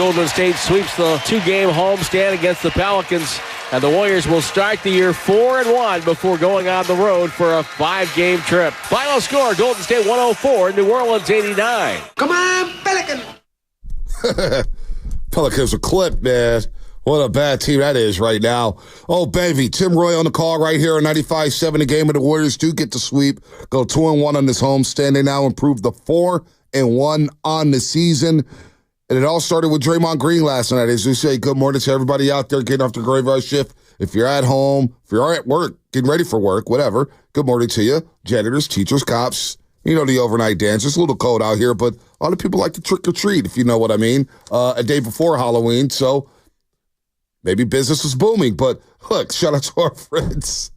Golden State sweeps the 2-game homestand against the Pelicans, and the Warriors will start the year 4-1 before going on the road for a 5-game trip. Final score, Golden State 104, New Orleans 89. Come on, Pelicans! Pelicans are clipped, man. What a bad team that is right now. Oh, baby. Tim Roy on the call right here on 95.7. The game of the Warriors do get the sweep. Go 2-1 on this homestand. They now improve the 4-1 on the season. And it all started with Draymond Green last night. As we say, good morning to everybody out there getting off the graveyard shift. If you're at home, if you're at work, getting ready for work, whatever, good morning to you. Janitors, teachers, cops, you know, the overnight dance. It's a little cold out here, but a lot of people like to trick or treat, if you know what I mean, a day before Halloween. So maybe business is booming, but look, shout out to our friends.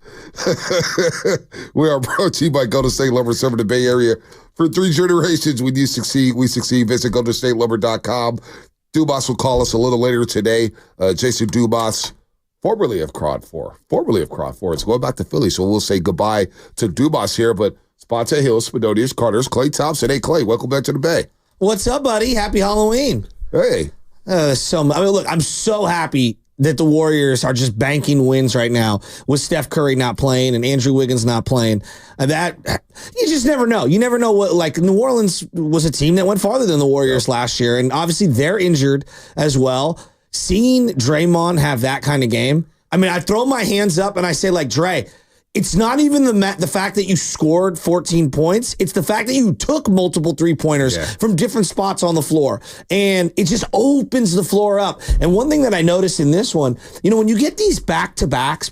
We are brought to you by Golden State Lumber, serving the Bay Area for 3 generations. When you succeed, we succeed. Visit GoldenStateLumber.com. Dubas will call us a little later today. Jason Dubas, formerly of Crawford. It's going back to Philly, so we'll say goodbye to Dubas here. But Sponte Hill, Spadonius, Carter's, Clay Thompson. Hey, Clay, welcome back to the Bay. What's up, buddy? Happy Halloween. Hey. Look, I'm so happy that the Warriors are just banking wins right now with Steph Curry not playing and Andrew Wiggins not playing. That you just never know. You never know what, like, New Orleans was a team that went farther than the Warriors last year, and obviously they're injured as well. Seeing Draymond have that kind of game, I mean, I throw my hands up and I say, like, Dre, it's not even the fact that you scored 14 points. It's the fact that you took multiple three-pointers from different spots on the floor. And it just opens the floor up. And one thing that I noticed in this one, you know, when you get these back-to-backs,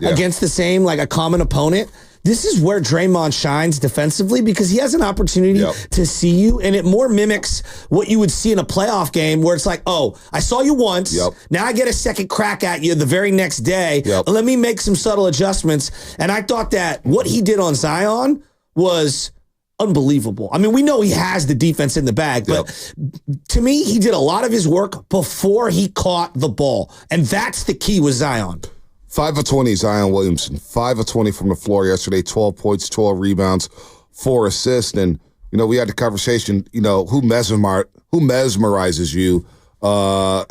against the same, like, a common opponent, this is where Draymond shines defensively because he has an opportunity to see you, and it more mimics what you would see in a playoff game where it's like, oh, I saw you once. Now I get a second crack at you the very next day. Let me make some subtle adjustments. And I thought that what he did on Zion was unbelievable. I mean, we know he has the defense in the bag, but to me, he did a lot of his work before he caught the ball. And that's the key with Zion. 5 of 20, Zion Williamson. 5 of 20 from the floor yesterday. 12 points, 12 rebounds, 4 assists. And, you know, we had the conversation, you know, who mesmerizes you? Boy,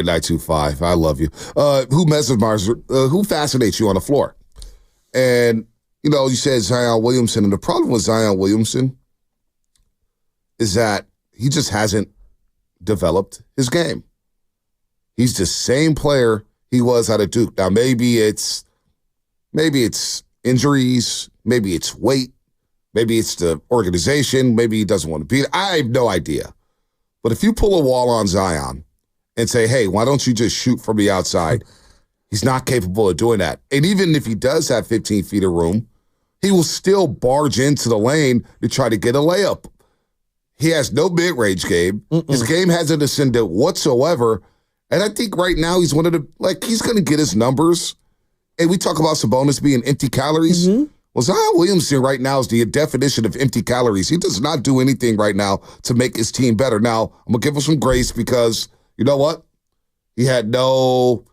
925, I love you. Who fascinates you on the floor? And, you know, you said Zion Williamson. And the problem with Zion Williamson is that he just hasn't developed his game. He's the same player he was out of Duke. Now, maybe it's injuries, maybe it's weight, maybe it's the organization, maybe he doesn't want to be there. I have no idea. But if you pull a wall on Zion and say, hey, why don't you just shoot from the outside? He's not capable of doing that. And even if he does have 15 feet of room, he will still barge into the lane to try to get a layup. He has no mid-range game. His game hasn't ascended whatsoever. And I think right now he's one of the, like, he's going to get his numbers. And we talk about Sabonis being empty calories. Well, Zion Williamson right now is the definition of empty calories. He does not do anything right now to make his team better. Now, I'm going to give him some grace because, you know what? He had no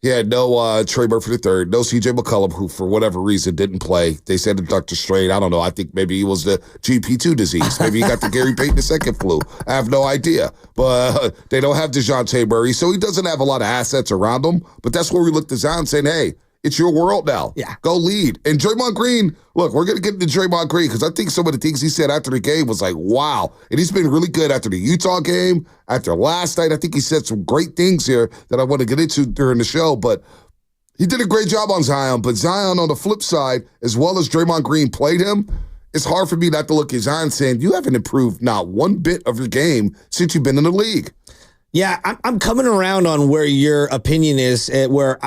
Trey Murphy III, no C.J. McCollum, who for whatever reason didn't play. They said abductor strain. I don't know. I think maybe it was the GP2 disease. Maybe he got the Gary Payton II flu. I have no idea. But they don't have DeJounte Murray, so he doesn't have a lot of assets around him. But that's where we look to Zion saying, hey, it's your world now. Go lead. And Draymond Green, look, we're going to get into Draymond Green because I think some of the things he said after the game was like, wow. And he's been really good after the Utah game, after last night. I think he said some great things here that I want to get into during the show. But he did a great job on Zion. But Zion, on the flip side, as well as Draymond Green played him, it's hard for me not to look at Zion saying, you haven't improved not one bit of your game since you've been in the league. Yeah, I'm coming around on where your opinion is, where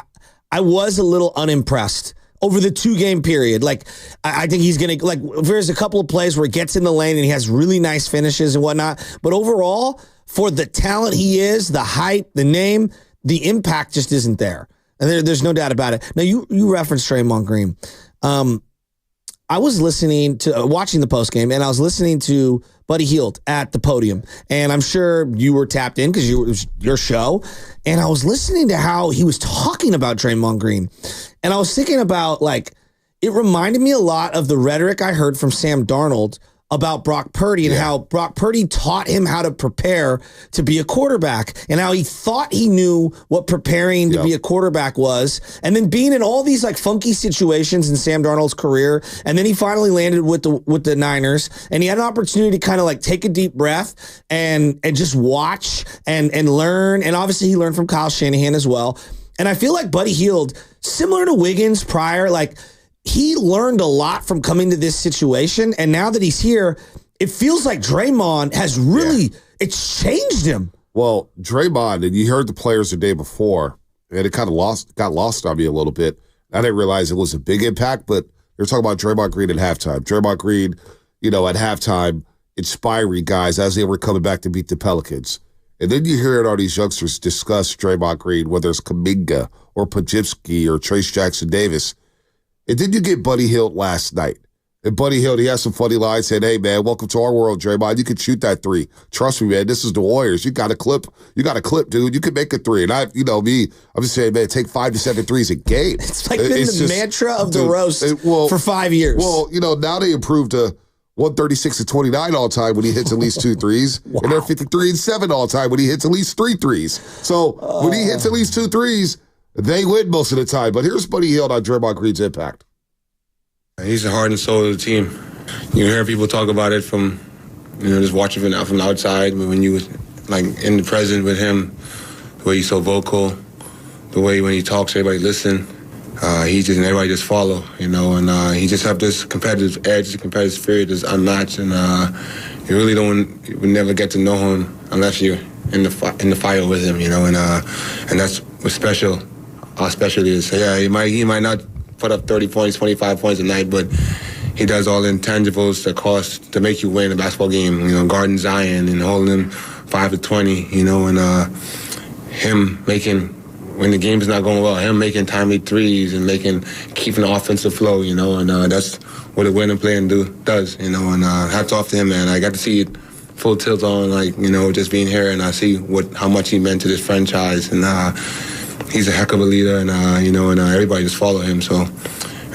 I was a little unimpressed over the 2-game period. Like, I think he's going to, like, there's a couple of plays where he gets in the lane and he has really nice finishes and whatnot. But overall, for the talent he is, the height, the name, the impact just isn't there. And there's no doubt about it. Now, you referenced Draymond Green. I was watching the postgame, and I was listening to Buddy Hield at the podium. And I'm sure you were tapped in because it was your show. And I was listening to how he was talking about Draymond Green. And I was thinking about, like, it reminded me a lot of the rhetoric I heard from Sam Darnold about Brock Purdy and how Brock Purdy taught him how to prepare to be a quarterback and how he thought he knew what preparing to be a quarterback was. And then being in all these like funky situations in Sam Darnold's career. And then he finally landed with the Niners and he had an opportunity to kind of like take a deep breath and just watch and learn. And obviously he learned from Kyle Shanahan as well. And I feel like Buddy Hield, similar to Wiggins prior, like he learned a lot from coming to this situation. And now that he's here, it feels like Draymond has really, it's changed him. Well, Draymond, and you heard the players the day before, and it kind of got lost on me a little bit. I didn't realize it was a big impact, but they're talking about Draymond Green at halftime. Draymond Green, at halftime, inspiring guys as they were coming back to beat the Pelicans. And then you hear all these youngsters discuss Draymond Green, whether it's Kuminga or Pajipski or Trace Jackson Davis. And then you get Buddy Hield last night. And Buddy Hield, he has some funny lines saying, hey, man, welcome to our world, Draymond. You can shoot that three. Trust me, man, this is the Warriors. You got a clip. Dude. You can make a three. And I'm just saying, man, take 5 to 7 threes a game. It's like been the mantra of the roast for 5 years. Well, now they improved to 136 and 29 all time when he hits at least 2 threes. Wow. And they're 53 and 7 all time when he hits at least 3 threes. So when he hits at least 2 threes, they win most of the time. But here's Buddy Hield on Draymond Green's impact. He's the heart and soul of the team. You hear people talk about it from, just watching from the outside. But when you was like in the present with him, the way he's so vocal, the way when he talks, everybody listen. Everybody just follow, and he just have this competitive edge, competitive spirit that's unmatched, and you would never get to know him unless you're in the fire with him, and that's what's special. How special it is. Yeah, he might not put up 30 points, 25 points a night, but he does all the intangibles that cost to make you win a basketball game. Guarding Zion and holding him 5 to 20, and him making, when the game is not going well, him making timely threes and keeping the offensive flow, and that's what a winning player does, and hats off to him, man. I got to see it full tilt on, just being here, and I see how much he meant to this franchise, and he's a heck of a leader, and everybody just follow him. So,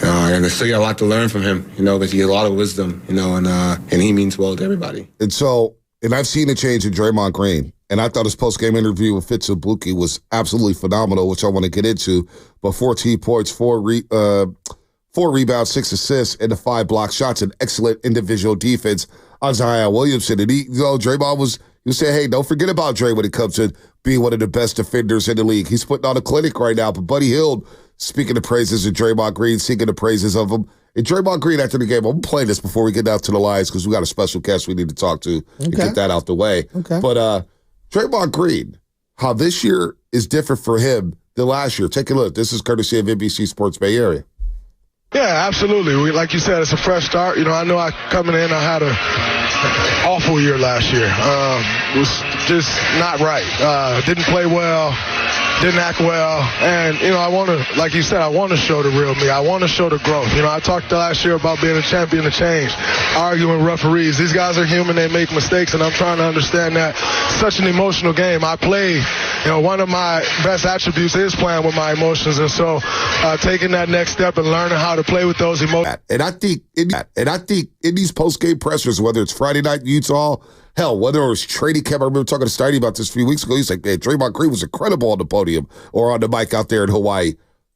and I still got a lot to learn from him, because he has a lot of wisdom, and he means well to everybody. And I've seen a change in Draymond Green, and I thought his post-game interview with Fitz Abuki was absolutely phenomenal, which I want to get into. But 14 points, 4 rebounds, 6 assists, and the 5 block shots, an excellent individual defense on Zion Williamson. And Draymond was saying, hey, don't forget about Dre when it comes to being one of the best defenders in the league. He's putting on a clinic right now. But Buddy Hield, speaking the praises of Draymond Green, singing the praises of him. And Draymond Green, after the game, I'm going to play this before we get out to the Lions because we got a special guest we need to talk to and get that out the way. Okay. But Draymond Green, how this year is different for him than last year. Take a look. This is courtesy of NBC Sports Bay Area. Yeah, absolutely. Like you said, it's a fresh start. I know coming in, I had an awful year last year. It was just not right. Didn't play well. Didn't act well. And, I want to, like you said, I want to show the real me. I want to show the growth. I talked last year about being a champion of change, arguing with referees. These guys are human. They make mistakes, and I'm trying to understand that. Such an emotional game. I play, one of my best attributes is playing with my emotions. And so taking that next step and learning how to play with those emotions. And I think in these post-game pressers, whether it's Friday night in Utah, hell, whether it was training camp, I remember talking to Steiny about this a few weeks ago. He's like, man, Draymond Green was incredible on the podium or on the mic out there in Hawaii.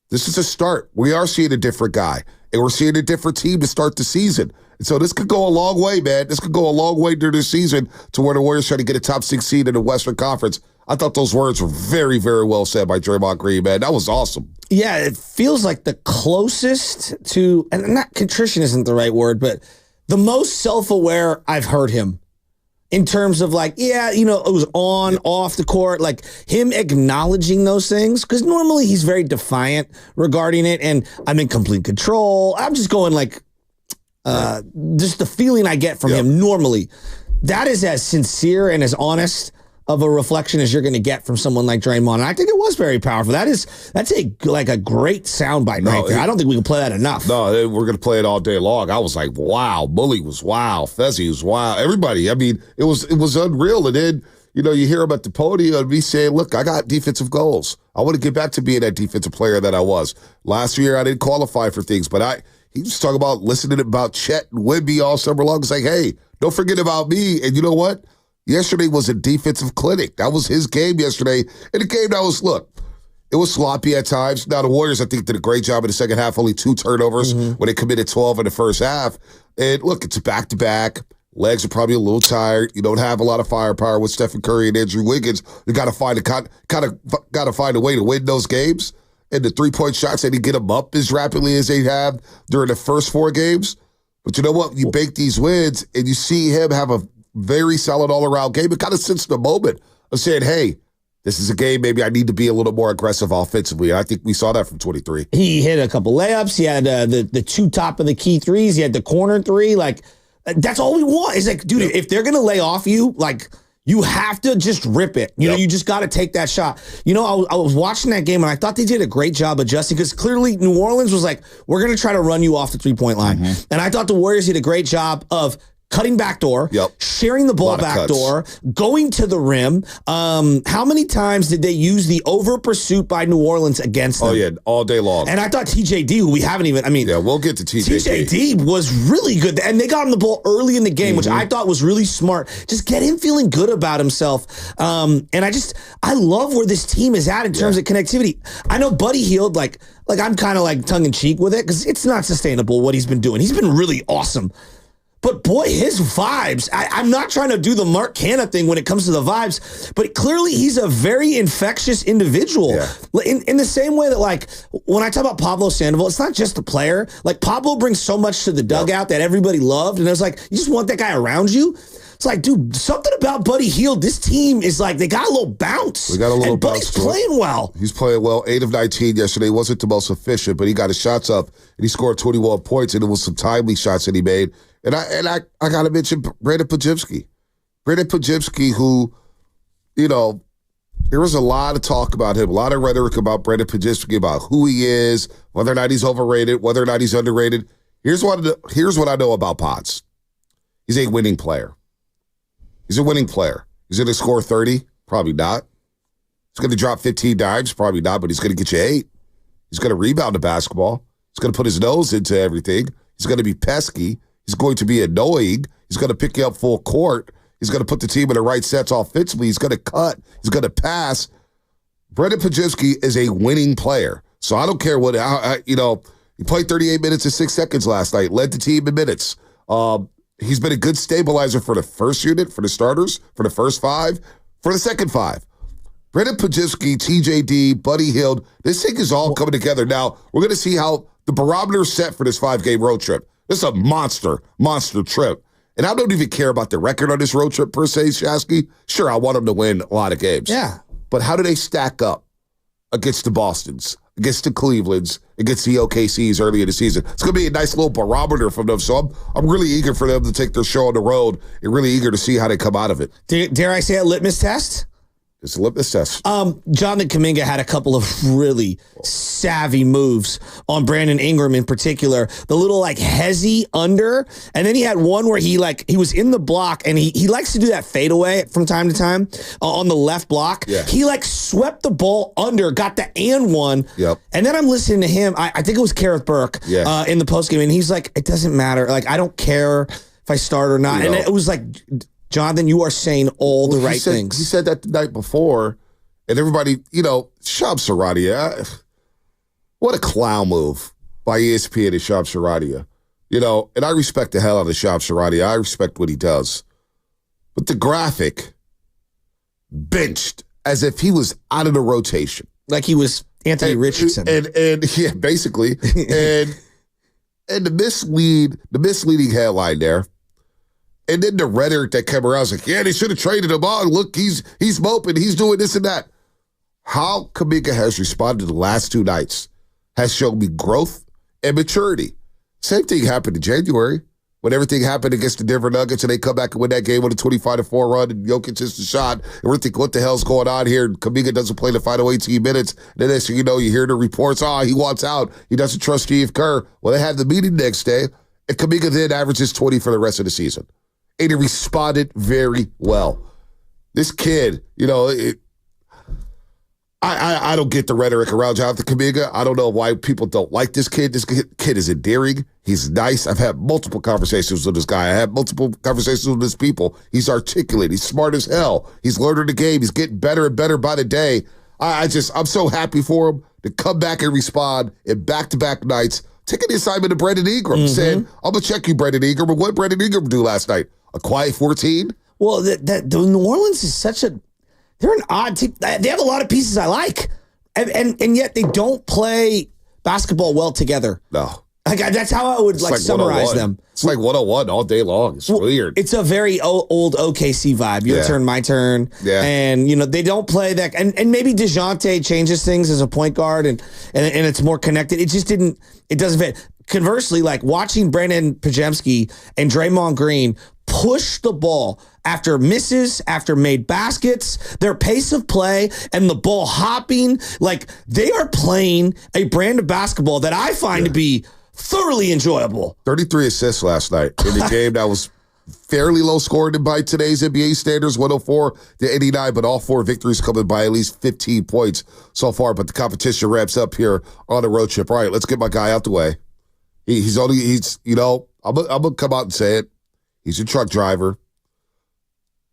This is a start. We are seeing a different guy, and we're seeing a different team to start the season. And so this could go a long way, man. This could go a long way during the season to where the Warriors try to get a top 6 seed in the Western Conference. I thought those words were very, very well said by Draymond Green, man. That was awesome. Yeah, it feels like the closest to, and not contrition isn't the right word, but the most self-aware I've heard him. In terms of it was on, off the court, like him acknowledging those things. Because normally he's very defiant regarding it. And I'm in complete control. I'm just going just the feeling I get from him normally. That is as sincere and as honest of a reflection as you're going to get from someone like Draymond. And I think it was very powerful. That's a great soundbite right there. I don't think we can play that enough. No, we're going to play it all day long. I was like, wow. Bully was wow. Fezzi was wow. Everybody. I mean, it was unreal. And then, you hear him at the podium and me saying, look, I got defensive goals. I want to get back to being that defensive player that I was. Last year, I didn't qualify for things, but he was talking about listening about Chet and Wemby all summer long. It's like, hey, don't forget about me. And you know what? Yesterday was a defensive clinic. That was his game yesterday. And the game that was, look, it was sloppy at times. Now, the Warriors, I think, did a great job in the second half. Only 2 turnovers when they committed 12 in the first half. And look, it's a back-to-back. Legs are probably a little tired. You don't have a lot of firepower with Stephen Curry and Andrew Wiggins. You got to find a way to win those games. And the 3-point shots, they didn't get them up as rapidly as they have during the first 4 games. But you know what? You bake these wins, and you see him have a very solid all-around game. It kind of sits the moment of saying, hey, this is a game maybe I need to be a little more aggressive offensively. And I think we saw that from 23. He hit a couple layups. He had the 2 top of the key threes. He had the corner 3. Like, that's all we want. It's like, dude, if they're going to lay off you, like, you have to just rip it. You know, you just got to take that shot. You know, I was watching that game, and I thought they did a great job adjusting because clearly New Orleans was like, we're going to try to run you off the 3-point line. And I thought the Warriors did a great job of cutting backdoor, sharing the ball backdoor, going to the rim. How many times did they use the over pursuit by New Orleans against them? Oh, yeah, all day long. And I thought TJD, who we haven't even, yeah, we'll get to TJD. TJD was really good. And they got him the ball early in the game, which I thought was really smart. Just get him feeling good about himself. And I love where this team is at in terms of connectivity. I know Buddy Hield, like I'm kind of like tongue in cheek with it because it's not sustainable what he's been doing. He's been really awesome. But boy, his vibes, I'm not trying to do the Mark Canna thing when it comes to the vibes, but clearly he's a very infectious individual. Yeah. In the same way that, like, when I talk about Pablo Sandoval, it's not just the player. Like, Pablo brings so much to the dugout that everybody loved, and it was like, you just want that guy around you? It's like, dude, something about Buddy Hield. This team is like, they got a little bounce. They got a little bounce. Buddy's playing well. He's playing well. 8 of 19 yesterday. Wasn't the most efficient, but he got his shots up, and he scored 21 points, and it was some timely shots that he made. And I got to mention Brandon Podziemski. Brandon Podziemski, who, you know, there was a lot of talk about him, a lot of rhetoric about Brandon Podziemski, about who he is, whether or not he's overrated, whether or not he's underrated. Here's what I know about Pods. He's a winning player. He's a winning player. He's going to score 30? Probably not. He's going to drop 15 dimes? Probably not, but he's going to get you 8. He's going to rebound the basketball. He's going to put his nose into everything. He's going to be pesky. He's going to be annoying. He's going to pick you up full court. He's going to put the team in the right sets offensively. He's going to cut. He's going to pass. Brendan Podziemski is a winning player. So I don't care what, he played 38 minutes and 6 seconds last night, led the team in minutes. He's been a good stabilizer for the first unit, for the starters, for the first 5, for the second 5. Brendan Podziemski, TJD, Buddy Hield, this thing is all coming together. Now, we're going to see how the barometer is set for this 5-game road trip. This is a monster trip. And I don't even care about the record on this road trip per se, Shasky. Sure, I want them to win a lot of games. Yeah. But how do they stack up against the Bostons, against the Clevelands, against the OKCs early in the season? It's going to be a nice little barometer from them. So I'm really eager for them to take their show on the road and really eager to see how they come out of it. Dare I say a litmus test? It's a litmus test. Jonathan Kuminga had a couple of really savvy moves on Brandon Ingram in particular. The little like hezzy under, and then he had one where he was in the block, and he likes to do that fadeaway from time to time on the left block. Yeah. He like swept the ball under, got the and one. Yep. And then I'm listening to him. I think it was Kareth Burke in the postgame, and he's like, it doesn't matter. Like, I don't care if I start or not. And it was like, Jonathan, you are saying all the right things. He said that the night before, and everybody, Shab Saradia, what a clown move by ESPN and Shab Saradia. And I respect the hell out of Shab Saradia. I respect what he does. But the graphic, benched as if he was out of the rotation. Like he was Anthony Richardson. And yeah, basically. and the misleading headline there. And then the rhetoric that came around was like, yeah, they should have traded him on. Look, he's moping. He's doing this and that. How Kuminga has responded the last 2 nights has shown me growth and maturity. Same thing happened in January when everything happened against the Denver Nuggets and they come back and win that game with a 25-4 run and Jokic hits the shot. And we're thinking, what the hell's going on here? And Kuminga doesn't play the final 18 minutes. And then next thing you know, you hear the reports, he wants out. He doesn't trust Steve Kerr. Well, they had the meeting next day, and Kuminga then averages 20 for the rest of the season. And he responded very well. This kid, I don't get the rhetoric around Jonathan Kuminga. I don't know why people don't like this kid. This kid is endearing. He's nice. I've had multiple conversations with this guy. I had multiple conversations with his people. He's articulate. He's smart as hell. He's learning the game. He's getting better and better by the day. I'm so happy for him to come back and respond in back-to-back nights, taking the assignment of Brandon Ingram, saying, I'm going to check you, Brandon Ingram. And what did Brandon Ingram do last night? A quiet 14? Well, the New Orleans is they're an odd team. They have a lot of pieces I like, and yet they don't play basketball well together. No. Like that's how I would summarize them. It's like 101 all day long. It's weird. It's a very old OKC vibe. Your turn, my turn. Yeah. And they don't play that. And maybe DeJounte changes things as a point guard and it's more connected. It just didn't. It doesn't fit. Conversely, like watching Brandon Pajemski and Draymond Green push the ball after misses, after made baskets, their pace of play and the ball hopping, like they are playing a brand of basketball that I find to be thoroughly enjoyable. 33 assists last night in a game that was fairly low scoring by today's NBA standards, 104-89, but all 4 victories coming by at least 15 points so far. But the competition ramps up here on the road trip. All right, let's get my guy out the way. I'm gonna come out and say it. He's a truck driver.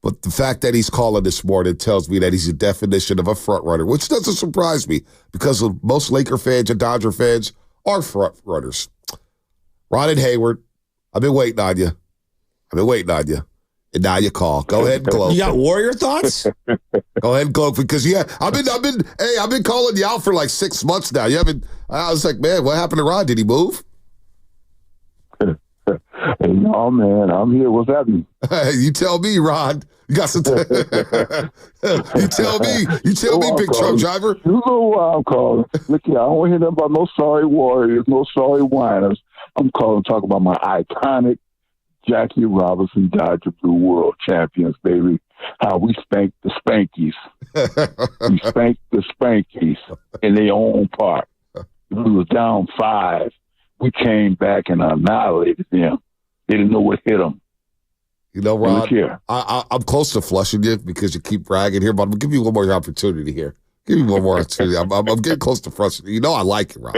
But the fact that he's calling this morning tells me that he's a definition of a front runner, which doesn't surprise me because most Laker fans and Dodger fans are front runners. Ron Hayward, I've been waiting on you. And now you call. Go ahead and gloat. You got Warrior thoughts? Go ahead and gloat because I've been calling you out for like 6 months now. I was like, man, what happened to Ron? Did he move? Hey, no, man, I'm here. What's happening? You tell me, Ron. You got some. You tell me, big truck driver. You know why I'm calling. Look here, I don't want to hear nothing about no sorry Warriors, no sorry whiners. I'm calling to talk about my iconic Jackie Robinson Dodger Blue World Champions, baby. How we spanked the Spankies. We spanked the Spankies in their own park. We was down 5. We came back and annihilated them. They didn't know what hit them. You know, Ron, I'm close to flushing you because you keep bragging here, but I'm going to give you one more opportunity here. Give me one more opportunity. I'm getting close to flushing you. You know I like it, Ron.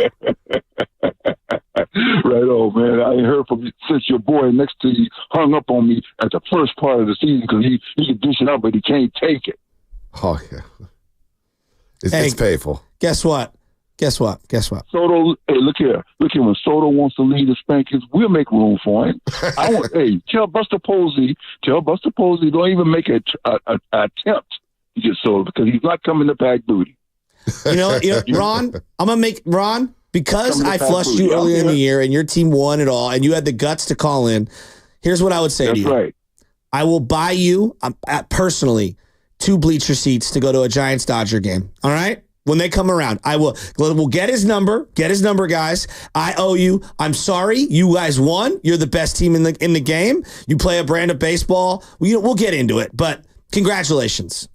Right on, man. I ain't heard from you since your boy next to you hung up on me at the first part of the season because he can dish it out, but he can't take it. Oh, yeah. It's painful. Guess what? Soto, hey, look here. When Soto wants to lead the Spankers, we'll make room for him. Tell Buster Posey, don't even make an attempt to get Soto because he's not coming to pack booty. You know, Ron, I'm going to make, Ron, because I flushed you earlier in the year and your team won it all and you had the guts to call in, here's what I would say to you. That's right. I will buy you, personally, 2 bleacher seats to go to a Giants-Dodger game, all right? When they come around, we'll get his number, guys. I owe you. I'm sorry. You guys won. You're the best team in the game. You play a brand of baseball. We'll get into it, but congratulations.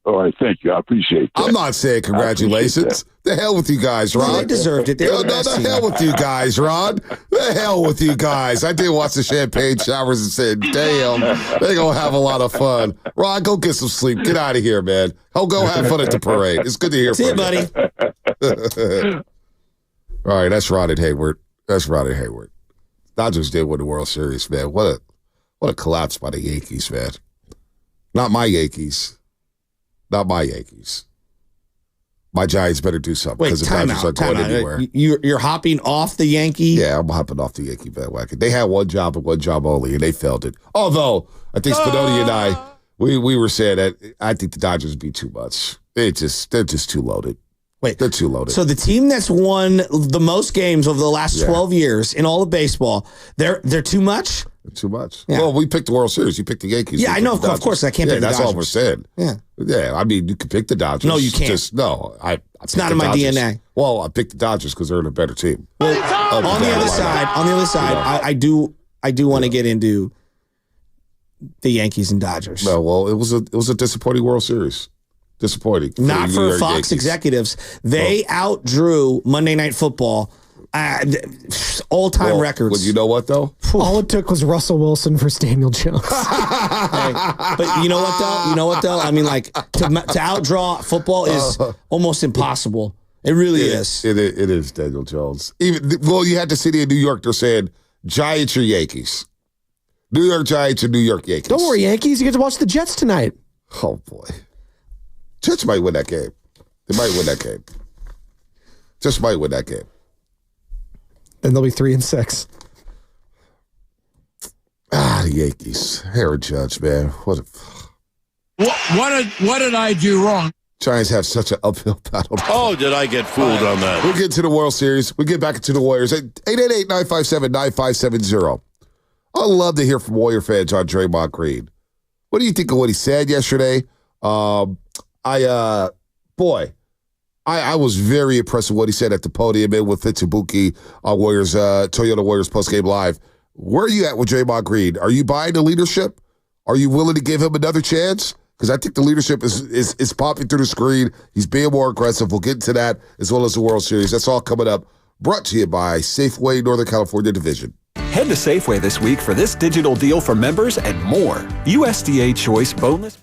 All right, thank you. I appreciate that. I'm not saying congratulations. The hell with you guys, Ron. They deserved it. The hell with you guys, Ron. The hell with you guys. I did watch the champagne showers and said, damn, they're going to have a lot of fun. Ron, go get some sleep. Get out of here, man. Go have fun at the parade. It's good to hear from you. See you, buddy. All right, that's Ron Hayward. Dodgers did win the World Series, man. What a collapse by the Yankees, man. Not my Yankees. My Giants better do something because the Dodgers aren't going anywhere. You're hopping off the Yankee? Yeah, I'm hopping off the Yankee bandwagon. They had one job and one job only, and they failed it. Although, I think Spinoni and I, we were saying that I think the Dodgers would be too much. They're just too loaded. They're too loaded. So the team that's won the most games over the last 12 years in all of baseball, they're too much? Too much. Yeah. Well, we picked the World Series. You picked the Yankees. Yeah, I know. Of course, I can't pick the Dodgers. That's all we're saying. Yeah. I mean, you can pick the Dodgers. No, you can't. It's not in my DNA. Well, I picked the Dodgers because they're in a better team. Well, on the other side, I do want to get into the Yankees and Dodgers. No, well, it was a disappointing World Series. Disappointing. Not for Fox executives. They outdrew Monday Night Football All-time records. Well, you know what, though? All it took was Russell Wilson versus Daniel Jones. Hey, but you know what, though? I mean, like, to outdraw football is almost impossible. It really is. It is Daniel Jones. You had the city of New York. They're saying Giants or Yankees. New York Giants or New York Yankees. Don't worry, Yankees. You get to watch the Jets tonight. Oh, boy. Jets might win that game. They might win that game. Just might win that game. Then they'll be 3-6. The Yankees. Aaron Judge, man. What did I do wrong? Giants have such an uphill battle. Oh, did I get fooled on that? We'll get to the World Series. We'll get back into the Warriors at 888-957-9570. I'd love to hear from Warrior fans on Draymond Green. What do you think of what he said yesterday? I was very impressed with what he said at the podium and with Fitsubuki on Toyota Warriors postgame live. Where are you at with Draymond Green? Are you buying the leadership? Are you willing to give him another chance? Because I think the leadership is popping through the screen. He's being more aggressive. We'll get into that as well as the World Series. That's all coming up. Brought to you by Safeway Northern California Division. Head to Safeway this week for this digital deal for members and more. USDA Choice Boneless.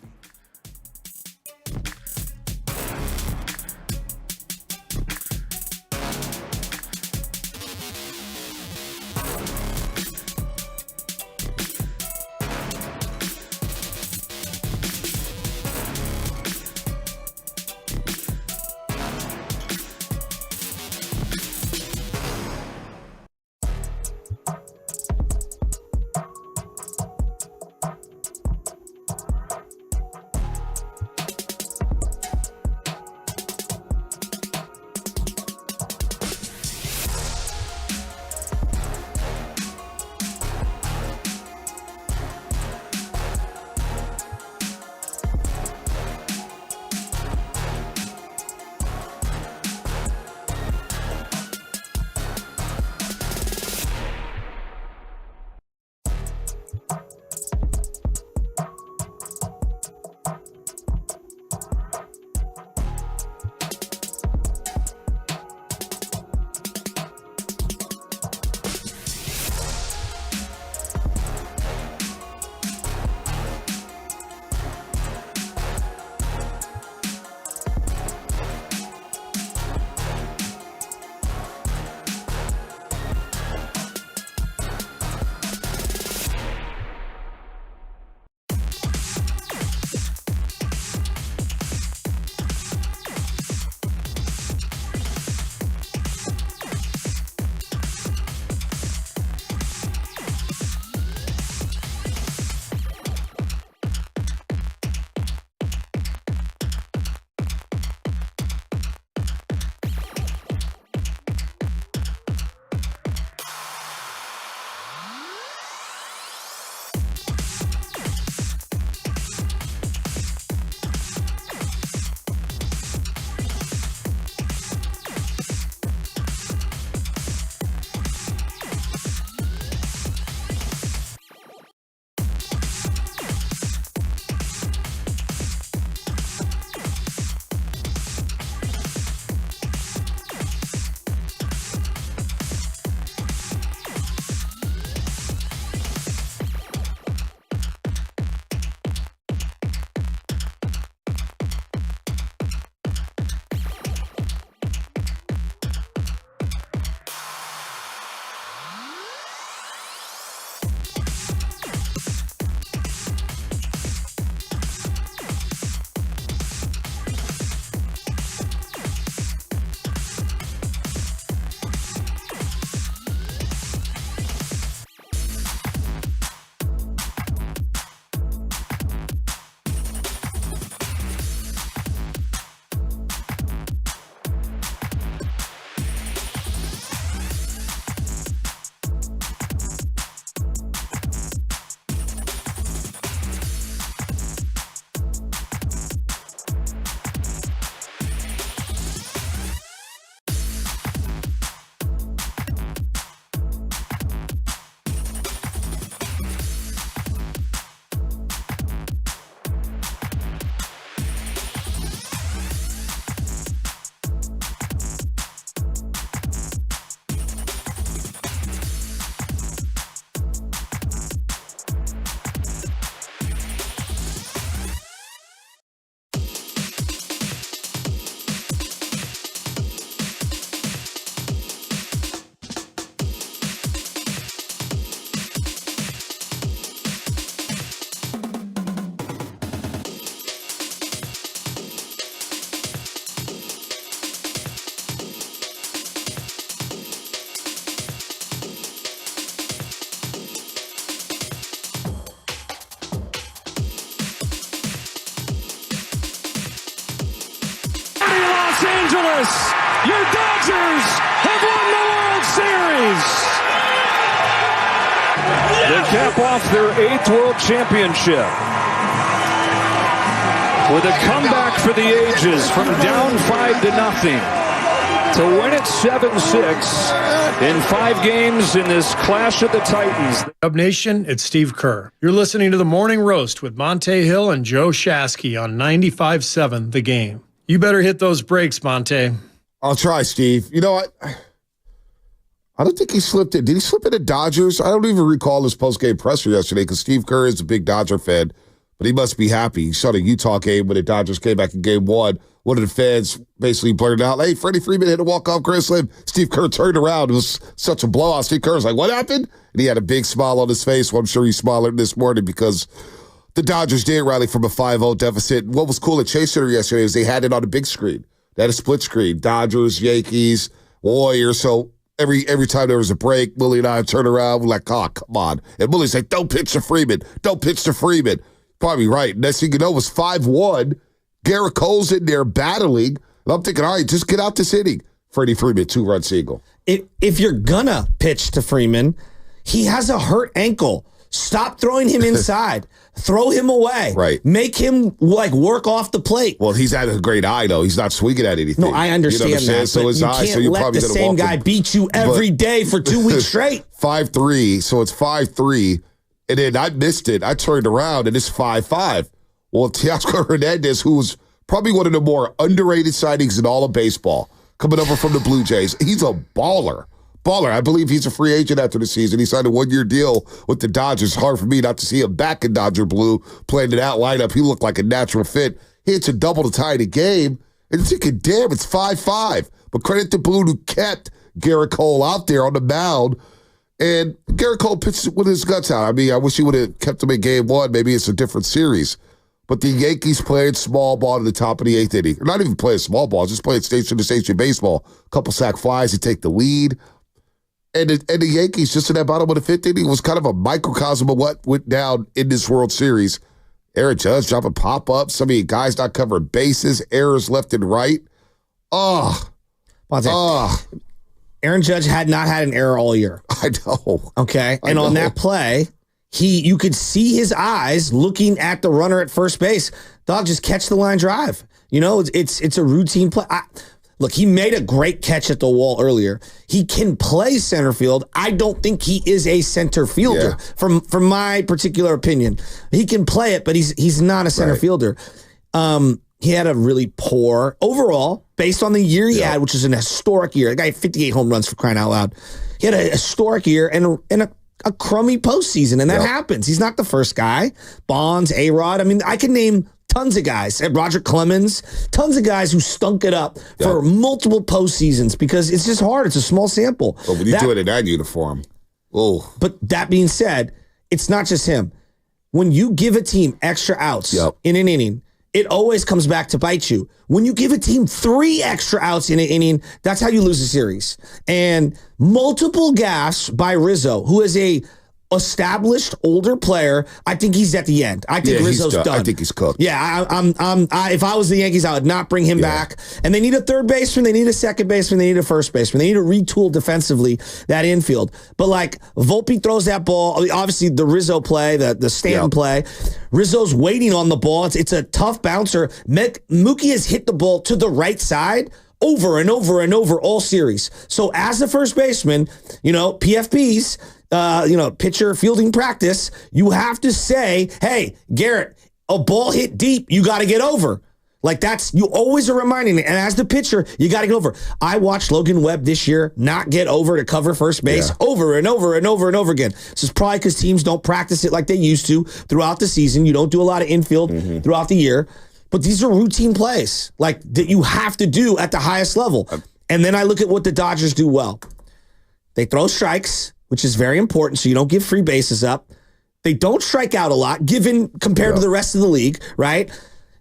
Angeles, your Dodgers have won the World Series. They cap off their 8th World Championship with a comeback for the ages from down 5-0 to win it 7-6 in 5 games in this clash of the Titans. Up Nation, it's Steve Kerr. You're listening to The Morning Roast with Monte Hill and Joe Shasky on 95.7 The Game. You better hit those brakes, Monte. I'll try, Steve. You know what? I don't think he slipped it. Did he slip it at Dodgers? I don't even recall his post-game presser yesterday because Steve Kerr is a big Dodger fan, but he must be happy. He saw the Utah game when the Dodgers came back in game 1. One of the fans basically blurted out, "Hey, Freddie Freeman hit a walk-off grand slam." Steve Kerr turned around. It was such a blowout. Steve Kerr was like, "What happened?" And he had a big smile on his face. Well, I'm sure he's smiling this morning because the Dodgers did rally from a 5-0 deficit. What was cool at Chase Center yesterday is they had it on a big screen. They had a split screen. Dodgers, Yankees, Warriors. So every time there was a break, Willie and I would turn around. We're like, "Oh, come on." And Willie's like, "Don't pitch to Freeman. Don't pitch to Freeman." Probably right. Next thing you know, it was 5-1. Garrett Cole's in there battling. And I'm thinking, all right, just get out this inning. Freddie Freeman, 2-run single. If you're gonna pitch to Freeman, he has a hurt ankle. Stop throwing him inside. Throw him away. Right. Make him work off the plate. Well, he's had a great eye, though. He's not swinging at anything. No, I understand that. So but his you eye, can't so you're let probably the going to same walk guy him. beat you every day for 2 weeks straight. 5-3, so it's 5-3. And then I missed it. I turned around, and it's 5-5. Well, Teoscar Hernandez, who was probably one of the more underrated signings in all of baseball, coming over from the Blue Jays. He's a baller. I believe he's a free agent after the season. He signed a 1-year deal with the Dodgers. Hard for me not to see him back in Dodger blue, playing in that lineup. He looked like a natural fit. He hits a double to tie the game. And you're thinking, damn, it's 5-5. But credit to Blue who kept Garrett Cole out there on the mound. And Garrett Cole pitched with his guts out. I mean, I wish he would have kept him in game 1. Maybe it's a different series. But the Yankees played small ball to the top of the 8th inning. Not even playing small ball, just playing station-to-station baseball. A couple sac flies to take the lead. And the Yankees, just in that bottom of the 5th inning, was kind of a microcosm of what went down in this World Series. Aaron Judge dropping pop-ups. Some of you guys not covering bases. Errors left and right. Aaron Judge had not had an error all year. I know. Okay. And on that play, you could see his eyes looking at the runner at first base. Dog, just catch the line drive. You know, it's a routine play. Look, he made a great catch at the wall earlier. He can play center field. I don't think he is a center fielder, from my particular opinion. He can play it, but he's not a center fielder. He had a really poor overall, based on the year he had, which is an historic year. The guy had 58 home runs, for crying out loud. He had a historic year and a crummy postseason, and that happens. He's not the first guy. Bonds, A-Rod. I mean, I can name tons of guys. Roger Clemens, tons of guys who stunk it up for multiple postseasons because it's just hard. It's a small sample. But when you do it in that uniform, But that being said, it's not just him. When you give a team extra outs in an inning, it always comes back to bite you. When you give a team 3 extra outs in an inning, that's how you lose a series. And multiple gaffes by Rizzo, who is a established older player. I think he's at the end. I think Rizzo's done. I think he's cooked. Yeah, if I was the Yankees, I would not bring him back. And they need a third baseman, they need a second baseman, they need a first baseman. They need to retool defensively that infield. But like Volpe throws that ball, obviously the Rizzo play, the Stanton play. Rizzo's waiting on the ball. It's a tough bouncer. Mookie has hit the ball to the right side over and over and over all series. So as the first baseman, PFPs, pitcher fielding practice, you have to say, hey, Garrett, a ball hit deep, you got to get over. Like you always are reminding me. And as the pitcher, you got to get over. I watched Logan Webb this year not get over to cover first base over and over and over and over again. This is probably because teams don't practice it like they used to throughout the season. You don't do a lot of infield throughout the year. But these are routine plays like that you have to do at the highest level. And then I look at what the Dodgers do well. They throw strikes, which is very important, so you don't give free bases up. They don't strike out a lot, compared to the rest of the league, right?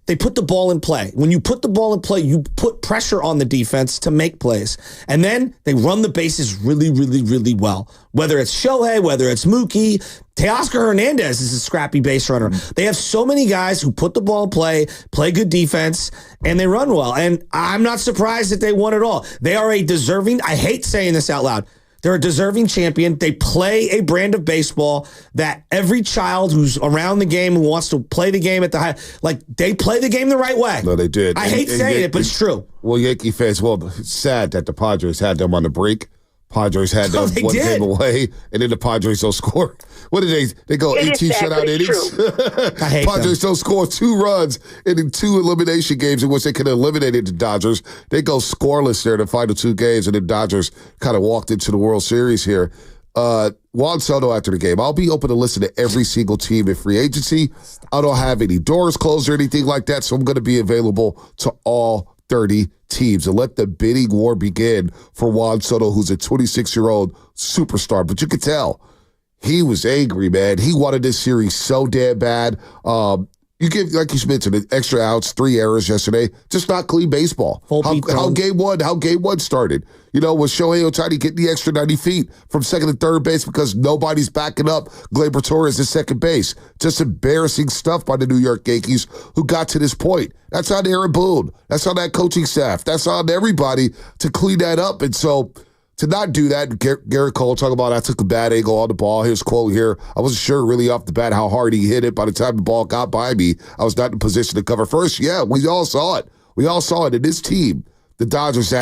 They put the ball in play. When you put the ball in play, you put pressure on the defense to make plays. And then they run the bases really, really, really well. Whether it's Shohei, whether it's Mookie, Teoscar Hernandez is a scrappy base runner. They have so many guys who put the ball in play good defense, and they run well. And I'm not surprised that they won it all. They are a deserving, I hate saying this out loud, they're a deserving champion. They play a brand of baseball that every child who's around the game, who wants to play the game at the high, like they play the game the right way. No, they did. I hate saying it, but it's true. Well, Yankee fans, it's sad that the Padres had them on the brink. Padres had them one game away, and then the Padres don't score. What did they? They go 18 shutout innings. I hate Padres don't score 2 runs in 2 elimination games in which they could have eliminated the Dodgers. They go scoreless there in the final 2 games, and the Dodgers kind of walked into the World Series here. Juan Soto after the game. I'll be open to listen to every single team in free agency. I don't have any doors closed or anything like that, so I'm going to be available to all 30 teams and let the bidding war begin for Juan Soto, who's a 26-year-old superstar. But you could tell he was angry, man. He wanted this series so damn bad. You give, like you mentioned, extra outs, 3 errors yesterday. Just not clean baseball. How game one started. You know, with Shohei Ohtani getting the extra 90 feet from second and third base because nobody's backing up Gleyber Torres at second base. Just embarrassing stuff by the New York Yankees who got to this point. That's on Aaron Boone. That's on that coaching staff. That's on everybody to clean that up. And so to not do that, Garrett Cole talking about I took a bad angle on the ball. His quote here, I wasn't sure really off the bat how hard he hit it. By the time the ball got by me, I was not in a position to cover first. Yeah, we all saw it. We all saw it. And this team, the Dodgers,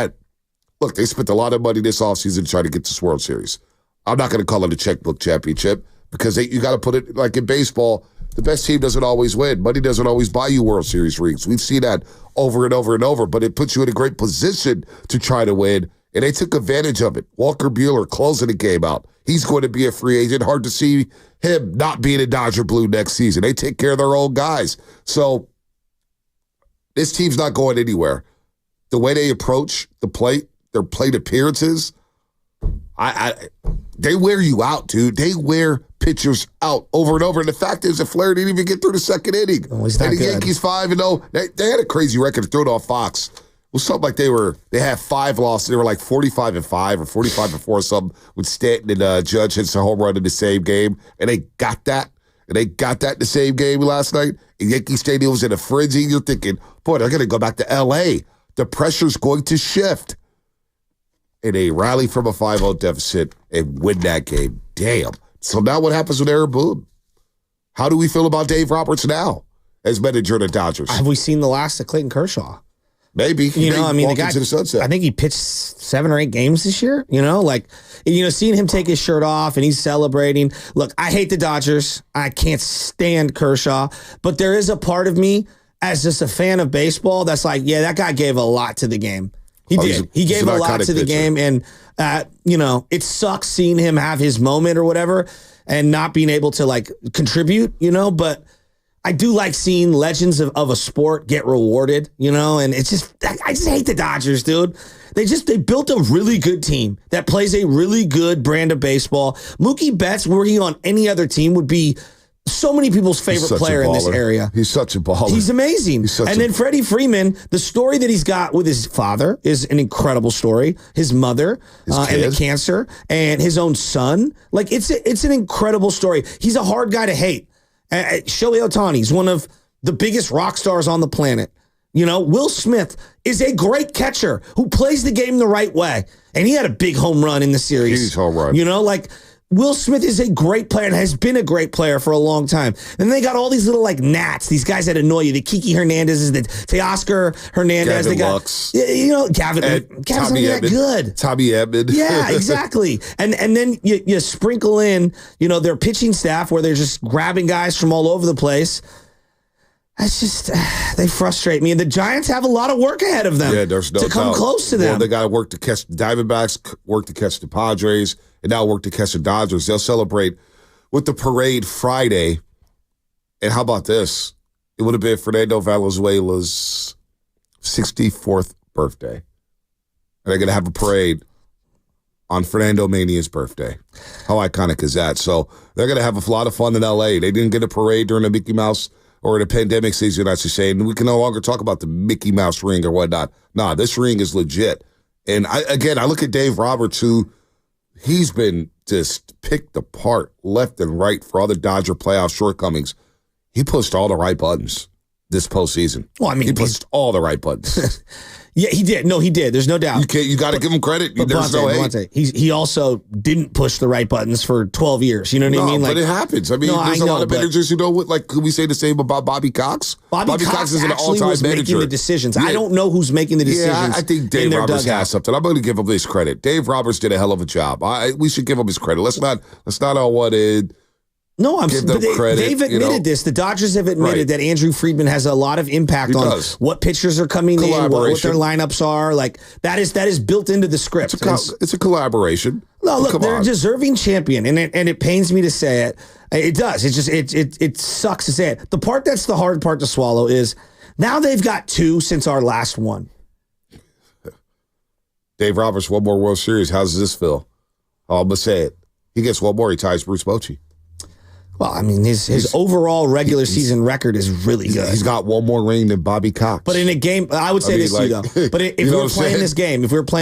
look, they spent a lot of money this offseason to try to get this World Series. I'm not going to call it a checkbook championship because you got to put it like in baseball. The best team doesn't always win. Money doesn't always buy you World Series rings. We've seen that over and over and over, but it puts you in a great position to try to win. And they took advantage of it. Walker Buehler closing the game out. He's going to be a free agent. Hard to see him not being a Dodger Blue next season. They take care of their own guys. So this team's not going anywhere. The way they approach the plate, their plate appearances, they wear you out, dude. They wear pitchers out over and over. And the fact is that Flair didn't even get through the second inning. Oh, he's not and the good. Yankees 5-0. They had a crazy record to throw it off Fox. It was something like they had 5 losses. They were like 45-5 or 45-4 or something with Stanton and Judge hits a home run in the same game. And they got that. And they got that in the same game last night. And Yankee Stadium was in a frenzy. You're thinking, boy, they're going to go back to L.A. The pressure's going to shift. And they rally from a 5-0 deficit and win that game. Damn. So now what happens with Aaron Boone? How do we feel about Dave Roberts now as manager of the Dodgers? Have we seen the last of Clayton Kershaw? Maybe. You know, I mean, the guy, into the sunset. I think he pitched 7 or 8 games this year, seeing him take his shirt off and he's celebrating. Look, I hate the Dodgers. I can't stand Kershaw, but there is a part of me as just a fan of baseball that's like, yeah, that guy gave a lot to the game. He did. He gave a lot to the game, and, it sucks seeing him have his moment or whatever and not being able to, contribute, but I do like seeing legends of a sport get rewarded, and it's just, I just hate the Dodgers, dude. They built a really good team that plays a really good brand of baseball. Mookie Betts, were he on any other team, would be so many people's favorite player in this area. He's such a baller. He's amazing. Then Freddie Freeman, the story that he's got with his father is an incredible story. His mother and the cancer and his own son. It's an incredible story. He's a hard guy to hate. Shohei Ohtani is one of the biggest rock stars on the planet. Will Smith is a great catcher who plays the game the right way. And he had a big home run in the series. Huge home run. Will Smith is a great player and has been a great player for a long time. And they got all these little gnats, these guys that annoy you. The Kiki Hernandez, the Teoscar Hernandez. Gavin they got Lux. Gavin's not that good. Tommy Edman. Yeah, exactly. And then you sprinkle in, their pitching staff where they're just grabbing guys from all over the place. That's just, they frustrate me. And the Giants have a lot of work ahead of them to come close to them. Well, they got to work to catch the Diamondbacks, work to catch the Padres, and now work to catch the Dodgers. They'll celebrate with the parade Friday. And how about this? It would have been Fernando Valenzuela's 64th birthday. And they're going to have a parade on Fernando Mania's birthday. How iconic is that? So they're going to have a lot of fun in L.A. They didn't get a parade during the Mickey Mouse or the pandemic season, I should say, and we can no longer talk about the Mickey Mouse ring or whatnot. Nah, this ring is legit. And I look at Dave Roberts, who he's been just picked apart left and right for all the Dodger playoff shortcomings. He pushed all the right buttons this postseason. Well, I mean, he pushed all the right buttons. Yeah, he did. No, he did. There's no doubt. You got to give him credit. There's no hate. He also didn't push the right buttons for 12 years. You know what I mean? But it happens. I mean, there's a lot of managers who know could we say the same about Bobby Cox? Bobby Cox is an all-time manager. Making the decisions. Yeah. I don't know who's making the decisions. Yeah, I think Dave Roberts has something. I'm going to give him his credit. Dave Roberts did a hell of a job. We should give him his credit. Let's not all what it. No, they've admitted this. The Dodgers have admitted that Andrew Friedman has a lot of impact on what pitchers are coming in, what their lineups are. Like that is built into the script. It's a collaboration. No, look, they're a deserving champion, and it pains me to say it. It does. It sucks to say it. The part that's the hard part to swallow is now they've got 2 since our last one. Dave Roberts, one more World Series. How does this feel? I'm gonna say it. He gets one more. He ties Bruce Bochy. Well, I mean, his overall regular season record is really good. He's got one more ring than Bobby Cox. But in a game, I would say to you, though. But if we were playing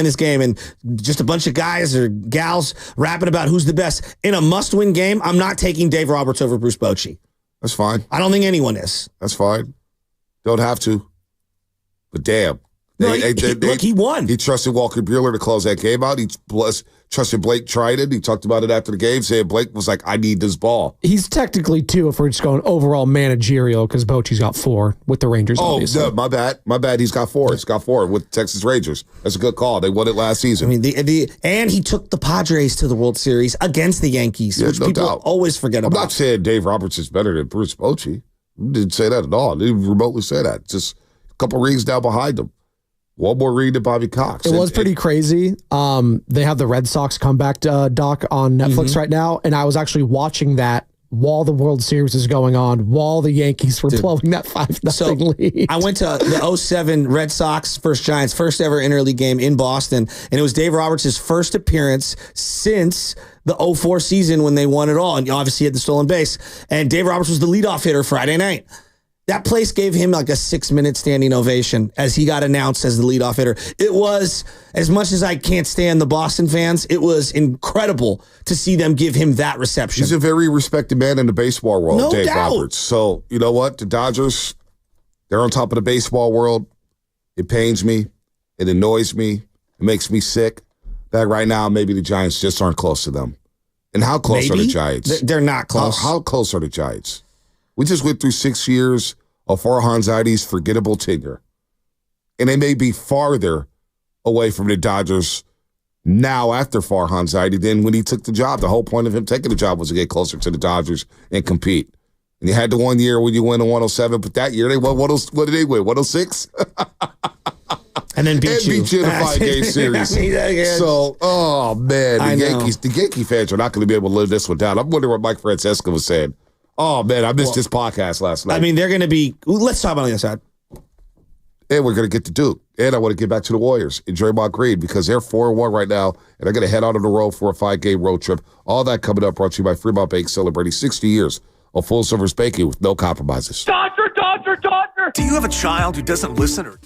this game and just a bunch of guys or gals rapping about who's the best in a must-win game, I'm not taking Dave Roberts over Bruce Bochy. That's fine. I don't think anyone is. That's fine. Don't have to. But damn. Look, he won. He trusted Walker Buehler to close that game out. He trusted Blake Trinan. He talked about it after the game, saying Blake was like, I need this ball. He's technically 2 if we're just going overall managerial because Bochy's got 4 with the Rangers, obviously. No, my bad. He's got 4. He's got 4 with Texas Rangers. That's a good call. They won it last season. I mean, and he took the Padres to the World Series against the Yankees, which people always forget about. I'm not saying Dave Roberts is better than Bruce Bochy. Didn't say that at all. Didn't remotely say that. Just a couple rings down behind him. One more read to Bobby Cox. It was pretty crazy. They have the Red Sox comeback doc on Netflix right now, and I was actually watching that while the World Series is going on, while the Yankees were blowing that 5-0 lead. I went to the 07 Red Sox Giants first ever interleague game in Boston, and it was Dave Roberts' first appearance since the 04 season when they won it all, and obviously he had the stolen base. And Dave Roberts was the leadoff hitter Friday night. That place gave him like a 6-minute standing ovation as he got announced as the leadoff hitter. It was, as much as I can't stand the Boston fans, it was incredible to see them give him that reception. He's a very respected man in the baseball world, Dave Roberts. So, you know what? The Dodgers, they're on top of the baseball world. It pains me. It annoys me. It makes me sick. That right now, maybe the Giants just aren't close to them. And how close are the Giants? They're not close. How close are the Giants? We just went through 6 years of Farhan Zaidi's forgettable tenure. And they may be farther away from the Dodgers now after Farhan Zaidi than when he took the job. The whole point of him taking the job was to get closer to the Dodgers and compete. And you had the 1 year when you won in 107, but that year they won 106. What did they win? 106? And then beat you in a 5-game series. So, oh man, the Yankee fans are not going to be able to live this one down. I'm wondering what Mike Francesca was saying. Oh, man, I missed this podcast last night. I mean, they're going to be... Let's talk about the other side. And we're going to get to Duke. And I want to get back to the Warriors and Draymond Green because they're 4-1 right now, and they're going to head out on the road for a 5-game road trip. All that coming up brought to you by Fremont Bank, celebrating 60 years of full-service banking with no compromises. Dodger! Do you have a child who doesn't listen or...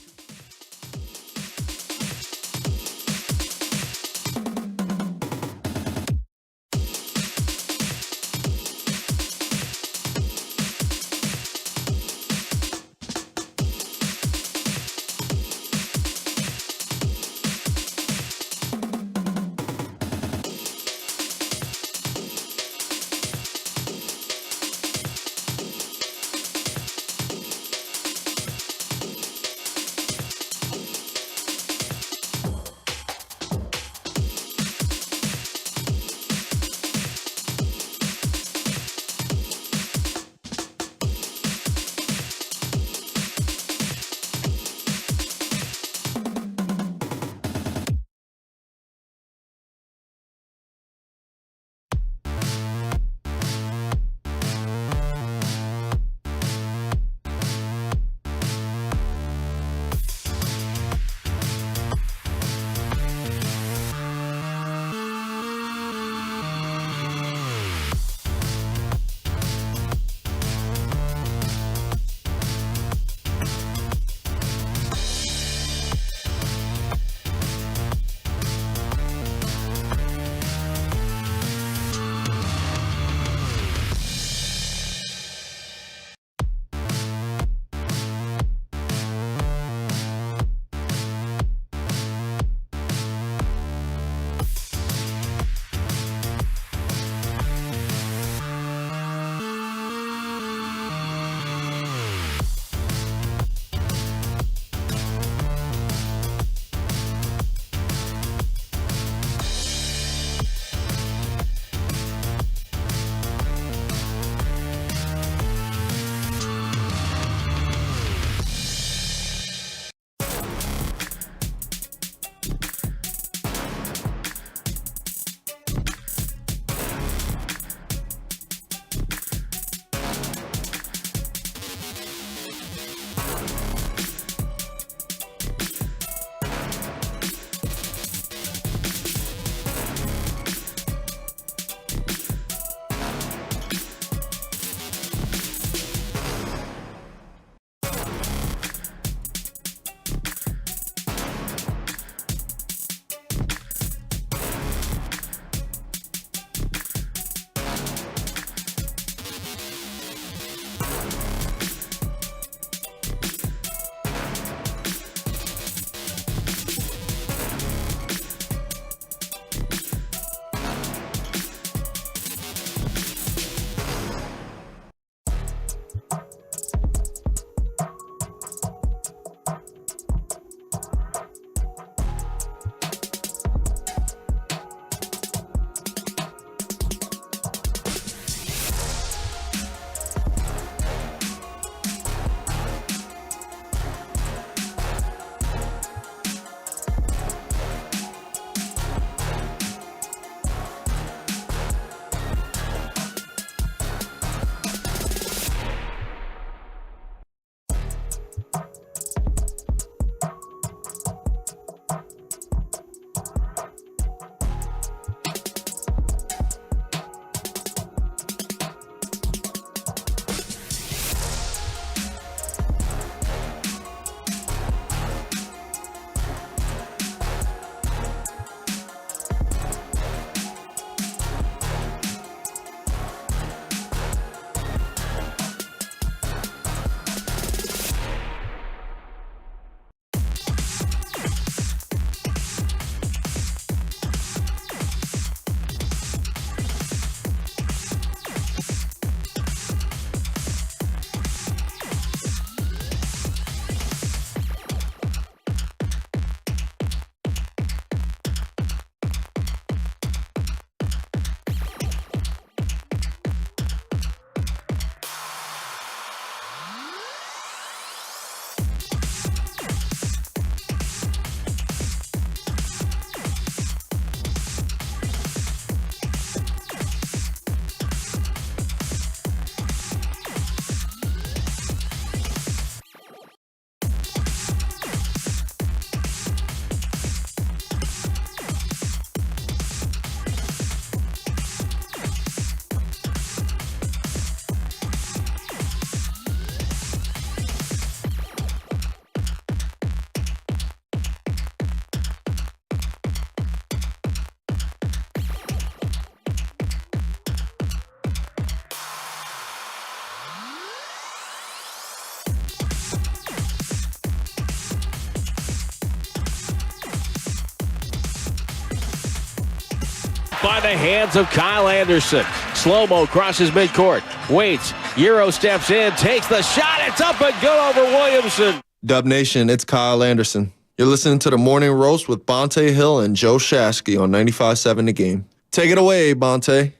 by the hands of Kyle Anderson. Slow-mo crosses midcourt. Waits. Euro steps in, takes the shot. It's up and good over Williamson. Dub Nation, it's Kyle Anderson. You're listening to the Morning Roast with Bonte Hill and Joe Shasky on 95.7 The Game. Take it away, Bonte.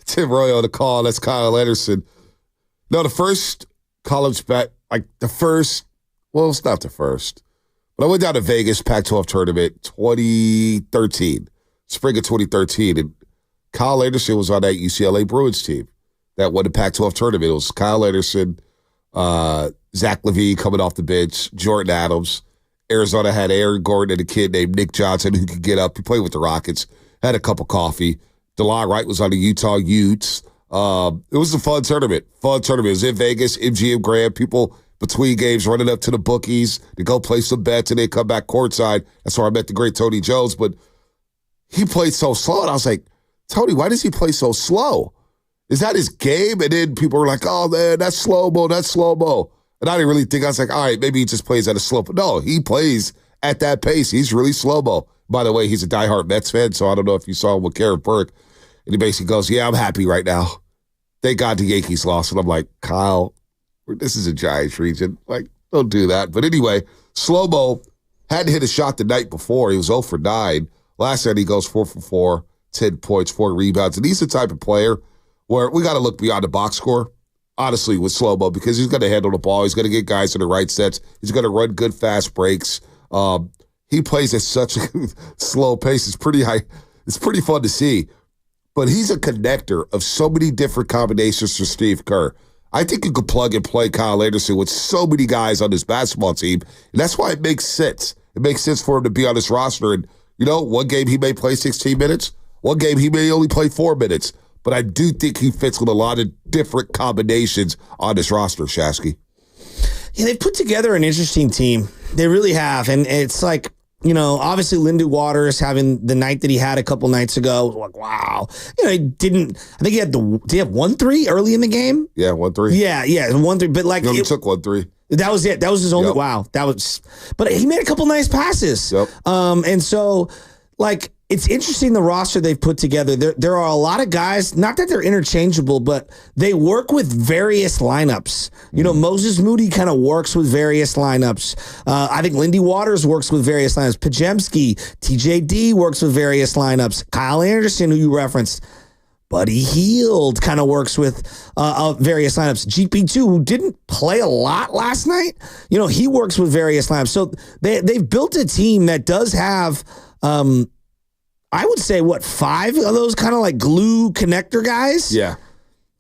Tim Roy on the call. That's Kyle Anderson. No, the first college bet, well, it's not the first. But I went down to Vegas, Pac-12 tournament, 2013, spring of 2013, and Kyle Anderson was on that UCLA Bruins team that won the Pac-12 tournament. It was Kyle Anderson, Zach LaVine coming off the bench, Jordan Adams. Arizona had Aaron Gordon and a kid named Nick Johnson who could get up. He played with the Rockets, had a cup of coffee. DeLon Wright was on the Utah Utes. It was a fun tournament. It was in Vegas, MGM Grand. People between games running up to the bookies to go play some bets and then come back courtside. That's where I met the great Tony Jones. But he played so slow, and I was like, Tony, why does he play so slow? Is that his game? And then people were like, oh, man, that's slow-mo. And I didn't really think. I was like, all right, maybe he just plays at a slow. No, he plays at that pace. He's really slow-mo. By the way, he's a diehard Mets fan, so I don't know if you saw him with Karen Burke. And he basically goes, yeah, I'm happy right now. Thank God the Yankees lost. And I'm like, Kyle, this is a Giants region. Like, don't do that. But anyway, slow-mo hadn't hit a shot the night before. He was 0 for 9. Last night he goes 4 for 4, 10 points, 4 rebounds. And he's the type of player where we got to look beyond the box score, honestly, with slow-mo, because he's going to handle the ball. He's going to get guys in the right sets. He's going to run good, fast breaks. He plays at such a slow pace. It's pretty high. It's pretty fun to see. But he's a connector of so many different combinations for Steve Kerr. I think you could plug and play Kyle Anderson with so many guys on this basketball team, and that's why it makes sense. It makes sense for him to be on this roster. And, one game he may play 16 minutes. One game he may only play 4 minutes. But I do think he fits with a lot of different combinations on this roster, Shasky. Yeah, they've put together an interesting team. They really have. And it's like, obviously Lindy Waters having the night that he had a couple nights ago, like, wow. He didn't, I think did he have 1-3 early in the game? Yeah, 1-3. Yeah, 1-3. But like, he took 1-3. That was it. That was his only, wow. But he made a couple nice passes. Yep. And so, like, it's interesting the roster they've put together. There are a lot of guys, not that they're interchangeable, but they work with various lineups. Moses Moody kind of works with various lineups. I think Lindy Waters works with various lineups. Pajemski, TJD works with various lineups. Kyle Anderson, who you referenced, Buddy Hield kind of works with various lineups. GP2, who didn't play a lot last night, he works with various lineups. So they've built a team that does have I would say, 5 of those kind of like glue connector guys? Yeah.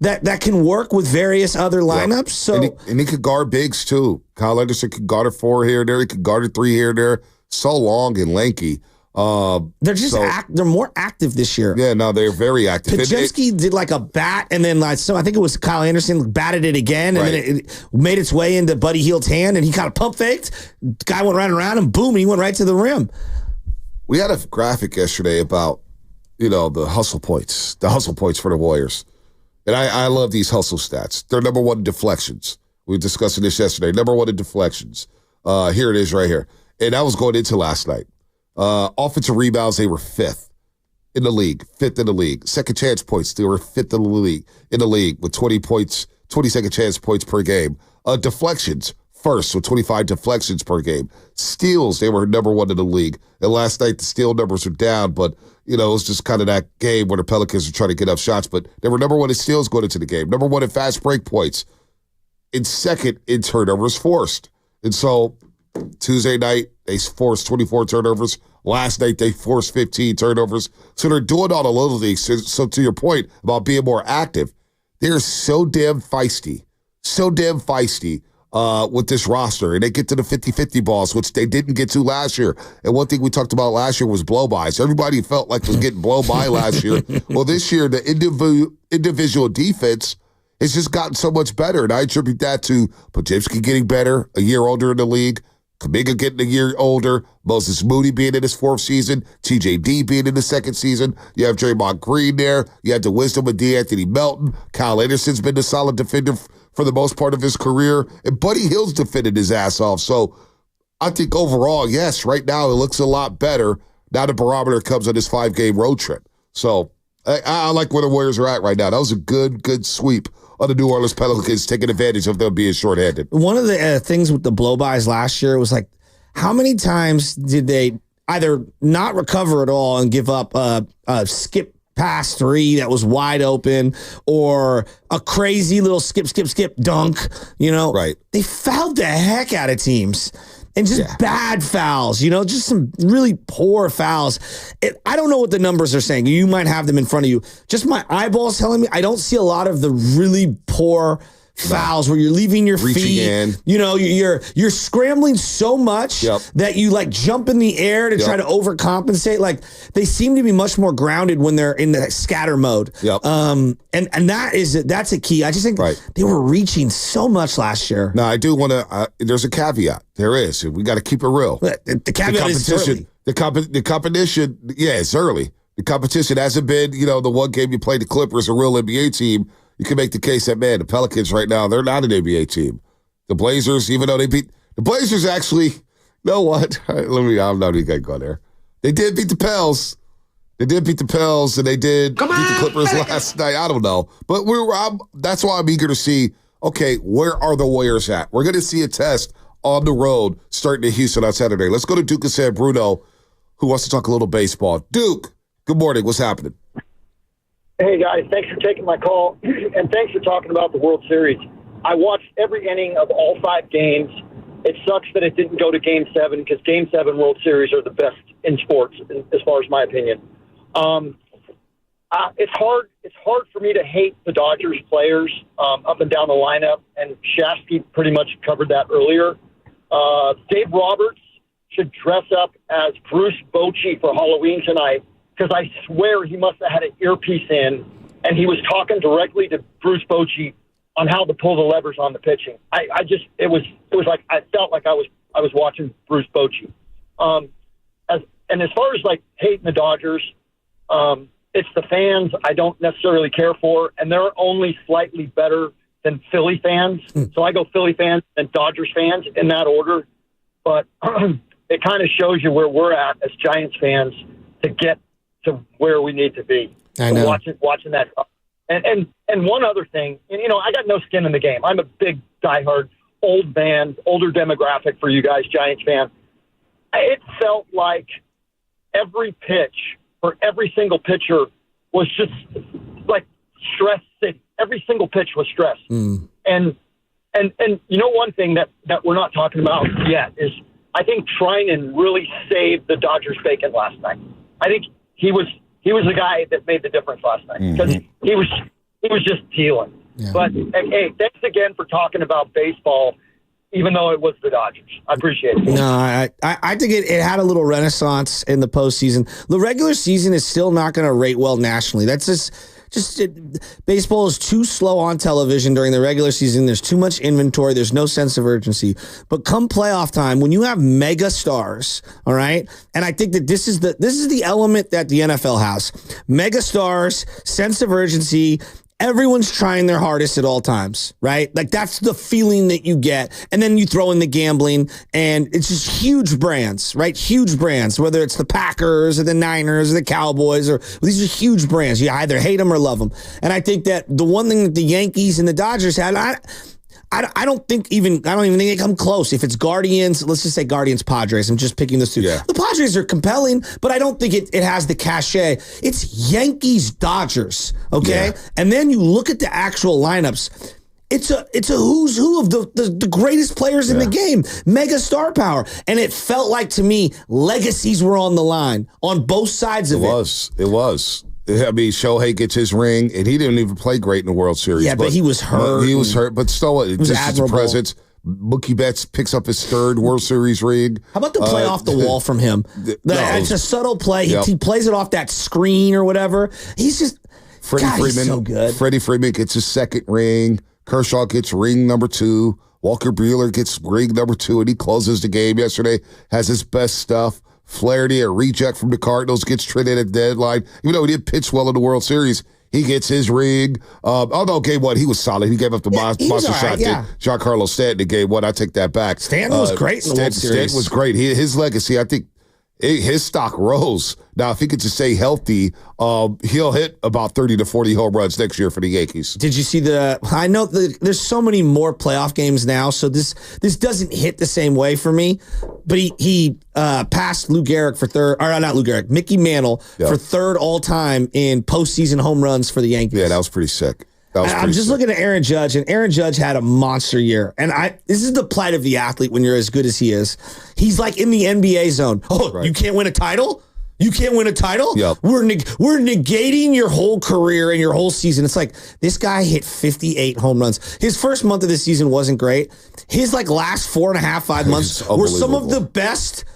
That can work with various other lineups. So and he could guard bigs, too. Kyle Anderson could guard a 4 here and there. He could guard a 3 here and there. So long and lanky. They're just they're more active this year. Yeah, no, they're very active. Pajemski did like a bat, and then I think it was Kyle Anderson batted it again, and then it made its way into Buddy Hield's hand, and he kind of pump faked. Guy went right around him, boom, and he went right to the rim. We had a graphic yesterday about, the hustle points for the Warriors. And I love these hustle stats. They're number 1 in deflections. We were discussing this yesterday. Number 1 in deflections. Here it is right here. And that was going into last night. Offensive rebounds, they were 5th in the league. 5th in the league. Second chance points, they were 5th in the league with 20 points, 20 second chance points per game. Deflections, first, with 25 deflections per game. Steals, they were number 1 in the league. And last night, the steal numbers were down, but, it was just kind of that game where the Pelicans were trying to get up shots. But they were number 1 in steals going into the game. Number 1 in fast break points. In second in turnovers forced. And so, Tuesday night, they forced 24 turnovers. Last night, they forced 15 turnovers. So they're doing all the little things. So to your point about being more active, they're so damn feisty. With this roster, and they get to the 50-50 balls, which they didn't get to last year. And one thing we talked about last year was blow-bys. Everybody felt like was getting blown by last year. Well, this year, the individual defense has just gotten so much better, and I attribute that to Pajemski getting better, a year older in the league, Kuminga getting a year older, Moses Moody being in his 4th season, TJD being in the 2nd season. You have Draymond Green there. You have the wisdom of D'Anthony Melton. Kyle Anderson's been a solid defender for the most part of his career. And Buddy Hield's defended his ass off. So I think overall, yes, right now it looks a lot better. Now the barometer comes on this 5-game road trip. So I like where the Warriors are at right now. That was a good sweep of the New Orleans Pelicans, taking advantage of them being shorthanded. One of the things with the blow-bys last year was like, how many times did they either not recover at all and give up a skip pass 3 that was wide open, or a crazy little skip dunk, Right. They fouled the heck out of teams. And just bad fouls, just some really poor fouls. I don't know what the numbers are saying. You might have them in front of you. Just my eyeballs telling me I don't see a lot of the really poor fouls where you're leaving your feet. In. You're scrambling so much that you like jump in the air to try to overcompensate. Like they seem to be much more grounded when they're in the scatter mode. And that's a key. I just think they were reaching so much last year. No, I do want to. There's a caveat. There is. We got to keep it real. The caveat is early. The competition. Yeah, it's early. The competition hasn't been. The one game you played the Clippers, a real NBA team. You can make the case that, man, the Pelicans right now, they're not an NBA team. The Blazers, even though they beat the Blazers, actually, you know what? I'm not even going to go there. They did beat the Pels. And they did beat the Clippers last night. I don't know. But that's why I'm eager to see, okay, where are the Warriors at? We're going to see a test on the road starting in Houston on Saturday. Let's go to Duke and San Bruno, who wants to talk a little baseball. Duke, good morning. What's happening? Hey, guys, thanks for taking my call, and thanks for talking about the World Series. I watched every inning of all 5 games. It sucks that it didn't go to Game 7 because Game 7 World Series are the best in sports, as far as my opinion. It's hard for me to hate the Dodgers players up and down the lineup, and Shasky pretty much covered that earlier. Dave Roberts should dress up as Bruce Bochy for Halloween tonight, because I swear he must have had an earpiece in, and he was talking directly to Bruce Bochy on how to pull the levers on the pitching. It was like I felt like I was watching Bruce Bochy. As far as like hating the Dodgers, it's the fans I don't necessarily care for, and they're only slightly better than Philly fans. So I go Philly fans and Dodgers fans in that order. But it kind of shows you where we're at as Giants fans to get to where we need to be. I know. Watching that. And one other thing, and I got no skin in the game. I'm a big diehard older demographic for you guys, Giants fan. It felt like every pitch for every single pitcher was just like stress city. Every single pitch was stress. And one thing that we're not talking about yet is I think Trinan really saved the Dodgers bacon last night. I think he was the guy that made the difference last night because he was just dealing. Yeah. But hey, thanks again for talking about baseball, even though it was the Dodgers. I appreciate it. No, I think it had a little renaissance in the postseason. The regular season is still not going to rate well nationally. That's just baseball is too slow on television during the regular season. There's too much inventory. There's no sense of urgency. But come playoff time, when you have mega stars, all right, and I think that this is the element that the NFL has: mega stars, sense of urgency. Everyone's trying their hardest at all times, right? Like that's the feeling that you get. And then you throw in the gambling, and it's just huge brands, right? Huge brands, whether it's the Packers or the Niners or the Cowboys, or these are huge brands. You either hate them or love them. And I think that the one thing that the Yankees and the Dodgers had, I don't even think they come close. If it's Guardians, let's just say Guardians Padres. I'm just picking those two. Yeah. The Padres are compelling, but I don't think it has the cachet. It's Yankees Dodgers, okay? Yeah. And then you look at the actual lineups. It's a who's who of the greatest players in the game. Mega star power. And it felt like to me legacies were on the line on both sides of it. It was. I mean, Shohei gets his ring, and he didn't even play great in the World Series. Yeah, but he was hurt. He was hurt, but still, it was just his presence. Mookie Betts picks up his 3rd World Series ring. How about the play off the wall from him? It's a subtle play. He plays it off that screen or whatever. He's just he's so good. Freddie Freeman gets his 2nd ring. Kershaw gets ring number 2. Walker Buehler gets ring number 2, and he closes the game yesterday, has his best stuff. Flaherty, a reject from the Cardinals, gets traded at the deadline. Even though he did pitch well in the World Series, he gets his ring. Although game 1, he was solid. He gave up the monster shot to Giancarlo Stanton in game 1. I take that back. Stanton was great in the World Series. Stanton was great. His legacy, I think, his stock rose. Now, if he could just stay healthy, he'll hit about 30 to 40 home runs next year for the Yankees. Did you see I know there's so many more playoff games now, so this doesn't hit the same way for me. But he passed Lou Gehrig for third, or not Lou Gehrig, Mickey Mantle for third all time in postseason home runs for the Yankees. Yeah, that was pretty sick. I'm just looking at Aaron Judge, and Aaron Judge had a monster year. And this is the plight of the athlete when you're as good as he is. He's like in the NBA zone. Oh, You can't win a title? You can't win a title? Yep. We're negating your whole career and your whole season. It's like this guy hit 58 home runs. His first month of the season wasn't great. His last 4.5, 5 months were some of the best,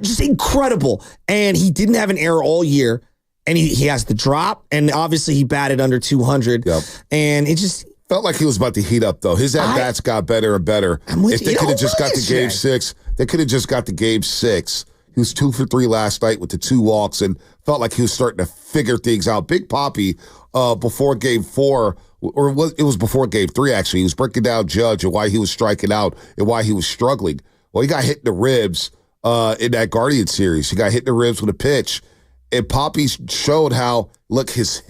just incredible. And he didn't have an error all year. And he has the drop, and obviously he batted under 200. Yep. And it just felt like he was about to heat up, though. His at-bats got better and better. If they could have just got to Game 6, they could have just got to Game 6. He was 2 for 3 last night with the 2 walks and felt like he was starting to figure things out. Big Papi, before Game 4, it was before Game 3, actually. He was breaking down Judge and why he was striking out and why he was struggling. Well, he got hit in the ribs in that Guardian series. He got hit in the ribs with a pitch. And Papi showed how, look, his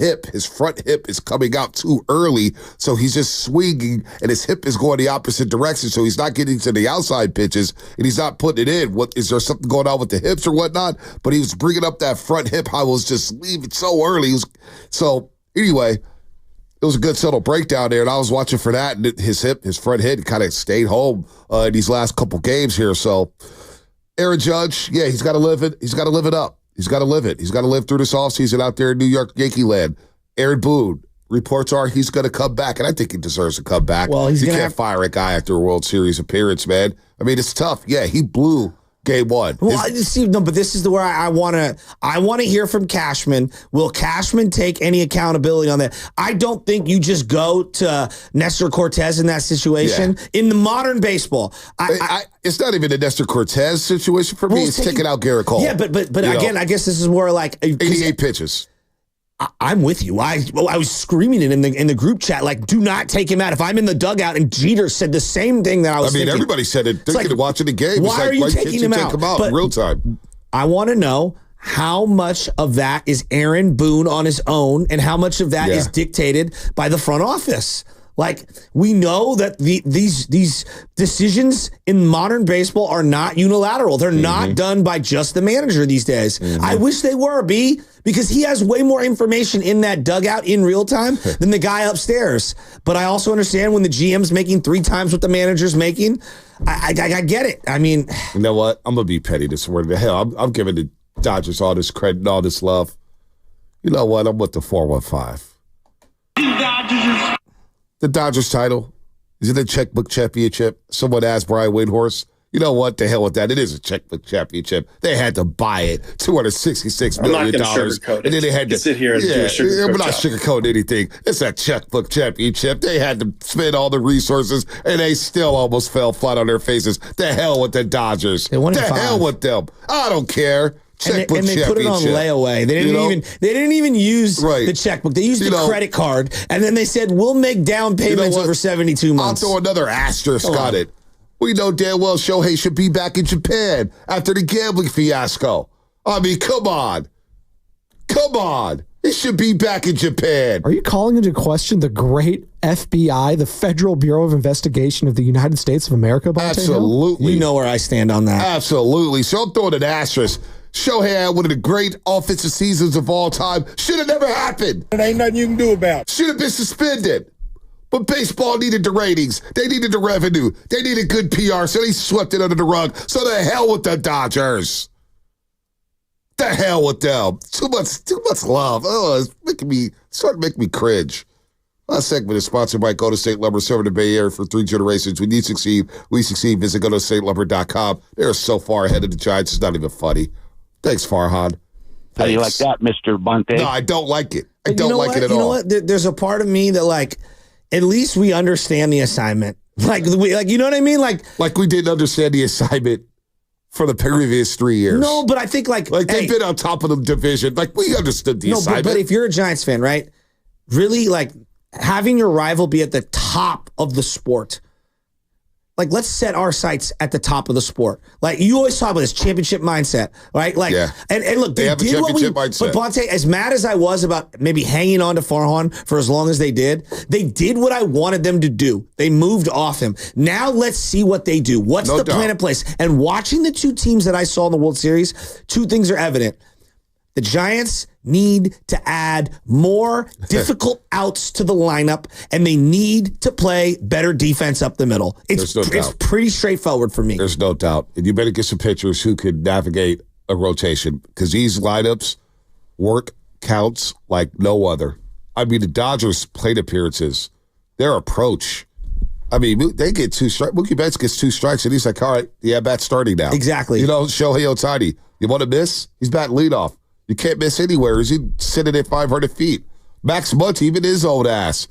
front hip is coming out too early, so he's just swinging, and his hip is going the opposite direction, so he's not getting to the outside pitches, and he's not putting it in. Is there something going on with the hips or whatnot? But he was bringing up that front hip. I was just leaving so early. So, anyway, it was a good subtle breakdown there, and I was watching for that, and his front hip kind of stayed home in these last couple games here. So, Aaron Judge, yeah, he's got to live it. He's got to live it up. He's got to live it. He's got to live through this offseason out there in New York Yankee land. Aaron Boone, reports are he's going to come back, and I think he deserves to come back. Well, you can't fire a guy after a World Series appearance, man. I mean, it's tough. Yeah, he blew Game 1. Well, but this is where I want to hear from Cashman. Will Cashman take any accountability on that? I don't think you just go to Nestor Cortez in that situation. Yeah. In the modern baseball, it's not even a Nestor Cortez situation for me. It's taking out Garrett Cole. Yeah, but again, I guess this is more like 88 pitches. I'm with you. I was screaming it in the group chat, do not take him out. If I'm in the dugout, and Jeter said the same thing that I was thinking. Everybody said it. Thinking of watching the game. Why are you taking him out? In real time? I want to know how much of that is Aaron Boone on his own, and how much of that is dictated by the front office. We know that these decisions in modern baseball are not unilateral. They're not done by just the manager these days. I wish they were, because he has way more information in that dugout in real time than the guy upstairs. But I also understand when the GM's making 3 times what the manager's making. I get it. I mean, you know what? I'm gonna be petty this morning. Hell, I'm giving the Dodgers all this credit and all this love. You know what? I'm with the 415. The Dodgers title, is it a checkbook championship? Someone asked Brian Windhorst. You know what? The hell with that. It is a checkbook championship. They had to buy it. $266 million. I'm not going to sugarcoat it. And then they had to sit here and do a sugarcoat. I'm not sugarcoating anything. It's a checkbook championship. They had to spend all the resources, and they still almost fell flat on their faces. The hell with the Dodgers. They won the hell with them. I don't care. And they put it on layaway. They didn't even use the checkbook. They used the credit card, and then they said, we'll make down payments over 72 months. I'll throw another asterisk on it. We know damn well Shohei should be back in Japan after the gambling fiasco. I mean, come on. Come on. He should be back in Japan. Are you calling into question the great FBI, the Federal Bureau of Investigation of the United States of America? Absolutely. You know where I stand on that. Absolutely. So I'm throwing an asterisk. Shohei had one of the great offensive seasons of all time. Should have never happened. There ain't nothing you can do about it. Should have been suspended. But baseball needed the ratings. They needed the revenue. They needed good PR, so they swept it under the rug. So the hell with the Dodgers. The hell with them. Too much love. Oh, it's starting to make me cringe. Last segment is sponsored by Golden State Lumber, serving the Bay Area for 3 generations. When you succeed, we succeed. Visit GoldenStateLumber.com. They're so far ahead of the Giants, it's not even funny. Thanks, Farhan. How do you like that, Mr. Bunte? No, I don't like it. I don't like it at all. You know what? There's a part of me that, at least we understand the assignment. You know what I mean? Like we didn't understand the assignment for the previous 3 years. No, but I think they've been on top of the division. We understood the assignment. But if you're a Giants fan, right? Really, having your rival be at the top of the sport. like, let's set our sights at the top of the sport. Like, you always talk about this championship mindset, right? Like, and look, they have a did what we, championship mindset. but Bonte, as mad as I was about maybe hanging on to Farhan for as long as they did what I wanted them to do. They moved off him. Now let's see what they do. What's the plan in place? And watching the two teams that I saw in the World Series, two things are evident. The Giants need to add more difficult outs to the lineup, and they need to play better defense up the middle. It's pretty straightforward for me. There's no doubt. And you better get some pitchers who could navigate a rotation because these lineups work counts like no other. I mean, the Dodgers' plate appearances, their approach. I mean, they get 2 strikes. Mookie Betts gets 2 strikes, and he's like, all right, yeah, bat's starting now. Exactly. You know, Shohei Ohtani, you want to miss? He's batting leadoff. You can't miss anywhere. He's sitting at 500 feet. Max Muncy, even his old ass,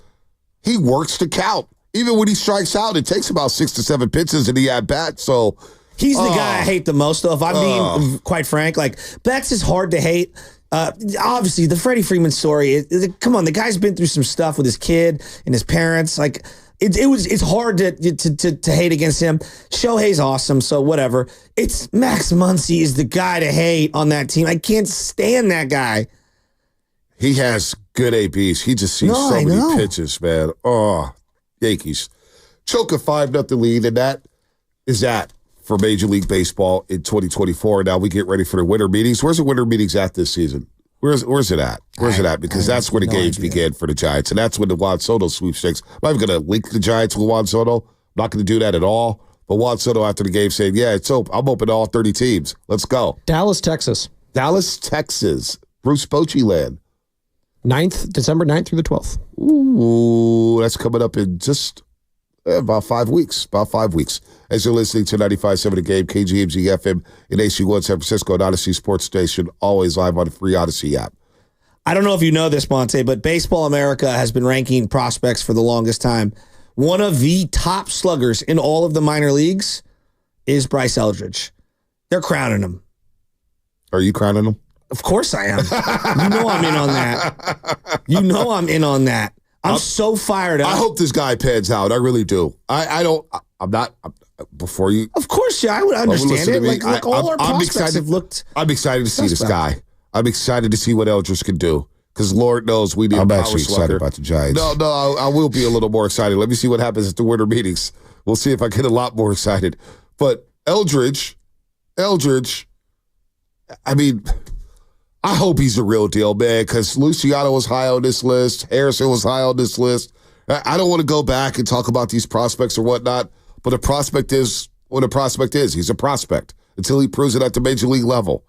he works to count. Even when he strikes out, it takes about 6 to 7 pitches and he at bat. So he's the guy I hate the most, though. If I'm being quite frank, like Betts is hard to hate. Obviously, the Freddie Freeman story. Come on, the guy's been through some stuff with his kid and his parents. Like it's hard to hate against him. Shohei's awesome, so whatever. It's Max Muncy is the guy to hate on that team. I can't stand that guy. He has good ABs. He just sees so many pitches, man. Oh, Yankees choke a 5-0 lead, and that is that for Major League Baseball in 2024. Now we get ready for the winter meetings. Where's the winter meetings at this season? Where's it at? Where's it at? Because that's where the games began for the Giants, and that's when the Juan Soto sweepstakes. I'm not even going to link the Giants with Juan Soto. I'm not going to do that at all. But Juan Soto after the game said, yeah, I'm open to all 30 teams. Let's go. Dallas, Texas. Dallas, Texas. Bruce Bochy land. December 9th through the 12th. Ooh, that's coming up in just about 5 weeks. As you're listening to 95.7 The Game, KGMZ FM in AC1 San Francisco, an Odyssey Sports Station, always live on the free Odyssey app. I don't know if you know this, Bonte, but Baseball America has been ranking prospects for the longest time. One of the top sluggers in all of the minor leagues is Bryce Eldridge. They're crowning him. Are you crowning him? Of course I am. You know I'm in on that. I'm so fired up. I hope this guy pans out. I really do. Before you. Of course, yeah, I would understand it. Like all our prospects have looked. I'm excited to see this guy. I'm excited to see what Eldridge can do. Because Lord knows we need a power actually slugger. excited about the Giants. No, I will be a little more excited. Let me see what happens at the winter meetings. We'll see if I get a lot more excited. But Eldridge, I mean, I hope he's the real deal, man, because Luciano was high on this list. Harrison was high on this list. I don't want to go back and talk about these prospects or whatnot, but a prospect is what a prospect is. He's a prospect until he proves it at the major league level.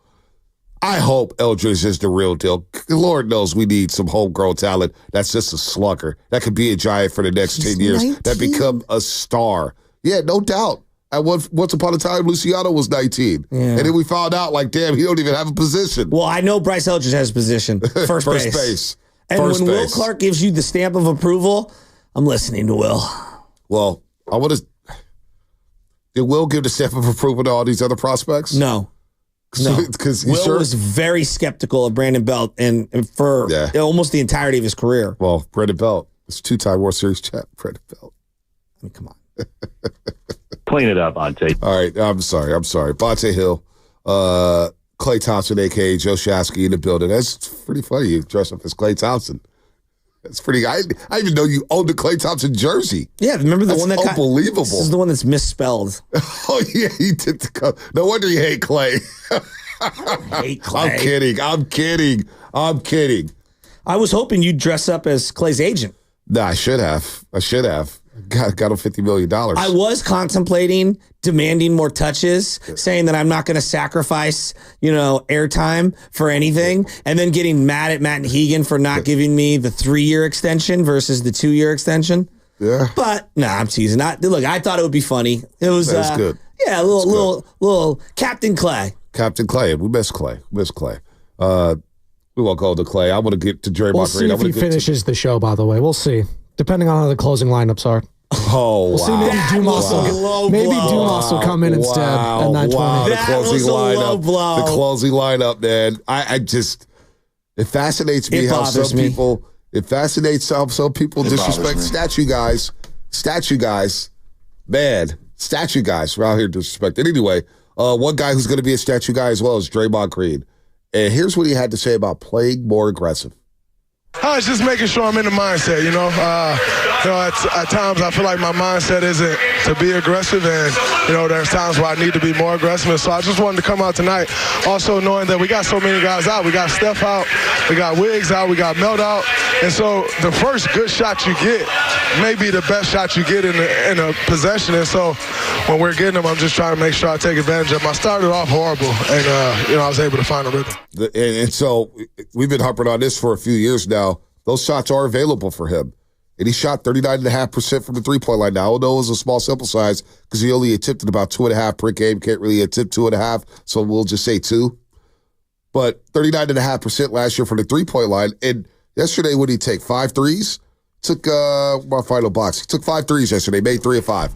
I hope Eldridge is the real deal. Lord knows we need some homegrown talent that's just a slugger. That could be a Giant for the next 10 years. 19? That become a star. Yeah, no doubt. Once upon a time, Luciano was 19. Yeah. And then we found out, like, damn, he don't even have a position. Well, I know Bryce Eldridge has a position. First base. And when Will Clark gives you the stamp of approval, I'm listening to Will. Well, I want to... Did Will give the stamp of approval to all these other prospects? No. Because Will was very skeptical of Brandon Belt and for almost the entirety of his career. Well, Brandon Belt is 2-time World Series champ. Brandon Belt. I mean, come on. Clean it up, Bonte. All right, I'm sorry. Bonte Hill, Clay Thompson, a.k.a. Joe Shasky in the building. That's pretty funny. You dress up as Clay Thompson. That's pretty. I even know you owned the Clay Thompson jersey. Yeah, remember the one that unbelievable. This is the one that's misspelled. Oh yeah, he did. No wonder you hate Clay. I hate Clay. I'm kidding. I was hoping you'd dress up as Clay's agent. Nah, I should have. Got him $50 million. I was contemplating demanding more touches, saying that I'm not going to sacrifice, airtime for anything, and then getting mad at Matt and Hegan for not giving me the 3-year extension versus the 2-year extension. Yeah. But no, I'm teasing. Look, I thought it would be funny. It was good. Yeah, a little Captain Clay. Captain Clay. We miss Clay. We won't go to Clay. I want to get to Draymond Green. We'll see if he finishes the show, by the way. We'll see. Depending on how the closing lineups are. Oh, we'll see. Maybe Dumas will come in instead at 9:20. Wow, that was a low blow. The closing lineup, man. It fascinates me how some people. It fascinates how some people disrespect statue guys. Man, statue guys. We're out here disrespected. Anyway, one guy who's going to be a statue guy as well is Draymond Green. And here's what he had to say about playing more aggressive. It's just making sure I'm in the mindset, at times I feel like my mindset isn't to be aggressive, and, there's times where I need to be more aggressive. And so I just wanted to come out tonight also knowing that we got so many guys out. We got Steph out, we got Wiggs out, we got Melt out. And so the first good shot you get may be the best shot you get in a possession. And so when we're getting them, I'm just trying to make sure I take advantage of them. I started off horrible, and, I was able to find a rhythm. And so we've been harping on this for a few years now. Those shots are available for him. And he shot 39.5% from the three-point line. Now, I know it was a small sample size because he only attempted about 2.5 per game. Can't really attempt 2.5, so we'll just say 2. But 39.5% last year from the three-point line. And yesterday, what did he take? 5 threes? Took my final box. He took 5 threes yesterday, made 3 of 5.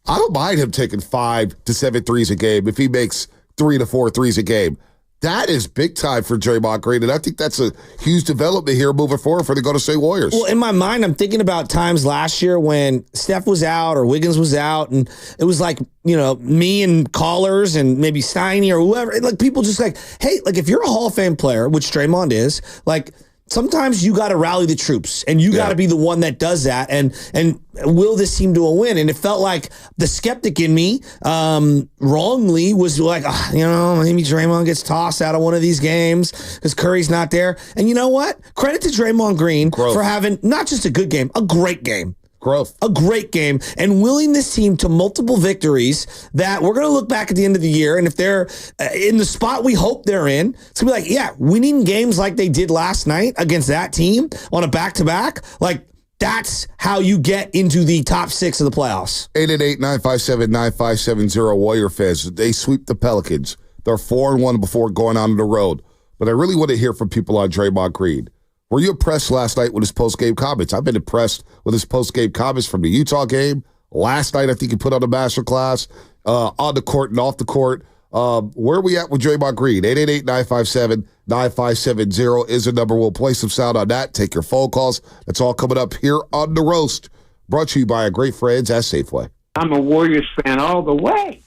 I don't mind him taking 5 to 7 threes a game if he makes 3 to 4 threes a game. That is big time for Draymond Green, and I think that's a huge development here moving forward for the Golden State Warriors. Well, in my mind, I'm thinking about times last year when Steph was out or Wiggins was out, and it was like, me and callers and maybe Steiny or whoever, like people just like, hey, like if you're a Hall of Fame player, which Draymond is, like sometimes you got to rally the troops and you got to be the one that does that. And will this team do a win? And it felt like the skeptic in me wrongly was like, maybe Draymond gets tossed out of one of these games because Curry's not there. And you know what? Credit to Draymond Green for having not just a good game, a great game. A great game, and willing this team to multiple victories that we're going to look back at the end of the year, and if they're in the spot we hope they're in, it's going to be like, winning games like they did last night against that team on a back-to-back, like that's how you get into the top 6 of the playoffs. 888-957-9570 Warrior fans. They sweep the Pelicans. They're 4-1 before going on the road. But I really want to hear from people on Draymond Green. Were you impressed last night with his post-game comments? I've been impressed with his post-game comments from the Utah game. Last night, I think he put on a masterclass on the court and off the court. Where are we at with Draymond Green? 888-957-9570 is the number. We'll play some sound on that. Take your phone calls. That's all coming up here on The Roast. Brought to you by our great friends at Safeway. I'm a Warriors fan all the way.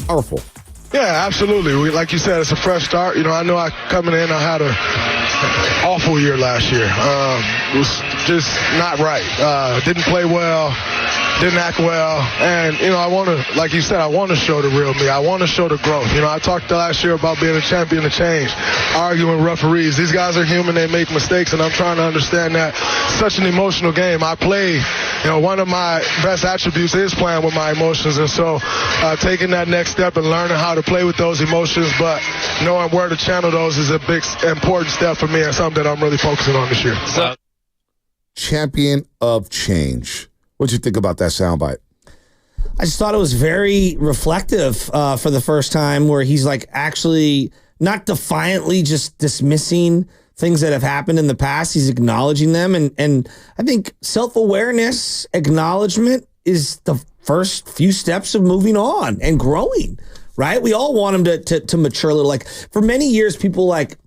powerful. Yeah, absolutely. Like you said, it's a fresh start. I know coming in, I had an awful year last year. It was just not right. Didn't play well. Didn't act well. And, I want to, like you said, I want to show the real me. I want to show the growth. I talked last year about being a champion of change, arguing with referees. These guys are human. They make mistakes, and I'm trying to understand that. Such an emotional game. I play, one of my best attributes is playing with my emotions. And so taking that next step and learning how to play with those emotions, but knowing where to channel those is a big, important step for me and something that I'm really focusing on this year. Champion of change. What'd you think about that soundbite? I just thought it was very reflective for the first time, where he's like actually not defiantly just dismissing things that have happened in the past. He's acknowledging them. And I think self-awareness, acknowledgement is the first few steps of moving on and growing, right? We all want him to mature a little. Like for many years, people like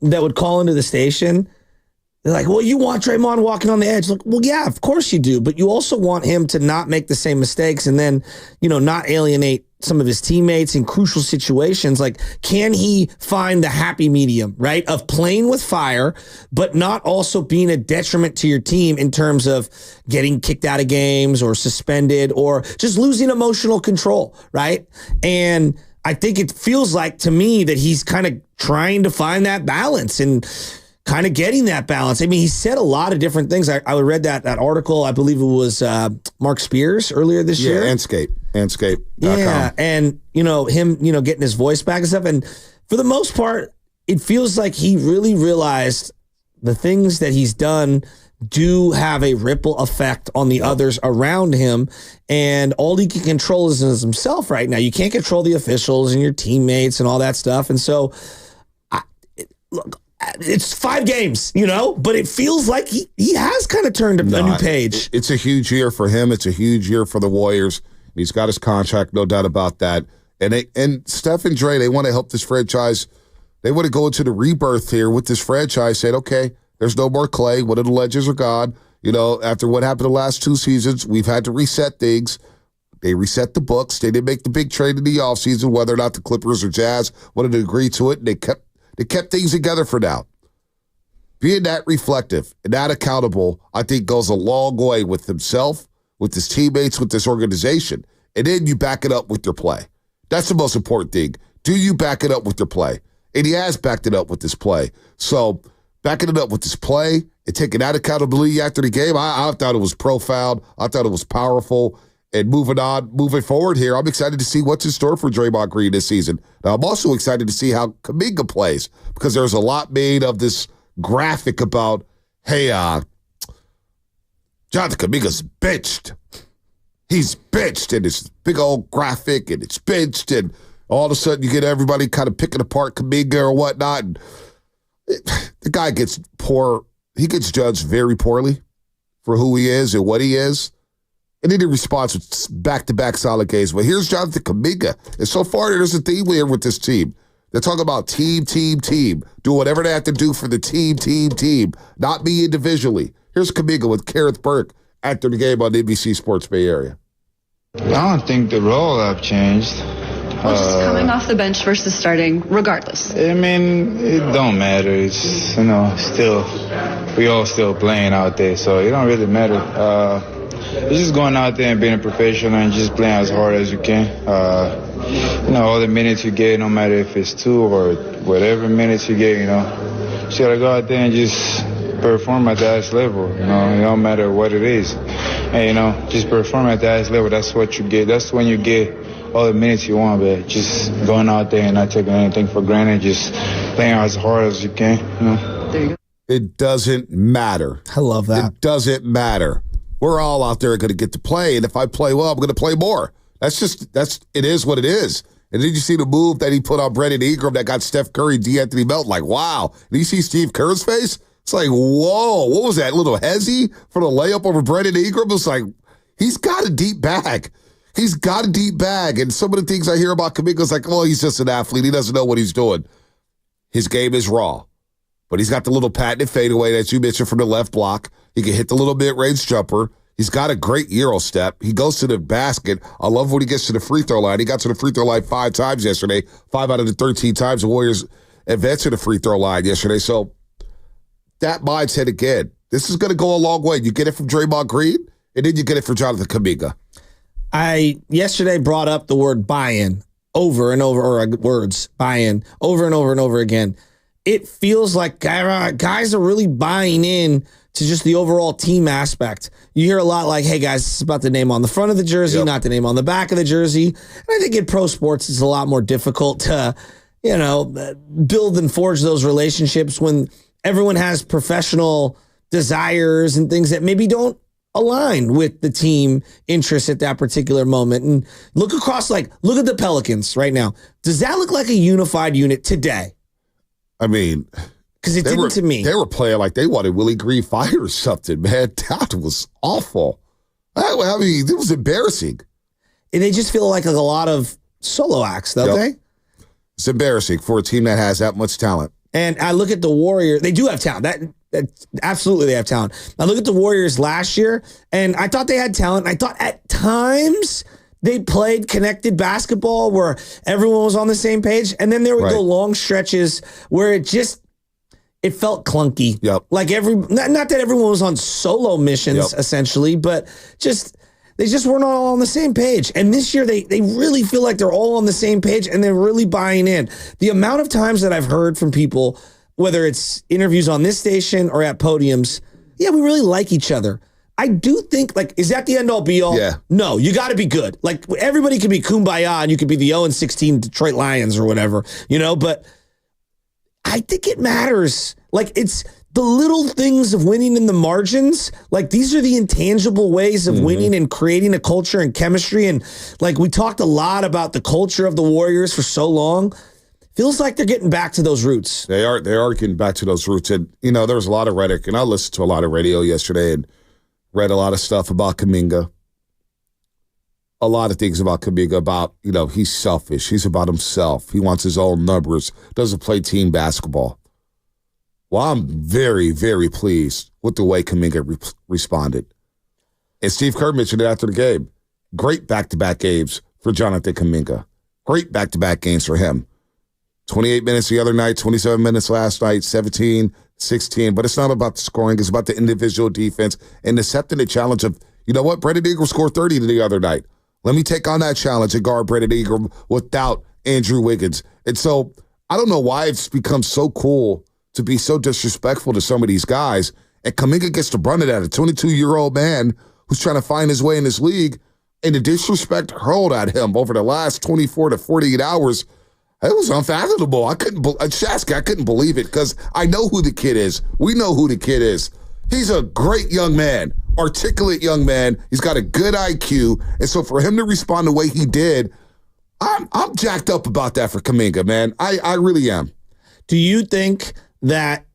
that would call into the station, they're like, well, you want Draymond walking on the edge. Like, well, yeah, of course you do. But you also want him to not make the same mistakes and then, not alienate some of his teammates in crucial situations. Like, can he find the happy medium, right? Of playing with fire, but not also being a detriment to your team in terms of getting kicked out of games or suspended or just losing emotional control, right? And I think it feels like to me that he's kind of trying to find that balance and kind of getting that balance. I mean, he said a lot of different things. I read that article. I believe it was Mark Spears earlier this year. Yeah, Anscape. Yeah, and him, getting his voice back and stuff. And for the most part, it feels like he really realized the things that he's done do have a ripple effect on the others around him. And all he can control is himself right now. You can't control the officials and your teammates and all that stuff. And so, look, it's 5 games, but it feels like he has kind of turned a new page. It's a huge year for him. It's a huge year for the Warriors. He's got his contract, no doubt about that. And Steph and Dre, they want to help this franchise. They want to go into the rebirth here with this franchise, saying, okay, there's no more Clay. One of the legends are gone. After what happened the last 2 seasons, we've had to reset things. They reset the books. They didn't make the big trade in the offseason, whether or not the Clippers or Jazz wanted to agree to it. And they kept things together for now. Being that reflective and that accountable, I think, goes a long way with himself, with his teammates, with this organization. And then you back it up with your play. That's the most important thing. Do you back it up with your play? And he has backed it up with his play. So backing it up with his play and taking that accountability after the game, I thought it was profound. I thought it was powerful. And moving forward here, I'm excited to see what's in store for Draymond Green this season. Now, I'm also excited to see how Kuminga plays, because there's a lot made of this graphic about, hey, Jonathan Kuminga's benched. He's benched, and it's big old graphic, and it's benched, and all of a sudden you get everybody kind of picking apart Kuminga or whatnot. And the guy gets he gets judged very poorly for who he is and what he is. And then he responds with back-to-back solid games. But here's Jonathan Kuminga. And so far, there's a theme here with this team. They're talking about team. Do whatever they have to do for the team. Not me individually. Here's Kuminga with Kareth Burke after the game on NBC Sports Bay Area. I don't think the role have changed. Well, just coming off the bench versus starting, regardless. I mean, it don't matter. It's, still, we all still playing out there, so it don't really matter. It's just going out there and being a professional and just playing as hard as you can. All the minutes you get, no matter if it's 2 or whatever minutes you get, you just gotta go out there and just perform at the highest level. It don't matter what it is. And, just perform at the highest level. That's what you get. That's when you get all the minutes you want, but just going out there and not taking anything for granted, just playing as hard as you can. There you go. It doesn't matter. I love that. It doesn't matter. We're all out there going to get to play, and if I play well, I'm going to play more. It is what it is. And then you see the move that he put on Brandon Ingram that got Steph Curry, D'Anthony Melton, like, wow. And you see Steve Kerr's face? It's like, whoa, what was that, little hezzy for the layup over Brandon Ingram? It's like, he's got a deep bag. And some of the things I hear about Kuminga is like, well, he's just an athlete. He doesn't know what he's doing. His game is raw. But he's got the little patented fadeaway that you mentioned from the left block. He can hit the little mid-range jumper. He's got a great Euro step. He goes to the basket. I love when he gets to the free throw line. He got to the free throw line 5 times yesterday. 5 out of the 13 times the Warriors advanced to the free throw line yesterday. So that mindset again, this is going to go a long way. You get it from Draymond Green, and then you get it from Jonathan Kuminga. I yesterday brought up the word buy-in over and over, or words buy-in over and over and over again. It feels like guys are really buying in to just the overall team aspect. You hear a lot like, hey guys, it's about the name on the front of the jersey, not the name on the back of the jersey. And I think in pro sports, it's a lot more difficult to, build and forge those relationships when everyone has professional desires and things that maybe don't align with the team interests at that particular moment. And look at the Pelicans right now. Does that look like a unified unit today? I mean, because it didn't to me. They were playing like they wanted Willie Green fired or something, man. That was awful. I mean, it was embarrassing. And they just feel like a lot of solo acts, don't they? It's embarrassing for a team that has that much talent. And I look at the Warriors. They do have talent. That absolutely they have talent. I look at the Warriors last year, and I thought they had talent. I thought at times they played connected basketball where everyone was on the same page. And then there would go long stretches where it felt clunky. Yep. Like not that everyone was on solo missions essentially, but they just weren't all on the same page. And this year they really feel like they're all on the same page and they're really buying in. The amount of times that I've heard from people, whether it's interviews on this station or at podiums, we really like each other. I do think, is that the end-all be-all? Yeah. No, you got to be good. Like, everybody can be kumbaya, and you could be the 0-16 Detroit Lions or whatever, but I think it matters. Like, it's the little things of winning in the margins. Like, these are the intangible ways of winning and creating a culture and chemistry. And, we talked a lot about the culture of the Warriors for so long. Feels like they're getting back to those roots. They are getting back to those roots. And, there was a lot of rhetoric, and I listened to a lot of radio yesterday and read a lot of stuff about Kuminga. A lot of things about Kuminga about, he's selfish. He's about himself. He wants his own numbers. Doesn't play team basketball. Well, I'm very, very pleased with the way Kuminga responded. And Steve Kerr mentioned it after the game. Great back-to-back games for Jonathan Kuminga. Great back-to-back games for him. 28 minutes the other night, 27 minutes last night, 17, 16. But it's not about the scoring. It's about the individual defense and accepting the challenge of, Brandon Ingram scored 30 the other night. Let me take on that challenge and guard Brandon Ingram without Andrew Wiggins. And so I don't know why it's become so cool to be so disrespectful to some of these guys. And Kuminga gets the brunt of that, a 22-year-old man who's trying to find his way in this league. And the disrespect hurled at him over the last 24 to 48 hours, it was unfathomable. I couldn't believe it because I know who the kid is. We know who the kid is. He's a great young man, articulate young man. He's got a good IQ. And so for him to respond the way he did, I'm jacked up about that for Kuminga, man. I really am. Do you think that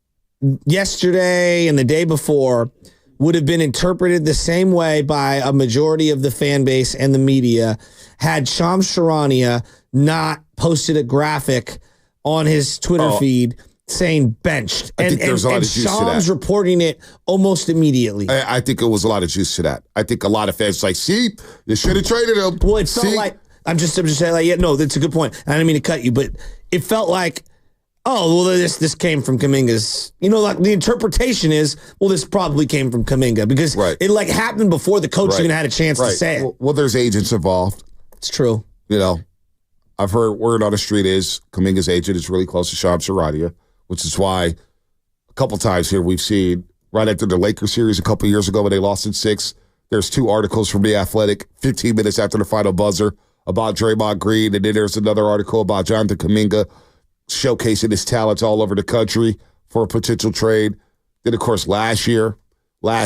yesterday and the day before would have been interpreted the same way by a majority of the fan base and the media had Shams Charania not posted a graphic on his Twitter feed saying benched? I think there's a lot of juice to that. Shams reporting it almost immediately. I think it was a lot of juice to that. I think a lot of fans see, you should have traded him. Well, it felt like, I'm just saying, no, that's a good point. I didn't mean to cut you, but it felt like, this came from Kuminga's. The interpretation is, this probably came from Kuminga because it happened before the coach even had a chance to say it. Well, there's agents involved. It's true. I've heard word on the street is Kuminga's agent is really close to Shams Charania, which is why a couple times here we've seen right after the Lakers series a couple years ago when they lost in 6, there's 2 articles from The Athletic 15 minutes after the final buzzer about Draymond Green, and then there's another article about Jonathan Kuminga showcasing his talents all over the country for a potential trade. Then, of course, last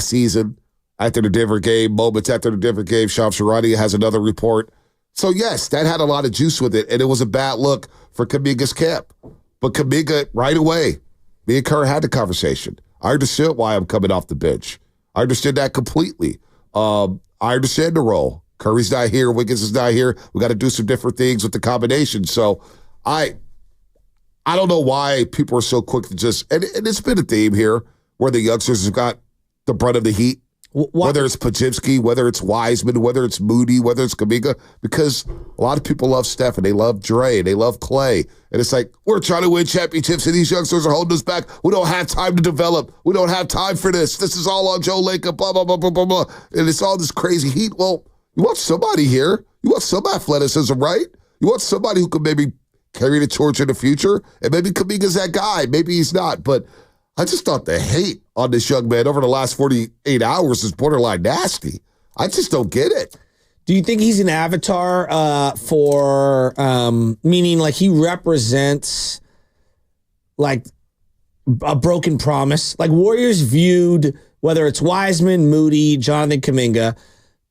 season, after the Denver game, moments after the Denver game, Shams Charania has another report. So, yes, that had a lot of juice with it, and it was a bad look for Kuminga's camp. But Kuminga, right away, me and Kerr had the conversation. I understood why I'm coming off the bench. I understood that completely. I understand the role. Curry's not here. Wiggins is not here. We got to do some different things with the combination. So, I don't know why people are so quick to just, and it's been a theme here where the youngsters have got the brunt of the heat. Whether it's Podziemski, whether it's Wiseman, whether it's Moody, whether it's Kuminga, because a lot of people love Steph and they love Dre, they love Clay. And it's like, we're trying to win championships and these youngsters are holding us back. We don't have time to develop. We don't have time for this. This is all on Joe Lacob, blah, blah, blah, blah, blah, blah. And it's all this crazy heat. Well, you want somebody here. You want some athleticism, right? You want somebody who could maybe carry the torch in the future. And maybe Kuminga's that guy. Maybe he's not. But I just thought the hate on this young man over the last 48 hours is borderline nasty. I just don't get it. Do you think he's an avatar for, meaning like he represents like a broken promise? Like Warriors viewed, whether it's Wiseman, Moody, Jonathan Kuminga,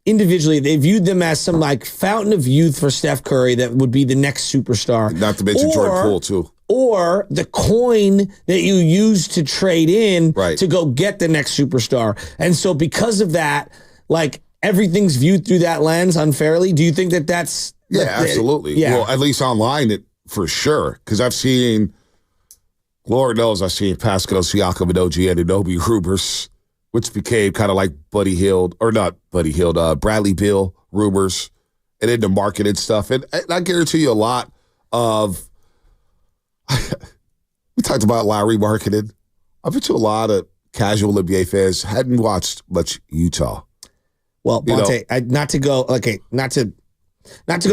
individually, they viewed them as some like fountain of youth for Steph Curry that would be the next superstar. Not to mention Jordan Poole, too. Or the coin that you use to trade in to go get the next superstar. And so because of that, like everything's viewed through that lens unfairly. Do you think that that's... Yeah, absolutely. Yeah. Well, at least online, it for sure. Because I've seen, Lord knows I've seen Pascal Siakam and OG Anunoby rumors, which became kind of like Bradley Beal rumors, and into marketing stuff. And I guarantee you a lot of... we talked about Lowry marketing. I bet you a lot of casual NBA fans hadn't watched much Utah. Well, Monte, not to go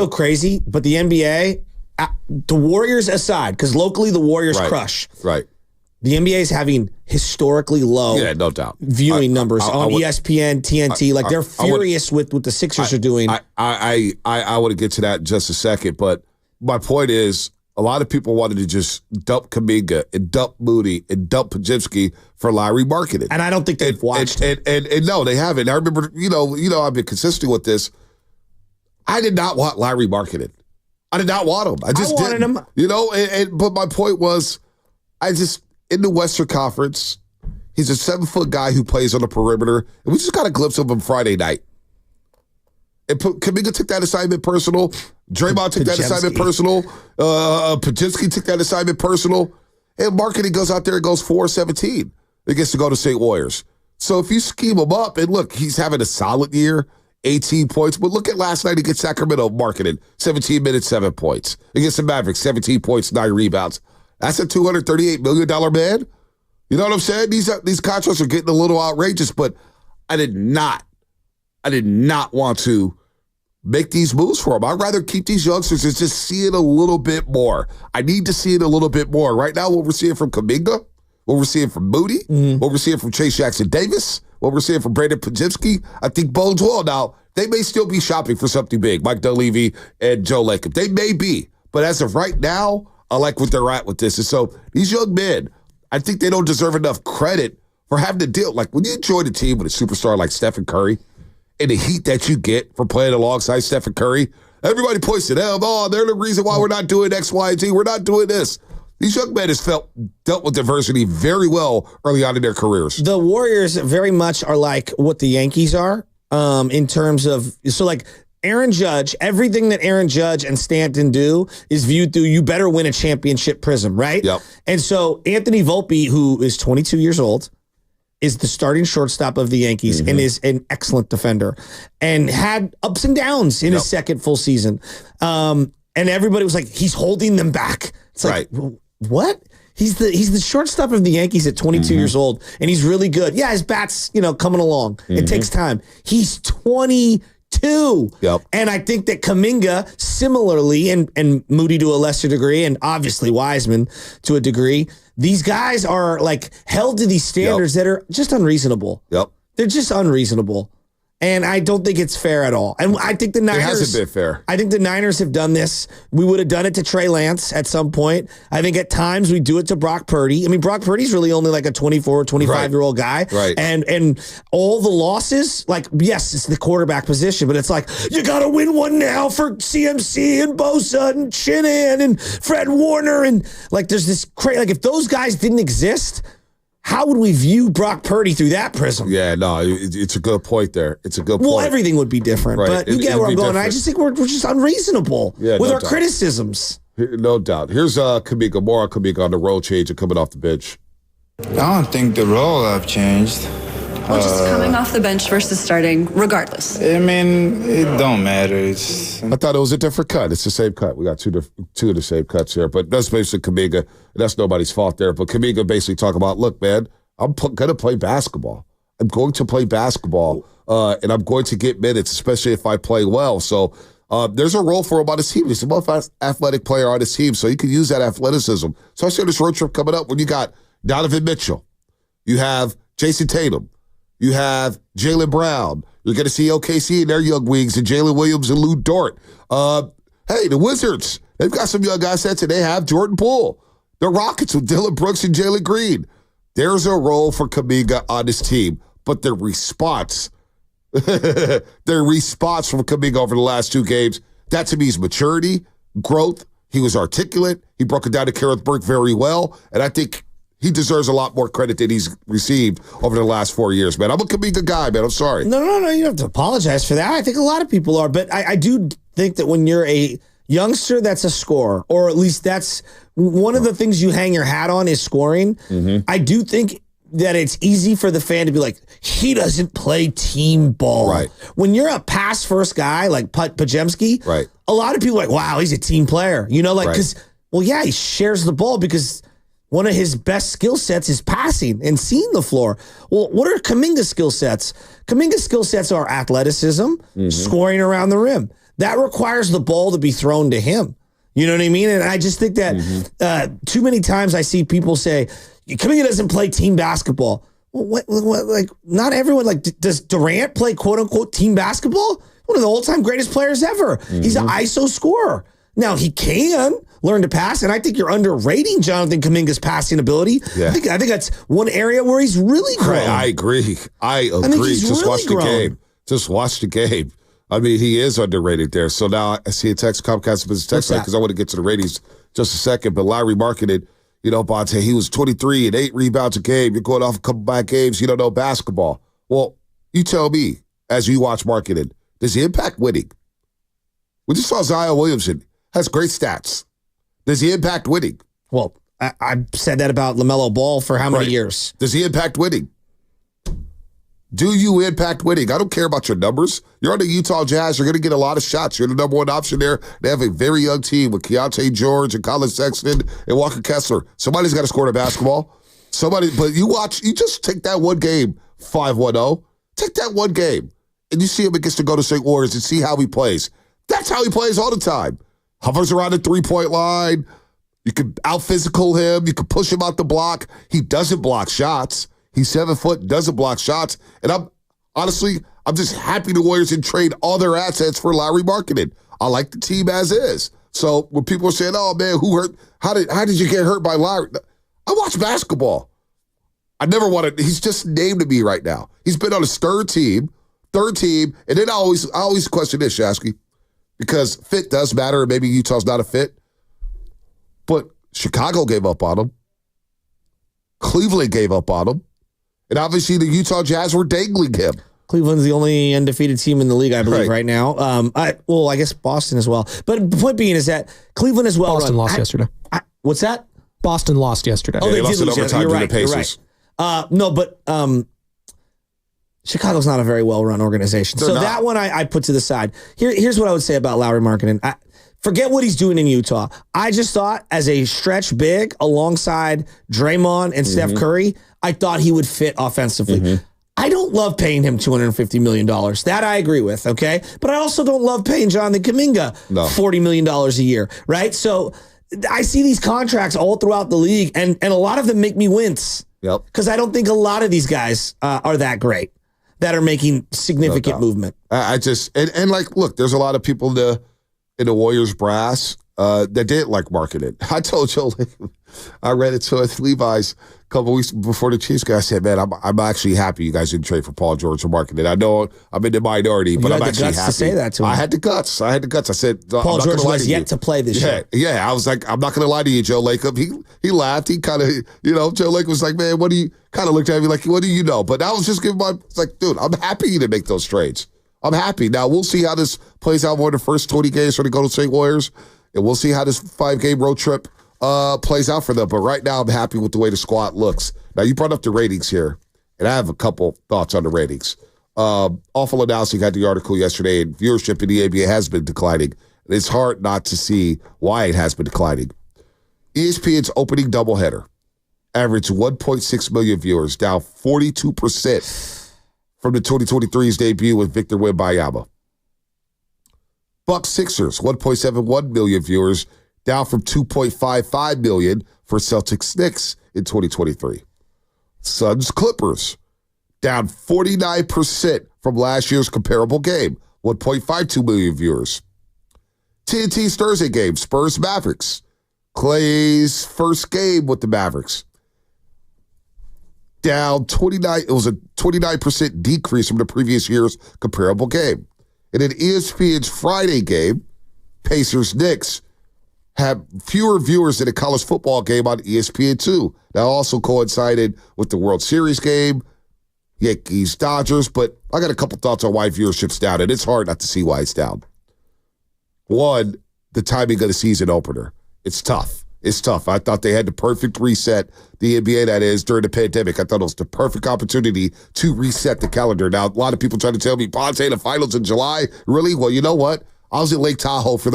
crazy, but the NBA, the Warriors aside, because locally the Warriors crush. Right. The NBA is having historically low, no doubt, viewing numbers on ESPN, TNT. Like they're furious with what the Sixers are doing. I want to get to that in just a second, but my point is, a lot of people wanted to just dump Kuminga and dump Moody and dump Podziemski for Lowry marketing. And I don't think they've watched it. And no, they haven't. I remember, I've been consistent with this. I did not want Lowry marketed. I did not want him. I just wanted didn't. Him. But my point was, in the Western Conference, he's a 7-foot guy who plays on the perimeter. And we just got a glimpse of him Friday night. And Kuminga took that assignment personal. Draymond took that assignment personal. Podziemski took that assignment personal. And marketing goes out there and goes 4-17 against the Golden State Warriors. So if you scheme him up, and look, he's having a solid year, 18 points. But look at last night against Sacramento marketing, 17 minutes, 7 points. Against the Mavericks, 17 points, 9 rebounds. That's a $238 million man. You know what I'm saying? These contracts are getting a little outrageous, but I did not want to make these moves for him. I'd rather keep these youngsters and just see it a little bit more. I need to see it a little bit more. Right now, what we're seeing from Kuminga, what we're seeing from Moody, what we're seeing from Chase Jackson-Davis, what we're seeing from Brandon Podziemski, I think bodes well. Now, they may still be shopping for something big, Mike Dunleavy and Joe Lacob. They may be. But as of right now, I like what they're at with this. And so these young men, I think they don't deserve enough credit for having to deal. Like when you join a team with a superstar like Stephen Curry, and the heat that you get for playing alongside Stephen Curry, everybody points to them. Oh, they're the reason why we're not doing X, Y, and Z. We're not doing this. These young men have dealt with diversity very well early on in their careers. The Warriors very much are like what the Yankees are in terms of, so like Aaron Judge, everything that Aaron Judge and Stanton do is viewed through you better win a championship prism, right? Yep. And so Anthony Volpe, who is 22 years old, is the starting shortstop of the Yankees and is an excellent defender and had ups and downs in his second full season. And everybody was like, he's holding them back. It's like, what? He's the shortstop of the Yankees at 22 years old, and he's really good. Yeah, his bat's, coming along. It takes time. He's 22. Yep. And I think that Kuminga similarly, and Moody to a lesser degree, and obviously Wiseman to a degree, these guys are like held to these standards that are just unreasonable. Yep. They're just unreasonable. And I don't think it's fair at all. And I think the Niners... It hasn't been fair. I think the Niners have done this. We would have done it to Trey Lance at some point. I think at times we do it to Brock Purdy. I mean, Brock Purdy's really only like a 24, 25-year-old guy. Right. And all the losses, like, yes, it's the quarterback position, but it's like, you got to win one now for CMC and Bosa and Shanahan and Fred Warner. And like, there's this crazy... Like, if those guys didn't exist... How would we view Brock Purdy through that prism? Yeah, no, it's a good point there. It's a good point. Well, everything would be different, right. But you get where I'm going. Different. I just think we're just unreasonable with our criticisms. No doubt. Here's Kuminga, more on Kuminga on the role change and coming off the bench. I don't think the role have changed. Well, just coming off the bench versus starting, regardless. I mean, it don't matter. I thought it was a different cut. It's the same cut. We got two of the same cuts here, but that's basically Kuminga. That's nobody's fault there. But Kuminga basically talk about, look, man, I'm going to play basketball. I'm going to play basketball, and I'm going to get minutes, especially if I play well. So there's a role for him on his team. He's the most athletic player on his team, so you can use that athleticism. So I see this road trip coming up when you got Donovan Mitchell, you have Jason Tatum, you have Jaylen Brown. You're going to see OKC and their young wings and Jalen Williams and Lou Dort. Hey, the Wizards, they've got some young assets, and they have Jordan Poole. The Rockets with Dylan Brooks and Jalen Green. There's a role for Kuminga on this team, but the response from Kuminga over the last 2 games, that to me is maturity, growth. He was articulate. He broke it down to Kareth Burke very well, and I think he deserves a lot more credit than he's received over the last 4 years, man. I'm a Kuminga guy, man. I'm sorry. No. You don't have to apologize for that. I think a lot of people are, but I do think that when you're a youngster that's a scorer, or at least that's one of the things you hang your hat on is scoring. Mm-hmm. I do think that it's easy for the fan to be like, he doesn't play team ball. Right. When you're a pass-first guy like Pajemski, right, a lot of people are like, wow, he's a team player. You know, like, because, well, yeah, he shares the ball because one of his best skill sets is passing and seeing the floor. Well, what are Kuminga's skill sets? Kuminga's skill sets are athleticism, scoring around the rim. That requires the ball to be thrown to him. You know what I mean? And I just think that too many times I see people say, Kuminga doesn't play team basketball. Well, what, like, not everyone, like, does Durant play quote-unquote team basketball? One of the all-time greatest players ever. He's an ISO scorer. Now, he can learn to pass, and I think you're underrating Jonathan Kuminga's passing ability. Yeah. I think that's one area where he's really grown. Right, I agree. Just watch the game. Just watch the game. I mean, he is underrated there. So now I see a text, Comcast business text line, because I want to get to the ratings just a second. But Larry marketed, Bonte, he was 23 and 8 rebounds a game. You're going off a couple bad games. You don't know basketball. Well, you tell me, as you watch marketing, does he impact winning? We just saw Zion Williamson has great stats. Does he impact winning? Well, I've said that about LaMelo Ball for how many years? Does he impact winning? Do you impact winning? I don't care about your numbers. You're on the Utah Jazz. You're going to get a lot of shots. You're the number one option there. They have a very young team with Keontae George and Colin Sexton and Walker Kessler. Somebody's got to score the basketball. But you just take that one game, 5-1-0. Take that one game, and you see him against the Golden State Warriors and see how he plays. That's how he plays all the time. Hovers around the three-point line. You could out-physical him. You could push him out the block. He doesn't block shots. He's 7 foot, doesn't block shots. And I'm just happy the Warriors didn't trade all their assets for Lowry Markkanen. I like the team as is. So when people are saying, oh, man, who hurt? How did you get hurt by Lowry? I watch basketball. I never wanted, he's just named to me right now. He's been on his third team. And then I always question this, Shasky, because fit does matter, and maybe Utah's not a fit. But Chicago gave up on him. Cleveland gave up on him. And obviously the Utah Jazz were dangling him. Cleveland's the only undefeated team in the league, I believe, right now. I guess Boston as well. But the point being is that Cleveland is well Boston run. lost yesterday. What's that? Boston lost yesterday. Oh, they lost in overtime to the Pacers. No, but Chicago's not a very well-run organization. So that one I put to the side. Here's what I would say about Lowry Markkanen. Forget what he's doing in Utah. I just thought as a stretch big alongside Draymond and Steph Curry, I thought he would fit offensively. I don't love paying him $250 million. That I agree with, okay? But I also don't love paying Jonathan Kuminga $40 million a year, right? So I see these contracts all throughout the league, and a lot of them make me wince. Yep. Because I don't think a lot of these guys are that great, that are making significant movement. I just, look, there's a lot of people in the Warriors brass that didn't like Markkanen. I told Joe, I read it to Levi's a couple weeks before the Chiefs guy. I said, man, I'm actually happy you guys didn't trade for Paul George or Markkanen. I know I'm in the minority, but I'm actually happy. To say that to him. I had the guts. I said, Paul George was yet to play this year. Yeah, I was like, I'm not going to lie to you, Joe Lacob. He laughed. He kind of, Joe Lacob was like, man, what do you, kind of looked at me like, what do you know? But I was just giving it's like, dude, I'm happy you didn't make those trades. I'm happy. Now, we'll see how this plays out more the first 20 games for the Golden State Warriors, and we'll see how this 5-game road trip plays out for them. But right now, I'm happy with the way the squad looks. Now, you brought up the ratings here, And I have a couple thoughts on the ratings. Awful Announcing had the article yesterday, and viewership in the NBA has been declining. And it's hard not to see why it has been declining. ESPN's opening doubleheader averaged 1.6 million viewers, down 42% from the 2023's debut with Victor Wembanyama. Bucks Sixers, 1.71 million viewers, down from 2.55 million for Celtics Knicks in 2023. Suns Clippers, down 49% from last year's comparable game, 1.52 million viewers. TNT's Thursday game, Spurs Mavericks. Clay's first game with the Mavericks. Down 29, it was a 29% decrease from the previous year's comparable game. And in ESPN's Friday game, Pacers Knicks, had fewer viewers than a college football game on ESPN2. That also coincided with the World Series game, Yankees Dodgers, but I got a couple thoughts on why viewership's down, and it's hard not to see why it's down. One, the timing of the season opener. It's tough. It's tough. I thought they had the perfect reset, the NBA that is, during the pandemic. I thought it was the perfect opportunity to reset the calendar. Now, a lot of people try to tell me, Ponte, the finals in July? Really? Well, you know what? I was in Lake Tahoe for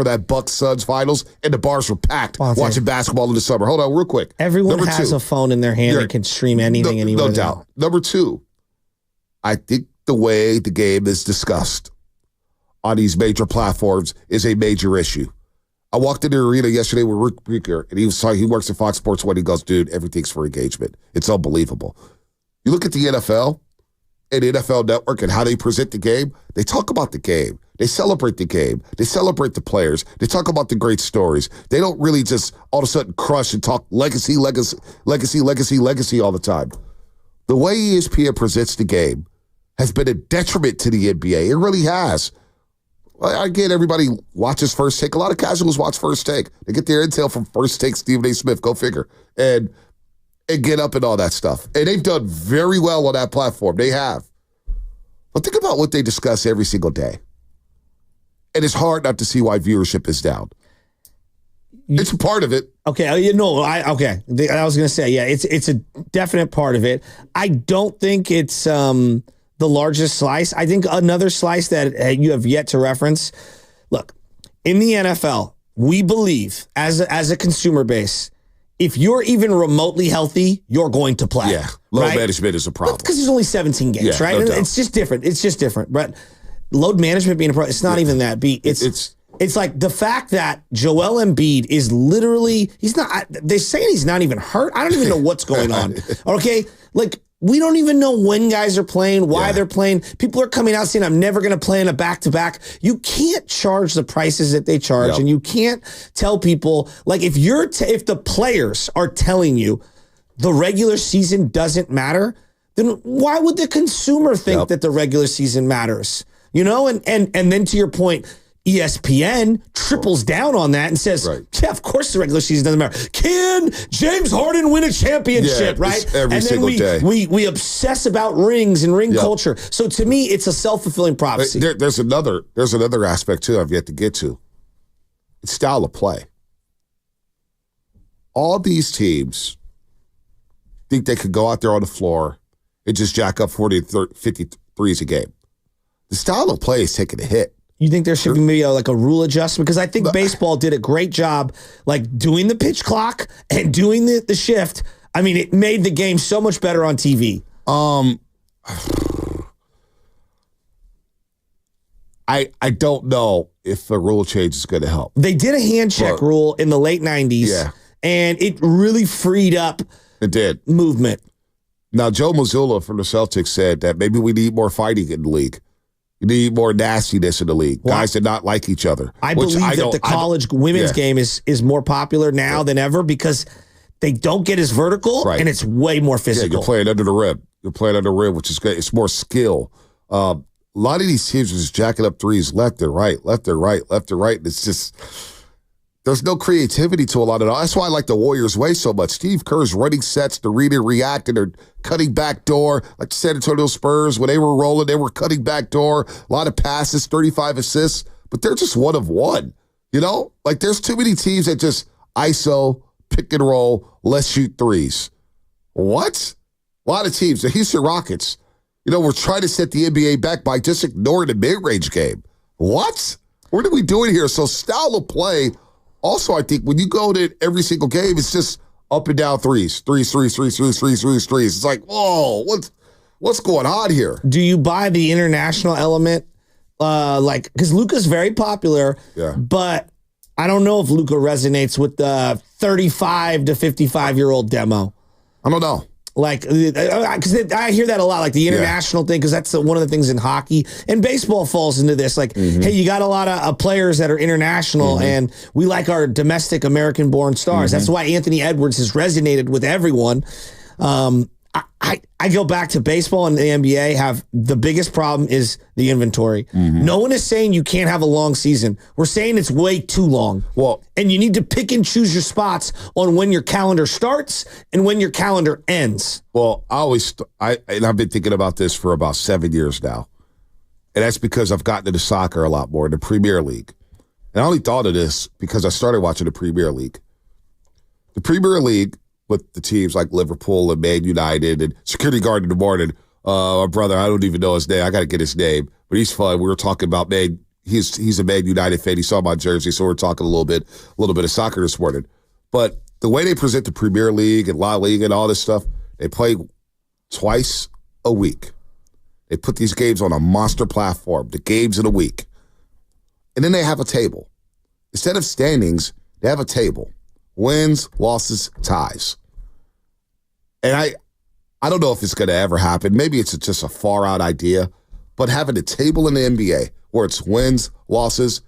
that Bucks Suns finals, and the bars were packed watching basketball in the summer. Hold on, real quick. Everyone has a phone in their hand and can stream anything anywhere. No doubt. Number two, I think the way the game is discussed on these major platforms is a major issue. I walked in the arena yesterday with Rick Breaker, and he works at Fox Sports 1. He goes, dude, everything's for engagement. It's unbelievable. You look at the NFL and the NFL Network and how they present the game, they talk about the game. They celebrate the game. They celebrate the players. They talk about the great stories. They don't really just all of a sudden crush and talk legacy all the time. The way ESPN presents the game has been a detriment to the NBA. It really has. I get everybody watches First Take. A lot of casuals watch First Take. They get their intel from First Take, Stephen A. Smith, go figure, and Get Up and all that stuff. And they've done very well on that platform. They have. But think about what they discuss every single day. And it's hard not to see why viewership is down. It's a part of it. Okay, I was going to say, yeah, it's a definite part of it. I don't think it's the largest slice. I think another slice that you have yet to reference. Look, in the NFL, we believe as a consumer base, if you're even remotely healthy, you're going to play. Yeah, low management is a problem. Because there's only 17 games, right? No doubt. It's just different. But load management being a problem, it's not even that. It's like the fact that Joel Embiid is literally, they're saying he's not even hurt. I don't even know what's going on. Okay? Like, we don't even know when guys are playing, why they're playing. People are coming out saying, I'm never going to play in a back-to-back. You can't charge the prices that they charge, and you can't tell people, like, if the players are telling you the regular season doesn't matter, then why would the consumer think that the regular season matters? You know, and then to your point, ESPN triples down on that and says, yeah, of course the regular season doesn't matter. Can James Harden win a championship, right? Every single day. We obsess about rings and ring culture. So to me, it's a self-fulfilling prophecy. There's another aspect, too, I've yet to get to. It's style of play. All these teams think they could go out there on the floor and just jack up 40 to 50 threes a game. The style of play is taking a hit. You think there should be maybe like a rule adjustment? Because I think baseball did a great job, like doing the pitch clock and doing the shift. I mean, it made the game so much better on TV. I don't know if the rule change is going to help. They did a hand check rule in the late 90s, and it really freed up movement. Now, Joe Mazzulla from the Celtics said that maybe we need more fighting in the league. You need more nastiness in the league. Guys that not like each other. I believe that the college women's game is more popular now than ever because they don't get as vertical and it's way more physical. Yeah, you're playing under the rim. Which is good. It's more skill. A lot of these teams are just jacking up threes left and right. And it's just, there's no creativity to a lot of it. That's why I like the Warriors way so much. Steve Kerr's running sets to read and react, and they're cutting back door. Like the San Antonio Spurs, when they were rolling, they were cutting back door. A lot of passes, 35 assists, but they're just one of one. You know? Like there's too many teams that just ISO, pick and roll, let's shoot threes. What? A lot of teams, the Houston Rockets, we're trying to set the NBA back by just ignoring the mid-range game. What? What are we doing here? So style of play, also I think when you go to every single game, it's just up and down threes. Threes. It's like, whoa, what's going on here? Do you buy the international element? Because Luka's very popular, but I don't know if Luka resonates with the 35 to 55-year-old demo. I don't know. Because I hear that a lot, like the international thing, because that's one of the things in hockey. And baseball falls into this. Hey, you got a lot of players that are international, and we like our domestic American-born stars. That's why Anthony Edwards has resonated with everyone. I go back to baseball and the NBA have the biggest problem is the inventory. No one is saying you can't have a long season. We're saying it's way too long. Well, and you need to pick and choose your spots on when your calendar starts and when your calendar ends. Well, I've been thinking about this for about 7 years now. And that's because I've gotten into soccer a lot more in the Premier League. And I only thought of this because I started watching the Premier League. The Premier League, with the teams like Liverpool and Man United and security guard in the morning. My brother, I don't even know his name. I got to get his name, but he's fun. We were talking about he's a Man United fan. He saw my jersey, so we're talking a little bit of soccer this morning. But the way they present the Premier League and La Liga and all this stuff, they play twice a week. They put these games on a monster platform, the games in a week. And then they have a table. Instead of standings, they have a table. Wins, losses, ties. And I don't know if it's going to ever happen. Maybe it's just a far-out idea. But having a table in the NBA where it's wins, losses,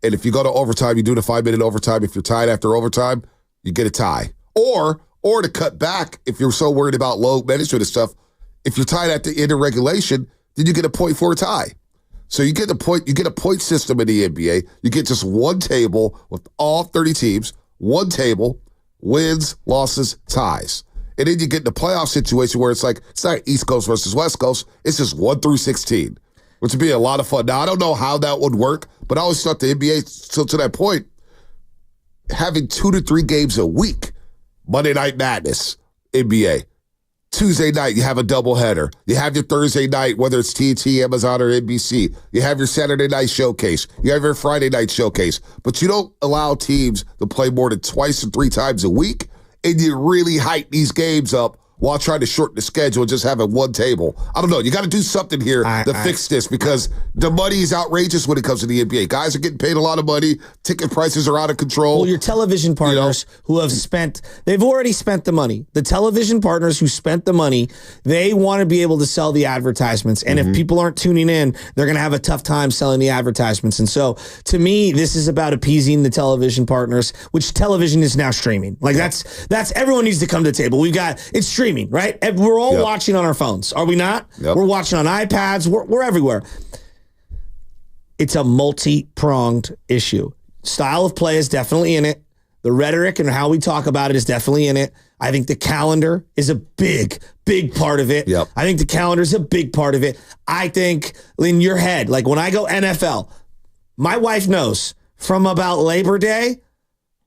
and if you go to overtime, you do the 5-minute overtime. If you're tied after overtime, you get a tie. Or to cut back, if you're so worried about load management and stuff, if you're tied at the end of regulation, then you get a point for a tie. So you get a point system in the NBA. You get just one table with all 30 teams. One table, wins, losses, ties. And then you get in the playoff situation where it's not East Coast versus West Coast. It's just 1 through 16, which would be a lot of fun. Now, I don't know how that would work, but I always thought the NBA, so to that point, having 2 to 3 games a week, Monday Night Madness, NBA. Tuesday night, you have a doubleheader. You have your Thursday night, whether it's TNT, Amazon, or NBC. You have your Saturday night showcase. You have your Friday night showcase. But you don't allow teams to play more than 2 or 3 times a week, and you really hype these games up while trying to shorten the schedule and just having one table. I don't know. You got to do something here to fix this because the money is outrageous when it comes to the NBA. Guys are getting paid a lot of money. Ticket prices are out of control. Well, your television partners who have they've already spent the money. The television partners who spent the money, they want to be able to sell the advertisements. And if people aren't tuning in, they're going to have a tough time selling the advertisements. And so, to me, this is about appeasing the television partners, which television is now streaming. That's everyone needs to come to the table. It's streaming, right? We're all watching on our phones, are we not? We're watching on iPads. We're everywhere. It's a multi-pronged issue. Style of play is definitely in it. The rhetoric and how we talk about it is definitely in it. I think the calendar is a big, big part of it. I think the calendar is a big part of it. I think in your head, like when I go NFL, my wife knows from about Labor Day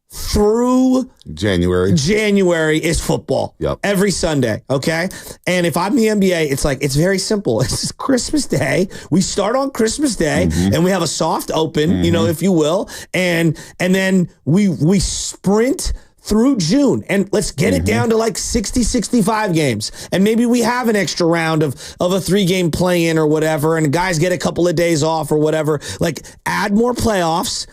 through January is football. Every Sunday, okay? And if I'm the NBA, it's very simple. It's Christmas Day. We start on Christmas Day and we have a soft open, if you will, and then we sprint through June and let's get it down to 60, 65 games. And maybe we have an extra round of a 3-game play-in or whatever, and guys get a couple of days off or whatever. Add more playoffs,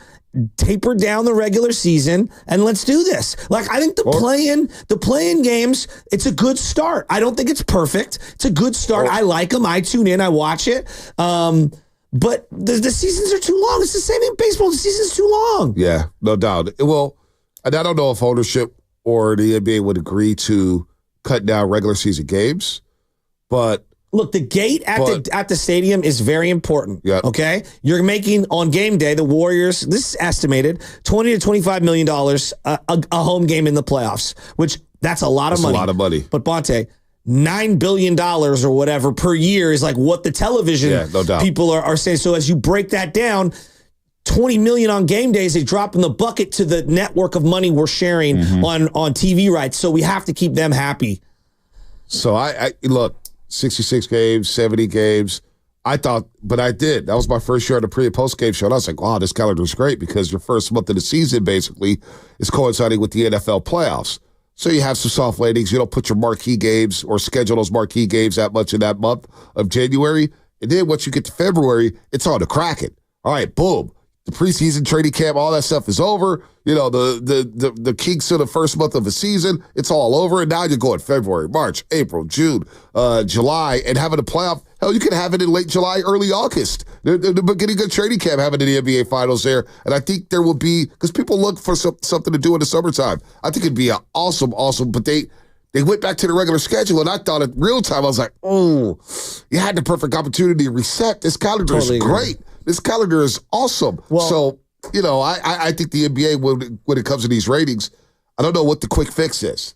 taper down the regular season, and let's do this. I think the play-in games, it's a good start. I don't think it's perfect. It's a good start. I like them. I tune in. I watch it. But the seasons are too long. It's the same thing in baseball. The season's too long. Yeah, no doubt. Well, and I don't know if ownership or the NBA would agree to cut down regular season games, but look, the gate at the stadium is very important. Okay, you're making on game day the Warriors. This is estimated $20 to $25 million a home game in the playoffs, which that's a lot of money. A lot of money. But Bonte, $9 billion or whatever per year is what the television people are saying. So as you break that down, $20 million on game days, they drop in the bucket to the network of money we're sharing on TV rights. So we have to keep them happy. So I look, 66 games, 70 games. I thought, but I did. That was my first year on the pre- and post-game show. And I was like, wow, this calendar is great because your first month of the season basically is coinciding with the NFL playoffs. So you have some soft landings. You don't put your marquee games or schedule those marquee games that much in that month of January. And then once you get to February, it's on the Kraken. All right, boom. The preseason training camp, all that stuff is over. You know, the kinks of the first month of the season, it's all over. And now you're going February, March, April, June, July, and having a playoff. Hell, you can have it in late July, early August. The beginning of training camp, having it in the NBA Finals there. And I think there will be, because people look for something to do in the summertime. I think it'd be an awesome, but they went back to the regular schedule, and I thought in real time, I was like, oh, you had the perfect opportunity to reset. This calendar is great. This calendar is awesome. Well, so, you know, I think the NBA, when it comes to these ratings, I don't know what the quick fix is.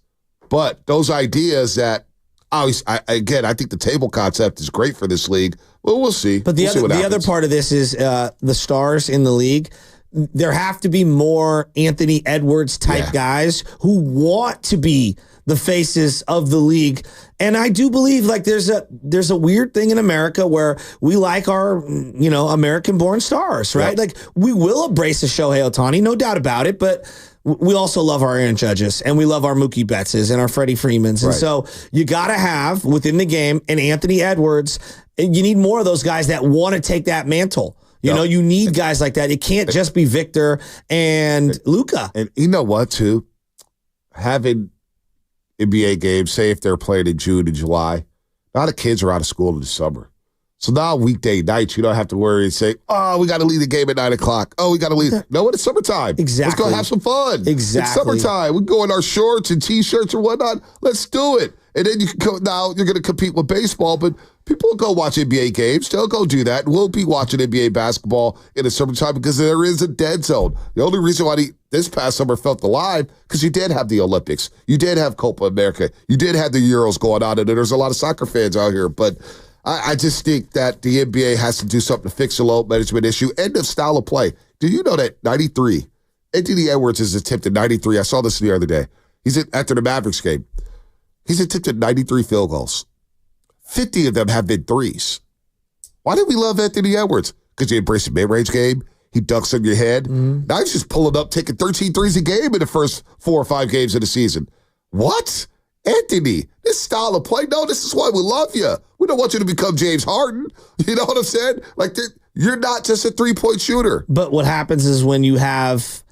But those ideas that, I think the table concept is great for this league. Well, we'll see. But the other part of this is the stars in the league. There have to be more Anthony Edwards type guys who want to be the faces of the league. And I do believe like there's a weird thing in America where we like our, you know, American-born stars, right? Like we will embrace a Shohei Ohtani, no doubt about it, but we also love our Aaron Judges and we love our Mookie Bettses and our Freddie Freemans. And so you got to have within the game an Anthony Edwards. You need more of those guys that want to take that mantle. You know, you need guys like that. It can't just be Victor and Luka. And you know what, too? Having NBA games, say if they're playing in June and July, now the kids are out of school in the summer. So now weekday nights, you don't have to worry and say, oh, we got to leave the game at 9 o'clock. Oh, we got to leave. No, it's summertime. Exactly. Let's go have some fun. Exactly. It's summertime. We can go in our shorts and T-shirts and whatnot. Let's do it. And then you can go, now you're going to compete with baseball, but people will go watch NBA games. They'll go do that. We'll be watching NBA basketball in the summertime because there is a dead zone. The only reason why this past summer felt alive because you did have the Olympics. You did have Copa America. You did have the Euros going on, and there's a lot of soccer fans out here. But I just think that the NBA has to do something to fix the load management issue and the style of play. Do you know that 93, Anthony Edwards has attempted 93. I saw this the other day. After the Mavericks game. He's attempted 93 field goals. 50 of them have been threes. Why do we love Anthony Edwards? Because he embraced the mid-range game. He dunks on your head. Now he's just pulling up, taking 13 threes a game in the first 4 or 5 games of the season. What? Anthony, this style of play, no, this is why we love you. We don't want you to become James Harden. You know what I'm saying? Like, you're not just a three-point shooter. But what happens is when you have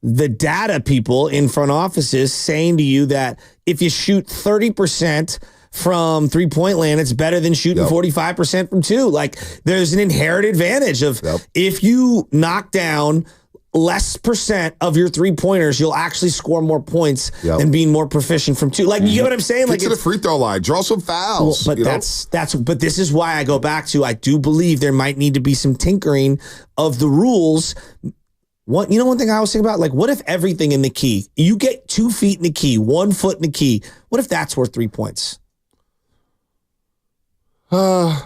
the data people in front offices saying to you that if you shoot 30% from three-point land, it's better than shooting 45% from two. Like, there's an inherent advantage of if you knock down less percent of your three-pointers, you'll actually score more points than being more proficient from two. Like, you get what I'm saying? Get to the free throw line, draw some fouls. Well, but but this is why I go back to, I do believe there might need to be some tinkering of the rules. One thing I was thinking about, like, what if everything in the key, you get 2 feet in the key, 1 foot in the key, what if that's worth 3 points? I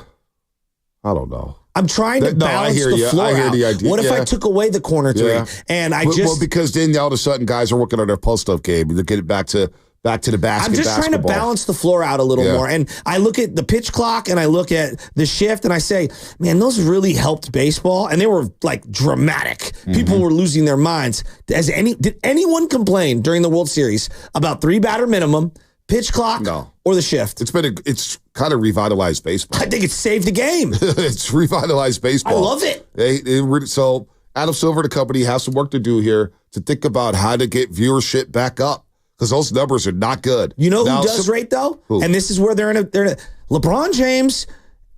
don't know. I'm trying to balance the floor out. The idea. What if I took away the corner three and well, because then all of a sudden guys are working on their post-up game and they're getting back to the basket. I'm just trying to balance the floor out a little more. And I look at the pitch clock and I look at the shift and I say, man, those really helped baseball. And they were like dramatic. People were losing their minds. Did anyone complain during the World Series about 3-batter minimum, pitch clock, or the shift? It's kind of revitalized baseball. I think it's saved the game. It's revitalized baseball. I love it. So Adam Silver, the company, has some work to do here to think about how to get viewership back up because those numbers are not good. You know who does rate though? Who? And this is where they're in a LeBron James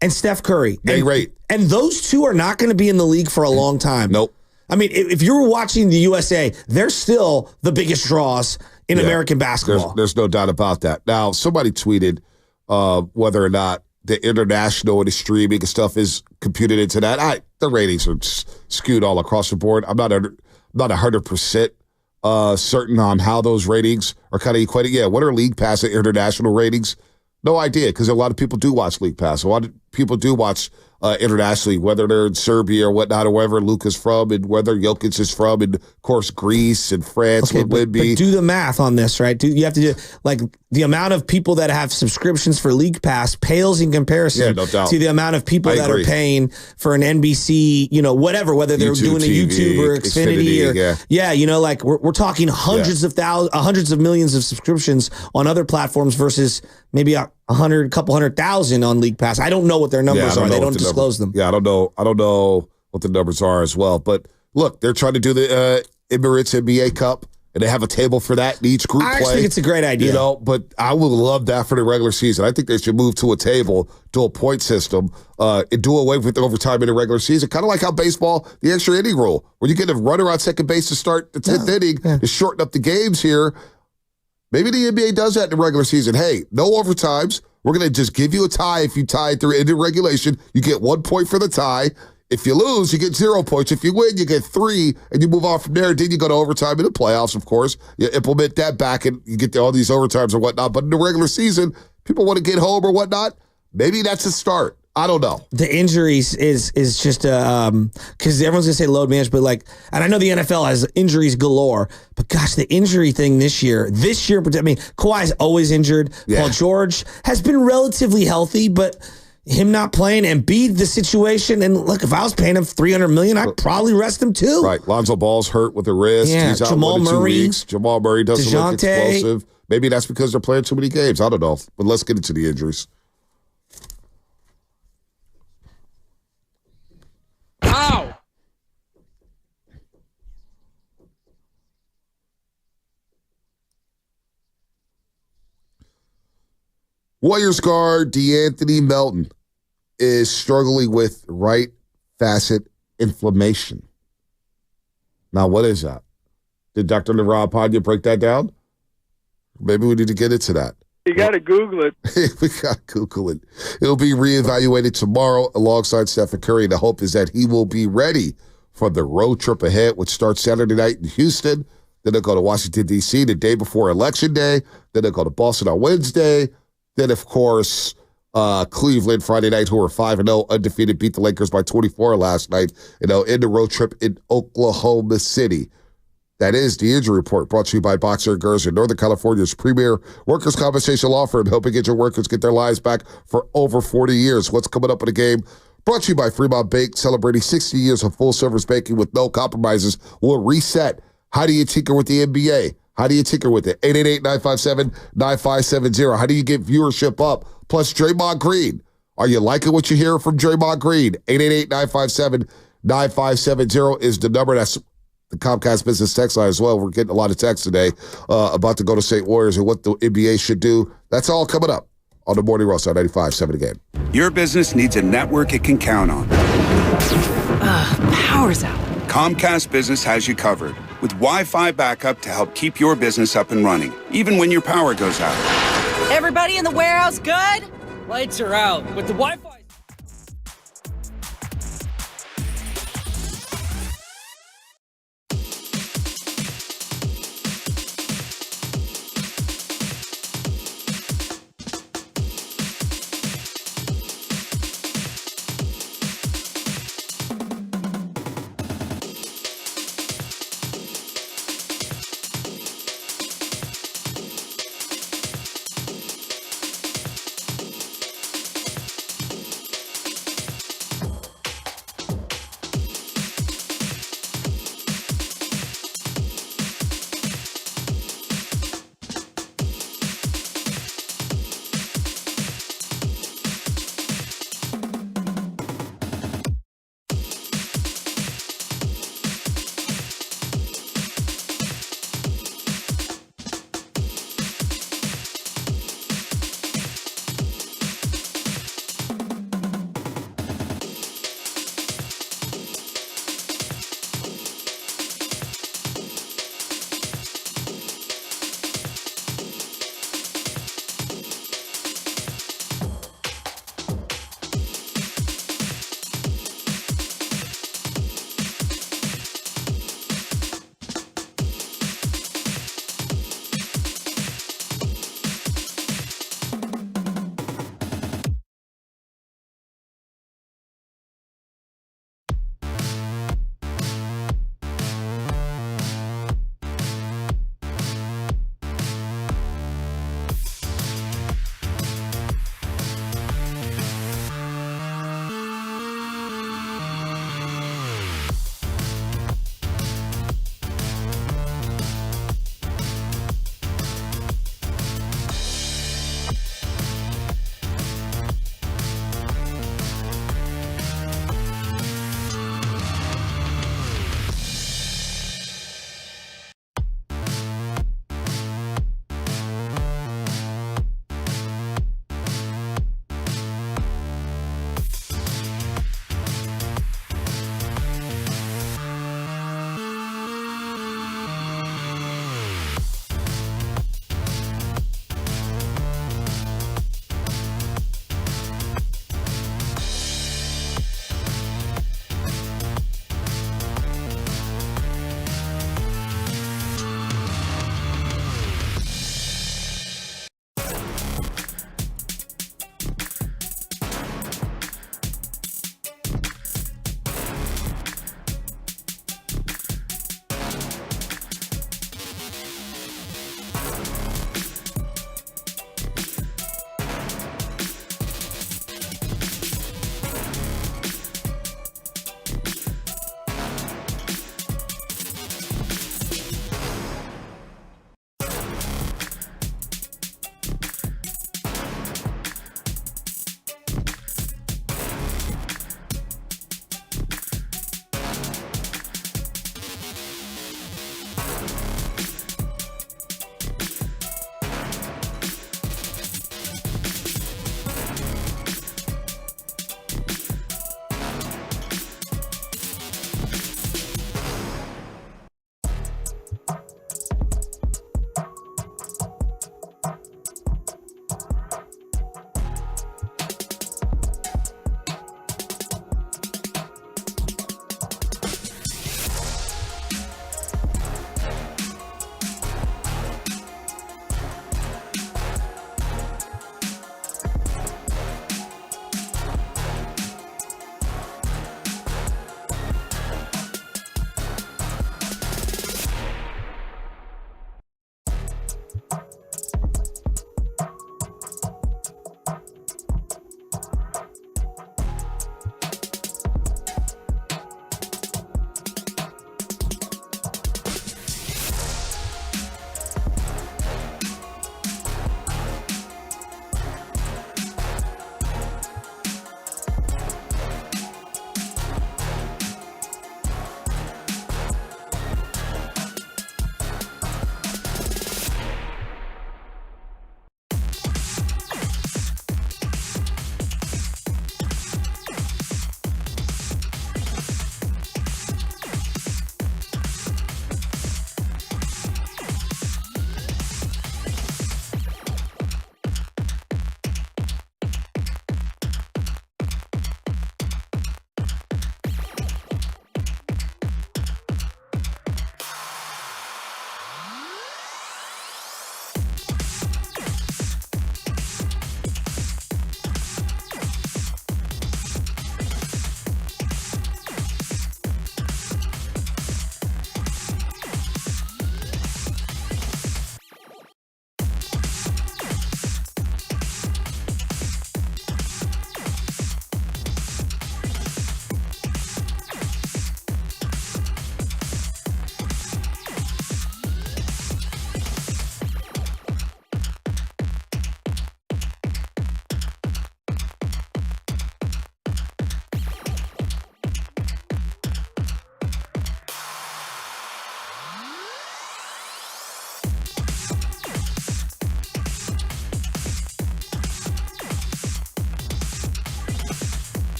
and Steph Curry. They rate. And those two are not going to be in the league for a long time. Nope. I mean, if you were watching the USA, they're still the biggest draws in American basketball. There's no doubt about that. Now, somebody tweeted whether or not the international and the streaming and stuff is computed into that. The ratings are skewed all across the board. I'm not 100% certain on how those ratings are kind of equated. Yeah, what are League Pass and international ratings? No idea, because a lot of people do watch League Pass. A lot of people do watch internationally, whether they're in Serbia or whatnot, or wherever Luka's from, and whether Jokic is from, and of course Greece and France Okay, with Wemby. but do the math on this, right? You have to do like the amount of people that have subscriptions for League Pass pales in comparison no doubt. to the amount of people that are paying for an NBC, whatever, whether they're YouTube doing a TV, YouTube or Xfinity or like we're talking hundreds of millions of subscriptions on other platforms versus maybe a couple 100,000 on League Pass. I don't know what their numbers are. They don't disclose them. Yeah, I don't know what the numbers are as well. But look, they're trying to do the Emirates NBA Cup, and they have a table for that in each group I play. actually think it's a great idea. But I would love that for the regular season. I think they should move to a table, do a point system, and do away with overtime in the regular season. Kind of like how baseball, the extra inning rule, where you get a runner on second base to start the 10th inning to shorten up the games here. Maybe the NBA does that in the regular season. Hey, no overtimes. We're going to just give you a tie if you tie through into regulation. You get 1 point for the tie. If you lose, you get 0 points. If you win, you get 3, and you move on from there. Then you go to overtime in the playoffs, of course. You implement that back, and you get all these overtimes and whatnot. But in the regular season, people want to get home or whatnot. Maybe that's a start. I don't know. The injuries is just because everyone's gonna say load management, and I know the NFL has injuries galore, but gosh, the injury thing this year, I mean, Kawhi's always injured. Yeah. Paul George has been relatively healthy, but him not playing, Embiid, the situation, and look, if I was paying him $300 million, I'd probably rest him too. Right, Lonzo Ball's hurt with a wrist. Yeah, He's out Jamal 1 to 2 Murray, weeks. Jamal Murray doesn't look DeJounte. explosive. Maybe that's because they're playing too many games. I don't know, but let's get into the injuries. Ow! Warriors guard DeAnthony Melton is struggling with right facet inflammation. Now, what is that? Did Dr. Leroy Panya break that down? Maybe we need to get into that. You got to Google it. We got to Google it. It'll be reevaluated tomorrow alongside Stephen Curry. The hope is that he will be ready for the road trip ahead, which starts Saturday night in Houston. Then they'll go to Washington, D.C. the day before Election Day. Then they'll go to Boston on Wednesday. Then, of course, Cleveland Friday night, who are 5-0, undefeated, beat the Lakers by 24 last night. In the road trip in Oklahoma City. That is the injury report, brought to you by Boxer & Gerson, Northern California's premier workers' compensation law firm, helping injured workers get their lives back for over 40 years. What's coming up in the game? Brought to you by Fremont Bake, celebrating 60 years of full-service baking with no compromises. We'll reset. How do you tinker with the NBA? How do you tinker with it? 888-957-9570. How do you get viewership up? Plus, Draymond Green. Are you liking what you hear from Draymond Green? 888-957-9570 is the number. That's the Comcast Business Text line as well. We're getting a lot of texts today about the Golden State Warriors and what the NBA should do. That's all coming up on the Morning Roast on 95.7 The Game. Your business needs a network it can count on. Power's out. Comcast Business has you covered with Wi-Fi backup to help keep your business up and running, even when your power goes out. Everybody in the warehouse good? Lights are out, but the Wi-Fi...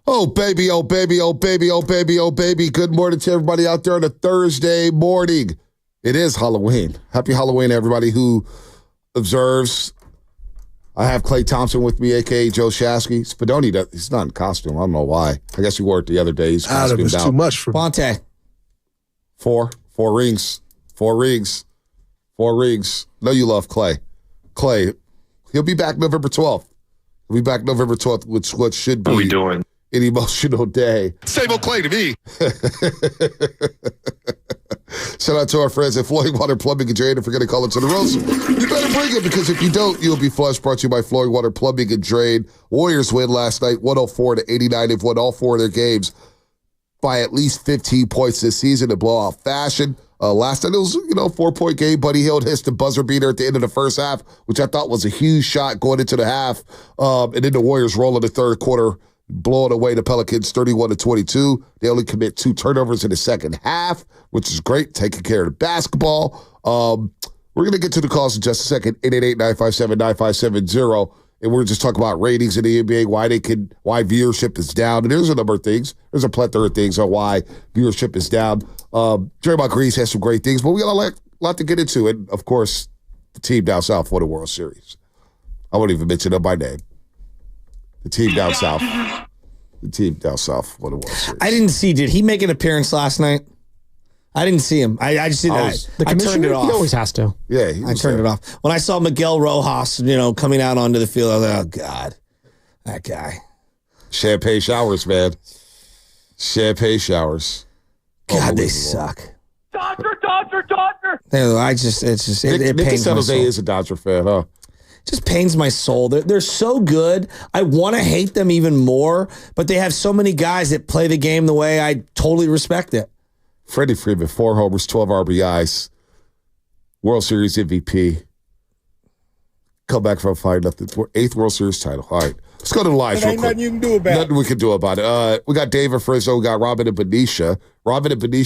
Oh, baby, oh, baby, oh, baby, oh, baby, oh, baby. Good morning to everybody out there on a Thursday morning. It is Halloween. Happy Halloween, everybody who observes. I have Klay Thompson with me, a.k.a. Joe Shasky. Spadoni, he's not in costume. I don't know why. I guess he wore it the other day. He's Adam, costumed it's out. too much for me. Bonte. Four rings. No, you love Klay. Klay, he'll be back November 12th. He'll be back November 12th, which what should be. What are we doing? An emotional day. Same old Klay to me. Shout out to our friends at Flowing Water Plumbing and Drain. If you're going to call it to the roast, you better bring it, because if you don't, you'll be flushed. Brought to you by Flowing Water Plumbing and Drain. Warriors win last night, 104-89. They've won all 4 of their games by at least 15 points this season in blowout fashion. Last night it was, 4-point game. Buddy Hield hits the buzzer beater at the end of the first half, which I thought was a huge shot going into the half. And then the Warriors roll in the third quarter, blowing away the Pelicans 31-22. They only commit 2 turnovers in the second half, which is great, taking care of the basketball. We're going to get to the calls in just a second, 888-957-9570. And we're just talking about ratings in the NBA, why viewership is down. And there's a number of things. There's a plethora of things on why viewership is down. Draymond Green has some great things, but we got a lot to get into. And, of course, the team down south won the World Series. I won't even mention them by name. The team down south. The team down south won the World Series. I didn't see. Did he make an appearance last night? I didn't see him. I just didn't. The commissioner, turned it off. He always has to. Yeah, I turned it off. When I saw Miguel Rojas, coming out onto the field, I was like, oh, God, that guy. Champagne showers, man. Champagne showers. God, they suck. Dodger! It Nick pains my Jose soul. is a Dodger fan, huh? Just pains my soul. They're so good. I want to hate them even more, but they have so many guys that play the game the way I totally respect it. Freddie Freeman, 4 homers, 12 RBIs. World Series MVP. Come back from 5-0. 8th World Series title. All right. Let's go to the lines There real ain't quick. nothing you can do about it. Nothing we can do about it. We got David Frizzo. We got Robin and Benicia.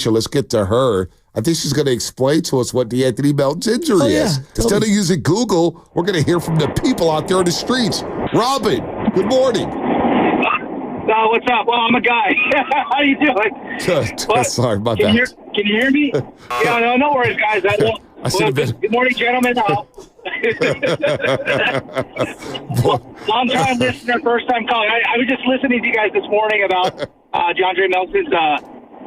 Let's get to her. I think she's going to explain to us what DeAnthony Melton's injury is. Totally. Instead of using Google, we're going to hear from the people out there in the streets. Robin, good morning. What's up? Well, I'm a guy. How you doing? Sorry about Can that. you hear me? Yeah, no worries, guys. Good morning, gentlemen. Long-time listener, first-time calling. I was just listening to you guys this morning about DeAndre Melson's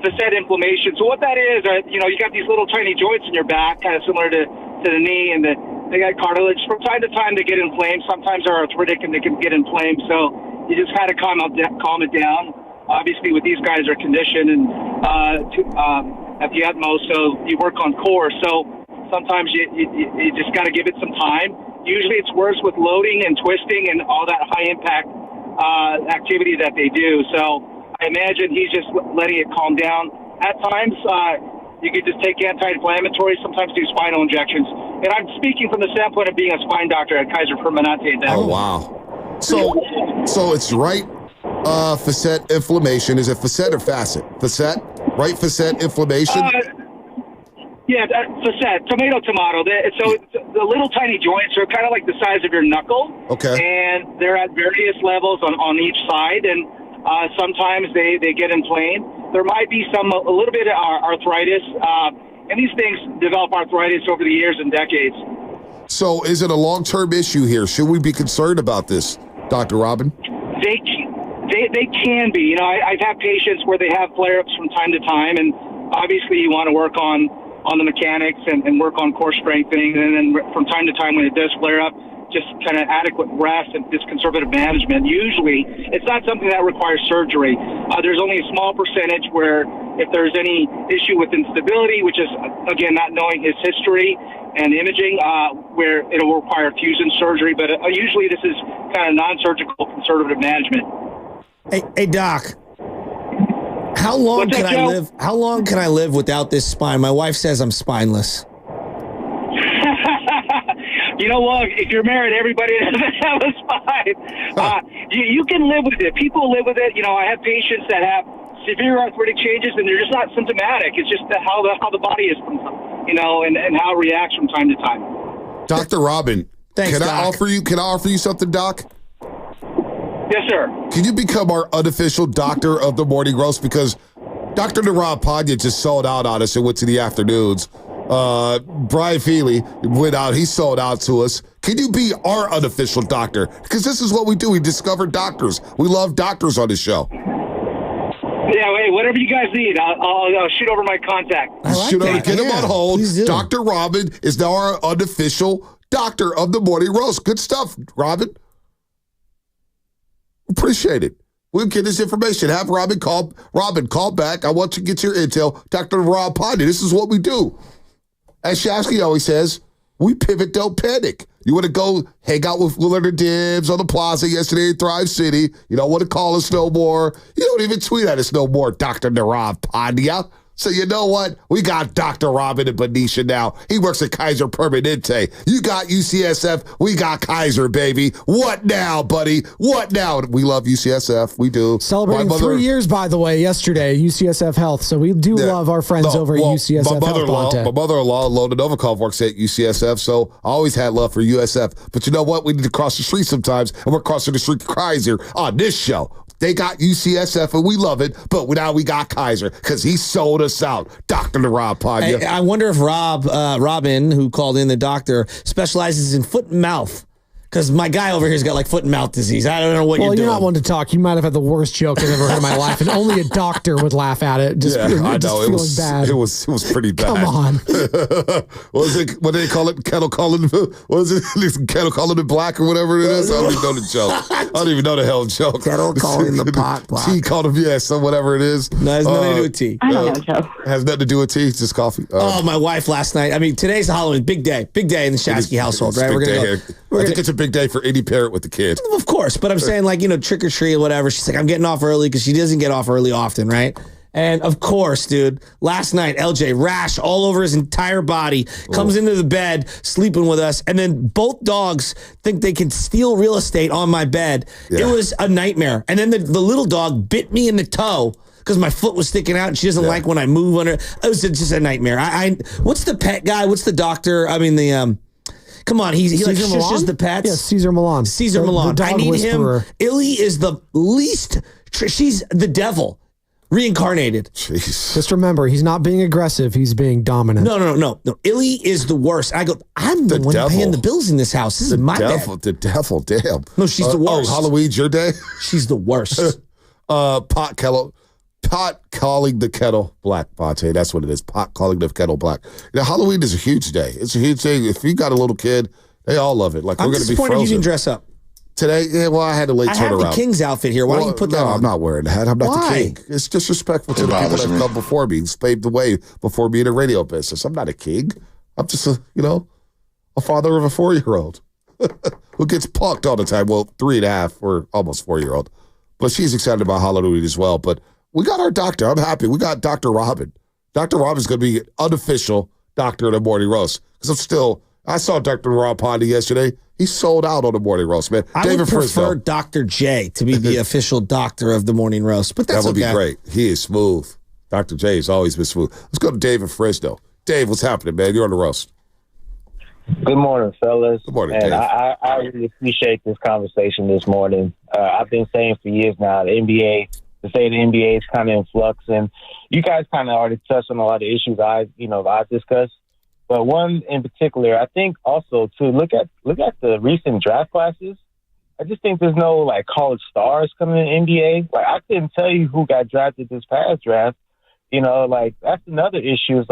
facet inflammation. So what that is, you got these little tiny joints in your back, kind of similar to the knee, and they got cartilage. From time to time, they get inflamed. Sometimes they're arthritic and they can get inflamed. So you just kind of calm it down. Obviously, with these guys are conditioned and at the utmost, so you work on core. So sometimes you just got to give it some time. Usually, it's worse with loading and twisting and all that high impact activity that they do. So I imagine he's just letting it calm down. At times, you could just take anti-inflammatories, sometimes do spinal injections. And I'm speaking from the standpoint of being a spine doctor at Kaiser Permanente. Oh, wow. So it's right facet inflammation. Is it facet or facet? Facet? Right facet inflammation? Yeah, facet, tomato. So the little tiny joints are kind of like the size of your knuckle. Okay. And they're at various levels on each side, and sometimes they get inflamed. There might be a little bit of arthritis, and these things develop arthritis over the years and decades. So is it a long-term issue here? Should we be concerned about this, Dr. Robin? They can be. I've had patients where they have flare-ups from time to time, and obviously you want to work on the mechanics and work on core strengthening, and then from time to time when it does flare up, just kind of adequate rest and just conservative management. Usually, it's not something that requires surgery. There's only a small percentage where if there's any issue with instability, which is, again, not knowing his history and imaging, where it'll require fusion surgery. But usually this is kind of non-surgical conservative management. Hey, Doc. How long can I live? How long can I live without this spine? My wife says I'm spineless. You know what? If you're married, everybody doesn't have a spine. You can live with it. People live with it. I have patients that have severe arthritic changes, and they're just not symptomatic. It's just how the body is, and how it reacts from time to time. Dr. Robin, Thanks, can Doc. I offer you something, Doc? Yes, sir. Can you become our unofficial doctor of the morning roast? Because Dr. Narab Pandya just sold out on us and went to the afternoons. Brian Feely went out. He sold out to us. Can you be our unofficial doctor? Because this is what we do. We discover doctors. We love doctors on this show. Yeah, hey, whatever you guys need, I'll shoot over my contact. Get him on hold. Dr. Robin is now our unofficial doctor of the morning roast. Good stuff, Robin. Appreciate it. We'll get this information. Have Robin call back. I want you to get your intel. Dr. Rob Pandya, this is what we do. As Shasky always says, we pivot, don't panic. You want to go hang out with Willard and Dibbs on the plaza yesterday in Thrive City. You don't want to call us no more. You don't even tweet at us no more, Dr. Narab Pandya. So you know what? We got Dr. Robin in Benicia now. He works at Kaiser Permanente. You got UCSF. We got Kaiser, baby. What now, buddy? What now? We love UCSF. We do. Celebrating 3 years, by the way, yesterday, UCSF Health. So we do love our friends over at UCSF Health. My mother-in-law, Lona Novikov, works at UCSF, so I always had love for USF. But you know what? We need to cross the street sometimes, and we're crossing the street to Kaiser on this show. They got UCSF, and we love it, but now we got Kaiser because he sold us out. Dr. Narab Pandya. I wonder if Robin, who called in the doctor, specializes in foot and mouth. Because my guy over here's got like foot and mouth disease. I don't know what you're doing. Well, you're not one to talk. You might have had the worst joke I've ever heard in my life, and only a doctor would laugh at it. I know. It was pretty bad. Come on. What was it? What do they call it? Kettle calling? What was it? Kettle calling it black or whatever it is? I don't even know the joke. I don't even know the hell joke. Kettle calling the pot black. Tea called him, so whatever it is. No, it has nothing to do with tea. I don't know, Joe. Has nothing to do with tea. It's just coffee. My wife last night. I mean, today's Halloween. Big day in the Shasky household, right? I think it's a big day for any parent with the kid. Of course, but I'm saying trick or treat or whatever. She's like, I'm getting off early because she doesn't get off early often, right? And of course, dude, last night, LJ, rash all over his entire body, comes into the bed, sleeping with us, and then both dogs think they can steal real estate on my bed. Yeah. It was a nightmare. And then the little dog bit me in the toe because my foot was sticking out, and she doesn't like when I move on her. It was just a nightmare. What's the pet guy? What's the doctor? I mean, come on, he like shushes the pets. Yeah, Caesar Milan. Milan. I need whisperer. Him. Illy is the least. She's the devil, reincarnated. Jeez. Just remember, he's not being aggressive. He's being dominant. No. Illy is the worst. I go, I'm the one paying the bills in this house. This is my devil. The devil, damn. No, she's the worst. Halloween's your day? She's the worst. Pot calling the kettle black, Bonte. That's what it is. Pot calling the kettle black. Halloween is a huge day. It's a huge day. If you got a little kid, they all love it. Like, we're going to be frozen. You didn't dress up. Today? Yeah, well, I had a late turnaround. I have the king's outfit here. Why don't you put that on? I'm not wearing that. I'm not the king. It's disrespectful to the people that have come before me. It's paved the way before me in the radio business. I'm not a king. I'm just a father of a 4-year-old who gets punked all the time. Well, 3.5 or almost 4-year-old. But she's excited about Halloween as well. But we got our doctor. I'm happy. We got Dr. Robin. Dr. Robin's going to be unofficial doctor of the morning roast. Because I saw Dr. Rob Pandya yesterday. He sold out on the morning roast, man. I would prefer Dr. J to be the official doctor of the morning roast, but that would be great. He is smooth. Dr. J has always been smooth. Let's go to Dave in Fresno. Dave, what's happening, man? You're on the roast. Good morning, fellas. Good morning, and Dave. I really appreciate this conversation this morning. I've been saying for years now, the NBA is kind of in flux, and you guys kind of already touched on a lot of issues I discussed. But one in particular, I think also to look at the recent draft classes. I just think there's no college stars coming in the NBA. I couldn't tell you who got drafted this past draft. That's another issue. Is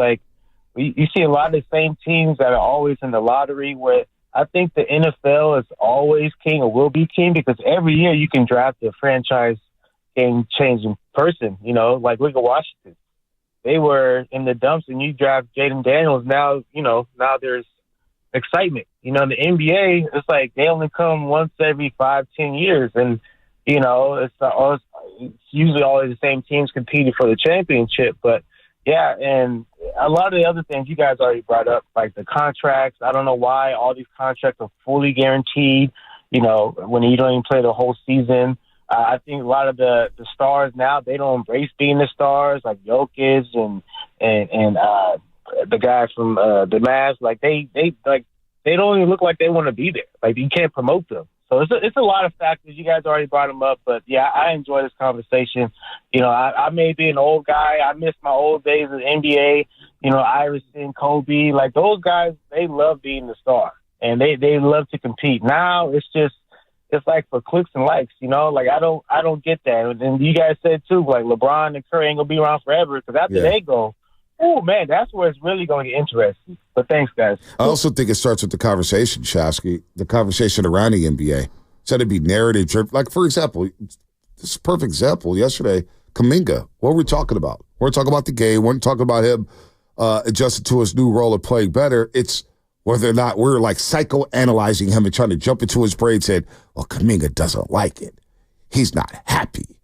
you see a lot of the same teams that are always in the lottery. Where I think the NFL is always king or will be king because every year you can draft a franchise game-changing person. Look at Washington. They were in the dumps, and you draft Jaden Daniels. Now there's excitement. In the NBA, it's they only come once every 5-10 years, and it's usually always the same teams competing for the championship. But yeah, and a lot of the other things you guys already brought up, like the contracts. I don't know why all these contracts are fully guaranteed. When you don't even play the whole season. I think a lot of the stars now, they don't embrace being the stars, like Jokic and the guy from the Mavs. They don't even look like they want to be there. You can't promote them. So it's a lot of factors. You guys already brought them up, but yeah, I enjoy this conversation. You know, I may be an old guy. I miss my old days of the NBA. You know, Iverson, Kobe, like those guys, they love being the star and they love to compete. Now it's like for clicks and likes, you know, like I don't get that. And you guys said too, like LeBron and Curry ain't gonna be around forever because after they go, oh man, that's where it's really going to get interesting. But thanks, guys. I also think it starts with the conversation, Shasky, the conversation around the NBA. Instead of be narrative driven. Like, for example, this is a perfect example. Yesterday, Kuminga, what were we talking about? We're talking about the game. We're talking about him adjusting to his new role of playing better. It's whether or not we're like psychoanalyzing him and trying to jump into his brain saying, well, Kuminga doesn't like it. He's not happy.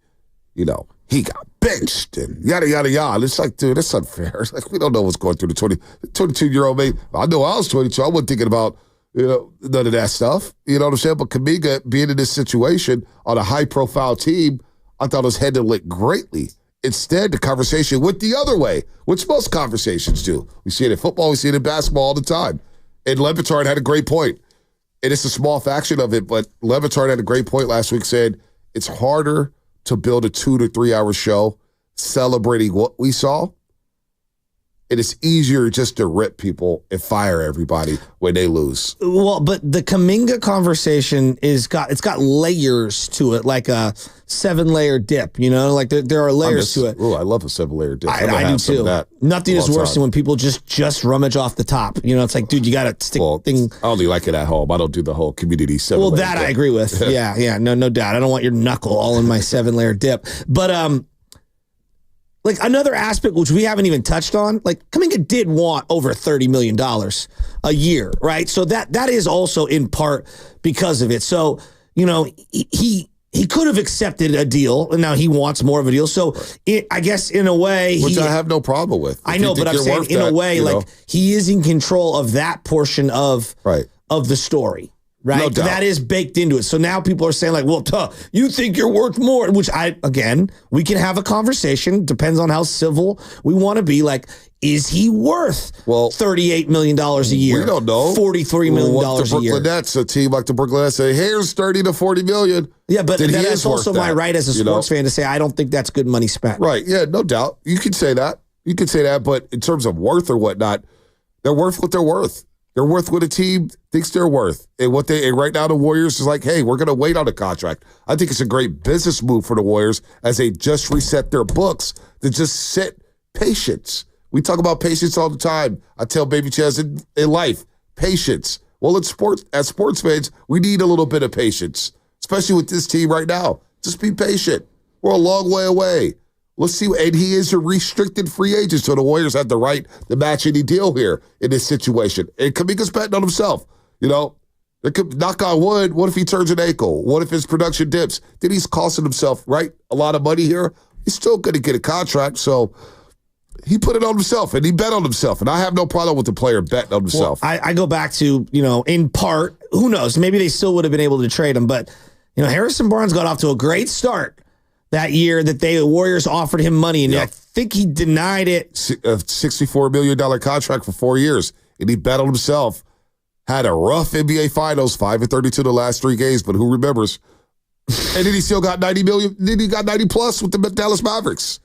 You know, he got benched and yada, yada, yada. It's like, dude, that's unfair. It's like, we don't know what's going through the 22-year-old man. I know I was 22. I wasn't thinking about, you know, none of that stuff. You know what I'm saying? But Kuminga being in this situation on a high-profile team, I thought was handled it greatly. Instead, the conversation went the other way, which most conversations do. We see it in football. We see it in basketball all the time. And Levitard had a great point. And it's a small fraction of it, but Levitard had a great point last week, said it's harder to build a 2 to 3 hour show celebrating what we saw. It is easier just to rip people and fire everybody when they lose. Well, but the Kuminga conversation it's got layers to it, like a 7-layer dip. You know, like there are layers to it. Oh, I love a 7-layer dip. I do too. Nothing is worse than when people just rummage off the top. You know, it's like, dude, you got to stick thing. I only like it at home. I don't do the whole community 7-layer. Well, that dip. I agree with. yeah, no doubt. I don't want your knuckle all in my 7-layer dip, but like another aspect which we haven't even touched on, like Kuminga did want over $30 million a year, right? So that is also in part because of it. So, you know, he could have accepted a deal, and now he wants more of a deal. So I guess in a way, which I have no problem with. I know, but I'm saying in a way, like he is in control of that portion of the story. Right. No doubt. That is baked into it. So now people are saying like, well, you think you're worth more, which we can have a conversation. Depends on how civil we want to be. Like, is he worth $38 million a year? We don't know. $43 million a year. The Brooklyn Nets, a team like the Brooklyn Nets say, here's 30 to 40 million. Yeah, but that's also my right as a sports fan to say, I don't think that's good money spent. Right. Yeah, no doubt. You can say that. But in terms of worth or whatnot, they're worth what they're worth. They're worth what a team thinks they're worth. And right now the Warriors is like, hey, we're going to wait on the contract. I think it's a great business move for the Warriors as they just reset their books to just sit patience. We talk about patience all the time. I tell baby Chaz in life, patience. Well, as sports fans, we need a little bit of patience, especially with this team right now. Just be patient. We're a long way away. Let's see. And he is a restricted free agent, so the Warriors have the right to match any deal here in this situation. And Kuminga's betting on himself. You know, knock on wood, what if he turns an ankle? What if his production dips? Then he's costing himself, right, a lot of money here. He's still going to get a contract, so he put it on himself, and he bet on himself. And I have no problem with the player betting on himself. Well, I go back to, you know, in part, who knows, maybe they still would have been able to trade him, but, you know, Harrison Barnes got off to a great start that year that the Warriors offered him money, and I think he denied it. A $64 million contract for 4 years, and he bet on himself. Had a rough NBA Finals, 5-32 the last 3 games, but who remembers? And then he still got $90 million. Then he got 90 plus with the Dallas Mavericks.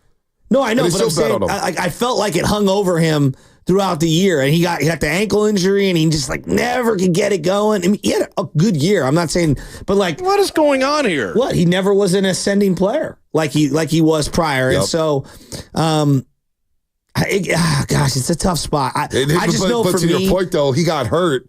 No, I know, but I'm saying I felt like it hung over him throughout the year, and he got the ankle injury, and he just like never could get it going. I mean, he had a good year. I'm not saying, but like, what is going on here? What, he never was an ascending player like he was prior, and so, gosh, it's a tough spot. I just know for me, to your point though, he got hurt,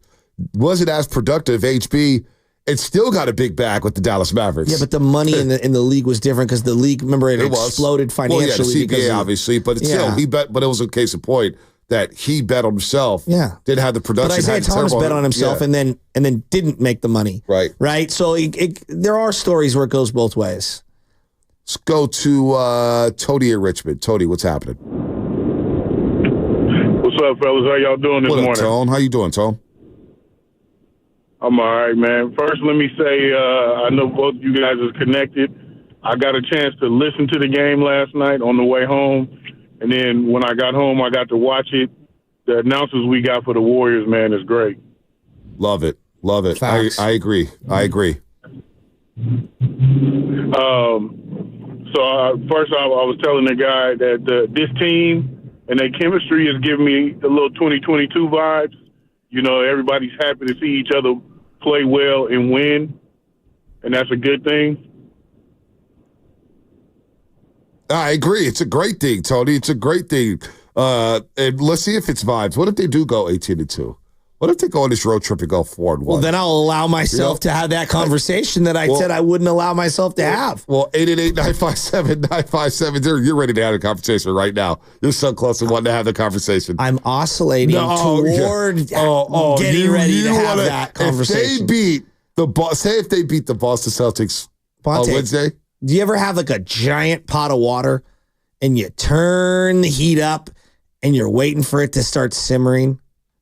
wasn't as productive. HB. And still got a big bag with the Dallas Mavericks. Yeah, but the money in the league was different because the league, remember, it exploded financially. Well, yeah, the CBA obviously, but still, he bet. But it was a case of point that he bet on himself. Yeah, didn't have the production. But Isaiah Thomas bet on himself and then didn't make the money. Right. So there are stories where it goes both ways. Let's go to Tony in Richmond. Tony, what's happening? What's up, fellas? How y'all doing this morning? What up, Tone? How you doing, Tone? I'm all right, man. First, let me say I know both of you guys are connected. I got a chance to listen to the game last night on the way home. And then when I got home, I got to watch it. The announcers we got for the Warriors, man, is great. Love it. I agree. First I was telling the guy that this team and their chemistry is giving me the little 2022 vibes. You know, everybody's happy to see each other play well and win, and that's a good thing. I agree. It's a great thing, Tony. It's a great thing. And let's see if it's vibes. What if they do go 18-2? What if they go on this road trip and go 4-1? Well, then I'll allow myself to have that conversation that I said I wouldn't allow myself to have. Well, 888-957-9570. You're ready to have a conversation right now. You're so close to wanting to have the conversation. I'm oscillating toward getting ready to have that conversation. If they beat the if they beat the Boston Celtics on Wednesday. Do you ever have like a giant pot of water and you turn the heat up and you're waiting for it to start simmering?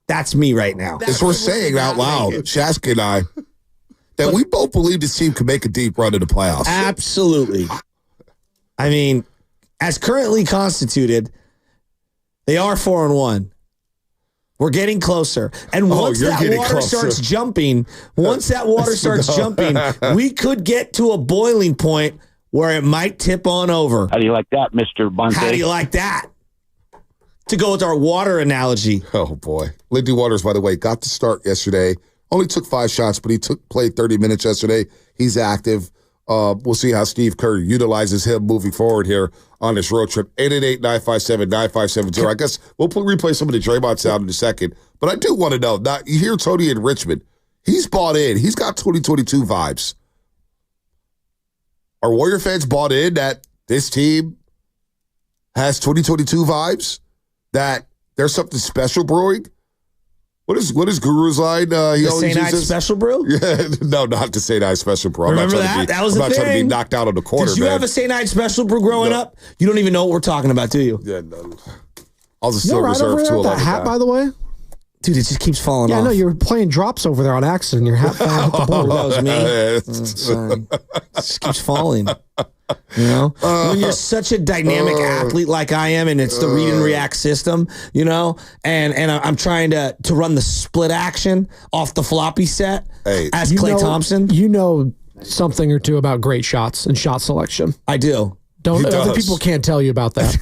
That's me right now. As we're saying out loud, Shasky and I, that we both believe this team can make a deep run in the playoffs. Absolutely. I mean, as currently constituted, they are 4-1. We're getting closer. And once that water starts jumping, we could get to a boiling point where it might tip on over. How do you like that, Mr. Bonte? How do you like that? To go with our water analogy. Oh, boy. Lindy Waters, by the way, got to start yesterday. Only took 5 shots, but he played 30 minutes yesterday. He's active. We'll see how Steve Kerr utilizes him moving forward here on this road trip. 888-957-9570. I guess we'll replay some of the Draymond sound in a second. But I do want to know, now, you hear Tony in Richmond. He's bought in. He's got 2022 vibes. Are Warrior fans bought in that this team has 2022 vibes? That there's something special brewing? What is Guru's line? The St. Ides Special Brew? Yeah, no, not the St. Ides Special Brew. Remember that? That was I'm the not thing. trying to be knocked out on the quarter, Did you have a St. Ides Special Brew growing up? You don't even know what we're talking about, do you? Yeah, no. I'll just still reserve over 211. that hat, by the way? Dude, it just keeps falling off. Yeah, no, you were playing drops over there on accident. Your hat fell off the board. That was me. Sorry. It just keeps falling. You know, when you're such a dynamic athlete like I am, and it's the read and react system, you know, and I'm trying to run the split action off the floppy set as Klay Thompson. You know something or two about great shots and shot selection. I do. Other people can't tell you about that.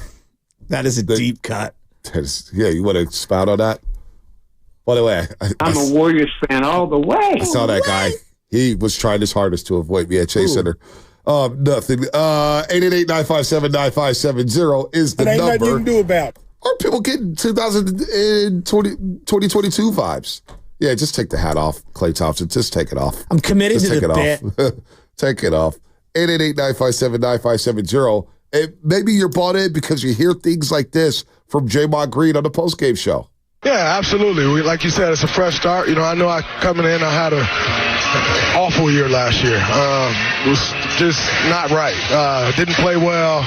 That is a deep cut. You want to spout on that? By the way, I'm a Warriors fan all the way. I saw that guy. He was trying his hardest to avoid me at Chase Center. Nothing. 888-957-9570 is the number. Ain't nothing you can do about it. Are people getting 2022 vibes? Yeah, just take the hat off, Klay Thompson. Just take it off. I'm committed to the bit. Take it off. 888-957-9570. Maybe you're bought in because you hear things like this from Draymond Green on the postgame show. Yeah, absolutely. Like you said, it's a fresh start. You know, I know coming in, I had an awful year last year. It was just not right. Didn't play well.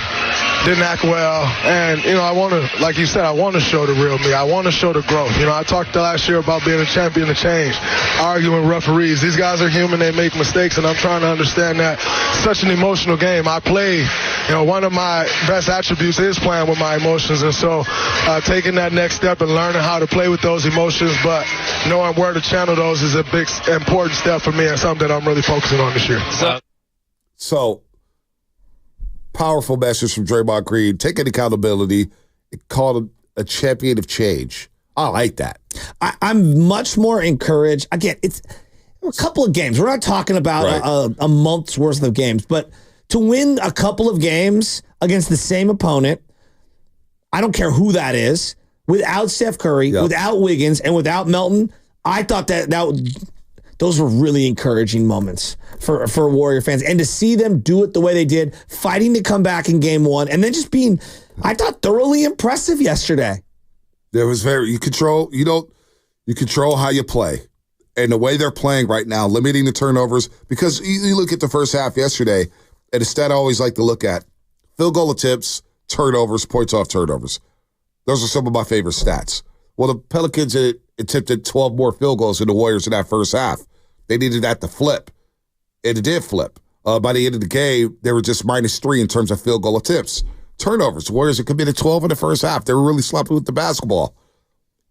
Didn't act well. And, you know, I want to, like you said, I want to show the real me. I want to show the growth. You know, I talked last year about being a champion of change, arguing with referees. These guys are human. They make mistakes, and I'm trying to understand that. Such an emotional game. I play, you know, one of my best attributes is playing with my emotions. And so taking that next step and learning how to play with those emotions, but knowing where to channel those is a big, important step for me and something that I'm really focusing on this year. So powerful message from Draymond Green. Taking accountability. Called a champion of change. I like that. I'm much more encouraged. Again, it's a couple of games. We're not talking about a month's worth of games, but to win a couple of games against the same opponent, I don't care who that is, without Steph Curry, without Wiggins, and without Melton, I thought that those were really encouraging moments for Warrior fans. And to see them do it the way they did, fighting to come back in game one, and then just being, I thought, thoroughly impressive yesterday. There was you control how you play. And the way they're playing right now, limiting the turnovers, because you look at the first half yesterday, and a stat I always like to look at, field goal attempts, turnovers, points off turnovers. Those are some of my favorite stats. Well, the Pelicans attempted 12 more field goals than the Warriors in that first half. They needed that to flip, and it did flip. By the end of the game, they were just -3 in terms of field goal attempts. Turnovers, the Warriors had committed 12 in the first half. They were really sloppy with the basketball.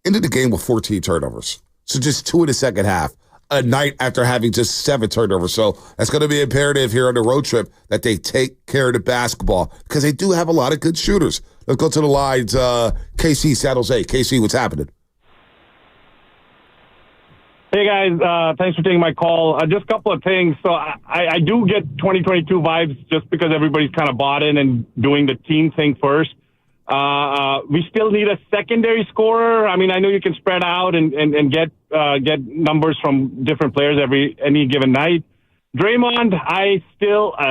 Ended the game with 14 turnovers. So just 2 in the second half. a night after having just 7 turnovers. So that's going to be imperative here on the road trip that they take care of the basketball because they do have a lot of good shooters. Let's go to the lines. KC, San Jose. KC, what's happening? Hey, guys. Thanks for taking my call. Just a couple of things. So I do get 2022 vibes just because everybody's kind of bought in and doing the team thing first. We still need a secondary scorer. I mean, I know you can spread out and get numbers from different players any given night. Draymond,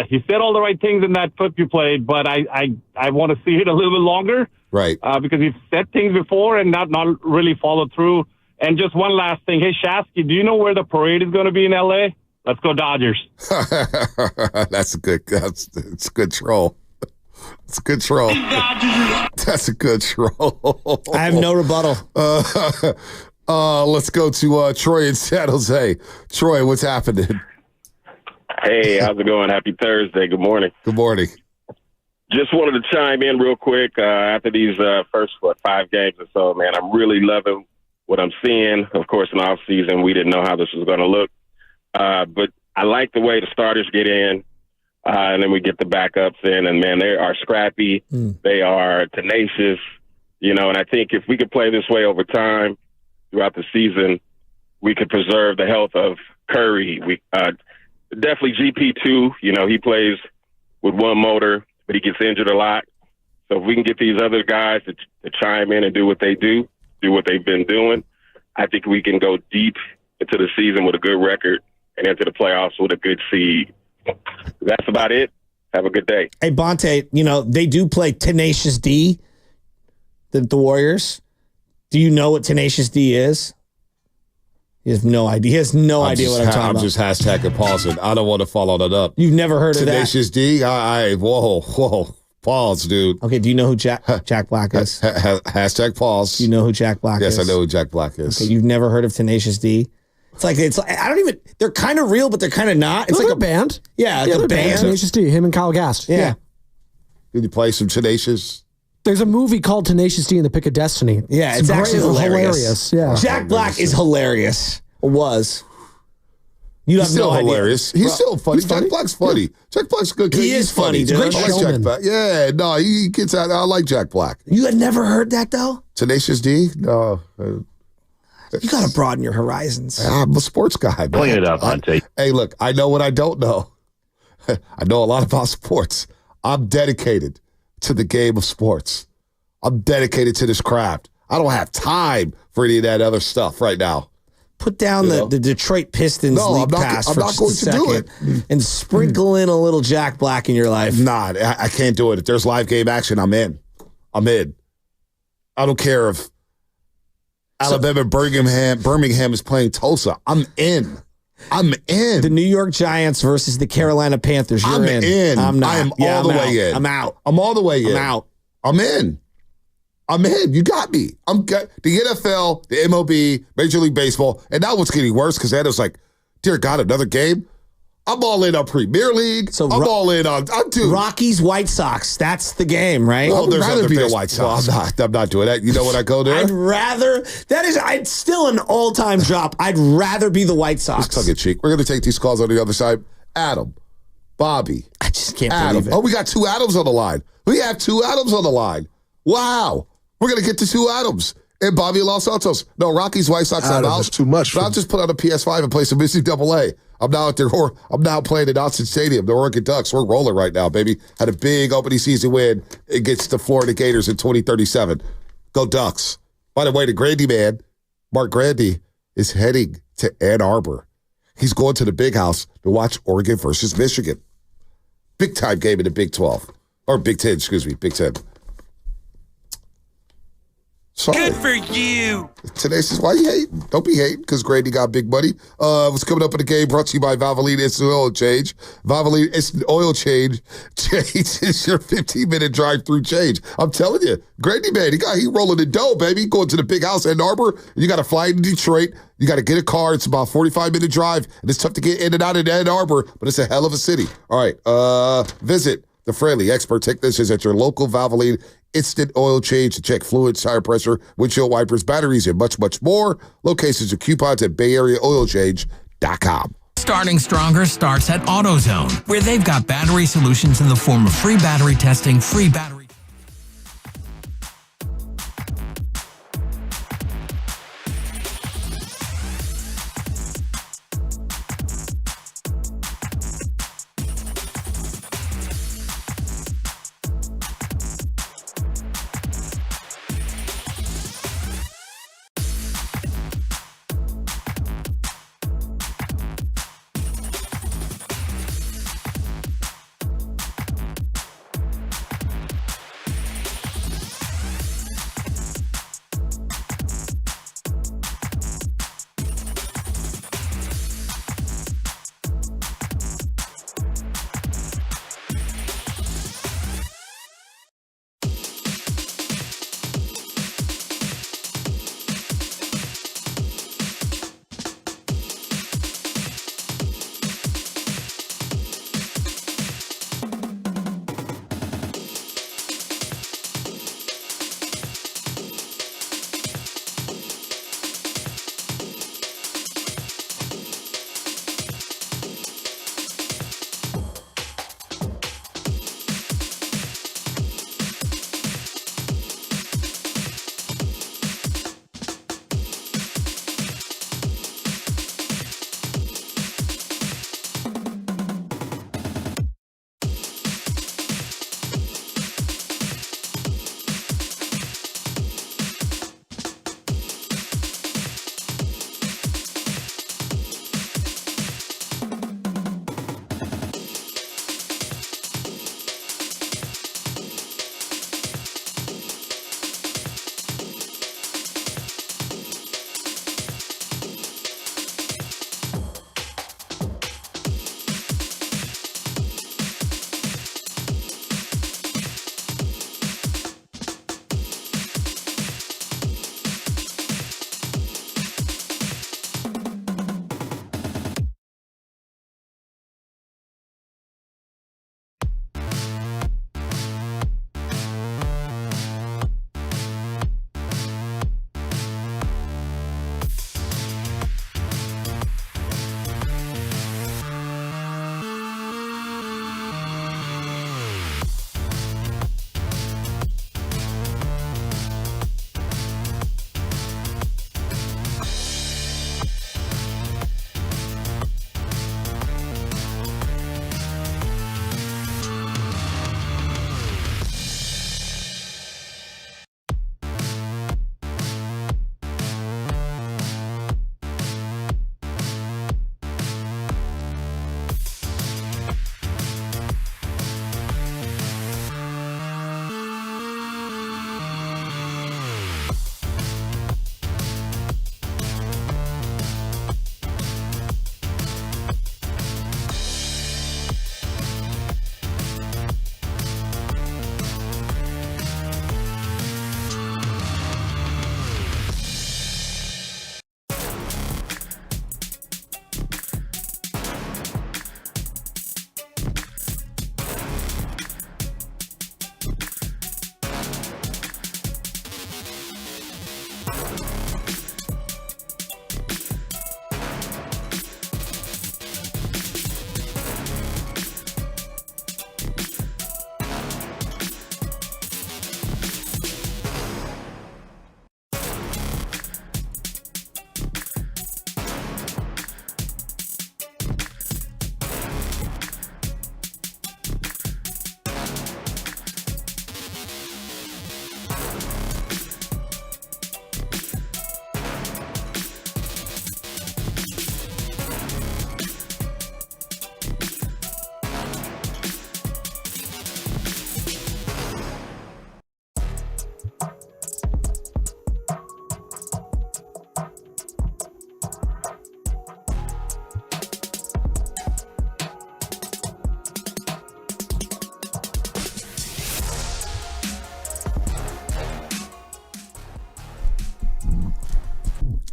he said all the right things in that clip you played, but I want to see it a little bit longer. Right. Because he's said things before and not really followed through. And just one last thing. Hey, Shasky, do you know where the parade is going to be in L.A.? Let's go Dodgers. That's a good troll. It's a good troll. That's a good troll. I have no rebuttal. Let's go to Troy in San Jose. Troy, what's happening? Hey, how's it going? Happy Thursday. Good morning. Good morning. Just wanted to chime in real quick after these first 5 games or so, man. I'm really loving what I'm seeing. Of course, in the off season, we didn't know how this was going to look. But I like the way the starters get in. And then we get the backups in, and, man, they are scrappy. They are tenacious, and I think if we could play this way over time throughout the season, we could preserve the health of Curry. We definitely GP2, he plays with one motor, but he gets injured a lot. So if we can get these other guys to chime in and do what they do what they've been doing, I think we can go deep into the season with a good record and into the playoffs with a good seed. That's about it. Have a good day. Hey, Bonte, they do play Tenacious D, the Warriors. Do you know what Tenacious D is? He has no idea. He has no idea what I'm talking about. I'm just hashtagging pausing. I don't want to follow that up. You've never heard of that? Tenacious D? Whoa. Pause, dude. Okay, do you know who Jack Black is? Hashtag pause. Do you know who Jack Black is? Yes, I know who Jack Black is. Okay, you've never heard of Tenacious D? It's like I don't even. They're kind of real, but they're kind of not. It's like a band. Yeah, like a band. Tenacious D. Him and Kyle Gast. Yeah. Did you play some Tenacious? There's a movie called Tenacious D and the Pick of Destiny. Yeah, it's actually hilarious. Yeah, Jack Black is hilarious. Or was. He's still hilarious. He's still funny. Jack Black's funny. Jack Black's good. He is funny. Dude. Great Jack Black. Yeah, no, he gets out. I like Jack Black. You had never heard that though? Tenacious D? No. You got to broaden your horizons. I'm a sports guy, man. Clean it up, Monte. Hey, look, I know what I don't know. I know a lot about sports. I'm dedicated to the game of sports. I'm dedicated to this craft. I don't have time for any of that other stuff right now. Put down the Detroit Pistons league pass for just a second and sprinkle in a little Jack Black in your life. Nah, I can't do it. If there's live game action, I'm in. I don't care if Alabama Birmingham is playing Tulsa. I'm in. The New York Giants versus the Carolina Panthers. You're in. I'm not. I am all the way in. I'm out. I'm all the way in. I'm out. I'm in. You got me. The NFL, the MLB, Major League Baseball, and now what's getting worse because that is like, dear God, another game. I'm all in on Premier League. So I'm all in on. Rockies, White Sox. That's the game, right? Well, there's other be the White Sox. I'm not doing that. You know what I go there? It's still an all-time drop. I'd rather be the White Sox. Just tongue in cheek. We're going to take these calls on the other side. Adam, Bobby. I just can't believe it. Oh, we got 2 Adams on the line. We have 2 Adams on the line. Wow. We're going to get to 2 Adams. And Bobby Los Santos. No, Rockies, White Sox. That's too much. But I'll just put on a PS5 and play some NCAA. I'm now playing at Autzen Stadium. The Oregon Ducks. We're rolling right now, baby. Had a big opening season win against the Florida Gators in 2037. Go Ducks. By the way, the Grandy man, Mark Grandy, is heading to Ann Arbor. He's going to the Big House to watch Oregon versus Michigan. Big time game in the Big 12. Or Big 10, excuse me, Big 10. Sorry. Good for you. Tenacious, why you hating? Don't be hating because Grady got big money. What's coming up in the game brought to you by Valvoline Instant Oil Change. Valvoline Instant Oil Change is your 15-minute drive-through change. I'm telling you, Grady, man, he rolling the dough, baby. Going to the Big House in Ann Arbor. You got to fly into Detroit. You got to get a car. It's about a 45-minute drive, and it's tough to get in and out of Ann Arbor, but it's a hell of a city. All right, visit the friendly expert technicians at your local Valvoline Instant Oil Change to check fluids, tire pressure, windshield wipers, batteries, and much, much more. Locations and coupons at bayareaoilchange.com. AutoZone.com. Starting stronger starts at AutoZone, where they've got battery solutions in the form of free battery testing, free battery.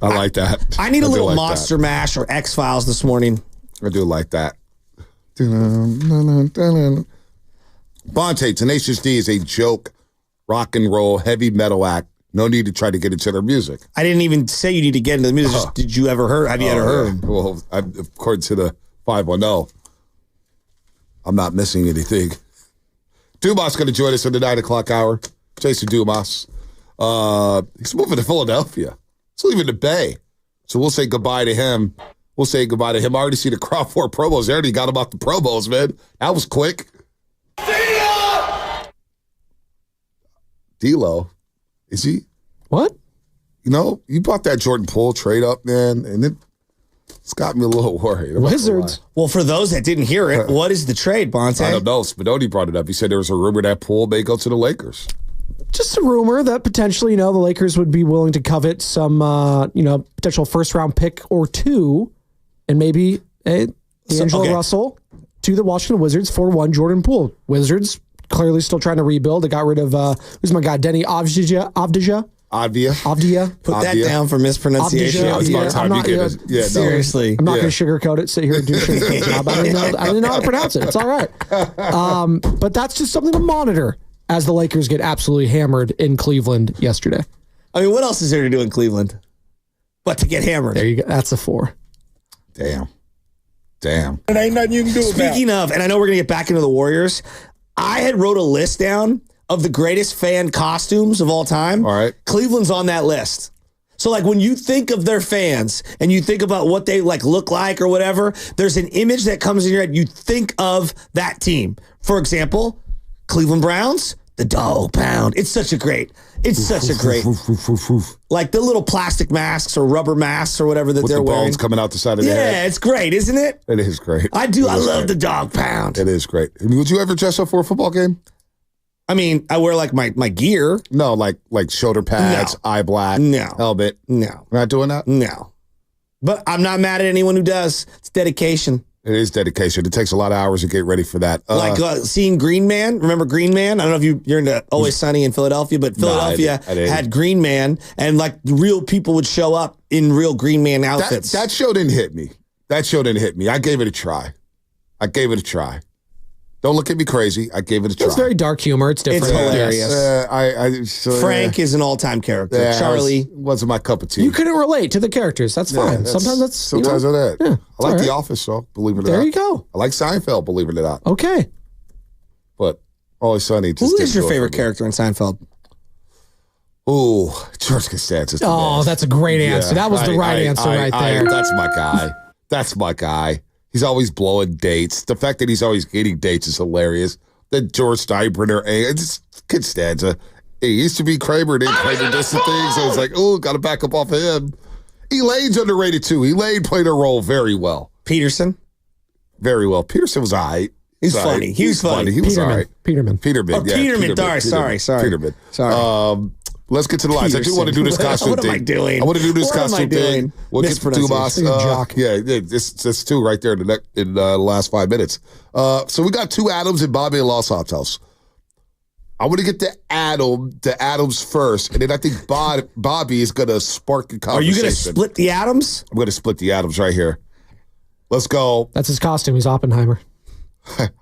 I like that. I need a little Monster Mash or X-Files this morning. I do like that. Bonte, Tenacious D is a joke, rock and roll, heavy metal act No need to try to get into their music. I didn't even say you need to get into the music. Just, did you ever heard? Have you ever heard them? Well, according to the 510, I'm not missing anything. Dumas going to join us in the 9 o'clock hour. Jason Dumas. He's moving to Philadelphia. He's leaving the Bay. So we'll say goodbye to him. I already see the Crawford promos. They already got him off the promos, man. That was quick. D'Lo. Is he? What? You bought that Jordan Poole trade up, man, and it's got me a little worried. Wizards. Well, for those that didn't hear it, what is the trade, Bonte? I don't know. Spinoni brought it up. He said there was a rumor that Poole may go to the Lakers. Just a rumor that potentially, the Lakers would be willing to covet some, potential first-round pick or two, and maybe D'Angelo Russell to the Washington Wizards for one Jordan Poole. Wizards clearly still trying to rebuild. They got rid of, who's my guy, Denny Avdija. Put that down for mispronunciation. Seriously. I'm not going to sugarcoat it, sit here and do shit. I didn't know how to pronounce it. It's all right. But that's just something to monitor as the Lakers get absolutely hammered in Cleveland yesterday. I mean, what else is there to do in Cleveland but to get hammered? There you go. That's a 4. Damn. And ain't nothing you can do about it. Speaking of, and I know we're going to get back into the Warriors, I had wrote a list down of the greatest fan costumes of all time. All right. Cleveland's on that list. So like when you think of their fans and you think about what they look like or whatever, there's an image that comes in your head. You think of that team. For example, Cleveland Browns, the dog pound. It's such a great, like the little plastic masks or rubber masks or whatever that with they're the wearing. bones coming out the side of their head. Yeah, it's great, isn't it? It is great. I love the dog pound. It is great. Would you ever dress up for a football game? I mean, I wear my gear. No, like shoulder pads, eye black, helmet. No. We're not doing that? No. But I'm not mad at anyone who does. It's dedication. It is dedication. It takes a lot of hours to get ready for that. Seeing Green Man. Remember Green Man? I don't know if you're into Always Sunny in Philadelphia, but Philadelphia had Green Man, and real people would show up in real Green Man outfits. That show didn't hit me. I gave it a try. Don't look at me crazy. I gave it a try. It's very dark humor. It's different. It's hilarious. Frank is an all-time character. Charlie wasn't my cup of tea. You couldn't relate to the characters. That's fine. Sometimes that's I like The Office, though. Believe it or not. There you go. I like Seinfeld. Believe it or not. Okay. But Always Sunny. Who is your favorite character in Seinfeld? Ooh, George Costanza. Oh, that's a great answer. That was the right answer right there. That's my guy. He's always blowing dates. The fact that he's always getting dates is hilarious. Then George Steinbrenner, it's Costanza. He used to be Kramer, then Kramer does the things. So it's like, oh, got to back up off of him. Elaine's underrated too. Elaine played her role very well. Peterson? Very well. Peterson was all right. He's funny. He was funny. He was all right. Peterman. Oh, Yeah, Peterman. Sorry. Peterman. Sorry. Let's get to the lines. Peterson. I do want to do this costume What thing. am I doing? I want to do this costume thing. We'll get to Dumas. This two right there in the last 5 minutes. So we got two Adams and Bobby in Los Santos. I want to get to Adams first, and then I think Bobby is going to spark a conversation. Are you going to split the Adams? I'm going to split the Adams right here. Let's go. That's his costume. He's Oppenheimer.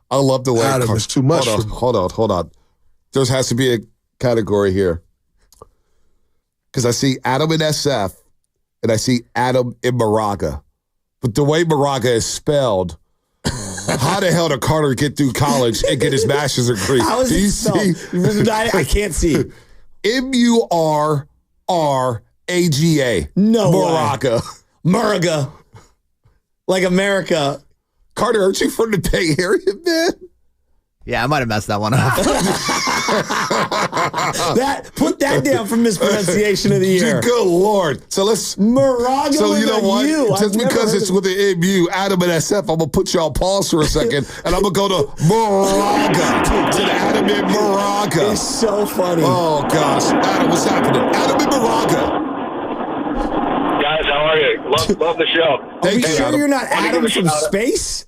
I love the way Adam is too much. Hold on. There has to be a category here. Because I see Adam in SF, and I see Adam in Moraga. But the way Moraga is spelled, how the hell did Carter get through college and get his master's degree? How is it spelled? I can't see. Muraga. No Moraga. Moraga. Like America. Carter, aren't you from the Bay Area, man? Yeah, I might have messed that one up. Put that down for mispronunciation of the year. Good Lord. So let's Moraga. So you know what? Just I've because it's with the MU, Adam and SF, I'm gonna put you on pause for a second, and I'm gonna go to Moraga. To the Adam and Moraga. It's so funny. Oh gosh, Adam, what's happening? Adam and Moraga. Guys, how are you? Love the show. Are you sure you're not Adam from space?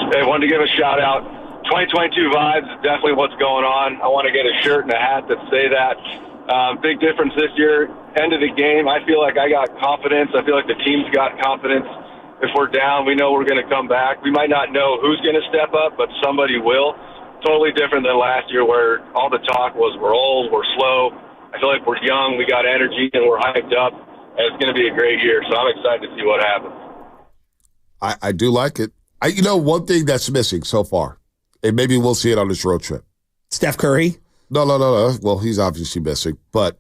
I wanted to give a shout out. 2022 vibes is definitely what's going on. I want to get a shirt and a hat that say that. Big difference this year. End of the game, I feel like I got confidence. I feel like the team's got confidence. If we're down, we know we're going to come back. We might not know who's going to step up, but somebody will. totally different than last year where all the talk was we're old, we're slow. I feel like we're young, we got energy, and we're hyped up. And it's going to be a great year, so I'm excited to see what happens. I do like it. One thing that's missing so far, and maybe we'll see it on this road trip. Steph Curry? No. Well, he's obviously missing, but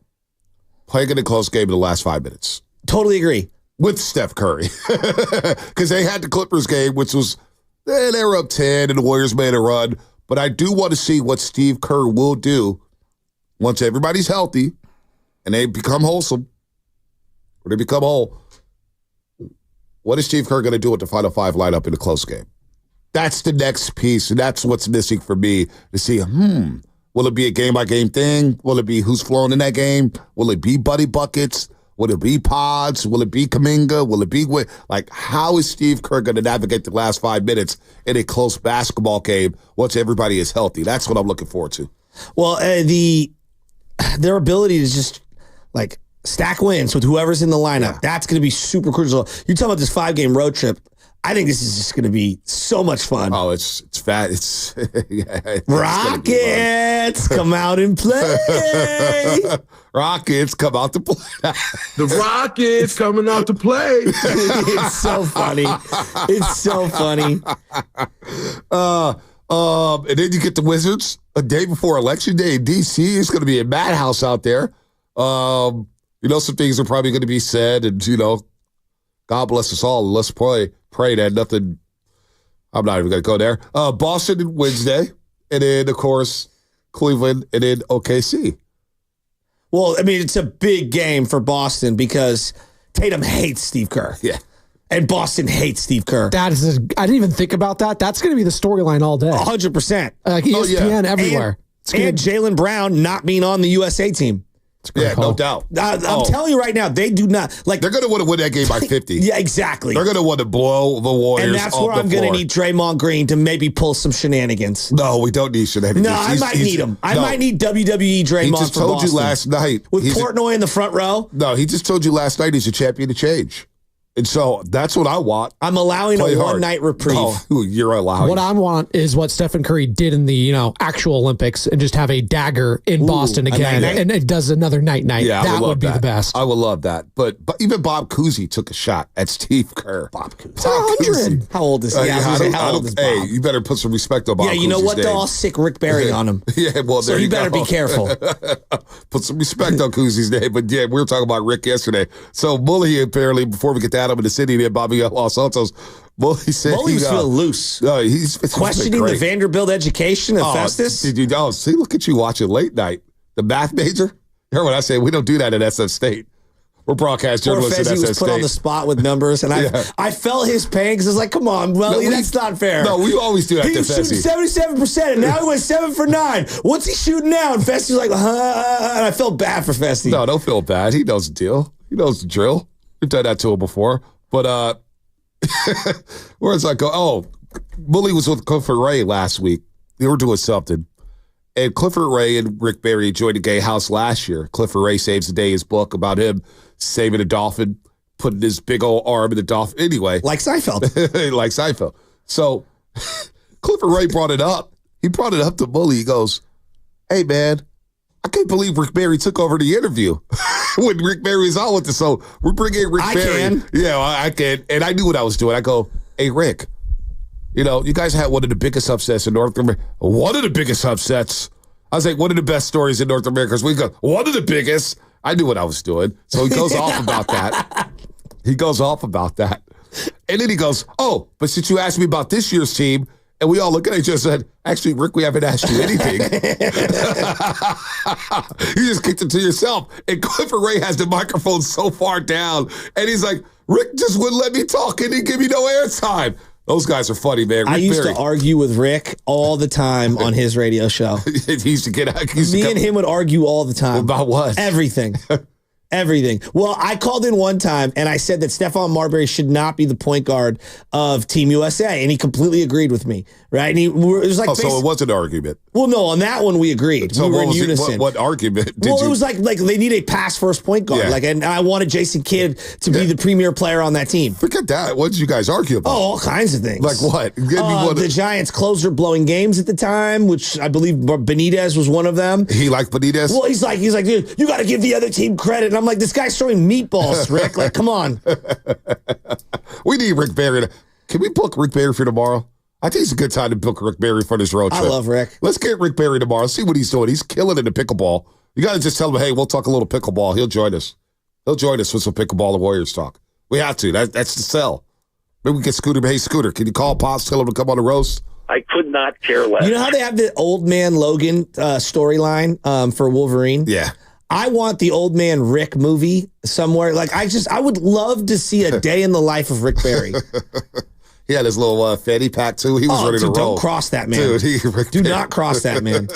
playing in a close game in the last 5 minutes. Totally agree. With Steph Curry. Because they had the Clippers game, which was, they were up 10 and the Warriors made a run. But I do want to see what Steve Kerr will do once everybody's healthy and they become wholesome, or they become whole. What is Steve Kerr going to do with the final five lineup in a close game? That's the next piece, and that's what's missing for me to see, will it be a game-by-game thing? Will it be who's flowing in that game? Will it be Buddy Buckets? Will it be Pods? Will it be Kuminga? Will it be how is Steve Kerr going to navigate the last 5 minutes in a close basketball game once everybody is healthy? That's what I'm looking forward to. Well, their ability to just stack wins with whoever's in the lineup, that's going to be super crucial. You're talking about this 5-game road trip. I think this is just going to be so much fun. Oh, it's fat. It's Rockets, come out and play. Rockets, come out to play. The Rockets coming out to play. It's so funny. It's so funny. And then you get the Wizards a day before Election Day in D.C. It's going to be a madhouse out there. Some things are probably going to be said, and, God bless us all. Let's pray that nothing, I'm not even going to go there. Boston Wednesday, and then, of course, Cleveland, and then OKC. Well, I mean, it's a big game for Boston because Tatum hates Steve Kerr. Yeah. And Boston hates Steve Kerr. I didn't even think about that. That's going to be the storyline all day. 100%. ESPN everywhere. And Jaylen Brown not being on the USA team. Yeah, no doubt. I'm telling you right now, they do not they're going to want to win that game by 50. Yeah, exactly. They're going to want to blow the Warriors. And that's where I'm going to need Draymond Green to maybe pull some shenanigans. No, we don't need shenanigans. No, I might need him. I might need WWE Draymond. He just told you last night with Portnoy in the front row. No, he just told you last night he's a champion of change. And so that's what I want. I'm allowing a one-night reprieve. Oh, you're allowing. What I want is what Stephen Curry did in the actual Olympics and just have a dagger in Boston again, and it does another night. Yeah, that would be the best. I would love that. But even Bob Cousy took a shot at Steve Kerr. Bob Cousy. How old is he? How old is Bob? Hey, you better put some respect on Bob Cousy's name. Yeah, you know what? Though? I'll sick Rick Barry on him. Yeah, well, there so you better be careful. Put some respect on Cousy's name. But yeah, we were talking about Rick yesterday. So Bully apparently, before we get to Adam in the city, there, Bobby Los Santos. Bully said Bully was feeling loose. He's questioning the Vanderbilt education of Festus. See, look at you watching late night. The math major. Hear what I say? We don't do that at SF State. We're broadcast journalists at SF State. He was put on the spot with numbers, and I felt his pain because I was like, "Come on, Welly, that's not fair." No, we always do that. He was shooting 77%, and now he went 7 for 9. What's he shooting now? And Festy's like, and I felt bad for Festy. No, don't feel bad. He knows the deal. He knows the drill. We've done that to him before. But where does I go? Oh, Bully was with Clifford Ray last week. They were doing something. And Clifford Ray and Rick Barry joined the Gay House last year. Clifford Ray Saves the Day, his book about him saving a dolphin, putting his big old arm in the dolphin. Anyway. Like Seinfeld. Like Seinfeld. So Clifford Ray brought it up. He brought it up to Bully. He goes, "Hey, man, I can't believe Rick Barry took over the interview." When Rick Barry's on with us. So we're bringing Rick Barry. Can. Yeah, I can. And I knew what I was doing. I go, "Hey, Rick, you guys had one of the biggest upsets in North America." One of the biggest upsets. I was like, one of the best stories in North America. We go, one of the biggest. I knew what I was doing. So he goes off about that. And then he goes, "Oh, but since you asked me about this year's team," and we all look at each other and said, "Actually, Rick, we haven't asked you anything." You just kicked it to yourself. And Clifford Ray has the microphone so far down. And he's like, "Rick just wouldn't let me talk and he give me no airtime." Those guys are funny, man. I used to argue with Rick all the time on his radio show. He used to get out. Me and him would argue all the time. About what? Everything. Everything. Well, I called in one time and I said that Stephon Marbury should not be the point guard of Team USA, and he completely agreed with me. Right? And it was like, so it was an argument. Well, no, on that one we agreed. So we were what in was unison. What argument? It was like they need a pass first point guard. Yeah. And I wanted Jason Kidd to be the premier player on that team. Forget that. What did you guys argue about? Oh, all kinds of things. Like what? The Giants closer blowing games at the time, which I believe Benitez was one of them. He liked Benitez? Well, he's like, dude, you got to give the other team credit. And I'm like, this guy's throwing meatballs, Rick. Like, come on. We need Rick Barry. Can we book Rick Barry for tomorrow? I think it's a good time to book Rick Barry for this road trip. I love Rick. Let's get Rick Barry tomorrow. See what he's doing. He's killing it in pickleball. You got to just tell him, hey, we'll talk a little pickleball. He'll join us. He'll join us with some pickleball and Warriors talk. We have to. That's the sell. Maybe we get Scooter. Hey, Scooter, can you call Pops, tell him to come on the roast? I could not care less. You know how they have the old man Logan storyline for Wolverine? Yeah. I want the old man Rick movie somewhere. Like, I would love to see a day in the life of Rick Barry. He had his little fanny pack, too. He was ready to roll. Don't cross that, man. Dude, do not cross that, man.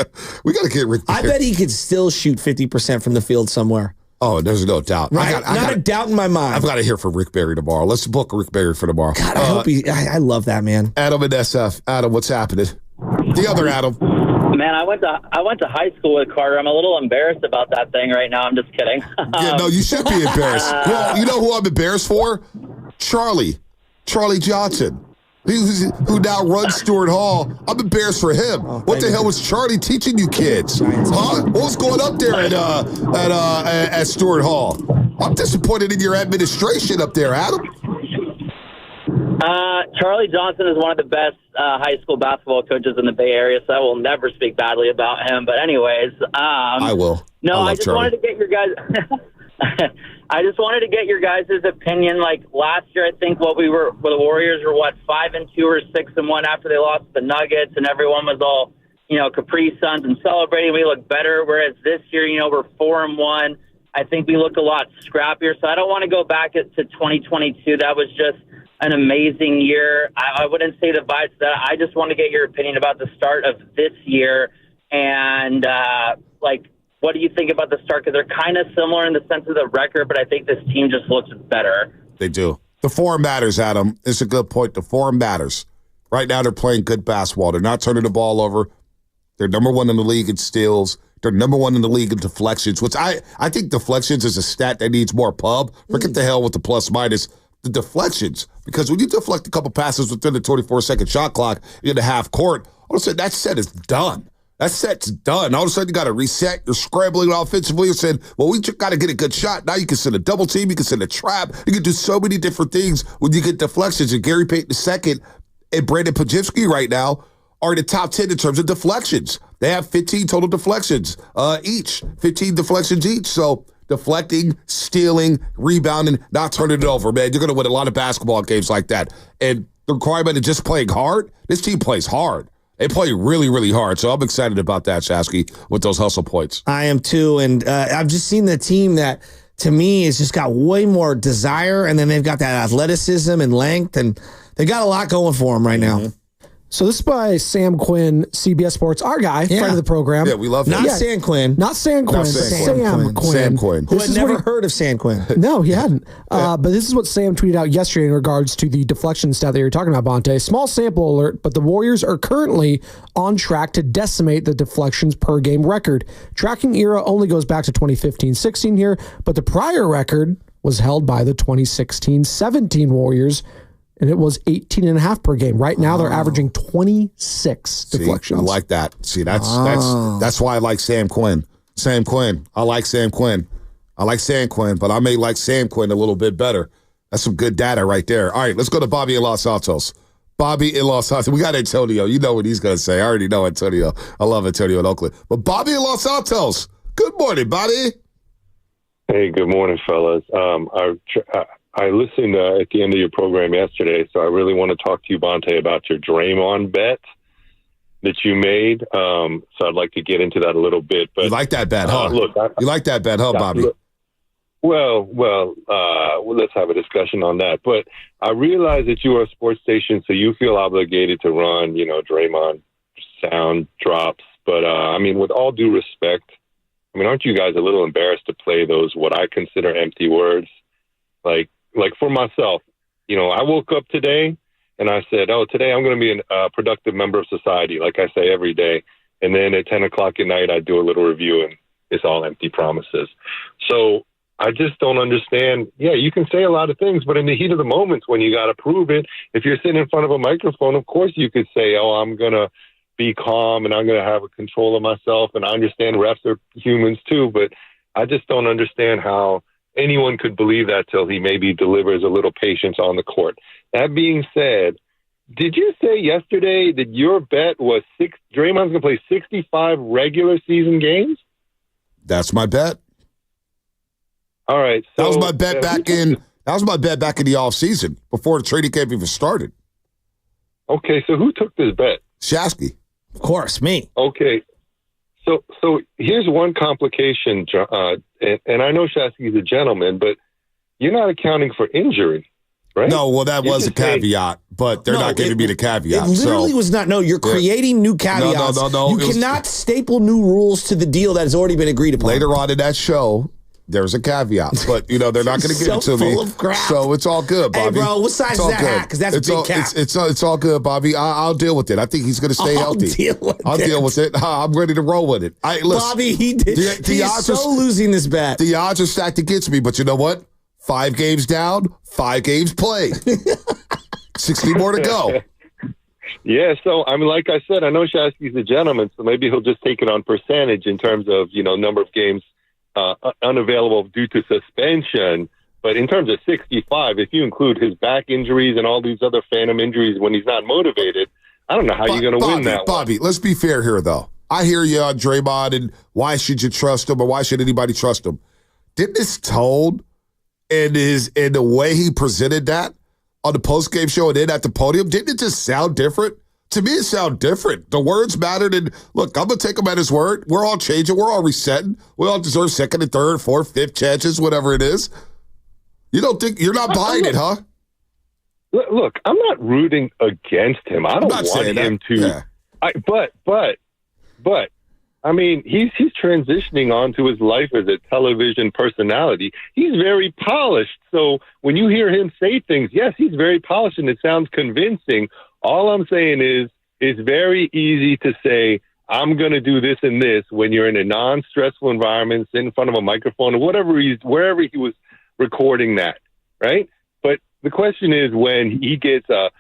We got to get Rick Barry. I bet he could still shoot 50% from the field somewhere. Oh, there's no doubt. Right? Not a doubt in my mind. I've got to hear from Rick Barry tomorrow. Let's book Rick Barry for tomorrow. God, I hope I love that, man. Adam and SF. Adam, what's happening? The other Adam. Man, I went to high school with Carter. I'm a little embarrassed about that thing right now. I'm just kidding. Yeah, no, you should be embarrassed. Well, you know who I'm embarrassed for? Charlie Johnson. Who now runs Stewart Hall. I'm embarrassed for him. What the hell was Charlie teaching you kids? Huh? What was going up there at Stewart Hall? I'm disappointed in your administration up there, Adam. Charlie Johnson is one of the best high school basketball coaches in the Bay Area, so I will never speak badly about him. But anyways, I will. No, I just wanted to get your guys. I just wanted to get your guys' opinion. Like last year, I think the Warriors were 5-2 or 6-1 after they lost the Nuggets, and everyone was all, Capri Suns and celebrating. We look better. Whereas this year, we're 4-1. I think we look a lot scrappier. So I don't want to go back to 2022. That was just an amazing year. I wouldn't say the vibes that. I just want to get your opinion about the start of this year and what do you think about the start? Because they're kind of similar in the sense of the record, but I think this team just looks better. They do. The form matters, Adam. It's a good point. The form matters. Right now, they're playing good basketball. They're not turning the ball over. They're number one in the league in steals. They're number one in the league in deflections, which I think deflections is a stat that needs more pub. Forget the hell with the plus minus. The deflections. Because when you deflect a couple passes within the 24-second shot clock in the half court, all of a sudden that set is done. That set's done. All of a sudden, you got to reset. You're scrambling offensively. You're saying, well, we just got to get a good shot. Now you can send a double team. You can send a trap. You can do so many different things when you get deflections. And Gary Payton II and Brandon Pajewski right now are in the top 10 in terms of deflections. They have 15 total deflections each. 15 deflections each. So deflecting, stealing, rebounding, not turning it over, man. You're going to win a lot of basketball games like that. And the requirement of just playing hard, this team plays hard. They play really, really hard, so I'm excited about that, Shasky, with those hustle points. I am too, and I've just seen the team that, to me, has just got way more desire, and then they've got that athleticism and length, and they got a lot going for them right now. So this is by Sam Quinn, CBS Sports, our guy, friend of the program. Yeah, we love him. Not San Quinn. Not San Quinn, Sam Quinn. Sam Quinn. Who had never heard of San Quinn. No, he hadn't. But this is what Sam tweeted out yesterday in regards to the deflection stat that you were talking about, Bonte. Small sample alert, but the Warriors are currently on track to decimate the deflections per game record. Tracking era only goes back to 2015-16 here, but the prior record was held by the 2016-17 Warriors, and it was 18.5 per game. Right now, they're averaging 26 deflections. I like that. See, that's why I like Sam Quinn. Sam Quinn. I like Sam Quinn. I like Sam Quinn, but I may like Sam Quinn a little bit better. That's some good data right there. All right, let's go to Bobby in Los Santos. Bobby in Los Santos. We got Antonio. You know what he's going to say. I already know Antonio. I love Antonio in Oakland. But Bobby in Los Santos. Good morning, Bobby. Hey, good morning, fellas. I listened at the end of your program yesterday, so I really want to talk to you, Bonte, about your Draymond bet that you made. So I'd like to get into that a little bit. But you like that bet, huh? You like that bet, huh, Bobby? Well, let's have a discussion on that. But I realize that you are a sports station, so you feel obligated to run, Draymond sound drops. But, with all due respect, I mean, aren't you guys a little embarrassed to play those, what I consider empty words? Like for myself, I woke up today and I said, today I'm going to be a productive member of society, like I say every day. And then at 10 o'clock at night, I do a little review and it's all empty promises. So I just don't understand. Yeah, you can say a lot of things, but in the heat of the moment, when you got to prove it, if you're sitting in front of a microphone, of course you could say, I'm going to be calm and I'm going to have a control of myself. And I understand refs are humans too, but I just don't understand how anyone could believe that till he maybe delivers a little patience on the court. That being said, did you say yesterday that your bet was Draymond's going to play 65 regular season games? That's my bet. All right. So, that was my bet back in the offseason before the training camp even started. Okay, so who took this bet? Shasky. Of course, me. Okay. So here's one complication, and I know Shasky's a gentleman, but you're not accounting for injury, right? No, well, that was a caveat, but they're not giving me the caveat. It literally was not. No, you're creating new caveats. No. You cannot staple new rules to the deal that has already been agreed upon. Later on in that show, there's a caveat, but they're not going to give it to me. Of crap. So it's all good, Bobby. Hey, bro, what size is that hat? Because that's a big cap. It's all good, Bobby. I'll deal with it. I think he's going to stay healthy. I'll deal with it. I'm ready to roll with it. Listen, Bobby, he is so losing this bet. The odds are stacked against me, but you know what? 5 games down, 5 games played. 60 more to go. Yeah, so I mean, like I said, I know Shasky's a gentleman, so maybe he'll just take it on percentage in terms of number of games unavailable due to suspension. But in terms of 65, if you include his back injuries and all these other phantom injuries when he's not motivated, I don't know how you're going to win that Bobby, let's be fair here, though. I hear you on Draymond and why should you trust him or why should anybody trust him? Didn't this tone in the way he presented that on the postgame show and then at the podium, didn't it just sound different? To me, it sounded different. The words mattered. And look, I'm going to take him at his word. We're all changing. We're all resetting. We all deserve second and third, fourth, fifth chances, whatever it is. You don't think you're not buying it, huh? Look, I'm not rooting against him. I don't want him to. Yeah. But I mean, he's transitioning onto his life as a television personality. He's very polished. So when you hear him say things, yes, he's very polished and it sounds convincing. All I'm saying is it's very easy to say, I'm going to do this and this when you're in a non-stressful environment, sit in front of a microphone or wherever he was recording that, right? But the question is when he gets a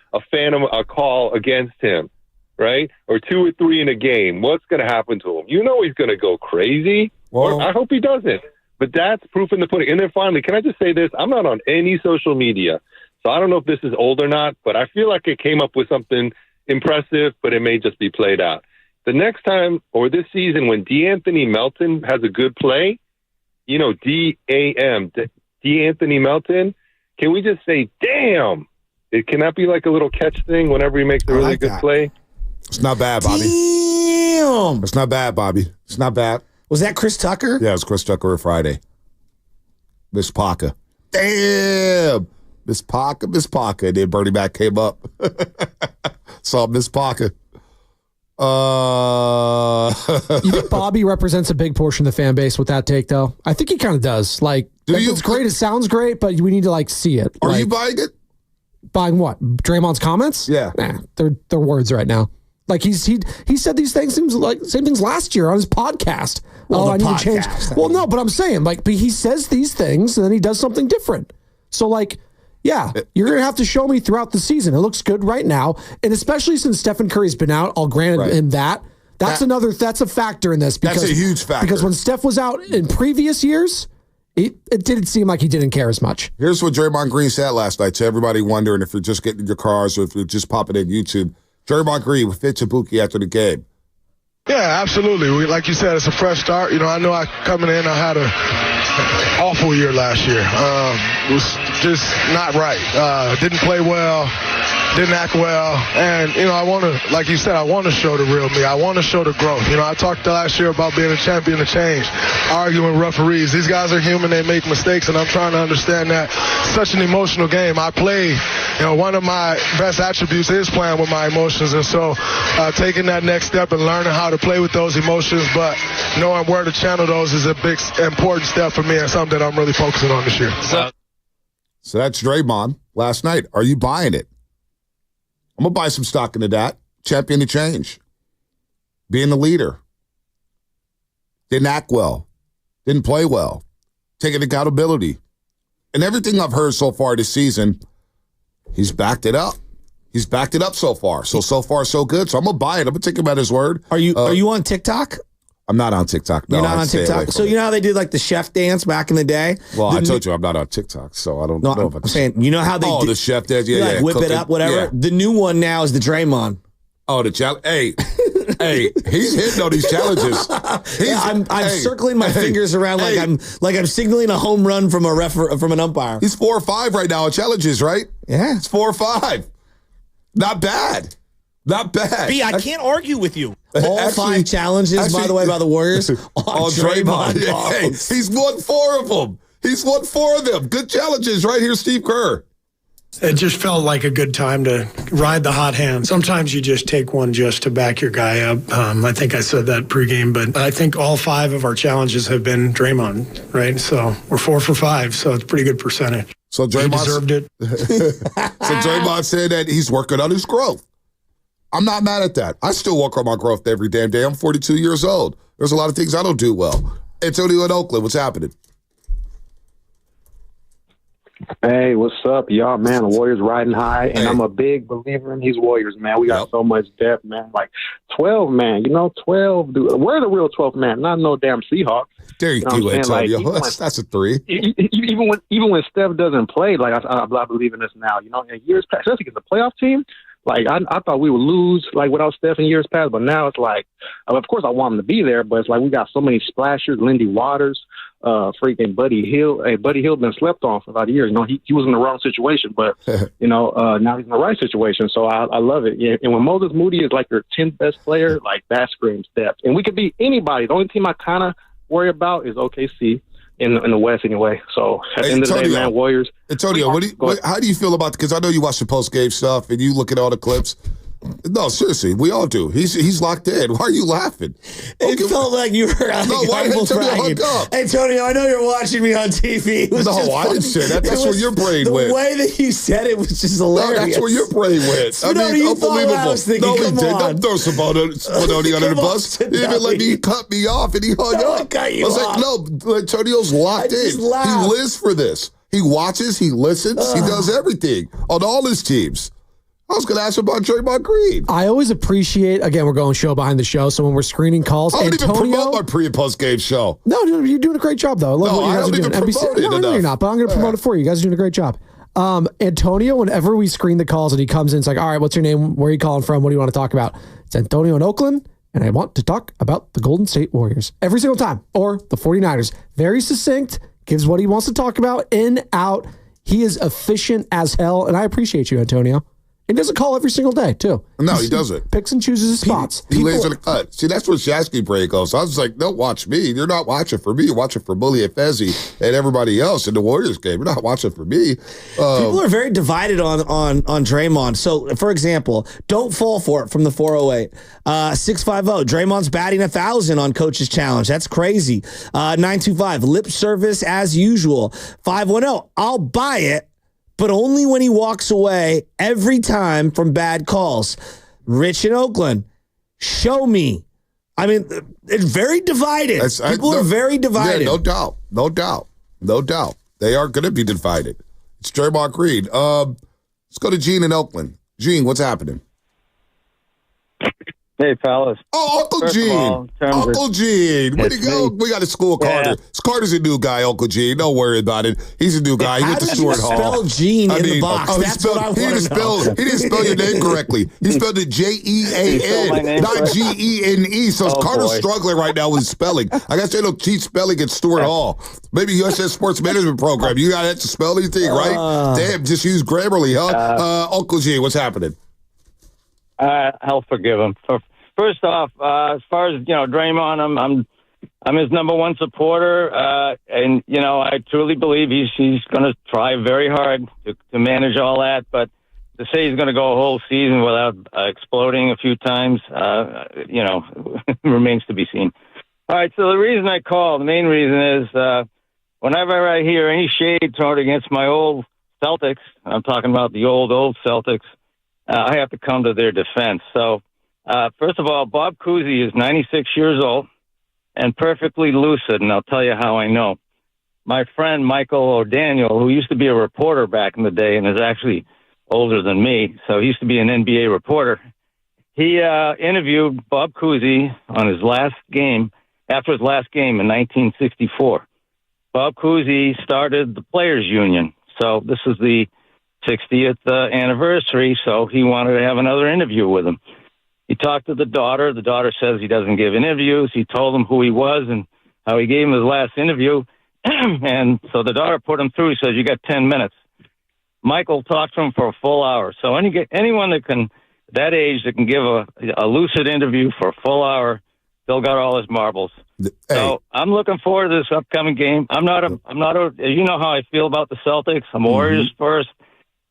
call against him, right? Or 2 or 3 in a game, what's going to happen to him? He's going to go crazy. Well, I hope he doesn't. But that's proof in the pudding. And then finally, can I just say this? I'm not on any social media. So I don't know if this is old or not, but I feel like it came up with something impressive, but it may just be played out. The next time or this season when D'Anthony Melton has a good play, D-A-M, D'Anthony Melton, can we just say, damn? Can that be like a little catch thing whenever he makes a really good play? It's not bad, Bobby. Damn. It's not bad, Bobby. It's not bad. Was that Chris Tucker? Yeah, it was Chris Tucker on Friday. Miss Parker. Damn. Miss Parker. And then Bernie Mac came up. Saw Miss Parker. You think Bobby represents a big portion of the fan base with that take, though? I think he kind of does. It's great. It sounds great, but we need to see it. Are you buying it? Buying what? Draymond's comments? Yeah. Nah, they're words right now. He said these things, seems like same things last year on his podcast. I need to change. Well, no, but I'm saying but he says these things and then he does something different. So yeah, you're going to have to show me throughout the season. It looks good right now. And especially since Stephen Curry's been out, I'll grant him that. That's a factor in this. Because, that's a huge factor. Because when Steph was out in previous years, it didn't seem like he didn't care as much. Here's what Draymond Green said last night to everybody wondering if you're just getting in your cars or if you're just popping in YouTube. Draymond Green with Fitz Ibuki after the game. Yeah, absolutely. Like you said, it's a fresh start. I coming in, I had an awful year last year. It was just not right. Didn't play well. didn't act well. And, I want to, like you said, I want to show the real me. I want to show the growth. I talked last year about being a champion of change, arguing with referees. These guys are human. They make mistakes, and I'm trying to understand that. It's such an emotional game. I play, one of my best attributes is playing with my emotions. And so taking that next step and learning how to play with those emotions, but knowing where to channel those is a big, important step for me and something that I'm really focusing on this year. So that's Draymond last night. Are you buying it? I'm going to buy some stock into that. Champion of change. Being the leader. Didn't act well. Didn't play well. Taking accountability. And everything I've heard so far this season, he's backed it up. He's backed it up so far. So far, so good. So I'm going to buy it. I'm going to take him at his word. Are you on TikTok? I'm not on TikTok. No, You're not on TikTok? So you know how they did like the chef dance back in the day? Well, I told you I'm not on TikTok, so I don't know if I'm saying, you know how they did the chef dance? Yeah, like whip it up, whatever. Yeah. The new one now is the Draymond. Oh, the challenge. Hey, he's hitting on these challenges. I'm circling my fingers around like I'm signaling a home run from from an umpire. He's 4 or 5 right now on challenges, right? Yeah. It's 4 or 5. Not bad. Not bad. B, I can't argue with you. All 5 challenges, by the way, by the Warriors. On Draymond. Hey, he's won 4 of them. He's won 4 of them. Good challenges right here, Steve Kerr. It just felt like a good time to ride the hot hand. Sometimes you just take one just to back your guy up. I think I said that pregame, but I think all 5 of our challenges have been Draymond, right? So we're 4 for 5, so it's a pretty good percentage. So Draymond deserved it. So Draymond said that he's working on his growth. I'm not mad at that. I still work on my growth every damn day. I'm 42 years old. There's a lot of things I don't do well. Antonio in Oakland, what's happening? Hey, what's up, y'all, man? The Warriors riding high, and I'm a big believer in these Warriors, man. We got so much depth, man. Like 12, man. 12. Dude. We're the real 12th man, not no damn Seahawks. There you go, Antonio. Like, that's a 3. Even when Steph doesn't play, like I believe in this now. In years past, especially against the playoff team. Like, I thought we would lose, like, without Steph in years past, but now it's like, of course I want him to be there, but it's like we got so many splashers, Lindy Waters, freaking Buddy Hield. Hey, Buddy Hield been slept on for about years. He was in the wrong situation, but, now he's in the right situation, so I love it. Yeah. And when Moses Moody is like your 10th best player, like, that screams depth. And we could be anybody. The only team I kind of worry about is OKC. In the West anyway. So at the end of the day, man, Warriors. Antonio, how do you feel about, because I know you watch the post-game stuff and you look at all the clips. No, seriously, we all do. He's locked in. Why are you laughing? It felt like you were why did Antonio hug up? Antonio, I know you're watching me on TV. It was I didn't say that. That's where your brain went. The way that you said it was just hilarious. No, that's where your brain went. I mean, unbelievable. No, he did. Don't throw Spinoni under the bus. He even let me cut me off, and he hung up. I was like, no, Antonio's locked in. He lives for this. He watches, he listens, he does everything on all his teams. I was going to ask about Draymond Green. I always appreciate, again, we're going show behind the show, so when we're screening calls, I don't even promote my pre- and post-game show. No, you're doing a great job, though. I love what you guys are doing. Promote it no, you're not, but I'm going to promote it for you. You guys are doing a great job. Antonio, whenever we screen the calls and he comes in, it's like, all right, what's your name? Where are you calling from? What do you want to talk about? It's Antonio in Oakland, and I want to talk about the Golden State Warriors every single time, or the 49ers. Very succinct, gives what he wants to talk about, in, out. He is efficient as hell, and I appreciate you, Antonio. He doesn't call every single day, too. No, he doesn't. Picks and chooses his spots. He lays in the cut. See, that's where Shasky break goes. So I was like, don't watch me. You're not watching for me. You're watching for Bully and Fezzi and everybody else in the Warriors game. You're not watching for me. People are very divided on Draymond. So, for example, don't fall for it from the 408. 650, Draymond's batting 1,000 on Coach's Challenge. That's crazy. 925, lip service as usual. 510, I'll buy it, but only when he walks away every time from bad calls. Rich in Oakland, show me. I mean, it's very divided. People are very divided. Yeah, no doubt. They are going to be divided. It's Draymond Green. Let's go to Gene in Oakland. Gene, what's happening? Hey, fellas. Oh, Uncle First of Gene. all, in terms of- Uncle Gene. Where'd he It's go? me. We got to school Carter. Yeah. Carter's a new guy, Uncle Gene. Don't worry about it. He's a new guy. He How went to did you Stewart Hall. spell Gene in the box? He That's what I he want didn't to know. spell. He didn't spell your name correctly. He spelled it You spelled my Jean, name not correctly? Gene. So Oh, Carter's boy. struggling right now with spelling. I guess they don't teach spelling at Stewart Hall. Maybe USS Sports Management Program. You got to spell anything, right? Damn, just use Grammarly, huh? Uncle Gene, what's happening? I'll forgive him. First off, as far as Draymond, I'm his number one supporter, and I truly believe he's going to try very hard to manage all that. But to say he's going to go a whole season without exploding a few times, remains to be seen. All right, so the reason I called, the main reason is whenever I hear any shade thrown against my old Celtics, I'm talking about the old Celtics, I have to come to their defense. So, first of all, Bob Cousy is 96 years old and perfectly lucid, and I'll tell you how I know. My friend Michael O'Daniel, who used to be a reporter back in the day and is actually older than me, so he used to be an NBA reporter, he interviewed Bob Cousy on his last game, after his last game in 1964. Bob Cousy started the Players Union, so this is the 60th anniversary, so he wanted to have another interview with him. He talked to the daughter. The daughter says he doesn't give interviews. He told him who he was and how he gave him his last interview. And so the daughter put him through. He says, you got 10 minutes. Michael talked to him for a full hour. So anyone that age that can give a lucid interview for a full hour, still got all his marbles. Hey. So I'm looking forward to this upcoming game. I'm not you know how I feel about the Celtics. I'm Warriors first.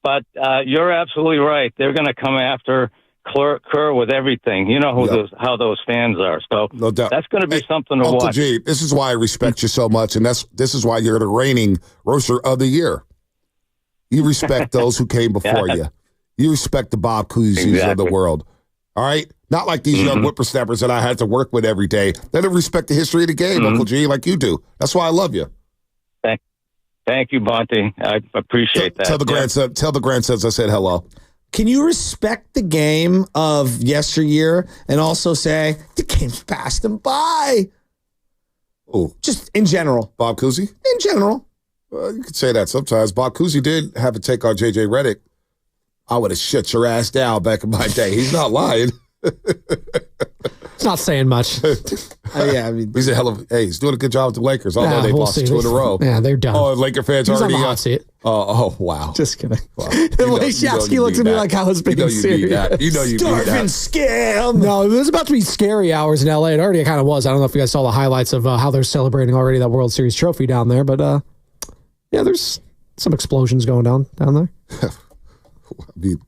But you're absolutely right. They're going to come after Kerr with everything. You know how those fans are. So no doubt. That's going to be something to Uncle watch. G, this is why I respect you so much, and this is why you're the reigning roaster of the year. You respect those who came before you. You respect the Bob Cousy's of the world. All right? Not like these young whippersnappers that I had to work with every day. They don't respect the history of the game, Uncle G, like you do. That's why I love you. Thank you, Bonte. I appreciate that. Tell the grandsons I said hello. Can you respect the game of yesteryear and also say the game's passed them by? Oh, just in general. Bob Cousy? In general. You could say that sometimes. Bob Cousy did have a take on J.J. Redick. I would have shut your ass down back in my day. He's not lying. It's not saying much. Yeah, I mean, he's he's doing a good job with the Lakers. Although they lost 2 in a row. Yeah, they're done. Oh, Laker fans He's already on the hot seat. Oh, wow. Just kidding. Wow. The way Shasky looks at me like I was being serious. You know you need Starving that. scam. No, it was about to be scary hours in LA. It already kind of was. I don't know if you guys saw the highlights of how they're celebrating already that World Series trophy down there, but yeah, there's some explosions going down there. I mean,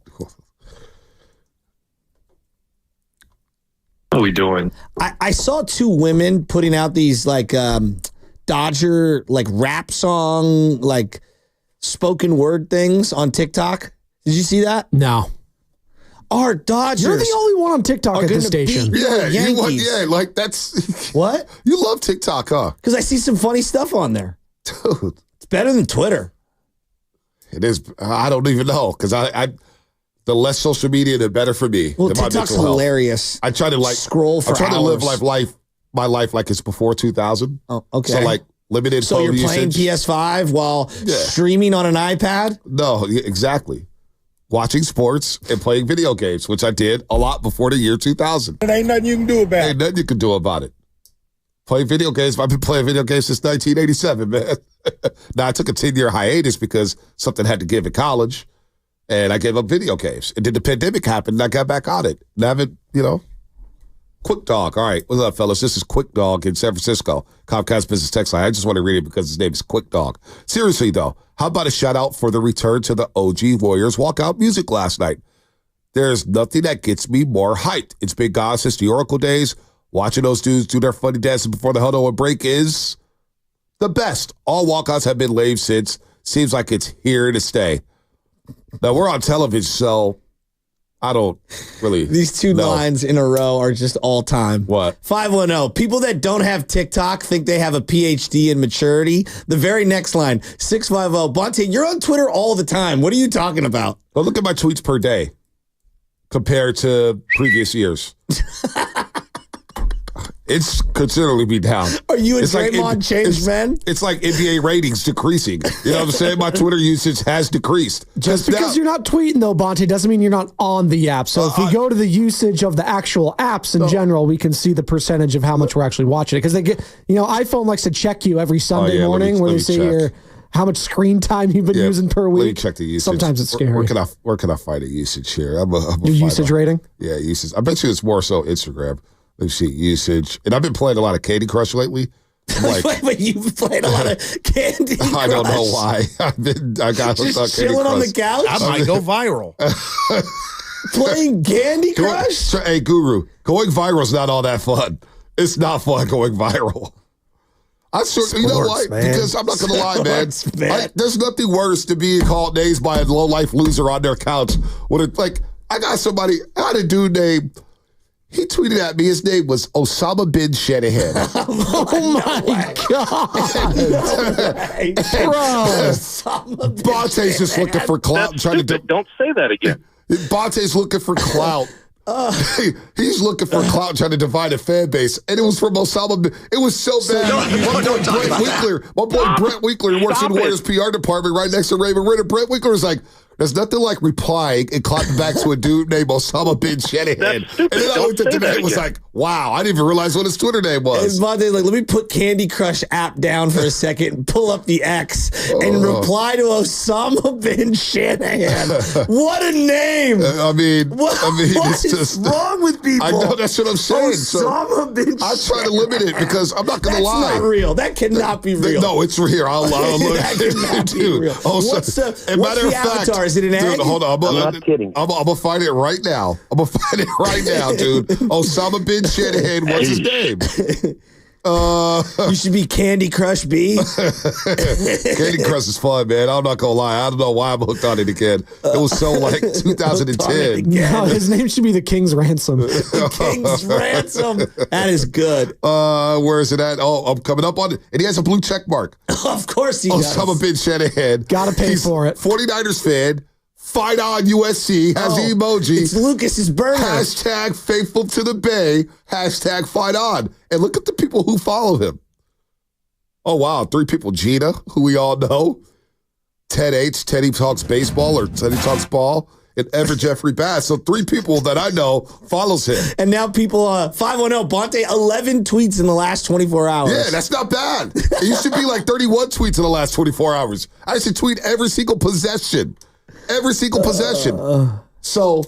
what are we doing? I saw 2 women putting out these like Dodger like rap song like spoken word things on TikTok. Did you see that? No. Our Dodgers. You're the only one on TikTok at this station. Yeah, like that's what? You love TikTok, huh? Because I see some funny stuff on there. Dude, it's better than Twitter. It is. I don't even know because the less social media, the better for me. Well, TikTok's hilarious. I try to scroll for I try hours. to live my life like it's before 2000. Oh, okay. So like limited. So phone you're playing usage. PS5 while streaming on an iPad? No, exactly. Watching sports and playing video games, which I did a lot before the year 2000. There ain't nothing you can do about it. Ain't nothing you can do about it. Playing video games. I've been playing video games since 1987, man. Now, I took a 10-year hiatus because something had to give in college, and I gave up video games. And then the pandemic happened, and I got back on it. And I haven't, Quick Dog. All right, what's up, fellas? This is Quick Dog in San Francisco. Comcast Business Text Line. I just want to read it because his name is Quick Dog. Seriously, though, how about a shout-out for the return to the OG Warriors walkout music last night? There's nothing that gets me more hyped. It's been gone since the Oracle days. Watching those dudes do their funny dances before the huddle and break is the best. All walkouts have been lame since. Seems like it's here to stay. Now, we're on television, so I don't really. These 2 lines in a row are just all time. What? 510. People that don't have TikTok think they have a PhD in maturity. The very next line, 650. Bonte, you're on Twitter all the time. What are you talking about? Well, look at my tweets per day. compared to previous years. It's considerably be down. Are you a Draymond changed man? It's like NBA ratings decreasing. You know what I'm saying? My Twitter usage has decreased. Just because you're not tweeting, though, Bonte, doesn't mean you're not on the app. So if we go to the usage of the actual apps in general, we can see the percentage of how much we're actually watching it. Because they get, iPhone likes to check you every Sunday morning where they say here how much screen time you've been using per week. Let me check the usage. Sometimes it's scary. Where can I find a usage here? Your usage rating? Yeah, usage. I bet you it's more so Instagram. Let's see, usage. And I've been playing a lot of Candy Crush lately. Wait, you've played a lot of Candy Crush? I don't know why. I got hooked on Candy Crush. Chilling on the couch? I might go viral. Playing Candy Crush? Hey, Guru, going viral is not all that fun. It's not fun going viral. You know why? Man. Because I'm not going to lie, man. There's nothing worse than being called names by a low-life loser on their couch. I had a dude named... He tweeted at me. His name was Osama bin Shanahan. Oh my God. Bro. Bonte's just looking for clout. Don't say that again. Bonte's looking for clout. He's looking for clout, trying to divide a fan base. And it was from Osama. It was so bad. My boy Brent Winkler works in the Warriors PR department right next to Raven Ritter. Brent Winkler was like, there's nothing like replying and clapping back to a dude named Osama bin Shanahan. And then I looked at the name and was like, wow, I didn't even realize what his Twitter name was. And Monte's like, let me put Candy Crush app down for a second and pull up the X and reply to Osama bin Shanahan. What a name. What is wrong with people? I know, that's what I'm saying. Osama bin Shanahan. I try to limit it because I'm not going to lie. That's not real. That cannot be real. No, it's real. I'll look. That cannot be real. What's the avatar? Is it an egg? Dude, hold on. I'm not kidding. I'm going to find it right now. Dude. Osama bin Shanahan, what's his name? You should be Candy Crush B. Candy Crush is fun, man. I'm not going to lie. I don't know why I'm hooked on it again. It was so 2010. No, his name should be the King's Ransom. King's Ransom. That is good. Where is it at? Oh, I'm coming up on it. And he has a blue check mark. Of course he does. Osama bin Shanahan. Gotta pay for it. 49ers fan. Fight on USC has the emoji. It's Lucas's burner. Hashtag faithful to the Bay. Hashtag fight on. And look at the people who follow him. Oh, wow. 3 people. Gina, who we all know. Ted H. Teddy Talks Baseball or Teddy Talks Ball. And Ever Jeffrey Bass. So 3 people that I know follows him. And now people, 510, Bonte, 11 tweets in the last 24 hours. Yeah, that's not bad. It used to be like 31 tweets in the last 24 hours. I used to tweet every single possession. Every single possession. So,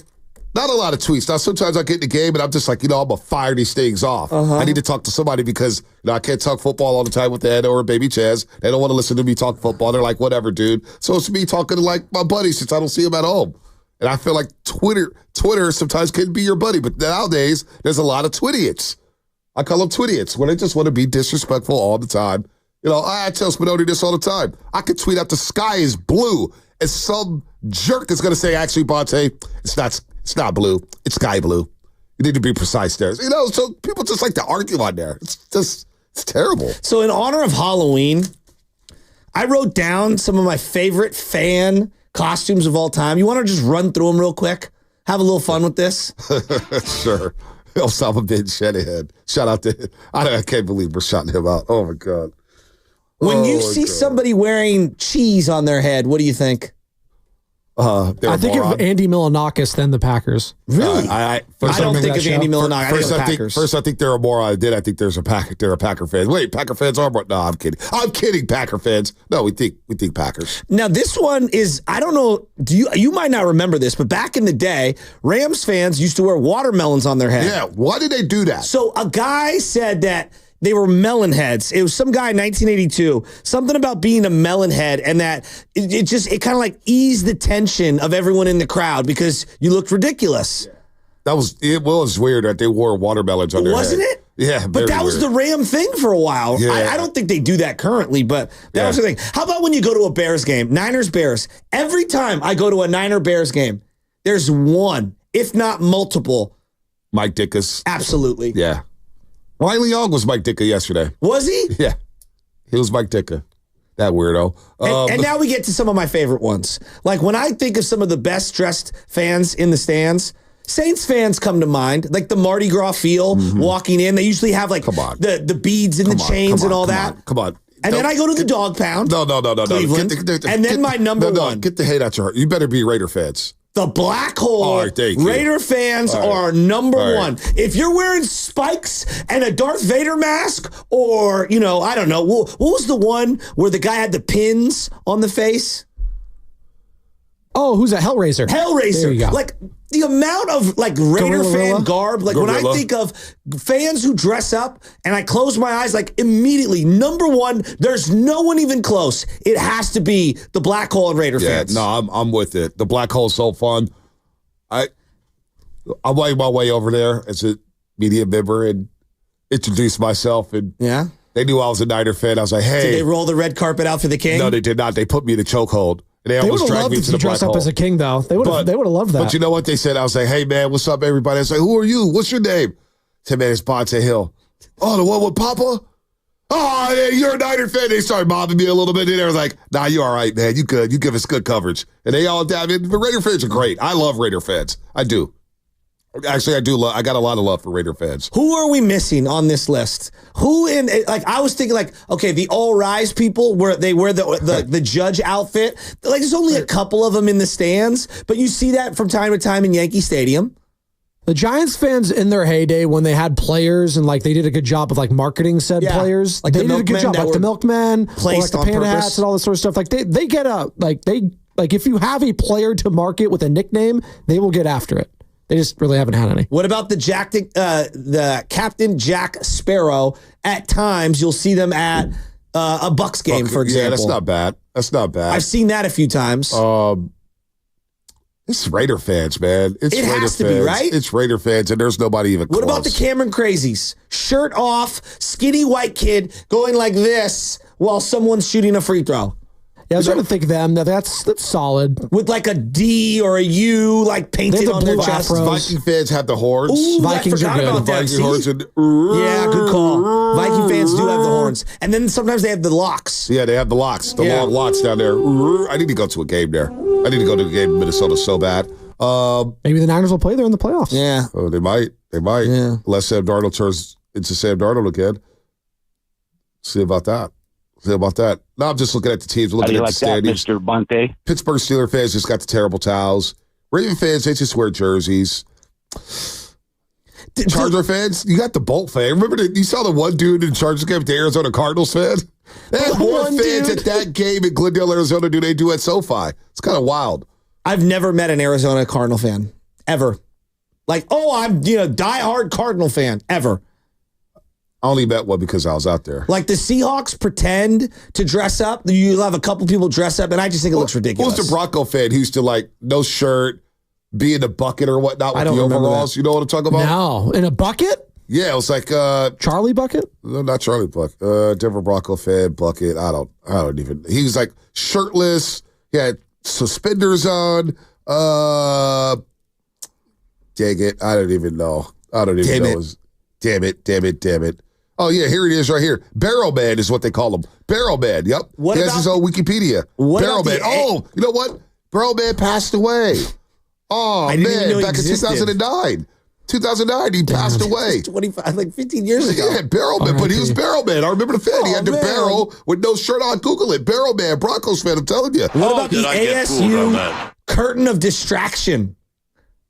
not a lot of tweets. Now, sometimes I get in the game and I'm just like, I'm going to fire these things off. I need to talk to somebody because I can't talk football all the time with Ed or Baby Chaz. They don't want to listen to me talk football. They're like, whatever, dude. So, it's me talking to like my buddies since I don't see them at home. And I feel like Twitter sometimes can be your buddy. But nowadays, there's a lot of twidiots. I call them twidiots when they just want to be disrespectful all the time. I tell Spinoni this all the time. I could tweet out the sky is blue. And some jerk is going to say, actually, Bonte, it's not blue. It's sky blue. You need to be precise there. So people just like to argue on there. It's terrible. So in honor of Halloween, I wrote down some of my favorite fan costumes of all time. You want to just run through them real quick? Have a little fun with this? Sure. Osama bin Shanahan. Shout out to I can't believe we're shouting him out. Oh, my God. When you see somebody wearing cheese on their head, what do you think? I think of Andy Milonakis than the Packers. Really? I don't think of Andy Milonakis. First, I think they're a moron. Then I think they're a Packer fan. Wait, Packer fans are more? No, I'm kidding. I'm kidding, Packer fans. No, we think Packers. Now, this one is, I don't know, you might not remember this, but back in the day, Rams fans used to wear watermelons on their head. Yeah, why did they do that? So a guy said that they were melon heads. It was some guy in 1982, something about being a melon head, and that it kind of like eased the tension of everyone in the crowd because you looked ridiculous. Yeah. It was weird that they wore watermelons on their head. Wasn't it? Yeah, but that was the Ram thing for a while. Yeah. I don't think they do that currently, but that was the thing. How about when you go to a Bears game, Niners-Bears? Every time I go to a Niner-Bears game, there's one, if not multiple. Mike Dickus. Absolutely. Yeah. Riley Young was Mike Ditka yesterday. Was he? Yeah. He was Mike Ditka. That weirdo. And now we get to some of my favorite ones. Like when I think of some of the best dressed fans in the stands, Saints fans come to mind, like the Mardi Gras feel walking in. They usually have like the beads and the chains and all that. Come on. And then I go to the dog pound. No. Cleveland. And then my number one. Get the hate out your heart. You better be Raider fans. The Black Hole. All right, thank you. Raider fans are number one. If you're wearing spikes and a Darth Vader mask, or, I don't know, what was the one where the guy had the pins on the face? Oh, who's a Hellraiser? Hellraiser. There you go. Like the amount of like Raider fan garb, like when I think of fans who dress up and I close my eyes, like immediately, number one, there's no one even close. It has to be the Black Hole and Raider fans. No, I'm with it. The Black Hole's so fun. I made my way over there as a media member and introduced myself, and they knew I was a Niner fan. I was like, hey. Did they roll the red carpet out for the king? No, they did not. They put me in a chokehold. They would almost have dragged loved me if to you the Black dressed up Hole. as a king, though. They would have loved that. But you know what they said? I was like, hey, man, what's up, everybody? I was like, who are you? What's your name? I said, man, it's Bonte Hill. Oh, the one with Papa? Oh, yeah, you're a Niner fan. They started mobbing me a little bit. And they was like, nah, you all right, man. You good. You give us good coverage. And they all, the Raider fans are great. I love Raider fans. I do. Actually, I do. I got a lot of love for Raider fans. Who are we missing on this list? Who in I was thinking okay, the All Rise people where they wear the judge outfit. Like there's only a couple of them in the stands, but you see that from time to time in Yankee Stadium. The Giants fans in their heyday, when they had players and they did a good job of marketing said players, like they did a good job, like the milkmen, placed or the panda hats and all this sort of stuff. Like they get if you have a player to market with a nickname, they will get after it. They just really haven't had any. What about the Captain Jack Sparrow? At times, you'll see them at a Bucks game, for example. Yeah, that's not bad. That's not bad. I've seen that a few times. It's Raider fans, man. It Raider has to fans. be, right? It's Raider fans, and there's nobody even close. What about the Cameron Crazies? Shirt off, skinny white kid going like this while someone's shooting a free throw. Yeah, I was trying to think of them. That's solid. With a D or a U painted on their chest. Viking fans have the horns. Ooh, Vikings are good. The Viking horns. Yeah, good call. Viking fans do have the horns. And then sometimes they have the locks. Yeah, they have the locks. The long locks down there. I need to go to a game there. I need to go to a game in Minnesota so bad. Maybe the Niners will play there in the playoffs. Yeah. Oh, they might. They might. Yeah. Unless Sam Darnold turns into Sam Darnold again. See about that. No, I'm just looking at the teams. Looking at the standings. Mr. Bunte? Pittsburgh Steelers fans just got the terrible towels. Raven fans, they just wear jerseys. Charger fans, you got the Bolt fan. Remember, you saw the one dude in Chargers game, the Arizona Cardinals fan? They had more fans at that game in Glendale, Arizona than they do at SoFi. It's kind of wild. I've never met an Arizona Cardinal fan, ever. I'm diehard Cardinal fan, ever. I only met one because I was out there. Like the Seahawks pretend to dress up. You'll have a couple people dress up, and I just think it looks ridiculous. Who's the Bronco fan who used to no shirt, be in the bucket or whatnot with the overalls? You know what I'm talking about? No. In a bucket? Yeah, it was like Charlie Bucket? No, not Charlie Bucket. Denver Bronco fan Bucket. I don't even. He was shirtless. He had suspenders on. Dang it. I don't even know. Damn it. Oh, yeah, here it is right here. Barrel Man is what they call him. Barrel Man, yep. He has his own Wikipedia. Barrel Man. Oh, you know what? Barrel Man passed away. Oh, man, back in 2009. 2009, he passed away. 15 years ago. Yeah, Barrel Man, but he was Barrel Man. I remember the fan. He had the barrel with no shirt on. Google it. Barrel Man, Broncos fan, I'm telling you. What about the ASU curtain of distraction?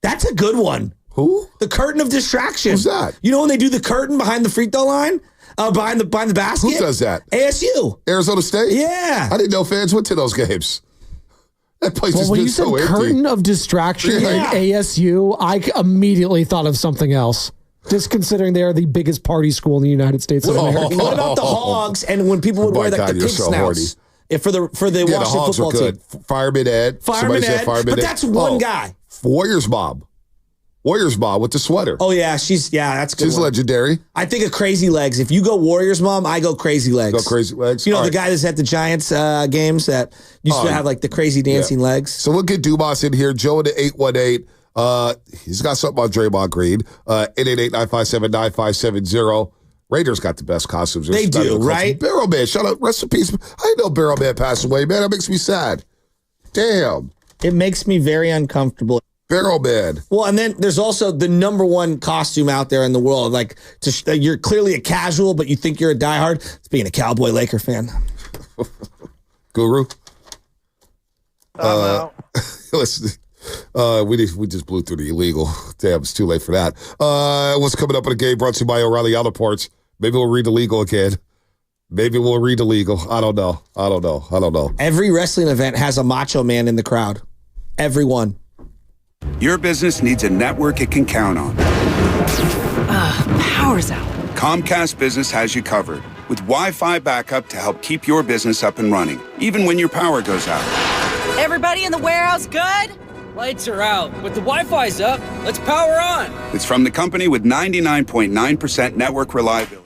That's a good one. Who? The curtain of distraction. Who's that? You know when they do the curtain behind the free throw line? Behind the basket? Who does that? ASU. Arizona State? Yeah. I didn't know fans went to those games. That place is just so empty. When you said curtain of distraction in ASU, I immediately thought of something else. Just considering they are the biggest party school in the United States of America. What about the Hogs and when people would wear the pig snouts? For the Washington Hogs football are good. team. Fireman Ed. But that's one guy. Warriors Mob with the sweater. Oh, yeah. That's good. She's legendary. I think of Crazy Legs. If you go Warriors Mom, I go Crazy Legs. Go Crazy Legs. You know, the guy that's at the Giants games that used to have the crazy dancing legs. So we'll get Dumas in here. Joe in the 818. He's got something on Draymond Green. 888-957-9570. Raiders got the best costumes. They do, right? Barrel Man, shout out, rest in peace. I didn't know Barrel Man passed away, man. That makes me sad. Damn. It makes me very uncomfortable. Pharaoh Man. Well, and then there's also the number one costume out there in the world. Like, you're clearly a casual, but you think you're a diehard. It's being a Cowboy Laker fan. Guru? Listen, we just blew through the illegal. Damn, it's too late for that. What's coming up in the game brought to you by O'Reilly Auto Parts. Maybe we'll read the legal again. Maybe we'll read the legal. I don't know. Every wrestling event has a macho man in the crowd. Every one. Your business needs a network it can count on. Power's out. Comcast Business has you covered with Wi-Fi backup to help keep your business up and running, even when your power goes out. Everybody in the warehouse good? Lights are out, but the Wi-Fi's up. Let's power on. It's from the company with 99.9% network reliability.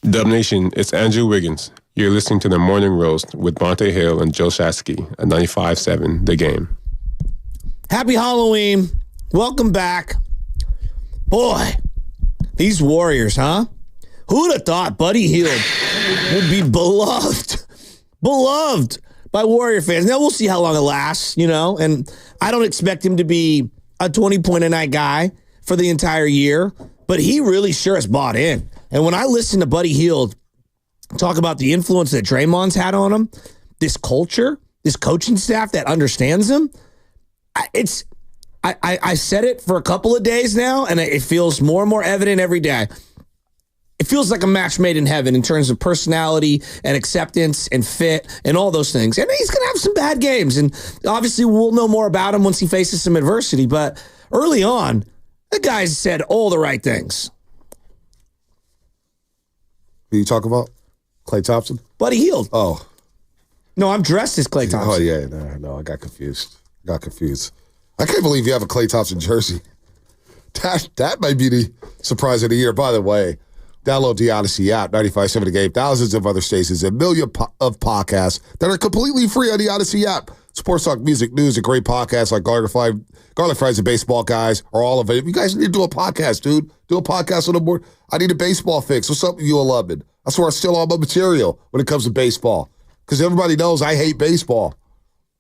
Dub Nation, it's Andrew Wiggins. You're listening to The Morning Roast with Bonte Hill and Joe Shasky at 95.7 The Game. Happy Halloween. Welcome back. Boy, these Warriors, huh? Who'd have thought Buddy Hield would be beloved by Warrior fans? Now, we'll see how long it lasts, and I don't expect him to be a 20-point-a-night guy for the entire year, but he really sure has bought in. And when I listen to Buddy Hield talk about the influence that Draymond's had on him, this culture, this coaching staff that understands him, I said it for a couple of days now, and it feels more and more evident every day. It feels like a match made in heaven in terms of personality and acceptance and fit and all those things. And he's going to have some bad games, and obviously we'll know more about him once he faces some adversity. But early on, the guys said all the right things. Who you talking about? Klay Thompson? Buddy Hield. Oh. No, I'm dressed as Klay Thompson. Oh, yeah. No, I got confused. I can't believe you have a Klay Thompson jersey. That might be the surprise of the year. By the way, download the Odyssey app, 95.7 The Game, thousands of other stations, a million of podcasts that are completely free on the Odyssey app. Sports talk, music, news, and great podcasts like Garlic Fries and Baseball Guys are all of it. You guys need to do a podcast, dude. Do a podcast on the board. I need a baseball fix. What's up with you, 11? That's where I steal all my material when it comes to baseball. Because everybody knows I hate baseball.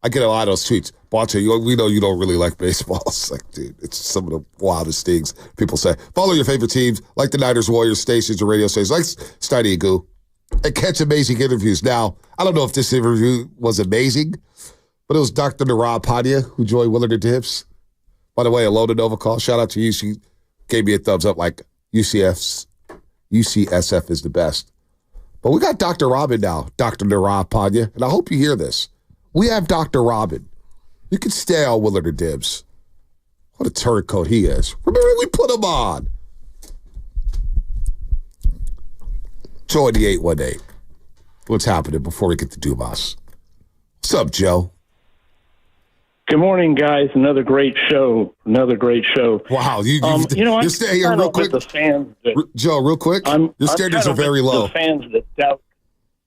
I get a lot of those tweets. Bonte, we know you don't really like baseball. It's like, dude, it's some of the wildest things people say. Follow your favorite teams, like the Niners, Warriors, stations, or radio stations, like Steiny and Goo, and catch amazing interviews. Now, I don't know if this interview was amazing, but it was Dr. Narab Pandya who joined Willard and Dibbs. By the way, a loaded Nova call. Shout out to you. She gave me a thumbs up like UCSF is the best. But we got Dr. Robin now, Dr. Narab Pandya, and I hope you hear this. We have Dr. Robin. You can stay on Willard or Dibbs. What a turncoat he is. Remember, we put him on. Joe in the 818. What's happening before we get to Dumas? What's up, Joe? Good morning, guys. Another great show. Wow. You're staying here real quick. The fans Joe, real quick. Your standards are very low. The fans that doubt.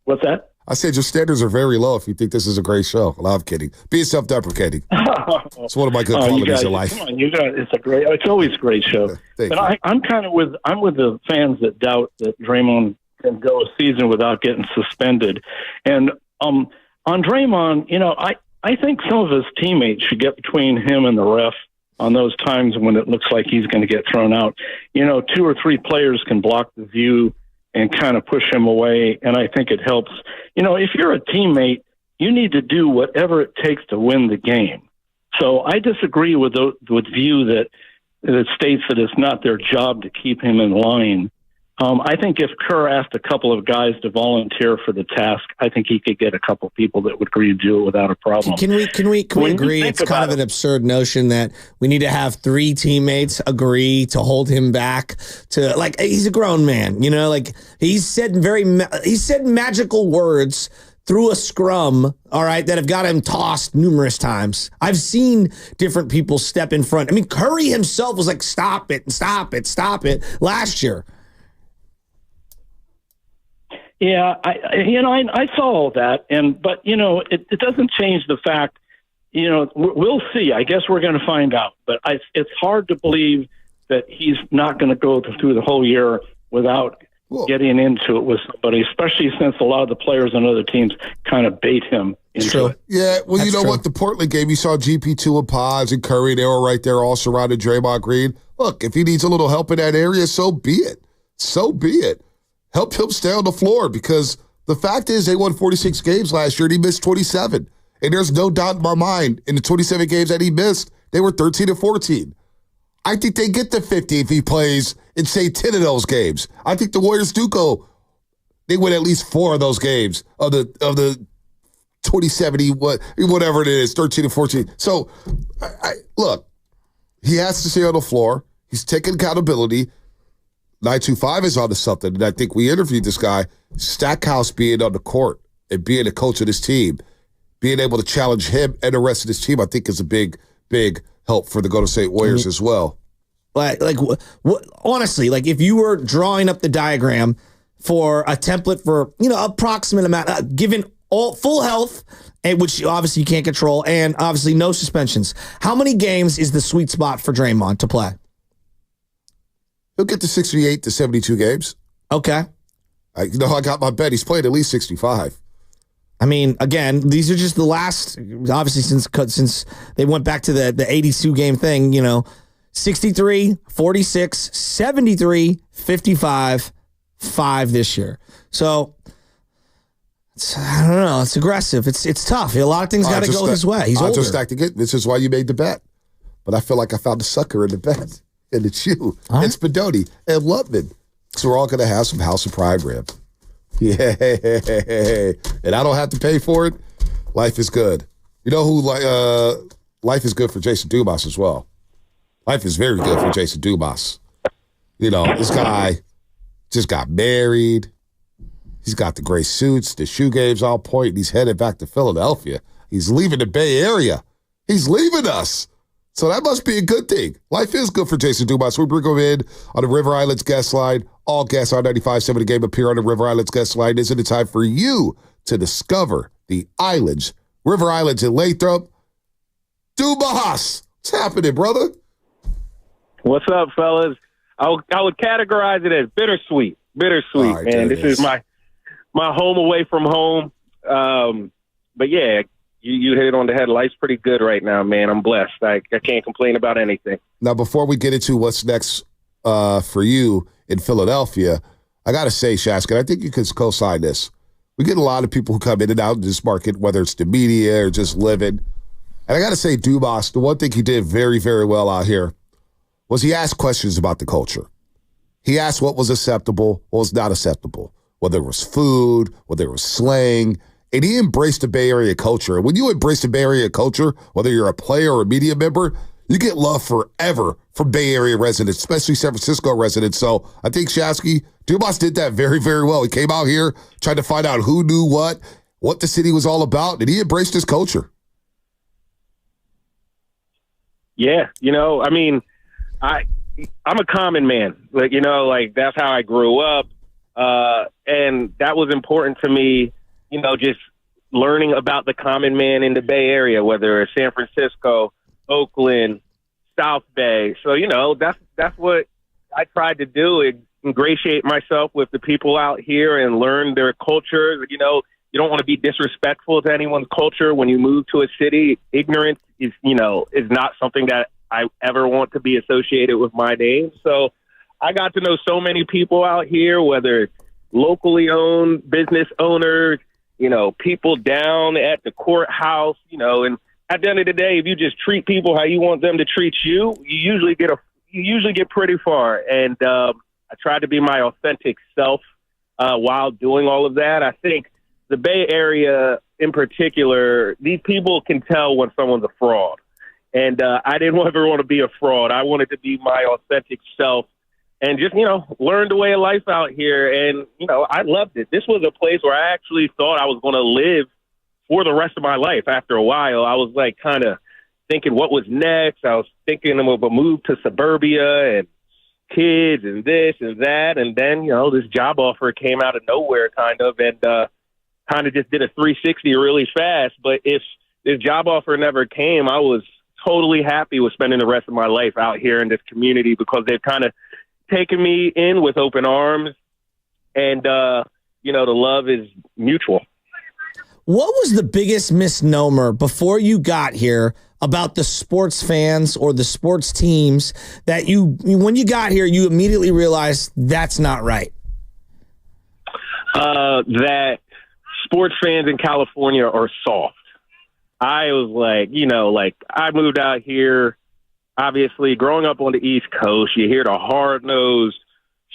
What's that? I said your standards are very low if you think this is a great show. Well, I'm kidding. Be self-deprecating. It's one of my good qualities in life. Come on, it's always a great show. I'm with the fans that doubt that Draymond can go a season without getting suspended. And on Draymond, I think some of his teammates should get between him and the ref on those times when it looks like he's going to get thrown out. 2 or 3 players can block the view and kind of push him away, and I think it helps. If you're a teammate, you need to do whatever it takes to win the game. So I disagree with view that states that it's not their job to keep him in line. I think if Kerr asked a couple of guys to volunteer for the task, I think he could get a couple people that would agree to do it without a problem. Can we agree it's kind of an absurd notion that we need to have 3 teammates agree to hold him back to, like, he's a grown man, he's said magical words through a scrum, all right, that have got him tossed numerous times. I've seen different people step in front. I mean, Curry himself was like, stop it last year. Yeah, I saw all that, but it doesn't change the fact. We'll see. I guess we're going to find out. But it's hard to believe that he's not going to go through the whole year without getting into it with somebody, especially since a lot of the players on other teams kind of bait him into it. Yeah, well, you know what? The Portland game, you saw GP2 and Pods and Curry. They were right there all surrounded Draymond Green. Look, if he needs a little help in that area, so be it. Help him stay on the floor, because the fact is they won 46 games last year and he missed 27. And there's no doubt in my mind, in the 27 games that he missed, they were 13-14. I think they get to 50 if he plays in, say, 10 of those games. I think the Warriors do go, they win at least 4 of those games of the 2070, whatever it is, 13-14. So, look, he has to stay on the floor. He's taking accountability. 925 is onto something, and I think we interviewed this guy. Stackhouse being on the court and being a coach of this team, being able to challenge him and the rest of this team, I think is a big, big help for the Golden State Warriors as well. Honestly, if you were drawing up the diagram for a template for, approximate amount, given all full health, and which obviously you can't control, and obviously no suspensions. How many games is the sweet spot for Draymond to play? He'll get to 68 to 72 games. Okay. I got my bet. He's played at least 65. I mean, again, these are just the last, obviously, since they went back to the 82 game thing, 63, 46, 73, 55, 5 this year. So, I don't know. It's aggressive. It's tough. A lot of things got to go his way. He's older. Just acting it. This is why you made the bet. But I feel like I found a sucker in the bet. And it's you. Right. It's Bedoni and Lutman. So we're all going to have some House of Pride rib. Yeah. And I don't have to pay for it. Life is good. You know who life is good for Jason Dumas as well. Life is very good for Jason Dumas. This guy just got married. He's got the gray suits, the shoe game's all point, and he's headed back to Philadelphia. He's leaving the Bay Area. He's leaving us. So that must be a good thing. Life is good for Jason Dumas. We bring him in on the River Islands guest line. All guests on 95.7 The Game appear on the River Islands guest line. Isn't it time for you to discover the islands, River Islands in Lathrop? Dumas, what's happening, brother? What's up, fellas? I would categorize it as bittersweet. Bittersweet, right, man. This is my home away from home. But yeah, you hit it on the head. Life's pretty good right now, man. I'm blessed. I can't complain about anything. Now, before we get into what's next for you in Philadelphia, I got to say, Shask, and I think you can co-sign this. We get a lot of people who come in and out of this market, whether it's the media or just living. And I got to say, Dumas, the one thing he did very, very well out here was he asked questions about the culture. He asked what was acceptable, what was not acceptable, whether it was food, whether it was slang, and he embraced the Bay Area culture. And when you embrace the Bay Area culture, whether you're a player or a media member, you get love forever from Bay Area residents, especially San Francisco residents. So I think Shasky, Dumas did that very, very well. He came out here, tried to find out who knew what the city was all about, and he embraced his culture. Yeah, I'm a common man. That's how I grew up. And that was important to me, just learning about the common man in the Bay Area, whether it's San Francisco, Oakland, South Bay. So, that's what I tried to do, ingratiate myself with the people out here and learn their culture. You don't want to be disrespectful to anyone's culture when you move to a city. Ignorance is not something that I ever want to be associated with my name. So I got to know so many people out here, whether locally owned business owners, people down at the courthouse, and at the end of the day, if you just treat people how you want them to treat you, you usually get pretty far. And I tried to be my authentic self while doing all of that. I think the Bay Area in particular, these people can tell when someone's a fraud. And I didn't ever want to be a fraud. I wanted to be my authentic self and just, learn the way of life out here. And, I loved it. This was a place where I actually thought I was going to live for the rest of my life. After a while, I was kind of thinking what was next. I was thinking of a move to suburbia and kids and this and that. And then, this job offer came out of nowhere kind of just did a 360 really fast. But if this job offer never came, I was totally happy with spending the rest of my life out here in this community because they've kind of taken me in with open arms and, the love is mutual. What was the biggest misnomer before you got here about the sports fans or the sports teams that when you got here, you immediately realized that's not right? That sports fans in California are soft. I was I moved out here, obviously, growing up on the East Coast, you hear the hard-nosed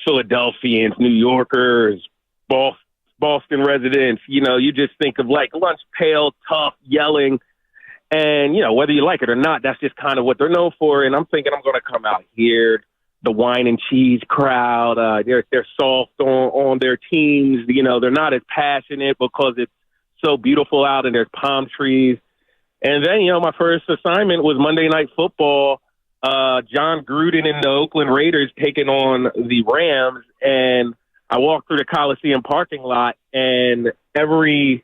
Philadelphians, New Yorkers, Boston residents, you just think of lunch pail, tough, yelling. And, whether you like it or not, that's just kind of what they're known for. And I'm thinking I'm going to come out here, the wine and cheese crowd. They're soft on their teams. They're not as passionate because it's so beautiful out and there's palm trees. And then, my first assignment was Monday Night Football. John Gruden and the Oakland Raiders taking on the Rams. And I walked through the Coliseum parking lot, and every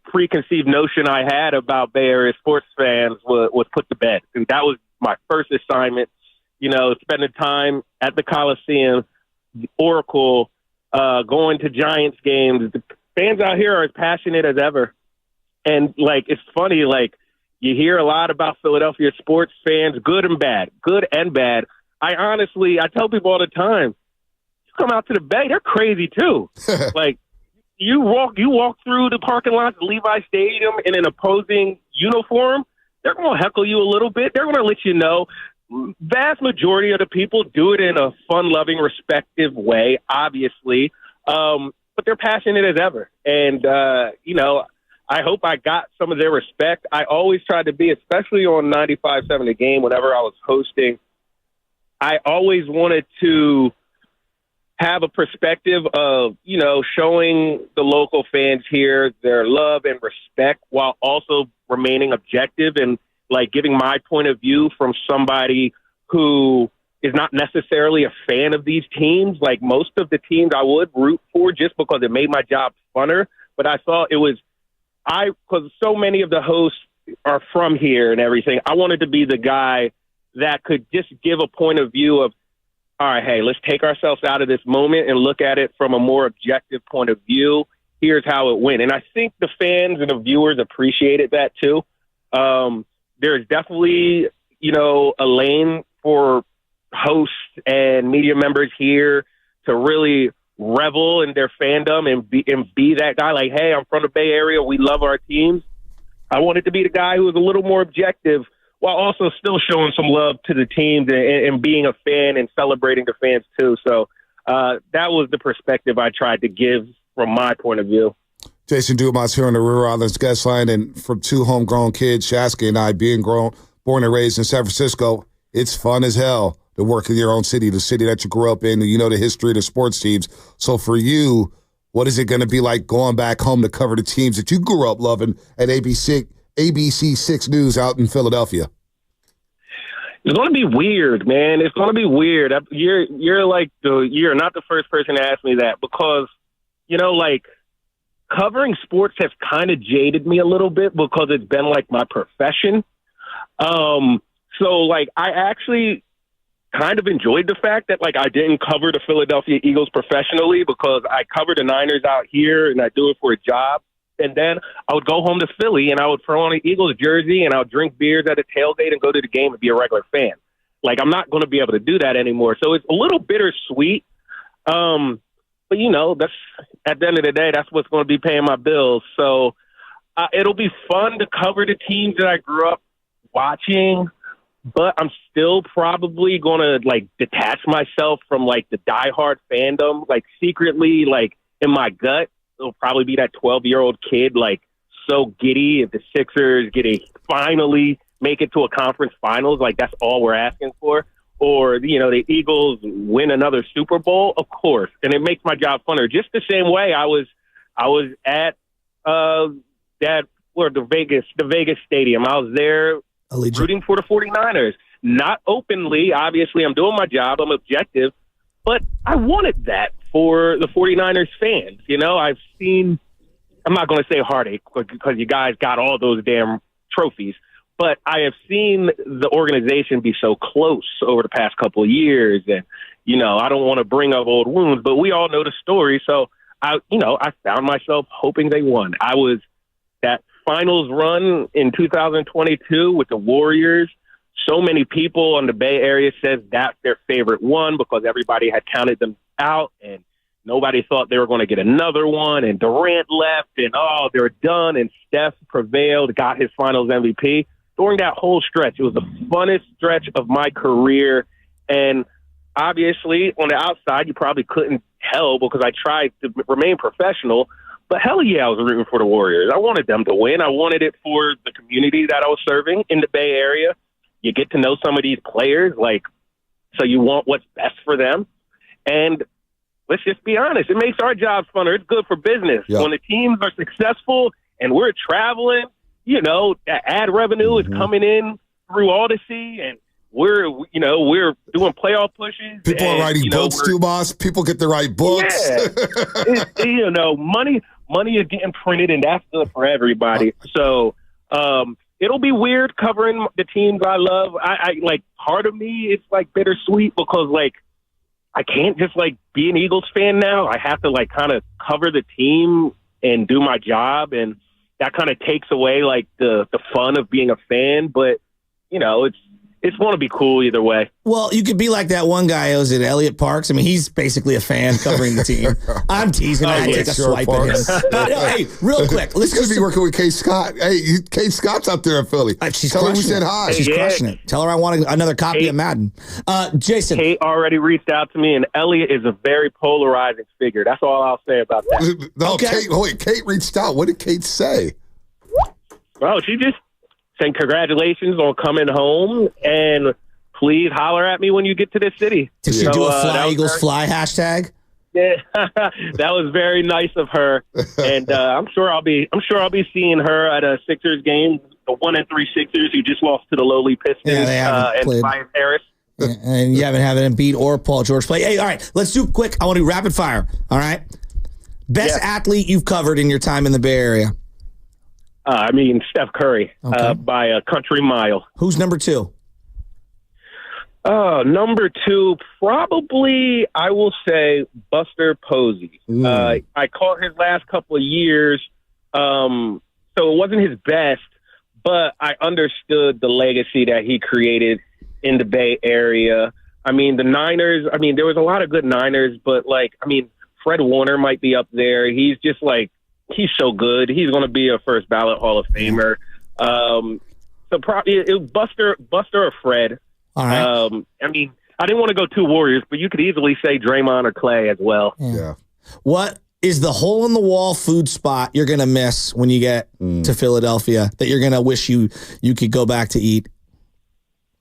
preconceived notion I had about Bay Area sports fans was put to bed. And that was my first assignment, spending time at the Coliseum, the Oracle, going to Giants games. The fans out here are as passionate as ever. And, it's funny, you hear a lot about Philadelphia sports fans, good and bad. I tell people all the time, you come out to the Bay, they're crazy too. You walk through the parking lot of Levi Stadium in an opposing uniform, they're going to heckle you a little bit. They're going to let you know. Vast majority of the people do it in a fun-loving, respectful way, obviously, but they're passionate as ever. And, I hope I got some of their respect. I always tried to be, especially on 95.7 The Game, whenever I was hosting, I always wanted to have a perspective of, showing the local fans here their love and respect while also remaining objective and, giving my point of view from somebody who is not necessarily a fan of these teams. Most of the teams I would root for just because it made my job funner. But I thought because so many of the hosts are from here and everything, I wanted to be the guy that could just give a point of view of, all right, hey, let's take ourselves out of this moment and look at it from a more objective point of view. Here's how it went. And I think the fans and the viewers appreciated that too. There's definitely, a lane for hosts and media members here to really revel in their fandom and be that guy. Hey, I'm from the Bay Area. We love our teams. I wanted to be the guy who was a little more objective while also still showing some love to the teams and being a fan and celebrating the fans too. So that was the perspective I tried to give from my point of view. Jason Dumas here on the River Islands guest line, and from two homegrown kids, Shasky and I, born and raised in San Francisco, it's fun as hell to work in your own city, the city that you grew up in, the history of the sports teams. So for you, what is it going to be like going back home to cover the teams that you grew up loving at ABC 6 News out in Philadelphia? It's going to be weird, man. It's going to be weird. You're not the first person to ask me that because, covering sports has kind of jaded me a little bit because it's been my profession. I actually kind of enjoyed the fact that I didn't cover the Philadelphia Eagles professionally because I covered the Niners out here and I do it for a job. And then I would go home to Philly and I would throw on an Eagles jersey and I would drink beers at a tailgate and go to the game and be a regular fan. I'm not going to be able to do that anymore. So it's a little bittersweet. But, that's at the end of the day, that's what's going to be paying my bills. So it'll be fun to cover the teams that I grew up watching, but I'm still probably going to, detach myself from, the diehard fandom. Secretly, in my gut, it'll probably be that 12-year-old kid, so giddy if the Sixers finally make it to a conference finals. That's all we're asking for. Or, the Eagles win another Super Bowl, of course. And it makes my job funner. Just the same way I was at the Vegas Stadium. I was there rooting for the 49ers. Not openly. Obviously, I'm doing my job. I'm objective. But I wanted that for the 49ers fans. I've seen, I'm not going to say heartache because you guys got all those damn trophies. But I have seen the organization be so close over the past couple of years. And, I don't want to bring up old wounds, but we all know the story. So, I found myself hoping they won. I was that finals run in 2022 with the Warriors. So many people in the Bay Area says that's their favorite one because everybody had counted them out and nobody thought they were going to get another one. And Durant left and, they were done. And Steph prevailed, got his finals MVP. During that whole stretch, it was the funnest stretch of my career. And obviously, on the outside, you probably couldn't tell because I tried to remain professional. But hell yeah, I was rooting for the Warriors. I wanted them to win. I wanted it for the community that I was serving in the Bay Area. You get to know some of these players, so you want what's best for them. And let's just be honest, it makes our jobs funner. It's good for business. Yep. When the teams are successful and we're traveling, that ad revenue is coming in through Odyssey and we're doing playoff pushes. People are writing books, Dumas. People get to write books. Yeah. Money is getting printed, and that's good for everybody. So it'll be weird covering the teams I love. I like, part of me, it's like bittersweet because like I can't just like be an Eagles fan now. I have to like kind of cover the team and do my job, and that kind of takes away like the fun of being a fan. But it's going to be cool either way. Well, you could be like that one guy who's at Elliott Parks. I mean, he's basically a fan covering the team. I'm teasing. I take a swipe at him. But, hey, real quick. He's going to be working with Kate Scott. Hey, Kate Scott's up there in Philly. Tell her we said hi. She's crushing it. Tell her I want another copy of Madden. Jason. Kate already reached out to me, and Elliott is a very polarizing figure. That's all I'll say about that. No, okay. Kate reached out. What did Kate say? Well, she just saying congratulations on coming home, and please holler at me when you get to this city. Did she do a Fly Eagles Fly hashtag? Yeah, that was very nice of her, and I'm sure I'll be seeing her at a Sixers game. The 1-3 Sixers who just lost to the lowly Pistons and Tobias Harris. And you haven't had Embiid or Paul George play. Hey, all right, let's do quick. I want to do rapid fire. All right, best athlete you've covered in your time in the Bay Area. Steph Curry by a country mile. Who's number 2? Number 2, probably, I will say, Buster Posey. I caught his last couple of years, so it wasn't his best, but I understood the legacy that he created in the Bay Area. I mean, the Niners, there was a lot of good Niners, but, Fred Warner might be up there. He's just, he's so good. He's going to be a first ballot Hall of Famer. So probably Buster or Fred. All right. I didn't want to go 2 Warriors, but you could easily say Draymond or Clay as well. Yeah. What is the hole in the wall food spot you're going to miss when you get to Philadelphia that you're going to wish you could go back to eat?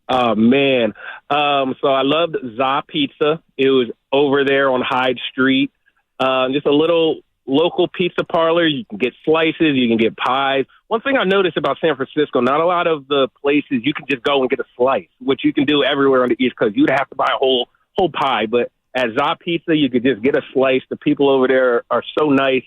Oh, man. So I loved Za Pizza. It was over there on Hyde Street. Just a little local pizza parlor. You can get slices, you can get pies. One thing I noticed about San Francisco, not a lot of the places you can just go and get a slice, which you can do everywhere on the East Coast. You'd have to buy a whole pie, but at Za Pizza, you could just get a slice. The people over there are so nice.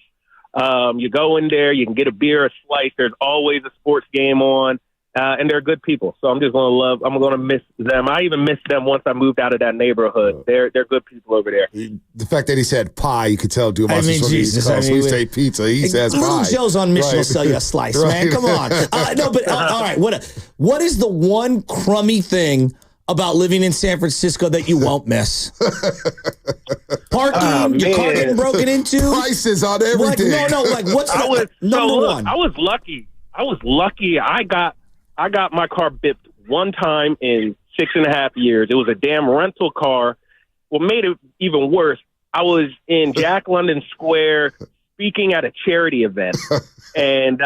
You go in there, you can get a beer, a slice. There's always a sports game on. And they're good people. So I'm just going to miss them. I even missed them once I moved out of that neighborhood. They're good people over there. The fact that he said pie, you could tell Dumas is from the East Coast. We say pizza, he says pie. Joe's on mission will sell you a slice, man. Come on. All right. What is the one crummy thing about living in San Francisco that you won't miss? Parking, your car getting broken into? Prices on everything. What's number one? I was lucky. I got my car bipped one time in 6.5 years. It was a damn rental car. What made it even worse, I was in Jack London Square speaking at a charity event. And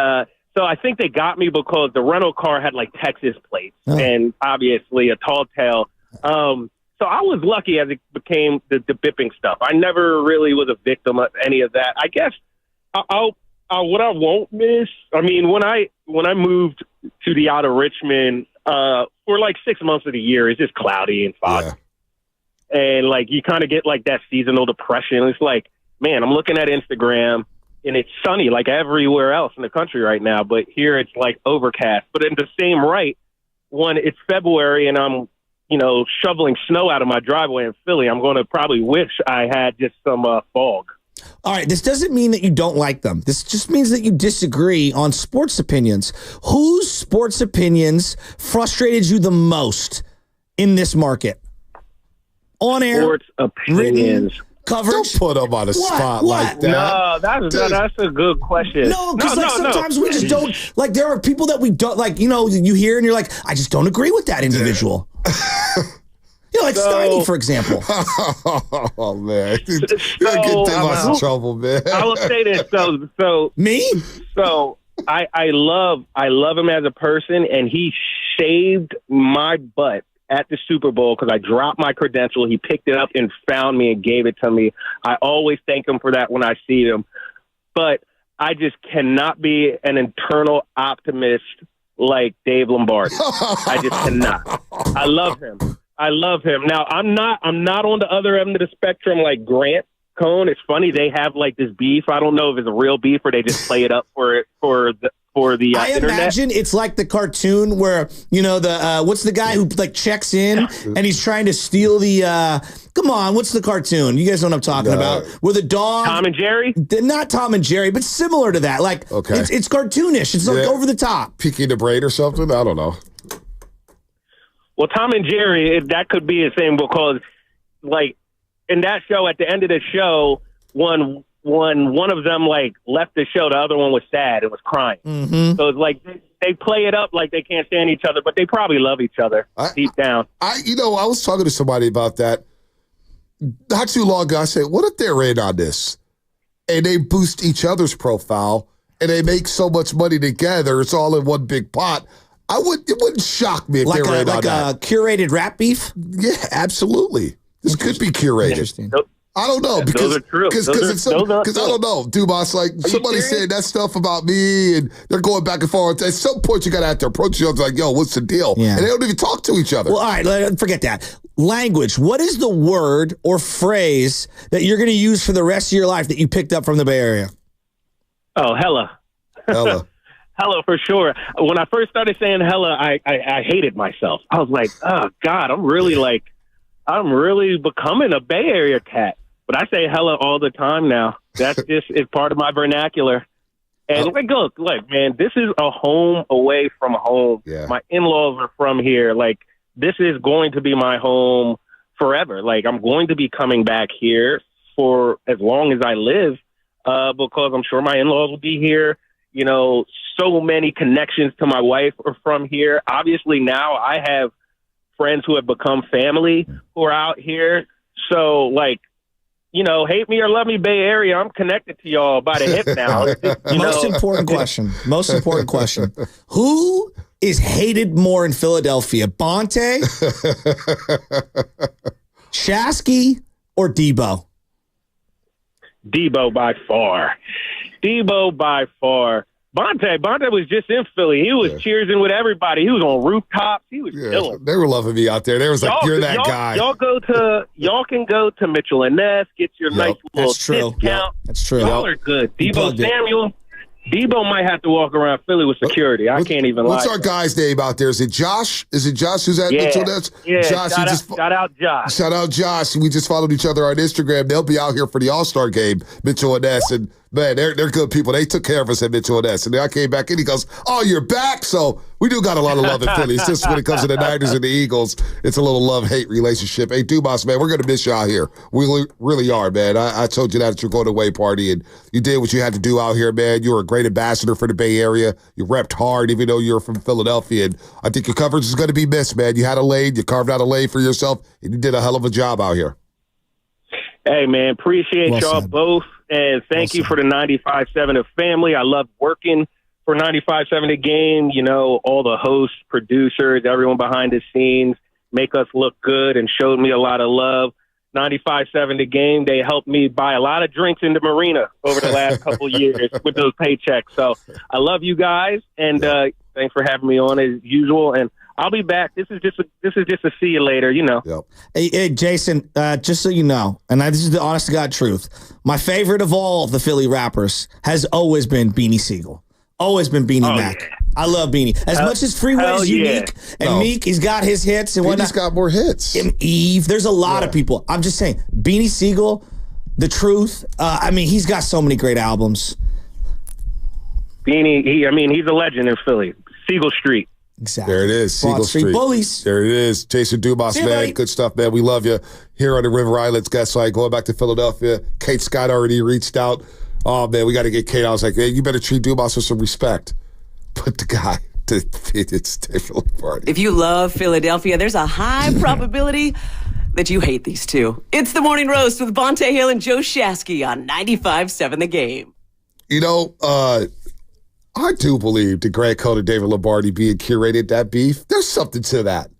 so I think they got me because the rental car had Texas plates and obviously a tall tale. So I was lucky as it became the bipping stuff. I never really was a victim of any of that. I guess what I won't miss, when I moved to the outer Richmond, for 6 months of the year, it's just cloudy and foggy. Yeah. And you kind of get that seasonal depression. It's man, I'm looking at Instagram and it's sunny everywhere else in the country right now, but here it's overcast. But in the same right, when it's February and I'm, shoveling snow out of my driveway in Philly, I'm going to probably wish I had just some fog. All right, this doesn't mean that you don't like them. This just means that you disagree on sports opinions. Whose sports opinions frustrated you the most in this market? On air, sports opinions, written, coverage. Don't put them on a spot like that. No, that's a good question. No, because sometimes we just don't. There are people that we don't you hear and you're like, I just don't agree with that individual. Steiny, for example. Oh, man. You're getting Dumas in trouble, man. I will say this. So me? So I love him as a person, and he saved my butt at the Super Bowl because I dropped my credential. He picked it up and found me and gave it to me. I always thank him for that when I see him. But I just cannot be an internal optimist like Dave Lombardi. I just cannot. I love him. Now, I'm not on the other end of the spectrum like Grant Cohn. It's funny they have like this beef. I don't know if it's a real beef or they just play it up for the I internet. imagine it's like the cartoon where, the what's the guy who like checks in and he's trying to steal the come on, what's the cartoon? You guys know what I'm talking about. Where the dog Tom and Jerry? Not Tom and Jerry, but similar to that. Like it's cartoonish. It's like over the top. Peeking the brain or something? I don't know. Well, Tom and Jerry, that could be the same because like in that show, at the end of the show, one of them like left the show, the other one was sad and was crying. Mm-hmm. So it's like they play it up like they can't stand each other, but they probably love each other deep down. I was talking to somebody about that not too long ago. I said, what if they're in on this and they boost each other's profile and they make so much money together? It's all in one big pot. It wouldn't shock me if they were in on that. Like a curated rap beef? Yeah, absolutely. This could be curated. Interesting. I don't know because those are true. Because I don't know, Dumas. Like somebody said that stuff about me, and they're going back and forth. At some point, you got to have to approach each other like, "Yo, what's the deal?" Yeah. And they don't even talk to each other. Well, all right, forget that. Language. What is the word or phrase that you're going to use for the rest of your life that you picked up from the Bay Area? Oh, hella. Hella for sure. When I first started saying hella, I hated myself. I was like, oh God, I'm really becoming a Bay Area cat. But I say hella all the time now. That's just it's part of my vernacular. And look, man, this is a home away from home. Yeah. My in-laws are from here. Like, this is going to be my home forever. Like, I'm going to be coming back here for as long as I live because I'm sure my in-laws will be here. So many connections to my wife are from here. Obviously, now I have friends who have become family who are out here. So, hate me or love me, Bay Area, I'm connected to y'all by the hip now. Most important question. Who is hated more in Philadelphia, Bonte, Shasky, or Debo? Debo by far. Bonte was just in Philly. He was cheersing with everybody. He was on rooftops. He was chilling. They were loving me out there. They was like, "You're that guy." Y'all can go to Mitchell and Ness, get your nice little discount. Yep, that's true. Y'all are good. Debo Samuel. Debo might have to walk around Philly with security. I can't even lie. What's our guy's name out there? Is it Josh? Who's at Mitchell Ness? Yeah, Josh, shout out Josh. Shout out Josh. We just followed each other on Instagram. They'll be out here for the All-Star game, Mitchell and Ness. And, man, they're good people. They took care of us at Mitchell and Ness. And then I came back in. He goes, "Oh, you're back?" So we do got a lot of love in Philly. It's just when it comes to the Niners and the Eagles, it's a little love-hate relationship. Hey, Dumas, man, we're going to miss you out here. We really are, man. I told you that at your going-away party, and you did what you had to do out here, man. You were a great ambassador for the Bay Area. You repped hard, even though you're from Philadelphia. And I think your coverage is going to be missed, man. You had a lane. You carved out a lane for yourself, and you did a hell of a job out here. Hey, man, appreciate y'all both. And thank you for the 95.7 of family. I love working for 95.7 The Game. All the hosts, producers, everyone behind the scenes make us look good and showed me a lot of love. 95.7 The Game, they helped me buy a lot of drinks in the marina over the last couple years with those paychecks. So I love you guys, and thanks for having me on as usual. And I'll be back. This is just a see you later, Yep. Hey, Jason, just so you know, and this is the honest to God truth, my favorite of all the Philly rappers has always been Beanie Siegel. Always been Beanie Mac. Yeah. I love Beanie. As much as Freeway's unique and Meek, he's got his hits and whatnot. He's got more hits. And Eve, there's a lot of people. I'm just saying, Beanie Siegel, The Truth. He's got so many great albums. Beanie, he's a legend in Philly. Siegel Street. Exactly. There it is. Siegel Street Bullies. There it is. Jason Dumas, man. Buddy. Good stuff, man. We love you here on the River Islands guest line. Going back to Philadelphia. Kate Scott already reached out. Oh, man, we got to get Kate. I was like, hey, you better treat Dumas with some respect. But the guy, it's different party. If you love Philadelphia, there's a high probability that you hate these two. It's the Morning Roast with Bonte Hill and Joe Shasky on 95.7 The Game. I do believe the Grant Cohn and David Lombardi being curated that beef. There's something to that.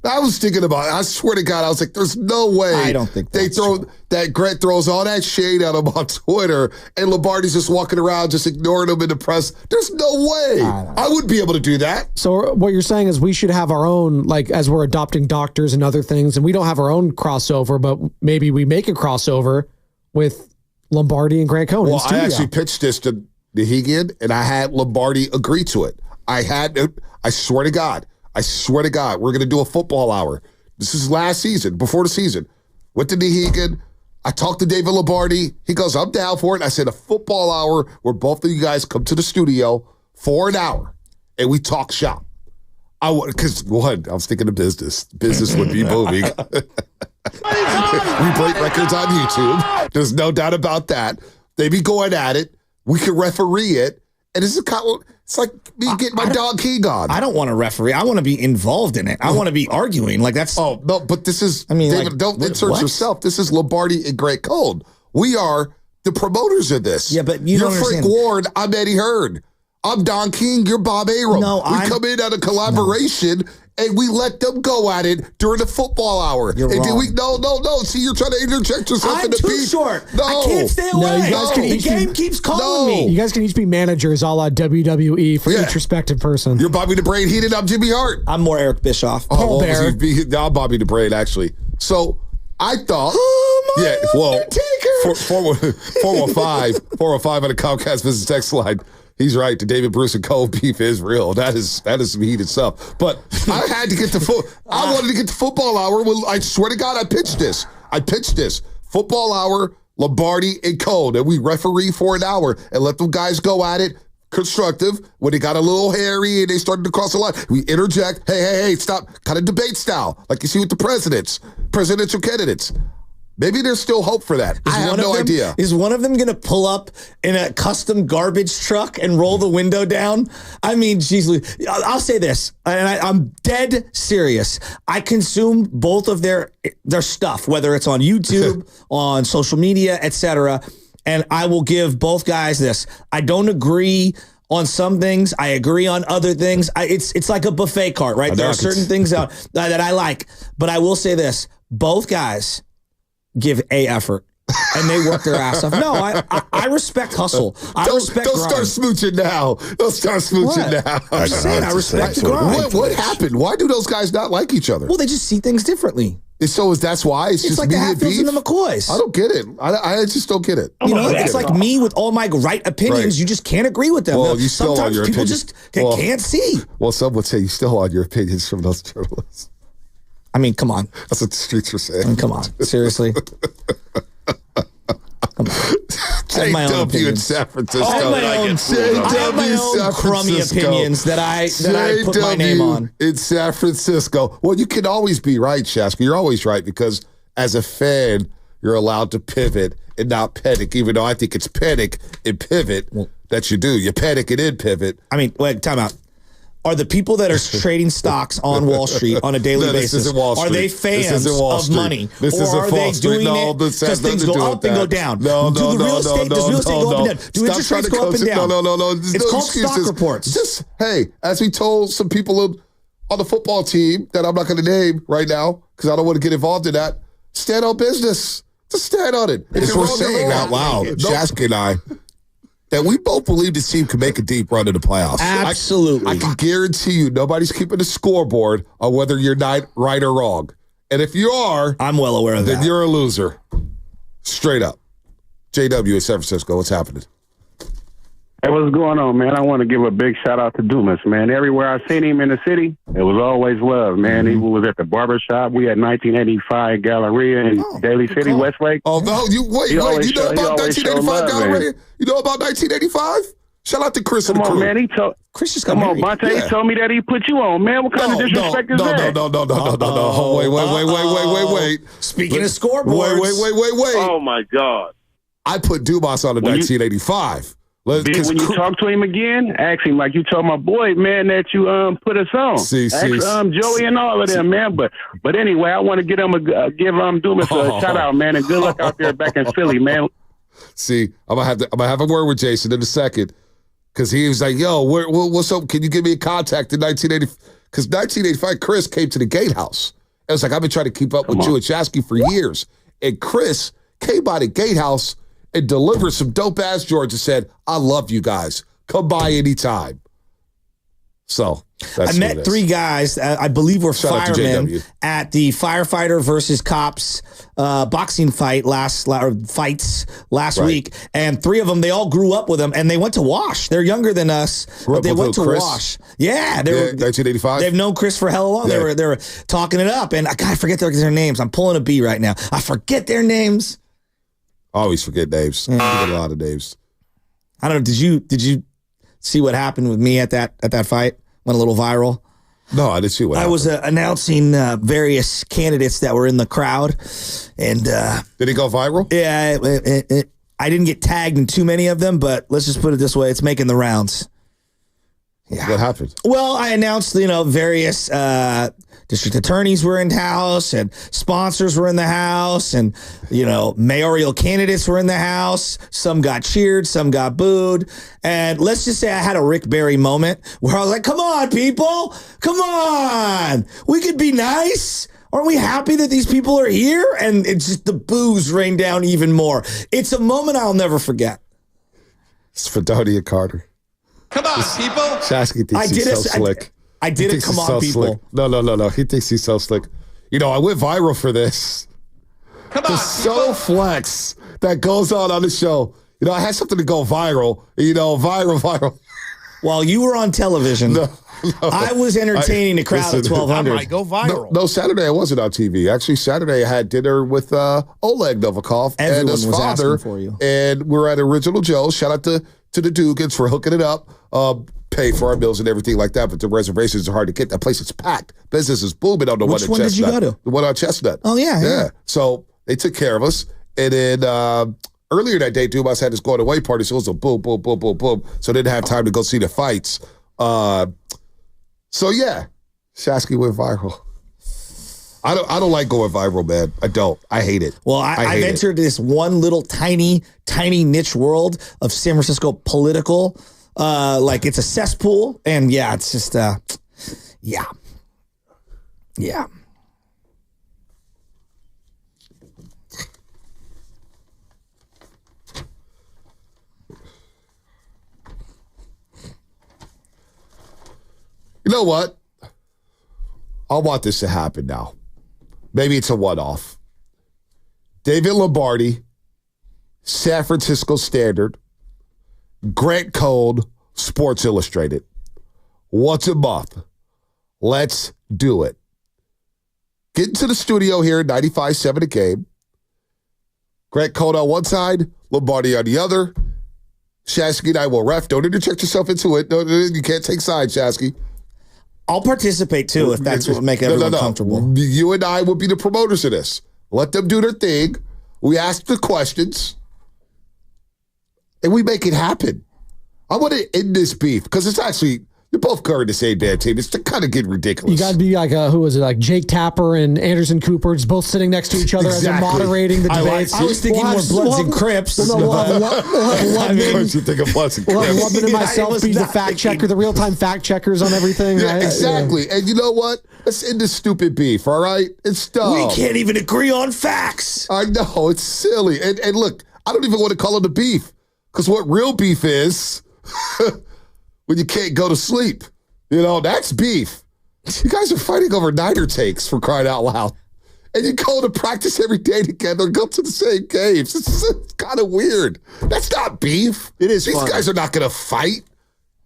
I was thinking about it. I swear to God, I was like, there's no way. I don't think they throw true. That Grant throws all that shade at him on Twitter, and Lombardi's just walking around, just ignoring him in the press. There's no way. I wouldn't be able to do that. So what you're saying is we should have our own, like, as we're adopting doctors and other things, and we don't have our own crossover, but maybe we make a crossover with Lombardi and Grant Cohn. Well, I actually pitched this to Nahigian, and I had Lombardi agree to it. I swear to God, we're going to do a football hour. This is last season, before the season. Went to Nahigian. I talked to David Lombardi. He goes, I'm down for it. I said a football hour where both of you guys come to the studio for an hour, and we talk shop. Because, one, I was thinking of business. Business would be moving. We break records on YouTube. There's no doubt about that. They be going at it. We can referee it. And it's like me getting my dog King on. I don't want to referee. I want to be involved in it. I want to be arguing. Like that's. Oh no! But this is. I mean, David, don't insert yourself. This is Lombardi and Grant Cohn. We are the promoters of this. Yeah, but you're Frank Ward. I'm Eddie Hearn. I'm Don King. You're Bob Arum. No, we come in at a collaboration. And we let them go at it during the football hour. You're wrong. No. See, you're trying to interject yourself in the too piece. Short. No. I can't stay away. The game keeps calling me. You guys can each be managers a la WWE for each respective person. You're Bobby the Brain Heated. I'm Jimmy Hart. I'm more Eric Bischoff. Oh, I'm Bobby the Brain, actually. So I thought, former 405 on the Comcast Business Text line. He's right. The David Bruce and Cole beef is real. That is some heated stuff. But I had to get I wanted to get the football hour. I swear to God, I pitched this. Football hour, Lombardi and Cole. And we referee for an hour and let them guys go at it. Constructive. When they got a little hairy and they started to cross the line, we interject. Hey, stop. Kind of debate style, like you see with the presidential candidates. Maybe there's still hope for that. I have no idea. Is one of them going to pull up in a custom garbage truck and roll the window down? I mean, geez, I'll say this, and I'm dead serious. I consume both of their stuff, whether it's on YouTube, on social media, etc. And I will give both guys this. I don't agree on some things. I agree on other things. It's like a buffet cart, right? There are certain things that I like, but I will say this: both guys give a effort and they work their ass off. No, I respect hustle. Don't start smooching now. I'm just saying, I respect the grind. What happened? Why do those guys not like each other? Well, they just see things differently. So that's why it's just like the Hatfields and the McCoys. I don't get it. I just don't get it. It's like me with all my right opinions. Right. You just can't agree with them. Well, you still on your people opinions. Can't see. Well, some would say you still on your opinions from those journalists. I mean, come on. That's what the streets are saying. I mean, come on. Seriously. Come on. JW in San Francisco. I have my own crummy opinions that I put my name on. In San Francisco. Well, you can always be right, Shaska. You're always right because as a fan, you're allowed to pivot and not panic, even though I think it's panic and pivot that you do. You panic and then pivot. I mean, wait, time out. Are the people that are trading stocks on Wall Street on a daily basis, are they fans of money? Or are they doing it because things go up and go down? Does real estate go up and down? Do interest rates go up and down? No. It's called stock reports. Just, hey, as we told some people on the football team that I'm not going to name right now because I don't want to get involved in that, stand on business. Just stand on it. It's we're saying out loud, Shaska and I, that we both believe this team can make a deep run to the playoffs. Absolutely. I can guarantee you nobody's keeping a scoreboard on whether you're not right or wrong. And if you are, I'm well aware of that. Then you're a loser. Straight up. JW in San Francisco, what's happening? Hey, what's going on, man? I want to give a big shout out to Dumas, man. Everywhere I seen him in the city, it was always love, man. He was at the barbershop. We had 1985 Galleria in Daly City, Westlake. Oh, no, you know about 1985 Galleria? You know about 1985? Shout out to Chris. Come on, man. Chris just come on, Monte. He told me that he put you on, man. What kind of disrespect is that? No. Wait. Speaking of scoreboards. Wait. Oh, my God. I put Dumas on in 1985. When you talk to him again, ask him like you told my boy, man, that you put us on. Ask Joey and all of them, man. But anyway, I want to give Dumas a shout out, man, and good luck out there back in Philly, man. See, I'm gonna have a word with Jason in a second because he was like, "Yo, what's up? Can you give me a contact in 1980?" Because 1985, Chris came to the gatehouse. It was like, I've been trying to keep up with you and Shasky for years. And Chris came by the gatehouse and delivered some dope-ass George and said, I love you guys. Come by anytime. So that's I met 3 guys, I believe were firemen, at the firefighter versus cops boxing fights last week. And 3 of them, they all grew up with them, and they went to Wash. They're younger than us, but they went to Chris? Wash. Yeah. They were 1985? They've known Chris for hella long. Yeah. They were talking it up, and I forget their names. I'm pulling a B right now. I forget their names. Always forget names. Yeah. I forget a lot of names. I don't know. Did you see what happened with me at that fight? Went a little viral. No, I didn't see what happened. I was announcing various candidates that were in the crowd, and did it go viral? Yeah, I didn't get tagged in too many of them, but let's just put it this way: it's making the rounds. Yeah. What happened? Well, I announced, various district attorneys were in the house, and sponsors were in the house, and, mayoral candidates were in the house. Some got cheered, some got booed. And let's just say I had a Rick Barry moment where I was like, come on, people. Come on. We could be nice. Aren't we happy that these people are here? And it's just the boos rain down even more. It's a moment I'll never forget. It's Fredonia Carter. Come on, people. Shasky thinks he's so slick. I did it. Come on, people. Slick. No. He thinks he's so slick. I went viral for this. Come on, the so flex that goes on the show. I had something to go viral. Viral. While you were on television, I was entertaining the crowd at 1200. I might go viral. No, Saturday I wasn't on TV. Actually, Saturday I had dinner with Oleg Novikov and his father. For you. And we're at Original Joe's. Shout out to the Dugans for hooking it up. Pay for our meals and everything like that, but the reservations are hard to get. That place is packed. Business is booming on the one at Chestnut. Which one did you go to? The one on Chestnut. Oh, yeah. So they took care of us. And then earlier that day, Dumas had his going away party, so it was a boom, boom, boom, boom, boom. So they didn't have time to go see the fights. So yeah, Shasky went viral. I don't like going viral, man. I don't. I hate it. Well, I've entered this one little tiny niche world of San Francisco political. Like it's a cesspool, and yeah, it's just yeah. You know what? I want this to happen now. Maybe it's a one-off. David Lombardi, San Francisco Standard, Grant Cohn, Sports Illustrated. Once a month. Let's do it. Get into the studio here at 95.7 The Game. Grant Cohn on one side, Lombardi on the other. Shasky and I will ref. Don't interject yourself into it. No, you can't take sides, Shasky. I'll participate too if that's what make everyone comfortable. You and I will be the promoters of this. Let them do their thing. We ask the questions. And we make it happen. I want to end this beef because it's actually, you're both covering the same damn team. It's kind of getting ridiculous. You got to be like, who was it? Like Jake Tapper and Anderson Cooper, just both sitting next to each other as they're moderating the debates. I was thinking more Bloods and Crips. We'll have you think of Bloods and Crips. Lubman and myself be the fact checker, the real-time fact checkers on everything. Yeah, right? exactly. Yeah. And you know what? Let's end this stupid beef, all right? It's dumb. We can't even agree on facts. I know. It's silly. And look, I don't even want to call it a beef because what real beef is when you can't go to sleep. That's beef. You guys are fighting over Niner takes, for crying out loud. And you go to practice every day together, go to the same games. It's kind of weird. That's not beef. It is. These guys are not going to fight.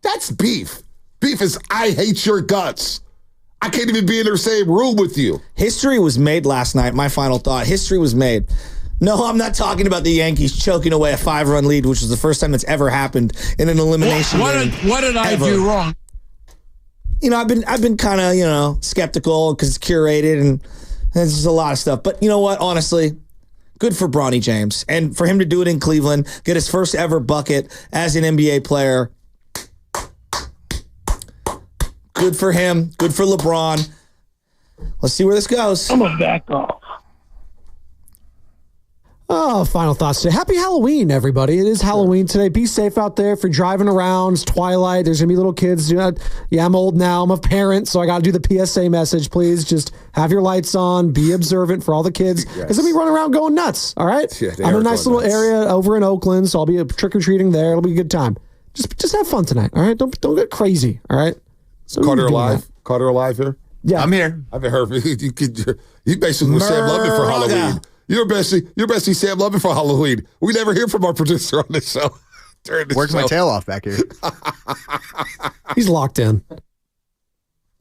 That's beef. Beef is, I hate your guts. I can't even be in the same room with you. History was made last night. My final thought. History was made. No, I'm not talking about the Yankees choking away a 5-run lead, which was the first time that's ever happened in an elimination game. What did I do wrong? I've been kind of, skeptical because it's curated and there's just a lot of stuff. But you know what? Honestly, good for Bronny James. And for him to do it in Cleveland, get his first ever bucket as an NBA player. Good for him. Good for LeBron. Let's see where this goes. I'm a back off. Oh, final thoughts today. Happy Halloween, everybody. It is Halloween today. Be safe out there if you're driving around. It's twilight. There's going to be little kids. Yeah, I'm old now. I'm a parent, so I got to do the PSA message. Please just have your lights on. Be observant for all the kids. Because they'll be running around going nuts, all right? Yeah, I'm in a nice little area over in Oakland, so I'll be trick-or-treating there. It'll be a good time. Just have fun tonight, all right? Don't get crazy, all right? So Carter alive? Carter alive here? Yeah. I'm here. I haven't heard you basically was Sam Lubbock for Halloween. You're basically Sam Lubbock for Halloween. We never hear from our producer on this show. Worked my tail off back here. He's locked in.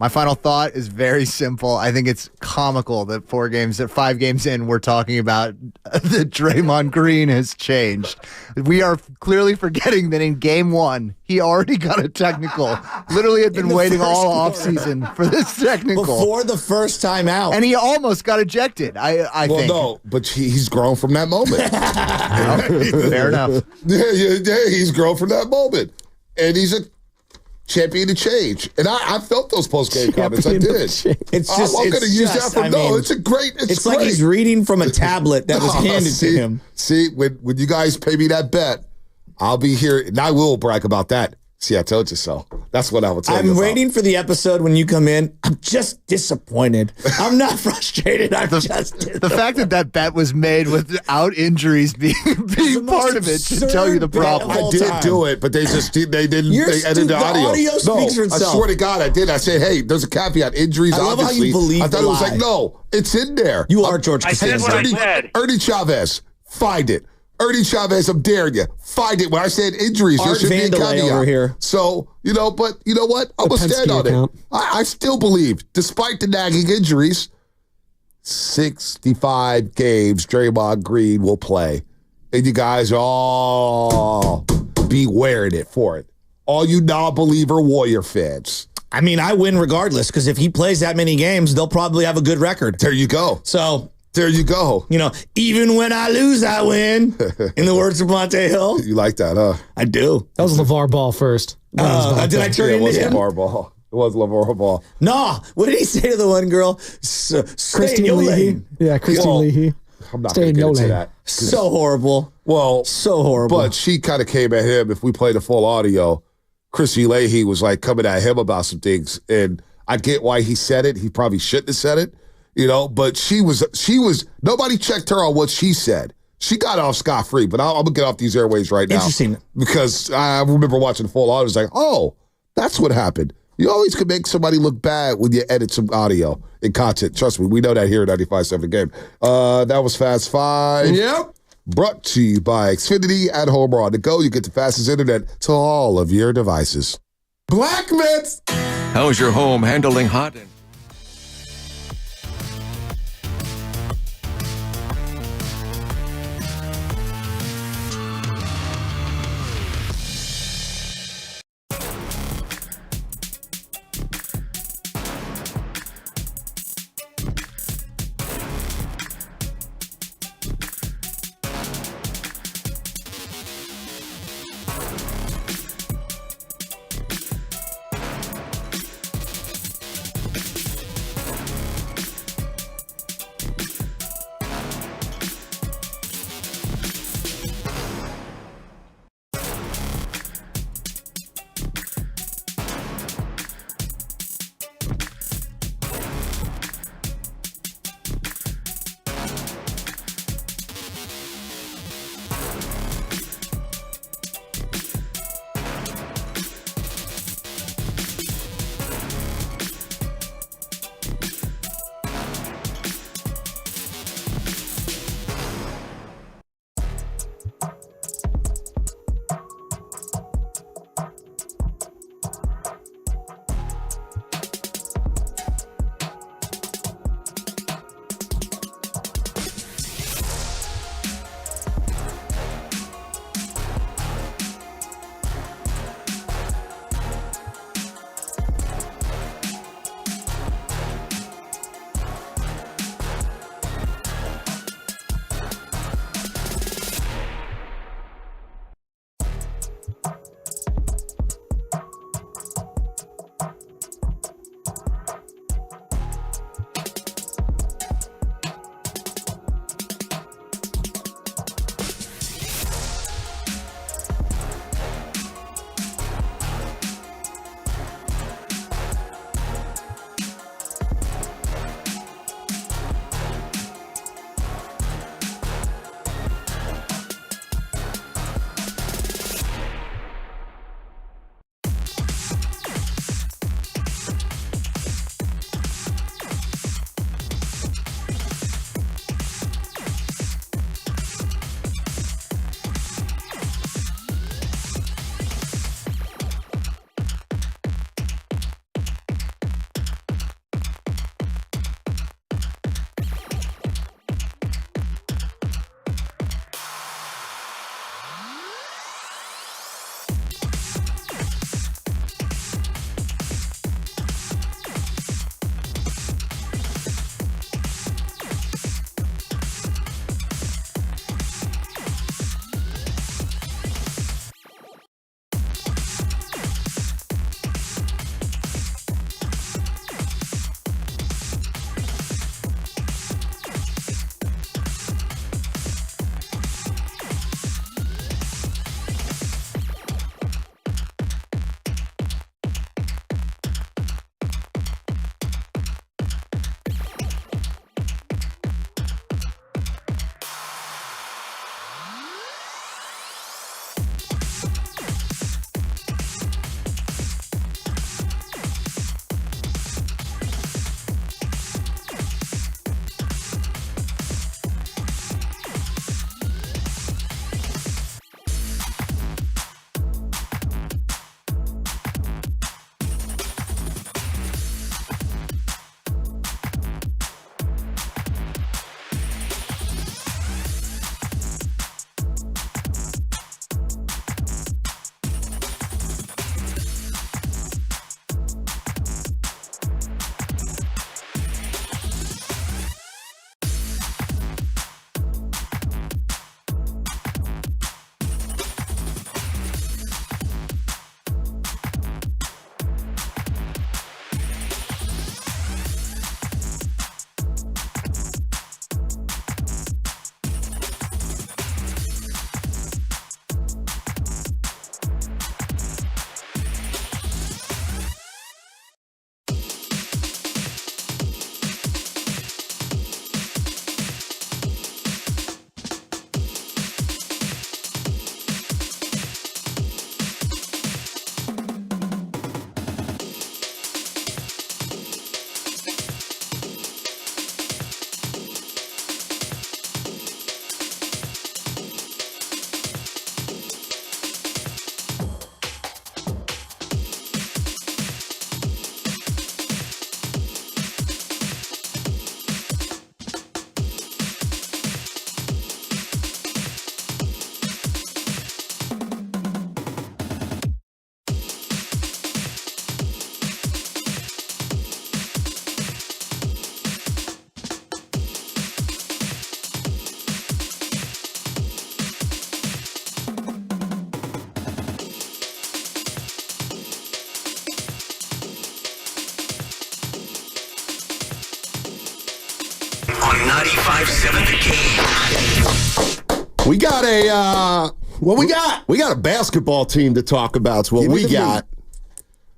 My final thought is very simple. I think it's comical that 5 games in, we're talking about that Draymond Green has changed. We are clearly forgetting that in game 1, he already got a technical. Literally had been waiting all offseason for this technical. Before the first time out. And he almost got ejected, I think. Well, no, but he's grown from that moment. Fair enough. Yeah, he's grown from that moment. And he's a champion of change. And I felt those post-game comments. I did. It's just, I'm going to use that for it's great. It's like great. he's reading from a tablet that was handed to him. See, when you guys pay me that bet, I'll be here, and I will brag about that. See, I told you so. That's what I would tell you. I'm waiting for the episode when you come in. I'm just disappointed. I'm not frustrated. I'm just the fact that bet was made without injuries being part of it should tell you the problem. I did do it, but they didn't. They edited the audio. audio speaks for itself. I swear to God, I did. I said, hey, there's a caveat. Injuries, I love obviously. how you believe I thought the it was lie. like, no, it's in there. You are George Costanza. I said what I said. Ernie Chavez, find it. Ernie Chavez, I'm daring you. Find it. When I said injuries, there Art should be a Vandelay caveat. over here. So, but you know what? I'm going to stand on it. I still believe, despite the nagging injuries, 65 games Draymond Green will play. And you guys all be wearing it for it. All you non-believer Warrior fans. I mean, I win regardless, because if he plays that many games, they'll probably have a good record. There you go. So there you go. Even when I lose, I win. In the words of Monte Hill. You like that, huh? I do. That was LeVar Ball first. Did I turn into him? It was LeVar Ball. It was LeVar Ball. No. What did he say to the one girl? Christine Leahy. Yeah, Christine Leahy. I'm not going to get into that. So horrible. Well, so horrible. But she kind of came at him. If we play the full audio, Chrissy Leahy was like coming at him about some things. And I get why he said it. He probably shouldn't have said it. But she was nobody checked her on what she said. She got off scot-free, but I'm going to get off these airways right now. Interesting. Because I remember watching the full audio. I was like, oh, that's what happened. You always can make somebody look bad when you edit some audio and content. Trust me, we know that here at 95.7 Game. That was Fast Five. Yep. Brought to you by Xfinity at home or on the go. You get the fastest internet to all of your devices. Black Mets. How's your home handling hot? on 95.7 The Game. We got what we got? We got a basketball team to talk about. It's what we got.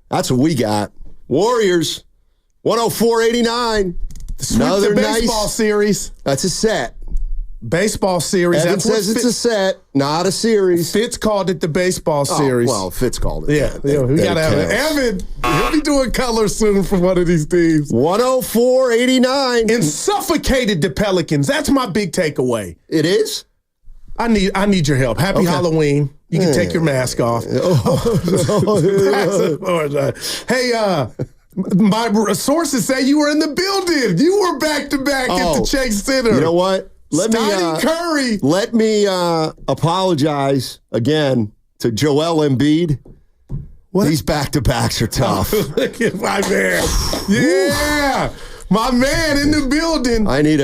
That's what we got. Warriors, 104-89. Another baseball series. That's a set. Baseball series. Evan says it's a set, not a series. Fitz called it the baseball series. Well, Fitz called it. Yeah, we got to have it. Evan, he'll be doing color soon for one of these teams. 104-89. And suffocated the Pelicans. That's my big takeaway. It is? I need your help. Happy Halloween. You can take your mask off. Hey, my sources say you were in the building. You were back-to-back at the Chase Center. You know what? Curry. Let me apologize again to Joel Embiid. What? These back-to-backs are tough. Look at my man. Yeah. My man in the building. I need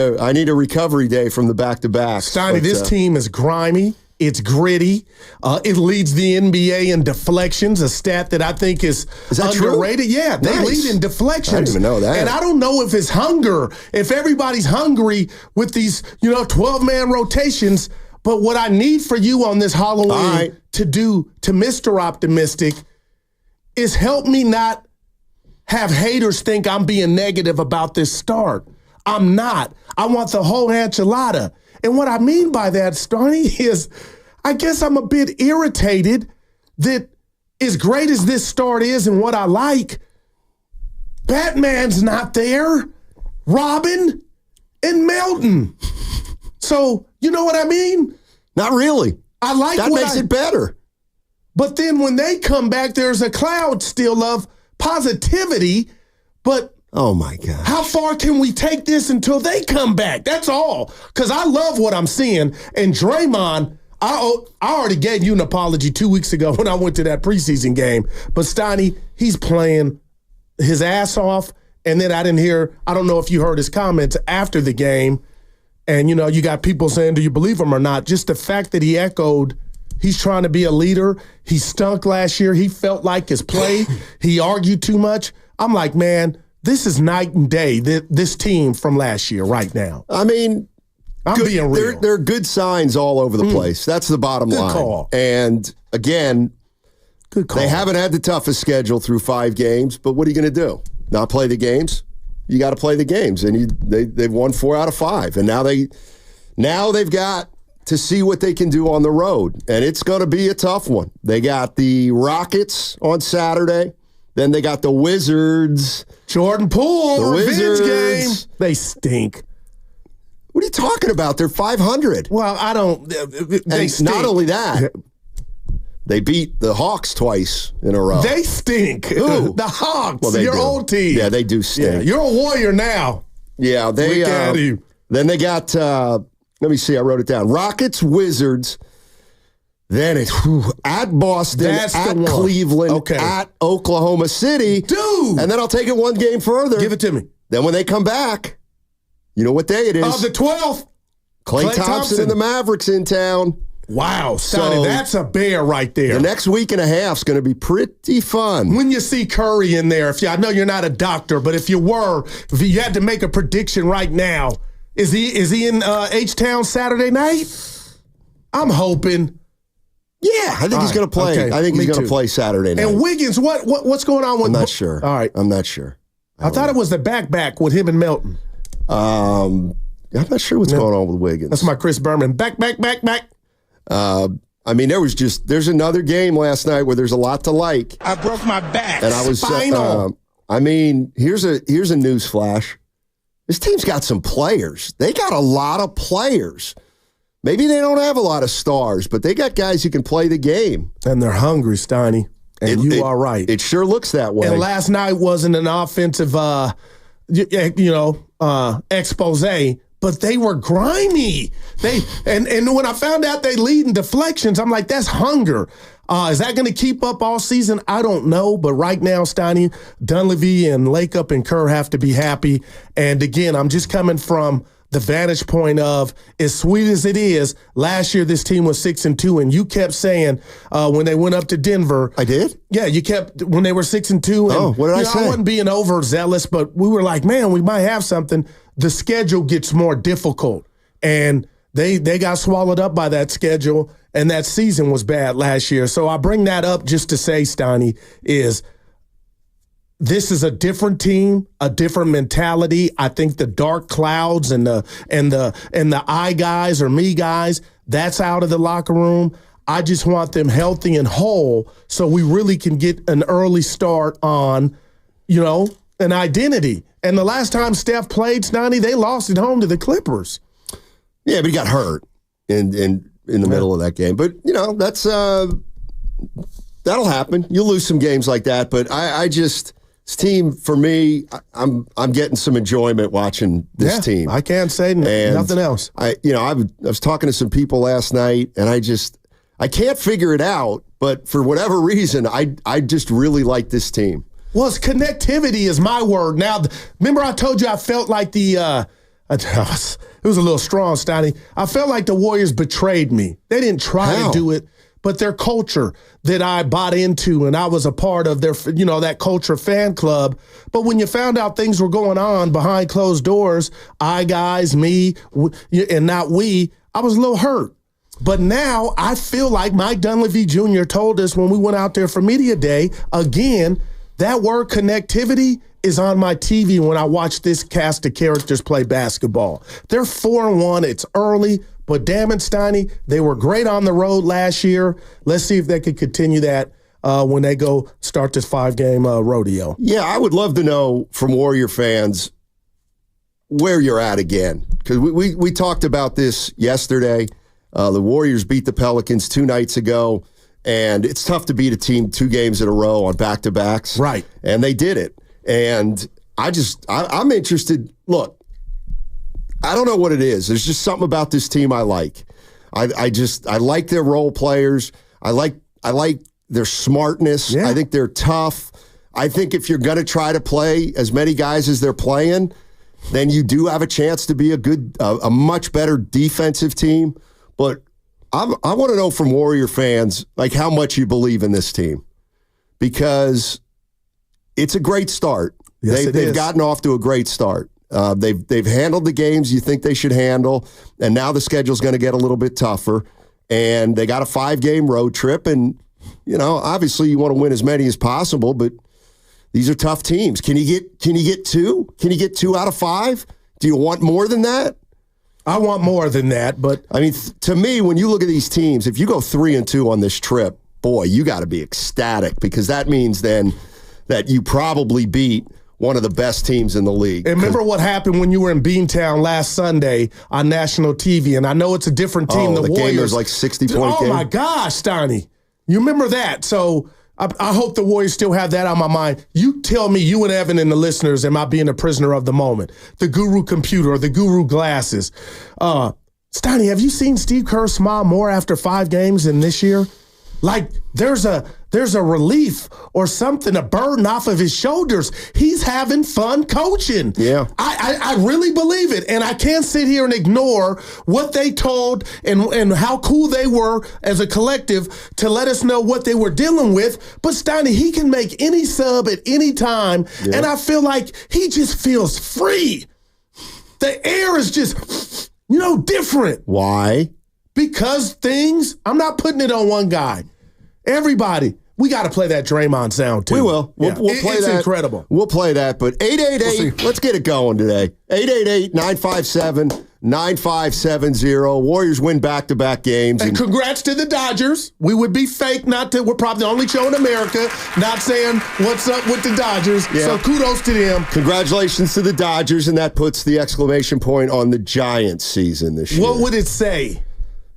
a recovery day from the back-to-backs. Steiny, this team is grimy. It's gritty. It leads the NBA in deflections, a stat that I think is that underrated. True? Yeah, they lead in deflections. I didn't even know that. And I don't know if it's hunger, if everybody's hungry with these, 12-man rotations. But what I need for you on this Halloween to do to Mr. Optimistic is help me not have haters think I'm being negative about this start. I'm not. I want the whole enchilada. And what I mean by that, Stoney, is I guess I'm a bit irritated that as great as this start is and what I like, Batman's not there, Robin and Melton. So, you know what I mean? Not really. I like that makes it better. But then when they come back, there's a cloud still of positivity, but oh my God. How far can we take this until they come back? That's all. Because I love what I'm seeing. And Draymond, I already gave you an apology 2 weeks ago when I went to that preseason game. But Steiny, he's playing his ass off. And then I don't know if you heard his comments after the game. And, you got people saying, do you believe him or not? Just the fact that he echoed, he's trying to be a leader. He stunk last year. He felt like his play. He argued too much. I'm like, man, this is night and day, this team from last year right now. I mean, I'm being real. There are good signs all over the place. That's the bottom line. Good call. And again, good call. They haven't had the toughest schedule through 5 games, but what are you going to do? Not play the games? You got to play the games. And they've won 4 out of 5. And now they've got to see what they can do on the road. And it's going to be a tough one. They got the Rockets on Saturday. Then they got the Wizards. Jordan Poole, the revenge Wizards. Game. They stink. What are you talking about? They're 500. Well, I don't. They stink. Not only that, they beat the Hawks twice in a row. They stink. Who? The Hawks. Well, your old team. Yeah, they do stink. Yeah, you're a Warrior now. Yeah, they. Look at you. Then they got. Let me see. I wrote it down. Rockets, Wizards. Then it's at Boston, at Cleveland, at Oklahoma City. Dude! And then I'll take it one game further. Give it to me. Then when they come back, you know what day it is? The 12th. Klay Thompson and the Mavericks in town. Wow, Sonny, that's a bear right there. The next week and a half is going to be pretty fun. When you see Curry in there, I know you're not a doctor, but if you had to make a prediction right now, is he in H-Town Saturday night? I'm hoping. Yeah, I think he's going to play. Okay, I think he's going to play Saturday night. And Wiggins, what's going on with? I'm not sure. All right, I'm not sure. I thought it was the back with him and Melton. I'm not sure what's going on with Wiggins. That's my Chris Berman. Back. I mean, there's another game last night where there's a lot to like. I broke my back. And I was spinal. Here's a news flash. This team's got some players. They got a lot of players. Maybe they don't have a lot of stars, but they got guys who can play the game. And they're hungry, Steiny. And you are right. It sure looks that way. And last night wasn't an offensive, expose, but they were grimy. And when I found out they lead in deflections, I'm like, that's hunger. Is that going to keep up all season? I don't know. But right now, Steiny, Dunleavy and Lakeup and Kerr have to be happy. And again, I'm just coming from the vantage point of, as sweet as it is, last year this team was 6-2, and you kept saying when they went up to Denver. I did? Yeah, you kept, when they were 6-2. And, what did I say? I wasn't being overzealous, but we were like, man, we might have something. The schedule gets more difficult, and they got swallowed up by that schedule, and that season was bad last year. So I bring that up just to say, Steiny, is this is a different team, a different mentality. I think the dark clouds and the I guys or me guys, that's out of the locker room. I just want them healthy and whole so we really can get an early start on, an identity. And the last time Steph played, Stoney, they lost at home to the Clippers. Yeah, but he got hurt in the middle of that game. But, that's that'll happen. You'll lose some games like that. But I just – this team, for me, I'm getting some enjoyment watching this team. I can't say nothing else. I was talking to some people last night, and I can't figure it out. But for whatever reason, I just really like this team. Well, it's connectivity is my word. Now, remember I told you I felt like it was a little strong, Steiny. I felt like the Warriors betrayed me. They didn't try to do it. But their culture that I bought into and I was a part of their, that culture fan club. But when you found out things were going on behind closed doors, guys, me, and not we, I was a little hurt. But now I feel like Mike Dunleavy Jr. told us when we went out there for Media Day, again, that word connectivity is on my TV when I watch this cast of characters play basketball. They're 4-1. It's early. But damn it, Steiny, they were great on the road last year. Let's see if they could continue that when they go start this 5-game rodeo. Yeah, I would love to know from Warrior fans where you're at again. Because we talked about this yesterday. The Warriors beat the Pelicans 2 nights ago, and it's tough to beat a team 2 games in a row on back-to-backs. Right. And they did it. And I'm interested. Look, I don't know what it is. There's just something about this team I like. I like their role players. I like their smartness. Yeah. I think they're tough. I think if you're going to try to play as many guys as they're playing, then you do have a chance to be a much better defensive team. But I want to know from Warrior fans like how much you believe in this team, because it's a great start. Yes, they've gotten off to a great start. They've handled the games you think they should handle, and now the schedule's going to get a little bit tougher. And they got a 5-game road trip, and obviously you want to win as many as possible, but these are tough teams. Can you get 2? Can you get 2 out of 5? Do you want more than that? I want more than that, but I mean, to me, when you look at these teams, if you go 3-2 on this trip, boy, you got to be ecstatic, because that means then that you probably beat one of the best teams in the league. And remember what happened when you were in Beantown last Sunday on national TV, and I know it's a different team, the Warriors. Game was like 60-point game. Oh, my gosh, Steiny. You remember that. So I hope the Warriors still have that on my mind. You tell me, you and Evan and the listeners, am I being a prisoner of the moment? The Guru computer or the Guru glasses. Steiny, have you seen Steve Kerr smile more after 5 games than this year? Like there's a relief or something, a burden off of his shoulders. He's having fun coaching. Yeah. I really believe it. And I can't sit here and ignore what they told and how cool they were as a collective to let us know what they were dealing with. But Steiny, he can make any sub at any time. Yeah. And I feel like he just feels free. The air is just, different. Why? Because I'm not putting it on one guy. Everybody, we got to play that Draymond sound too. We will. We'll play it's that. Incredible. We'll play that. But 888, let's get it going today. 888-957-9570. Warriors win back-to-back games. And congrats to the Dodgers. We would be fake we're probably the only show in America not saying what's up with the Dodgers. Yeah. So kudos to them. Congratulations to the Dodgers, and that puts the exclamation point on the Giants season this year. What would it say?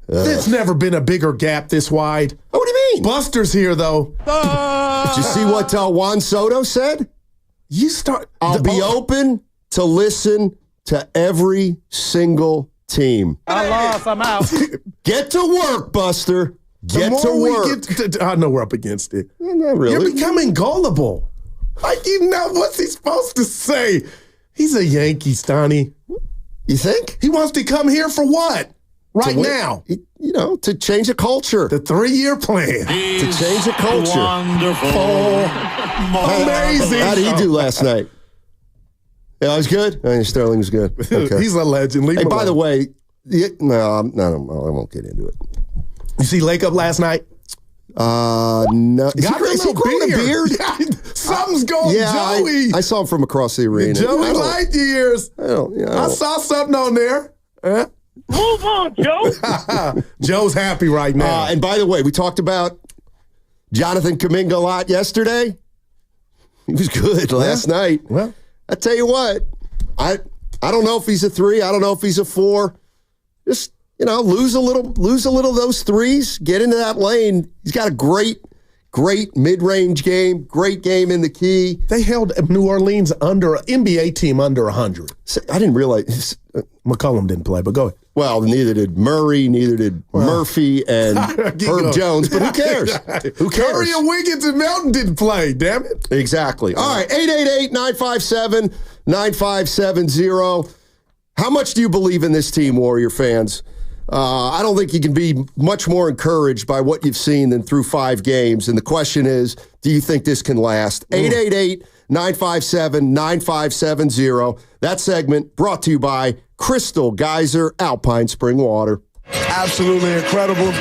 There's never been a bigger gap this wide. Oh, what do you mean? Buster's here, though. Did you see what Juan Soto said? I'll be open to listen to every single team. I lost. I'm out. Get to work, Buster. Get to work. I know we're up against it. Not really. You're becoming gullible. What's he supposed to say? He's a Yankee, Stoney. You think? He wants to come here for what? Right now. To change a culture. The 3-year plan. To change a culture. Wonderful. Amazing. How did he do last night? Yeah, I was good. Sterling was good. Okay. He's a legend. Hey, by the way, no, I won't get into it. You see Lake Up last night? No. Is he growing a beard? Something's going Joey. I saw him from across the arena. Joey light years. I saw something on there. Move on, Joe. Joe's happy right now. And by the way, we talked about Jonathan Kuminga a lot yesterday. He was good last night. Well, I tell you what, I don't know if he's a 3. I don't know if he's a 4. Just lose a little of those threes. Get into that lane. He's got a great mid-range game. Great game in the key. They held New Orleans under an NBA team under 100. I didn't realize McCollum didn't play, but go ahead. Well, neither did Murray, neither did Murphy and Herb Jones, but who cares? Who cares? Curry and Wiggins and Melton didn't play, damn it. Exactly. All right, 888-957-9570. How much do you believe in this team, Warrior fans? I don't think you can be much more encouraged by what you've seen than through 5 games. And the question is, do you think this can last? 888-957-9570. That segment brought to you by Crystal Geyser Alpine Spring Water. Absolutely incredible.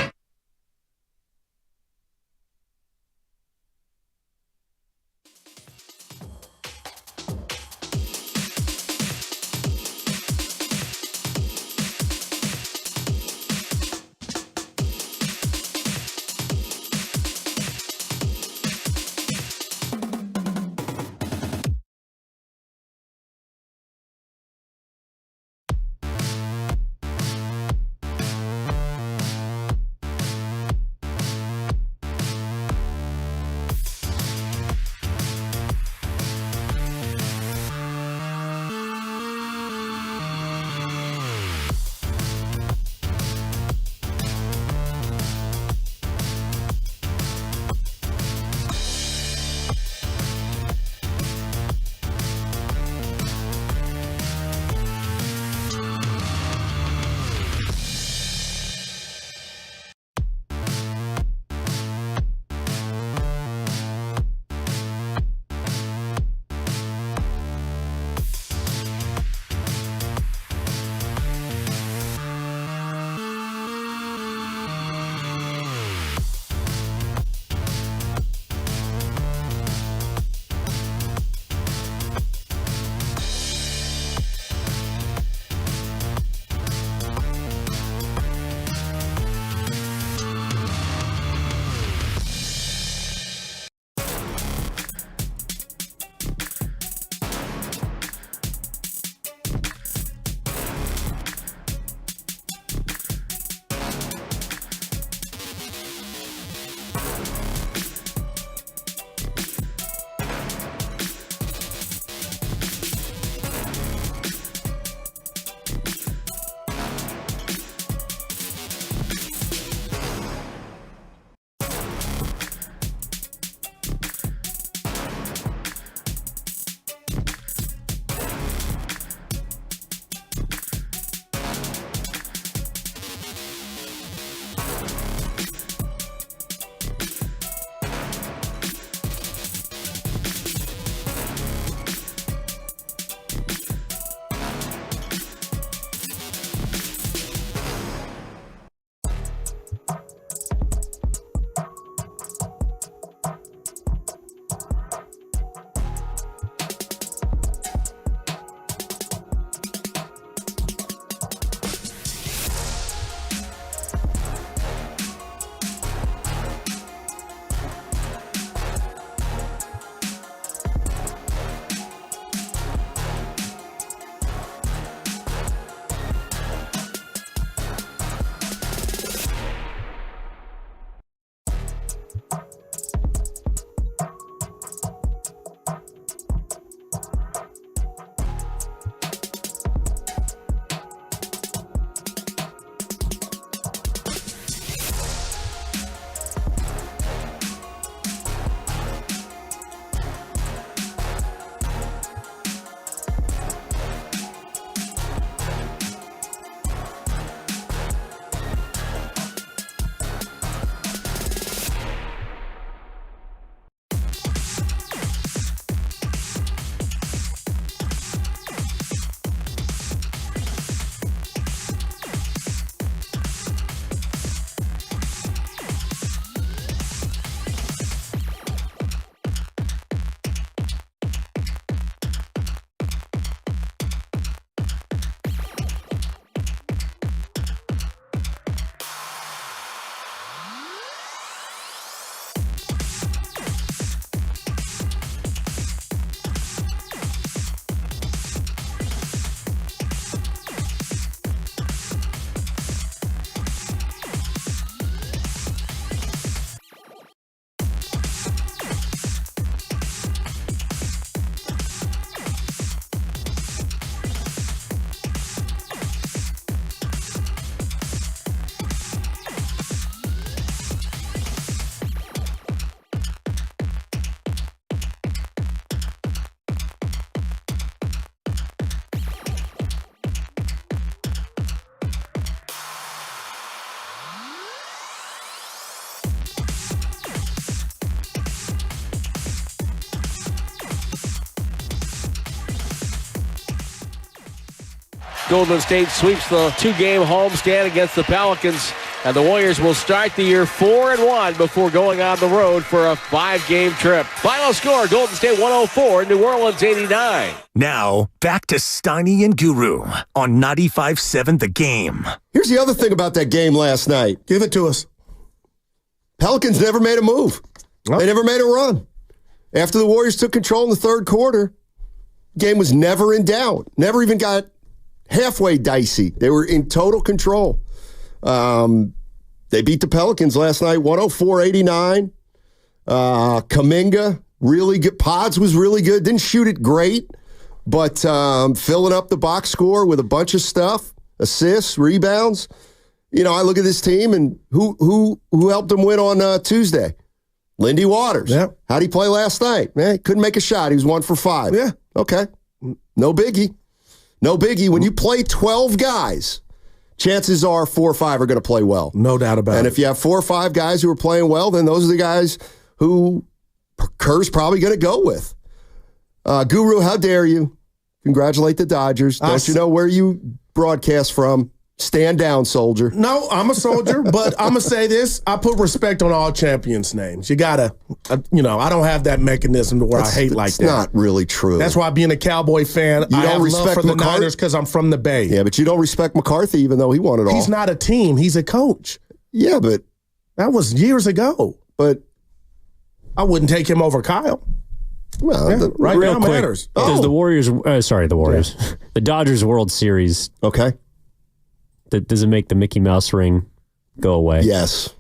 Golden State sweeps the 2-game homestand against the Pelicans, and the Warriors will start the year 4-1 before going on the road for a 5-game trip. Final score, Golden State 104, New Orleans 89. Now, back to Steiny and Guru on 95.7 The Game. Here's the other thing about that game last night. Give it to us. Pelicans never made a move. Oh. They never made a run. After the Warriors took control in the third quarter, game was never in doubt. Never even got halfway dicey. They were in total control. They beat the Pelicans last night, 104-89. Kuminga, really good. Pods was really good. Didn't shoot it great, but filling up the box score with a bunch of stuff, assists, rebounds. You know, I look at this team, and who helped them win on Tuesday? Lindy Waters. Yeah. How'd he play last night? Man, he couldn't make a shot. He was 1 for 5. Yeah. Okay. No biggie. No biggie. When you play 12 guys, chances are 4 or 5 are going to play well. No doubt about it. And if you have 4 or 5 guys who are playing well, then those are the guys who Kerr's probably going to go with. Guru, how dare you congratulate the Dodgers. Don't you know where you broadcast from? Stand down, soldier. No, I'm a soldier, but I'm going to say this. I put respect on all champions' names. You got to, I don't have that mechanism to where I hate like that. That's not really true. That's why being a Cowboy fan, I have love for the Niners because I'm from the Bay. Yeah, but you don't respect McCarthy even though he won it all. He's not a team. He's a coach. Yeah, but. That was years ago. But. I wouldn't take him over Kyle. Well, yeah, right real now quick, matters. Does the Warriors, the Warriors, the Dodgers World Series. Okay. Does it make the Mickey Mouse ring go away? Yes,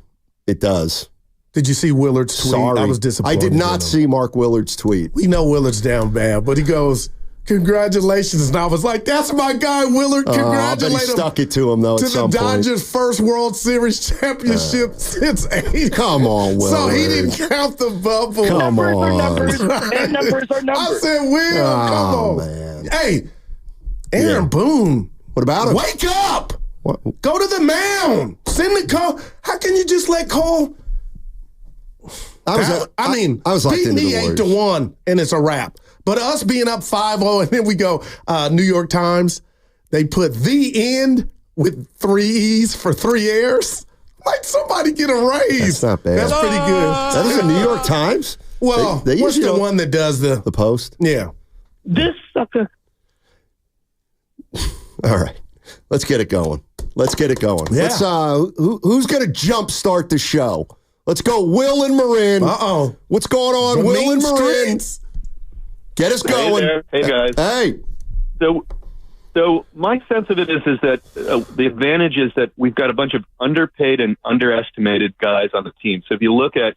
it does. Did you see Willard's tweet? Sorry. I was disappointed. I did not see Mark Willard's tweet. We know Willard's down bad, but he goes, congratulations. And I was like, that's my guy, Willard. Congratulate him. He stuck it to him, though, to at some the point. Dodgers' first World Series championship since 80. Come on, Willard. So he didn't count the bubble. Come on. Numbers are numbers. I said, Will, come on. Man. Hey, Aaron Boone. What about him? Wake up. What? Go to the mound. Send the call. How can you just let Cole? I was like beat me 8-1, and it's a wrap. But us being up 5-0, and then we go, New York Times, they put the end with 3 E's for 3 airs. Like somebody get a raise. That's not bad. That's pretty good. That is the New York Times? Well, they what's usually the one that does the Post? Yeah. This sucker. All right. Let's get it going. Yeah. Let's who's going to jumpstart the show? Let's go, Will and Marin. Uh-oh. What's going on, The Will and Marin? streets. Get us going. Hey guys. Hey. So my sense of it is that the advantage is that we've got a bunch of underpaid and underestimated guys on the team. So if you look at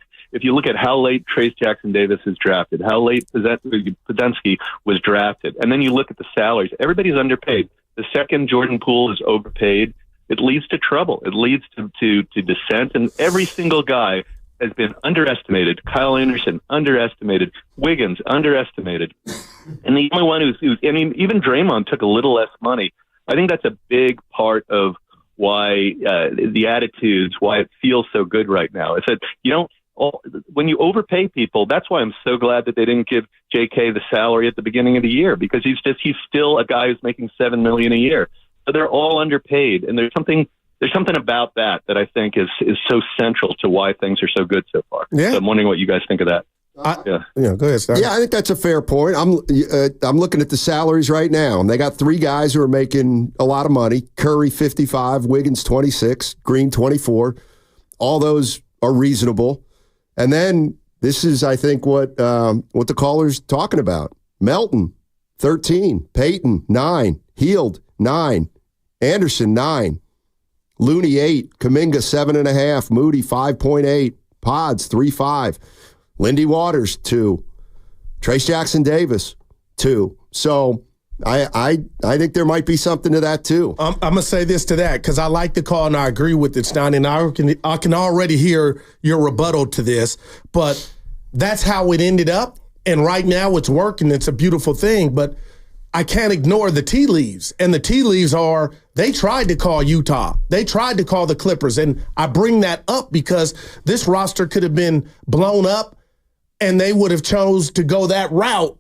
how late Trace Jackson Davis is drafted, how late Podensky was drafted, and then you look at the salaries, everybody's underpaid. The second Jordan Poole is overpaid. It leads to trouble. It leads to dissent, and every single guy has been underestimated. Kyle Anderson, underestimated. Wiggins, underestimated. And the only one even Draymond took a little less money. I think that's a big part of why the attitudes, why it feels so good right now. It's that when you overpay people, that's why I'm so glad that they didn't give JK the salary at the beginning of the year, because he's still a guy who's making $7 million a year. So they're all underpaid, and there's something about that I think is so central to why things are so good so far. Yeah. So I'm wondering what you guys think of that. Go ahead, Star. Yeah, I think that's a fair point. I'm looking at the salaries right now, and they got 3 guys who are making a lot of money. Curry 55, Wiggins 26, Green 24. All those are reasonable. And then this is, I think, what the caller's talking about. Melton 13, Peyton 9, Heald 9, Anderson 9, Looney 8, Kuminga 7.5, Moody 5.8, Pods 3.5. Lindy Waters, 2. Trace Jackson Davis, 2. So I think there might be something to that, too. I'm going to say this to that, because I like the call, and I agree with it, Stein, and I can already hear your rebuttal to this, but that's how it ended up, and right now it's working. It's a beautiful thing, but I can't ignore the tea leaves, and the tea leaves are they tried to call Utah. They tried to call the Clippers, and I bring that up because this roster could have been blown up, and they would have chose to go that route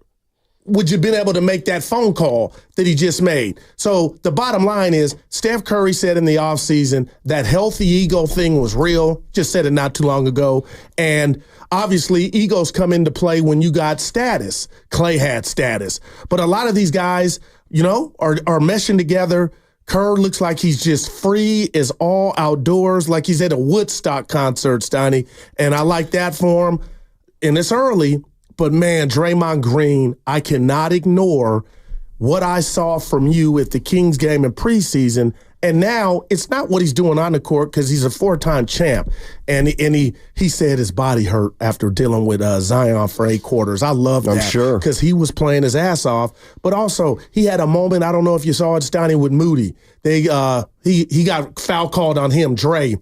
would you have been able to make that phone call that he just made? So the bottom line is Steph Curry said in the offseason that healthy ego thing was real, just said it not too long ago. And obviously egos come into play when you got status. Clay had status. But a lot of these guys, are meshing together. Kerr looks like he's just free as all outdoors, like he's at a Woodstock concert, Stoney. And I like that for him. And it's early. But, man, Draymond Green, I cannot ignore what I saw from you at the Kings game in preseason. And now it's not what he's doing on the court because he's a 4-time champ. And he said his body hurt after dealing with Zion for 8 quarters. I love that. I'm sure. Because he was playing his ass off. But also, he had a moment, I don't know if you saw it, Stoney, with Moody. He got foul called on him, Dre.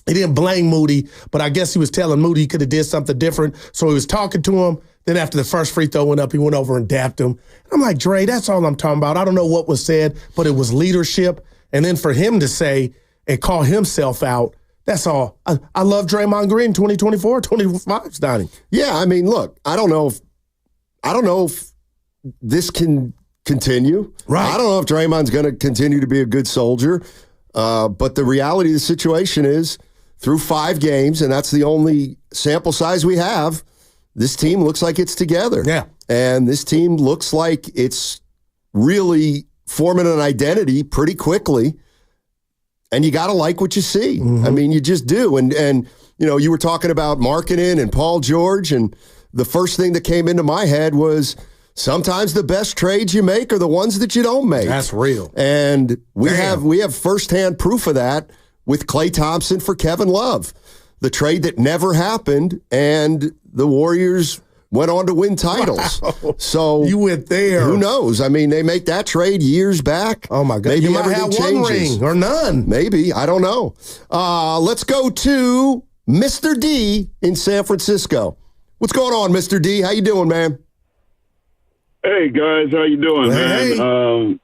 He didn't blame Moody, but I guess he was telling Moody he could have did something different. So he was talking to him. Then after the first free throw went up, he went over and dapped him. I'm like, Dre, that's all I'm talking about. I don't know what was said, but it was leadership. And then for him to say and call himself out, that's all. I love Draymond Green 2024, 25, Donnie. Yeah, I mean, look, I don't know if this can continue. Right. I don't know if Draymond's going to continue to be a good soldier. But the reality of the situation is, through 5 games, and that's the only sample size we have, this team looks like it's together. Yeah. And this team looks like it's really forming an identity pretty quickly. And you got to like what you see. Mm-hmm. I mean, you just do. And you were talking about Markkanen and Paul George, and the first thing that came into my head was sometimes the best trades you make are the ones that you don't make. That's real. And we have firsthand proof of that with Klay Thompson for Kevin Love, the trade that never happened, and the Warriors went on to win titles. Wow. So you went there. Who knows? I mean, they make that trade years back. Oh my God! Maybe you might everything have changes. one ring or none. Maybe, I don't know. Let's go to Mr. D in San Francisco. What's going on, Mr. D? How you doing, man? Hey guys, how you doing, hey. man?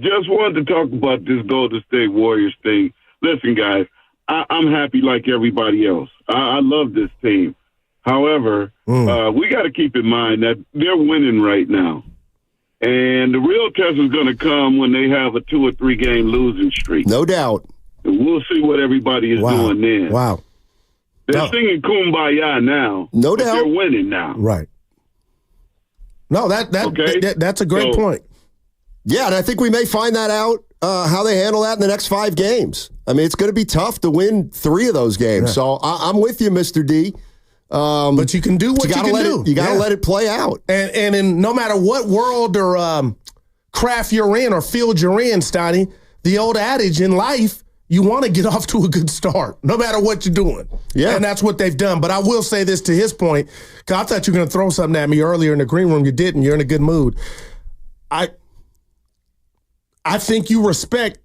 Just wanted to talk about this Golden State Warriors thing. Listen, guys, I'm happy like everybody else. I love this team. However, we got to keep in mind that they're winning right now. And the real test is going to come when they have a 2 or 3 game losing streak. No doubt. And we'll see what everybody is doing then. Wow. They're singing Kumbaya now. No doubt. They're winning now. Right. No, that's a great point. Yeah, and I think we may find that out, how they handle that in the next 5 games. I mean, it's going to be tough to win 3 of those games. Yeah. So I'm with you, Mr. D. But you can do what you can do. You got to let it play out. And in no matter what world or craft you're in or field you're in, Stoney, the old adage in life, you want to get off to a good start, no matter what you're doing. Yeah. And that's what they've done. But I will say this to his point, because I thought you were going to throw something at me earlier in the green room. You didn't. You're in a good mood. I think you respect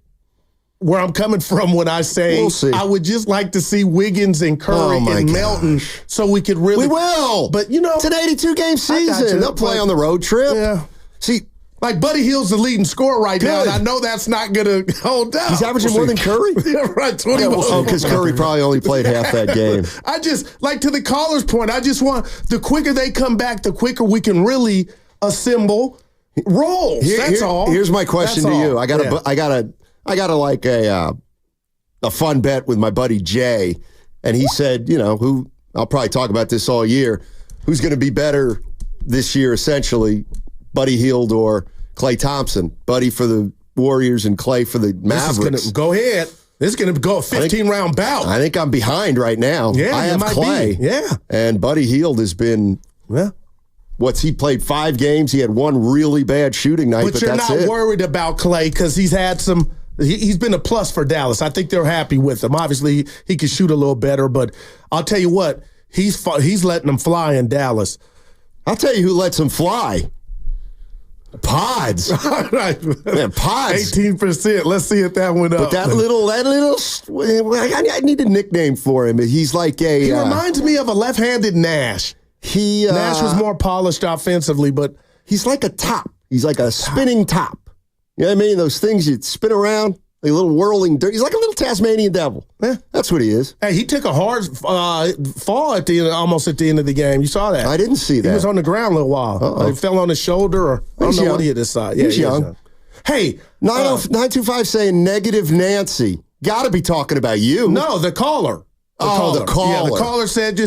where I'm coming from when I say I would just like to see Wiggins and Curry and Melton so we could really. We will. But, it's an 82-game season. They'll play on the road trip. Yeah. See, like Buddy Hield's the leading scorer right now, and I know that's not going to hold up. He's averaging more than Curry? Yeah, right. 21. Because Curry probably only played half that game. I just, like to the caller's point, I just want, the quicker they come back, the quicker we can really assemble roles. That's all. Here's my question to you. I got a fun bet with my buddy Jay, and he said, who I'll probably talk about this all year, who's going to be better this year, essentially, Buddy Hield or Klay Thompson. Buddy for the Warriors and Klay for the Mavericks. Go ahead. This is going to go a 15-round bout. I think I'm behind right now. Yeah, I have Klay. Yeah. And Buddy Hield has been he played 5 games. He had 1 really bad shooting night, but you're that's not it. worried about Klay because he's had some. He's been a plus for Dallas. I think they're happy with him. Obviously, he can shoot a little better, but I'll tell you what, he's letting them fly in Dallas. I'll tell you who lets them fly. Pods. Right. Man, Pods. 18%. Let's see if that went up. But that little, I need a nickname for him. He's like he reminds me of a left-handed Nash. Nash was more polished offensively, but he's like a top. He's like a spinning top. You know what I mean? Those things you spin around. A little whirling dirt. He's like a little Tasmanian devil. Yeah, that's what he is. Hey, he took a hard fall at the end, almost at the end of the game. You saw that? I didn't see that. He was on the ground a little while. He fell on his shoulder, or I don't know what he hit his side. Yeah, he's young. Hey, 925 saying negative Nancy. Got to be talking about you. No, the caller. The caller. Yeah, the caller said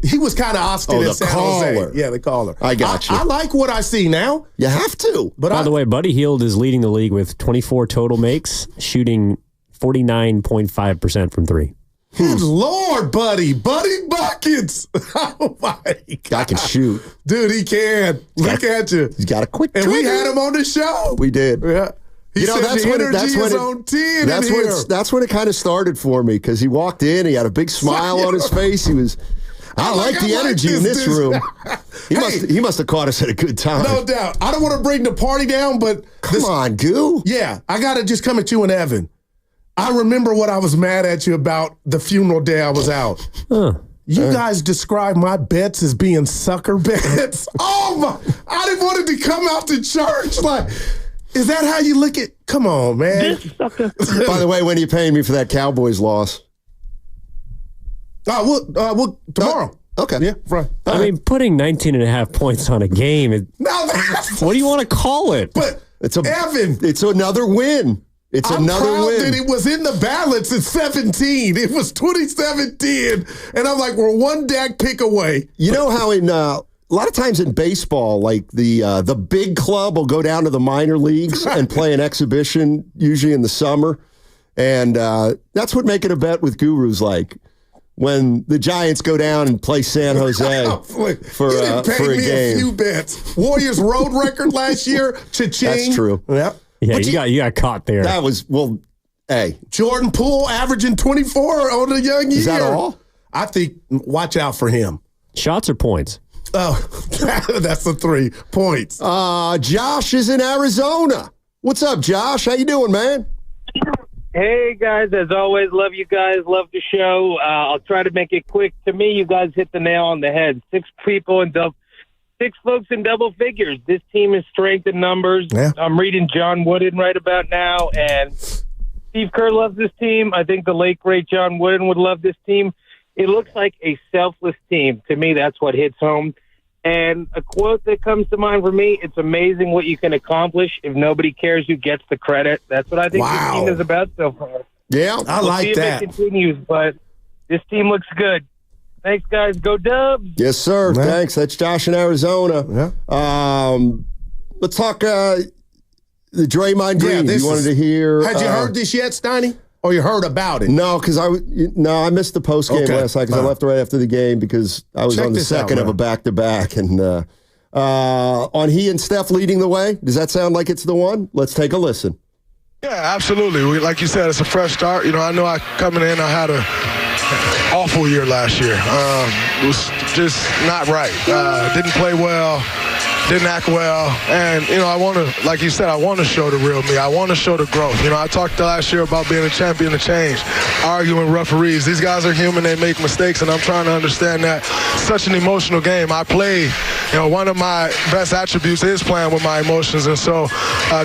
he was kind of Austin in San Jose. Yeah, the caller. I got you. I like what I see now. You have to. But By the way, Buddy Hield is leading the league with 24 total makes, shooting 49.5% from three. Good Lord, Buddy. Buddy Buckets. Oh, my God. I can shoot. Dude, he can. Look at you. He's got a quick trigger. And we had him on the show. We did. Yeah. He said that's the when energy is it, on 10 that's when it kind of started for me, because he walked in, he had a big smile on his face. He was, I like the energy in this room. He must have caught us at a good time. No doubt. I don't want to bring the party down, but come on, Goo. Yeah, I got to just come at you and Evan. I remember what I was mad at you about the funeral day I was out. You guys described my bets as being sucker bets. Oh my! I didn't want it to come out to church. Like, is that how you look at? Come on, man. This sucker. By the way, when are you paying me for that Cowboys loss? We'll tomorrow. Okay. Yeah, right. I mean, putting 19.5 points on a game. What do you want to call it? But Evan, it's another win. It's another win. That it was in the balance at 17. It was 27-10. And I'm like, we're one Dak pick away. You know how in a lot of times in baseball, like the big club will go down to the minor leagues and play an exhibition, usually in the summer. And that's what making a bet with Guru's like. When the Giants go down and play San Jose for a game. A few bets. Warriors road record last year. Cha-ching. That's true. Yep. Yeah, you got caught there. That was, hey. Jordan Poole averaging 24 on a young year. Is that all? I think, watch out for him. Shots or points? Oh, that's the 3 points. Josh is in Arizona. What's up, Josh? How you doing, man? Hey, guys. As always, love you guys. Love the show. I'll try to make it quick. To me, you guys hit the nail on the head. 6 folks in double figures. This team is strength in numbers. Yeah. I'm reading John Wooden right about now, and Steve Kerr loves this team. I think the late, great John Wooden would love this team. It looks like a selfless team. To me, that's what hits home. And a quote that comes to mind for me, it's amazing what you can accomplish if nobody cares who gets the credit. That's what I think this team is about so far. Yeah, I like that. If it continues, but this team looks good. Thanks, guys. Go Dubs. Yes, sir. Yeah. Thanks. That's Josh in Arizona. Yeah. Let's talk the Draymond Green. You wanted to hear. Had you heard this yet, Steiny? Or you heard about it? No, because I missed the post game last night because I left right after the game because I was on the second of a back-to-back. And on he and Steph leading the way, does that sound like it's the one? Let's take a listen. Yeah, absolutely. Like you said, it's a fresh start. You know, I know coming in, I had an awful year last year. It was just not right. Didn't play well. Didn't act well. And, I want to, like you said, I want to show the real me. I want to show the growth. I talked last year about being a champion of change, arguing with referees. These guys are human. They make mistakes, and I'm trying to understand that. Such an emotional game. I play, one of my best attributes is playing with my emotions. And so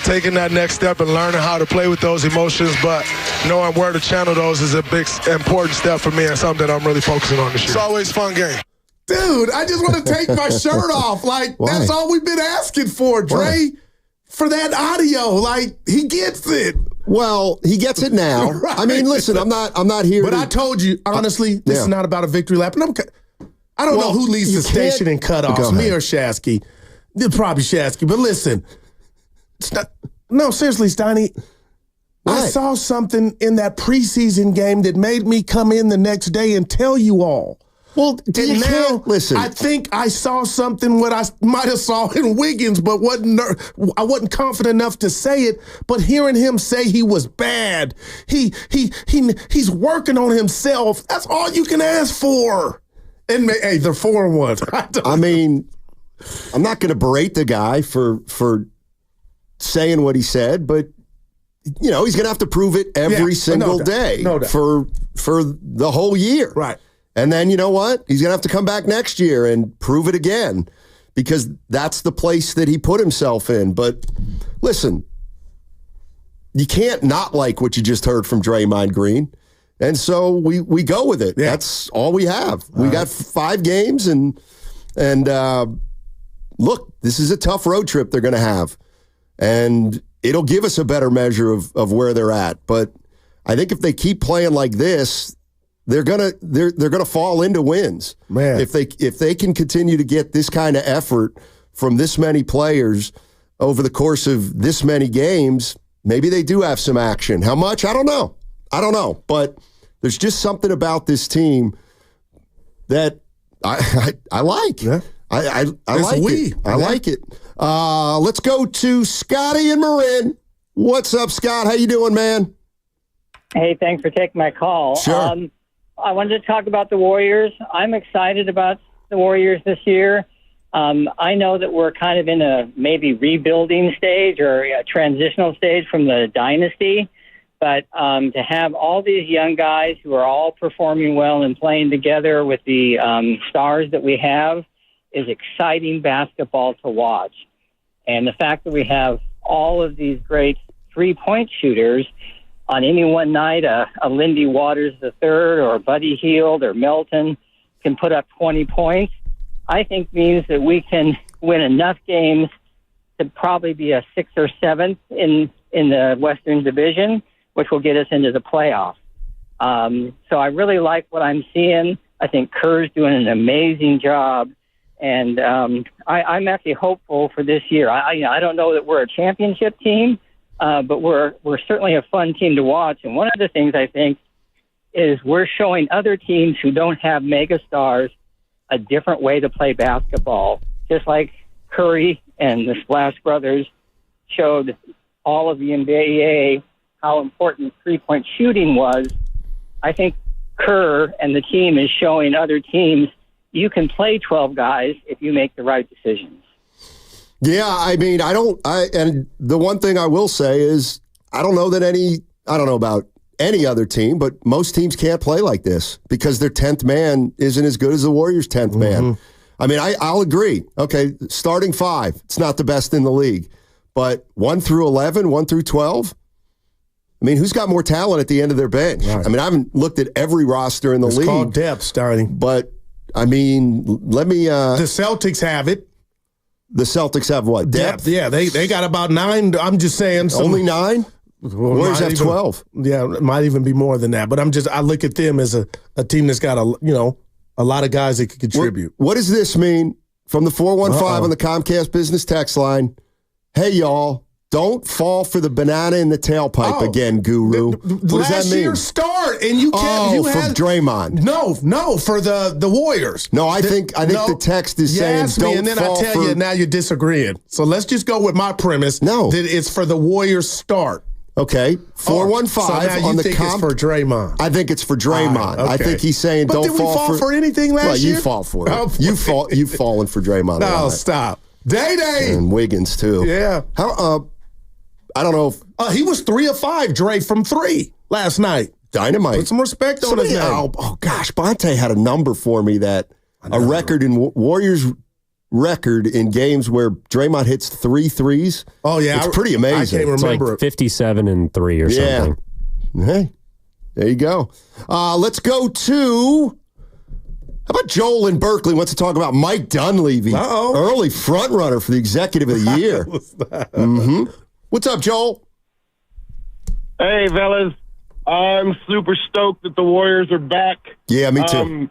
taking that next step and learning how to play with those emotions, but knowing where to channel those is a big, important step for me and something that I'm really focusing on this year. It's always a fun game. Dude, I just want to take my shirt off. Like, that's all we've been asking for, Dre, for that audio. Like, he gets it. Well, he gets it now. Right. I mean, listen, I'm not here. But I told you, honestly, this is not about a victory lap. And I don't know who leads the station in cutoffs, me or Shasky. Probably Shasky. But listen, no, seriously, Steiny. I saw something in that preseason game that made me come in the next day and tell you all. Well, listen. I think I saw something what I might have saw in Wiggins, but I wasn't confident enough to say it. But hearing him say he was bad, he's working on himself. That's all you can ask for. And hey, they're 4-1. I mean, I'm not going to berate the guy for saying what he said, but he's going to have to prove it every single day for the whole year. Right. And then, you know what? He's going to have to come back next year and prove it again because that's the place that he put himself in. But listen, you can't not like what you just heard from Draymond Green. And so we go with it. Yeah. That's all we have. We got 5 games, and look, this is a tough road trip they're going to have. And it'll give us a better measure of where they're at. But I think if they keep playing like this, they're gonna fall into wins. Man. If they can continue to get this kind of effort from this many players over the course of this many games, maybe they do have some action. How much? I don't know. But there's just something about this team that I like. Yeah. I like it. I like it. Let's go to Scotty and Marin. What's up, Scott? How you doing, man? Hey, thanks for taking my call. Sure. I wanted to talk about the Warriors. I'm excited about the Warriors this year. I know that we're kind of in a maybe rebuilding stage or a transitional stage from the dynasty, but to have all these young guys who are all performing well and playing together with the stars that we have is exciting basketball to watch. And the fact that we have all of these great three-point shooters on any one night, a Lindy Waters III or Buddy Hield or Melton can put up 20 points, I think means that we can win enough games to probably be a 6th or 7th in the Western Division, which will get us into the playoffs. So I really like what I'm seeing. I think Kerr's doing an amazing job. And I'm actually hopeful for this year. I don't know that we're a championship team, but we're certainly a fun team to watch. And one of the things I think is we're showing other teams who don't have mega stars a different way to play basketball. Just like Curry and the Splash Brothers showed all of the NBA how important three-point shooting was, I think Kerr and the team is showing other teams you can play 12 guys if you make the right decisions. Yeah, I mean, and the one thing I will say is I don't know about any other team, but most teams can't play like this because their 10th man isn't as good as the Warriors' 10th man. I mean, I'll agree. Okay, starting 5, it's not the best in the league. But 1 through 11, 1 through 12, I mean, who's got more talent at the end of their bench? Right. I mean, I haven't looked at every roster in the league. It's called depth starting. But, I mean, let me... the Celtics have it. The Celtics have what? Depth? Yeah, they got about 9. I'm just saying. Only 9? Warriors have 12. Yeah, it might even be more than that. But I look at them as a team that's got a lot of guys that could contribute. What does this mean? From the 415 on the Comcast Business text line, hey, y'all, don't fall for the banana in the tailpipe again, Guru. What does that mean? Last year's start, and you can't. From Draymond. No, for the Warriors. No, I think the text is saying don't and then fall I tell you, now you're disagreeing. So let's just go with my premise. No. That it's for the Warriors start. Okay, 415 so now on the think it's for Draymond. I think it's for Draymond. Okay. I think he's saying but don't did we fall for anything last year. You fall for it. You've fallen for Draymond. No, stop. Day. And Wiggins too. Yeah. How? I don't know if he was 3 of 5, Dre, from 3 last night. Dynamite. Put some respect on his name. Oh gosh, Bonte had a number for me that a record in Warriors record in games where Draymond hits 3 threes. Oh yeah, it's pretty amazing. I can't remember. It's like 57-3 or something. Hey, there you go. Let's go to. How about Joel in Berkeley wants to talk about Mike Dunleavy, early front runner for the Executive of the Year. What's up, Joel? Hey, fellas. I'm super stoked that the Warriors are back. Yeah, me too.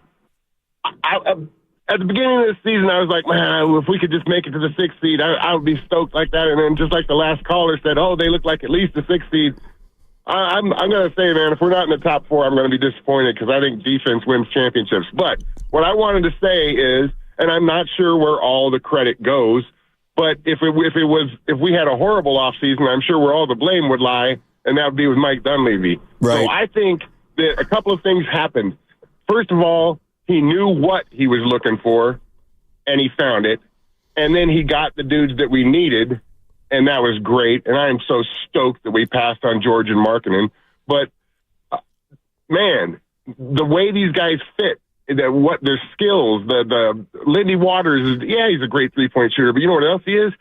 At the beginning of the season, I was like, man, if we could just make it to the 6th seed, I would be stoked like that. And then just like the last caller said, they look like at least the 6th seed. I'm going to say, man, if we're not in the top 4, I'm going to be disappointed because I think defense wins championships. But what I wanted to say is, and I'm not sure where all the credit goes, but if we had a horrible offseason, I'm sure where all the blame would lie, and that would be with Mike Dunleavy. Right. So I think that a couple of things happened. First of all, he knew what he was looking for, and he found it. And then he got the dudes that we needed, and that was great. And I am so stoked that we passed on George and Markkanen. But, man, the way these guys fit, what their skills, the Lindy Waters, he's a great three-point shooter, but you know what else he is?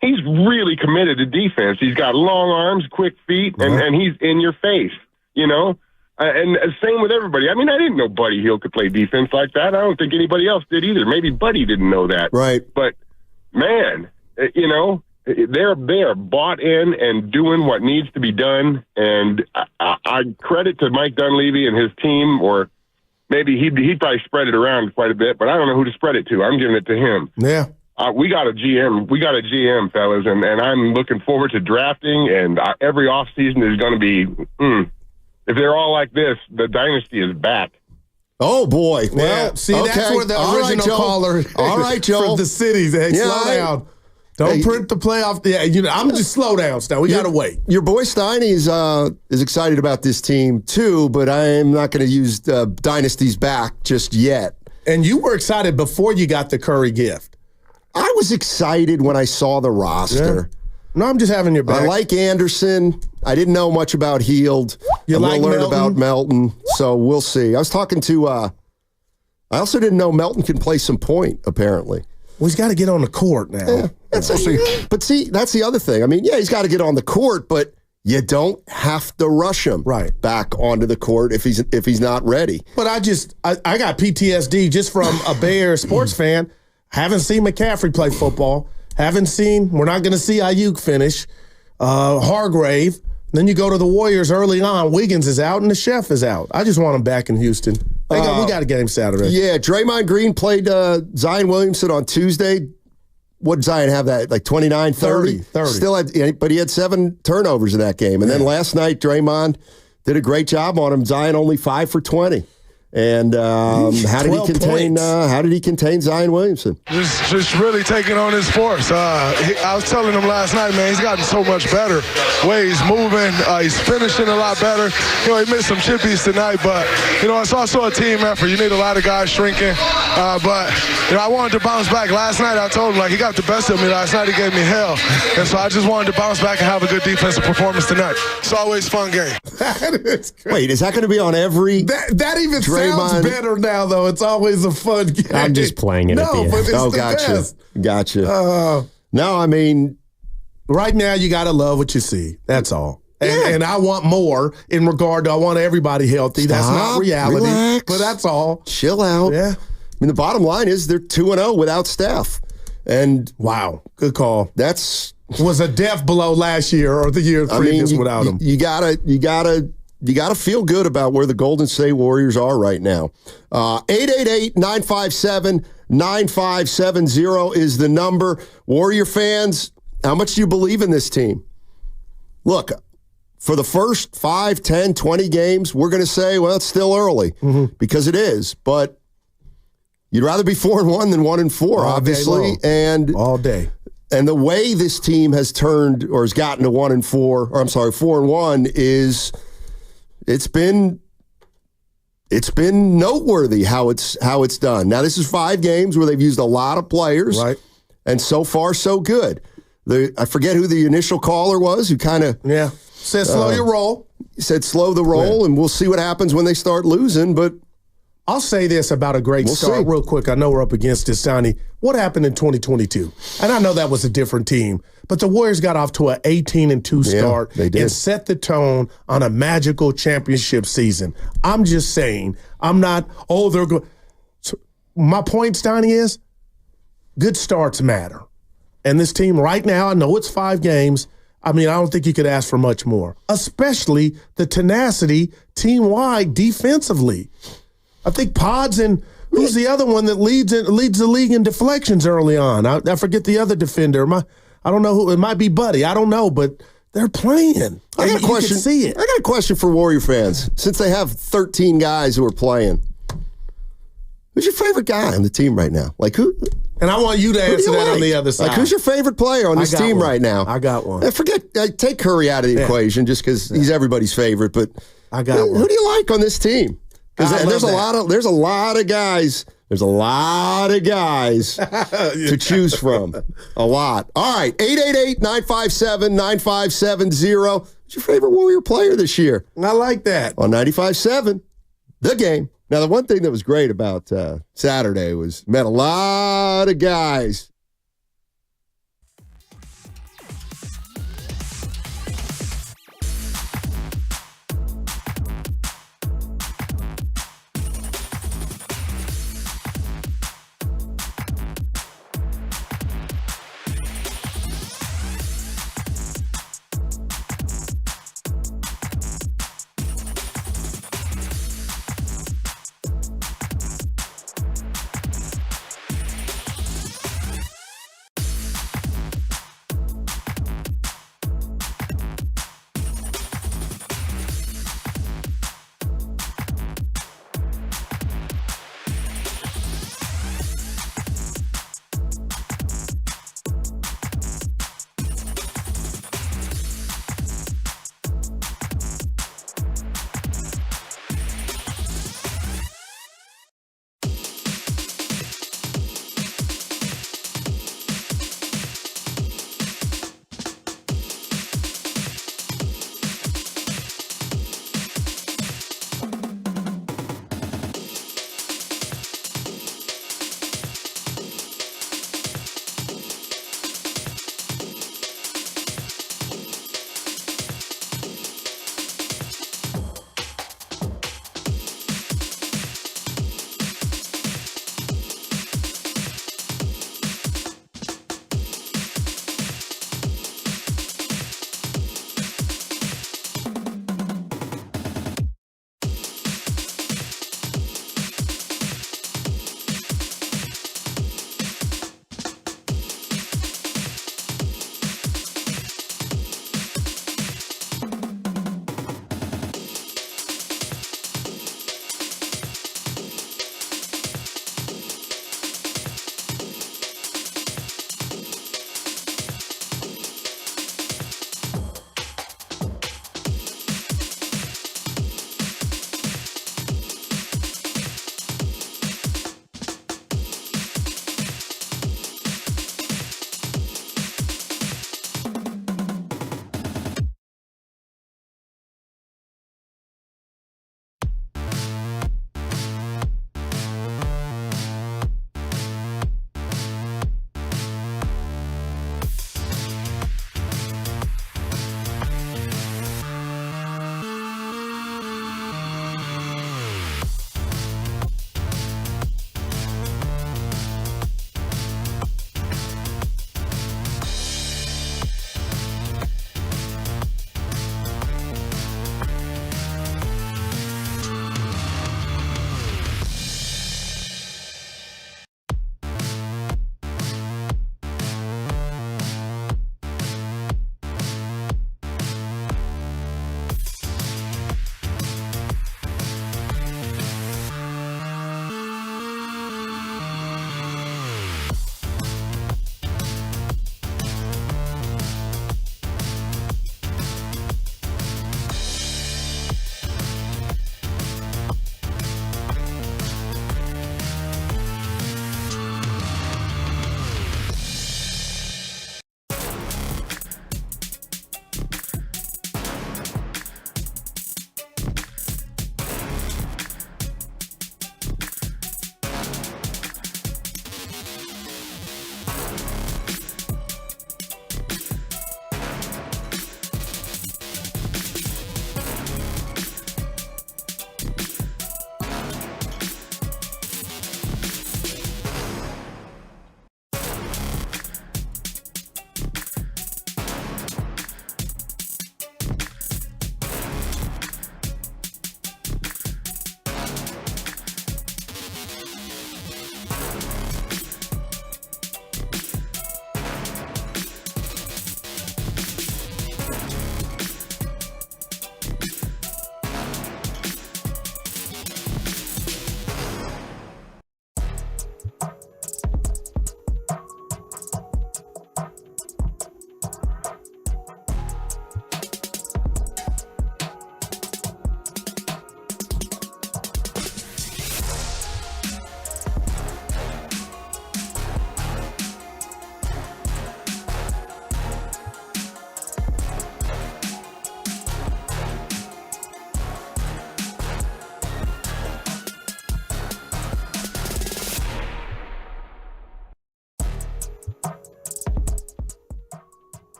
he's really committed to defense. He's got long arms, quick feet, and he's in your face, you know? And same with everybody. I mean, I didn't know Buddy Hield could play defense like that. I don't think anybody else did either. Maybe Buddy didn't know that. Right. But, man, you know, they are bought in and doing what needs to be done. And I credit to Mike Dunleavy and his team, or maybe he'd probably spread it around quite a bit, but I don't know who to spread it to. I'm giving it to him. Yeah. We got a GM. We got a GM, fellas, and I'm looking forward to drafting. And every offseason is going to be, if they're all like this, the dynasty is back. Oh, boy. Well, see, that's where the original caller All right, Joe. from the cities. Hey, slow down. Don't print the playoff. Yeah, you know, I'm just slow down, Stan. We got to wait. Your boy Steiny is excited about this team, too, but I am not going to use Dynasty's back just yet. And you were excited before you got the Curry gift. I was excited when I saw the roster. Yeah. No, I'm just having your back. I like Anderson. I didn't know much about Hield. You like learn Melton? about Melton, so we'll see. I was talking to. I also didn't know Melton can play some point. Apparently, well, he's got to get on the court now. Yeah, but see, that's the other thing. I mean, yeah, he's got to get on the court, but you don't have to rush him back onto the court if he's not ready. But I got PTSD just from a Bears sports fan. Haven't seen McCaffrey play football. We're not going to see Ayuk finish. Hargrave. Then you go to the Warriors early on. Wiggins is out and the Chef is out. I just want him back in Houston. We got a game Saturday. Yeah, Draymond Green played Zion Williamson on Tuesday. What did Zion have that? Like 29, 30? 30. Still had, but he had 7 turnovers in that game. And then last night, Draymond did a great job on him. Zion only 5 for 20. And how did he contain Zion Williamson? Just really taking on his force. I was telling him last night, man, he's gotten so much better. Way he's moving, he's finishing a lot better. You know, he missed some chippies tonight, but you know, it's also a team effort. You need a lot of guys shrinking. But you know, I wanted to bounce back. Last night, I told him he got the best of me last night. He gave me hell, and so I just wanted to bounce back and have a good defensive performance tonight. It's always a fun game. Wait, is that going to be on every? That even sounds better now, though. It's always a fun game. I'm just playing it at the end. But it's the best. Gotcha. No, I mean, right now you got to love what you see. That's all. And I want more in regard to I want everybody healthy. That's not reality. Relax. But that's all. Chill out. Yeah. I mean, the bottom line is they're 2-0 without Steph. And wow, good call. Was a death blow last year or the year previous without him. You gotta feel good about where the Golden State Warriors are right now. 888-957-9570 is the number. Warrior fans, how much do you believe in this team? Look, for the first 5, 10, 20 games, we're going to say, well, it's still early because it is. But you'd rather be 4-1 than 1-4, obviously. And all day. And the way this team has turned or has gotten to 4-1 is it's been noteworthy how it's done. Now this is 5 games where they've used a lot of players, right? And so far so good. I forget who the initial caller was who kind of said slow your roll. Said slow the roll, and we'll see what happens when they start losing. But I'll say this about a great start real quick. I know we're up against this, Sonny. What happened in 2022? And I know that was a different team, but the Warriors got off to an 18-2 start and set the tone on a magical championship season. I'm just saying, I'm not, they're good. So my point, Sonny, is good starts matter. And this team right now, I know it's 5 games. I mean, I don't think you could ask for much more, especially the tenacity team-wide defensively. I think Pods and who's the other one that leads the league in deflections early on? I forget the other defender. I don't know who. It might be Buddy. I don't know, but they're playing. I got a question. You can see it. I got a question for Warrior fans. Since they have 13 guys who are playing, who's your favorite guy on the team right now? Like who? And I want you to answer that on the other side. Like who's your favorite player on this team right now? I got one. Take Curry out of the equation just because he's everybody's favorite. But I got one. Who do you like on this team? Because there's a lot of guys. There's a lot of guys to choose from. A lot. All right. 888-957-9570. Who's your favorite Warrior player this year? I like that. On 95.7, the game. Now, the one thing that was great about Saturday was met a lot of guys.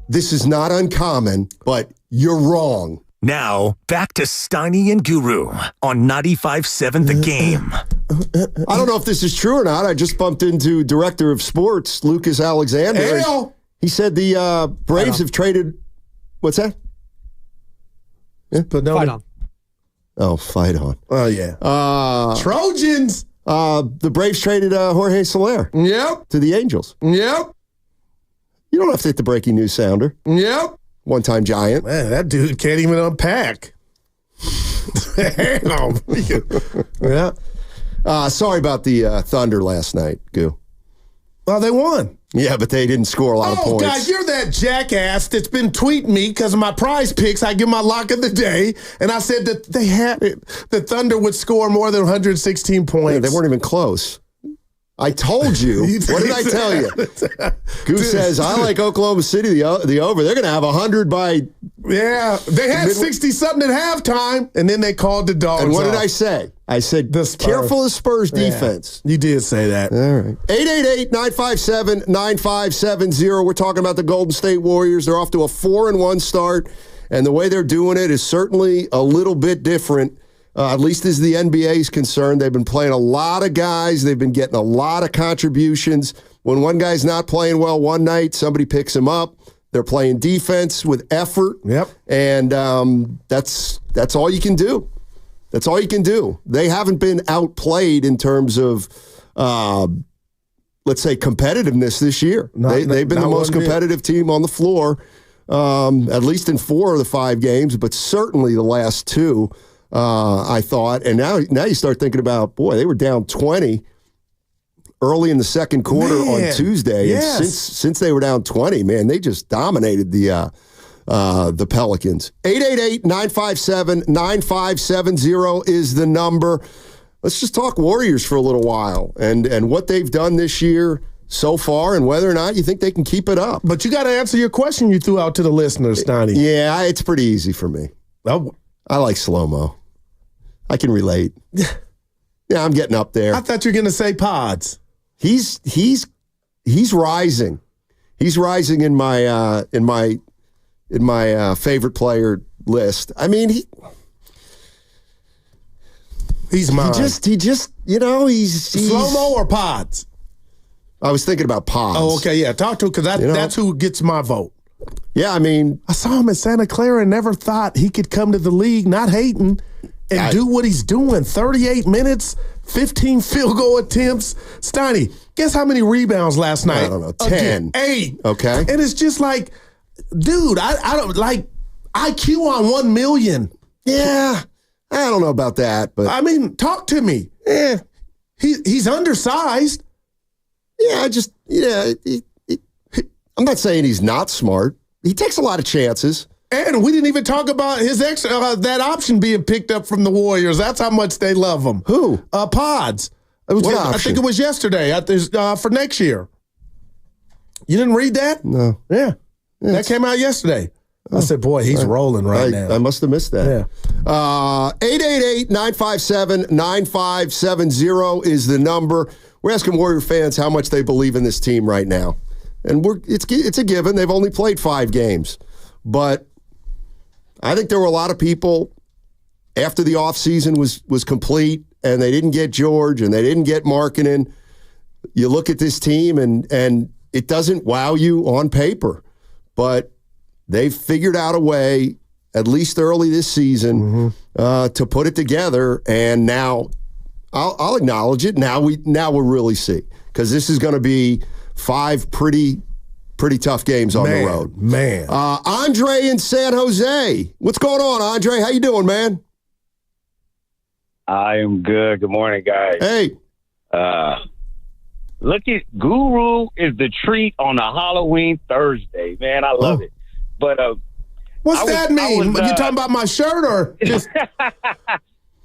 this is not uncommon, but you're wrong. Now, back to Steiny and Guru on 95.7 The Game. I don't know if this is true or not. I just bumped into Director of Sports, Lucas Alexander. Hell. He said the Braves have traded, what's that? Yeah? Fight on. Oh, fight on. Oh, yeah. Trojans. The Braves traded Jorge Soler. Yep. To the Angels. Yep. You don't have to hit the breaking news sounder. Yep. One-time Giant. Man, that dude can't even unpack. Damn. Yeah. Sorry about the Thunder last night, Goo. Well, they won. Yeah, but they didn't score a lot of points. Oh, God, you're that jackass that's been tweeting me because of my prize picks. I give my lock of the day, and I said that they had it. The Thunder would score more than 116 points. Yeah, they weren't even close. I told you. What did I tell you? Goose says, I like Oklahoma City, the over. They're going to have 100 by... Yeah, they had 60-something at halftime, and then they called the dogs And what off. did I say? I said, careful of Spurs defense. You did say that. All right. 888-957-9570. We're talking about the Golden State Warriors. They're off to a 4-1 start, and the way they're doing it is certainly a little bit different. At least as the NBA is concerned. They've been playing a lot of guys. They've been getting a lot of contributions. When one guy's not playing well one night, somebody picks him up. They're playing defense with effort. Yep. And that's all you can do. That's all you can do. They haven't been outplayed in terms of, let's say, competitiveness this year. They've been the most competitive team on the floor, at least in 4 of the 5 games, but certainly the last 2. I thought, and now you start thinking about, boy, they were down 20 early in the second quarter on Tuesday, yes. and since they were down 20, man, they just dominated the Pelicans. 888-957-9570 is the number. Let's just talk Warriors for a little while and what they've done this year so far and whether or not you think they can keep it up. But you got to answer your question you threw out to the listeners, Steiny. Yeah, it's pretty easy for me. Oh. I like slow-mo. I can relate. Yeah, I'm getting up there. I thought you were going to say Pods. He's rising. He's rising in my favorite player list. I mean, he's mine. He just he's slow-mo or Pods. I was thinking about Pods. Oh, okay, yeah. Talk to him because that's who gets my vote. Yeah, I mean, I saw him at Santa Clara and never thought he could come to the league, not hating, and do what he's doing. 38 minutes, 15 field goal attempts. Steiny, guess how many rebounds last night? I don't know, 10. 8. Okay. And it's just like, dude, I don't like IQ on 1 million. Yeah, I don't know about that, but I mean, talk to me. Yeah, he's undersized. Yeah, I'm not saying he's not smart. He takes a lot of chances. And we didn't even talk about his that option being picked up from the Warriors. That's how much they love him. Who? Pods. What I option? think it was yesterday for next year. You didn't read that? No. Yeah. That came out yesterday. I said, boy, he's rolling right now. I must have missed that. Yeah. 888-957-9570 is the number. We're asking Warrior fans how much they believe in this team right now. And it's a given. They've only played 5 games. But I think there were a lot of people after the offseason was complete and they didn't get George and they didn't get Markkanen. You look at this team and it doesn't wow you on paper. But they've figured out a way, at least early this season, to put it together. And now I'll acknowledge it. Now we'll really see. Because this is going to be 5 pretty tough games on the road. Man. Andre in San Jose. What's going on, Andre? How you doing, man? I am good. Good morning, guys. Hey. Look at Guru is the treat on a Halloween Thursday. Man, I love it. But what's that mean? You talking about my shirt or just...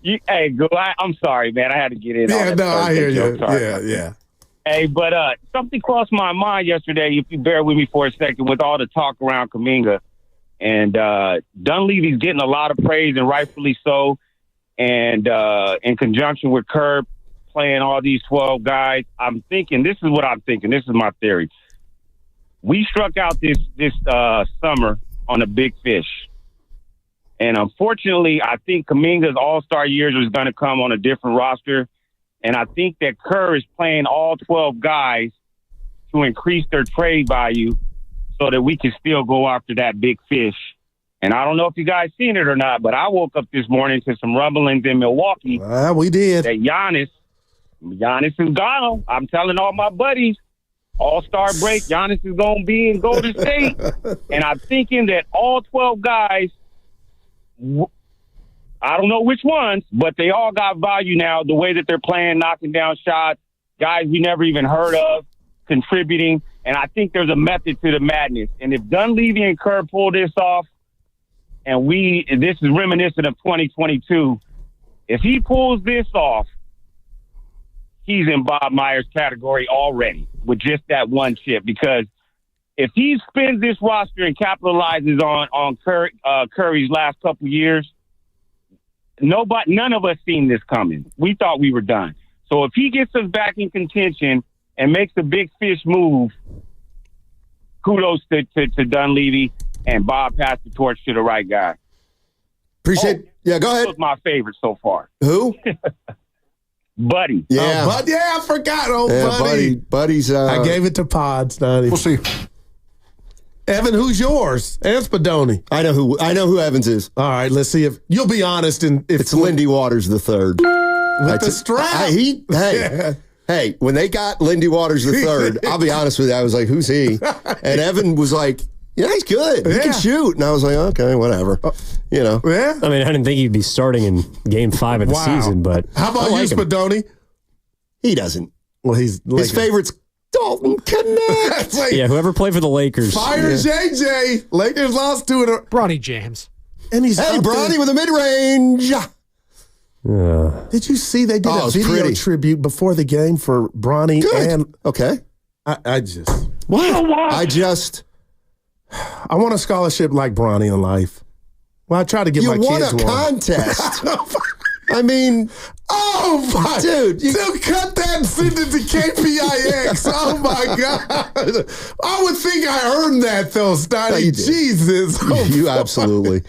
Hey, Guru, I'm sorry, man. I had to get in. Yeah, no, I hear you. Yeah. Hey, but something crossed my mind yesterday, if you bear with me for a second, with all the talk around Kuminga. And Dunleavy's getting a lot of praise, and rightfully so. And in conjunction with Kerr playing all these 12 guys, I'm thinking, this is what I'm thinking. This is my theory. we struck out this summer on a big fish. And unfortunately, I think Kuminga's all-star years was going to come on a different roster. And I think that Kerr is playing all 12 guys to increase their trade value so that we can still go after that big fish. And I don't know if you guys seen it or not, but I woke up this morning to some rumblings in Milwaukee. We did. That Giannis is gone. I'm telling all my buddies, all-star break, Giannis is going to be in Golden State. And I'm thinking that all 12 guys, I don't know which ones, but they all got value now, the way that they're playing, knocking down shots, guys we never even heard of, contributing. And I think there's a method to the madness. And if Dunleavy and Kerr pull this off, and this is reminiscent of 2022, if he pulls this off, he's in Bob Myers' category already with just that one chip. Because if he spins this roster and capitalizes on Curry's last couple years, none of us seen this coming. We thought we were done. So if he gets us back in contention and makes a big fish move, kudos to Dunleavy, and Bob passed the torch to the right guy. Appreciate. Yeah, go ahead. That was my favorite so far. Who? Buddy. Yeah. I forgot. Buddy. Buddy's. I gave it to Pods, Donnie. We'll see. Evan, who's yours? And Spadoni. I know who Evans is. All right, let's see if you'll be honest. And if it's Lindy Waters the third with the strap. Hey, when they got Lindy Waters the third, I'll be honest with you, I was like, who's he? And Evan was like, yeah, he's good. He can shoot. And I was like, okay, whatever. Yeah. I mean, I didn't think he'd be starting in Game 5 of the season, but how about you, Spadoni? He doesn't. Well, his favorite's Dalton Connect. Yeah, whoever played for the Lakers. Fire JJ. Lakers lost to it. Bronny James. And he's Bronny with a mid-range. Did you see they did a video tribute before the game for Bronny? Good. And okay. I just I want a scholarship like Bronny in life. Well, I try to give my kids one. You won a contest. I mean, dude, cut that and send it to KPIX. Oh my God! I would think I earned that though, Stoney. Jesus, you absolutely.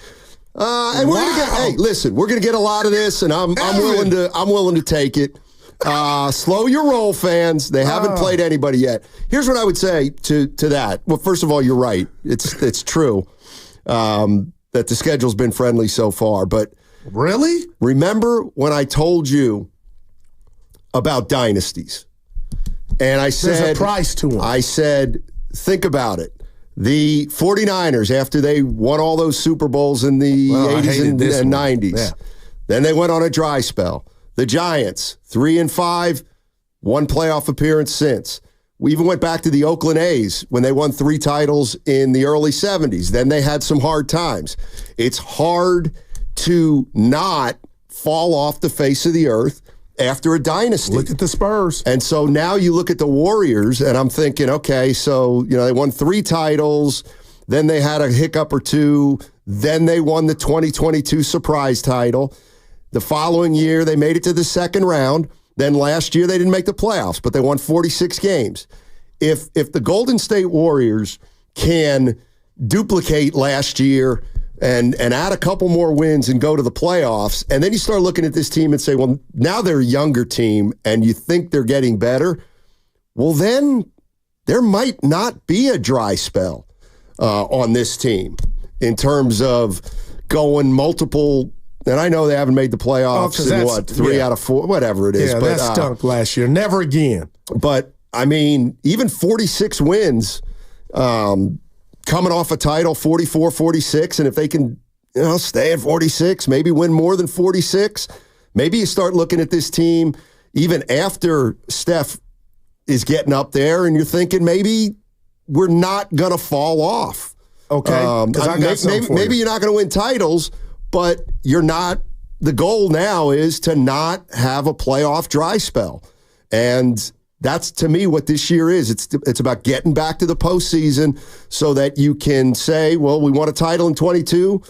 And we're gonna get. Hey, listen, we're gonna get a lot of this, and I'm willing to take it. Slow your roll, fans. They haven't played anybody yet. Here's what I would say to that. Well, first of all, you're right. It's true that the schedule's been friendly so far, but. Really? Remember when I told you about dynasties? And I said... There's a price to them. I said, think about it. The 49ers, after they won all those Super Bowls in the 80s and 90s, then they went on a dry spell. The Giants, 3-5, one playoff appearance since. We even went back to the Oakland A's when they won 3 titles in the early 70s. Then they had some hard times. It's hard to not fall off the face of the earth after a dynasty. Look at the Spurs. And so now you look at the Warriors, and I'm thinking, okay, so, they won 3 titles, then they had a hiccup or 2, then they won the 2022 surprise title. The following year, they made it to the second round. Then last year, they didn't make the playoffs, but they won 46 games. If the Golden State Warriors can duplicate last year and add a couple more wins and go to the playoffs, and then you start looking at this team and say, well, now they're a younger team and you think they're getting better, well, then there might not be a dry spell on this team in terms of going multiple, and I know they haven't made the playoffs in 3 out of 4, whatever it is. Yeah, but, that stunk last year. Never again. But, I mean, even 46 wins, coming off a title, 44, 46, and if they can, stay at 46, maybe win more than 46, maybe you start looking at this team even after Steph is getting up there, and you're thinking maybe we're not going to fall off. Okay, maybe you're not going to win titles, but you're not. The goal now is to not have a playoff dry spell, and that's, to me, what this year is. It's about getting back to the postseason so that you can say, well, we won a title in 22,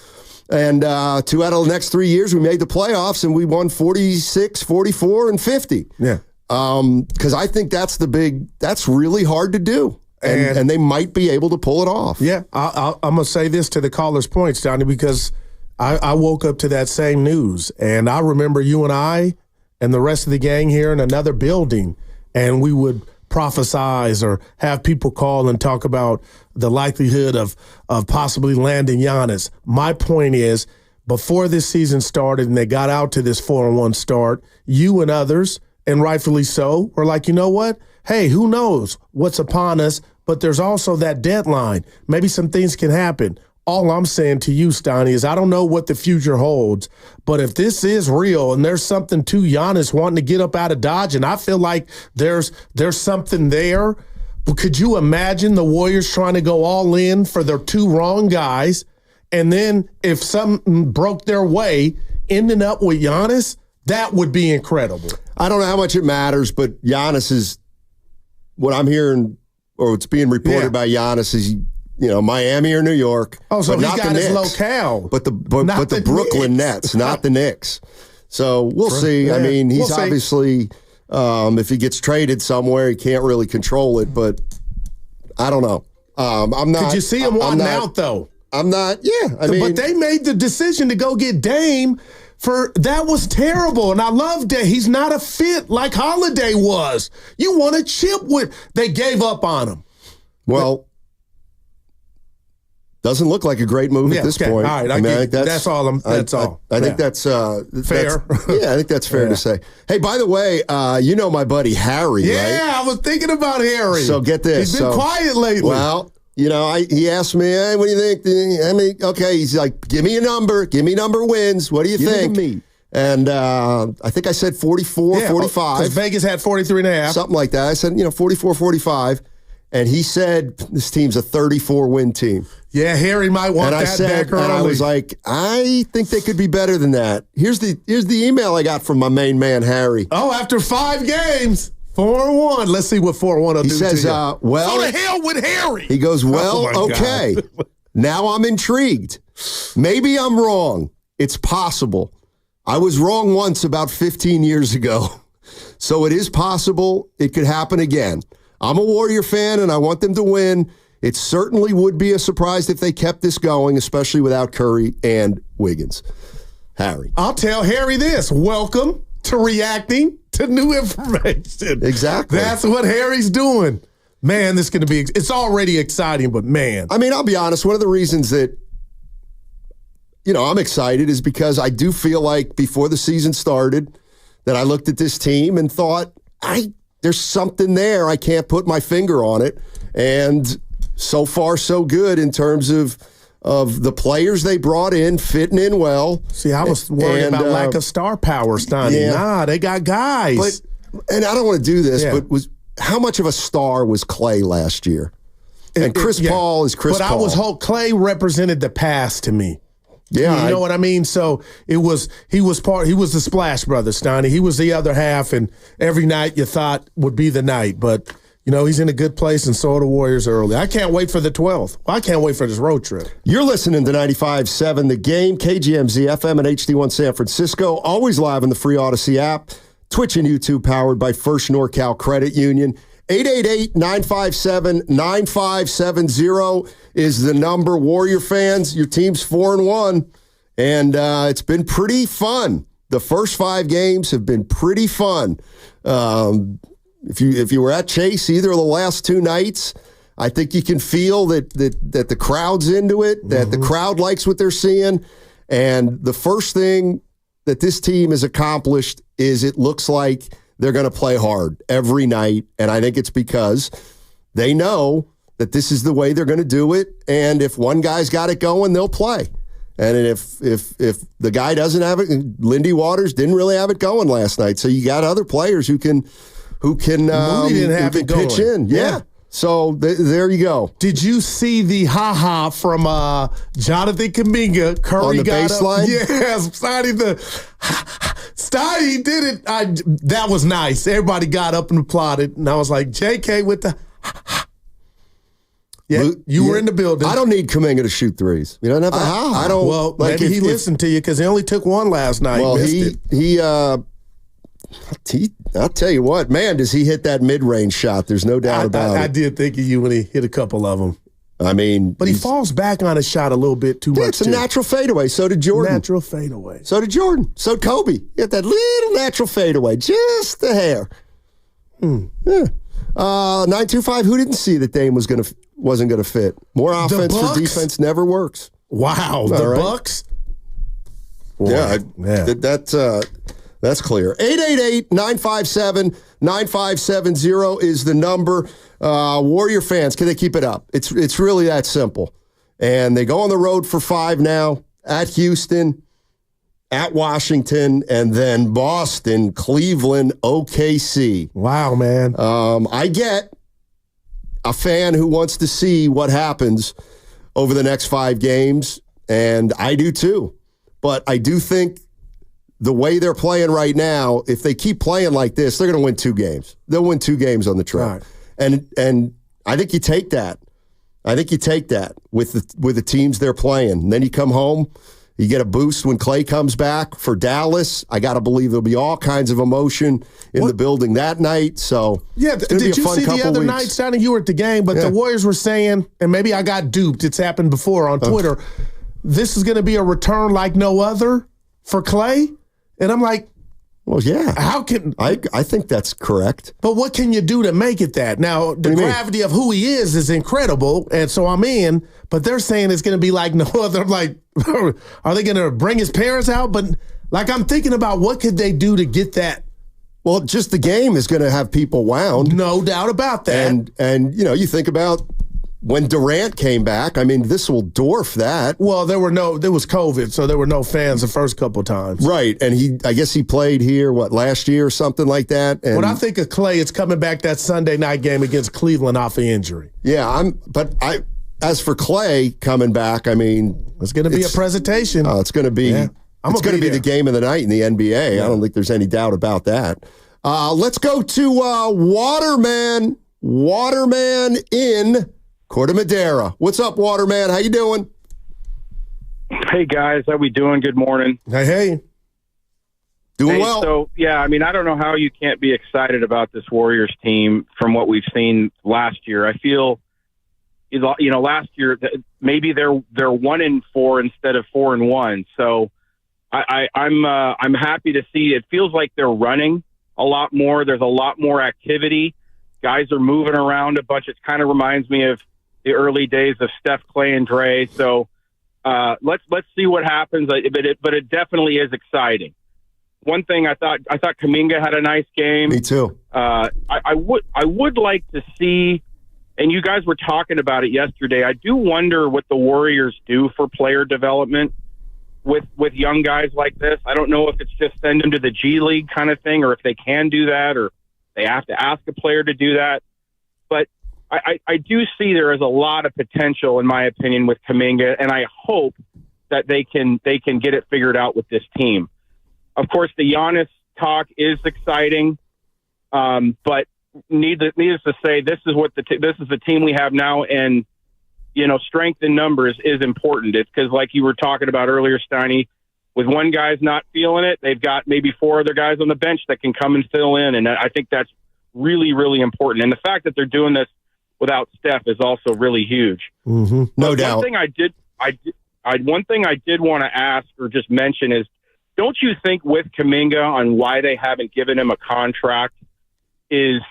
and 2 out of the next 3 years we made the playoffs, and we won 46, 44, and 50. Yeah. Because I think that's really hard to do. and they might be able to pull it off. Yeah, I'm going to say this to the caller's points, Donnie, because I woke up to that same news, and I remember you and I and the rest of the gang here in another building, and we would prophesize or have people call and talk about the likelihood of possibly landing Giannis. My point is, before this season started and they got out to this 4-1 start, you and others, and rightfully so, were like, you know what? Hey, who knows what's upon us, but there's also that deadline. Maybe some things can happen. All I'm saying to you, Stoney, is I don't know what the future holds, but if this is real and there's something to Giannis wanting to get up out of Dodge, and I feel like there's something there, but could you imagine the Warriors trying to go all in for their two wrong guys, and then if something broke their way, ending up with Giannis? That would be incredible. I don't know how much it matters, but Giannis is, what I'm hearing, or what's being reported by Giannis is, Miami or New York. Oh, so he's got his locale. But the Brooklyn Nets, not the Knicks. So we'll see. Yeah. I mean, he's obviously, if he gets traded somewhere, he can't really control it, but I don't know. I'm not. Could you see him wanting out, though? I'm not, but they made the decision to go get Dame. That was terrible, and I love that he's not a fit like Holiday was. You want to chip with. They gave up on him. Well, doesn't look like a great move at this point. All right, I think that's all. I think that's fair. I think that's fair to say. Hey, by the way, you know my buddy Harry, right? Yeah, I was thinking about Harry. So get this. He's been quiet lately. Well, he asked me, hey, what do you think? Okay, he's like, give me a number. Give me number wins. What do you think? Me. And I think I said 44, 45. Because Vegas had 43.5. Something like that. I said, 44, 45. And he said, this team's a 34-win team. Yeah, Harry might want that back early. And I was like, I think they could be better than that. Here's the email I got from my main man, Harry. Oh, after 5 games. 4-1. Let's see what 4-1 will do. He says, well, go to hell with Harry. He goes, okay. Now I'm intrigued. Maybe I'm wrong. It's possible. I was wrong once about 15 years ago. So it is possible it could happen again. I'm a Warrior fan, and I want them to win. It certainly would be a surprise if they kept this going, especially without Curry and Wiggins. Harry. I'll tell Harry this. Welcome to reacting to new information. Exactly. That's what Harry's doing. Man, this is going to be, it's already exciting, but man. I mean, I'll be honest, one of the reasons that, I'm excited is because I do feel like before the season started that I looked at this team and thought, there's something there. I can't put my finger on it. And so far, so good in terms of the players they brought in, fitting in well. See, I was worried about lack of star power, Stoney. Yeah. Nah, they got guys. And I don't want to do this, but how much of a star was Clay last year? And Chris Paul is Chris Paul. But I was Clay represented the past to me. Yeah, you know what I mean? So he was the Splash Brothers, Stoney. He was the other half, and every night you thought would be the night. But, he's in a good place, and so are the Warriors early. I can't wait for the 12th. I can't wait for this road trip. You're listening to 95.7 The Game, KGMZ FM and HD1 San Francisco, always live in the free Odyssey app, Twitch and YouTube powered by First NorCal Credit Union. 888-957-9570 is the number. Warrior fans, your team's 4-1, and it's been pretty fun. The first 5 games have been pretty fun. If you were at Chase either of the last 2 nights, I think you can feel that the crowd's into it, that the crowd likes what they're seeing. And the first thing that this team has accomplished is it looks like they're going to play hard every night, and I think it's because they know that this is the way they're going to do it, and if one guy's got it going, they'll play. And if the guy doesn't have it, Lindy Waters didn't really have it going last night, so you got other players who can Moody didn't have it pitch going. in. Yeah. So there you go. Did you see the ha-ha from Jonathan Kuminga? Curry on the got baseline? Yes, Steiny did it. That was nice. Everybody got up and applauded, and I was like, JK with the you were in the building. I don't need Kuminga to shoot threes. You don't have to. I don't. Well, maybe he listened to you because he only took one last night. Well, he I'll tell you what, man, does he hit that mid-range shot? There's no doubt about it. I did think of you when he hit a couple of them. I mean, but he falls back on his shot a little bit too much. It's a natural fadeaway. So did Jordan. Natural fadeaway. So did Jordan. So did Kobe. He had that little natural fadeaway, just a hair. Yeah. 925. Who didn't see that Dame wasn't gonna fit? More offense for defense never works. Wow, the Bucks. Boy, that's clear. 888-957-9570 is the number. Warrior fans, can they keep it up? It's really that simple. And they go on the road for 5 now, at Houston, at Washington, and then Boston, Cleveland, OKC. Wow, man. I get a fan who wants to see what happens over the next 5 games, and I do too. But I do think the way they're playing right now, if they keep playing like this, they're going to win 2 games. They'll win 2 games on the trip. Right. And I think you take that. I think you take that with the teams they're playing. And then you come home, you get a boost when Clay comes back for Dallas. I got to believe there'll be all kinds of emotion in the building that night. So yeah, did you see the other night, Sonny? You were at the game, but the Warriors were saying, and maybe I got duped. It's happened before on Twitter. This is going to be a return like no other for Clay. And I'm like, well, yeah. How can I think that's correct. But what can you do to make it that? Now, the gravity of who he is incredible, and so I'm in, but they're saying it's going to be like no other. I'm like, are they going to bring his parents out? But like, I'm thinking about what could they do to get that? Well, just the game is going to have people wound. No doubt about that. And you know, you think about when Durant came back, I mean, this will dwarf that. Well, there was COVID, so there were no fans the first couple times. Right, and I guess he played here, last year or something like that. And when I think of Clay, it's coming back that Sunday night game against Cleveland off the injury. Yeah, as for Clay coming back, I mean, it's going to be a presentation. It's going to be. Yeah, it's going to be the game of the night in the NBA. Yeah. I don't think there's any doubt about that. Let's go to Waterman. Waterman in Corte Madera. What's up, Waterman? How you doing? Hey, guys. How we doing? Good morning. Hey. Doing well. So, yeah, I mean, I don't know how you can't be excited about this Warriors team from what we've seen last year. I feel, last year, maybe they're 1-4 instead of 4-1. So I'm happy to see. It feels like they're running a lot more. There's a lot more activity. Guys are moving around a bunch. It kind of reminds me of the early days of Steph, Clay, and Dre. So let's see what happens. But it definitely is exciting. One thing I thought Kuminga had a nice game. Me too. I would like to see, and you guys were talking about it yesterday. I do wonder what the Warriors do for player development with young guys like this. I don't know if it's just send them to the G League kind of thing, or if they can do that, or they have to ask a player to do that. But I do see there is a lot of potential, in my opinion, with Kuminga, and I hope that they can get it figured out with this team. Of course, the Giannis talk is exciting, but needless to say, this is the team we have now, and strength in numbers is important. It's because, like you were talking about earlier, Steiny, with one guy's not feeling it, they've got maybe 4 other guys on the bench that can come and fill in, and I think that's really, really important. And the fact that they're doing this without Steph is also really huge. Mm-hmm. No doubt. One thing I did want to ask or just mention is, don't you think with Kuminga on why they haven't given him a contract is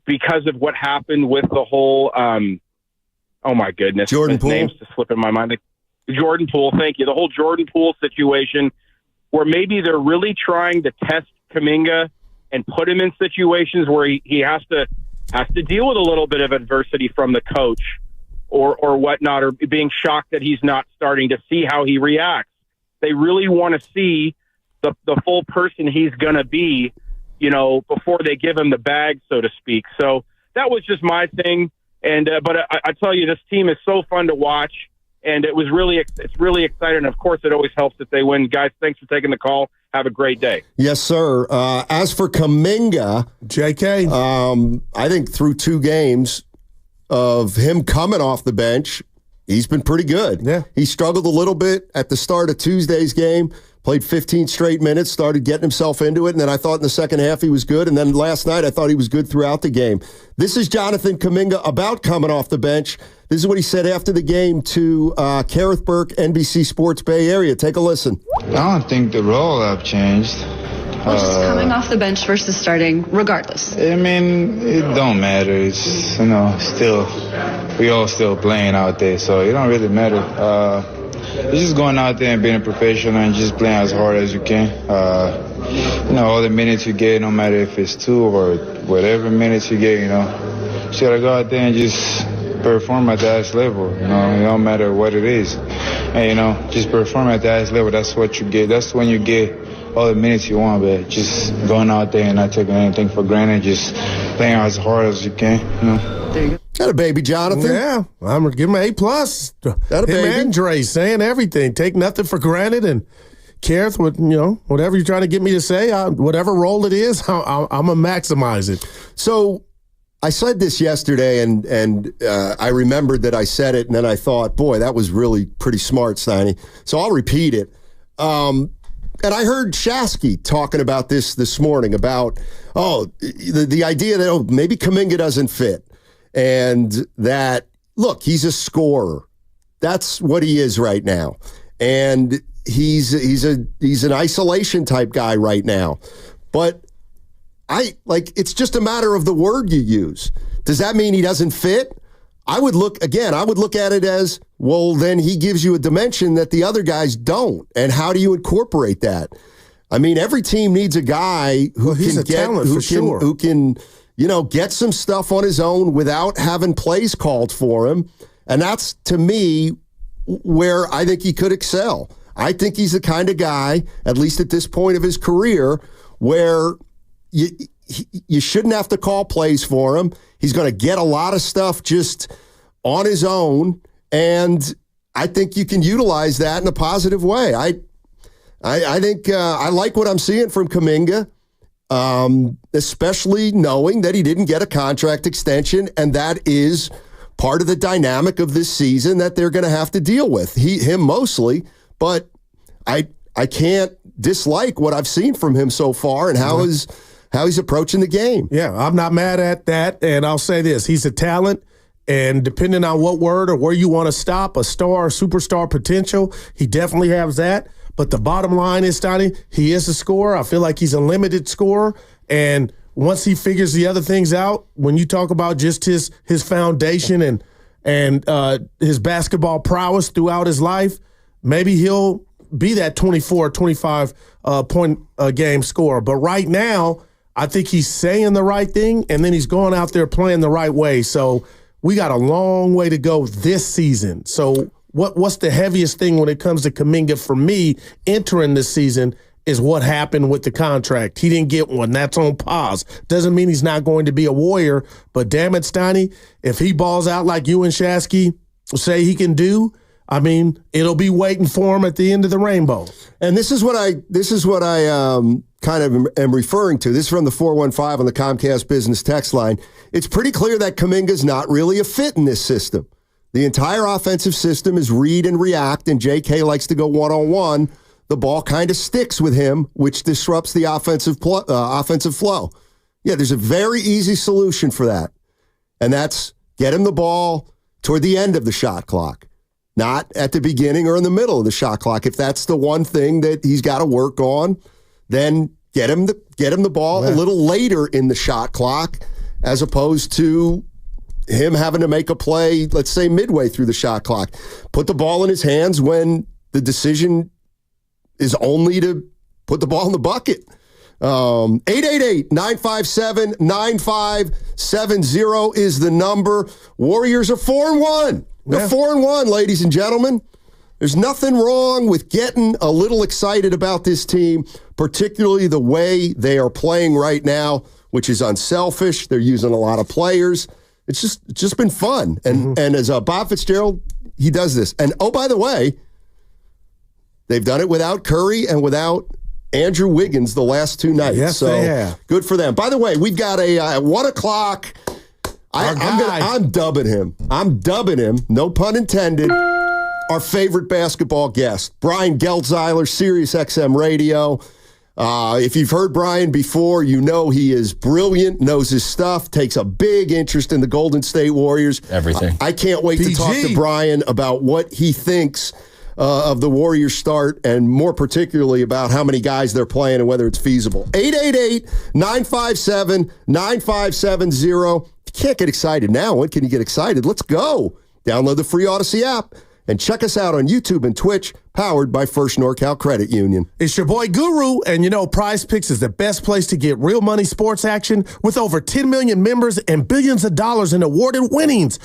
because of what happened with the whole oh my goodness, Jordan Poole? Name's just slipping my mind. Jordan Poole, thank you. The whole Jordan Poole situation, where maybe they're really trying to test Kuminga and put him in situations where he has to deal with a little bit of adversity from the coach or whatnot, or being shocked that he's not starting, to see how he reacts. They really want to see the full person he's going to be, before they give him the bag, so to speak. So that was just my thing. And but I tell you, this team is so fun to watch, and it's really exciting. Of course, it always helps if they win. Guys, thanks for taking the call. Have a great day. Yes, sir. As for Kuminga, JK, I think through 2 games of him coming off the bench, he's been pretty good. Yeah. He struggled a little bit at the start of Tuesday's game, played 15 straight minutes, started getting himself into it, and then I thought in the second half he was good, and then last night I thought he was good throughout the game. This is Jonathan Kuminga about coming off the bench. This is what he said after the game to Kareth Burke, NBC Sports Bay Area. Take a listen. I don't think the role have changed. Well, just coming off the bench versus starting, regardless. I mean, it don't matter. It's, still, we all still playing out there, so it don't really matter. It's just going out there and being a professional and just playing as hard as you can. All the minutes you get, no matter if it's 2 or whatever minutes you get, you just gotta go out there and just perform at the highest level. It don't matter what it is. And, just perform at the highest level. That's what you get. That's when you get all the minutes you want, but just going out there and not taking anything for granted, just playing as hard as you can. There you go. Got a baby, Jonathan. Yeah, I'm going to give him an A+. Got a baby. And Dre saying everything. Take nothing for granted. And Kareth, whatever you're trying to get me to say, whatever role it is, I'm going to maximize it. So I said this yesterday, and I remembered that I said it, and then I thought, boy, that was really pretty smart, Steiny. So I'll repeat it. And I heard Shasky talking about this morning about, the idea that, maybe Kuminga doesn't fit. And that, look, he's a scorer. That's what he is right now. And he's an isolation type guy right now. But it's just a matter of the word you use. Does that mean he doesn't fit? I would look at it as, well, then he gives you a dimension that the other guys don't. And how do you incorporate that? I mean, every team needs a guy who can get some stuff on his own without having plays called for him. And that's, to me, where I think he could excel. I think he's the kind of guy, at least at this point of his career, where you shouldn't have to call plays for him. He's going to get a lot of stuff just on his own, and I think you can utilize that in a positive way. I think I like what I'm seeing from Kuminga, especially knowing that he didn't get a contract extension, and that is part of the dynamic of this season that they're going to have to deal with. Him mostly, but I can't dislike what I've seen from him so far and how he's approaching the game. Yeah, I'm not mad at that, and I'll say this. He's a talent, and depending on what word or where you want to stop, a star, superstar potential, he definitely has that. But the bottom line is, Donnie, he is a scorer. I feel like he's a limited scorer, and once he figures the other things out, when you talk about just his foundation and his basketball prowess throughout his life, maybe he'll be that 24, 25 point game scorer. But right now, I think he's saying the right thing, and then he's going out there playing the right way. So we got a long way to go this season. So what's the heaviest thing when it comes to Kuminga for me entering this season is what happened with the contract. He didn't get one. That's on pause. Doesn't mean he's not going to be a Warrior, but damn it, Steiny, if he balls out like you and Shasky say he can do, I mean, it'll be waiting for him at the end of the rainbow. And this is what I kind of am referring to. This is from the 415 on the Comcast Business text line. It's pretty clear that Kuminga's not really a fit in this system. The entire offensive system is read and react, and J.K. likes to go one-on-one. The ball kind of sticks with him, which disrupts the offensive flow. Yeah, there's a very easy solution for that, and that's get him the ball toward the end of the shot clock, not at the beginning or in the middle of the shot clock. If that's the one thing that he's got to work on, then get him the ball a little later in the shot clock, as opposed to him having to make a play, let's say midway through the shot clock. Put the ball in his hands when the decision is only to put the ball in the bucket. 888-957-9570 is the number. Warriors are 4-1. They're 4-1, ladies and gentlemen. There's nothing wrong with getting a little excited about this team, particularly the way they are playing right now, which is unselfish. They're using a lot of players. It's just been fun. And as Bob Fitzgerald, he does this. And, oh, by the way, they've done it without Curry and without Andrew Wiggins the last two nights. Yes, they have. Good for them. By the way, we've got at 1 o'clock, I'm dubbing him. No pun intended. Our favorite basketball guest, Brian Geldzeiler, Sirius XM Radio. If you've heard Brian before, you know he is brilliant, knows his stuff, takes a big interest in the Golden State Warriors. Everything. I can't wait to talk to Brian about what he thinks of the Warriors start, and more particularly about how many guys they're playing and whether it's feasible. 888-957-9570. You can't get excited now. When can you get excited? Let's go. Download the free Odyssey app and check us out on YouTube and Twitch, powered by First NorCal Credit Union. It's your boy Guru, and you know Prize Picks is the best place to get real money sports action with over 10 million members and billions of dollars in awarded winnings.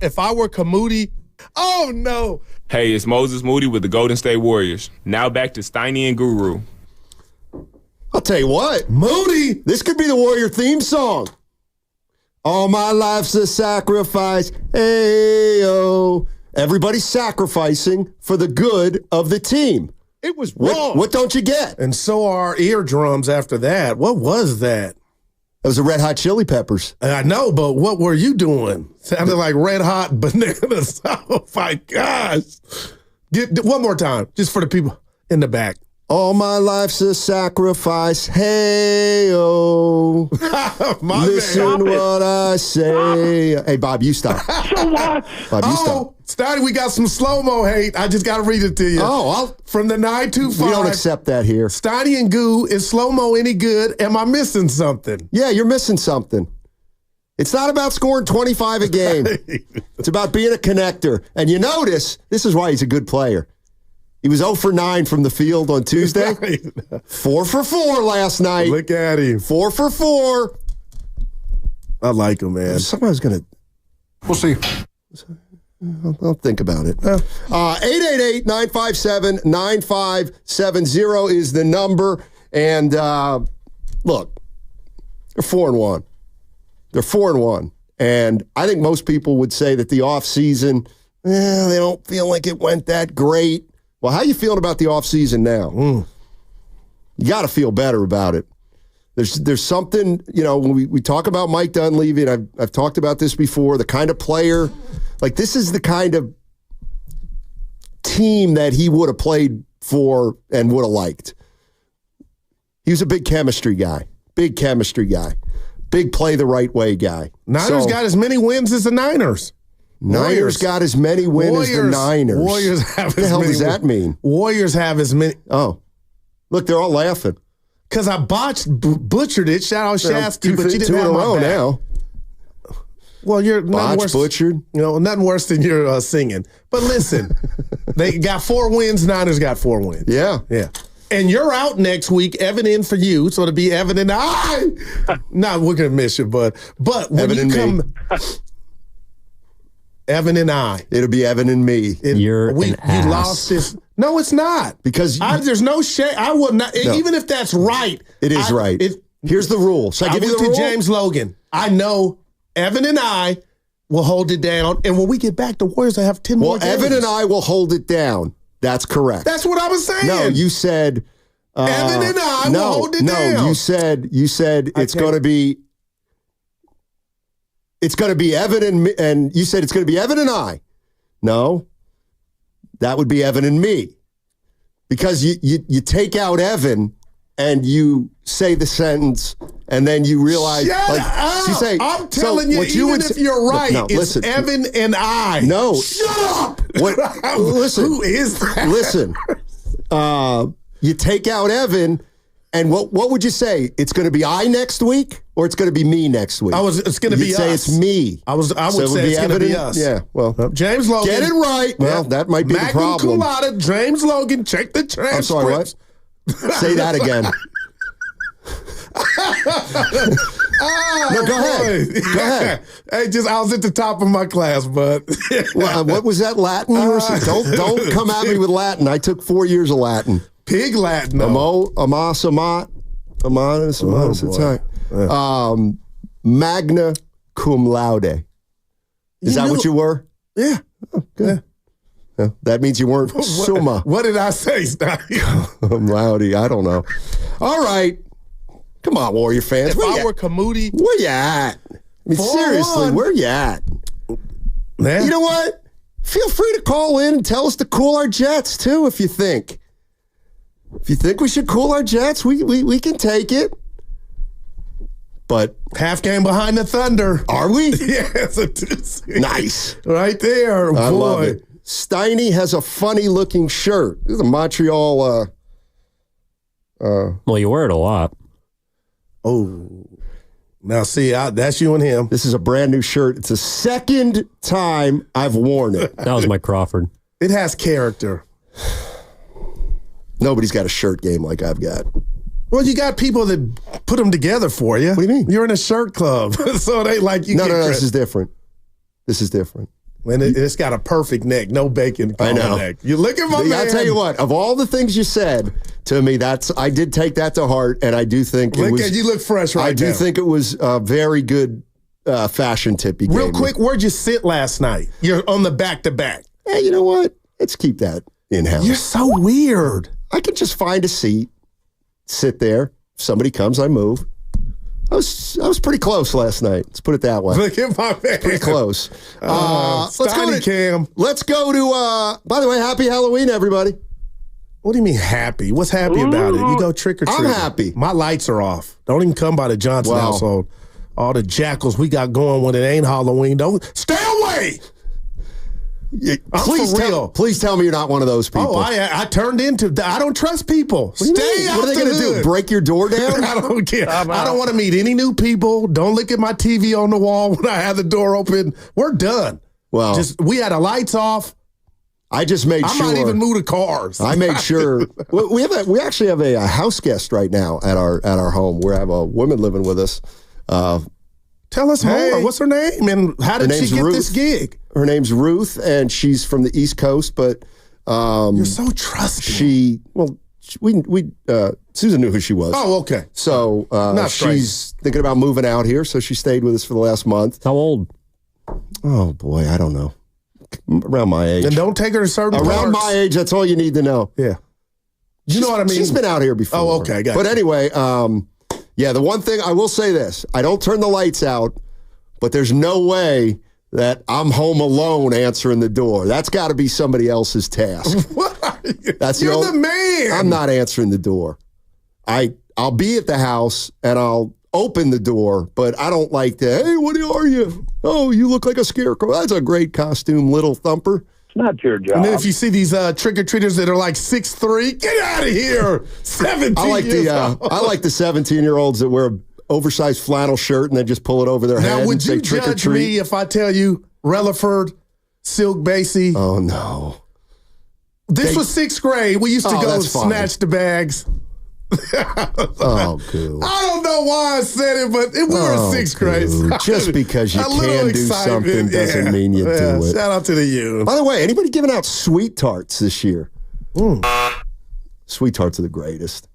If I were Camuti, oh no. Hey, it's Moses Moody with the Golden State Warriors. Now back to Steiny and Guru. I'll tell you what. Moody. This could be the Warrior theme song. All my life's a sacrifice. Hey-oh. Everybody's sacrificing for the good of the team. It was wrong. What don't you get? And so are eardrums after that. What was that? That was the Red Hot Chili Peppers. I know, but what were you doing? Sounded like Red Hot Bananas. Oh, my gosh. One more time, just for the people in the back. All my life's a sacrifice. Hey-oh. Listen what I say. Hey, Bob, you stop. So what? Bob, you stop. Steiny, we got some slow-mo hate. I just got to read it to you. From the 925. We don't accept that here. Steiny and Goo, is slow-mo any good? Am I missing something? Yeah, you're missing something. It's not about scoring 25 a game. It's about being a connector. And you notice, this is why he's a good player. He was 0 for 9 from the field on Tuesday. 4 for 4 last night. Look at him. 4 for 4. I like him, man. Somebody's going to... We'll see. I'll think about it. 888-957-9570 is the number. And look, they're 4-1. They're 4-1. And I think most people would say that the offseason, they don't feel like it went that great. Well, how you feeling about the offseason now? You got to feel better about it. There's something, when we talk about Mike Dunleavy, and I've talked about this before, the kind of player, like this is the kind of team that he would have played for and would have liked. He was a big chemistry guy. Big play the right way guy. Niners got as many wins as the Niners. Niners got as many wins as the Niners. Warriors have what the hell does that mean? Warriors have as many. Oh, look, they're all laughing. Because I butchered it. Shout out Shasky, but you didn't have my back. Now. Well, you're nothing worse. Butchered. Nothing worse than your singing. But listen, they got 4 wins. Niners got 4 wins. Yeah. And you're out next week. Evan in for you, so it'll be Evan and I. No, we're gonna miss you, but when Evan you and come. Evan and I. It'll be Evan and me. You're an ass. You lost this. No, it's not. Because there's no shame. I will not. No. Even if that's right. It is right. Here's the rule. Should I give you the rule? James Logan. I know Evan and I will hold it down. And when we get back, the Warriors will have 10 more games. Evan and I will hold it down. That's correct. That's what I was saying. No, you said. Evan and I will hold it down. No, you said it's going to be. It's going to be Evan and you said it's going to be Evan and I. No, that would be Evan and me. Because you take out Evan and you say the sentence and then you realize. Shut up. You say, I'm telling you, even if you're right, it's listen, Evan and I. No. Shut up. Listen. Who is that? Listen. You take out Evan. And what would you say? It's going to be I next week, or it's going to be me next week? It's going to be us. Say it's me. I would say it's going to be us. Yeah. Well, James Logan. Get it right. Well, that might be the problem. Magnum Cum Laude, James Logan. Check the transcripts. I'm sorry. What? Say that again. No, go ahead. Go ahead. Hey, I was at the top of my class, but what was that Latin you were saying? Don't come at me with Latin. I took 4 years of Latin. Pig Latin. Magna cum laude. Is that what you were? Yeah. Oh, good. Yeah. That means you weren't summa. What did I say, Cum laude. I don't know. All right. Come on, Warrior fans. If I were Camuti. Where you at? I mean, seriously, where you at? Man. You know what? Feel free to call in and tell us to cool our jets, too, if you think. If you think we should cool our jets, we can take it. But half game behind the Thunder. Are we? Yes. Nice. Right there. I boy. love it. Steiny has a funny looking shirt. This is a Montreal. Well, you wear it a lot. Oh. Now, see, that's you and him. This is a brand new shirt. It's the second time I've worn it. That was Mike Crawford. It has character. Nobody's got a shirt game like I've got. Well, you got people that put them together for you. What do you mean? You're in a shirt club, so it ain't like you. No, this is different. This is different. And it's got a perfect neck, no bacon. I know. Neck. You look at my man. I'll tell you what. Of all the things you said to me, I did take that to heart, and I do think you look fresh right now. I do think it was a very good fashion tip. Real quick, where'd you sit last night? You're on the back-to-back. Hey, you know what? Let's keep that in-house. You're so weird. I could just find a seat, sit there. If somebody comes, I move. I was pretty close last night. Let's put it that way. Look at my man. Pretty close. Let's go to Cam. Let's go to. By the way, happy Halloween, everybody. What do you mean happy? What's happy about it? You go trick or treat. I'm happy. My lights are off. Don't even come by the Johnson household. All the jackals we got going when it ain't Halloween. Don't stay away. Please tell me you're not one of those people. Oh, I turned into. I don't trust people. Stay out. What are they going to do? Break your door down? I don't care. I don't want to meet any new people. Don't look at my TV on the wall when I have the door open. We're done. Well, we had the lights off. I just made sure. I might even move the cars. I made sure. We actually have a house guest right now at our home. We have a woman living with us. Tell us more. What's her name and how did she get this gig? Her name's Ruth, and she's from the East Coast. But you're so trusting. Susan knew who she was. Oh, okay. So she's thinking about moving out here. So she stayed with us for the last month. How old? Oh boy, I don't know. Around my age. And don't take her to certain Around parts. my age, that's all you need to know. Yeah. You know what I mean? She's been out here before. Oh, okay. Got But anyway, the one thing I will say this: I don't turn the lights out, but there's no way that I'm home alone answering the door. That's got to be somebody else's task. What are you? That's You're the man. I'm not answering the door. I'll be at the house and I'll open the door, but I don't like to. Hey, what are you? Oh, you look like a scarecrow. That's a great costume, little thumper. It's not your job. And then if you see these trick-or-treaters that are like 6'3", get out of here. 17 I like years old. I like the 17-year-olds that wear an oversized flannel shirt and then just pull it over their head Now, would and say you trick or judge treat. me if I tell you Relaford, Silk Basie? Oh, no. This was 6th grade. We used to go that's fine. snatch the bags. Oh, goo. I don't know why I said it, but we were in 6th grade. Goo. Just because you A little can do excitement, something doesn't yeah. mean you Yeah, do it. Shout out to the youth. By the way, anybody giving out sweet tarts this year? Sweet tarts are the greatest.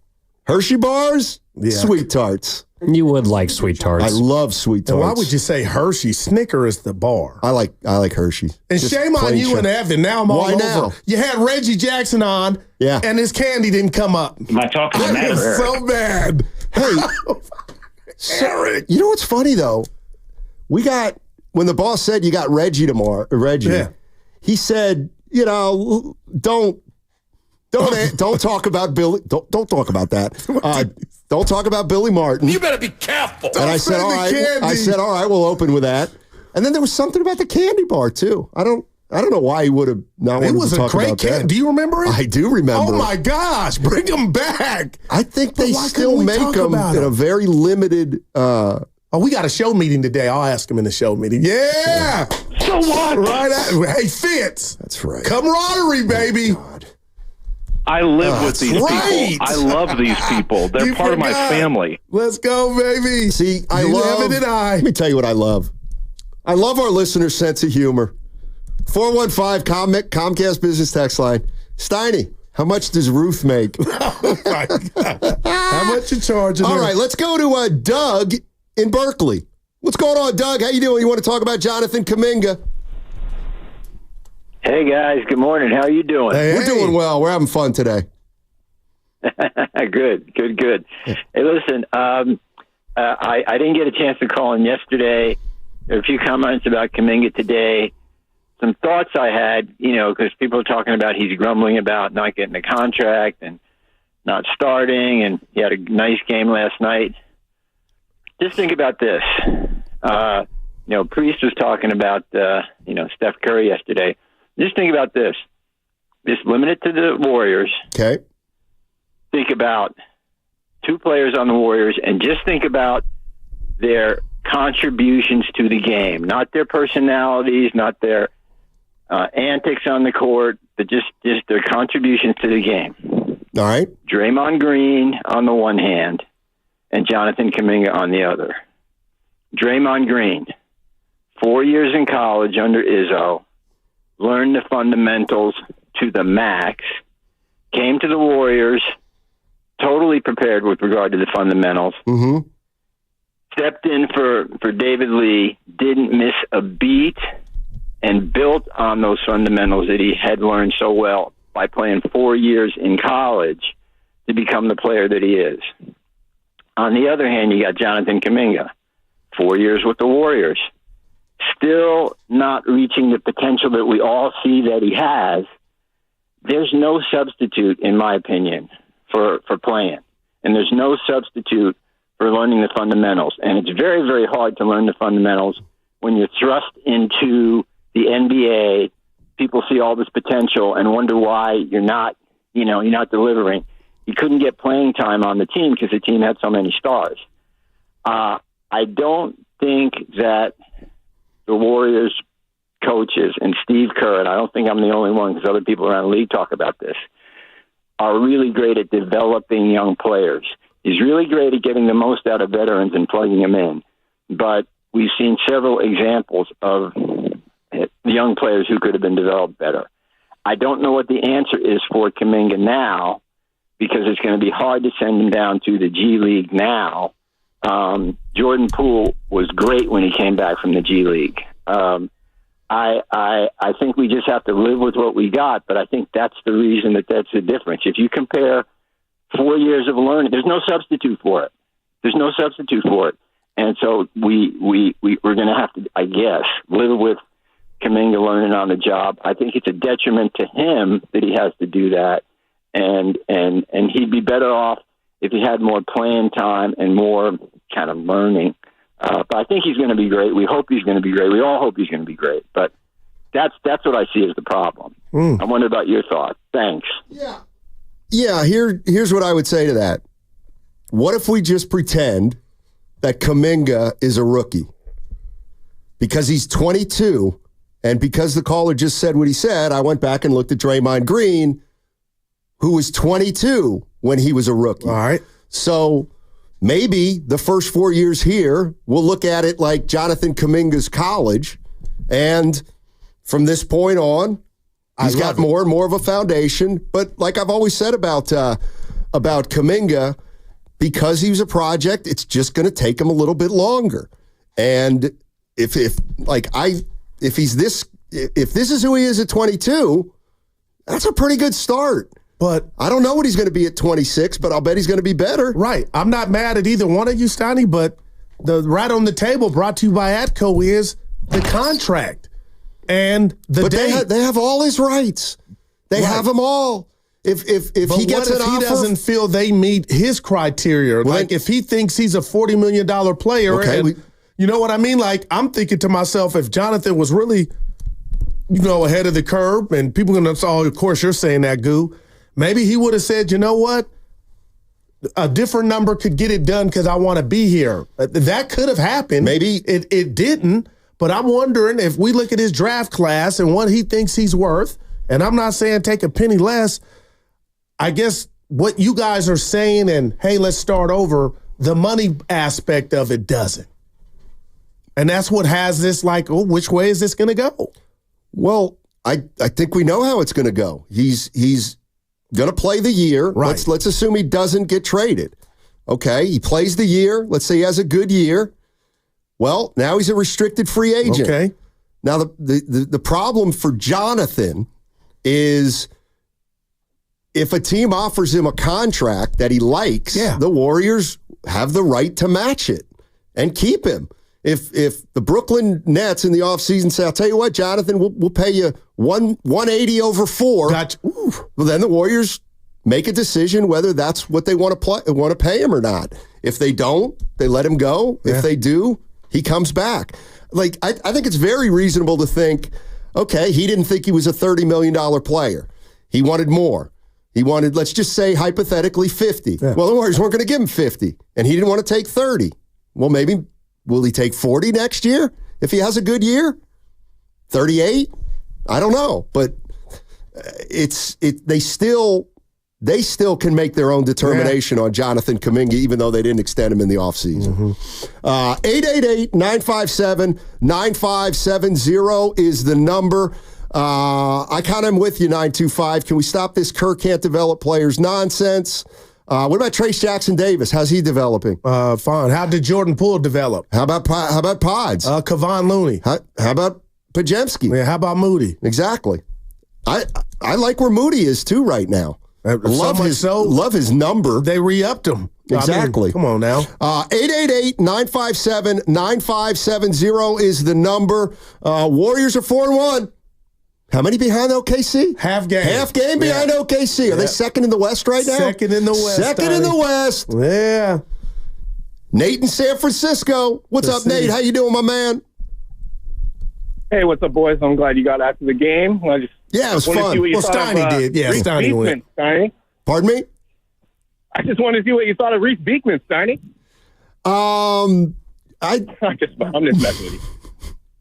Hershey bars? Yeah. Sweet tarts. You would like sweet tarts. I love sweet And tarts. why would you say Hershey? Snicker is the bar. I like Hershey. And Just shame on plain you sugar. and Evan. Now I'm all Why over. now? You had Reggie Jackson on, and his candy didn't come up. Am I talking to I Matt was or Eric? so bad. Hey, Eric. You know what's funny though? When the boss said you got Reggie tomorrow, he said, don't talk about Billy. Don't talk about that. Don't talk about Billy Martin. You better be careful. And I said, all right, we'll open with that. And then there was something about the candy bar too. I don't know why he would have not wanted to talk about that. Do you remember it? I do remember. Oh my gosh, bring them back. I think they why still couldn't we make talk them about in it? a very limited. We got a show meeting today. I'll ask him in the show meeting. Yeah. So what? Hey, Fitz. That's right. Camaraderie, baby. I live with these right. people. I love these people. They're You part of my forgot. family. Let's go, baby. See, I You love. Evan and I. Let me tell you what I love. I love our listeners' sense of humor. 415 Comcast Business Text Line. Steiny, how much does Ruth make? Oh my God. How much you charging? All her? right, let's go to Doug in Berkeley. What's going on, Doug? How you doing? You want to talk about Jonathan Kuminga? Hey, guys. Good morning. How are you doing? We're doing well. We're having fun today. Good. Hey, listen, I didn't get a chance to call in yesterday. There are a few comments about Kuminga today. Some thoughts I had, because people are talking about he's grumbling about not getting a contract and not starting, and he had a nice game last night. Just think about this. Priest was talking about, Steph Curry yesterday. Just think about this. Just limit it to the Warriors. Okay. Think about 2 players on the Warriors and just think about their contributions to the game, not their personalities, not their antics on the court, but just their contributions to the game. All right. Draymond Green on the one hand and Jonathan Kuminga on the other. Draymond Green, 4 years in college under Izzo, learned the fundamentals to the max, came to the Warriors totally prepared with regard to the fundamentals, stepped in for David Lee, didn't miss a beat, and built on those fundamentals that he had learned so well by playing 4 years in college to become the player that he is. On the other hand, you got Jonathan Kuminga, 4 years with the Warriors, still not reaching the potential that we all see that he has. There's no substitute, in my opinion, for playing. And there's no substitute for learning the fundamentals. And it's very, very hard to learn the fundamentals when you're thrust into the NBA. People see all this potential and wonder why you're not delivering. He couldn't get playing time on the team because the team had so many stars. I don't think that the Warriors coaches and Steve Kerr, and I don't think I'm the only one because other people around the league talk about this, are really great at developing young players. He's really great at getting the most out of veterans and plugging them in. But we've seen several examples of young players who could have been developed better. I don't know what the answer is for Kuminga now because it's going to be hard to send him down to the G League now. Jordan Poole was great when he came back from the G League. I think we just have to live with what we got, but I think that's the reason that's the difference. If you compare 4 years of learning, there's no substitute for it. There's no substitute for it. And so we're going to have to, I guess, live with Kuminga learning on the job. I think it's a detriment to him that he has to do that. And he'd be better off if he had more playing time and more kind of learning. But I think he's going to be great. We hope he's going to be great. We all hope he's going to be great. But that's what I see as the problem. I wonder about your thoughts. Thanks. Yeah, here's what I would say to that. What if we just pretend that Kuminga is a rookie? Because he's 22, and because the caller just said what he said, I went back and looked at Draymond Green, who was 22 when he was a rookie. All right. So maybe the first 4 years here, we'll look at it like Jonathan Kuminga's college, and from this point on, he's got more and more of a foundation. But like I've always said about Kuminga, because he was a project, it's just going to take him a little bit longer. And if this is who he is at 22, that's a pretty good start. But I don't know what he's going to be at 26, but I'll bet he's going to be better. Right. I'm not mad at either one of you, Steiny, but the right on the table brought to you by Atco is the contract and the date. But they have all his rights. They have them all. If he gets an offer, he doesn't feel they meet his criteria, if he thinks he's a $40 million player, you know what I mean? Like, I'm thinking to myself, if Jonathan was really, ahead of the curve, and people are going to say, oh, of course you're saying that, Goo. Maybe he would have said, you know what? A different number could get it done because I want to be here. That could have happened. Maybe. It didn't, but I'm wondering if we look at his draft class and what he thinks he's worth, and I'm not saying take a penny less, I guess what you guys are saying and, hey, let's start over, the money aspect of it doesn't. And that's what has this which way is this going to go? Well, I think we know how it's going to go. He's going to play the year. Right. Let's assume he doesn't get traded. Okay, he plays the year. Let's say he has a good year. Well, now he's a restricted free agent. Okay. Now, the problem for Jonathan is if a team offers him a contract that he likes, the Warriors have the right to match it and keep him. If the Brooklyn Nets in the offseason say, I'll tell you what, Jonathan, we'll pay you 180 over 4. Well, then the Warriors make a decision whether that's what they want to pay him or not. If they don't, they let him go. Yeah. If they do, he comes back. I think it's very reasonable to think, okay, he didn't think he was a $30 million player. He wanted more. He wanted, let's just say, hypothetically, 50. Yeah. Well, the Warriors weren't going to give him 50, and he didn't want to take 30. Well, maybe, will he take 40 next year if he has a good year? 38? I don't know. But they still can make their own determination on Jonathan Kuminga, even though they didn't extend him in the offseason. 888-957-9570 is the number. I kind of am with you, 925. Can we stop this Kerr can't develop players nonsense? What about Trace Jackson Davis? How's he developing? Fine. How did Jordan Poole develop? How about Pods? Kevon Looney. How about Pajemski? Yeah, how about Moody? Exactly. I like where Moody is too right now. Love his number. They re-upped him. Exactly. I mean, come on now. 888-957-9570 is the number. Warriors are 4-1. How many behind OKC? Half game. Half game behind OKC. Are they second in the West right now? Second in the West. Second in the West. Yeah. Nate in San Francisco. What's up, Nate? How you doing, my man? Hey, what's up, boys? I'm glad you got after the game. It was fun. Well, Steiny did. Yeah, Steiny went. Steiny. Pardon me? I just wanted to see what you thought of Reese Beekman, Steiny. I'm just messing with you.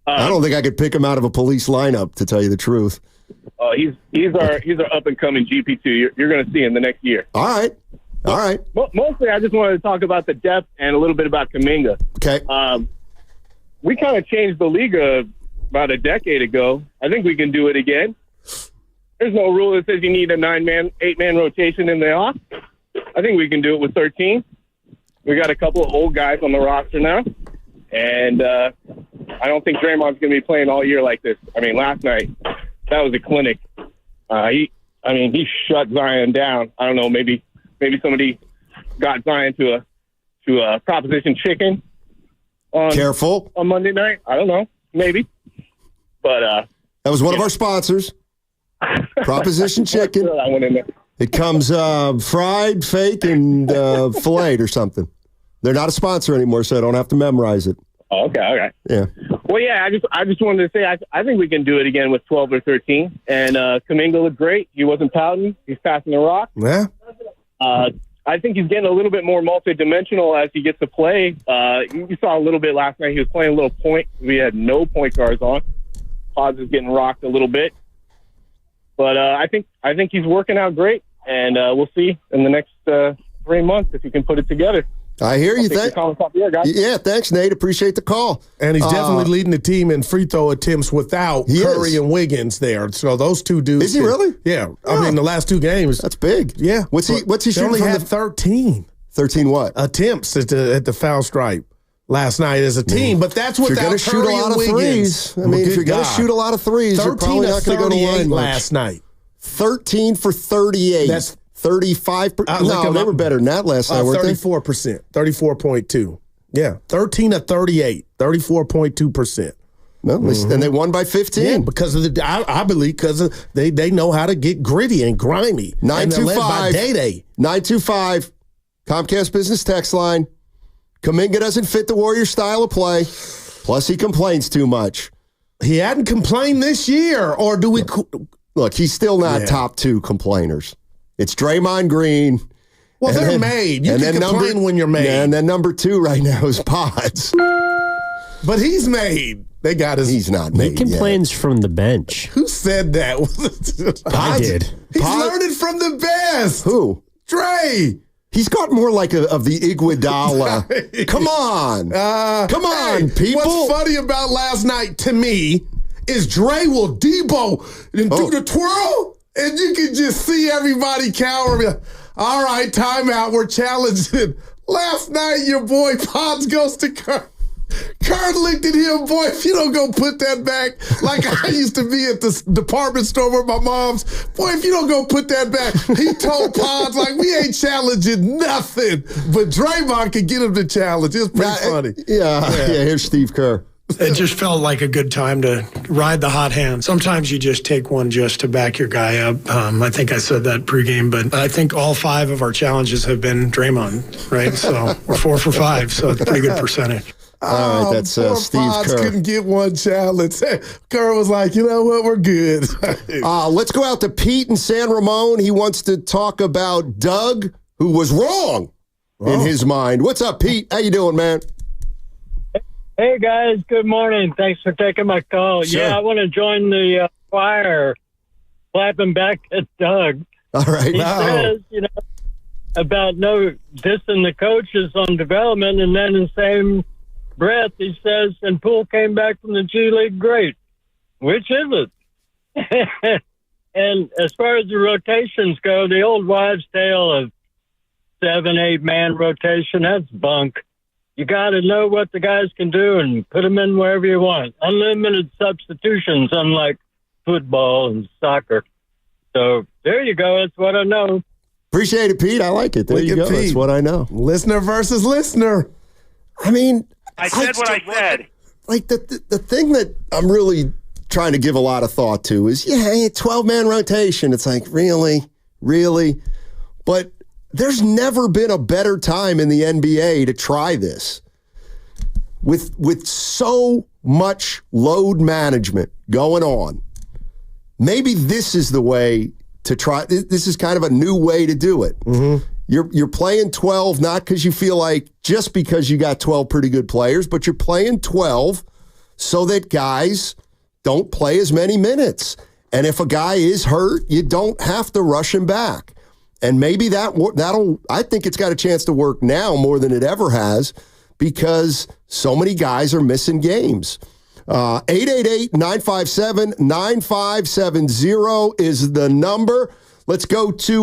I don't think I could pick him out of a police lineup, to tell you the truth. He's our up and coming GP2. You're going to see him the next year. All right. Mostly, I just wanted to talk about the depth and a little bit about Kuminga. Okay. We kind of changed the league about a decade ago. I think we can do it again. There's no rule that says you need a 9-man, 8-man rotation in the off. I think we can do it with 13. We got a couple of old guys on the roster now, and I don't think Draymond's going to be playing all year like this. I mean, last night that was a clinic. He shut Zion down. I don't know, maybe somebody got Zion to a proposition chicken. Careful on Monday night. I don't know, maybe, but that was one of our sponsors. Proposition chicken. I went in there. It comes fried, fake, and filleted or something. They're not a sponsor anymore, so I don't have to memorize it. Oh, okay, all right. Yeah. Well, yeah, I just wanted to say I think we can do it again with 12 or 13. And Kuminga looked great. He wasn't pouting. He's passing the rock. Yeah. I think he's getting a little bit more multidimensional as he gets to play. You saw a little bit last night. He was playing a little point. We had no point guards on. Pods is getting rocked a little bit. But I think he's working out great. And we'll see in the next 3 months if he can put it together. I hear you. Yeah, thanks, Nate. Appreciate the call. And he's definitely leading the team in free throw attempts without Curry and Wiggins there. So those two dudes. Is he really? Yeah. I mean, the last 2 games. That's big. Yeah. What's he shooting only from had 13. 13 what? Attempts at the foul stripe last night as a team, but that's without Curry shoot a lot and of Wiggins. threes. I mean, if you're going to shoot a lot of threes, you're probably not going to go to line last night. 13 for 38. That's 35%. No, they were better than that last night, weren't 34%. 34.2. Yeah. 13 of 38. 34.2%. No, and they won by 15. Yeah, because of I believe because they know how to get gritty and grimy. 925 Comcast Business Text Line. Kuminga doesn't fit the Warriors' style of play. Plus, he complains too much. He hadn't complained this year, or do we? Look, he's still not top 2 complainers. It's Draymond Green. Well, they're made. You can complain when you're made. Yeah, and then number 2 right now is Pods. But he's made. They got his. He's not made. He complains from the bench. Who said that? I did. He's learning from the best. Who? Dre. He's got more like of the Iguodala. Come on. Come on, people. What's funny about last night to me is Dre will Debo and do the twirl, and you can just see everybody cower. All right, timeout. We're challenging. Last night, your boy Pods goes to Kerr. Kerr looked at him, boy, if you don't go put that back, like I used to be at the department store with my mom's, boy, if you don't go put that back, he told Pods, like, we ain't challenging nothing. But Draymond could get him to challenge. It's pretty funny. Yeah, here's Steve Kerr. It just felt like a good time to ride the hot hand. Sometimes you just take one just to back your guy up. I think I said that pregame, but I think all 5 of our challenges have been Draymond, right? So we're 4 for 5, so it's a pretty good percentage. All right, that's Steve Pods Kerr. Couldn't get one challenge. Kerr was like, you know what, we're good. Let's go out to Pete in San Ramon. He wants to talk about Doug, who was wrong in his mind. What's up, Pete? How you doing, man? Hey, guys. Good morning. Thanks for taking my call. Sure. Yeah, I want to join the choir clapping back at Doug. All right. He says, about no dissing the coaches on development, and then in the same breath, he says, and Poole came back from the G League great. Which is it? And as far as the rotations go, the old wives' tale of 7-8 man rotation, that's bunk. You got to know what the guys can do and put them in wherever you want. Unlimited substitutions, unlike football and soccer. So there you go. That's what I know. Appreciate it, Pete. I like it. There you go. Pete. That's what I know. Listener versus listener. I mean, I said what I said. Like the thing that I'm really trying to give a lot of thought to is, 12-man rotation. It's like, really? But there's never been a better time in the NBA to try this. With so much load management going on, maybe this is the way to try. This is kind of a new way to do it. Mm-hmm. You're playing 12 not because you feel like just because you got 12 pretty good players, but you're playing 12 so that guys don't play as many minutes. And if a guy is hurt, you don't have to rush him back. And maybe that'll, I think it's got a chance to work now more than it ever has because so many guys are missing games. 888-957-9570 is the number. Let's go to,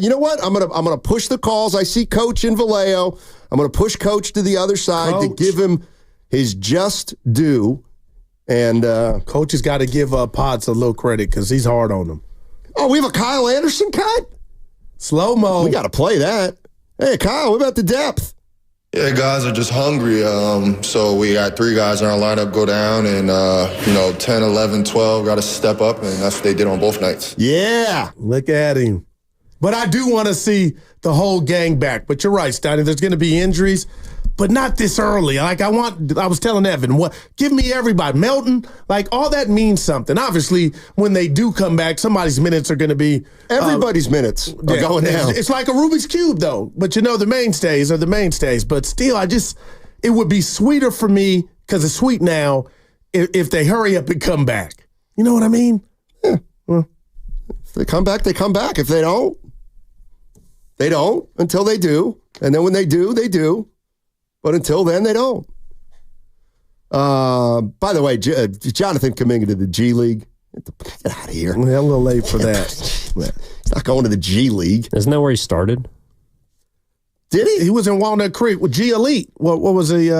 you know what? I'm gonna push the calls. I see Coach in Vallejo. I'm going to push Coach to the other side to give him his just due. And Coach has got to give Potts a little credit because he's hard on him. Oh, we have a Kyle Anderson cut? Slow-mo. We got to play that. Hey, Kyle, what about the depth? Yeah, guys are just hungry. So we got 3 guys in our lineup go down, and 10, 11, 12 got to step up, and that's what they did on both nights. Yeah. Look at him. But I do want to see the whole gang back. But you're right, Steiny. There's going to be injuries, but not this early. Like I was telling Evan, give me everybody. Melton, like all that means something. Obviously, when they do come back, somebody's minutes are going to be everybody's minutes are going down. It's like a Rubik's Cube, though. But the mainstays are the mainstays. But still, it would be sweeter for me because it's sweet now if they hurry up and come back. You know what I mean? Yeah. Well, if they come back, they come back. If they don't, they don't until they do. And then when they do, they do. But until then, they don't. By the way, Jonathan Kuminga to the G League. Get out of here. Yeah, a little late for that. He's not going to the G League. Isn't that where he started? Did he? He was in Walnut Creek with G Elite. What was he?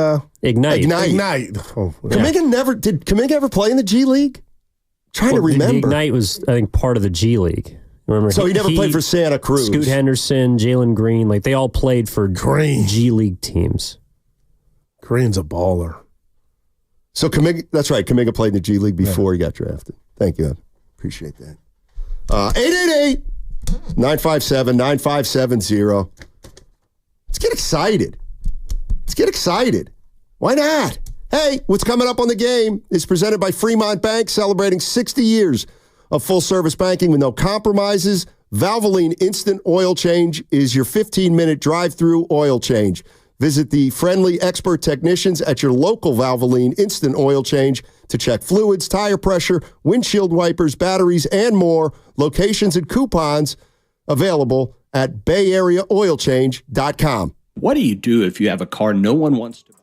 Ignite. Oh, Did Kuminga ever play in the G League? Trying to remember. The Ignite was, I think, part of the G League. Remember? So he never played for Santa Cruz. Scoot Henderson, Jalen Green, they all played for G League teams. Green's a baller. So Kuminga, that's right. Kuminga played in the G League before he got drafted. Thank you. Appreciate that. 888-957-9570. Let's get excited. Why not? Hey, what's coming up on the game is presented by Fremont Bank, celebrating 60 years of full-service banking with no compromises. Valvoline Instant Oil Change is your 15-minute drive-through oil change. Visit the friendly expert technicians at your local Valvoline Instant Oil Change to check fluids, tire pressure, windshield wipers, batteries, and more. Locations and coupons available at BayAreaOilChange.com. What do you do if you have a car no one wants to buy?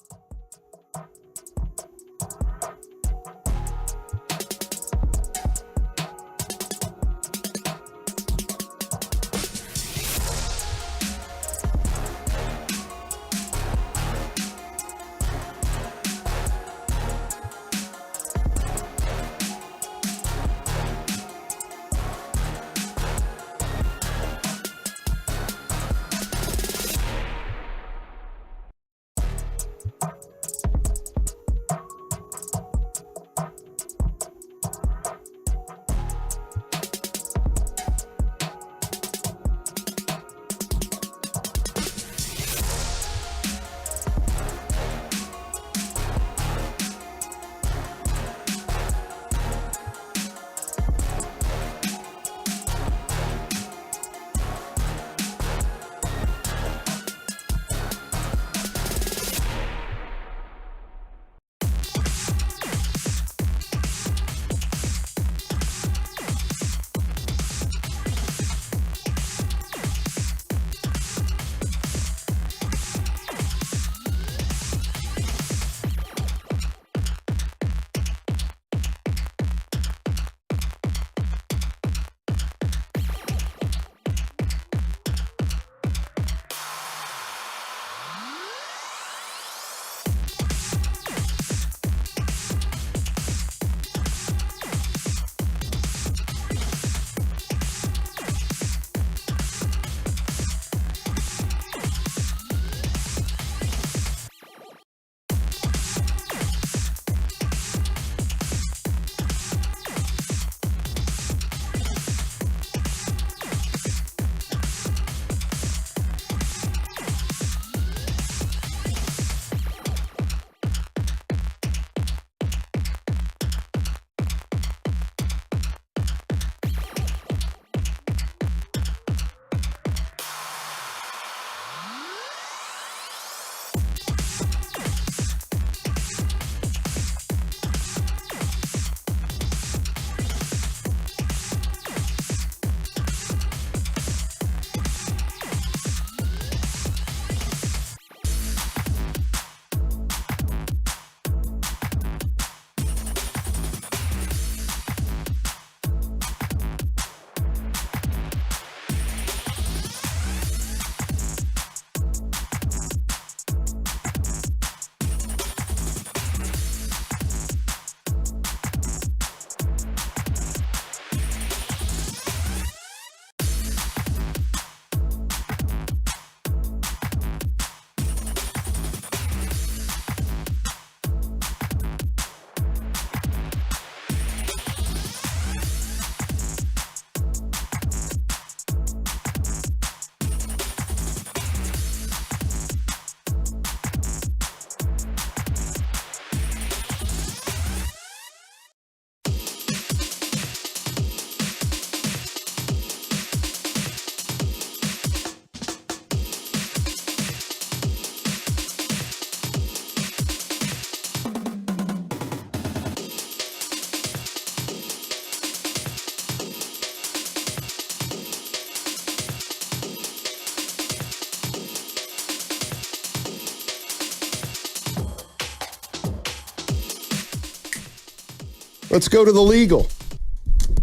Let's go to the legal.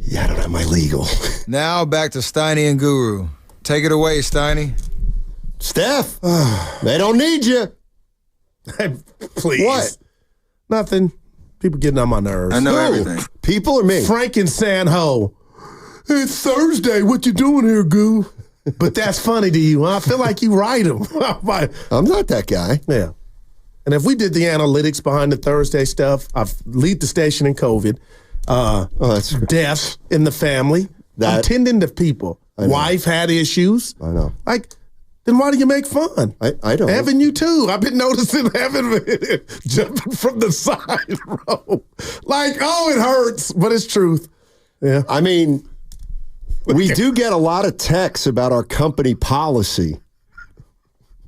Yeah, I don't have my legal. Now back to Steiny and Guru. Take it away, Steiny. Steph, they don't need you. Please. What? Nothing. People getting on my nerves. I know everything. People or me? Frank and San Ho. It's Thursday. What you doing here, Goo? But that's funny to you. Huh? I feel like you write them. I'm not that guy. Yeah. And if we did the analytics behind the Thursday stuff, I lead the station in COVID. That's death in the family. I'm tending to people. Wife had issues. I know. Then why do you make fun? I don't. Evan, you too. I've been noticing Evan jumping from the side row. It hurts, but it's truth. Yeah. I mean, we do get a lot of texts about our company policy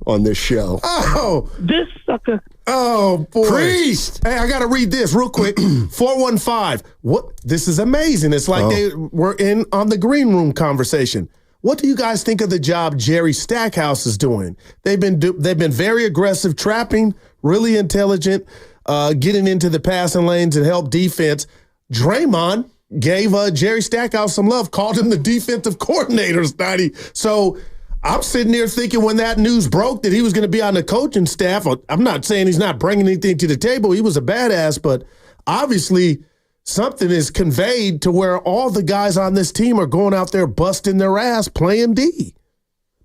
on this show. Oh. This sucker. Oh, boy. Priest. Hey, I got to read this real quick. 415. What? This is amazing. It's like they were in on the green room conversation. What do you guys think of the job Jerry Stackhouse is doing? They've been very aggressive, trapping, really intelligent, getting into the passing lanes and help defense. Draymond gave Jerry Stackhouse some love, called him the defensive coordinator, Snidey. So I'm sitting there thinking when that news broke that he was going to be on the coaching staff. I'm not saying he's not bringing anything to the table. He was a badass, but obviously something is conveyed to where all the guys on this team are going out there busting their ass playing D.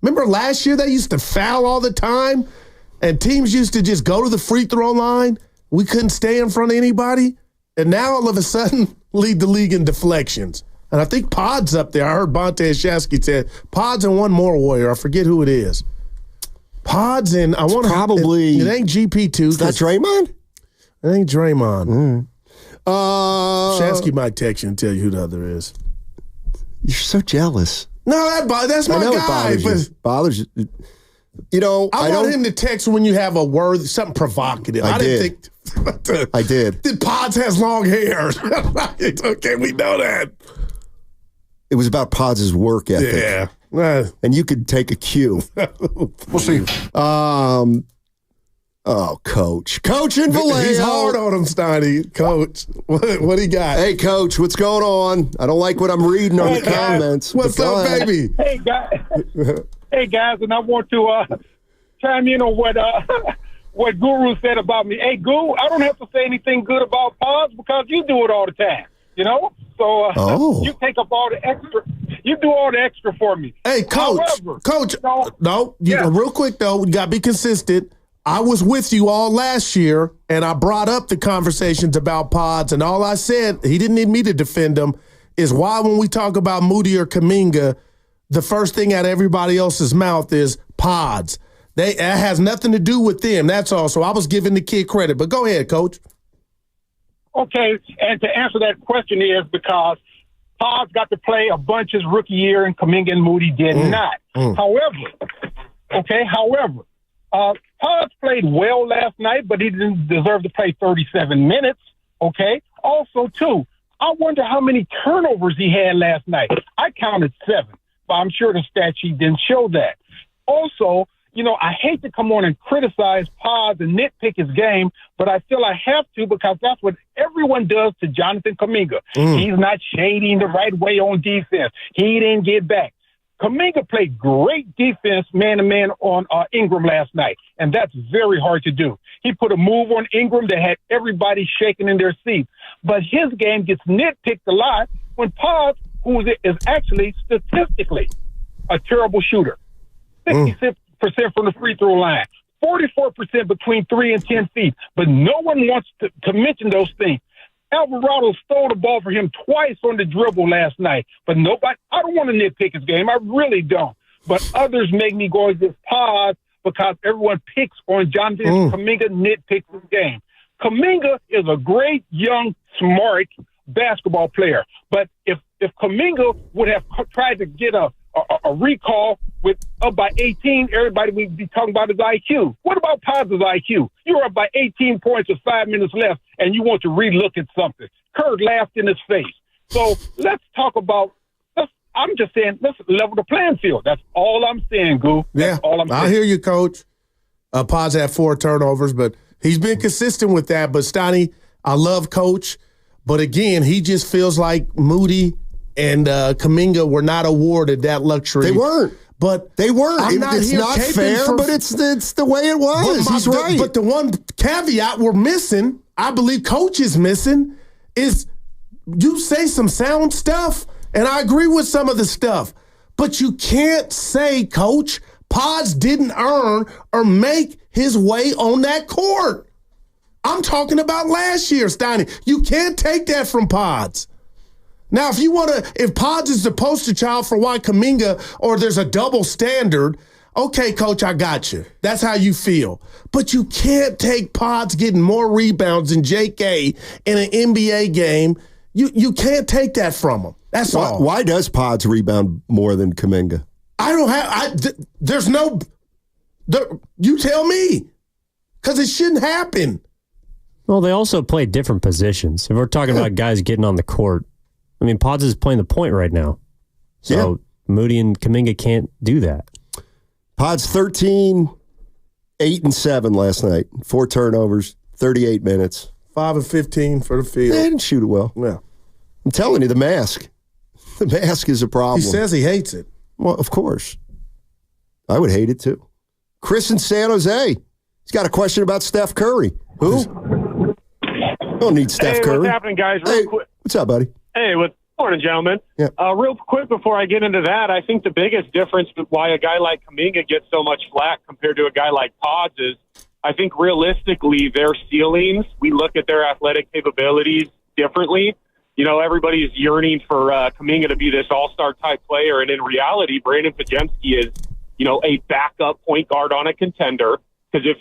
Remember last year they used to foul all the time and teams used to just go to the free throw line? We couldn't stay in front of anybody. And now all of a sudden lead the league in deflections. And I think Pod's up there. I heard Bonte Shasky said Pod's and one more Warrior. I forget who it is. Pod's and I want to probably it ain't GP2. Is that Draymond? It ain't Draymond. Mm. Shasky might text you and tell you who the other is. You're so jealous. No, that's my guy. It bothers you. You know, I want him to text when you have a word, something provocative. I didn't think. I did. Pods has long hair. Okay, we know that. It was about Pods' work ethic. Yeah. And you could take a cue. We'll see. Coach. Coach in Vallejo. He's hard on him, Steiny. Coach, what he got? Hey, Coach, what's going on? I don't like what I'm reading on the comments. What's up, baby? Hey, guys, and I want to chime in on what Guru said about me. Hey, Guru, I don't have to say anything good about Pods because you do it all the time, you know? So you take up all the extra. You do all the extra for me. Hey, Coach. However, Coach, real quick, though, we got to be consistent. I was with you all last year, and I brought up the conversations about Pods, and all I said, he didn't need me to defend him, is why when we talk about Moody or Kuminga, the first thing out of everybody else's mouth is Pods. It has nothing to do with them, that's all. So I was giving the kid credit. But go ahead, Coach. Okay, and to answer that question is because Pods got to play a bunch his rookie year, and Kuminga and Moody did not. However, Pods played well last night, but he didn't deserve to play 37 minutes, okay? Also, too, I wonder how many turnovers he had last night. I counted 7, but I'm sure the stat sheet didn't show that. Also, you know, I hate to come on and criticize Pods and nitpick his game, but I feel I have to because that's what everyone does to Jonathan Kuminga. He's not shading the right way on defense. He didn't get back. Kuminga played great defense man-to-man on Ingram last night, and that's very hard to do. He put a move on Ingram that had everybody shaking in their seats. But his game gets nitpicked a lot when Pods, who is actually statistically a terrible shooter, 66% from the free throw line, 44% between 3 and 10 feet. But no one wants to mention those things. Alvarado stole the ball for him twice on the dribble last night. But nobody, I don't want to nitpick his game. I really don't. But others make me go against Pods because everyone picks on Jonathan Kuminga, nitpicks his game. Kuminga is a great, young, smart basketball player. But if Kuminga would have tried to get a recall with up by 18, everybody would be talking about his IQ. What about Pods' IQ? You're up by 18 points with 5 minutes left, and you want to relook at something. Kurt laughed in his face. So let's talk about. I'm just saying, let's level the playing field. That's all I'm saying, Goo. That's all I'm saying. I hear you, Coach. Pods had 4 turnovers, but he's been consistent with that. But Stoney, I love Coach. But again, he just feels like Moody and Kuminga were not awarded that luxury. They weren't. But they weren't. It's not fair, but it's the way it was. He's right. But the one caveat we're missing, I believe Coach is missing, is you say some sound stuff, and I agree with some of the stuff, but you can't say, Coach, Pods didn't earn or make his way on that court. I'm talking about last year, Steiny. You can't take that from Pods. Now, if Pods is the poster child for why Kuminga, or there's a double standard, okay, Coach, I got you. That's how you feel. But you can't take Pods getting more rebounds than J.K. in an NBA game. You can't take that from him. That's all. Why does Pods rebound more than Kuminga? You tell me. Because it shouldn't happen. Well, they also play different positions. If we're talking about guys getting on the court, I mean, Pods is playing the point right now. So Moody and Kuminga can't do that. Pods 13, 8 and 7 last night. 4 turnovers, 38 minutes. 5 of 15 for the field. They didn't shoot it well. Yeah. I'm telling you, the mask. The mask is a problem. He says he hates it. Well, of course. I would hate it too. Chris in San Jose. He's got a question about Steph Curry. Who? Don't need Steph Curry. What's happening, guys? Real quick. What's up, buddy? Hey, morning, gentlemen. Yeah. Real quick before I get into that, I think the biggest difference why a guy like Kuminga gets so much flack compared to a guy like Pods is I think realistically their ceilings, we look at their athletic capabilities differently. You know, everybody's yearning for Kuminga to be this all-star type player, and in reality, Brandon Podziemski is, a backup point guard on a contender. Because if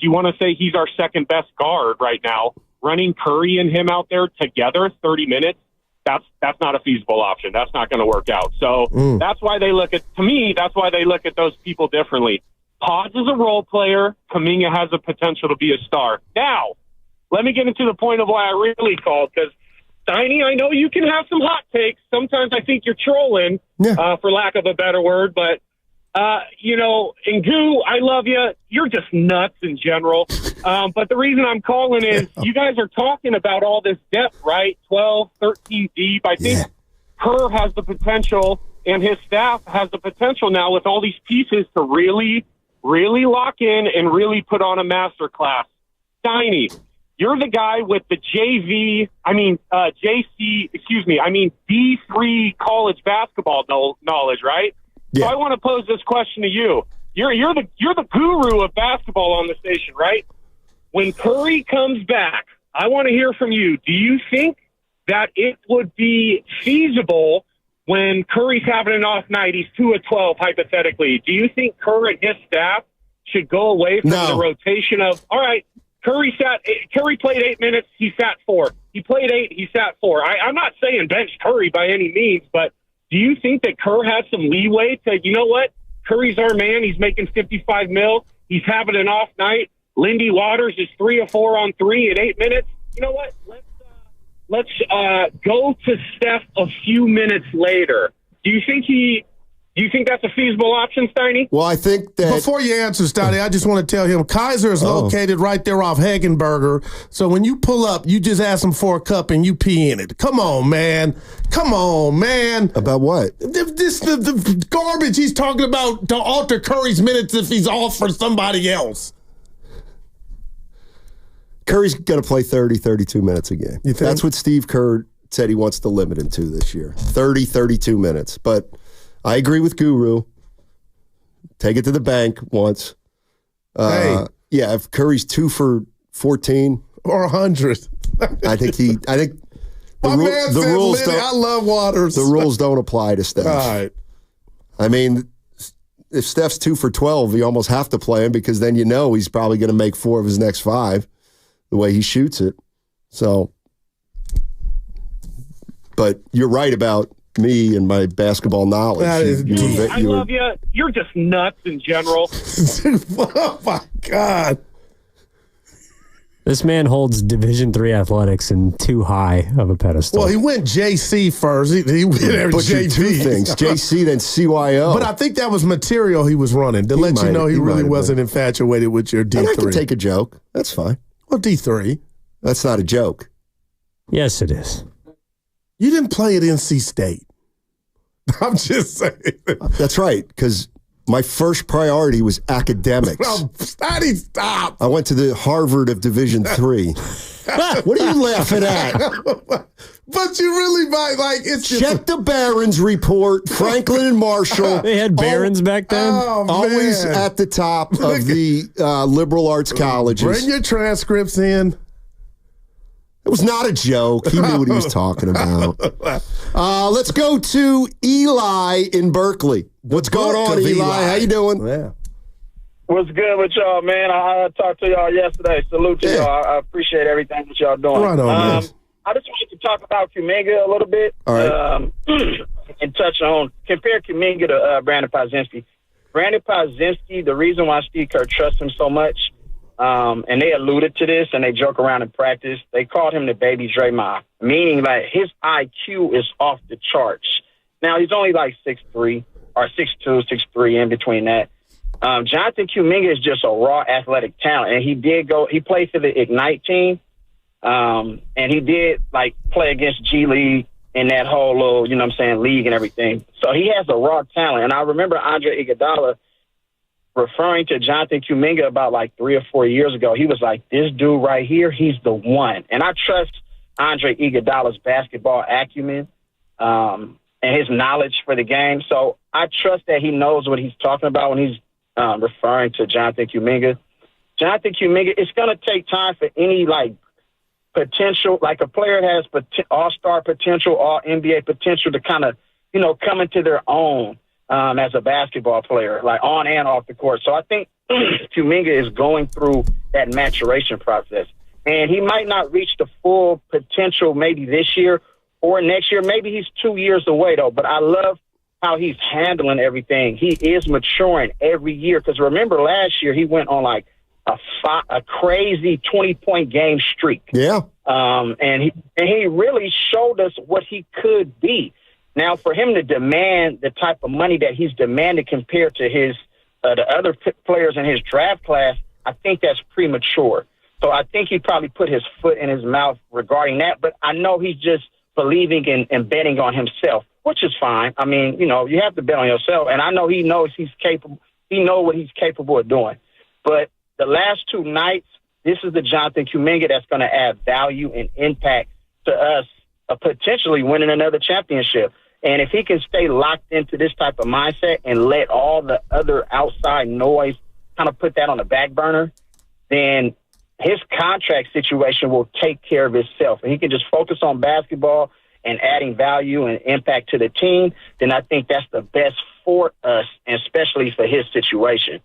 you want to say he's our second best guard right now, running Curry and him out there together 30 minutes, that's not a feasible option. That's not going to work out. So that's why they look at those people differently. Pods is a role player. Kuminga has the potential to be a star. Now, let me get into the point of why I really called, because Steiny, I know you can have some hot takes. Sometimes I think you're trolling, for lack of a better word, but and Goo, I love you. You're just nuts in general. But the reason I'm calling is you guys are talking about all this depth, right? 12, 13 deep. I think Kerr has the potential, and his staff has the potential now with all these pieces to really, really lock in and really put on a master class. Steiny, you're the guy with the D3 college basketball knowledge, right? Yeah. So I want to pose this question to you. You're the guru of basketball on the station, right? When Curry comes back, I want to hear from you. Do you think that it would be feasible when Curry's having an off night, he's 2 of 12 hypothetically? Do you think Curry and his staff should go away from the rotation of, all right, Curry played 8 minutes, he sat 4. He played 8, he sat 4. I'm not saying bench Curry by any means, but do you think that Kerr has some leeway to, you know what, Curry's our man, he's making $55 million, he's having an off night, Lindy Waters is 3 of 4 on 3 in 8 minutes. You know what, let's go to Steph a few minutes later. Do you think that's a feasible option, Steiny? Well, I think that... Before you answer, Steiny, I just want to tell him Kaiser is located right there off Hagenberger. So when you pull up, you just ask him for a cup and you pee in it. Come on, man. About what? The garbage he's talking about to alter Curry's minutes if he's off for somebody else. Curry's going to play 30, 32 minutes a game. You think? That's what Steve Kerr said he wants to limit him to this year. 30, 32 minutes. But... I agree with Guru. Take it to the bank once. Yeah, if Curry's 2 for 14 or 100, I think the rules don't. I love Waters. The rules don't apply to Steph. All right. I mean, if Steph's 2 for 12, you almost have to play him because then he's probably going to make 4 of his next 5, the way he shoots it. So, but you're right about me and my basketball knowledge. I love you. You're just nuts in general. Oh, my God. This man holds Division III athletics in too high of a pedestal. Well, he went JC first. He went JV. 2 things. JC, then CYO. But I think that was material he was running to let you know he really wasn't infatuated with your D3. And I can take a joke. That's fine. Well, D3. That's not a joke. Yes, it is. You didn't play at NC State. I'm just saying. That's right, because my first priority was academics. No, stop. I went to the Harvard of Division III. What are you laughing at? But you really might, like, it's just... Check the Barron's report, Franklin and Marshall. They had Barron's back then? Always at the top of the liberal arts colleges. Bring your transcripts in. It was not a joke. He knew what he was talking about. Let's go to Eli in Berkeley. What's going on, Eli? How you doing? Yeah. What's good with y'all, man? I talked to y'all yesterday. Salute to y'all. I appreciate everything that y'all doing. Right on, I just wanted to talk about Kuminga a little bit. All right. And touch on, compare Kuminga to Brandon Podziemski. Brandon Podziemski, the reason why Steve Kerr trusts him so much, and they alluded to this and they joke around in practice, they called him the baby Draymond, meaning that his IQ is off the charts. Now, he's only like 6'3", or 6'2", 6'3", in between that. Jonathan Kuminga is just a raw athletic talent, and he played for the Ignite team, and he did like play against G League in that whole little, league and everything. So he has a raw talent, and I remember Andre Iguodala referring to Jonathan Kuminga about like 3 or 4 years ago. He was like, this dude right here, he's the one. And I trust Andre Iguodala's basketball acumen and his knowledge for the game. So I trust that he knows what he's talking about when he's referring to Jonathan Kuminga. Jonathan Kuminga, it's going to take time for any, potential, like a player has all-star potential, all-NBA potential to kind of, come into their own as a basketball player, like on and off the court. So I think Kuminga is going through that maturation process. And he might not reach the full potential maybe this year or next year. Maybe he's 2 years away, though. But I love how he's handling everything. He is maturing every year. Because remember, last year he went on like a crazy 20-point game streak. Yeah. And he really showed us what he could be. Now, for him to demand the type of money that he's demanded compared to his the other players in his draft class, I think that's premature. So I think he probably put his foot in his mouth regarding that. But I know he's just believing and betting on himself, which is fine. I mean, you have to bet on yourself. And I know he knows he's capable. He knows what he's capable of doing. But the last 2 nights, this is the Jonathan Kuminga that's going to add value and impact to us potentially winning another championship. And if he can stay locked into this type of mindset and let all the other outside noise kind of put that on the back burner, then his contract situation will take care of itself. And he can just focus on basketball and adding value and impact to the team, then I think that's the best for us, and especially for his situation.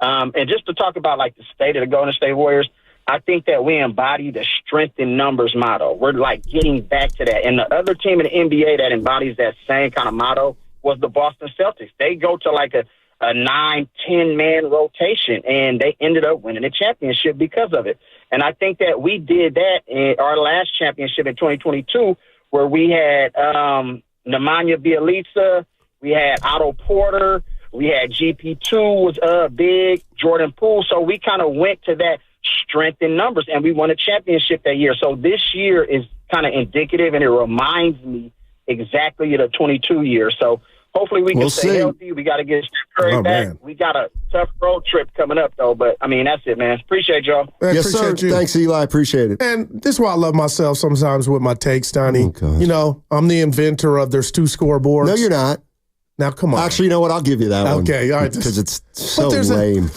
And just to talk about like the state of the Golden State Warriors, I think that we embody the strength in numbers motto. We're like getting back to that. And the other team in the NBA that embodies that same kind of motto was the Boston Celtics. They go to like a 9-10 man rotation, and they ended up winning the championship because of it. And I think that we did that in our last championship in 2022, where we had Nemanja Bjelica, we had Otto Porter, we had GP2 was big, Jordan Poole. So we kind of went to that strength in numbers, and we won a championship that year. So this year is kind of indicative, and it reminds me exactly of the 22 year. So hopefully we can stay healthy. We got to get Curry back. Man. We got a tough road trip coming up, though. But, I mean, that's it, man. Appreciate y'all. Yes, sir. You. Thanks, Eli. Appreciate it. And this is why I love myself sometimes with my takes, Donnie. Oh, I'm the inventor of there's 2 scoreboards. No, you're not. Now, come on. Actually, you know what? I'll give you that one. Okay, all right. Because it's so lame.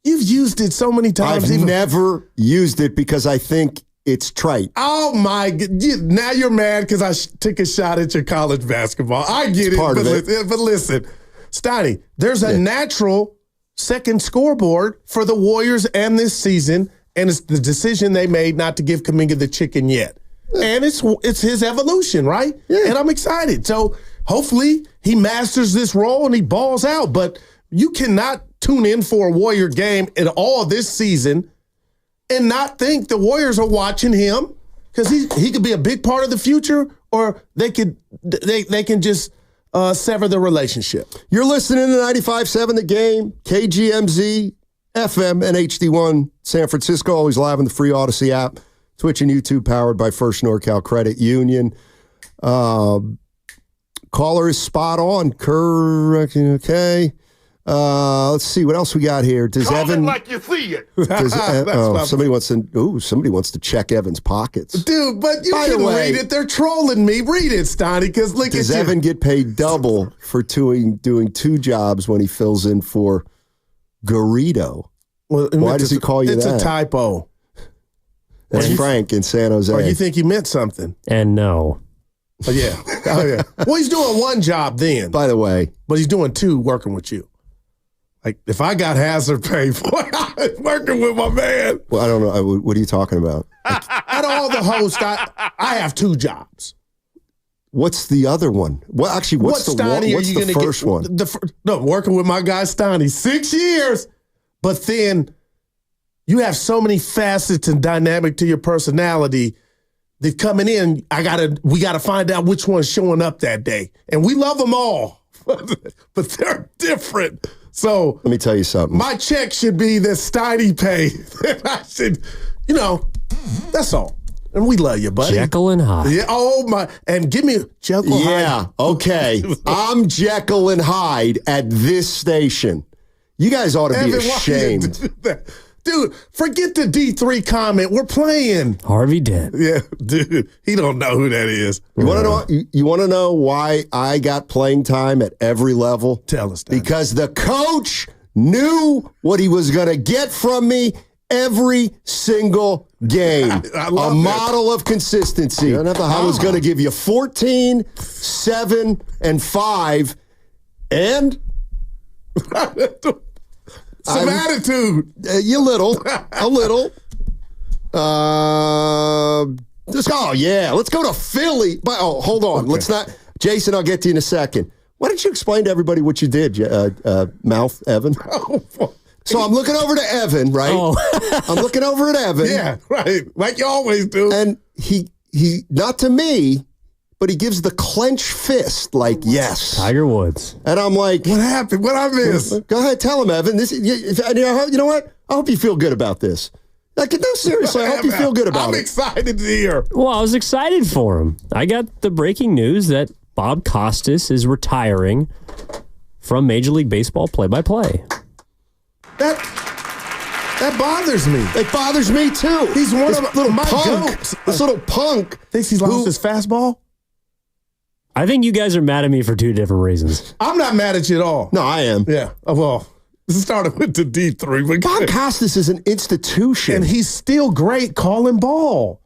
You've used it so many times. I've never used it because I think it's trite. Oh, my God. Now you're mad because I took a shot at your college basketball. I get it. But listen, Steiny, there's a natural second scoreboard for the Warriors and this season, and it's the decision they made not to give Kuminga the chicken yet. And it's his evolution, right? Yeah. And I'm excited. So hopefully he masters this role and he balls out. But you cannot tune in for a Warrior game at all this season and not think the Warriors are watching him, because he could be a big part of the future, or they can just sever the relationship. You're listening to 95.7 The Game, KGMZ, FM, and HD1 San Francisco, always live on the free Odyssey app. Twitch and YouTube powered by First NorCal Credit Union. Caller is spot on. Correct. Okay. Let's see what else we got here. Does Call Evan it like you see it. somebody wants to check Evan's pockets. Dude, but you By the can way, read it. They're trolling me. Read it, Steiny, because look does at Evan get paid double for doing 2 jobs when he fills in for Garrido? Well, why does he call you it's that? It's a typo. That's Frank in San Jose. Or you think he meant something? And no. Oh, yeah. Well, he's doing 1 job then. By the way. But he's doing 2 working with you. Like, if I got hazard pay for it, working with my man. Well, I don't know. What are you talking about? Out of all the hosts, I have 2 jobs. What's the other one? Well, actually, what's the first one? Working with my guy Steiny. 6 years. But then you have so many facets and dynamic to your personality that coming in, we gotta find out which one's showing up that day. And we love them all, but they're different. So let me tell you something. My check should be the Steiny pay. I should, that's all. And we love you, buddy. Jekyll and Hyde. Yeah. Oh my! And give me Jekyll. Yeah. Hyde. Okay. I'm Jekyll and Hyde at this station. You guys ought to be ashamed. Dude, forget the D3 comment. We're playing. Harvey Dent. Yeah, dude. He don't know who that is. You want to know? You want to know why I got playing time at every level? Tell us. Because the coach knew what he was going to get from me every single game. A model of consistency. I was going to give you 14, 7, and 5, and some attitude. A little. Let's go to Philly. Hold on. Okay. Let's not. Jason, I'll get to you in a second. Why don't you explain to everybody what you did, Mouth Evan? So I'm looking over to Evan, right? Oh. I'm looking over at Evan. Yeah, right. Like you always do. And he not to me, but he gives the clenched fist, like, yes. Tiger Woods. And I'm like, what happened? What I missed? Go ahead, tell him, Evan. You know what? I hope you feel good about this. Like, no, seriously, I hope you feel good about it. I'm excited to hear. Well, I was excited for him. I got the breaking news that Bob Costas is retiring from Major League Baseball play-by-play. That bothers me. It bothers me, too. He's one of my punk. This little punk. Thinks he's lost his fastball? I think you guys are mad at me for 2 different reasons. I'm not mad at you at all. No, I am. Yeah. Well, this started with the D3. But Bob Costas is an institution. And he's still great calling ball.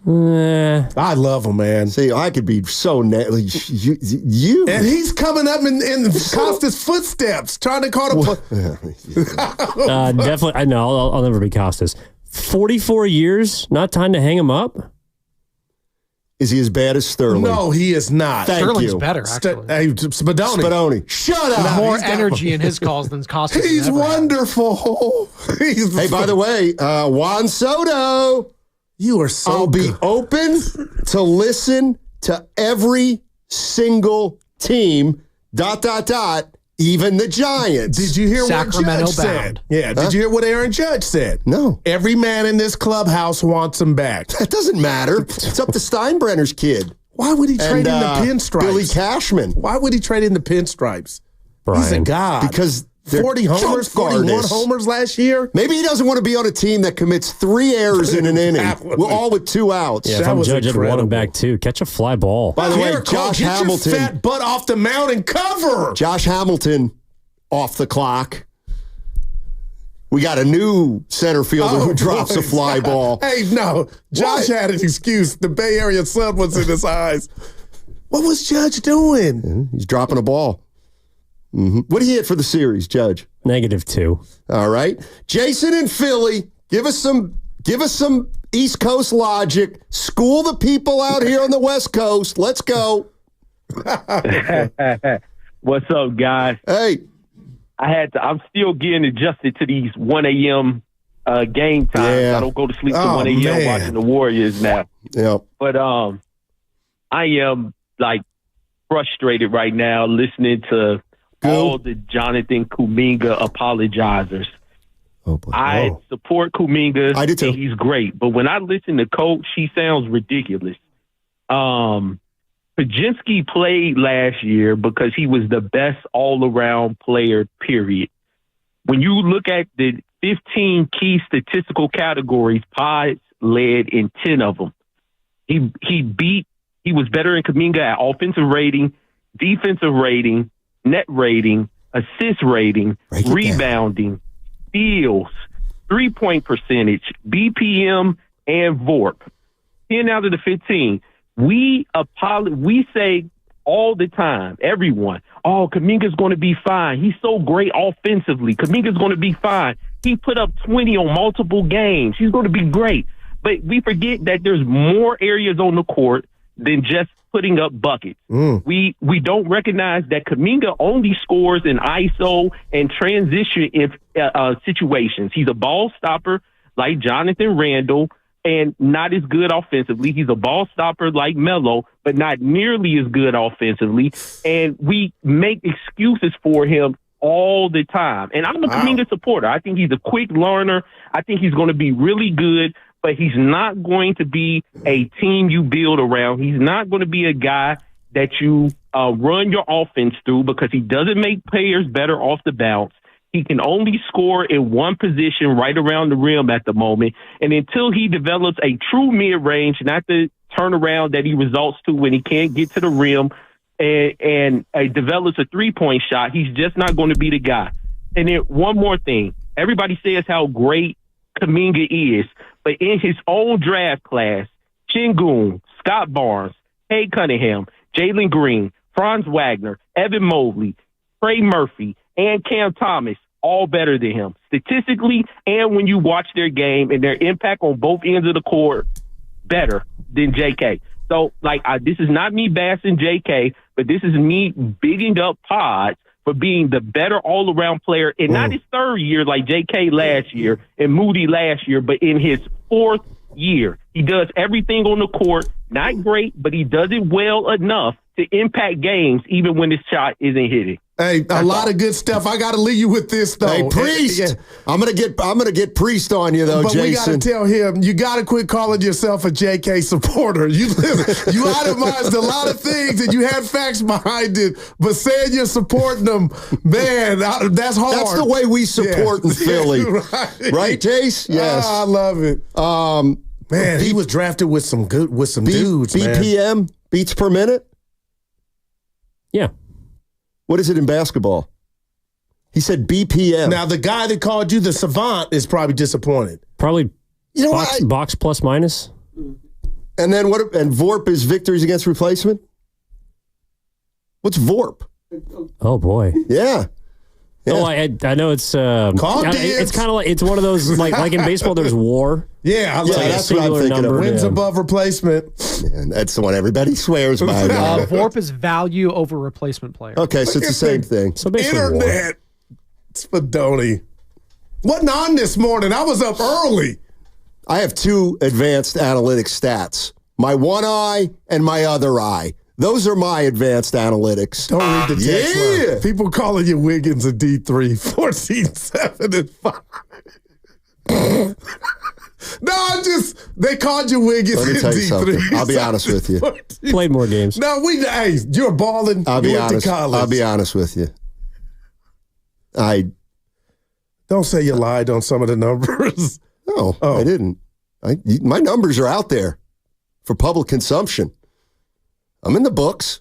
I love him, man. See, I could be so you. And he's coming up in Costas' footsteps, trying to call the definitely, I know, I'll never be Costas. 44 years, not time to hang him up? Is he as bad as Sterling? No, he is not. Sterling's better, actually. Spadoni. Shut up. More energy in his calls than Costas. He's wonderful. Hey, by the way, Juan Soto. You are so I'll be open to listen to every single team, ... even the Giants. Did you hear Sacramento what Judge said? Yeah. Did you hear what Aaron Judge said? No. Every man in this clubhouse wants him back. That doesn't matter. It's up to Steinbrenner's kid. Why would he trade in the pinstripes? Billy Cashman. Why would he trade in the pinstripes? Brian. He's a god. Because 40 homers, 41 homers last year. Maybe he doesn't want to be on a team that commits 3 errors in an inning, all with 2 outs. Yeah, if I'm Judge, I'd want him back too. Catch a fly ball. By the way, Josh Hamilton. Get your fat butt off the mound and cover. Josh Hamilton off the clock. We got a new center fielder who drops a fly ball. Hey, no. Josh had an excuse. The Bay Area sun was in his eyes. What was Judge doing? He's dropping a ball. Mm-hmm. What did he hit for the series, Judge? -2. All right. Jason in Philly, give us some East Coast logic. School the people out here on the West Coast. Let's go. What's up, guys? Hey. I'm still getting adjusted to these 1 a.m. Game times. Yeah. I don't go to sleep till 1 a.m. watching the Warriors now. Yeah. But I am like frustrated right now listening to all the Jonathan Kuminga apologizers. I support Kuminga. I do too. And he's great. But when I listen to Coach, he sounds ridiculous. Pajinski played last year because he was the best all-around player, period. When you look at the 15 key statistical categories, Pods led in 10 of them. He was better than Kuminga at offensive rating, defensive rating, net rating, assist rating, rebounding, steals, three-point percentage, BPM, and VORP. 10 out of the 15. We say all the time, everyone, Kuminga's going to be fine. He's so great offensively. Kuminga's going to be fine. He put up 20 on multiple games. He's going to be great. But we forget that there's more areas on the court than just putting up buckets. We don't recognize that Kuminga only scores in ISO and transition situations. He's a ball stopper like Jonathan Randall and not as good offensively. He's a ball stopper like Melo, but not nearly as good offensively. And we make excuses for him all the time. And I'm a Kuminga supporter. I think he's a quick learner. I think he's going to be really good, but he's not going to be a team you build around. He's not going to be a guy that you run your offense through because he doesn't make players better off the bounce. He can only score in one position right around the rim at the moment. And until he develops a true mid-range, not the turnaround that he results to when he can't get to the rim and develops a three-point shot, he's just not going to be the guy. And then one more thing. Everybody says how great Kuminga is, but in his own draft class, Şengün, Scott Barnes, Cade Cunningham, Jalen Green, Franz Wagner, Evan Mobley, Trey Murphy, and Cam Thomas, all better than him. Statistically, and when you watch their game and their impact on both ends of the court, better than JK. So, this is not me bashing JK, but this is me bigging up Pods for being the better all-around player, and not his third year like JK last year and Moody last year, but in his fourth year. He does everything on the court, not great, but he does it well enough to impact games even when his shot isn't hitting. Hey, a lot of good stuff. I got to leave you with this though. Hey, Priest, yeah. I'm gonna get Priest on you though, but Jason. We got to tell him you got to quit calling yourself a JK supporter. You itemized a lot of things and you had facts behind it, but saying you're supporting them, man, that's hard. That's the way we support in Philly, right, Jace? Yes, I love it. Man, he was drafted with some dudes. BPM, man. Beats per minute. Yeah. What is it in basketball? He said BPM. Now, the guy that called you the savant is probably disappointed. Probably box plus minus. And then what? And VORP is victories against replacement? What's VORP? Oh, boy. Yeah. Oh, I know it's it's kind of like it's one of those like in baseball there's WAR. Yeah, that's what I'm thinking of. Wins above replacement. Man, that's the one everybody swears by. VORP is value over replacement player. Okay, so it's the same thing. So basically Internet. Spadoni. Wasn't on this morning. I was up early. I have two advanced analytics stats. My one eye and my other eye. Those are my advanced analytics. Don't read the text line. People calling you Wiggins a D3, 14-7 and 5. No, they called you Wiggins Let me tell you D3. something. I'll be honest with you. Played more games. No, you're balling. I'll be honest. To college. I'll be honest with you. Don't say you lied on some of the numbers. No, I didn't. My numbers are out there for public consumption. I'm in the books.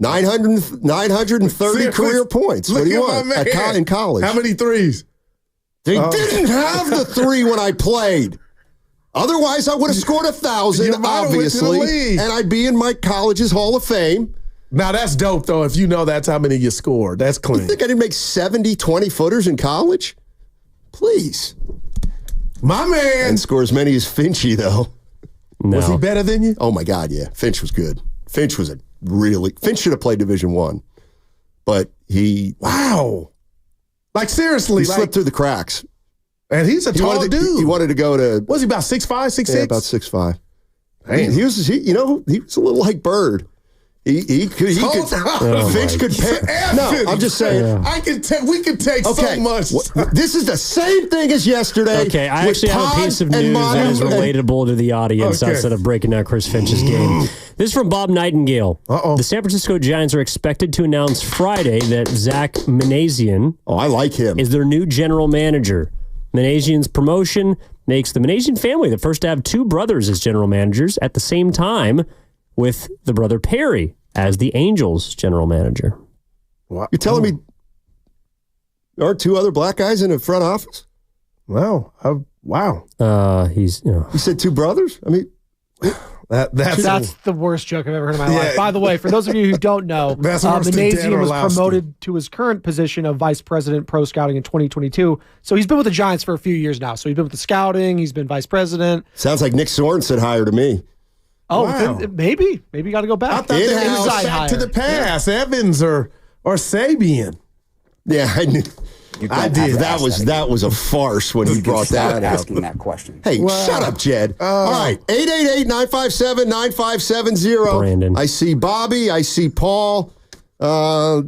930 career points. What do you want? In college. How many threes? They didn't have the three when I played. Otherwise, I would have scored 1,000, obviously, and I'd be in my college's Hall of Fame. Now, that's dope, though, if you know that's how many you scored. That's clean. You think I didn't make 70 20-footers in college? Please. My man. And score as many as Finchy, though. No. Was he better than you? Oh, my God, yeah. Finch was good. Finch should have played Division I. But he... Wow. Like, seriously. He slipped through the cracks. And he's a tall dude. He wanted to go to... Was he about 6'5", 6'6"? Yeah, about 6'5". He was a little like Bird. He could. Finch could pay. No, I'm just saying. We could take so much. This is the same thing as yesterday. Okay, I actually have a piece of news that is relatable to the audience outside of breaking down Chris Finch's game. This is from Bob Nightingale. The San Francisco Giants are expected to announce Friday that Zach Manassian, I like him, is their new general manager. Manassian's promotion makes the Manassian family the first to have two brothers as general managers at the same time, with the brother Perry as the Angels general manager. You're telling me there are two other black guys in the front office? Wow. Wow. You said two brothers? I mean, that's the worst joke I've ever heard in my life. By the way, for those of you who don't know, Manassian was promoted to his current position of vice president pro scouting in 2022. So he's been with the Giants for a few years now. So he's been with the scouting. He's been vice president. Sounds like Nick Sorensen hired to me. Oh, wow. Maybe got to go back. I thought they were back to the past. Evans or Sabian. Yeah, I knew. I did. That was a farce when he brought that out. Asking that question. Hey, shut up, Jed. All right, 888-957-9570. Brandon. I see Bobby. I see Paul. I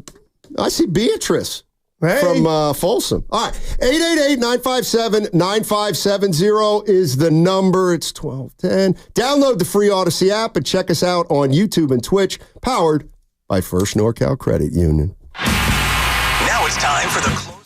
see Beatrice from Folsom. All right, 888-957-9570 is the number. It's 1210. Download the free Odyssey app and check us out on YouTube and Twitch, powered by First NorCal Credit Union. Now it's time for the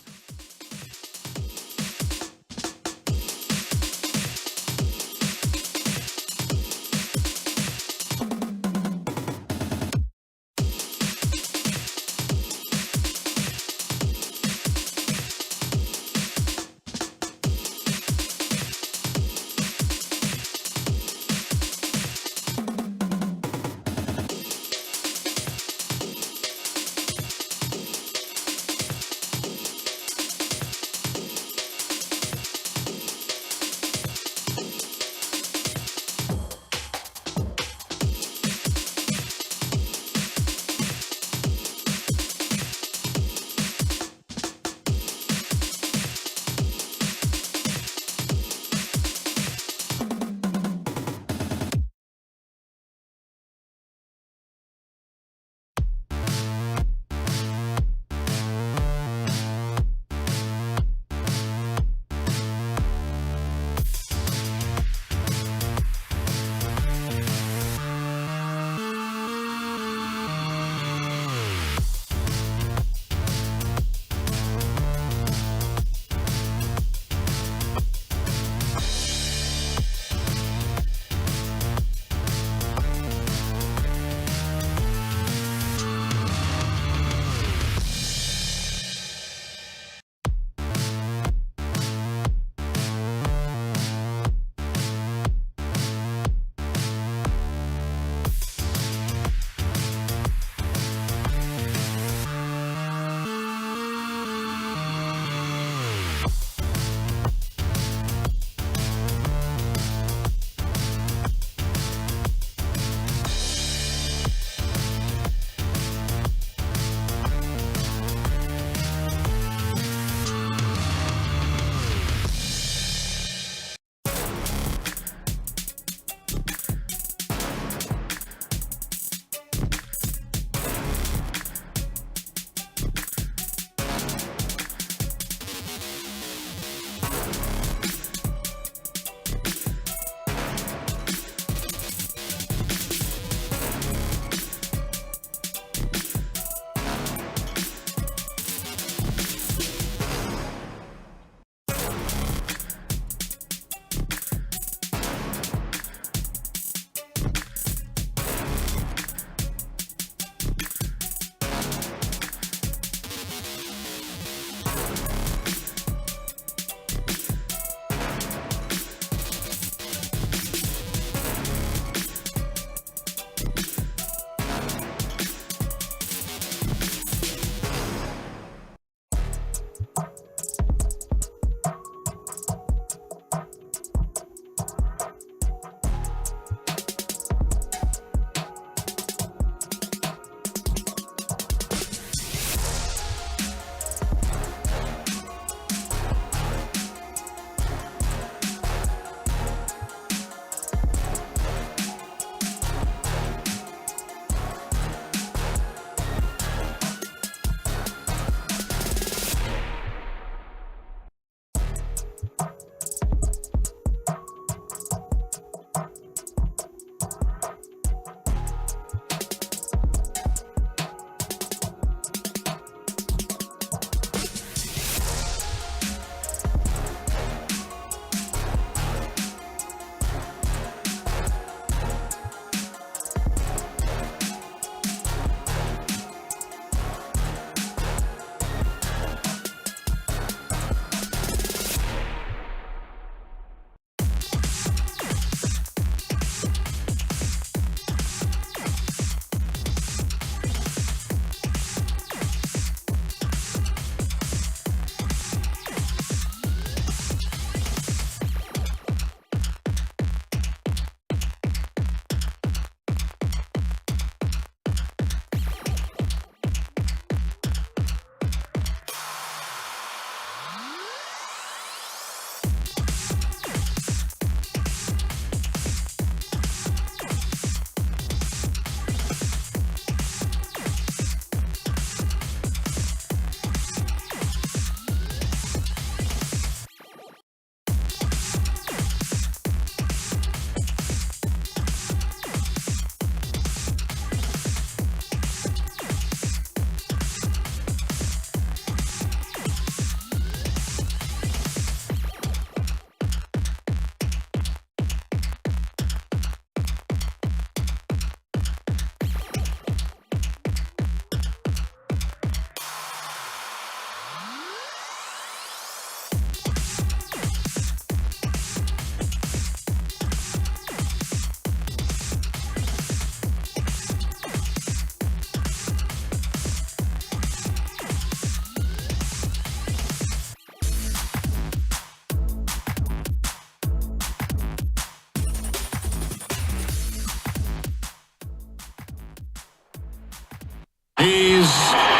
He's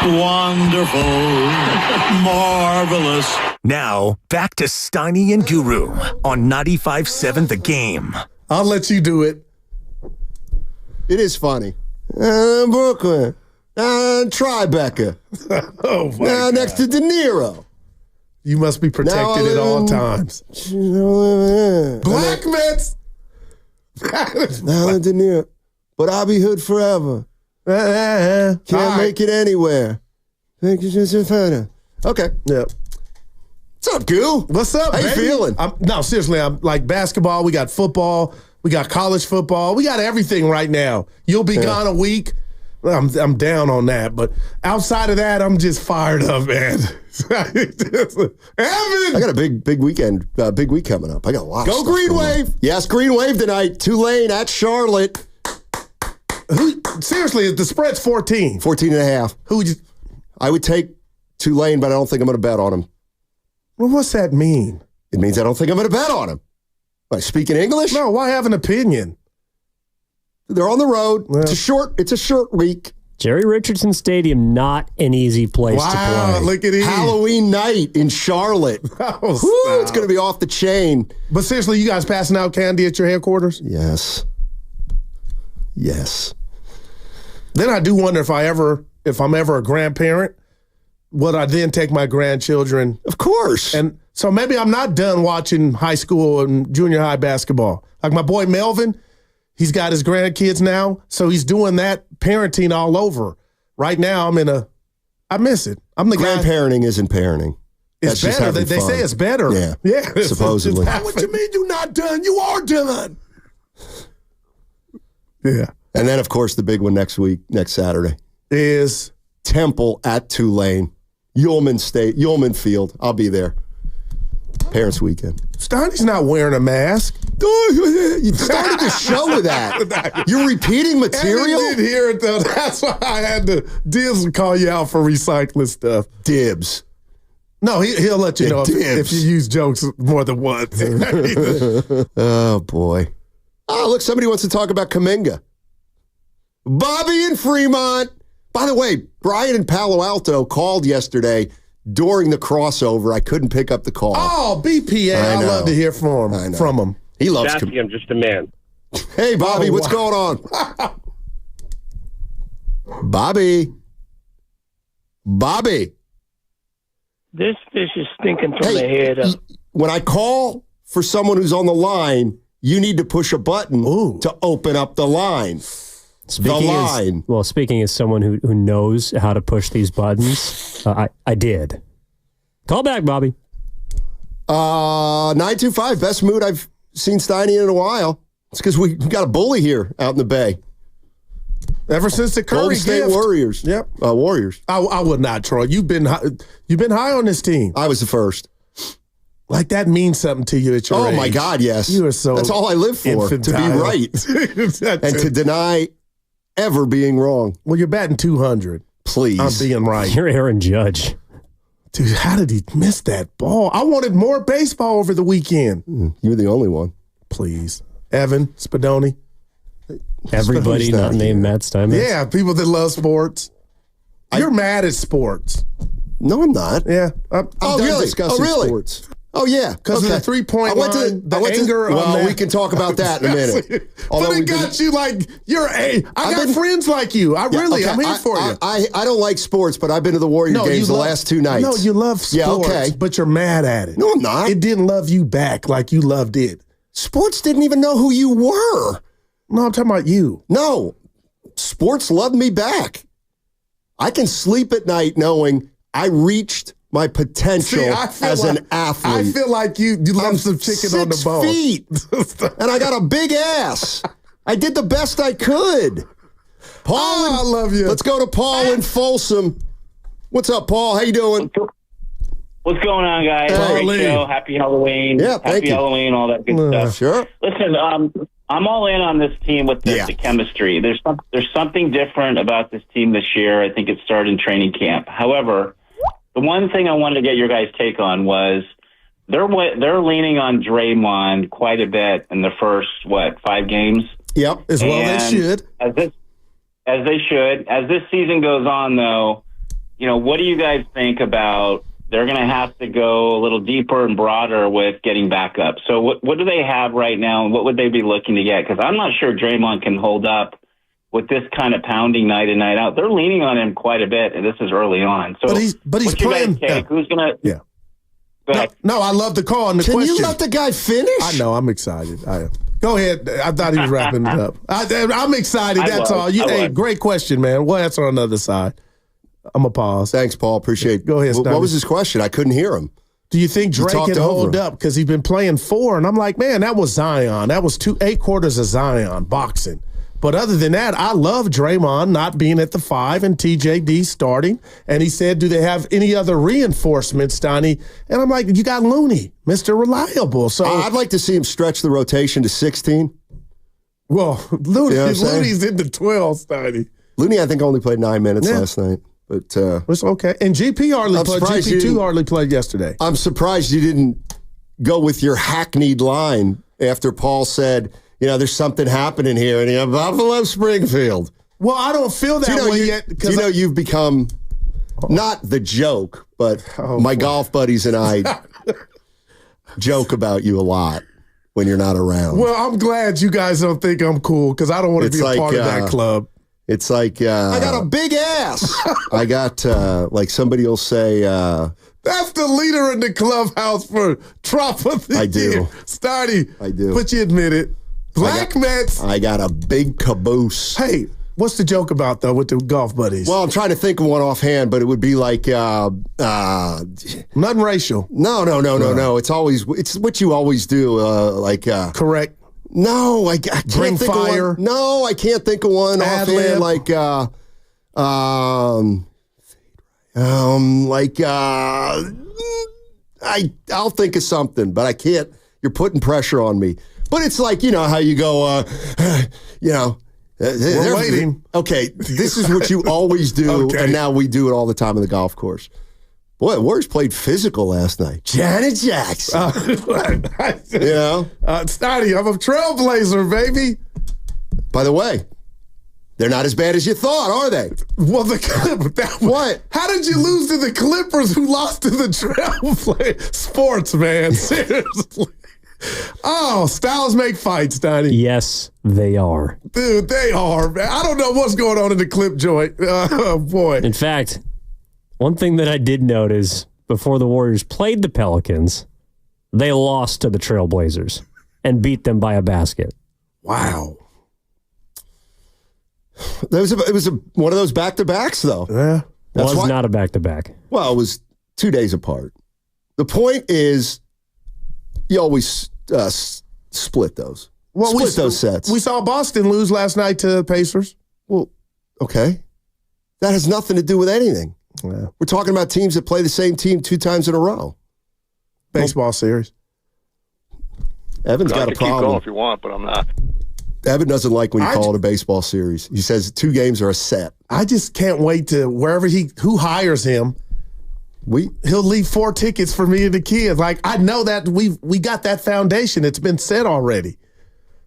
wonderful, marvelous. Now, back to Steiny and Guru on 95.7 The Game. I'll let you do it. It is funny. Brooklyn. Tribeca. Oh, my God. Next to De Niro. You must be protected at all times. Black Mets. Now De Niro. But I'll be hood forever. Can't make it anywhere. Okay. Yep. What's up, Goo? What's up, How you feeling? No, seriously, I'm like basketball. We got football. We got college football. We got everything right now. You'll be gone a week. I'm down on that. But outside of that, I'm just fired up, man. Evan! I got a big weekend, big week coming up. I got a lot of stuff. Go Green Wave! Yes, Green Wave tonight. Tulane at Charlotte. Seriously, the spread's 14. 14 and a half. Who would you? I would take Tulane, but I don't think I'm going to bet on them. Well, what's that mean? It means I don't think I'm going to bet on them. Like speaking English? No, why have an opinion? They're on the road. Well, it's a short week. Jerry Richardson Stadium, not an easy place to play. Look at it. Halloween night in Charlotte. It's going to be off the chain. But seriously, you guys passing out candy at your headquarters? Yes. Then I do wonder if I'm ever a grandparent, would I then take my grandchildren? Of course. And so maybe I'm not done watching high school and junior high basketball. Like my boy Melvin, he's got his grandkids now, so he's doing that parenting all over. Right now, I miss it. I'm the grandparenting isn't parenting. It's That's better. They say it's better. Yeah. Supposedly. What you mean you're not done? You are done. Yeah. And then, of course, the big one next Saturday is Temple at Tulane, Ullman Field. I'll be there. Parents' weekend. Steiny's not wearing a mask. You started the show with that. You're repeating material? I didn't hear it, though. That's why I had to Dibs call you out for recycling stuff. Dibs. No, he'll let you know if you use jokes more than once. Oh, boy. Oh, look, somebody wants to talk about Kuminga. Bobby in Fremont. By the way, Brian in Palo Alto called yesterday during the crossover. I couldn't pick up the call. Oh, BPA. I love to hear from him. He loves Jackie, I'm just a man. Hey, Bobby, what's going on? Bobby. This fish is stinking from the head up. When I call for someone who's on the line, you need to push a button to open up the line. Speaking as someone who knows how to push these buttons, I did. Call back, Bobby. 925, best mood I've seen Steiny in a while. It's because we got a bully here out in the Bay. Ever since the Curry Golden State gift. Warriors. Yep. Warriors. I would not, Troy. You've been high on this team. I was the first. Like that means something to you at your age. Oh, my God, yes. You are so That's all I live for, to be right. And to deny ever being wrong. Well, you're batting 200. Please. I'm being right. You're Aaron Judge. Dude, how did he miss that ball? I wanted more baseball over the weekend. You were the only one. Please. Evan, Spadoni. Everybody not named Matt Steinmetz. Yeah, people that love sports. You're mad at sports. No, I'm not. Yeah. I'm really? discussing sports. Oh, yeah. Because of the 3-point line, we can talk about that in a minute. But it got you like, I got friends like you. I'm here for you. I don't like sports, but I've been to the Warrior games the last 2 nights. No, you love sports, but you're mad at it. No, I'm not. It didn't love you back like you loved it. Sports didn't even know who you were. No, I'm talking about you. No. Sports loved me back. I can sleep at night knowing I reached my potential as an athlete. I feel like you love some chicken on the bone. 6 feet, and I got a big ass. I did the best I could. Paul, I love you. Let's go to Paul in Folsom. What's up, Paul? How you doing? What's going on, guys? Great show. Happy Halloween. Yeah, Happy Halloween, all that good stuff. Sure. Listen, I'm all in on this team with the chemistry. There's something different about this team this year. I think it started in training camp. However, the one thing I wanted to get your guys' take on was they're leaning on Draymond quite a bit in the first 5 games. Yep, as well they should. as they should. As this season goes on, though, what do you guys think about they're going to have to go a little deeper and broader with getting back up? So what do they have right now, and what would they be looking to get? Because I'm not sure Draymond can hold up with this kind of pounding night in, night out. They're leaning on him quite a bit, and this is early on. So, but he's playing. Who's going to? Yeah. No, I love the call and the question. Can you let the guy finish? I know. I'm excited. Go ahead. I thought he was wrapping it up. I'm excited. That's all. Hey, great question, man. We'll answer on the other side. I'm going to pause. Thanks, Paul. Appreciate it. Go ahead, Stoney. What was his question? I couldn't hear him. Do you think Drake can hold up? Because he's been playing 4, and I'm like, man, that was Zion. That was 8 quarters of Zion boxing. But other than that, I love Draymond not being at the 5 and TJD starting. And he said, do they have any other reinforcements, Donnie? And I'm like, you got Looney, Mr. Reliable. So I'd like to see him stretch the rotation to 16. Well, Looney's in the 12, Donnie. Looney, I think, only played 9 minutes last night. But it's okay. And GP hardly played. GP2 hardly played yesterday. I'm surprised you didn't go with your hackneyed line after Paul said, there's something happening here, and Buffalo Springfield. Well, I don't feel that way yet. You've become not the joke, but my golf buddies and I joke about you a lot when you're not around. Well, I'm glad you guys don't think I'm cool because I don't want to be a part of that club. It's like I got a big ass. I got like somebody will say. That's the leader in the clubhouse for Trop of the Year. Starty. I do. But you admit it. Black Mets. I got a big caboose. Hey, what's the joke about, though, with the golf buddies? Well, I'm trying to think of one offhand, but it would be like... nothing racial. No. It's what you always do, Correct. No, I can't Bring think fire. of one. No, I can't think of one offhand. I'll think of something, but I can't. You're putting pressure on me. But it's like, how you go, we're waiting. Okay, this is what you always do, and now we do it all the time on the golf course. Boy, the Warriors played physical last night. Janet Jackson. Snotty, I'm a trailblazer, baby. By the way, they're not as bad as you thought, are they? Well, what? How did you lose to the Clippers who lost to the Trailblazers? Sports, man. Seriously. Oh, styles make fights, Donnie. Yes, they are. Dude, they are, man. I don't know what's going on in the clip joint. Oh, boy. In fact, one thing that I did notice before the Warriors played the Pelicans, they lost to the Trailblazers and beat them by a basket. Wow. It was one of those back-to-backs, though. Yeah. It was not a back-to-back. Well, it was 2 days apart. The point is, you always split those. Well, split those sets. We saw Boston lose last night to the Pacers. Well, okay. That has nothing to do with anything. Yeah. We're talking about teams that play the same team 2 times in a row. Baseball series. Evan's got a problem. Keep going if you want, but I'm not. Evan doesn't like when you call it a baseball series. He says 2 games are a set. I just can't wait to who hires him. He'll leave 4 tickets for me and the kids. Like, I know that we got that foundation. It's been said already.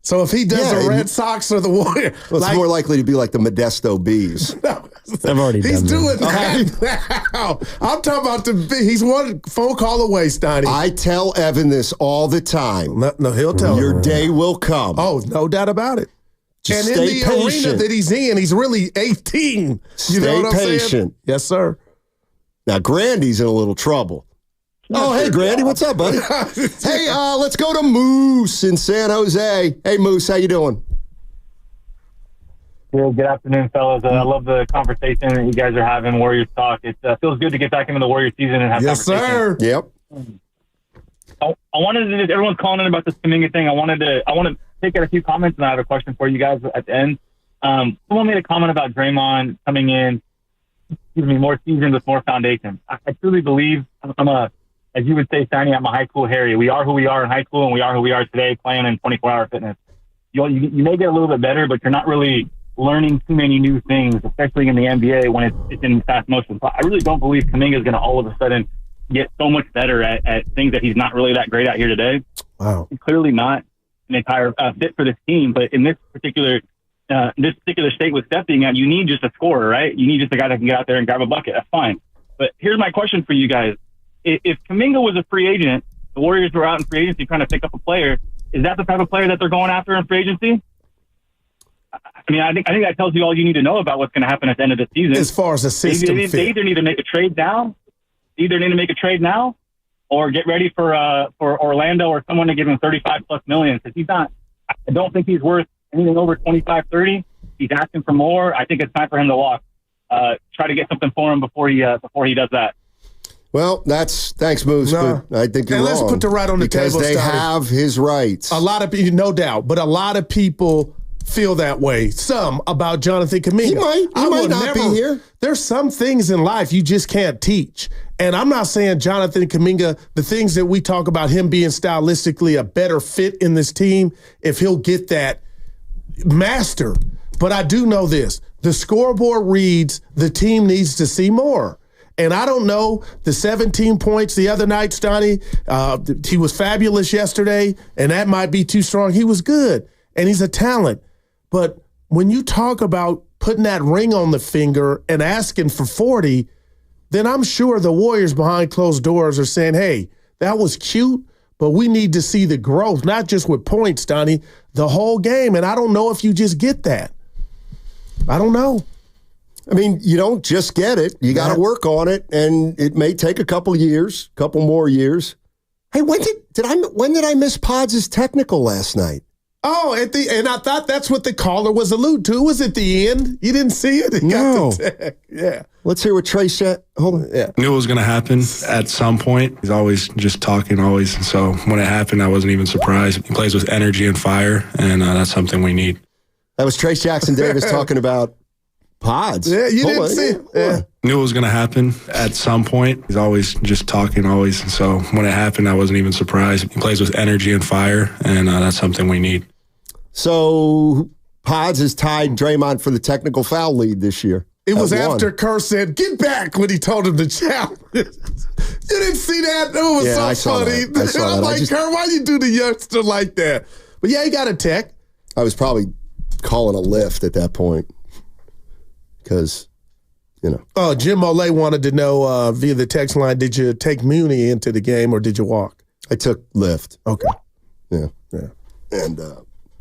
So if he does the Red Sox or the Warriors, well, it's more likely to be like the Modesto Bees. I've already done that. He's doing that now. I'm talking about he's one phone call away, Steiny. I tell Evan this all the time. No, he'll tell your day will come. Oh, no doubt about it. Just and stay in the patient. arena that he's in, he's really 18. You know what I'm patient. Saying? Yes, sir. Now, Grandy's in a little trouble. Oh, hey, Grandy, what's up, buddy? Hey, let's go to Moose in San Jose. Hey, Moose, how you doing? Good afternoon, fellas. I love the conversation that you guys are having, Warriors talk. It feels good to get back into the Warriors season and have conversation. Yes, sir. Yep. I wanted to, everyone's calling in about this Kuminga thing. I want to take out a few comments, and I have a question for you guys at the end. Someone made a comment about Draymond coming in, more seasoned with more foundation. I truly believe as you would say, Steiny, I'm a high school Harry. We are who we are in high school, and we are who we are today playing in 24-hour fitness. You may get a little bit better, but you're not really learning too many new things, especially in the NBA when it's in fast motion. So I really don't believe Kuminga is going to all of a sudden get so much better at things that he's not really that great at here today. Wow. He's clearly not an entire fit for this team, but in this particular this particular state with Steph being out, you need just a scorer, right? You need just a guy that can get out there and grab a bucket. That's fine. But here's my question for you guys. If Kuminga was a free agent, the Warriors were out in free agency trying to pick up a player, is that the type of player that they're going after in free agency? I mean, I think that tells you all you need to know about what's going to happen at the end of the season. As far as the system fit. They either need to make a trade now, or get ready for Orlando or someone to give him $35+ million, because he's not. I don't think he's worth anything over 25, 30. He's asking for more. I think it's time for him to walk. Try to get something for him before he does that. Well, thanks, Moose. No. But I think you're wrong. Let's put the right on the table. Because they have his rights. A lot of people, no doubt, but a lot of people feel that way. Some about Jonathan Kuminga. He might not be here. There's some things in life you just can't teach. And I'm not saying Jonathan Kuminga, the things that we talk about him being stylistically a better fit in this team, if he'll get that master. But I do know this. The scoreboard reads the team needs to see more. And I don't know, the 17 points the other night, Stoney, he was fabulous yesterday, and that might be too strong. He was good, and he's a talent. But when you talk about putting that ring on the finger and asking for 40, then I'm sure the Warriors behind closed doors are saying, hey, that was cute, but we need to see the growth, not just with points, Stoney, the whole game. And I don't know if you just get that. I don't know. I mean, you don't just get it. You got to work on it, and it may take a couple more years. Hey, when did I miss Pods' technical last night? Oh, and I thought that's what the caller was alluding to. It was at the end. You didn't see it? No. Yeah. Let's hear what Trey said. Hold on. Yeah. Knew it was going to happen at some point. He's always just talking, always. And so when it happened, I wasn't even surprised. He plays with energy and fire, and that's something we need. That was Trace Jackson Davis talking about Pods. Yeah, you didn't see it. Yeah. Knew it was going to happen at some point. He's always just talking, always. And so when it happened, I wasn't even surprised. He plays with energy and fire, and that's something we need. So Pods has tied Draymond for the technical foul lead this year. It was after Kerr said, get back, when he told him to challenge. You didn't see that? It was so funny. I'm like, Kerr, why you do the youngster like that? But yeah, he got a tech. I was probably calling a lift at that point. Because, Oh, Jim Olay wanted to know via the text line, did you take Mooney into the game or did you walk? I took lift. Okay. Yeah. And,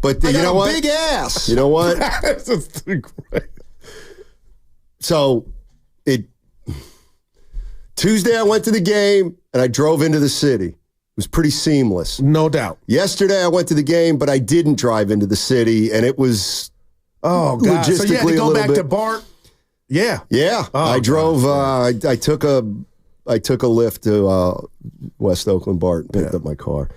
but you know what? Big ass. You know what? That's just great. So, Tuesday I went to the game and I drove into the city. It was pretty seamless. No doubt. Yesterday I went to the game, but I didn't drive into the city, and it was God. So you had to go back to Bart? Yeah. Yeah. I drove I took a lift to West Oakland Bart and picked up my car.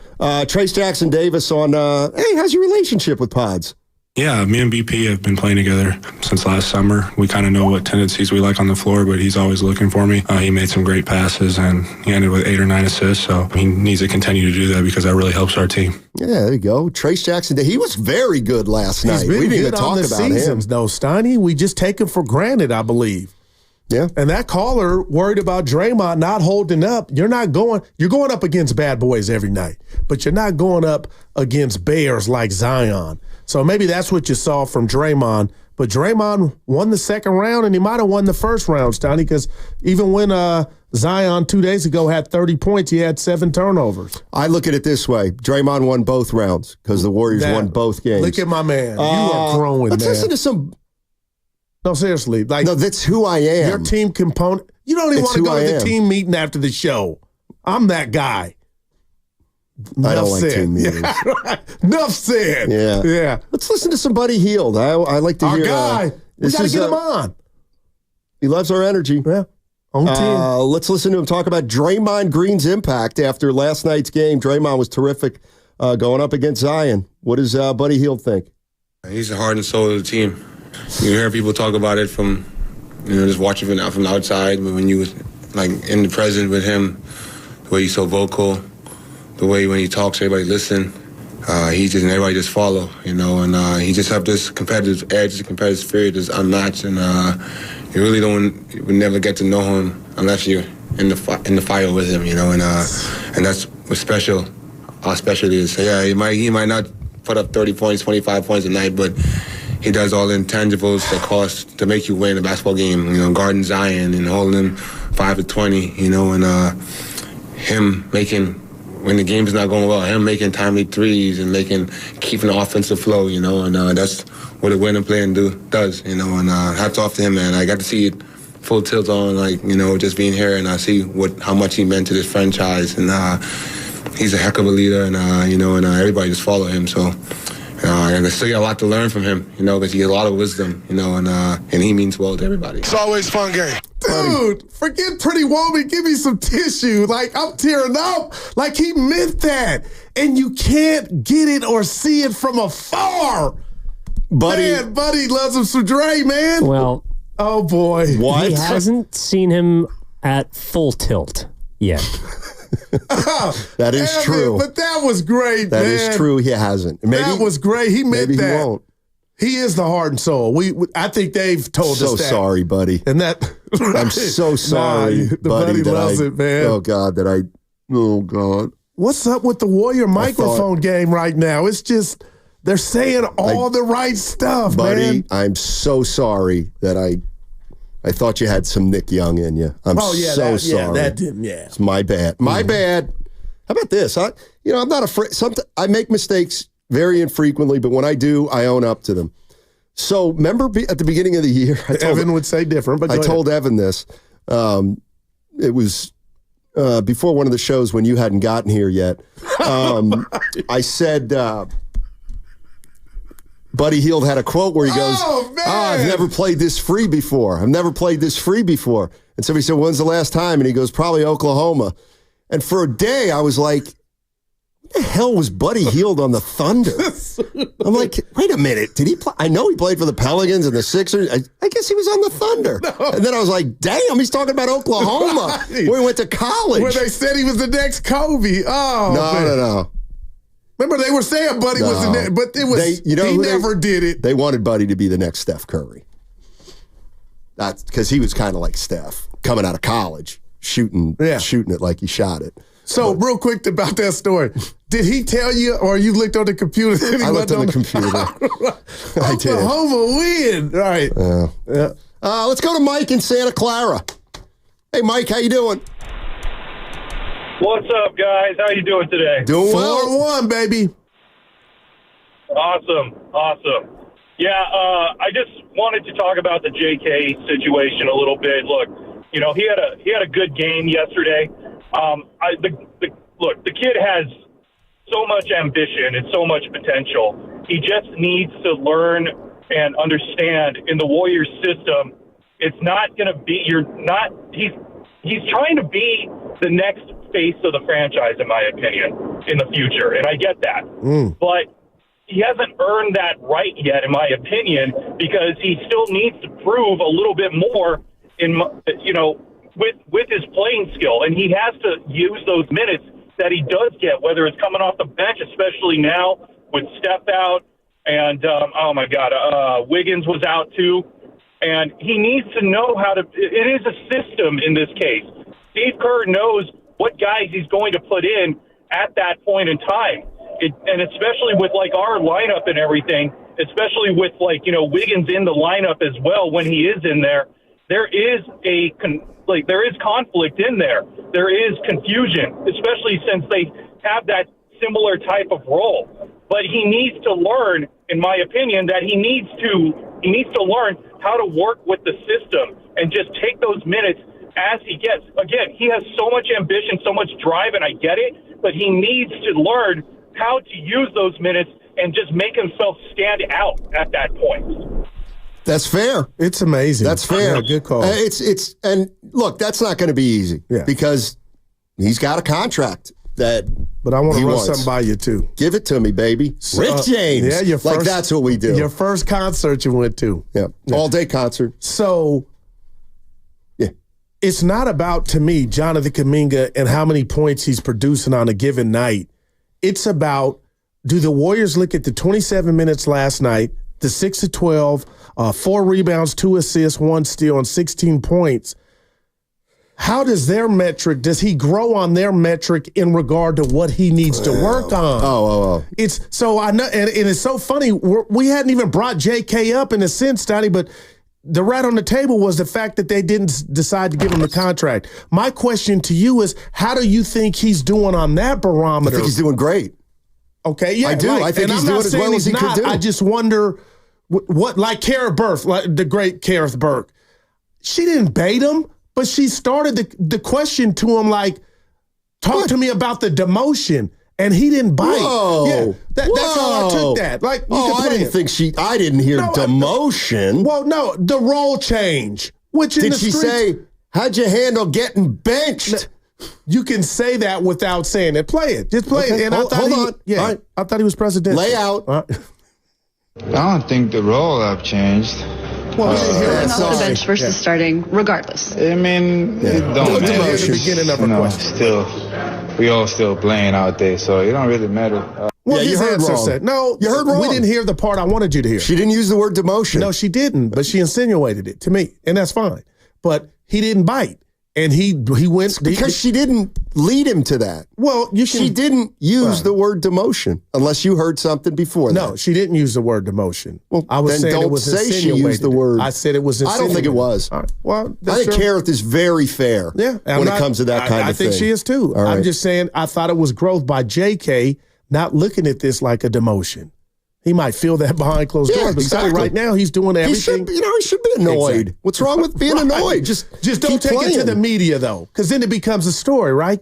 Trace Jackson Davis on hey, how's your relationship with Pods? Yeah, me and BP have been playing together since last summer. We kind of know what tendencies we like on the floor, but he's always looking for me. He made some great passes, and he ended with 8 or 9 assists, so he needs to continue to do that because that really helps our team. Yeah, there you go. Trace Jackson, he was very good last night. We didn't even talk about seasons, him. Though, Steiny, we just take him for granted, I believe. Yeah. And that caller worried about Draymond not holding up. You're going up against bad boys every night, but you're not going up against bears like Zion. So maybe that's what you saw from Draymond. But Draymond won the second round, and he might have won the first round, Stoney, because even when Zion 2 days ago had 30 points, he had 7 turnovers. I look at it this way. Draymond won both rounds because the Warriors won both games. Look at my man. You are growing, let's listen to some... No, seriously. No, that's who I am. Your team component. You don't even want to go to the team meeting after the show. I'm that guy. I don't like team meetings. Enough said. Yeah. Let's listen to somebody healed. I like to hear. Our guy. We got to get him on. He loves our energy. Yeah. On team. Let's listen to him talk about Draymond Green's impact after last night's game. Draymond was terrific going up against Zion. What does Buddy Hield think? He's the heart and soul of the team. You hear people talk about it from, just watching from the outside, but when you was like in the present with him, the way he's so vocal, the way when he talks, everybody listen. Everybody just follow, and he just have this competitive edge, this competitive spirit is unmatched, and you really would never get to know him unless you're in the fire with him, and that's what's special. How special it is. So yeah, he might not put up 30 points, 25 points a night, but he does all the intangibles that cost to make you win a basketball game. You know, guarding Zion and holding him 5 to 20. You know, and him making, when the game's not going well, him making timely threes and keeping the offensive flow. You know, and that's what a winning player does. You know, and hats off to him, man. I got to see it full tilt on, like, you know, just being here, and I see how much he meant to this franchise, and he's a heck of a leader, and you know, and everybody just follow him. So I still got a lot to learn from him, you know, because he has a lot of wisdom, you know, and he means well to everybody. It's always a fun game. Dude, forget Pretty Woman. Give me some tissue. Like, I'm tearing up. Like, he meant that. And you can't get it or see it from afar. Buddy loves him some Dre, man. Well, oh, boy. What? He hasn't seen him at full tilt yet. That is true. But that was great, man. That is true. He hasn't. Maybe, that was great. He meant maybe that. He won't. He is the heart and soul. I think they've told us that. So sorry, buddy. And that I'm so sorry, buddy loves it, man. Oh God. What's up with the Warrior microphone game right now? It's just they're saying all the right stuff, buddy, man. I'm so sorry that I thought you had some Nick Young in you. I'm sorry. Yeah, that didn't. Yeah, it's my bad. My bad. How about this? I'm not afraid. Sometimes I make mistakes very infrequently, but when I do, I own up to them. So remember at the beginning of the year, Evan would say different, but I told Evan this. It was before one of the shows when you hadn't gotten here yet. I said, Buddy Hield had a quote where he goes, I've never played this free before. And somebody said, when's the last time? And he goes, probably Oklahoma. And for a day, I was like, what the hell was Buddy Hield on the Thunder? I'm like, wait a minute. Did he play? I know he played for the Pelicans and the Sixers. I guess he was on the Thunder. No. And then I was like, damn, he's talking about Oklahoma, where he went to college. Where they said he was the next Kobe. Oh, No. Remember, they were saying Buddy was the next, but it was, he never did it. They wanted Buddy to be the next Steph Curry. That's because he was kind of like Steph, coming out of college, shooting it like he shot it. So, real quick about that story. Did he tell you, or you looked on the computer? I looked on the computer. I did. Oklahoma win. Right. Yeah. Let's go to Mike in Santa Clara. Hey, Mike, how you doing? What's up, guys? How you doing today? Doing well. 4-1, baby. Awesome. Yeah, I just wanted to talk about the J.K. situation a little bit. Look, you know, he had a good game yesterday. The kid has so much ambition and so much potential. He just needs to learn and understand in the Warriors system. It's not going to be. He's trying to be the next face of the franchise, in my opinion, in the future, and I get that. But he hasn't earned that right yet, in my opinion, because he still needs to prove a little bit more with his playing skill, and he has to use those minutes that he does get, whether it's coming off the bench, especially now with Steph out, and Wiggins was out too, and he needs to know how to. It is a system in this case. Steve Kerr knows what guys he's going to put in at that point in time, and especially with like our lineup and everything, especially with Wiggins in the lineup as well when he is in there. There is there is conflict in there. There is confusion, especially since they have that similar type of role. But he needs to learn, in my opinion, that he needs to learn how to work with the system and just take those minutes as he gets. Again, he has so much ambition, so much drive, and I get it, but he needs to learn how to use those minutes and just make himself stand out at that point. That's fair. It's amazing. That's fair. Yeah, good call. And look, that's not going to be easy because he's got a contract that. But I want to run something by you too. Give it to me, baby. Rick James. Yeah, your first, that's what we do. Your first concert you went to. Yeah, all day concert. So, it's not about, to me, Jonathan Kuminga and how many points he's producing on a given night. It's about, do the Warriors look at the 27 minutes last night, the 6 of 12, 4 rebounds, 2 assists, 1 steal, and 16 points, how does does he grow on their metric in regard to what he needs to work on? It's so I know, and it's so funny. We hadn't even brought JK up in a sense, Donnie, but the rat on the table was the fact that they didn't decide to give him the contract. My question to you is, how do you think he's doing on that barometer? I think he's doing great. Okay, yeah, I do. Right. I think he's doing as well as he could do. I just wonder what like Kara Burke, like the great Kareth Burke. She didn't bait him, but she started the question to him like, talk to me about the demotion. And he didn't bite. Whoa. Yeah, that's how I took that. Like, I didn't hear demotion. Well, no, the role change. Which did she say, how'd you handle getting benched? You can say that without saying it. Play it. Just play it. And hold on. Yeah, right. I thought he was presidential. Lay out. I don't think the role have changed. Well, going off the bench versus starting, regardless. I mean, it don't matter. The beginning of her question. We all still playing out there, so it don't really matter. Well, you heard wrong. Said, no, you heard wrong. We didn't hear the part I wanted you to hear. She didn't use the word demotion. No, she didn't, but she insinuated it to me, and that's fine. But he didn't bite. And he went because she didn't lead him to that. Well, she didn't use the word demotion unless you heard something before that. No, she didn't use the word demotion. Well, I was saying it was say she used the word. I said it was insinuated. I don't think it was. All right. Well, I think Kareth is very fair. Yeah, when it comes to that kind of thing. I think she is too. All right. I'm just saying I thought it was growth by JK not looking at this like a demotion. He might feel that behind closed doors, but right now he's doing everything. He should be annoyed. Exactly. What's wrong with being annoyed? Just don't take it to the media, though, because then it becomes a story, right?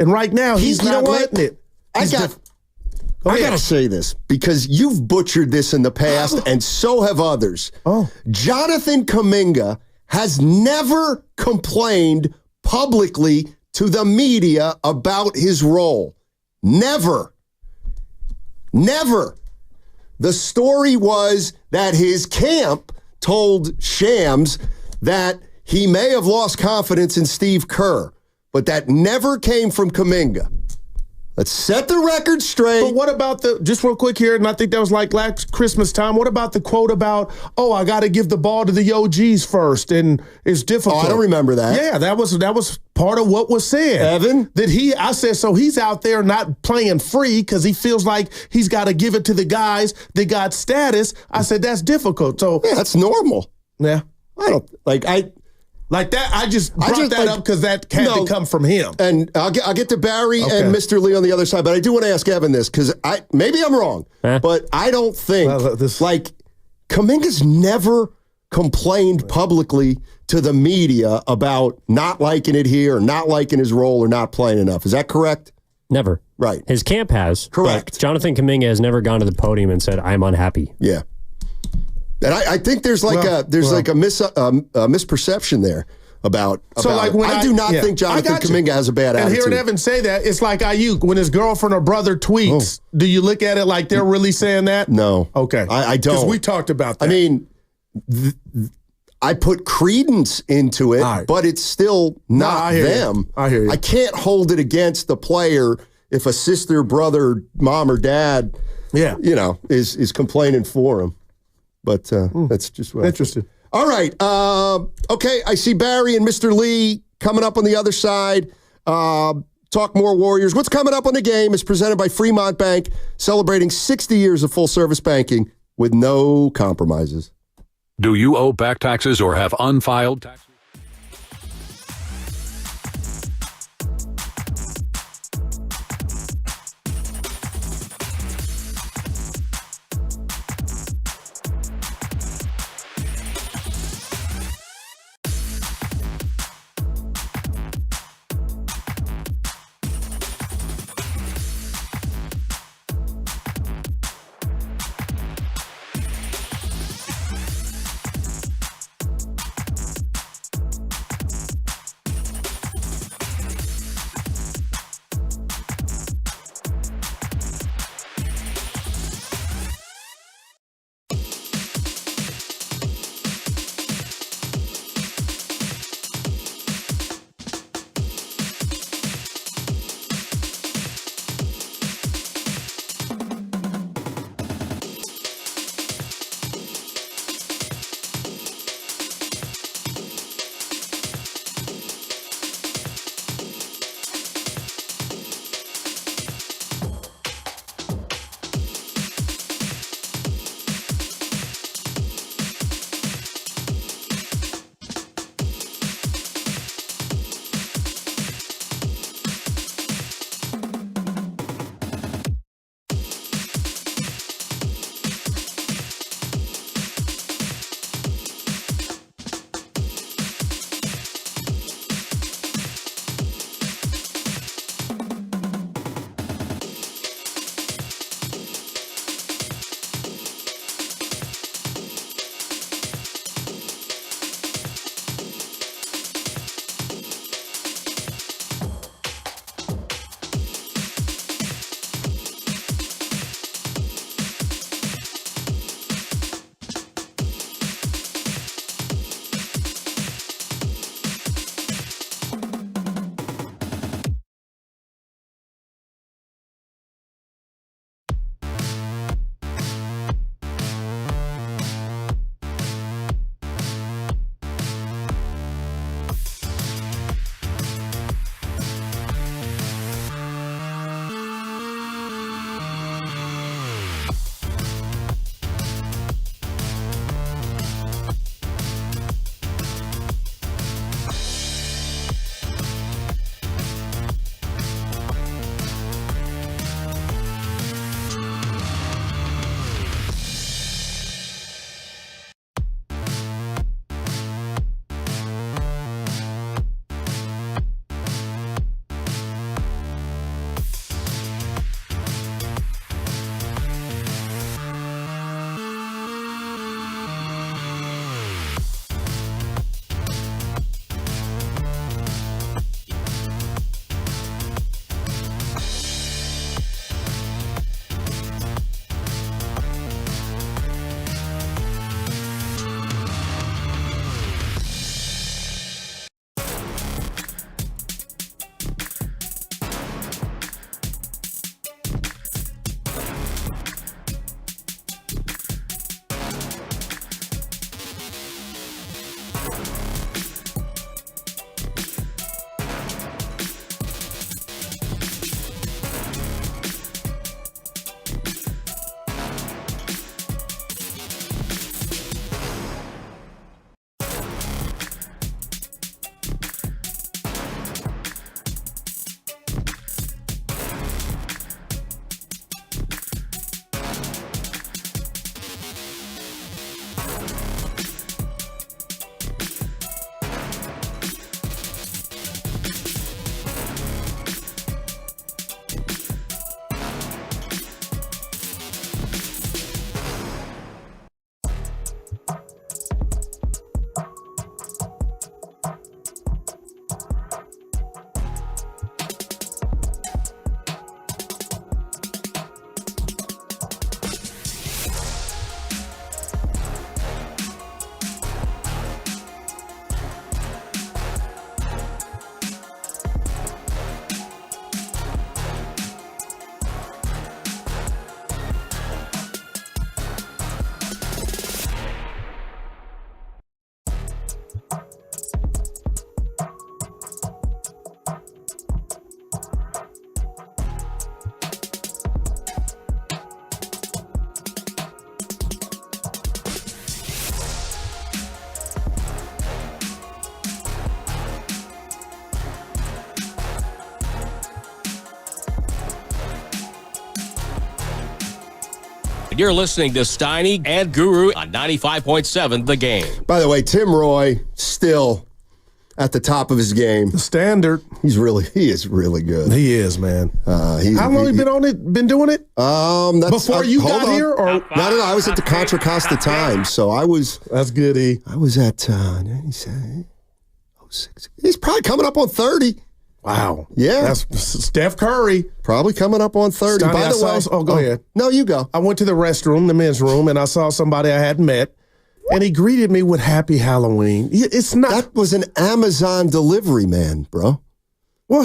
And right now, he's not letting it. I got to say this, because you've butchered this in the past, and so have others. Jonathan Kuminga has never complained publicly to the media about his role. Never. Never. The story was that his camp told Shams that he may have lost confidence in Steve Kerr, but that never came from Kuminga. Let's set the record straight. But what about just real quick here, and I think that was like last Christmas time, what about the quote about, I got to give the ball to the OGs first, and it's difficult. I don't remember that. Yeah, that was part of what was said. Evan? I said, so he's out there not playing free because he feels like he's got to give it to the guys that got status. I said, that's difficult. So yeah, that's normal. Yeah. Like that, I just brought that up because that had to come from him. And I'll get to Barry and Mr. Lee on the other side, but I do want to ask Evan this, because maybe I'm wrong, but I don't think, Kuminga's never complained publicly to the media about not liking it here, or not liking his role, or not playing enough. Is that correct? Never. Right. His camp has. Correct. Jonathan Kuminga has never gone to the podium and said, I'm unhappy. Yeah. And I think there's a misperception there about when I do not think Jonathan Kuminga has a bad attitude. And hearing Evan say that, it's like Ayuk when his girlfriend or brother tweets. Do you look at it like they're really saying that? No. Okay. I don't. Because we talked about that. I mean, I put credence into it, but it's still not them. I hear you. I can't hold it against the player if a sister, brother, mom, or dad, is complaining for him. But that's just what interesting. All right. Okay, I see Barry and Mr. Lee coming up on the other side. Talk more Warriors. What's coming up on the game is presented by Fremont Bank, celebrating 60 years of full-service banking with no compromises. Do you owe back taxes or have unfiled taxes? You're listening to Steiny and Guru on 95.7 The Game. By the way, Tim Roy still at the top of his game. The standard. He is really good. He is, man. How long you been doing it? That's before you got here, or no? I was at the Contra Costa Times, so I was. That's good. I was at 06. He's probably coming up on 30. Wow. Yeah. That's Steph Curry. Probably coming up on 30. Stoney, By the way, go ahead. No, you go. I went to the restroom, the men's room, and I saw somebody I hadn't met. And he greeted me with Happy Halloween. It's not. That was an Amazon delivery man, bro. Well,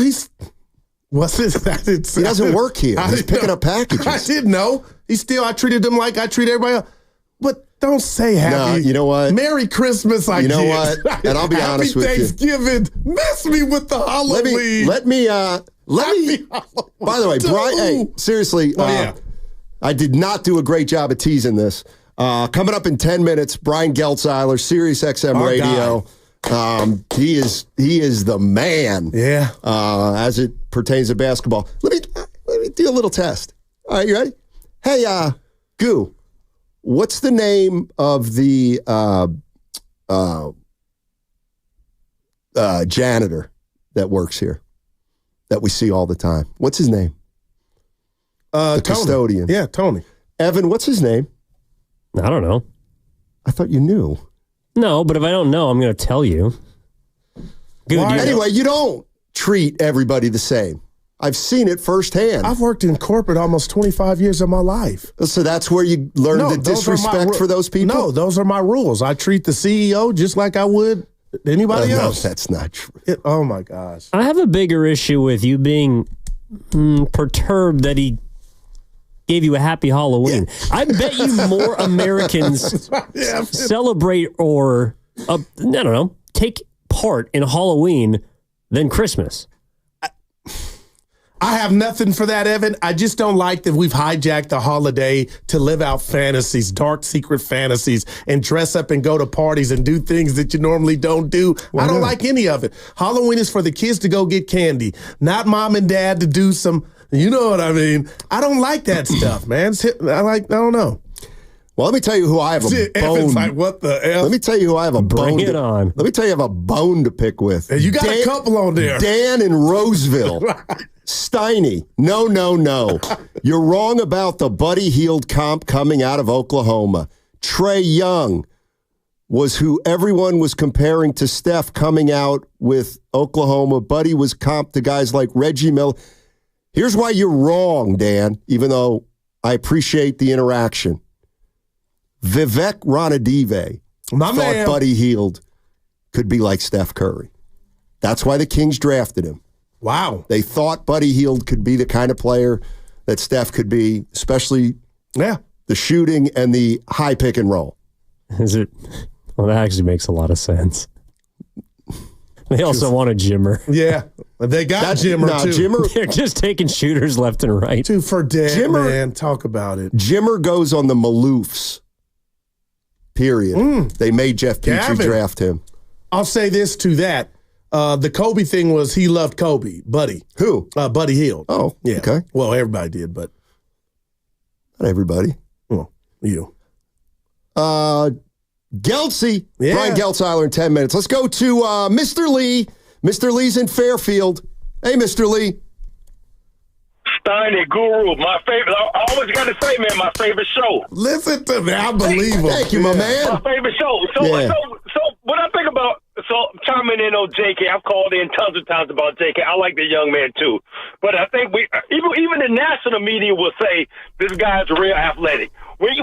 what's this? He doesn't work here. He's picking up packages. I didn't know. I treated him like I treat everybody else. But don't say happy. No, you know what? Merry Christmas, I You know guess. what? And I'll be honest with you. Happy Thanksgiving. Mess me with the Halloween. Let me. By the way, Brian, hey, seriously, I did not do a great job of teasing this. Coming up in 10 minutes, Brian Geltzeiler, Sirius XM Radio. He is the man. Yeah. As it pertains to basketball. Let me do a little test. All right, you ready? Hey, Goo, what's the name of the janitor that works here that we see all the time? What's his name? The custodian. Yeah, Tony. Evan, what's his name? I don't know. I thought you knew. No, but if I don't know, I'm going to tell you. Good. Anyway, you don't treat everybody the same. I've seen it firsthand. I've worked in corporate almost 25 years of my life. So that's where you learn the disrespect for those people? No, those are my rules. I treat the CEO just like I would anybody else. No, that's not true. Oh, my gosh. I have a bigger issue with you being perturbed that he gave you a happy Halloween. Yeah. I bet you more Americans celebrate or, I don't know, take part in Halloween than Christmas. I have nothing for that, Evan. I just don't like that we've hijacked the holiday to live out fantasies, dark secret fantasies, and dress up and go to parties and do things that you normally don't do. I don't like any of it. Halloween is for the kids to go get candy, not mom and dad to do some, you know what I mean? I don't like that stuff, man. I don't know. Well, let me tell you who I have a bone. Like, what the hell? Let me tell you who I have a bone. Bring it on. Let me tell you, I have a bone to pick with. Hey, you got a couple on there. Dan in Roseville. Steiny. No. You're wrong about the Buddy Hield comp coming out of Oklahoma. Trae Young was who everyone was comparing to Steph coming out with Oklahoma. Buddy was comped to guys like Reggie Miller. Here's why you're wrong, Dan, even though I appreciate the interaction. Vivek Ranadive thought Buddy Hield could be like Steph Curry. That's why the Kings drafted him. Wow. They thought Buddy Hield could be the kind of player that Steph could be, especially the shooting and the high pick and roll. Is it? Well, that actually makes a lot of sense. They also want a Jimmer. Yeah. They got Jimmer, too. Jimmer, they're just taking shooters left and right. Dude, for Dan, man, talk about it. Jimmer goes on the Maloofs. Period. They made Jeff Petrie draft him. I'll say this to that. The Kobe thing was he loved Kobe. Buddy. Who? Buddy Hield. Oh, yeah. Okay. Well, everybody did, but. Not everybody. Well, you. Geltsy. Yeah. Brian Geltzeiler in 10 minutes. Let's go to Mr. Lee. Mr. Lee's in Fairfield. Hey, Mr. Lee. Steiny, Guru, my favorite. I always got to say, man, my favorite show. Listen to me. I believe him. Thank you, my man. My favorite show. So when I think about, chiming in on JK, I've called in tons of times about JK. I like the young man, too. But I think even the national media will say this guy's real athletic. When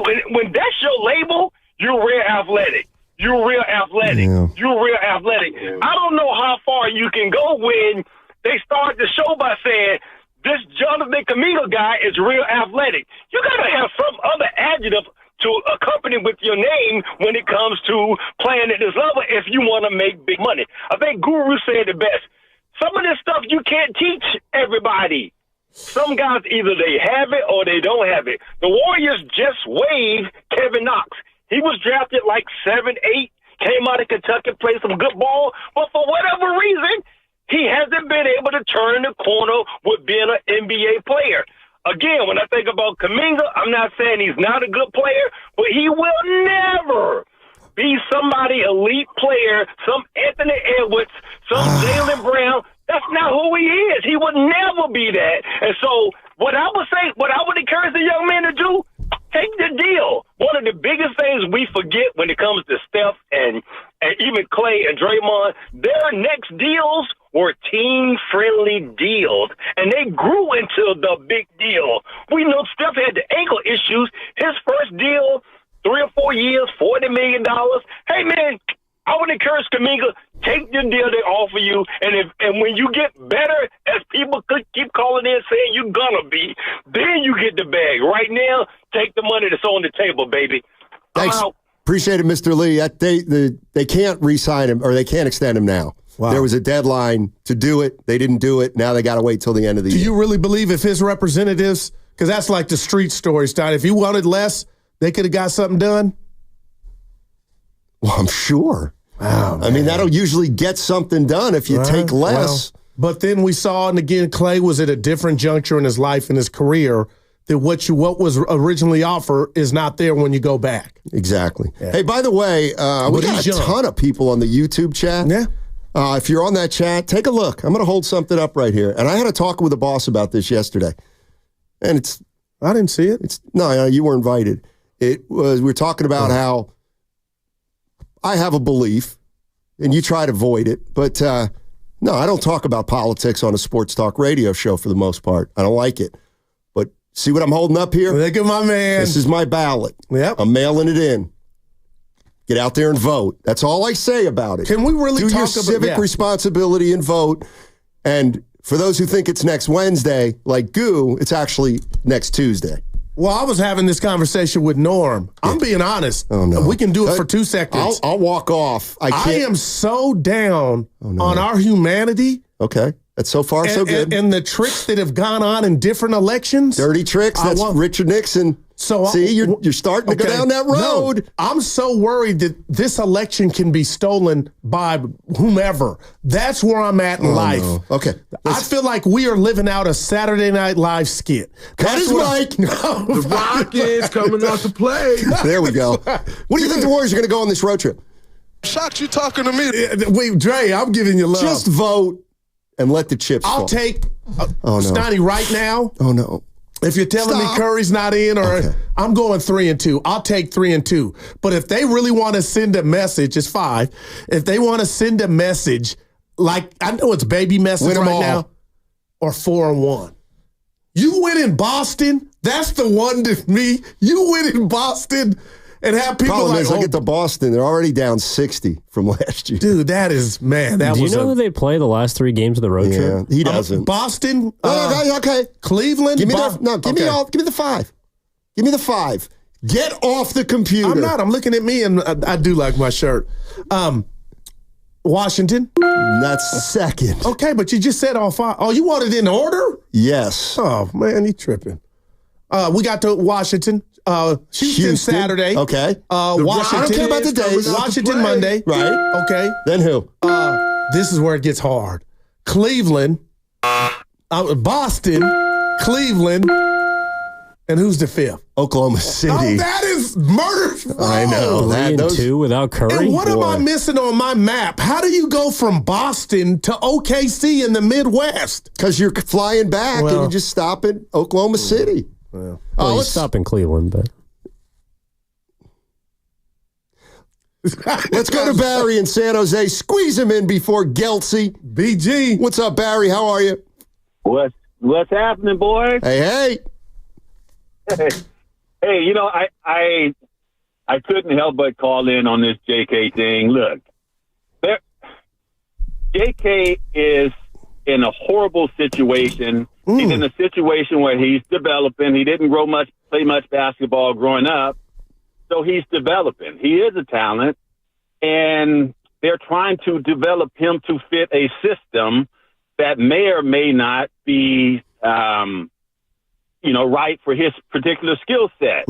that's your label, you're real athletic. You're real athletic. Yeah. You're real athletic. I don't know how far you can go when they start the show by saying, this Jonathan Camilo guy is real athletic. You got to have some other adjective to accompany with your name when it comes to playing at this level if you want to make big money. I think Guru said it best. Some of this stuff you can't teach everybody. Some guys, either they have it or they don't have it. The Warriors just waived Kevin Knox. He was drafted like 7, 8, came out of Kentucky, played some good ball, but for whatever reason, he hasn't been able to turn the corner with being an NBA player. again, when I think about Kuminga, I'm not saying he's not a good player, but he will never be somebody elite player, some Anthony Edwards, some Jaylen Brown. That's not who he is. He would never be that. And so what I would encourage the young man to do, take the deal. One of the biggest things we forget when it comes to Steph and even Clay and Draymond, their next deals were team-friendly deals, and they grew into the big deal. We know Steph had the ankle issues. His first deal, 3 or 4 years, $40 million. Hey, man, I would encourage Kuminga, take the deal they offer you, and when you get better, as people could keep calling in saying you're gonna be, then you get the bag. Right now, take the money that's on the table, baby. Thanks. Appreciate it, Mr. Lee. They can't re-sign him, or they can't extend him now. Wow. There was a deadline to do it. They didn't do it. Now they got to wait till the end of the year. Do you really believe if his representatives, because that's like the street story, Stein, if he wanted less, they could have got something done? Well, I'm sure. Wow, I mean, that'll usually get something done if you take less. Well, but then we saw, and again, Clay was at a different juncture in his life and his career, that what was originally offered is not there when you go back. Exactly. Yeah. Hey, by the way, we got a ton of people on the YouTube chat. Yeah. If you're on that chat, take a look. I'm going to hold something up right here. And I had a talk with a boss about this yesterday. And I didn't see it. No, you were invited. We were talking about how I have a belief, and you try to avoid it. But no, I don't talk about politics on a sports talk radio show for the most part. I don't like it. But see what I'm holding up here? Look at my man. This is my ballot. Yep. I'm mailing it in. Get out there and vote. That's all I say about it. Can we really do your civic responsibility and vote? And for those who think it's next Wednesday, like Goo, it's actually next Tuesday. Well, I was having this conversation with Norm. I'm being honest. Oh, no. We can do it for 2 seconds. I'll walk off. I am so down on our humanity. Okay. That's so far so good. And the tricks that have gone on in different elections. Dirty tricks. That's Richard Nixon. So see, you're starting to go down that road. No, I'm so worried that this election can be stolen by whomever. That's where I'm at in life. No. Okay. I feel like we are living out a Saturday Night Live skit. That is right. The Rockets coming out to play. There we go. What do you think the Warriors are going to go on this road trip? Shocked you talking to me. Wait, Dre, I'm giving you love. Just vote and let the chips fall. I'll take Stoney right now. Oh, no. If you're telling me Curry's not in, I'm going 3-2. I'll take 3-2. But if they really want to send a message, it's 5. If they want to send a message, like I know it's baby message right now, or 4-1. You win in Boston. That's the one to me. You win in Boston and have people Problem is, look at the Boston. They're already down 60 from last year. Dude, that is, man. Do you know who they play the last 3 games of the road trip? He doesn't. Boston. Okay. Cleveland. Give me give me the 5. Give me the 5. Get off the computer. I'm not. I'm looking at me, and I do like my shirt. Washington. That's second. Okay, but you just said all 5. Oh, you want it in order? Yes. Oh, man, you tripping. We got to Washington. Houston Saturday. Okay. Washington. I don't care about the days. Washington Monday. Right. Okay. Then who? This is where it gets hard. Cleveland. Boston. Cleveland. And who's the 5th? Oklahoma City. Oh, that is murder. I know. 3-2 without Curry. And what am I missing on my map? How do you go from Boston to OKC in the Midwest? Because you're flying back and you just stop at Oklahoma City. Well, let's stop in Cleveland, but let's go to Barry in San Jose. Squeeze him in before Gelsey. BG. What's up, Barry? How are you? What's happening, boys? Hey. Hey, you know, I couldn't help but call in on this JK thing. Look, JK is in a horrible situation. He's in a situation where he's developing. He didn't play much basketball growing up, so he's developing. He is a talent, and they're trying to develop him to fit a system that may or may not be, right for his particular skill set.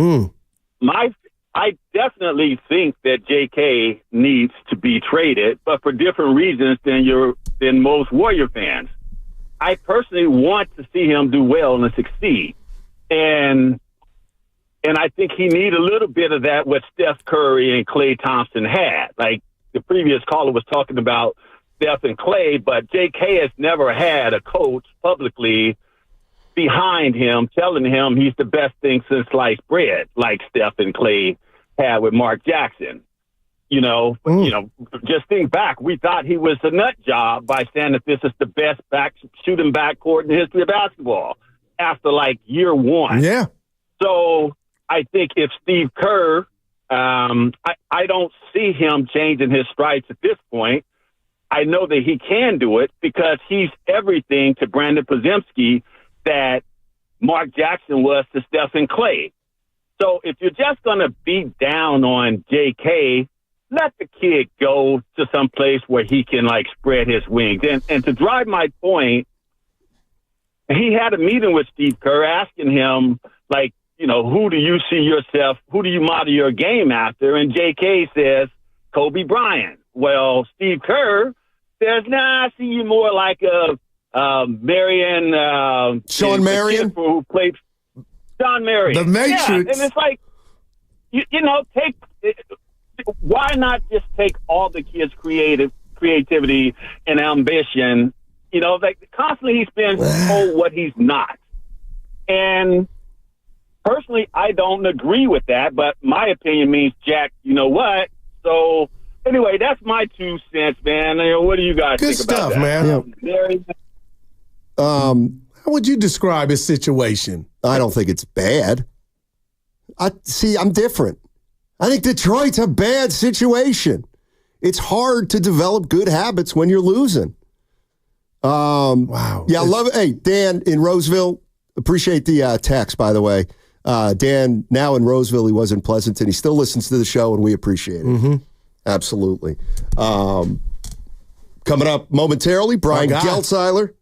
I definitely think that JK needs to be traded, but for different reasons than most Warrior fans. I personally want to see him do well and succeed. And I think he need a little bit of that what Steph Curry and Klay Thompson had. Like the previous caller was talking about Steph and Klay, but J.K. has never had a coach publicly behind him telling him he's the best thing since sliced bread, like Steph and Klay had with Mark Jackson. Just think back. We thought he was a nut job by saying that this is the best shooting backcourt in the history of basketball after like year one. Yeah. So I think if Steve Kerr, I don't see him changing his stripes at this point. I know that he can do it because he's everything to Brandon Podziemski that Mark Jackson was to Stephen Klay. So if you're just going to beat down on J.K., let the kid go to some place where he can, like, spread his wings. And to drive my point, he had a meeting with Steve Kerr asking him, like, who do you see yourself, who do you model your game after? And J.K. says, Kobe Bryant. Well, Steve Kerr says, I see you more like a Sean Marion, who played Sean Marion, The Matrix. Yeah, and it's like, why not just take all the kids' creativity and ambition? Like constantly he's been told what he's not, and personally, I don't agree with that. But my opinion means, Jack, you know what? So anyway, that's my 2 cents, man. What do you guys think about that? Man. How would you describe his situation? I don't think it's bad. I'm different. I think Detroit's a bad situation. It's hard to develop good habits when you're losing. Wow. Yeah, I love it. Hey, Dan in Roseville, appreciate the text, by the way. Dan, now in Roseville, he was in Pleasanton. He still listens to the show, and we appreciate it. Mm-hmm. Absolutely. Coming up momentarily, Brian Geltzeiler,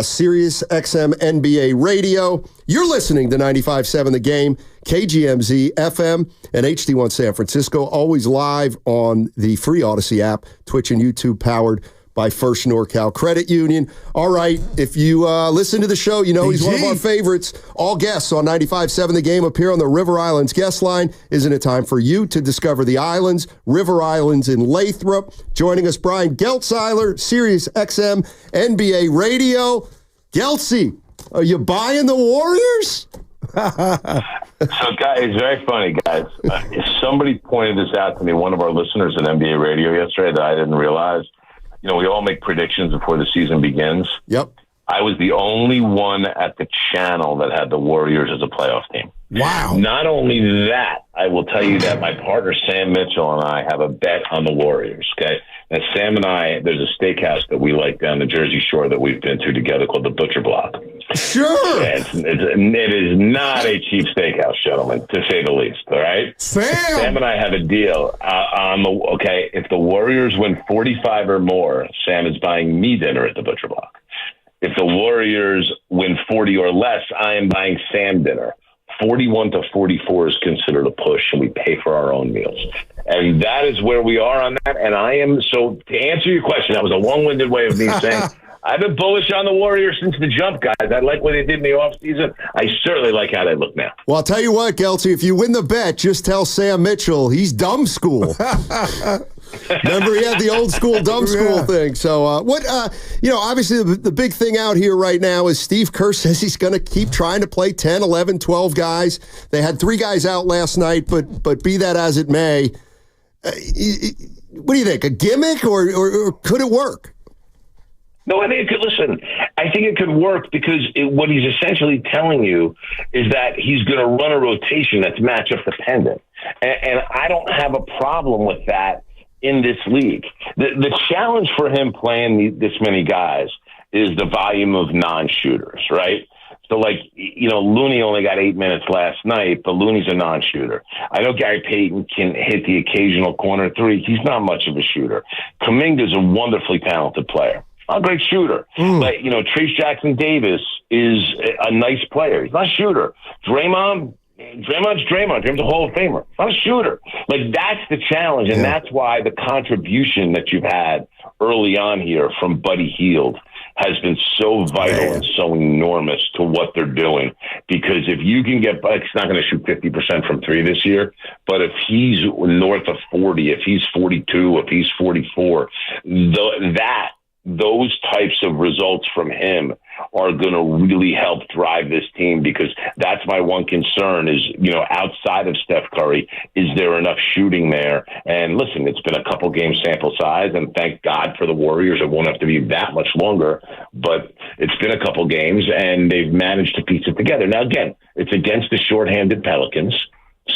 Sirius XM NBA Radio. You're listening to 95.7 The Game, KGMZ FM, and HD1 San Francisco. Always live on the free Odyssey app, Twitch and YouTube, powered by First NorCal Credit Union. All right, if you listen to the show, he's one of our favorites. All guests on 95.7 The Game appear on the River Islands guest line. Isn't it time for you to discover the islands? River Islands in Lathrop. Joining us, Brian Geltzeiler, Sirius XM NBA Radio. Geltsy, are you buying the Warriors? So, guys, it's very funny, guys. Somebody pointed this out to me, one of our listeners at NBA Radio yesterday that I didn't realize. We all make predictions before the season begins. Yep. I was the only one at the channel that had the Warriors as a playoff team. Wow. Not only that, I will tell you that my partner Sam Mitchell and I have a bet on the Warriors, okay? And Sam and I, there's a steakhouse that we like down the Jersey Shore that we've been to together called the Butcher Block. Sure. It is not a cheap steakhouse, gentlemen, to say the least, all right? Sam and I have a deal if the Warriors win 45 or more, Sam is buying me dinner at the Butcher Block. If the Warriors win 40 or less, I am buying Sam dinner. 41 to 44 is considered a push, and we pay for our own meals. And that is where we are on that. And I am, so to answer your question, that was a long-winded way of me saying, I've been bullish on the Warriors since the jump, guys. I like what they did in the offseason. I certainly like how they look now. Well, I'll tell you what, Geltsy, if you win the bet, just tell Sam Mitchell he's dumb school. Remember, he had the old school, dumb school thing. So, obviously the big thing out here right now is Steve Kerr says he's going to keep trying to play 10, 11, 12 guys. They had 3 guys out last night, but be that as it may, what do you think, a gimmick or could it work? No, I think it could. Listen, I think it could work because what he's essentially telling you is that he's going to run a rotation that's matchup dependent. And I don't have a problem with that in this league. The challenge for him playing this many guys is the volume of non-shooters, right? So, Looney only got 8 minutes last night, but Looney's a non-shooter. I know Gary Payton can hit the occasional corner three. He's not much of a shooter. Kuminga's a wonderfully talented player. Not a great shooter. But, Trace Jackson-Davis is a nice player. He's not a shooter. Draymond's Draymond. Draymond's a Hall of Famer. Not a shooter. That's the challenge, and that's why the contribution that you've had early on here from Buddy Hield has been so vital and so enormous to what they're doing. Because if you can get, Buck's not going to shoot 50% from three this year, but if he's north of 40, if he's 42, if he's 44, those types of results from him are going to really help drive this team, because that's my one concern is, outside of Steph Curry, is there enough shooting there? And listen, it's been a couple game sample size, and thank God for the Warriors. It won't have to be that much longer, but it's been a couple games and they've managed to piece it together. Now, again, it's against the shorthanded Pelicans.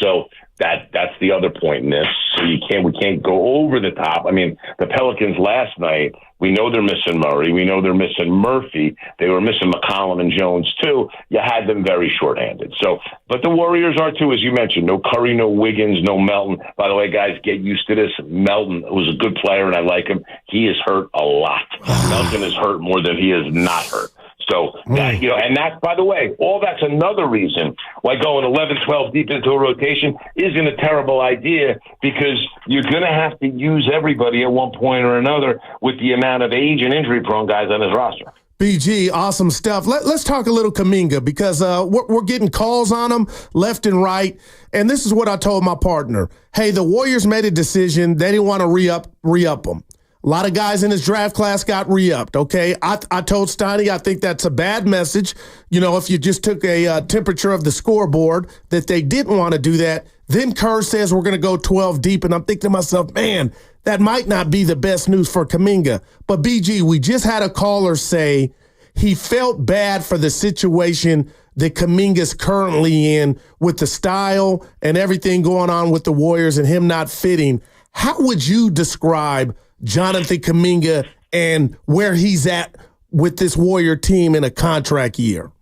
So that's the other point in this. So we can't go over the top. I mean, the Pelicans last night, we know they're missing Murray. We know they're missing Murphy. They were missing McCollum and Jones too. You had them very shorthanded. So, but the Warriors are too, as you mentioned. No Curry, no Wiggins, no Melton. By the way, guys, get used to this. Melton was a good player, and I like him. He is hurt a lot. Melton is hurt more than he is not hurt. So, that, and that, by the way, all that's another reason why going 11, 12 deep into a rotation isn't a terrible idea, because you're going to have to use everybody at one point or another with the amount of age and injury-prone guys on his roster. BG, awesome stuff. Let's talk a little Kuminga, because we're getting calls on him left and right. And this is what I told my partner. Hey, the Warriors made a decision. They didn't want to re-up him. A lot of guys in his draft class got re-upped, okay? I told Steiny I think that's a bad message. If you just took a temperature of the scoreboard, that they didn't want to do that. Then Kerr says we're going to go 12 deep, and I'm thinking to myself, man, that might not be the best news for Kuminga. But, BG, we just had a caller say he felt bad for the situation that Kuminga's currently in with the style and everything going on with the Warriors and him not fitting. How would you describe Jonathan Kuminga and where he's at with this Warrior team in a contract year?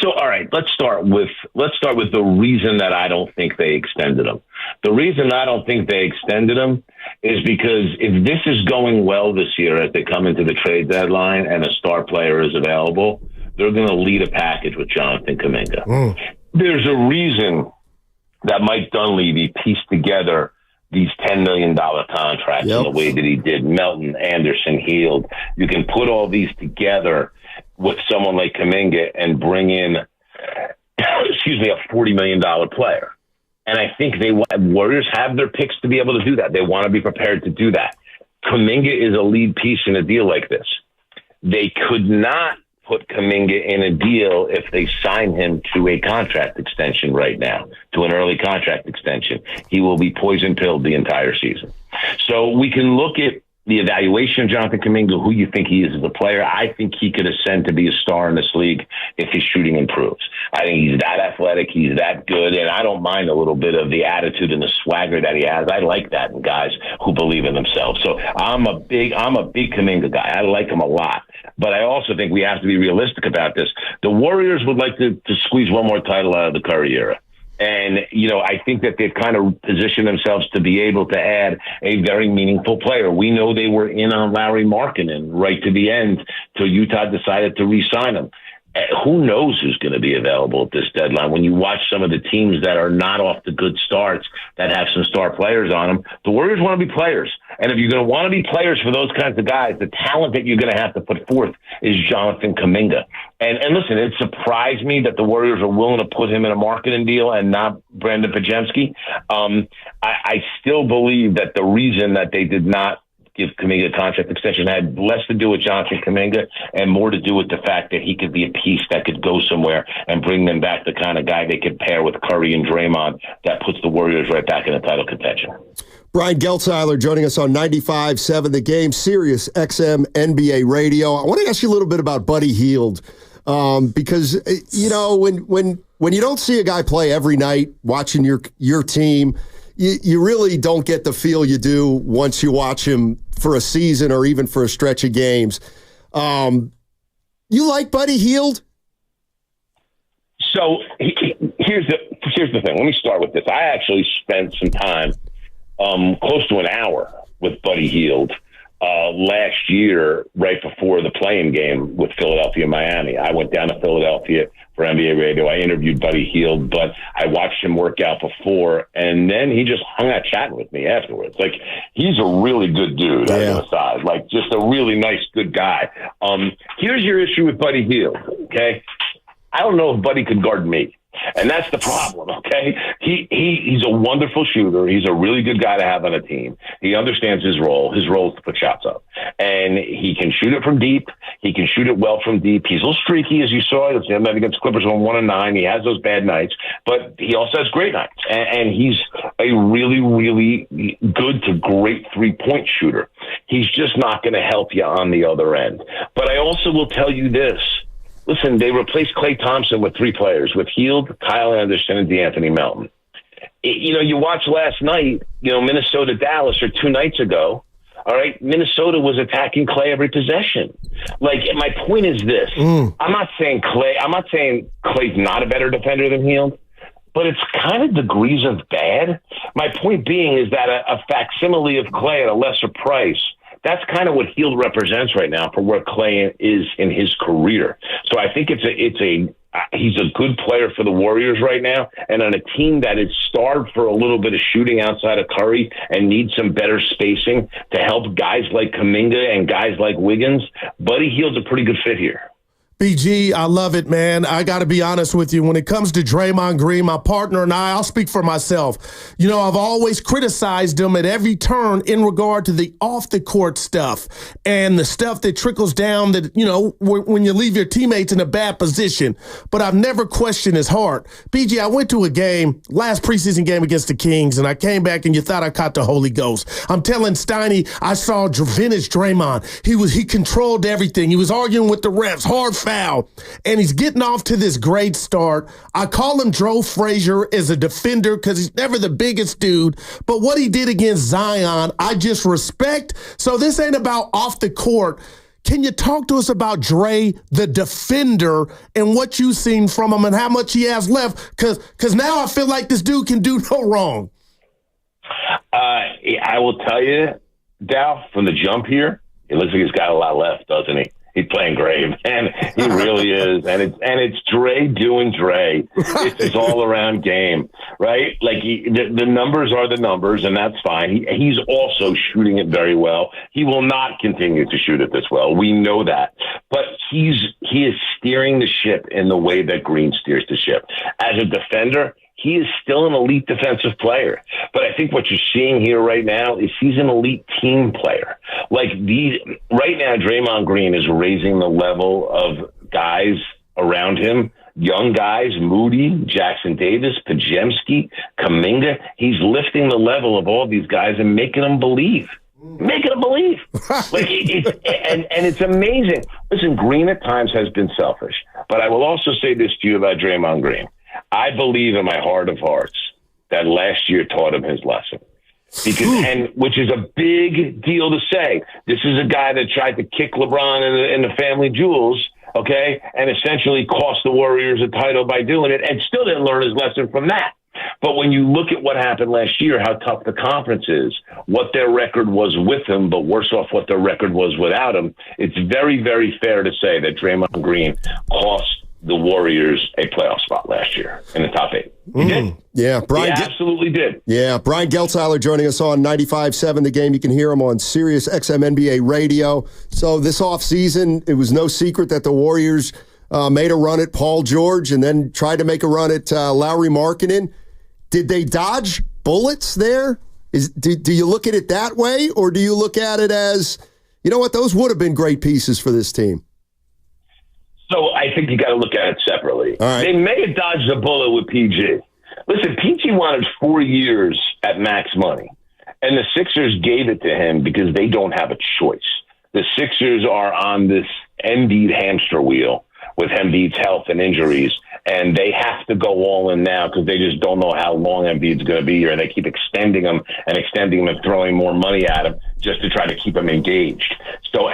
So all right, let's start with the reason that I don't think they extended him. The reason I don't think they extended him is because if this is going well this year as they come into the trade deadline and a star player is available, they're going to lead a package with Jonathan Kuminga. There's a reason that Mike Dunleavy pieced together these $10 million contracts in the way that he did. Melton, Anderson, Hield. You can put all these together with someone like Kuminga and bring in, a $40 million player. And I think Warriors have their picks to be able to do that. They want to be prepared to do that. Kuminga is a lead piece in a deal like this. They could not put Kuminga in a deal if they sign him to a contract extension right now, to an early contract extension. He will be poison pilled the entire season. So we can look at the evaluation of Jonathan Kuminga, who you think he is as a player. I think he could ascend to be a star in this league if his shooting improves. I think he's that athletic, he's that good, and I don't mind a little bit of the attitude and the swagger that he has. I like that in guys who believe in themselves. So I'm a big Kuminga guy. I like him a lot. But I also think we have to be realistic about this. The Warriors would like to squeeze one more title out of the Curry era. And, I think that they've kind of positioned themselves to be able to add a very meaningful player. We know they were in on Larry Markkinen right to the end till Utah decided to re-sign him. Who knows who's going to be available at this deadline? When you watch some of the teams that are not off the good starts, that have some star players on them, the Warriors want to be players. And if you're going to want to be players for those kinds of guys, the talent that you're going to have to put forth is Jonathan Kuminga. And listen, it surprised me that the Warriors are willing to put him in a marketing deal and not Brandon Pajemski. I still believe that the reason that they did not give Kuminga a contract extension had less to do with Jonathan Kuminga and more to do with the fact that he could be a piece that could go somewhere and bring them back the kind of guy they could pair with Curry and Draymond that puts the Warriors right back in the title contention. Brian Geltzeiler joining us on 95.7 The Game, Sirius XM NBA Radio. I want to ask you a little bit about Buddy Hield, because when you don't see a guy play every night watching your team, you really don't get the feel you do once you watch him for a season or even for a stretch of games. You like Buddy Hield? So here's the thing. Let me start with this. I actually spent some time, close to an hour, with Buddy Hield last last year, right before the playing game with Philadelphia and Miami. I went down to Philadelphia for NBA Radio. I interviewed Buddy Hield, but I watched him work out before, and then he just hung out chatting with me afterwards. Like, he's a really good dude, as an aside. Like, just a really nice, good guy. Here's your issue with Buddy Hield, okay? I don't know if Buddy could guard me. And that's the problem, okay? He's a wonderful shooter. He's a really good guy to have on a team. He understands his role. His role is to put shots up. And he can shoot it from deep. He can shoot it well from deep. He's a little streaky, as you saw. You'll see him against Clippers on 1-9. He has those bad nights, but he also has great nights. And he's a really, really good to great three-point shooter. He's just not going to help you on the other end. But I also will tell you this. Listen, they replaced Klay Thompson with three players, with Hield, Kyle Anderson, and DeAnthony Melton. You watched last night, Minnesota-Dallas, or 2 nights ago, all right, Minnesota was attacking Klay every possession. Like, my point is this. I'm not saying Klay's not a better defender than Hield, but it's kind of degrees of bad. My point being is that a facsimile of Klay at a lesser price, that's kind of what Hield represents right now for where Klay is in his career. So I think he's a good player for the Warriors right now, and on a team that is starved for a little bit of shooting outside of Curry and needs some better spacing to help guys like Kuminga and guys like Wiggins, Buddy Hield's a pretty good fit here. BG, I love it, man. I got to be honest with you. When it comes to Draymond Green, my partner and I'll speak for myself. I've always criticized him at every turn in regard to the off-the-court stuff and the stuff that trickles down that, when you leave your teammates in a bad position. But I've never questioned his heart. BG, I went to a game, last preseason game against the Kings, and I came back and you thought I caught the Holy Ghost. I'm telling Steiny, I saw vintage Draymond. He controlled everything. He was arguing with the refs, hard foul, and he's getting off to this great start. I call him Joe Frazier as a defender because he's never the biggest dude, but what he did against Zion, I just respect. So this ain't about off the court. Can you talk to us about Dre, the defender, and what you've seen from him and how much he has left? Because now I feel like this dude can do no wrong. I will tell you, Dow, from the jump here, it looks like he's got a lot left, doesn't he? He's playing great, man. He really is. And it's Dre doing Dre. It's his all-around game, right? Like, the numbers are the numbers, and that's fine. He's also shooting it very well. He will not continue to shoot it this well. We know that. But he is steering the ship in the way that Green steers the ship. As a defender, he is still an elite defensive player. But I think what you're seeing here right now is he's an elite team player. Like, right now, Draymond Green is raising the level of guys around him, young guys, Moody, Jackson Davis, Pajemski, Kuminga. He's lifting the level of all these guys and making them believe. Making them believe. Like, and it's amazing. Listen, Green at times has been selfish. But I will also say this to you about Draymond Green. I believe in my heart of hearts that last year taught him his lesson. Which is a big deal to say. This is a guy that tried to kick LeBron in the family jewels, okay, and essentially cost the Warriors a title by doing it, and still didn't learn his lesson from that. But when you look at what happened last year, how tough the conference is, what their record was with him, but worse off what their record was without him, it's very, very fair to say that Draymond Green cost the Warriors a playoff spot last year in the top 8. He did. Yeah, Brian absolutely did. Yeah, Brian Geltzeiler joining us on 95.7 The Game. You can hear him on Sirius XM NBA Radio. So this offseason, it was no secret that the Warriors made a run at Paul George and then tried to make a run at Lauri Markkanen. Did they dodge bullets there? Do you look at it that way, or do you look at it as, you know what, those would have been great pieces for this team? So I think you got to look at it separately. All right. They may have dodged a bullet with PG. Listen, PG wanted 4 years at max money, and the Sixers gave it to him because they don't have a choice. The Sixers are on this Embiid hamster wheel with Embiid's health and injuries, and they have to go all in now because they just don't know how long Embiid's going to be here, and they keep extending him and throwing more money at him just to try to keep him engaged. So,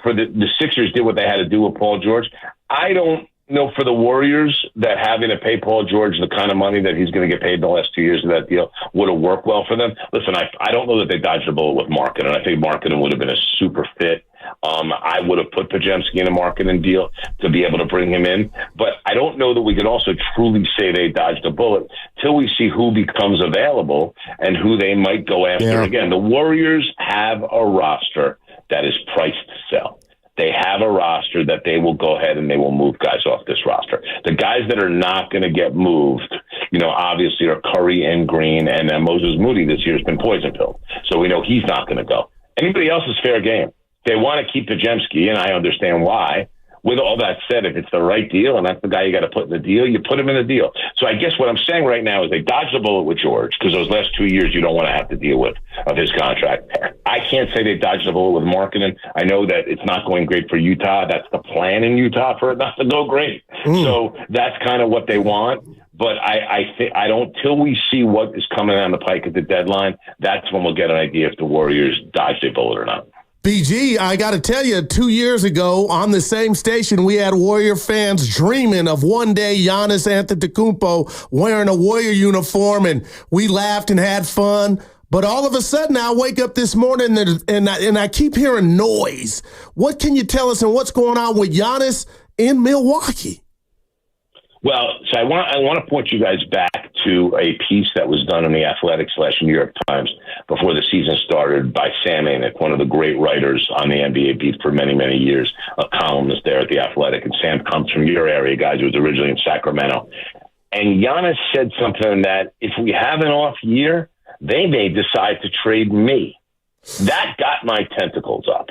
for the Sixers did what they had to do with Paul George. I don't know for the Warriors that having to pay Paul George the kind of money that he's going to get paid the last 2 years of that deal would have worked well for them. Listen, I don't know that they dodged the bullet with Markkanen. I think Markkanen would have been a super fit. I would have put Podziemski in a marketing deal to be able to bring him in. But I don't know that we could also truly say they dodged a bullet till we see who becomes available and who they might go after. Yeah. Again, the Warriors have a roster that is priced to sell. They have a roster that they will go ahead and they will move guys off this roster. The guys that are not going to get moved, obviously are Curry and Green, and then Moses Moody this year has been poison pilled. So we know he's not going to go. Anybody else is fair game. They want to keep Podziemski, and I understand why. With all that said, if it's the right deal and that's the guy you got to put in the deal, you put him in the deal. So I guess what I'm saying right now is they dodged the bullet with George because those last 2 years you don't want to have to deal with of his contract. I can't say they dodged the bullet with Markkanen. I know that it's not going great for Utah. That's the plan in Utah for it not to go great. So that's kind of what they want. But I think I don't till we see what is coming down the pike at the deadline. That's when we'll get an idea if the Warriors dodged a bullet or not. BG, I got to tell you, 2 years ago on the same station, we had Warrior fans dreaming of one day Giannis Antetokounmpo wearing a Warrior uniform, and we laughed and had fun. But all of a sudden, I wake up this morning and I keep hearing noise. What can you tell us and what's going on with Giannis in Milwaukee? Well, so I want to point you guys back to a piece that was done in the Athletic/New York Times before the season started by Sam Amick, one of the great writers on the NBA beat for many, many years, a columnist there at the Athletic. And Sam comes from your area, guys. He was originally in Sacramento. And Giannis said something that if we have an off year, they may decide to trade me. That got my tentacles up.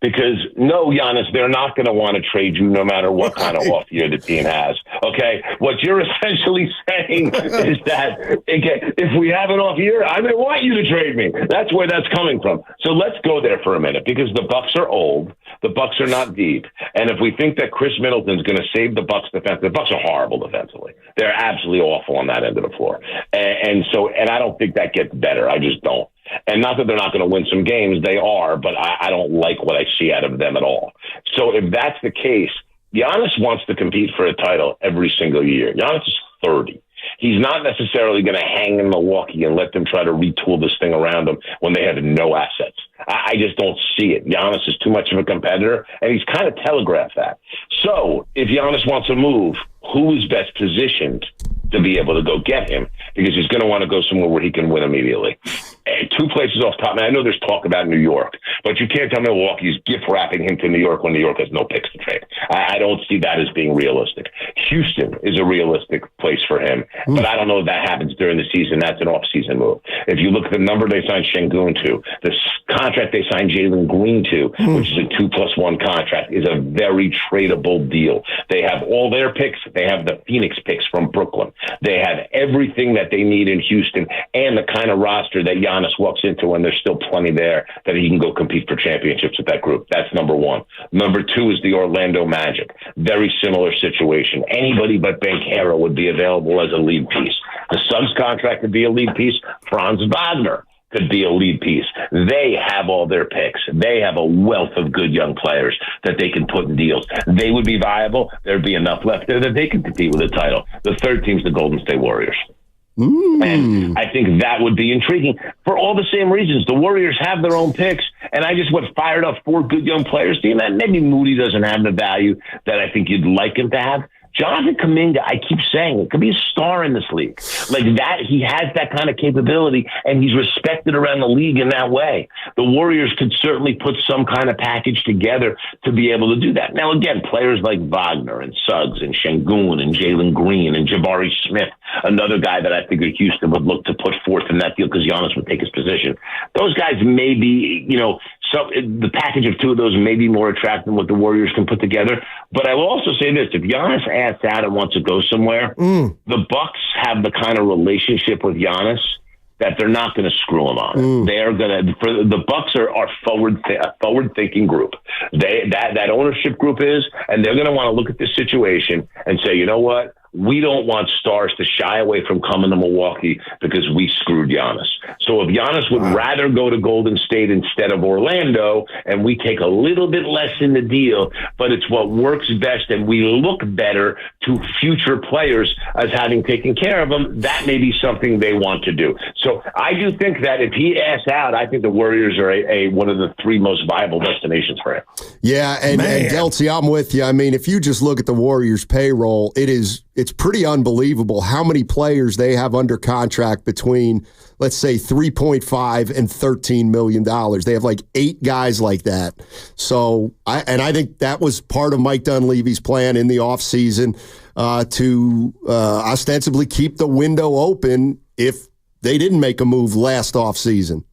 Because, no, Giannis, they're not going to want to trade you no matter what kind of off year the team has. Okay? What you're essentially saying is that if we have an off year, I may want you to trade me. That's where that's coming from. So let's go there for a minute because the Bucks are old. The Bucks are not deep. And if we think that Chris Middleton's going to save the Bucks defensively, the Bucks are horrible defensively. They're absolutely awful on that end of the floor. And I don't think that gets better. I just don't. And not that they're not going to win some games, they are, but I don't like what I see out of them at all. So if that's the case, Giannis wants to compete for a title every single year. Giannis is 30. He's not necessarily going to hang in Milwaukee and let them try to retool this thing around him when they have no assets. I just don't see it. Giannis is too much of a competitor, and he's kind of telegraphed that. So if Giannis wants to move, who is best positioned to be able to go get him? Because he's going to want to go somewhere where he can win immediately. And two places off top. I know there's talk about New York, but you can't tell Milwaukee's gift wrapping him to New York when New York has no picks to trade. I don't see that as being realistic. Houston is a realistic place for him, but I don't know if that happens during the season. That's an off-season move. If you look at the number they signed Şengün to, the contract they signed Jalen Green to, which is a 2+1 contract, is a very tradable deal. They have all their picks. They have the Phoenix picks from Brooklyn. They have everything that they need in Houston and the kind of roster that Giannis walks into, and there's still plenty there that he can go compete for championships with that group. That's number one. Number two is the Orlando Magic. Very similar situation. Anybody but Banchero would be available as a lead piece. The Suns contract could be a lead piece. Franz Wagner could be a lead piece. They have all their picks. They have a wealth of good young players that they can put in deals. They would be viable. There'd be enough left there that they could compete with a title. The third team's the Golden State Warriors. And I think that would be intriguing for all the same reasons. The Warriors have their own picks, and I just fired up 4 good young players team. And maybe Moody doesn't have the value that I think you'd like him to have. Jonathan Kuminga, I keep saying it, could be a star in this league. Like that, he has that kind of capability, and he's respected around the league in that way. The Warriors could certainly put some kind of package together to be able to do that. Now, again, players like Wagner and Suggs and Şengün and Jalen Green and Jabari Smith, another guy that I figured Houston would look to put forth in that deal because Giannis would take his position. Those guys may be, so the package of 2 of those may be more attractive than what the Warriors can put together. But I will also say this: if Giannis asks out and wants to go somewhere, the Bucks have the kind of relationship with Giannis that they're not going to screw him on. They're going to. The Bucks are forward thinking group. That ownership group is, and they're going to want to look at this situation and say, you know what? we don't want stars to shy away from coming to Milwaukee because we screwed Giannis. So if Giannis would rather go to Golden State instead of Orlando, and we take a little bit less in the deal, but it's what works best and we look better to future players as having taken care of them, that may be something they want to do. So I do think that if he asks out, I think the Warriors are one of the three most viable destinations for him. Yeah, and Geltzy, I'm with you. I mean, if you just look at the Warriors' payroll, it's pretty unbelievable how many players they have under contract between, let's say, $3.5 and $13 million. They have like 8 guys like that. So, I think that was part of Mike Dunleavy's plan in the offseason to ostensibly keep the window open if they didn't make a move last offseason.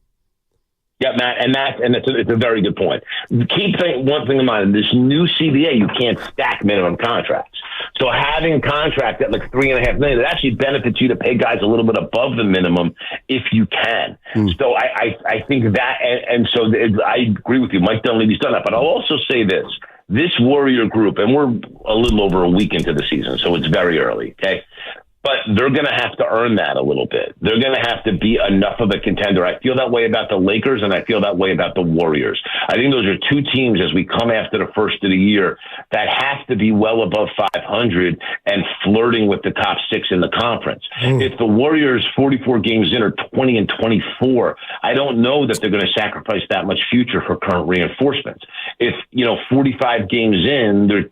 Yeah, Matt, and it's a very good point. Keep one thing in mind: this new CBA, you can't stack minimum contracts. So having a contract at like $3.5 million, it actually benefits you to pay guys a little bit above the minimum if you can. So I think that, and so I agree with you. Mike Dunleavy's done that, but I'll also say this: this Warrior group, and we're a little over a week into the season, so it's very early. Okay. But they're going to have to earn that a little bit. They're going to have to be enough of a contender. I feel that way about the Lakers, and I feel that way about the Warriors. I think those are two teams, as we come after the first of the year, that have to be well above 500 and flirting with the top 6 in the conference. If the Warriors 44 games in are 20-24, I don't know that they're going to sacrifice that much future for current reinforcements. If 45 games in, they're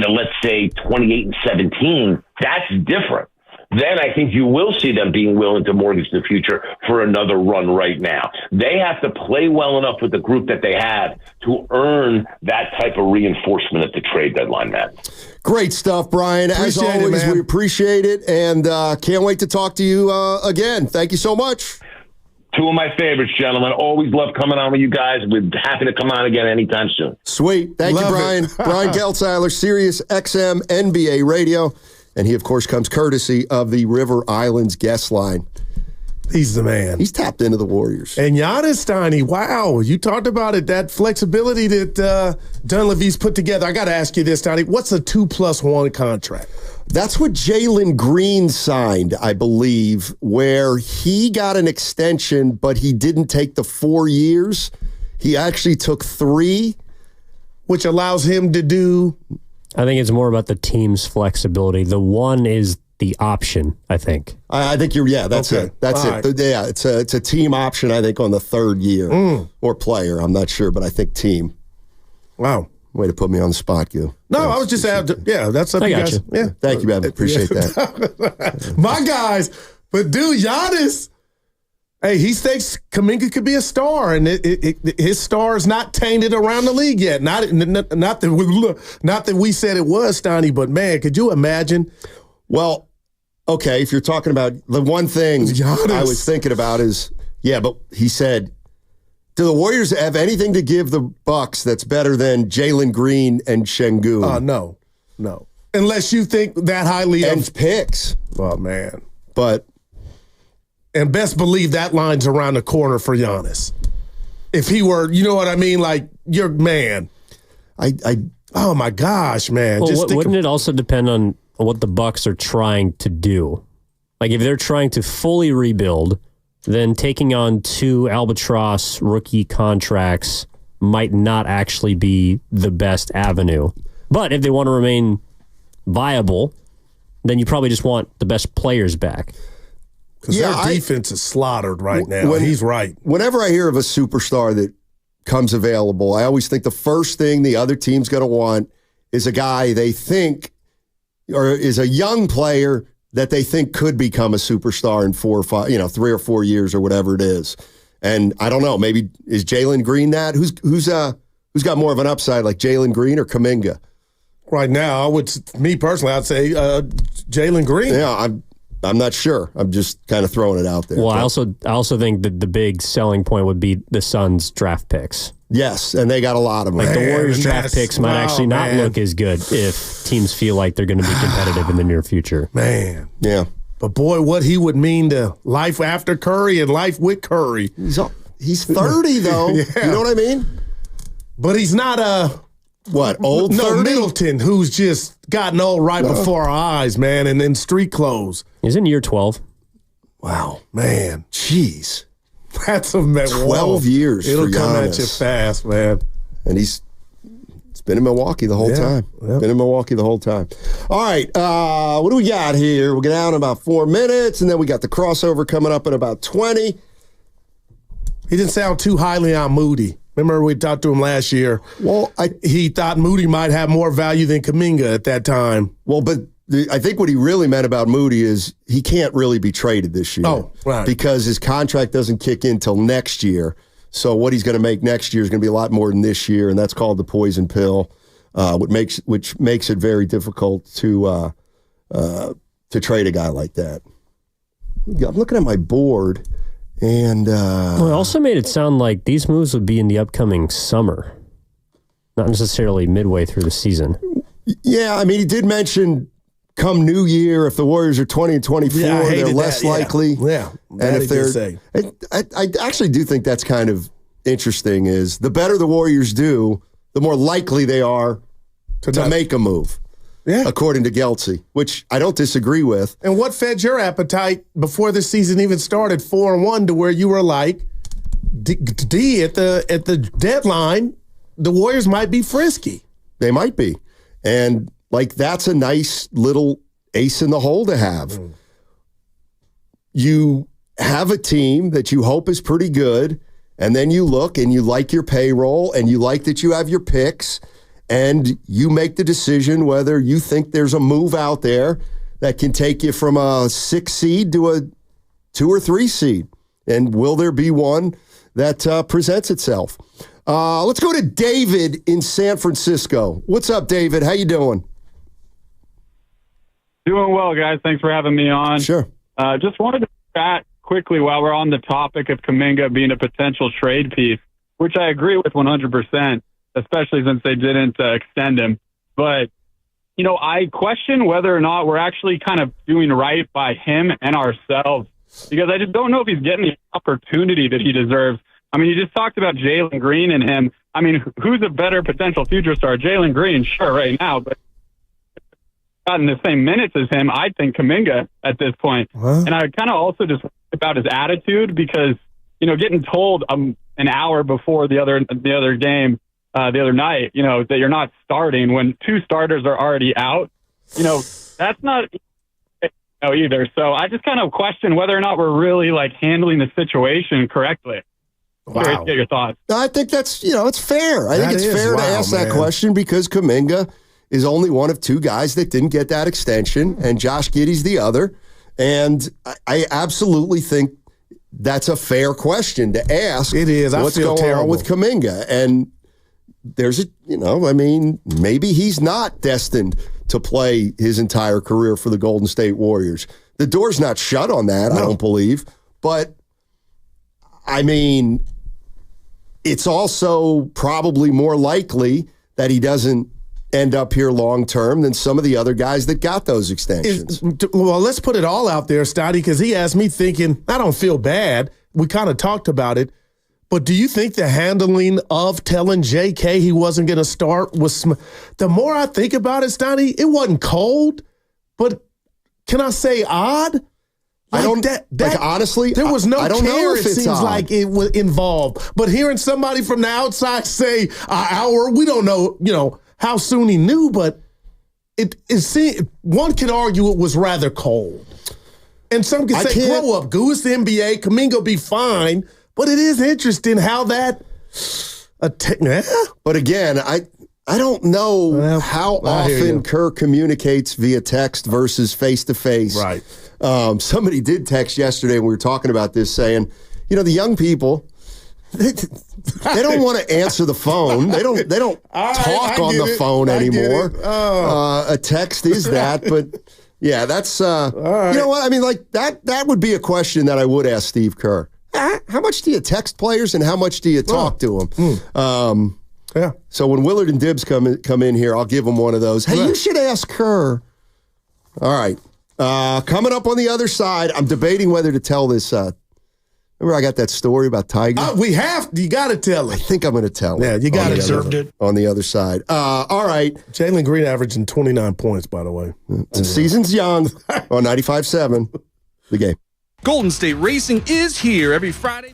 let's say 28-17, that's different. Then I think you will see them being willing to mortgage the future for another run right now. They have to play well enough with the group that they have to earn that type of reinforcement at the trade deadline, Matt. Great stuff, Brian. As always, we appreciate it, and can't wait to talk to you again. Thank you so much. Two of my favorites, gentlemen. Always love coming on with you guys. We're happy to come on again anytime soon. Sweet. Thank you, Brian. Brian Geltzeiler, Sirius XM NBA Radio. And he, of course, comes courtesy of the River Islands guest line. He's the man. He's tapped into the Warriors. And Giannis, Steiny, wow. You talked about it, that flexibility that Dunleavy's put together. I got to ask you this, Steiny. What's a 2+1 contract? That's what Jalen Green signed, I believe, where he got an extension, but he didn't take the 4 years. He actually took 3. Which allows him to do... I think it's more about the team's flexibility. The 1 is the option, I think. I think that's it. That's it. Right. Yeah, it's a team option, I think, on the 3rd year. Or player, I'm not sure, but I think team. Wow. Way to put me on the spot, Gil. No, I was just asking. Yeah, that's up to you guys. Yeah. Thank you, Evan. Appreciate that. My guys. But, dude, Giannis, hey, he thinks Kuminga could be a star, and his star is not tainted around the league yet. Not that we said it was, Steiny, but, man, could you imagine? Well, okay, if you're talking about the one thing Giannis. I was thinking about is, but he said, do the Warriors have anything to give the Bucks that's better than Jalen Green and Şengün? No. Unless you think that highly of picks. Oh, man. But. And best believe that line's around the corner for Giannis. If he were, you know what I mean? Like, you're, man. Oh, my gosh, man. Well, wouldn't it also depend on what the Bucks are trying to do? Like, if they're trying to fully rebuild, then taking on 2 albatross rookie contracts might not actually be the best avenue. But if they want to remain viable, then you probably just want the best players back. Because their defense is slaughtered right now. He's right. Whenever I hear of a superstar that comes available, I always think the first thing the other team's going to want is a guy they think, or is a young player that they think could become a superstar in 4 or 5, 3 or 4 years or whatever it is. And I don't know, maybe is Jalen Green that? Who's got more of an upside, like Jalen Green or Kuminga? Right now, me personally, I'd say Jalen Green. Yeah, I'm not sure. I'm just kind of throwing it out there. Well, I also think that the big selling point would be the Suns' draft picks. Yes, and they got a lot of them. Like the Warriors' draft picks might actually not look as good if teams feel like they're going to be competitive in the near future. Man. Yeah. But boy, what he would mean to life after Curry and life with Curry. He's 30, though. Yeah. You know what I mean? But he's not What, old 30? No, Middleton, who's just gotten old right before our eyes, man, and in street clothes. He's in year 12. Wow, man. Jeez. That's a man. 12 years It'll for come Giannis. at you fast, man. And it's been in Milwaukee the whole time. Yep. Been in Milwaukee the whole time. All right, what do we got here? We'll get out in about 4 minutes, and then we got the crossover coming up in about 20. He didn't sound too highly on Moody. Remember we talked to him last year. Well, he thought Moody might have more value than Kuminga at that time. Well, but I think what he really meant about Moody is he can't really be traded this year. Oh, right. Because his contract doesn't kick in till next year. So what he's going to make next year is going to be a lot more than this year, and that's called the poison pill, which makes it very difficult to trade a guy like that. I'm looking at my board, and well, it also made it sound like these moves would be in the upcoming summer, not necessarily midway through the season. Yeah, I mean, he did mention come New Year, if the Warriors are 20 and 24, they're less likely. Yeah, and if they're, I actually do think that's kind of interesting. Is the better the Warriors do, the more likely they are to make a move. Yeah, according to Gelsey, which I don't disagree with. And what fed your appetite before the season even started 4-1 to where you were like, D at the deadline, the Warriors might be frisky. They might be, and like that's a nice little ace in the hole to have. You have a team that you hope is pretty good, and then you look and you like your payroll and you like that you have your picks, and you make the decision whether you think there's a move out there that can take you from a 6 seed to a 2 or 3 seed. And will there be one that presents itself? Let's go to David in San Francisco. What's up, David? How you doing? Doing well, guys. Thanks for having me on. Sure. Just wanted to chat quickly while we're on the topic of Kuminga being a potential trade piece, which I agree with 100%, especially since they didn't extend him. But, you know, I question whether or not we're actually kind of doing right by him and ourselves, because I just don't know if he's getting the opportunity that he deserves. I mean, you just talked about Jalen Green and him. I mean, who's a better potential future star? Jalen Green, sure, right now, but gotten the same minutes as him, I think Kuminga at this point. And I kind of also just about his attitude, because, you know, getting told an hour before the other game, the other night, you know, that you're not starting when 2 starters are already out, you know, that's not either. So I just kind of question whether or not we're really like handling the situation correctly. Wow. Curious to get your thoughts. I think that's, you know, it's fair. I think it's fair to ask that question, because Kuminga is only one of 2 guys that didn't get that extension, and Josh Giddey's the other. And I absolutely think that's a fair question to ask. It is. What's going on with Kuminga? And there's a, you know, I mean, maybe he's not destined to play his entire career for the Golden State Warriors. The door's not shut on that, I don't believe. But, I mean, it's also probably more likely that he doesn't end up here long term than some of the other guys that got those extensions. Well, let's put it all out there, Stoddy, because he has me thinking, I don't feel bad. We kind of talked about it. But do you think the handling of telling JK he wasn't going to start was... The more I think about it, Stoddy, it wasn't cold, but can I say odd? Like I don't... like, honestly, there was no I don't care, know if it it's seems odd. like it was involved. But hearing somebody from the outside say, an hour, we don't know, you know, how soon he knew, but it seemed, one can argue it was rather cold. And some can say, grow up, Goo, it's the NBA, Kuminga be fine. But it is interesting how that... But again, I don't know how often Kerr communicates via text versus face-to-face. Right. Somebody did text yesterday when we were talking about this, saying, you know, the young people... They don't want to answer the phone. They don't talk on the phone anymore. A text is that, but yeah, that's you know what I mean. Like that would be a question that I would ask Steve Kerr. How much do you text players, and how much do you talk to them? Yeah. So when Willard and Dibbs come in here, I'll give them one of those. Hey, you should ask Kerr. All right. Coming up on the other side, I'm debating whether to tell this Remember I got that story about Tiger? You got to tell it. I think I'm going to tell it. Yeah, you got to deserved it. On the other side. All right. Jalen Green averaging 29 points, by the way. Season's young on 95.7. The Game. Golden State Racing is here every Friday.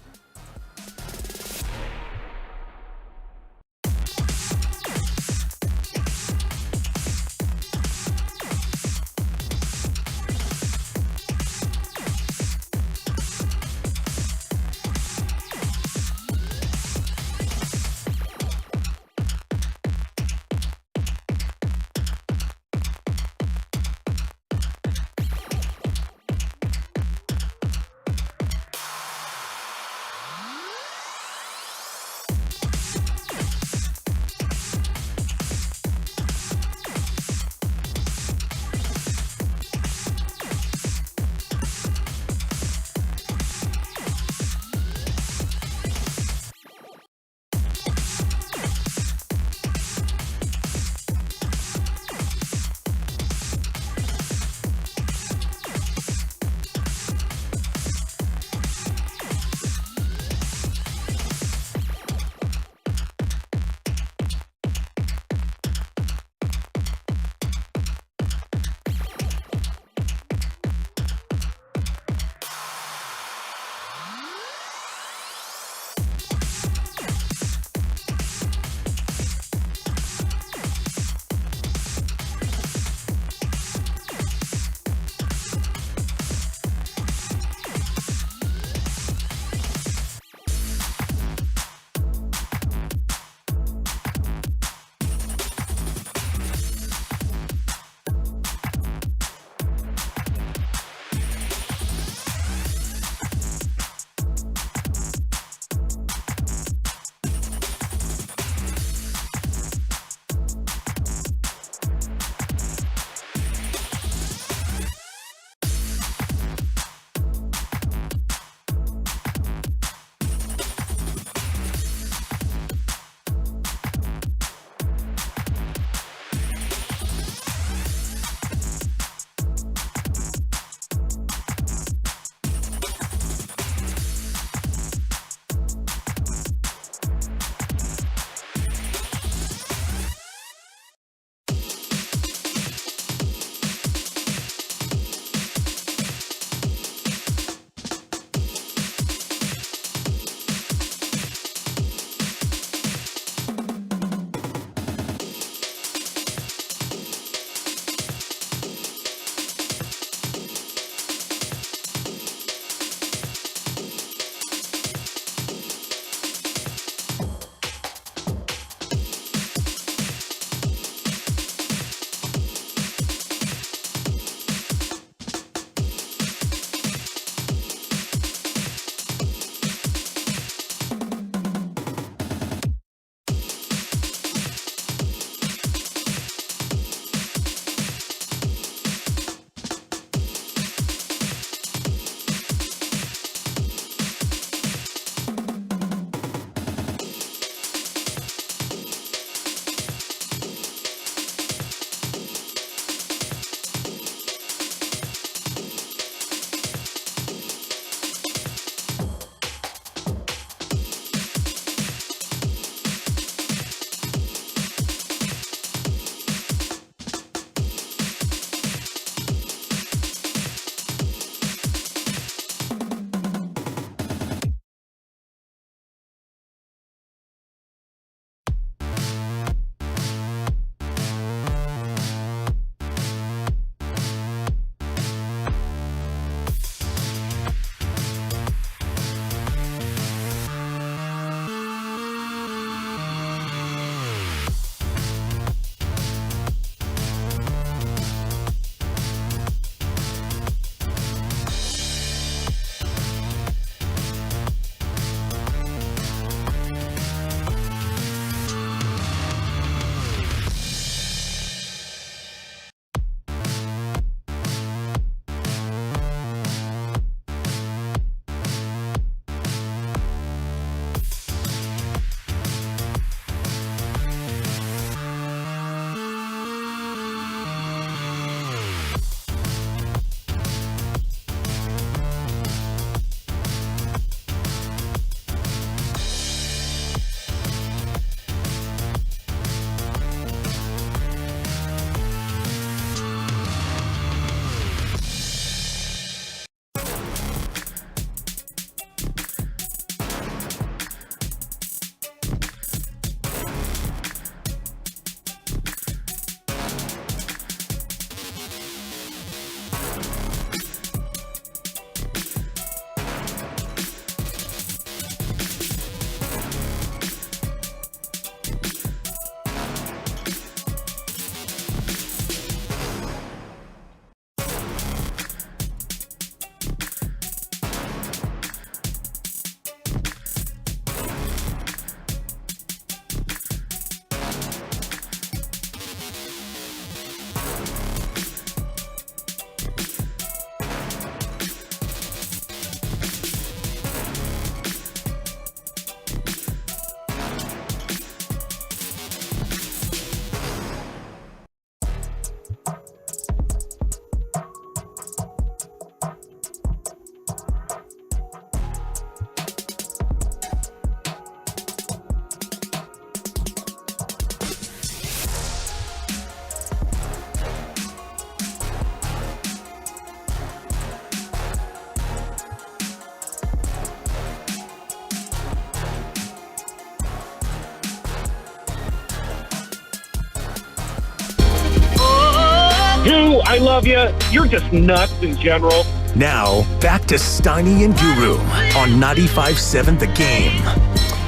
Goo, I love you. You're just nuts in general. Now, back to Steiny and Guru on 95.7 The Game.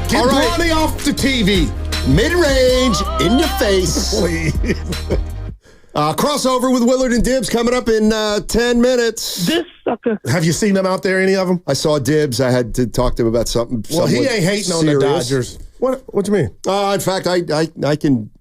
Get Bronny off the TV. Mid-range, in your face. Please. Crossover with Willard and Dibbs coming up in 10 minutes. This sucker. Have you seen them out there, any of them? I saw Dibbs. I had to talk to him about something. Well, he ain't hating on the Dodgers. What you mean? In fact, I can...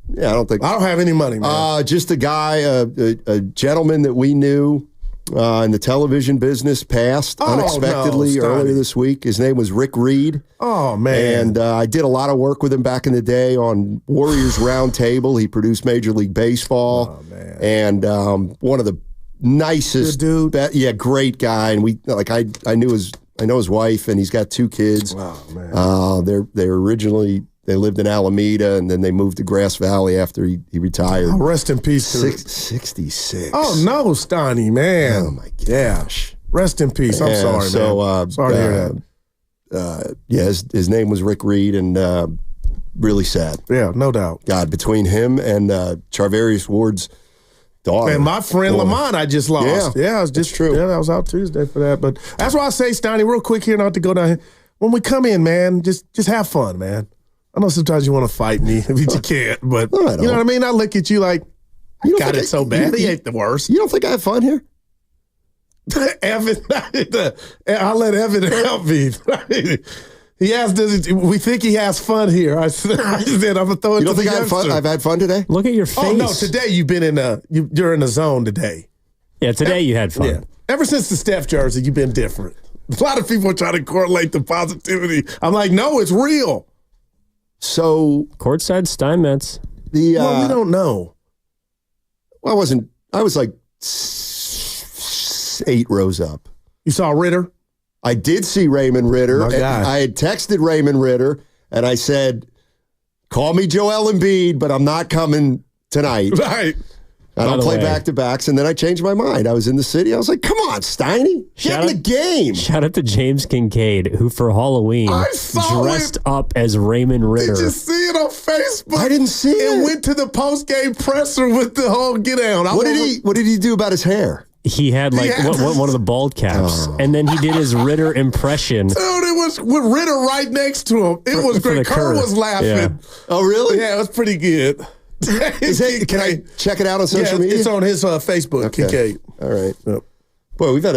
Yeah, I don't have any money, man. Just a guy, a gentleman that we knew in the television business passed unexpectedly earlier this week. His name was Rick Reed. Oh, man. And I did a lot of work with him back in the day on Warriors Roundtable. He produced Major League Baseball. Oh, man. And one of the nicest good dude. Great guy. And I know his wife, and he's got 2 kids. Oh, man. They're originally... They lived in Alameda, and then they moved to Grass Valley after he retired. Oh, rest in peace. 66. Oh, no, Steiny, man. Oh, my gosh. Yeah. Rest in peace. I'm sorry, man. Sorry to hear that. His name was Rick Reed, and really sad. Yeah, no doubt. God, between him and Charvarius Ward's daughter. And my friend Lamont, I just lost. Yeah, it's just true. Yeah, I was out Tuesday for that. But that's why I say, Steiny, real quick here, not to go down here. When we come in, man, just have fun, man. I know sometimes you want to fight me, but you can't. But you know what I mean? I look at you like, you got it so bad. He ain't the worst. You don't think I have fun here? Evan, I'll let Evan help me. He asked, we think he has fun here. I said, I'm going to throw it to the youngster. You don't think I have fun? I've had fun today? Look at your face. Oh, no, today you've been you're in the zone today. Yeah, today you had fun. Yeah. Ever since the Steph jersey, you've been different. A lot of people are trying to correlate the positivity. I'm like, no, it's real. So courtside Steinmetz. Well, we don't know. Well, I was like 8 rows up. You saw Ritter? I did see Raymond Ritter. My guy. I had texted Raymond Ritter, and I said, call me Joel Embiid, but I'm not coming tonight. Right. I don't play back-to-backs, and then I changed my mind. I was in the city. I was like, come on, Steiny. Get in the game. Shout out to James Kincaid, who for Halloween dressed up as Raymond Ritter. Did you see it on Facebook? I didn't see it. And went to the post-game presser with the whole get down. What did he do about his hair? He had one of the bald caps, and then he did his Ritter impression. Dude, it was with Ritter right next to him. It was great. Kerr was laughing. Yeah. Oh, really? Yeah, it was pretty good. Can I check it out on social media? It's on his Facebook. Okay. All right. Yep. Boy, we've had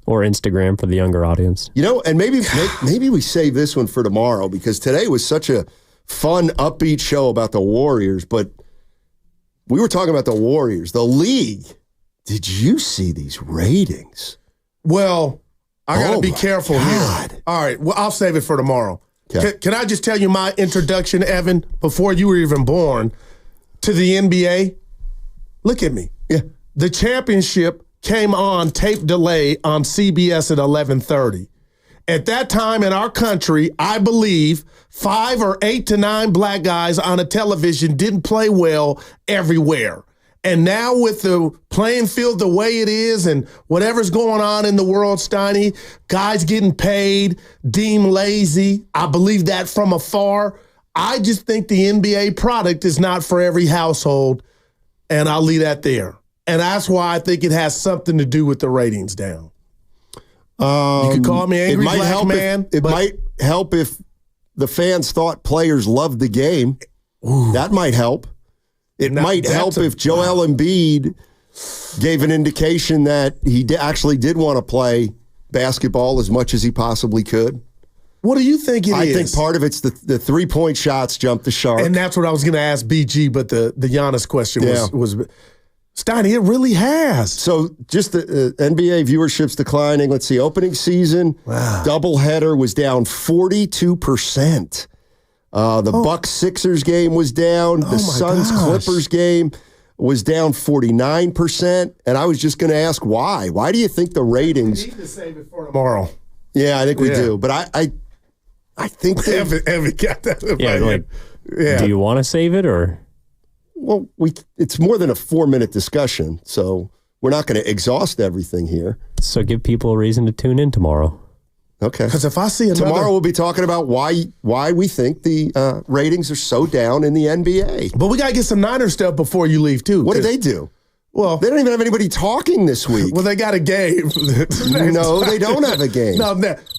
or Instagram for the younger audience. You know, and maybe we save this one for tomorrow, because today was such a fun, upbeat show about the Warriors, but we were talking about the Warriors. The league, did you see these ratings? Well, I got to be careful here. All right, well, I'll save it for tomorrow. Okay. Can I just tell you my introduction, Evan, before you were even born, to the NBA? Look at me. Yeah. The championship came on tape delay on CBS at 11:30. At that time in our country, I believe 5 or 8 to 9 black guys on a television didn't play well everywhere. And now with the playing field the way it is and whatever's going on in the world, Steiny, guys getting paid, deemed lazy. I believe that from afar. I just think the NBA product is not for every household, and I'll leave that there. And that's why I think it has something to do with the ratings down. You could call me angry black man. It might help if the fans thought players loved the game. Ooh. That might help. It might help if Joel Embiid gave an indication that he actually did want to play basketball as much as he possibly could. What do you think it is? I think part of it's the 3-point shots jump the shark. And that's what I was going to ask BG, but the Giannis question was Steiny, it really has. So just the NBA viewership's declining. Let's see, opening season, doubleheader was down 42%. The Bucks-Sixers game was down. The Suns-Clippers game was down 49%. And I was just going to ask why. Why do you think the ratings... We need to save it for tomorrow. Yeah, I think we do. But I think... Evan got that. Do you want to save it or... Well, it's more than a 4-minute discussion, so we're not going to exhaust everything here. So give people a reason to tune in tomorrow. Okay. Because if I see another... Tomorrow we'll be talking about why we think the ratings are so down in the NBA. But we got to get some Niners stuff before you leave, too. What did they do? Well, they don't even have anybody talking this week. Well, they got a game. No, they don't have a game. No,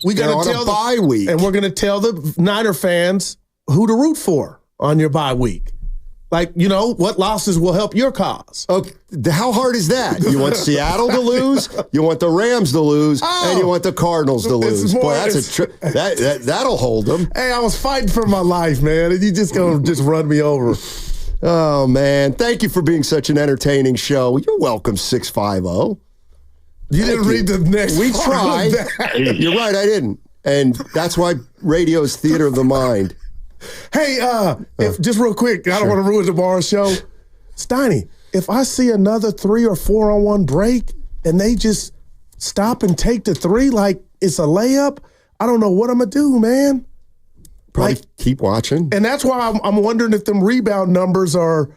we got to tell a bye week, and we're going to tell the Niner fans who to root for on your bye week. Like, what losses will help your cause. Okay, how hard is that? You want Seattle to lose, you want the Rams to lose, and you want the Cardinals to lose. Boy, that'll hold them. Hey, I was fighting for my life, man, and you just going to just run me over. Oh, man. Thank you for being such an entertaining show. You're welcome, 650. You didn't read the next We part tried. You're right, I didn't. And that's why radio is theater of the mind. Hey, just real quick, I don't want to ruin tomorrow's show. Steiny, if I see another 3 or 4-on-1 break and they just stop and take the 3 like it's a layup, I don't know what I'm going to do, man. Probably keep watching. And that's why I'm wondering if them rebound numbers are,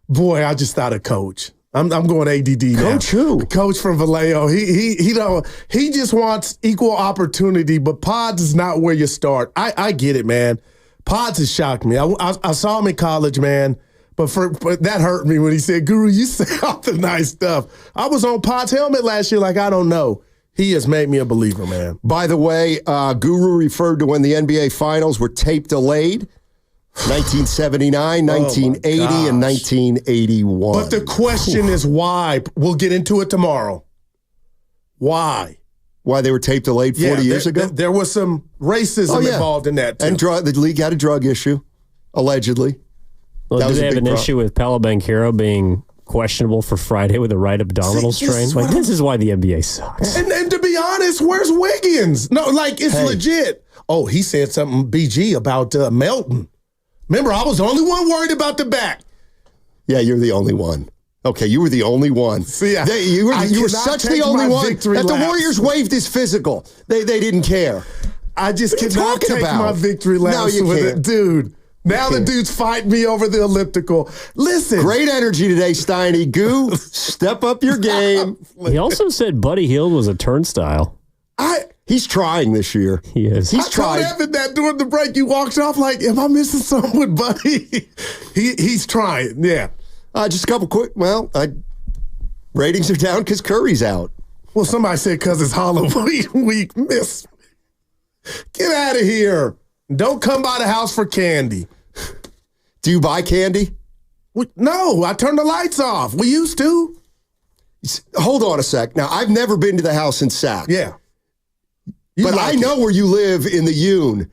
boy, I just thought of Coach. I'm going ADD now. Coach who? Coach from Vallejo. He just wants equal opportunity, but Pods is not where you start. I get it, man. Pods has shocked me. I saw him in college, man, but that hurt me when he said, Guru, you say all the nice stuff. I was on Pods' helmet last year like, I don't know. He has made me a believer, man. By the way, Guru referred to when the NBA Finals were tape delayed, 1979, 1980, and 1981. But the question is why. We'll get into it tomorrow. Why? Why they were tape delayed 40 years ago? There was some racism involved in that, too. And the league had a drug issue, allegedly. Well, do they have an issue with Paolo Banchero being questionable for Friday with a right abdominal strain? This is why the NBA sucks. And to be honest, where's Wiggins? No, it's legit. Oh, he said something, BG, about Melton. Remember, I was the only one worried about the back. Yeah, you're the only one. Okay, you were the only one. See, you were such the only one that the Warriors waived his physical. They didn't care. I just cannot take my victory laps with it. Dude. Now the dude's fighting me over the elliptical. Listen. Great energy today, Steiny. Goo, step up your game. He also said Buddy Hield was a turnstile. He's trying this year. He is. He's trying. I told Evan that during the break. You walked off like, am I missing something with Buddy? He's trying, yeah. Just a couple quick, ratings are down because Curry's out. Well, somebody said because it's Halloween week. Miss. Get out of here. Don't come by the house for candy. Do you buy candy? No, I turn the lights off. We used to. Hold on a sec. Now, I've never been to the house in Sac. Yeah. But I know where you live in the Yune.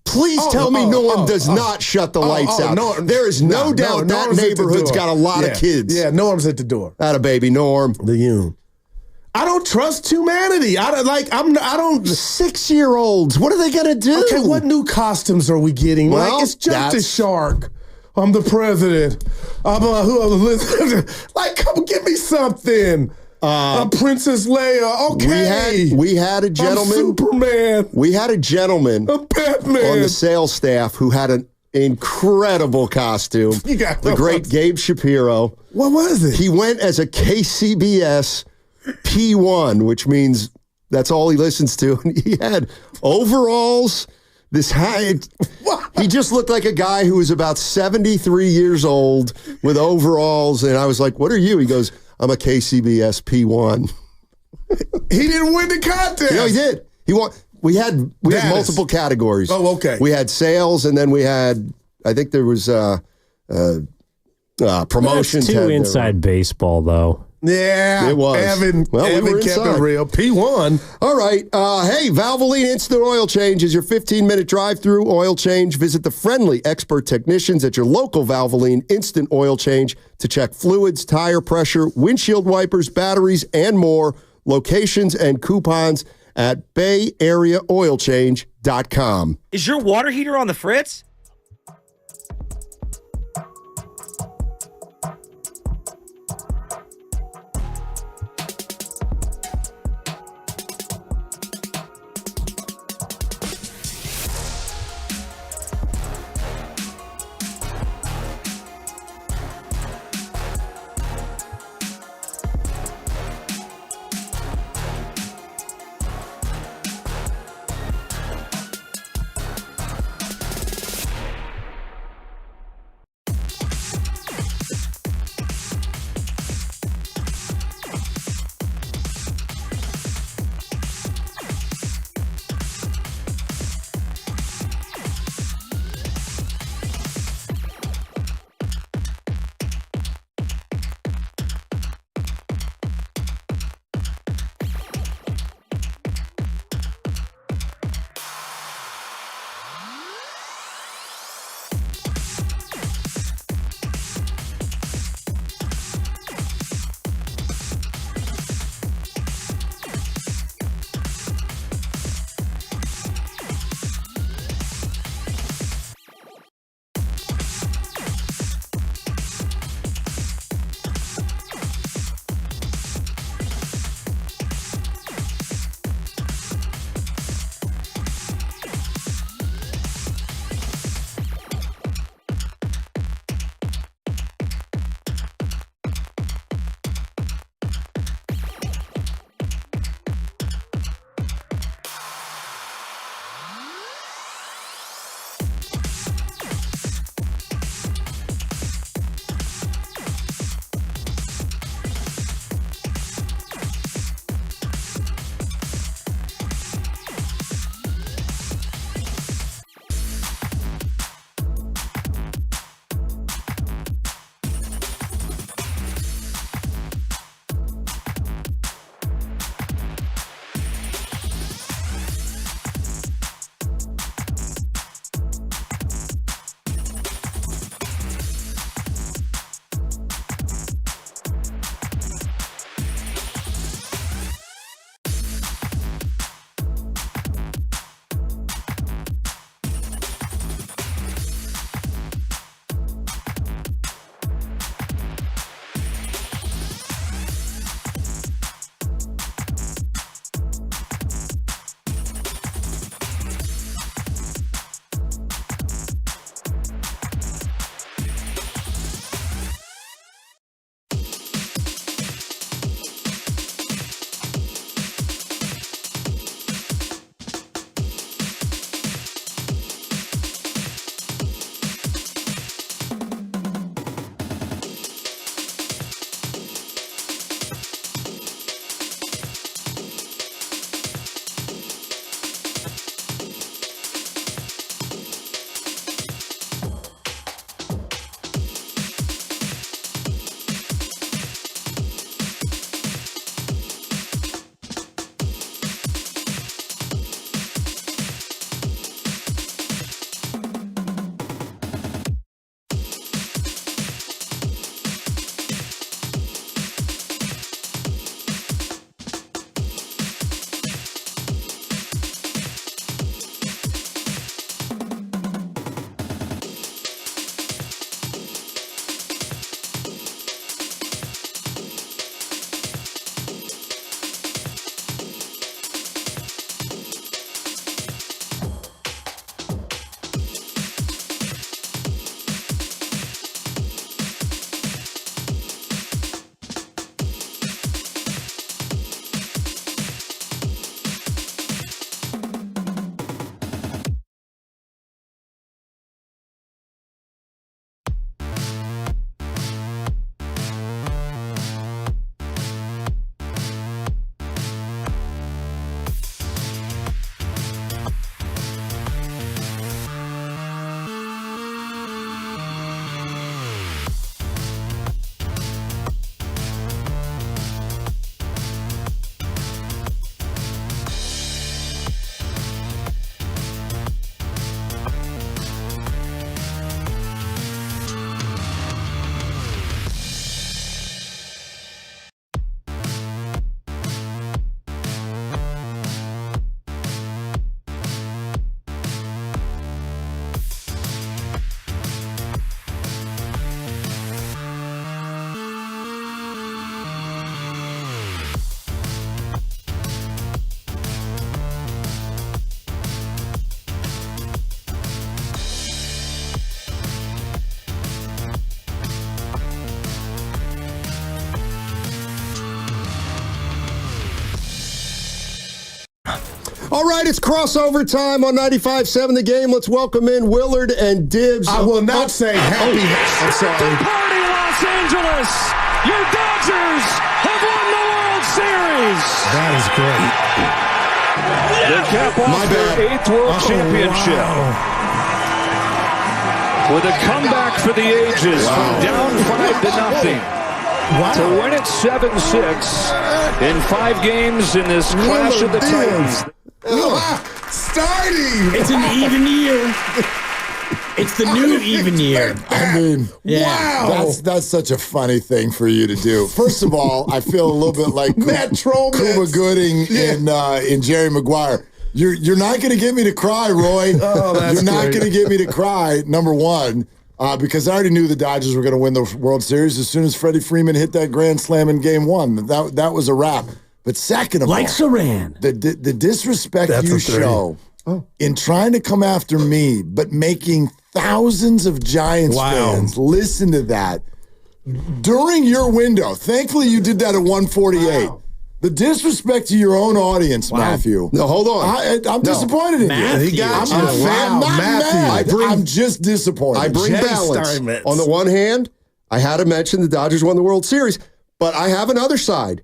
Please tell me Norm does not shut the lights out. There is no doubt that neighborhood's got a lot of kids. Yeah, Norm's at the door. Atta baby, Norm. The Yune. I don't trust humanity. I don't. 6-year-olds. What are they gonna do? Okay, what new costumes are we getting? Well, it's just a shark. I'm the president. Come give me something. Princess Leia. Okay. We had a gentleman. I'm Superman. We had a gentleman. I'm Batman. On the sales staff who had an incredible costume. The great Gabe Shapiro. What was it? He went as a KCBS P1, which means that's all he listens to. And he had overalls. He just looked like a guy who was about 73 years old with overalls. And I was like, what are you? He goes, I'm a KCBS P1. He didn't win the contest. No, he did. He won. We had multiple categories. Oh, okay. We had sales, and then we had, I think there was promotion. That's too inside baseball, though. Yeah, it was. Evan kept it real. P1. All right. Hey, Valvoline Instant Oil Change is your 15-minute drive-through oil change. Visit the friendly expert technicians at your local Valvoline Instant Oil Change to check fluids, tire pressure, windshield wipers, batteries, and more. Locations and coupons at BayAreaOilChange.com. Is your water heater on the fritz? All right, it's crossover time on 95.7 The Game. Let's welcome in Willard and Dibbs. I will not say happy. I'm sorry. Party, Los Angeles! Your Dodgers have won the World Series! That is great. They cap off their 8th World Championship. Wow. With a comeback for the ages from down 5-0 to win it 7-6 in 5 games in this clash of the Titans. Starting. It's an even year. It's the new even year. I mean, wow. That's such a funny thing for you to do. First of all, I feel a little bit like Cuba Gooding in Jerry Maguire. You're not going to get me to cry, Roy. Oh, that's You're not going to get me to cry, number one, because I already knew the Dodgers were going to win the World Series as soon as Freddie Freeman hit that grand slam in Game 1. That was a wrap. But second of all, Saran, the disrespect you show in trying to come after me, but making thousands of Giants fans listen to that during your window. Thankfully, you did that at 148. Wow. The disrespect to your own audience, Matthew. No, hold on. I'm disappointed in you. I'm just disappointed. I bring balance. On the one hand, I had to mention the Dodgers won the World Series, but I have another side.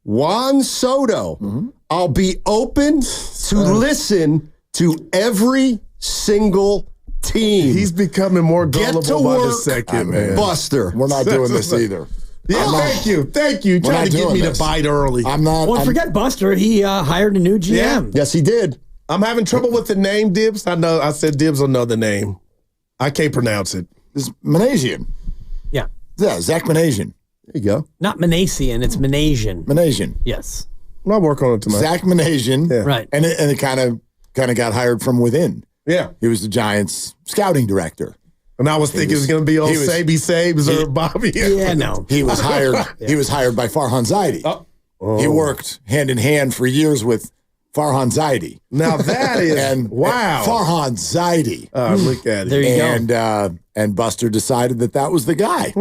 Juan Soto. Mm-hmm. I'll be open to listen to every single team. He's becoming more gullible by the second, man. Buster. We're not doing this either. Yeah, thank you. Trying to get me to bite early. I'm not. Well, forget Buster. He hired a new GM. Yeah. Yes, he did. I'm having trouble with the name Dibbs. I said Dibbs will know the name. I can't pronounce it. It's Manasian. Yeah. Yeah, Zach Manasian. There you go. Not Manasian, it's Manasian. Manasian. Yes. I'll work on it tonight. Zach Manasian. Yeah. Right. And it kind of got hired from within. Yeah. He was the Giants' scouting director. And I was thinking it was going to be old Saby Sabes or Bobby. Yeah, no. He was hired. He was hired by Farhan Zaidi. Oh. He worked hand in hand for years with Farhan Zaidi. Now that is wow. Farhan Zaidi. Look at it. There you go. And Buster decided that was the guy.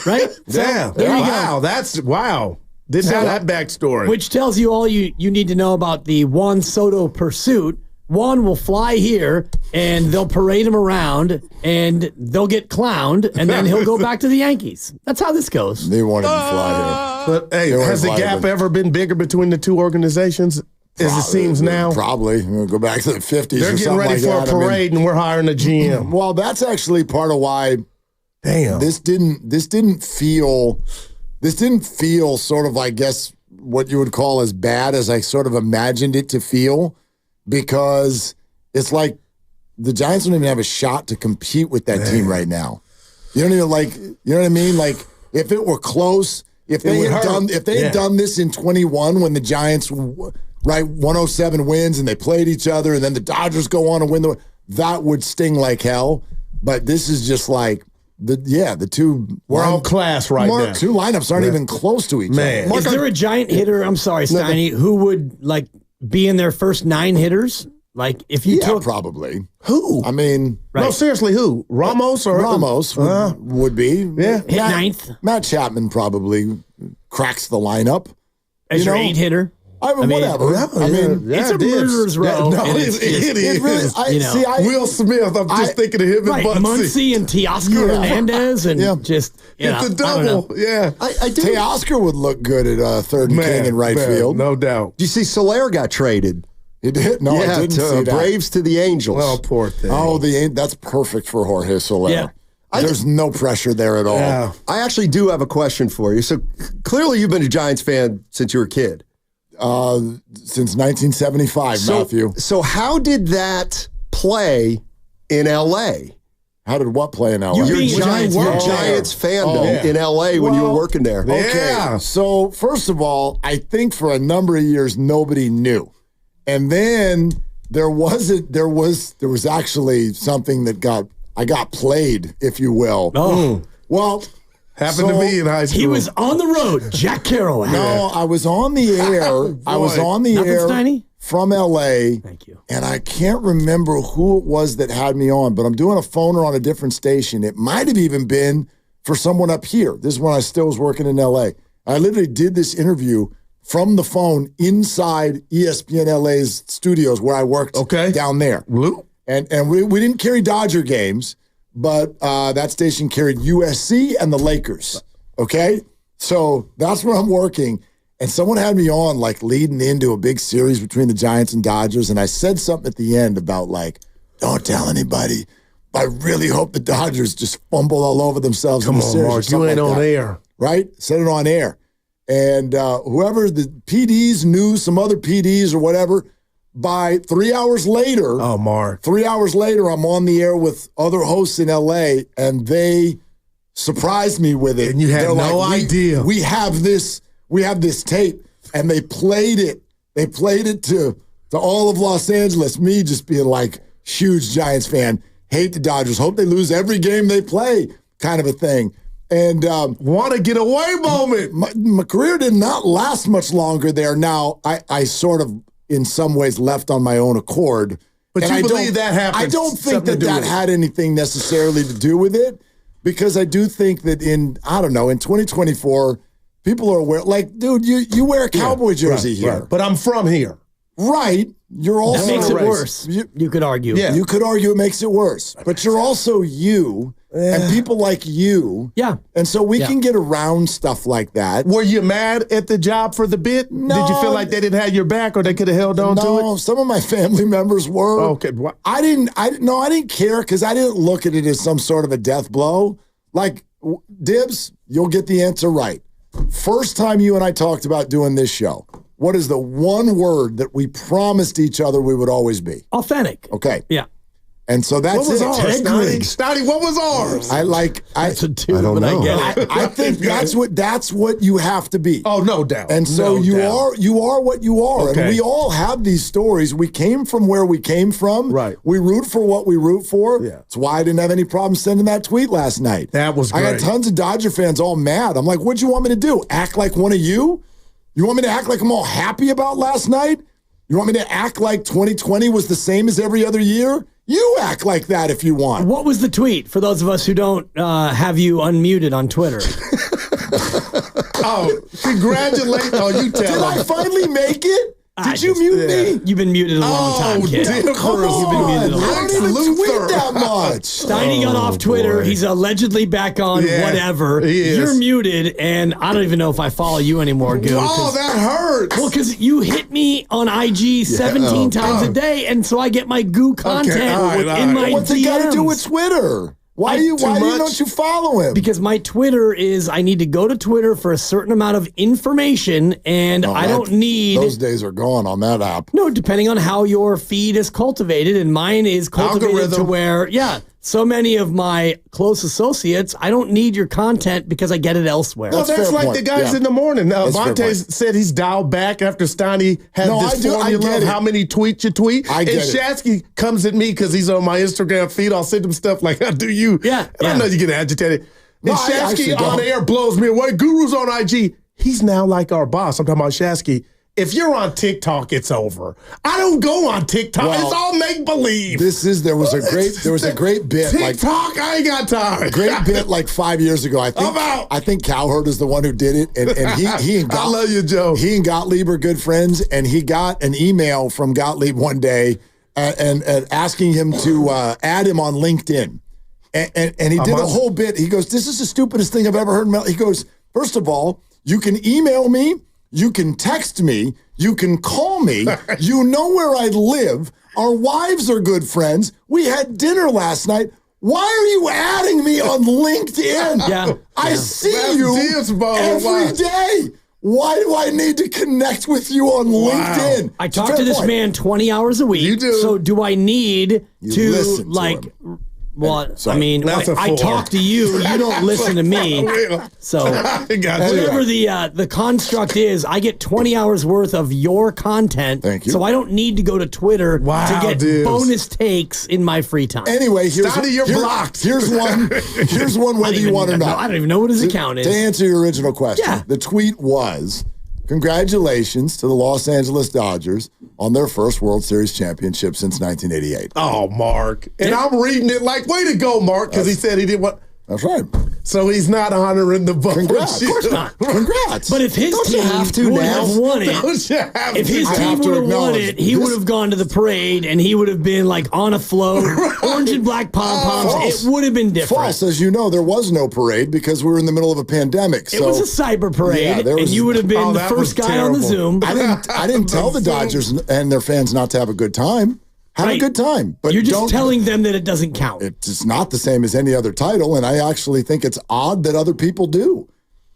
Right? Damn. There you wow. go. That's wow. Didn't have that backstory. Which tells you all you need to know about the Juan Soto pursuit. Juan will fly here, and they'll parade him around, and they'll get clowned, and then he'll go back to the Yankees. That's how this goes. They wanted him to fly here. But hey, has the gap ever been bigger between the two organizations as it seems now? Probably. We'll go back to the 50s. They're getting ready for a parade, and we're hiring a GM. Well, that's actually part of why. Damn. This didn't feel sort of, I guess, what you would call as bad as I sort of imagined it to feel, because it's like the Giants don't even have a shot to compete with that team right now. You don't even you know what I mean? Like, if it were close, if they had done this in 21 when the Giants 107 wins and they played each other and then the Dodgers go on and win that would sting like hell. But this is just like the two world class right now. Two lineups aren't even close to each other. Is there a giant hitter? I'm sorry, Steiny, who would be in their first 9 hitters? Like, if you took probably who? I mean, no, seriously, who? Ramos or Ramos would be hit ninth. Matt Chapman probably cracks the lineup as your 8 hitter. I mean, whatever. It's a murderer's row. It is. Will Smith, I'm just thinking of him and Muncy and Teoscar Hernandez and just it's a double. I do. Teoscar would look good at third and king in right field, no doubt. Do you see Soler got traded? He did? No, I didn't see that. Braves to the Angels. Oh, poor thing. Oh, that's perfect for Jorge Soler. Yeah. There's no pressure there at all. Yeah. I actually do have a question for you. So clearly you've been a Giants fan since you were a kid. Since 1975, Matthew. So how did that play in L.A.? How did what play in L.A.? Your Giants fandom in L.A. when you were working there. Okay, so first of all, I think for a number of years nobody knew. And then there was actually something that I got played, if you will. Oh. Well, happened to me in high school. He was on the road, Jack Kerouac. No, I was on the air. I was on the air Steiny? from L.A. Thank you. And I can't remember who it was that had me on, but I'm doing a phoner on a different station. It might have even been for someone up here. This is when I still was working in L.A. I literally did this interview from the phone inside ESPN LA's studios where I worked down there. And we didn't carry Dodger games, but that station carried USC and the Lakers. Okay? So that's where I'm working. And someone had me on, like, leading into a big series between the Giants and Dodgers. And I said something at the end about, like, don't tell anybody. I really hope the Dodgers just fumble all over themselves in the series. Mark, you ain't on air. Right? Said it on air. And whoever the PDs knew, some other PDs or whatever, by 3 hours later. Oh, Mark. 3 hours later, I'm on the air with other hosts in LA, and they surprised me with it. And you had idea. We have this tape, and they played it. They played it to all of Los Angeles. Me just being like, huge Giants fan, hate the Dodgers, hope they lose every game they play, kind of a thing. And want to get away moment. My career did not last much longer there. Now I sort of, in some ways, left on my own accord. But and you believe that happened? I don't think that had anything necessarily to do with it, because I do think that in 2024, people are aware. Like, dude, you wear a Cowboy jersey here. Right. But I'm from here. Right. You're also that makes it worse. You could argue. Yeah. You could argue it makes it worse. But you're also you. And people like you. Yeah. And so we can get around stuff like that. Were you mad at the job for the bit? No. Did you feel like they didn't have your back, or they could have held on to it? No, some of my family members were. Okay. I didn't care, because I didn't look at it as some sort of a death blow. Like, Dibs, you'll get the answer right. First time you and I talked about doing this show, what is the one word that we promised each other we would always be? Authentic. Okay. Yeah. And so that's what was it. ours, Stoddy, what was ours? That's a two, I don't know. I get it. I think that's what you have to be. Oh, no doubt. And so you are what you are. Okay. And we all have these stories. We came from where we came from. Right. We root for what we root for. Yeah. That's why I didn't have any problem sending that tweet last night. That was great. I got tons of Dodger fans all mad. I'm like, what'd you want me to do? Act like one of you? You want me to act like I'm all happy about last night? You want me to act like 2020 was the same as every other year? You act like that if you want. What was the tweet, for those of us who don't have you unmuted on Twitter? Congratulations. Oh, you tell Did I finally make it? Did you mute me? You've been muted a long time, kid. Come on. You've been muted a long I time. don't even tweet that much. Steiny got off Twitter. Boy. He's allegedly back on whatever. He is. You're muted, and I don't even know if I follow you anymore, Gil. Oh, that hurts. Well, because you hit me on IG 17 times a day, and so I get my goo content in my What's DMs. it got to do with Twitter? Why don't you follow him? Because my Twitter is, I need to go to Twitter for a certain amount of information, and I don't need... Those days are gone on that app. No, depending on how your feed is cultivated, and mine is cultivated to where, so many of my close associates, I don't need your content because I get it elsewhere. No, that's like the guys in the morning. Vontae said he's dialed back after Steiny had this formula of how many tweets you tweet. I get and Shasky comes at me because he's on my Instagram feed. I'll send him stuff like, how do you? Yeah. And I know you get agitated. No, And I actually Shasky on don't. air blows me away. Guru's on IG. He's now like our boss. I'm talking about Shasky. If you're on TikTok, it's over. I don't go on TikTok. Well, it's all make believe. There was a great bit. TikTok, I ain't got time. Great bit like 5 years ago. I think Cowherd is the one who did it, and he and I love you, Joe. He and Gottlieb are good friends, and he got an email from Gottlieb one day and asking him to add him on LinkedIn, and he did the whole bit. He goes, "This is the stupidest thing I've ever heard." He goes, "First of all, you can email me. You can text me. You can call me. You know where I live. Our wives are good friends. We had dinner last night. Why are you adding me on LinkedIn? I see you every day. Why do I need to connect with you on LinkedIn?" I talk to this man 20 hours a week. You do. So do I need to, like... Well, I mean, I talk to you. You don't listen to me. So whatever the construct is, I get 20 hours worth of your content. Thank you. So I don't need to go to Twitter to get bonus takes in my free time. Anyway, you're blocked. Here's one whether you want or not. I don't even know what his account is. To answer your original question, the tweet was, "Congratulations to the Los Angeles Dodgers on their first World Series championship since 1988. Oh, Mark. And I'm reading it like, way to go, Mark, because he said he didn't want... That's right. So he's not honoring the vote. Congrats. Of course not. Congrats. But if his team would have won it, if his team would have won it, he would have gone to the parade and he would have been like on a float, orange and black pom-poms. It would have been different. False. As you know, there was no parade because we were in the middle of a pandemic. So, it was a cyber parade, and you would have been the first guy on the Zoom. I didn't tell the Dodgers and their fans not to have a good time. Have a good time. But you're just telling them that it doesn't count. It's not the same as any other title, and I actually think it's odd that other people do.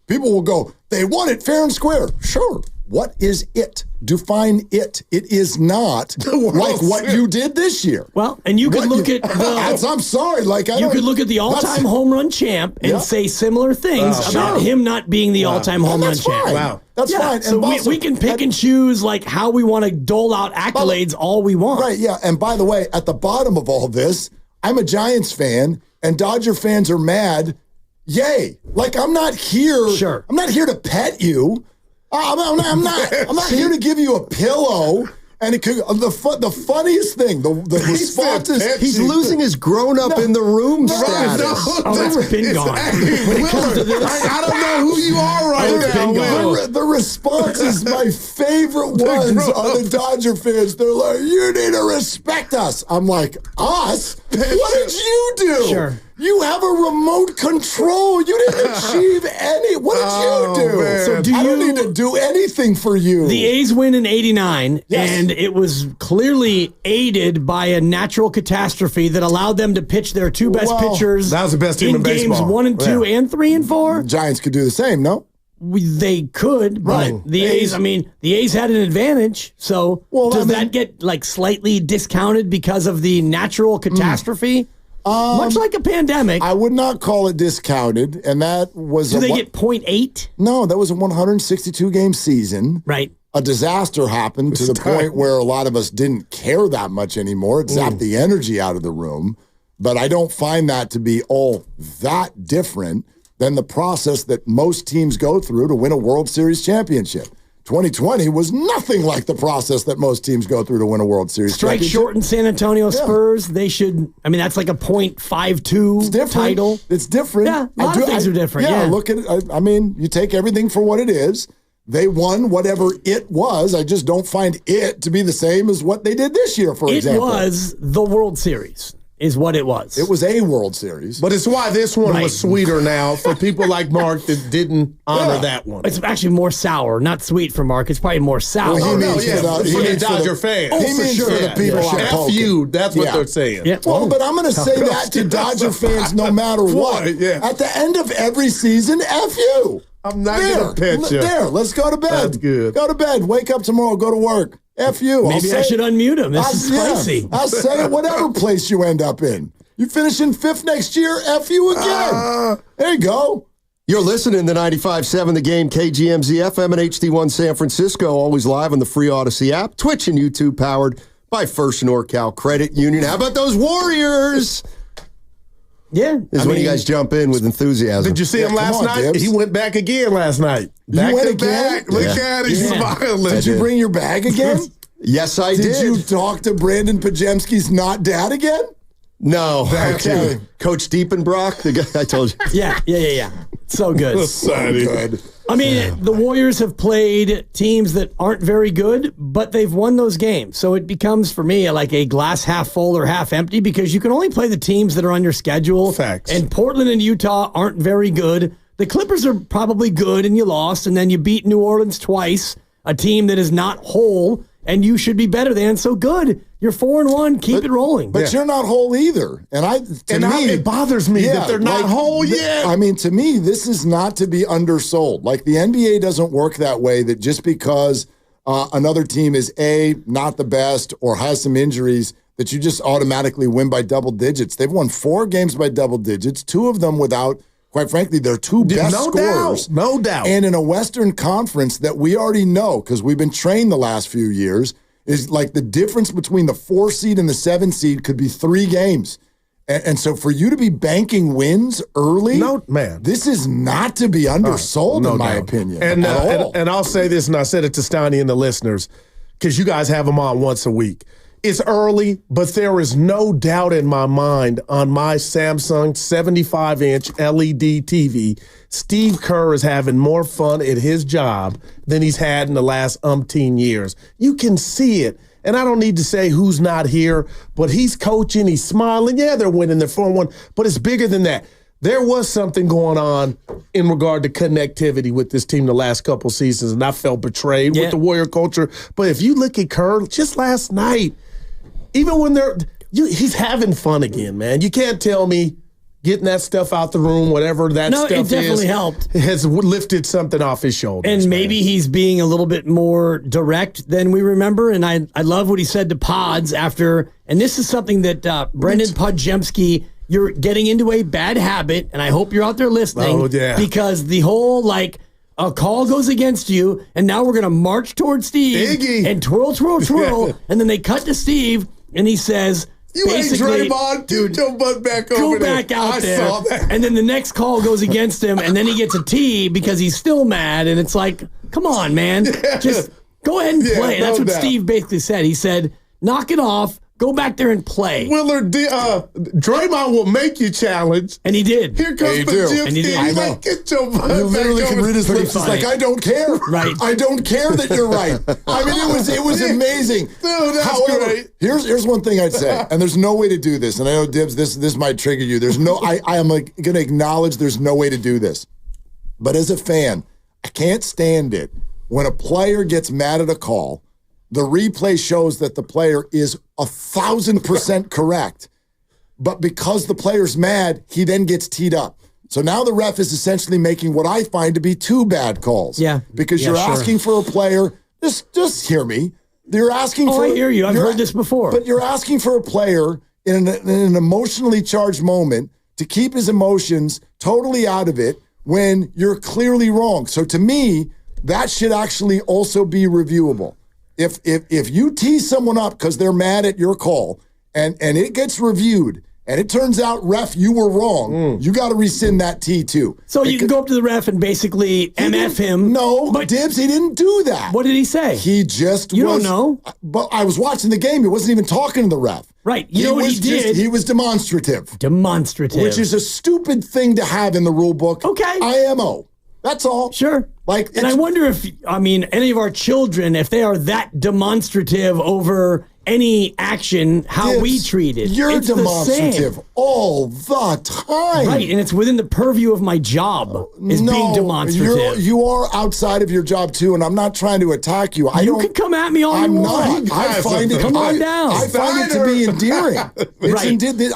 People will go, they won it fair and square. Sure. What is it? Define it. It is not like what you did this year. Well, and you could look at I'm sorry. You could look at the all-time home run champ and say similar things about him not being the all-time home run champ. Wow. That's fine. So we can pick and choose like how we want to dole out accolades all we want. Right, yeah. And by the way, at the bottom of all this, I'm a Giants fan, and Dodger fans are mad. Yay. Like, I'm not here. Sure. I'm not here to pet you. I'm not here to give you a pillow. And it could, the funniest thing, the response is he's losing his grown-up in the room status. That's been gone. When it comes to this, I don't know who you are right now. The response is my favorite ones are the Dodger fans. They're like, you need to respect us. I'm like, us? What did you do? Sure. You have a remote control. You didn't achieve any. What did you do? Man. So I don't need to do anything for you. The A's win in '89, and it was clearly aided by a natural catastrophe that allowed them to pitch their two best pitchers. That was the best team in baseball. Games 1 and 2 and 3 and 4. Giants could do the same, no? They could, but the A's, the A's had an advantage. So does that get like slightly discounted because of the natural catastrophe? Much like a pandemic. I would not call it discounted, and that was Do they get 0.8? No, that was a 162-game season. Right. A disaster happened to the point where a lot of us didn't care that much anymore. It zapped the energy out of the room. But I don't find that to be all that different than the process that most teams go through to win a World Series championship. 2020 was nothing like the process that most teams go through to win a World Series Strike championship. short in San Antonio Spurs. They should, that's like a 0.52 title. It's different. Yeah, a lot of things are different. Yeah, look at it. You take everything for what it is. They won whatever it was. I just don't find it to be the same as what they did this year, for example. It was the World Series. Is what it was. It was a World Series. But it's why this one was sweeter now for people like Mark that didn't honor that one. It's actually more sour, not sweet for Mark. It's probably more sour. Well, he means for the Dodger fans. He means for the people out F you, that's what they're saying. Yeah. Well, but I'm going to say that to Dodger fans no matter what. At the end of every season, F you. I'm not going to pitch you. There, let's go to bed. That's good. Go to bed. Wake up tomorrow. Go to work. F you. Maybe I should unmute him. This is spicy. I'll say it whatever place you end up in. You finish in 5th next year, F you again. There you go. You're listening to 95.7 The Game, KGMZ FM and HD1 San Francisco, always live on the free Odyssey app, Twitch and YouTube, powered by First NorCal Credit Union. How about those Warriors? Yeah. This is when you guys jump in with enthusiasm. Did you see him last night? Dibs. He went back again last night. Back went to again? back. Look at him. He's smiling. Did you bring your bag again? Yes, I did. Did you talk to Brandon Pajemski's not dad again? No. Okay. Coach Diepenbrock, the guy I told you. Yeah. So good. So good. The Warriors have played teams that aren't very good, but they've won those games. So it becomes, for me, like a glass half full or half empty because you can only play the teams that are on your schedule. Facts. And Portland and Utah aren't very good. The Clippers are probably good, and you lost, and then you beat New Orleans twice, a team that is not whole, and you should be better than. So good. You're 4-1. Keep it rolling. But you're not whole either. It bothers me that they're not whole yet. To me, this is not to be undersold. Like, the NBA doesn't work that way, that just because another team is not the best or has some injuries, that you just automatically win by double digits. They've won 4 games by double digits, 2 of them without, quite frankly, their 2 best scorers. No doubt. And in a Western Conference that we already know, because we've been trained the last few years, is like the difference between the 4 seed and the 7 seed could be 3 games. And so for you to be banking wins early, this is not to be undersold, in my opinion. And at all. And I'll say this, and I said it to Steiny and the listeners, because you guys have them on once a week. It's early, but there is no doubt in my mind on my Samsung 75-inch LED TV, Steve Kerr is having more fun at his job than he's had in the last umpteen years. You can see it. And I don't need to say who's not here, but he's coaching, he's smiling. Yeah, they're winning, they're 4-1, but it's bigger than that. There was something going on in regard to connectivity with this team the last couple seasons, and I felt betrayed with the Warrior culture. But if you look at Kerr, just last night, even when he's having fun again, man. You can't tell me getting that stuff out the room, whatever that stuff is. No, it definitely helped. Has lifted something off his shoulders. And maybe he's being a little bit more direct than we remember. And I love what he said to Pods after, and this is something that Brendan Podjemski, you're getting into a bad habit, and I hope you're out there listening. Oh, yeah. Because the whole, a call goes against you, and now we're going to march towards Steve. Iggy. And twirl, twirl, twirl. And then they cut to Steve, and he says, You ain't basically, Draymond. Dude, your butt back over there. Go back out there. I saw that. And then the next call goes against him, and then he gets a T because he's still mad. And it's like, come on, man. Just go ahead and play. That's what Steve basically said. He said, knock it off. Go back there and play. Willard, Draymond will make you challenge. And he did. Here comes the Jim. And he did. I know. Like, get your butt You literally back can over read his there. lips. It's like, I don't care. Right. I don't care that you're right. I mean, it was amazing. Dude, that's However, great. Here's one thing I'd say, and there's no way to do this. And I know, Dibs, this might trigger you. There's no. I am going to acknowledge there's no way to do this. But as a fan, I can't stand it when a player gets mad at a call. The replay shows that the player is 1,000% correct. But because the player's mad, he then gets teed up. So now the ref is essentially making what I find to be two bad calls. Yeah. Because you're asking for a player, just hear me. You're asking for. I hear you. I've heard this before. But you're asking for a player in an emotionally charged moment to keep his emotions totally out of it when you're clearly wrong. So to me, that should actually also be reviewable. If you tease someone up because they're mad at your call and it gets reviewed and it turns out, ref, you were wrong, you got to rescind that T too. So you can go up to the ref and basically MF him. No, but Dibs, he didn't do that. What did he say? He just You don't know? But I was watching the game. He wasn't even talking to the ref. Right. You know what he did? He was demonstrative. Demonstrative. Which is a stupid thing to have in the rule book. Okay. IMO. That's all. Sure. And I wonder if, any of our children, if they are that demonstrative over any action, how Dibs, we treat it. You're It's demonstrative all the time. Right, and it's within the purview of my job is being demonstrative. You are outside of your job too, and I'm not trying to attack you. You can come at me all you want. I find it. Come on down. I find it to be endearing.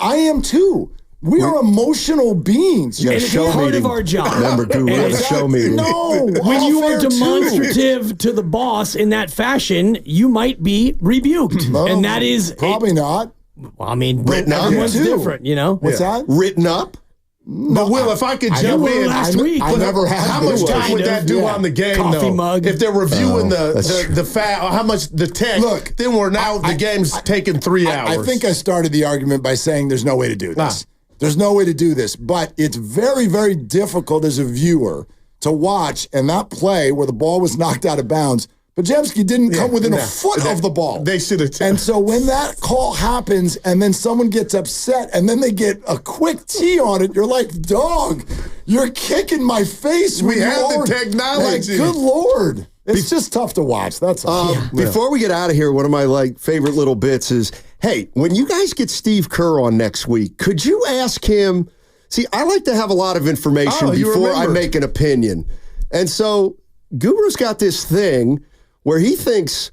I am too. We are emotional beings. You got a show part meeting. of our job. Remember, Guru, we have a show meeting. No, when you are demonstrative to the boss in that fashion, you might be rebuked, and that is probably not. Well, I mean, written up. everyone's different, you know. What's that? Written up. But Will, if I could jump in, last week. I never had. How much time would that do on the game, Coffee though? mug. If they're reviewing the foul, how much the text? Look, then we're now the game's taking 3 hours. I think I started the argument by saying there's no way to do this. There's no way to do this, but it's very, very difficult as a viewer to watch. And that play where the ball was knocked out of bounds, Podjemski didn't come within a foot of the ball. They should have. And so when that call happens and then someone gets upset and then they get a quick tee on it, you're like, dog, you're kicking my face. We have the technology. Good Lord. It's just tough to watch. That's all. Before we get out of here, one of my favorite little bits is, hey, when you guys get Steve Kerr on next week, could you ask him? See, I like to have a lot information before I make an opinion. And so Guru's got this thing where he thinks,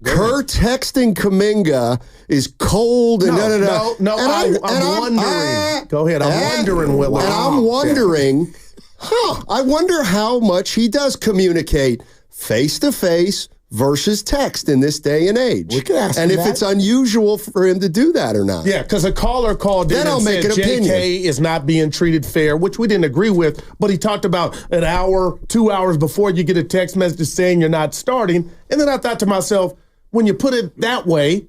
Kerr texting Kuminga is cold and No, I'm wondering. Go ahead. I'm wondering, Willard. And I'm wondering, I wonder how much he does communicate face-to-face versus text in this day and age. We could ask and him if that. it's unusual for him to do that or not. Yeah, because a caller called in Then I'll and make said an opinion. JK is not being treated fair, which we didn't agree with, but he talked about an hour, 2 hours before you get a text message saying you're not starting. And then I thought to myself, when you put it that way,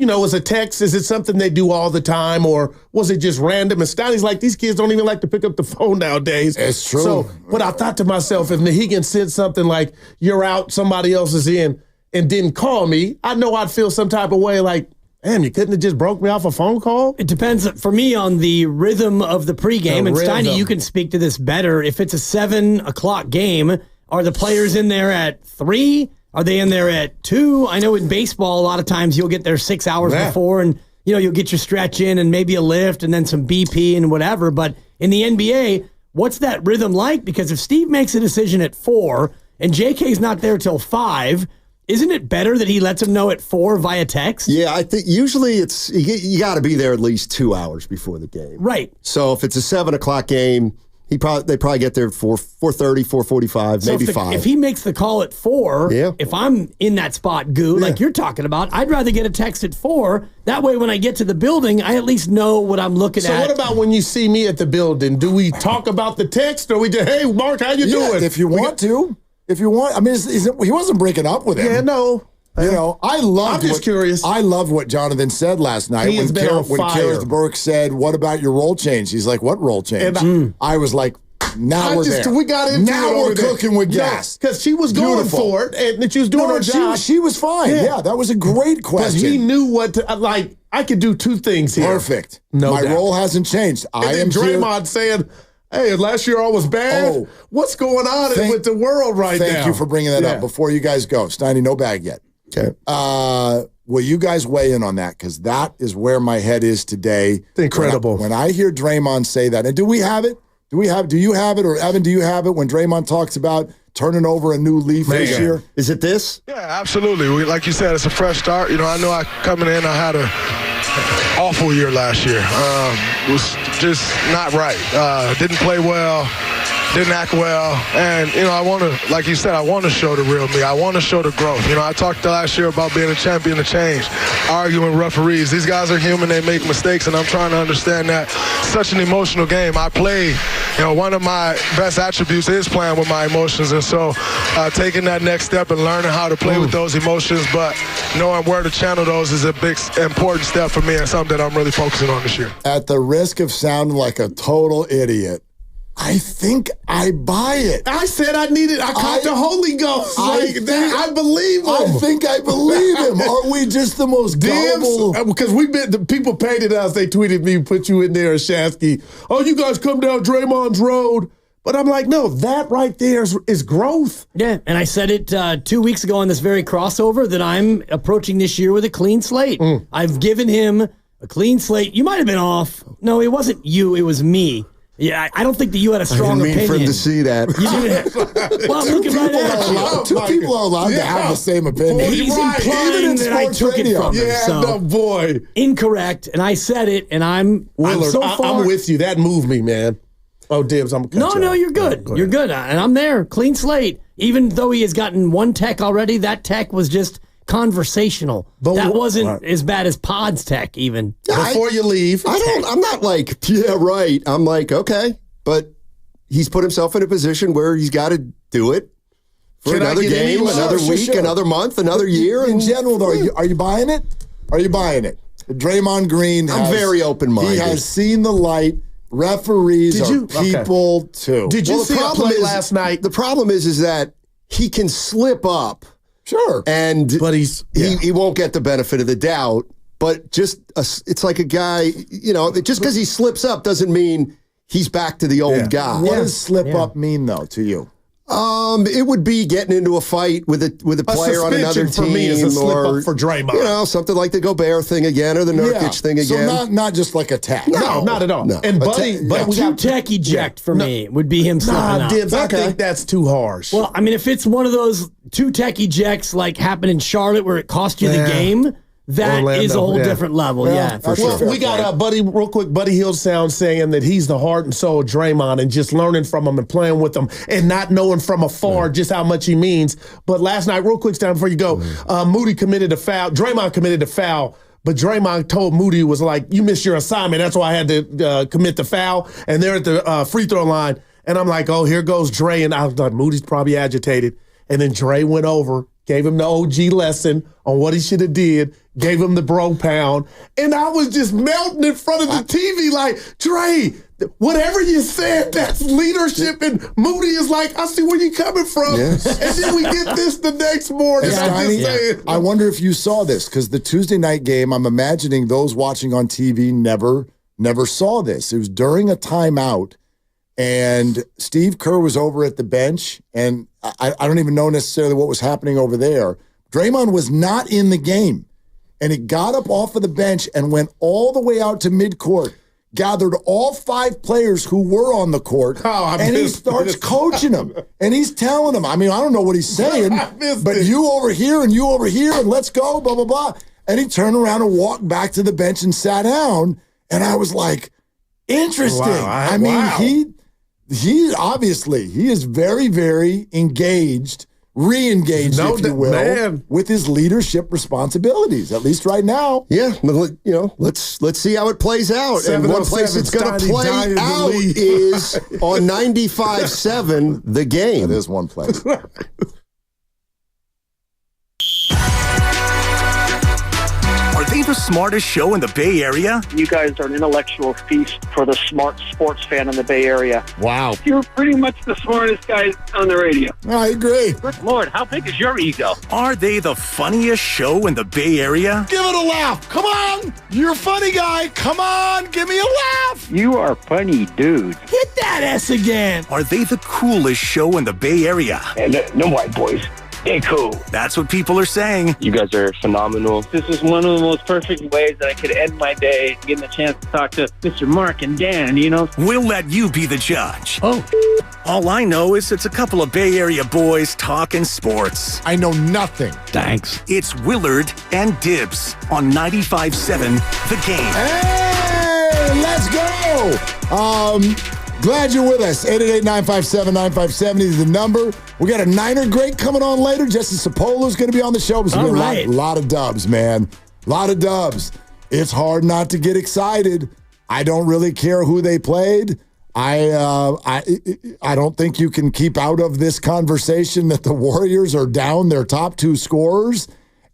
as a text, is it something they do all the time, or was it just random? And Steiny's like, these kids don't even like to pick up the phone nowadays. It's true. So, but I thought to myself, if Nahegan said something like, you're out, somebody else is in, and didn't call me, I know I'd feel some type of way like, damn, you couldn't have just broke me off a phone call? It depends for me on the rhythm of the pregame. And Steiny, you can speak to this better. If it's a 7 o'clock game, are the players in there at 3? Are they in there at 2? I know in baseball, a lot of times you'll get there 6 hours before and you'll get your stretch in and maybe a lift and then some BP and whatever. But in the NBA, what's that rhythm like? Because if Steve makes a decision at 4 and JK's not there till 5, isn't it better that he lets him know at 4 via text? Yeah, I think usually it's you got to be there at least 2 hours before the game. Right. So if it's a 7 o'clock game, they probably get there at 4:30, 4:45, maybe 5. If he makes the call at 4, if I'm in that spot, like you're talking about, I'd rather get a text at 4. That way when I get to the building, I at least know what I'm looking at. So what about when you see me at the building? Do we talk about the text or we just, hey, Mark, how you doing? If you want to. If you want, I mean, he wasn't breaking up with him. Yeah, no. I'm just curious. I love what Jonathan said last night when Kareth Burke said, "What about your role change?" He's like, "What role change?" I was like, "Now we're there. We got into now we're cooking with gas." Because she was going for it, and she was doing her job. She was fine. Yeah, that was a great question. But he knew what to like. I could do 2 things here. Perfect. No My doubt. role hasn't changed. I am Draymond saying, hey, last year all was bad. What's going on with the world right now? Thank you for bringing that up. Before you guys go, Steiny, no bag yet. Okay. Will you guys weigh in on that? Because that is where my head is today. It's incredible. When I hear Draymond say that, and do we have it? Do you have it? Or Evan, do you have it when Draymond talks about turning over a new leaf this year? Is it this? Yeah, absolutely. Like you said, it's a fresh start. I know coming in, I had a awful year last year. Was just not right. Didn't play well. Didn't act well. And, I want to, like you said, I want to show the real me. I want to show the growth. I talked last year about being a champion of change, arguing with referees. These guys are human. They make mistakes, and I'm trying to understand that. Such an emotional game. I play, one of my best attributes is playing with my emotions. And so taking that next step and learning how to play with those emotions, but knowing where to channel those is a big, important step for me and something that I'm really focusing on this year. At the risk of sounding like a total idiot, I think I buy it. I said I caught the Holy Ghost. I believe him. I think I believe him. Are we just the most gullible? Because the people painted us. They tweeted me, put you in there, Shasky. Oh, you guys come down Draymond's road. But I'm like, no, that right there is growth. Yeah, and I said it 2 weeks ago on this very crossover that I'm approaching this year with a clean slate. I've given him a clean slate. You might have been off. No, it wasn't you. It was me. Yeah, I don't think that you had a strong opinion. I didn't mean for him to see that. You didn't. Well, I'm looking right at you. Two people are allowed to have the same opinion. He's implying that I took it from him. Yeah, no, boy. Incorrect. And I said it, and I'm so far. I'm with you. That moved me, man. Oh, Dibs, I'm going to cut you off. You're good. You're good. And I'm there. Clean slate. Even though he has gotten 1 tech already, that tech was just conversational. But that wasn't as bad as Pod's tech even. Before you leave. I'm not like, yeah, right. I'm like, okay. But he's put himself in a position where he's got to do it for another game, another week, another month, another year. In general, though, are you buying it? Are you buying it? Draymond Green I'm very open-minded. He has seen the light. Referees are people, too. Did you see the play last night? The problem is that he can slip up. Sure. But he won't get the benefit of the doubt. But it's like a guy, just because he slips up doesn't mean he's back to the old guy. What does slip up mean, though, to you? It would be getting into a fight with a player on another team, for me is a slip up for Draymond. Something like the Gobert thing again or the Nurkic thing again. So not just like a tech. No, not at all. No. And Buddy, but two tech eject for me would be him slipping up. Dibs, I think that's too harsh. Well, I mean, if it's one of those 2 tech ejects like happened in Charlotte where it cost you the game. That Orlando, is a whole different level, for sure. We got Buddy, real quick, Buddy Hillsound saying that he's the heart and soul of Draymond and just learning from him and playing with him and not knowing from afar just how much he means. But last night, real quick, Stan, before you go, Moody committed a foul. Draymond committed a foul, but Draymond told Moody, was like, you missed your assignment. That's why I had to commit the foul. And they're at the free throw line. And I'm like, oh, here goes Dre. And I was like, Moody's probably agitated. And then Dre went over gave him the OG lesson on what he should have did, gave him the bro pound, and I was just melting in front of the TV like, Dre, whatever you said, that's leadership. And Moody is like, I see where you're coming from. Yes. And then we get this the next morning. I wonder if you saw this, because the Tuesday night game, I'm imagining those watching on TV never saw this. It was during a timeout, and Steve Kerr was over at the bench, and I don't even know necessarily what was happening over there. Draymond was not in the game, and he got up off of the bench and went all the way out to midcourt, gathered all 5 players who were on the court, and he starts coaching them. And he's telling them, I mean, I don't know what he's saying, but you over here and you over here, and let's go, blah, blah, blah. And he turned around and walked back to the bench and sat down, and I was like, interesting. Wow. He obviously, he is very, very engaged, re-engaged, if you will, with his leadership responsibilities, at least right now. Yeah, let's see how it plays out. And one place it's going to play out is on 95.7 The Game. That is one place. Are they the smartest show in the Bay Area? You guys are an intellectual feast for the smart sports fan in the Bay Area. Wow. You're pretty much the smartest guys on the radio. I agree. Good Lord, how big is your ego? Are they the funniest show in the Bay Area? Give it a laugh. Come on. You're a funny guy. Come on. Give me a laugh. You are funny, dude. Hit that S again. Are they the coolest show in the Bay Area? And no white boys. They cool. That's what people are saying. You guys are phenomenal. This is one of the most perfect ways that I could end my day, getting the chance to talk to Mr. Mark and Dan, We'll let you be the judge. Oh. All I know is it's a couple of Bay Area boys talking sports. I know nothing. Thanks. It's Willard and Dibs on 95.7 The Game. Hey, let's go. Glad you're with us. 888-957-9570 is the number. We got a Niner great coming on later. Jesse Sapolo's going to be on the show. It's going to be a lot of dubs, man. A lot of dubs. It's hard not to get excited. I don't really care who they played. I don't think you can keep out of this conversation that the Warriors are down their top 2 scorers,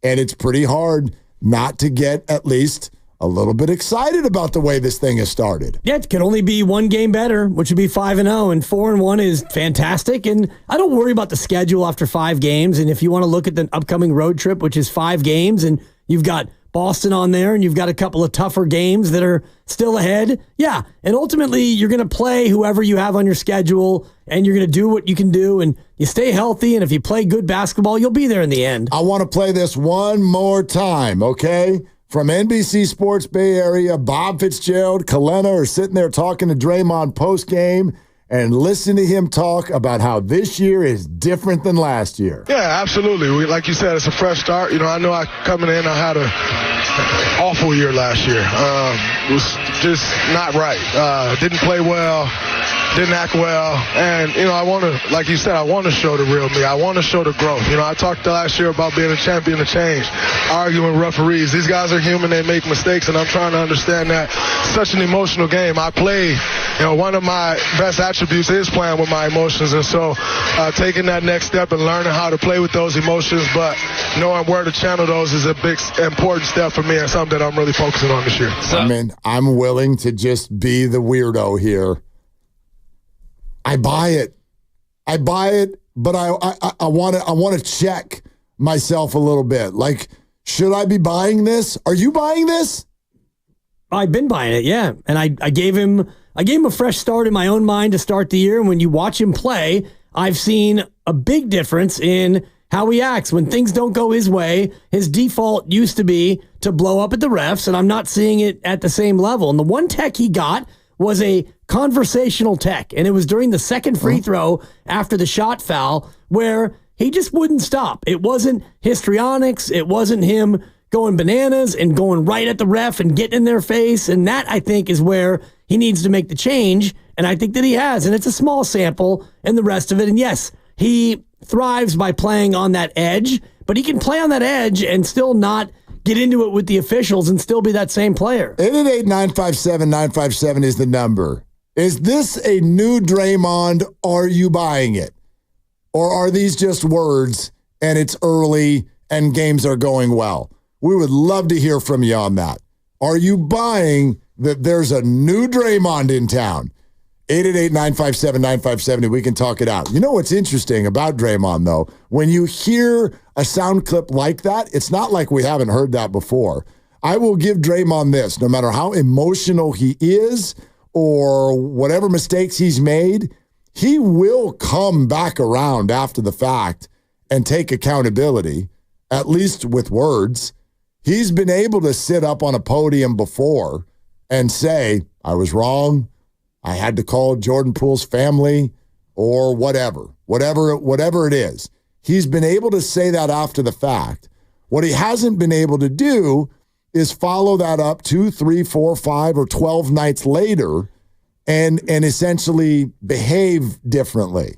and it's pretty hard not to get at least a little bit excited about the way this thing has started. Yeah, it can only be one game better, which would be 5-0, and 4-1 is fantastic. And I don't worry about the schedule after 5 games. And if you want to look at the upcoming road trip, which is 5 games, and you've got Boston on there, and you've got a couple of tougher games that are still ahead. Yeah, and ultimately you're going to play whoever you have on your schedule, and you're going to do what you can do, and you stay healthy, and if you play good basketball, you'll be there in the end. I want to play this one more time, okay? From NBC Sports Bay Area, Bob Fitzgerald, Kalena are sitting there talking to Draymond post-game, and listen to him talk about how this year is different than last year. Yeah, absolutely. Like you said, it's a fresh start. I know coming in, I had an awful year last year. It was just not right. Didn't play well. Didn't act well. And, I want to, like you said, I want to show the real me. I want to show the growth. I talked last year about being a champion of change, arguing with referees. These guys are human. They make mistakes, and I'm trying to understand that. Such an emotional game. I play, one of my best attributes is playing with my emotions. And so taking that next step and learning how to play with those emotions, but knowing where to channel those is a big, important step for me and something that I'm really focusing on this year. I'm willing to just be the weirdo here. I buy it, but I want to check myself a little bit. Like, should I be buying this? Are you buying this? I've been buying it, yeah. And I gave him a fresh start in my own mind to start the year. And when you watch him play, I've seen a big difference in how he acts. When things don't go his way, his default used to be to blow up at the refs, and I'm not seeing it at the same level. And the one tech he got was a conversational tech, and it was during the second free throw after the shot foul where he just wouldn't stop. It wasn't histrionics. It wasn't him going bananas and going right at the ref and getting in their face, and that, I think, is where he needs to make the change, and I think that he has, and it's a small sample and the rest of it, and yes, he thrives by playing on that edge, but he can play on that edge and still not get into it with the officials and still be that same player. 888-957-957 is the number. Is this a new Draymond? Are you buying it? Or are these just words and it's early and games are going well. We would love to hear from you on that. Are you buying that there's a new Draymond in town? 888-957-9570. We can talk it out. You know what's interesting about Draymond, though? When you hear a sound clip like that, it's not like we haven't heard that before. I will give Draymond this. No matter how emotional he is or whatever mistakes he's made, he will come back around after the fact and take accountability, at least with words. He's been able to sit up on a podium before and say, I was wrong. I had to call Jordan Poole's family or whatever it is. He's been able to say that after the fact. What he hasn't been able to do is follow that up 2, 3, 4, 5, or 12 nights later and essentially behave differently.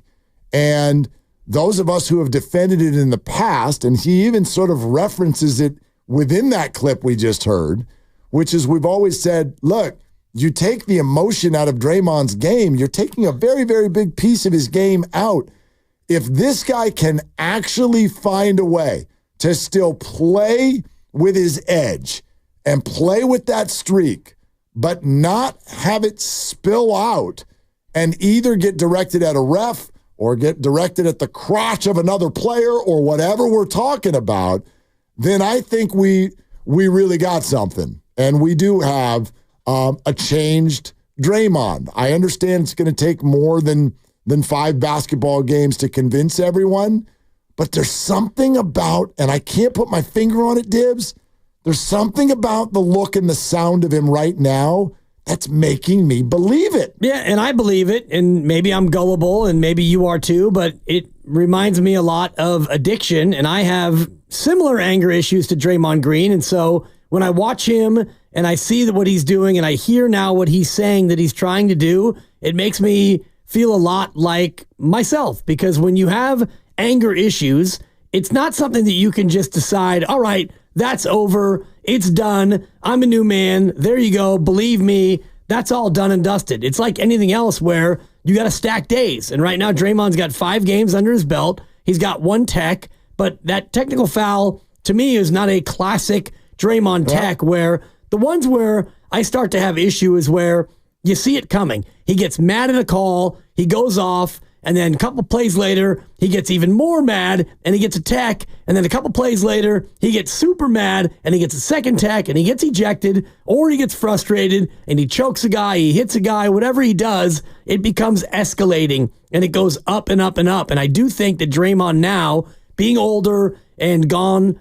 And those of us who have defended it in the past, and he even sort of references it within that clip we just heard, which is we've always said, look, you take the emotion out of Draymond's game, you're taking a very, very big piece of his game out. If this guy can actually find a way to still play with his edge and play with that streak, but not have it spill out and either get directed at a ref or get directed at the crotch of another player or whatever we're talking about, then I think we really got something. And we do have a changed Draymond. I understand it's going to take more than 5 basketball games to convince everyone, but there's something about, and I can't put my finger on it, Dibs, there's something about the look and the sound of him right now that's making me believe it. Yeah, and I believe it, and maybe I'm gullible, and maybe you are too, but it reminds me a lot of addiction, and I have similar anger issues to Draymond Green, and so when I watch him and I see what he's doing and I hear now what he's saying that he's trying to do, it makes me feel a lot like myself, because when you have anger issues, it's not something that you can just decide, all right, that's over, it's done, I'm a new man, there you go, believe me, that's all done and dusted. It's like anything else where you got to stack days. And right now, Draymond's got 5 games under his belt. He's got 1 tech, but that technical foul, to me, is not a classic Draymond tech, where the ones where I start to have issue is where you see it coming. He gets mad at a call, he goes off, and then a couple plays later, he gets even more mad, and he gets a tech, and then a couple plays later, he gets super mad, and he gets a second tech, and he gets ejected, or he gets frustrated, and he chokes a guy, he hits a guy, whatever he does, it becomes escalating, and it goes up and up and up. And I do think that Draymond now, being older and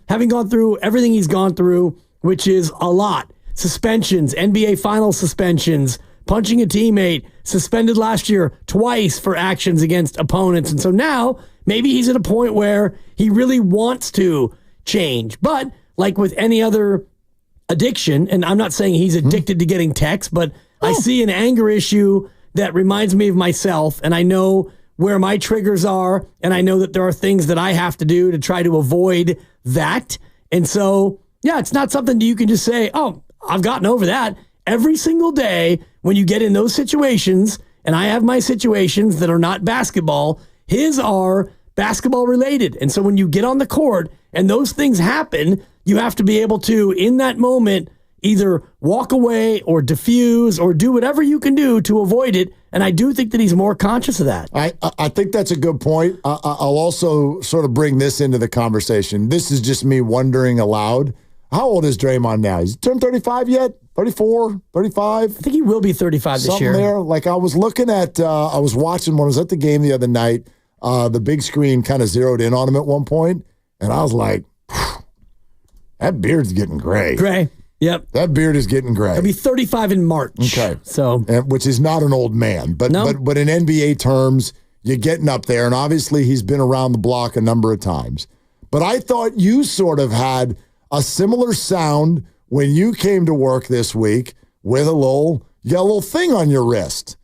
having gone through everything he's gone through, which is a lot, suspensions, NBA Finals suspensions, punching a teammate, suspended last year twice for actions against opponents. And so now maybe he's at a point where he really wants to change. But like with any other addiction, and I'm not saying he's addicted to getting texts, but I see an anger issue that reminds me of myself, and I know where my triggers are, and I know that there are things that I have to do to try to avoid that. And so, yeah, it's not something that you can just say, oh, I've gotten over that. Every single day when you get in those situations, and I have my situations that are not basketball, his are basketball related. And so when you get on the court and those things happen, you have to be able to, in that moment, either walk away or diffuse or do whatever you can do to avoid it. And I do think that he's more conscious of that. I think that's a good point. I'll also sort of bring this into the conversation. This is just me wondering aloud. How old is Draymond now? He's turned 35 yet? 34, 35? I think he will be 35 this year. There. Like I was looking at, I was watching when I was at the game the other night, the big screen kind of zeroed in on him at one point, and I was like, that beard's getting gray. Gray. Yep. That beard is getting gray. He'll be 35 in March. Okay. So, which is not an old man, but in NBA terms, you're getting up there, and obviously he's been around the block a number of times. But I thought you sort of had a similar sound when you came to work this week with you got a little thing on your wrist.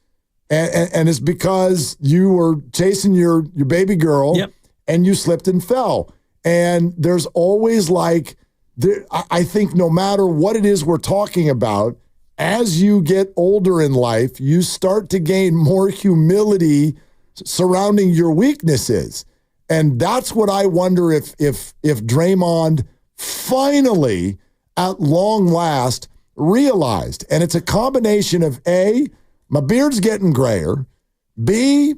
And it's because you were chasing your baby girl, and you slipped and fell. And there's always I think no matter what it is we're talking about, as you get older in life, you start to gain more humility surrounding your weaknesses. And that's what I wonder if Draymond finally, at long last, realized. And it's a combination of A, my beard's getting grayer. B,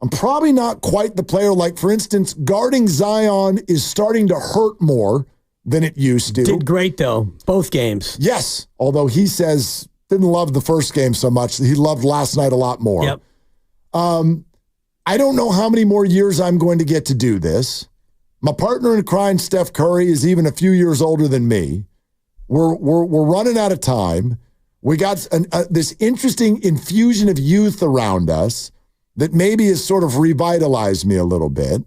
I'm probably not quite the player. Like, for instance, guarding Zion is starting to hurt more than it used to. Did great, though, both games. Yes, although he says didn't love the first game so much. He loved last night a lot more. Yep. I don't know how many more years I'm going to get to do this. My partner in crime, Steph Curry, is even a few years older than me. We're running out of time. We got this interesting infusion of youth around us that maybe has sort of revitalized me a little bit.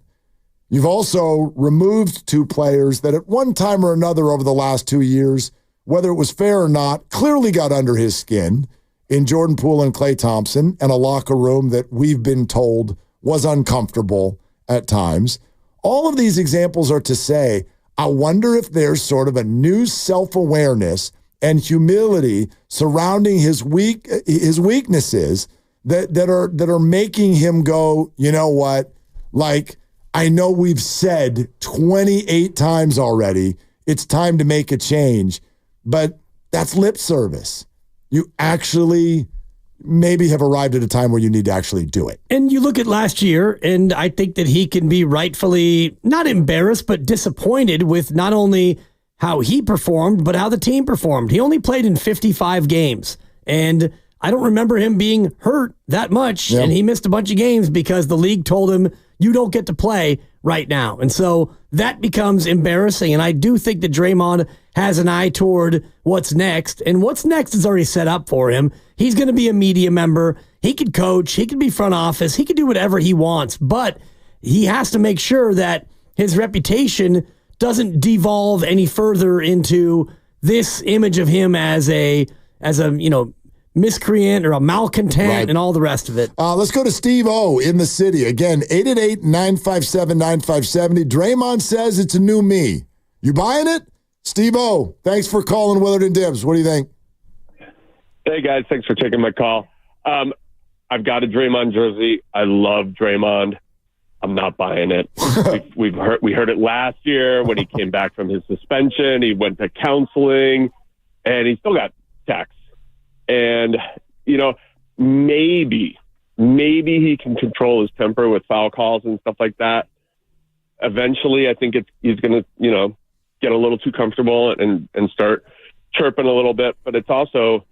You've also removed two players that at one time or another over the last 2 years, whether it was fair or not, clearly got under his skin in Jordan Poole and Klay Thompson, and a locker room that we've been told was uncomfortable at times. All of these examples are to say, I wonder if there's sort of a new self-awareness and humility surrounding his weaknesses that are making him go, you know what? Like, I know we've said 28 times already, it's time to make a change, but that's lip service. You actually maybe have arrived at a time where you need to actually do it. And you look at last year, and I think that he can be rightfully not embarrassed, but disappointed with not only how he performed, but how the team performed. He only played in 55 games, and I don't remember him being hurt that much, and he missed a bunch of games because the league told him, you don't get to play right now. And so that becomes embarrassing, and I do think that Draymond has an eye toward what's next, and what's next is already set up for him. He's going to be a media member. He could coach. He could be front office. He could do whatever he wants, but he has to make sure that his reputation doesn't devolve any further into this image of him as a miscreant or a malcontent and all the rest of it. Let's go to Steve O in the city. Again, 888-957-9570. Draymond says it's a new me. You buying it? Steve O, thanks for calling Willard and Dibs. What do you think? Hey, guys. Thanks for taking my call. I've got a Draymond jersey. I love Draymond. I'm not buying it. we heard it last year when he came back from his suspension. He went to counseling, and he still got texts. And, maybe he can control his temper with foul calls and stuff like that. Eventually, I think he's going to, get a little too comfortable and start chirping a little bit. But it's going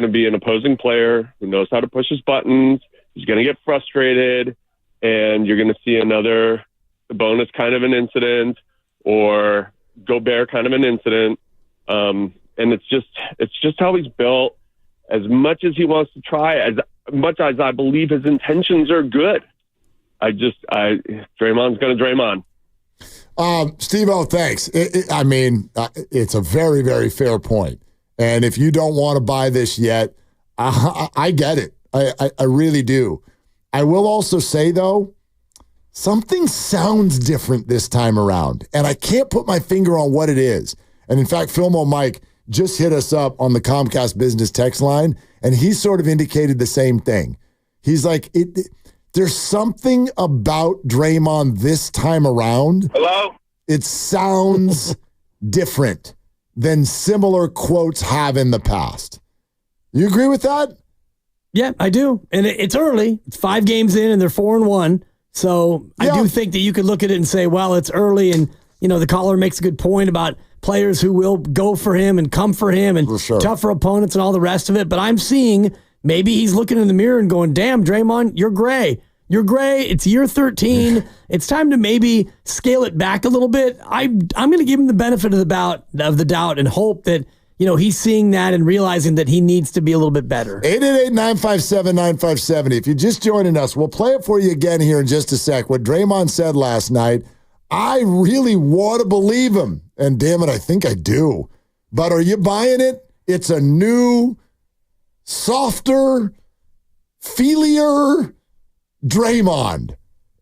to be an opposing player who knows how to push his buttons. He's going to get frustrated, and you're going to see another Sabonis kind of an incident or Gobert kind of an incident. And it's just how he's built. As much as he wants to try, as much as I believe his intentions are good, Draymond's going to Draymond. Steve-O, thanks. It's a very, very fair point. And if you don't want to buy this yet, I get it. I really do. I will also say, though, something sounds different this time around. And I can't put my finger on what it is. And in fact, Filmo Mike just hit us up on the Comcast business text line, and he sort of indicated the same thing. He's like, there's something about Draymond this time around. Hello? It sounds different than similar quotes have in the past. You agree with that? Yeah, I do. And it's early. It's 5 games in, and they're 4-1. So I do think that you could look at it and say, well, it's early, and the caller makes a good point about players who will go for him and come for him and tougher opponents and all the rest of it. But I'm seeing maybe he's looking in the mirror and going, damn, Draymond, you're gray. You're gray. It's year 13. It's time to maybe scale it back a little bit. I'm going to give him the benefit of the doubt and hope that, he's seeing that and realizing that he needs to be a little bit better. 888-957-9570. If you're just joining us, we'll play it for you again here in just a sec. What Draymond said last night, I really want to believe him. And damn it, I think I do. But are you buying it? It's a new, softer, feelier Draymond.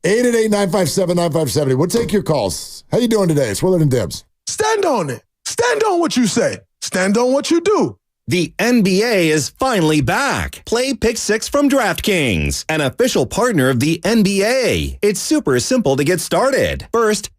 888-957-9570. We'll take your calls. How you doing today? It's Willard and Dibs. Stand on it. Stand on what you say. Stand on what you do. The NBA is finally back. Play Pick 6 from DraftKings, an official partner of the NBA. It's super simple to get started. First,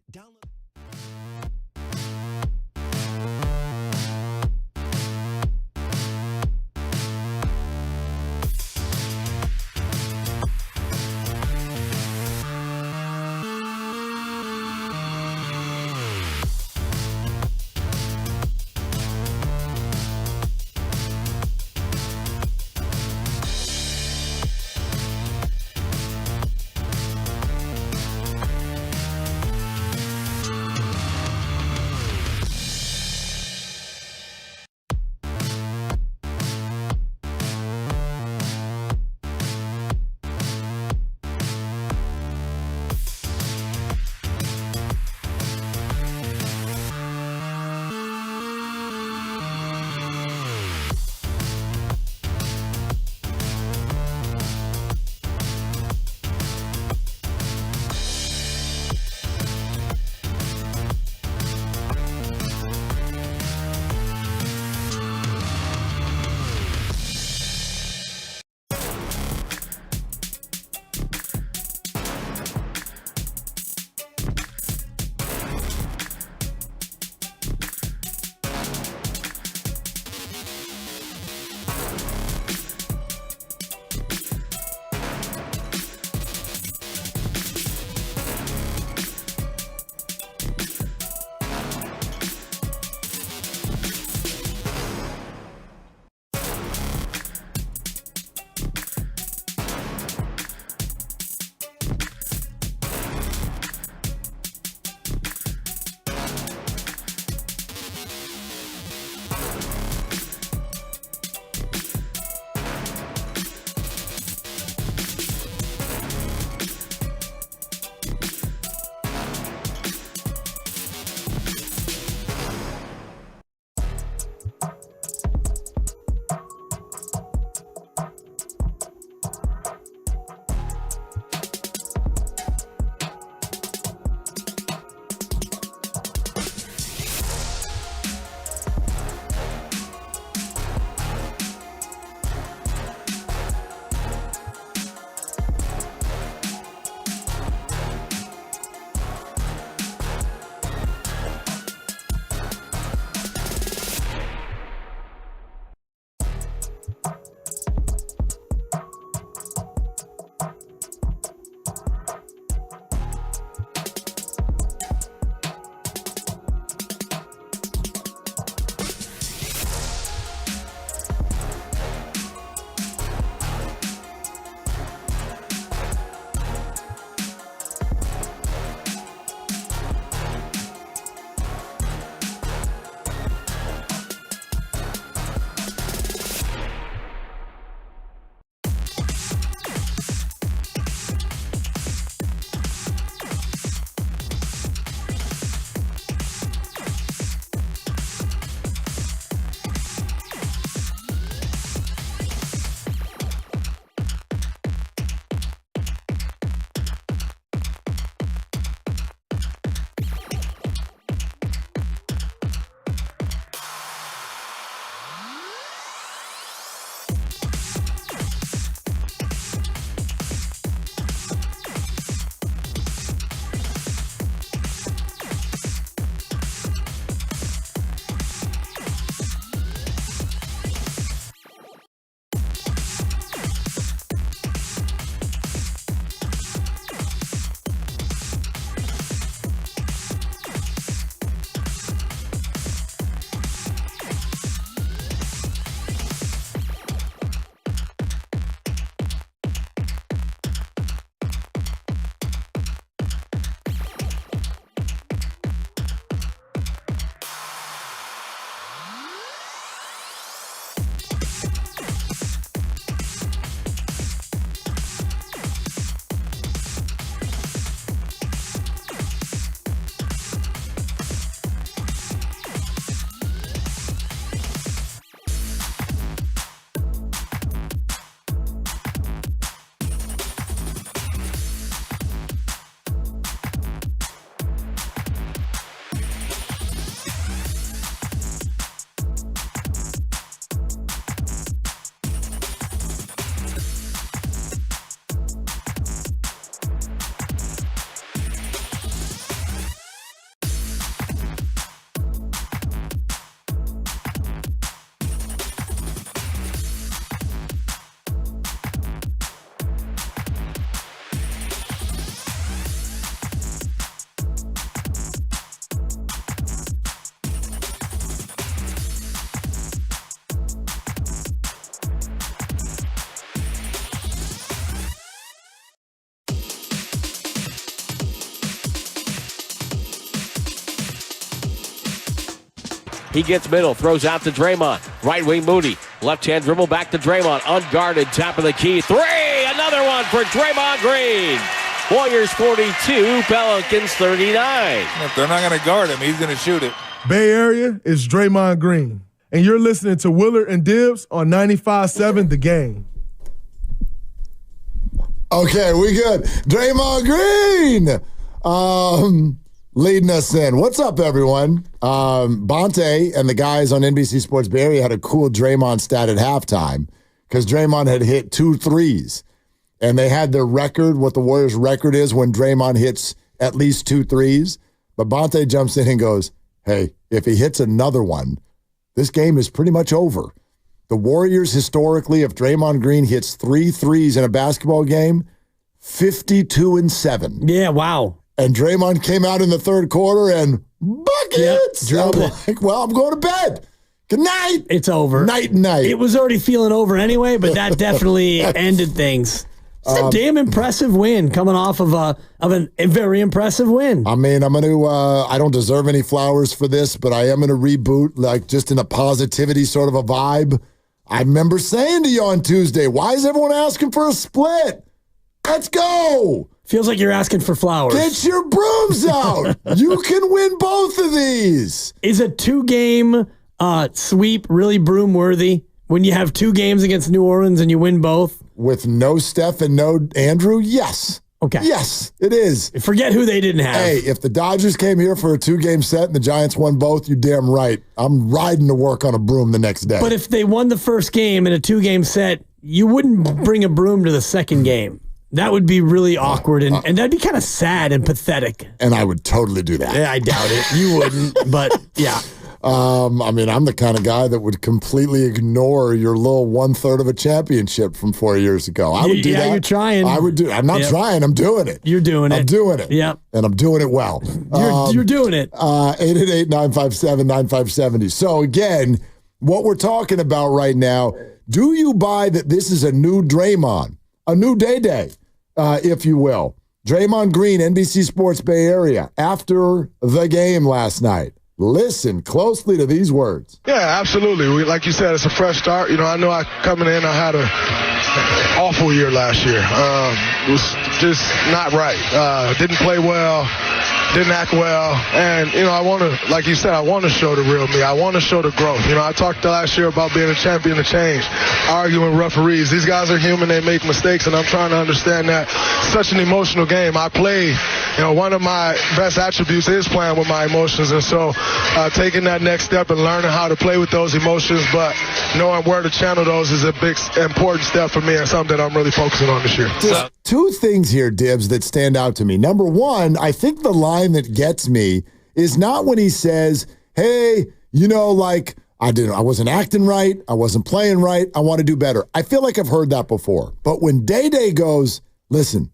He gets middle, throws out to Draymond. Right wing Moody. Left hand dribble back to Draymond. Unguarded, top of the key. 3! Another one for Draymond Green. Warriors 42, Pelicans 39. If they're not going to guard him, he's going to shoot it. Bay Area is Draymond Green. And you're listening to Willard and Dibbs on 95.7 The Game. Okay, we good. Draymond Green leading us in. What's up, everyone? Bonte and the guys on NBC Sports Bay Area had a cool Draymond stat at halftime because Draymond had hit 2 threes. And they had their record, what the Warriors' record is when Draymond hits at least 2 threes. But Bonte jumps in and goes, hey, if he hits another one, this game is pretty much over. The Warriors historically, if Draymond Green hits 3 threes in a basketball game, 52-7. Yeah, wow. And Draymond came out in the third quarter and buckets. Yep, I'm like, well, I'm going to bed. Good night. It's over. Night. It was already feeling over anyway, but that definitely ended things. It's a damn impressive win coming off of a very impressive win. I mean, I'm going to, I don't deserve any flowers for this, but I am going to reboot, like just in a positivity sort of a vibe. I remember saying to you on Tuesday, why is everyone asking for a split? Let's go. Feels like you're asking for flowers. Get your brooms out. You can win both of these. Is a 2-game sweep really broom worthy when you have 2 games against New Orleans and you win both? With no Steph and no Andrew, yes. Okay. Yes, it is. Forget who they didn't have. Hey, if the Dodgers came here for a 2-game set and the Giants won both, you're damn right. I'm riding to work on a broom the next day. But if they won the first game in a 2-game set, you wouldn't bring a broom to the second game. That would be really awkward, and that'd be kind of sad and pathetic. And I would totally do that. Yeah, I doubt it. You wouldn't, but yeah. I mean, I'm the kind of guy that would completely ignore your little 1/3 of a championship from 4 years ago. I would do that. Yeah, you're trying. I would do. I'm not trying. I'm doing it. You're doing it. I'm doing it. Yep. And I'm doing it well. You're doing it. 888-957-9570. So again, what we're talking about right now, do you buy that this is a new Draymond, a new Day-Day, if you will? Draymond Green, NBC Sports Bay Area, after the game last night. Listen closely to these words. Yeah, absolutely. Like you said, it's a fresh start. I know coming in, I had an awful year last year. It was just not right. Didn't play well. Didn't act well. And, I want to, like you said, I want to show the real me. I want to show the growth. I talked last year about being a champion of change, arguing with referees. These guys are human. They make mistakes, and I'm trying to understand that. Such an emotional game. I play, one of my best attributes is playing with my emotions. And so taking that next step and learning how to play with those emotions, but knowing where to channel those is a big, important step for me and something that I'm really focusing on this year. There's 2 things here, Dibbs, that stand out to me. Number one, I think the line that gets me is not when he says, hey, I wasn't acting right, I wasn't playing right, I want to do better. I feel like I've heard that before. But when Day-Day goes, listen,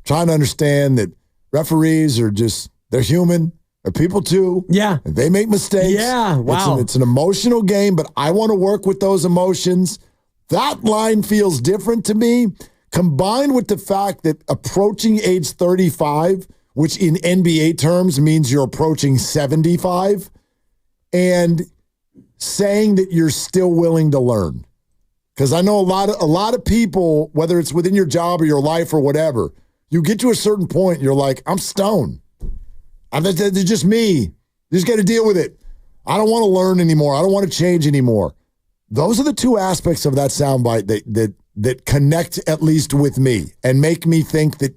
trying to understand that referees are they're human, they're people too. Yeah. They make mistakes. Yeah, wow. It's an emotional game, but I want to work with those emotions. That line feels different to me, combined with the fact that approaching age 35, which in NBA terms means you're approaching 75, and saying that you're still willing to learn. Because I know a lot of people, whether it's within your job or your life or whatever, you get to a certain point, you're like, I'm stoned. It's just me. You just got to deal with it. I don't want to learn anymore. I don't want to change anymore. Those are the 2 aspects of that soundbite that connect at least with me and make me think that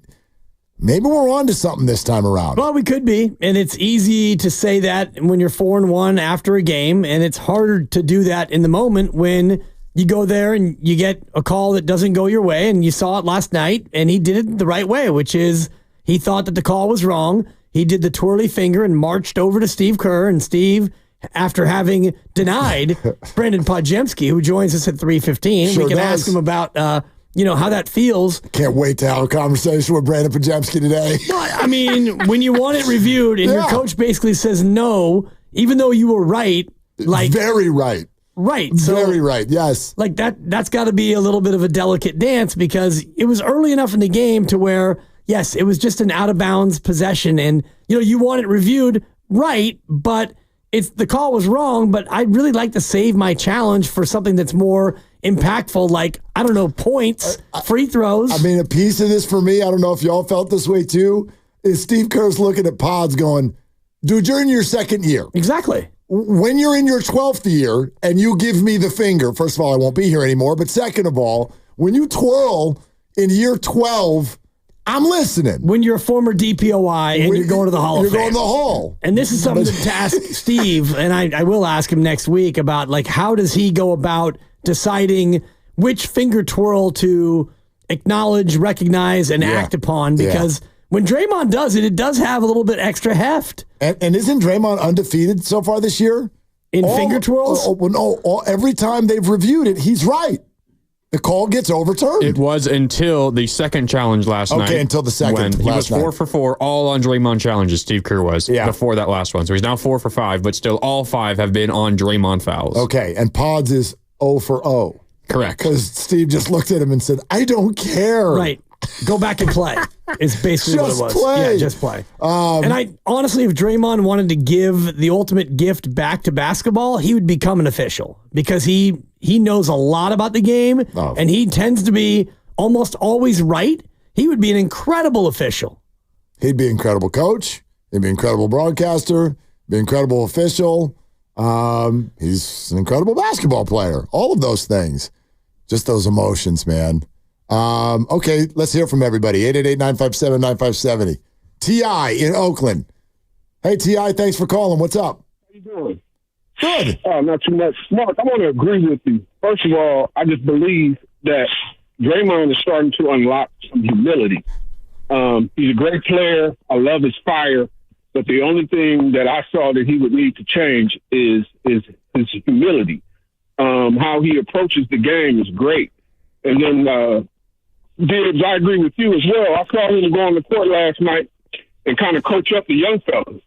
maybe we're on to something this time around. Well, we could be, and it's easy to say that when you're 4-1 after a game, and it's harder to do that in the moment when you go there and you get a call that doesn't go your way, and you saw it last night, and he did it the right way, which is he thought that the call was wrong. He did the twirly finger and marched over to Steve Kerr, and Steve, after having denied Brendan Podjemski, who joins us at 3:15, we can ask him about how that feels. Can't wait to have a conversation with Brandon Podjemski today. I mean, when you want it reviewed and your coach basically says no, even though you were right, very right. Right. So, very right, yes. That's got to be a little bit of a delicate dance because it was early enough in the game to where, yes, it was just an out-of-bounds possession. And, you want it reviewed right, but the call was wrong, but I'd really like to save my challenge for something that's more impactful, like, I don't know, points, free throws. I mean, a piece of this for me, I don't know if y'all felt this way too, is Steve Kerr's looking at Pods going, dude, you're in your second year. Exactly. When you're in your 12th year and you give me the finger, first of all, I won't be here anymore, but second of all, when you twirl in year 12, I'm listening. When you're a former DPOI and you're going to the Hall of Fame. You're going to the Hall. And this is something to ask Steve, and I will ask him next week about, like, how does he go about deciding which finger twirl to acknowledge, recognize, and act upon? Because when Draymond does it, it does have a little bit extra heft. And isn't Draymond undefeated so far this year? In finger twirls? Every time they've reviewed it, he's right. The call gets overturned. It was until the second challenge last night. Okay, until the second. When he was 4 for 4, all on Draymond challenges, Steve Kerr was, before that last one. So he's now 4 for 5, but still all 5 have been on Draymond fouls. Okay, and Pods is 0 for 0. Correct. Because Steve just looked at him and said, I don't care. Right. Go back and play. Is basically what it was. Play. Yeah, just play. And I honestly, if Draymond wanted to give the ultimate gift back to basketball, he would become an official because he knows a lot about the game and he tends to be almost always right. He would be an incredible official. He'd be an incredible coach. He'd be an incredible broadcaster. Be an incredible official. He's an incredible basketball player. All of those things. Just those emotions, man. Okay, let's hear from everybody. 888-957-9570. T.I. in Oakland. Hey, T.I., thanks for calling. What's up? How you doing? Good. Not too much. Mark, I want to agree with you. First of all, I just believe that Draymond is starting to unlock some humility. He's a great player. I love his fire. But the only thing that I saw that he would need to change is his humility. How he approaches the game is great. And then, Dibbs, I agree with you as well. I saw him go on the court last night and kind of coach up the young fellas.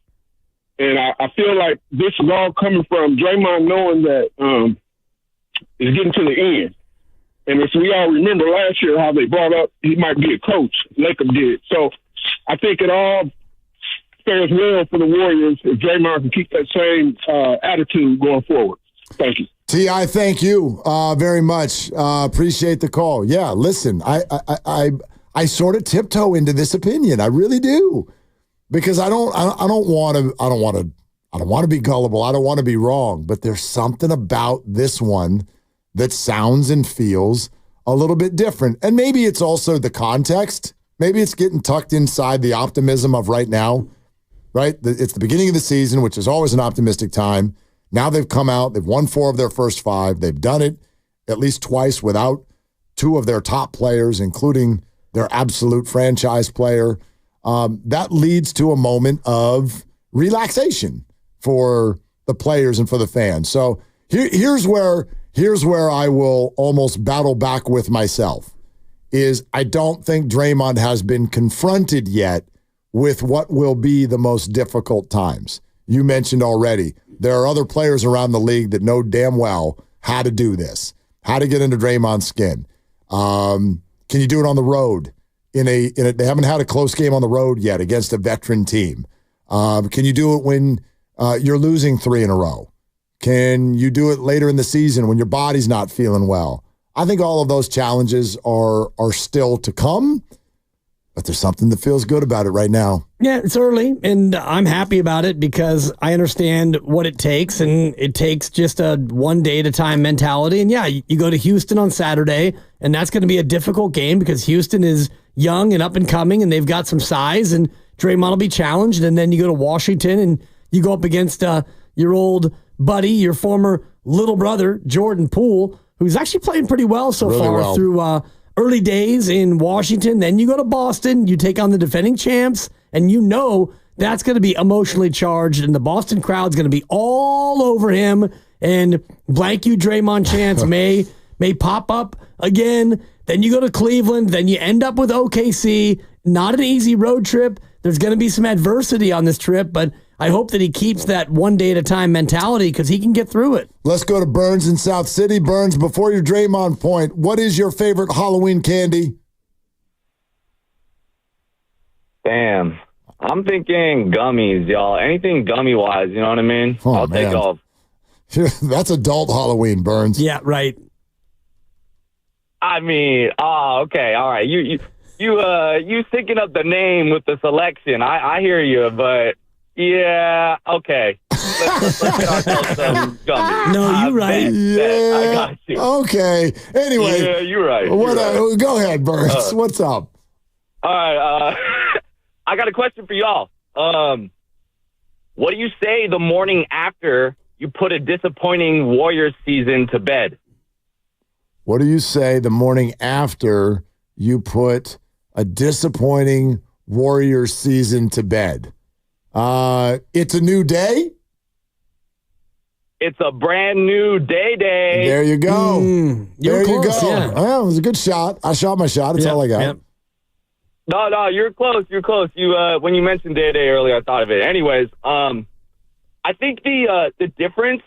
And I feel like this is all coming from Draymond knowing that it's getting to the end. And as we all remember last year how they brought up he might be a coach, Lacob did. So I think it all fares well for the Warriors if Draymond can keep that same attitude going forward. Thank you. T.I., thank you very much. Appreciate the call. Yeah, listen, I sort of tiptoe into this opinion. I really do, because I don't want to be gullible. I don't want to be wrong. But there's something about this one that sounds and feels a little bit different, and maybe it's also the context. Maybe it's getting tucked inside the optimism of right now. Right, it's the beginning of the season, which is always an optimistic time. Now they've come out, they've won 4 of their first 5. They've done it at least twice without 2 of their top players, including their absolute franchise player. That leads to a moment of relaxation for the players and for the fans. So here's where I will almost battle back with myself, is I don't think Draymond has been confronted yet with what will be the most difficult times. You mentioned already, there are other players around the league that know damn well how to do this, how to get into Draymond's skin. Can you do it on the road? They haven't had a close game on the road yet against a veteran team. Can you do it when you're losing 3 in a row? Can you do it later in the season when your body's not feeling well? I think all of those challenges are still to come. But there's something that feels good about it right now. Yeah, it's early, and I'm happy about it because I understand what it takes, and it takes just a one day at a time mentality. And yeah, you go to Houston on Saturday, and that's going to be a difficult game because Houston is young and up and coming, and they've got some size, and Draymond will be challenged. And then you go to Washington, and you go up against your old buddy, your former little brother, Jordan Poole, who's actually playing pretty well so far through early days in Washington. Then you go to Boston, you take on the defending champs, and you know that's going to be emotionally charged, and the Boston crowd's going to be all over him, and blank you Draymond chants may pop up again. Then you go to Cleveland, then you end up with OKC. Not an easy road trip. There's going to be some adversity on this trip, but I hope that he keeps that one day at a time mentality because he can get through it. Let's go to Burns in South City. Burns, before your Draymond point, what is your favorite Halloween candy? Damn. I'm thinking gummies, y'all. Anything gummy-wise, you know what I mean? I'll take off. That's adult Halloween, Burns. Yeah, right. I mean, okay, all right. You thinking up the name with the selection. I hear you, but yeah, okay. Let's get ourselves some gummies. No, you're right. Yeah. I got you. Okay. Anyway. Yeah, you're right. Go ahead, Burns. What's up? All right. I got a question for y'all. What do you say the morning after you put a disappointing Warriors season to bed? What do you say the morning after you put a disappointing Warriors season to bed? It's a new day? It's a brand new day. There you go. You're close, yeah. Well, it was a good shot. I shot my shot. That's all I got. Yep. No, you're close. You're close. You when you mentioned day earlier, I thought of it. Anyways, I think the difference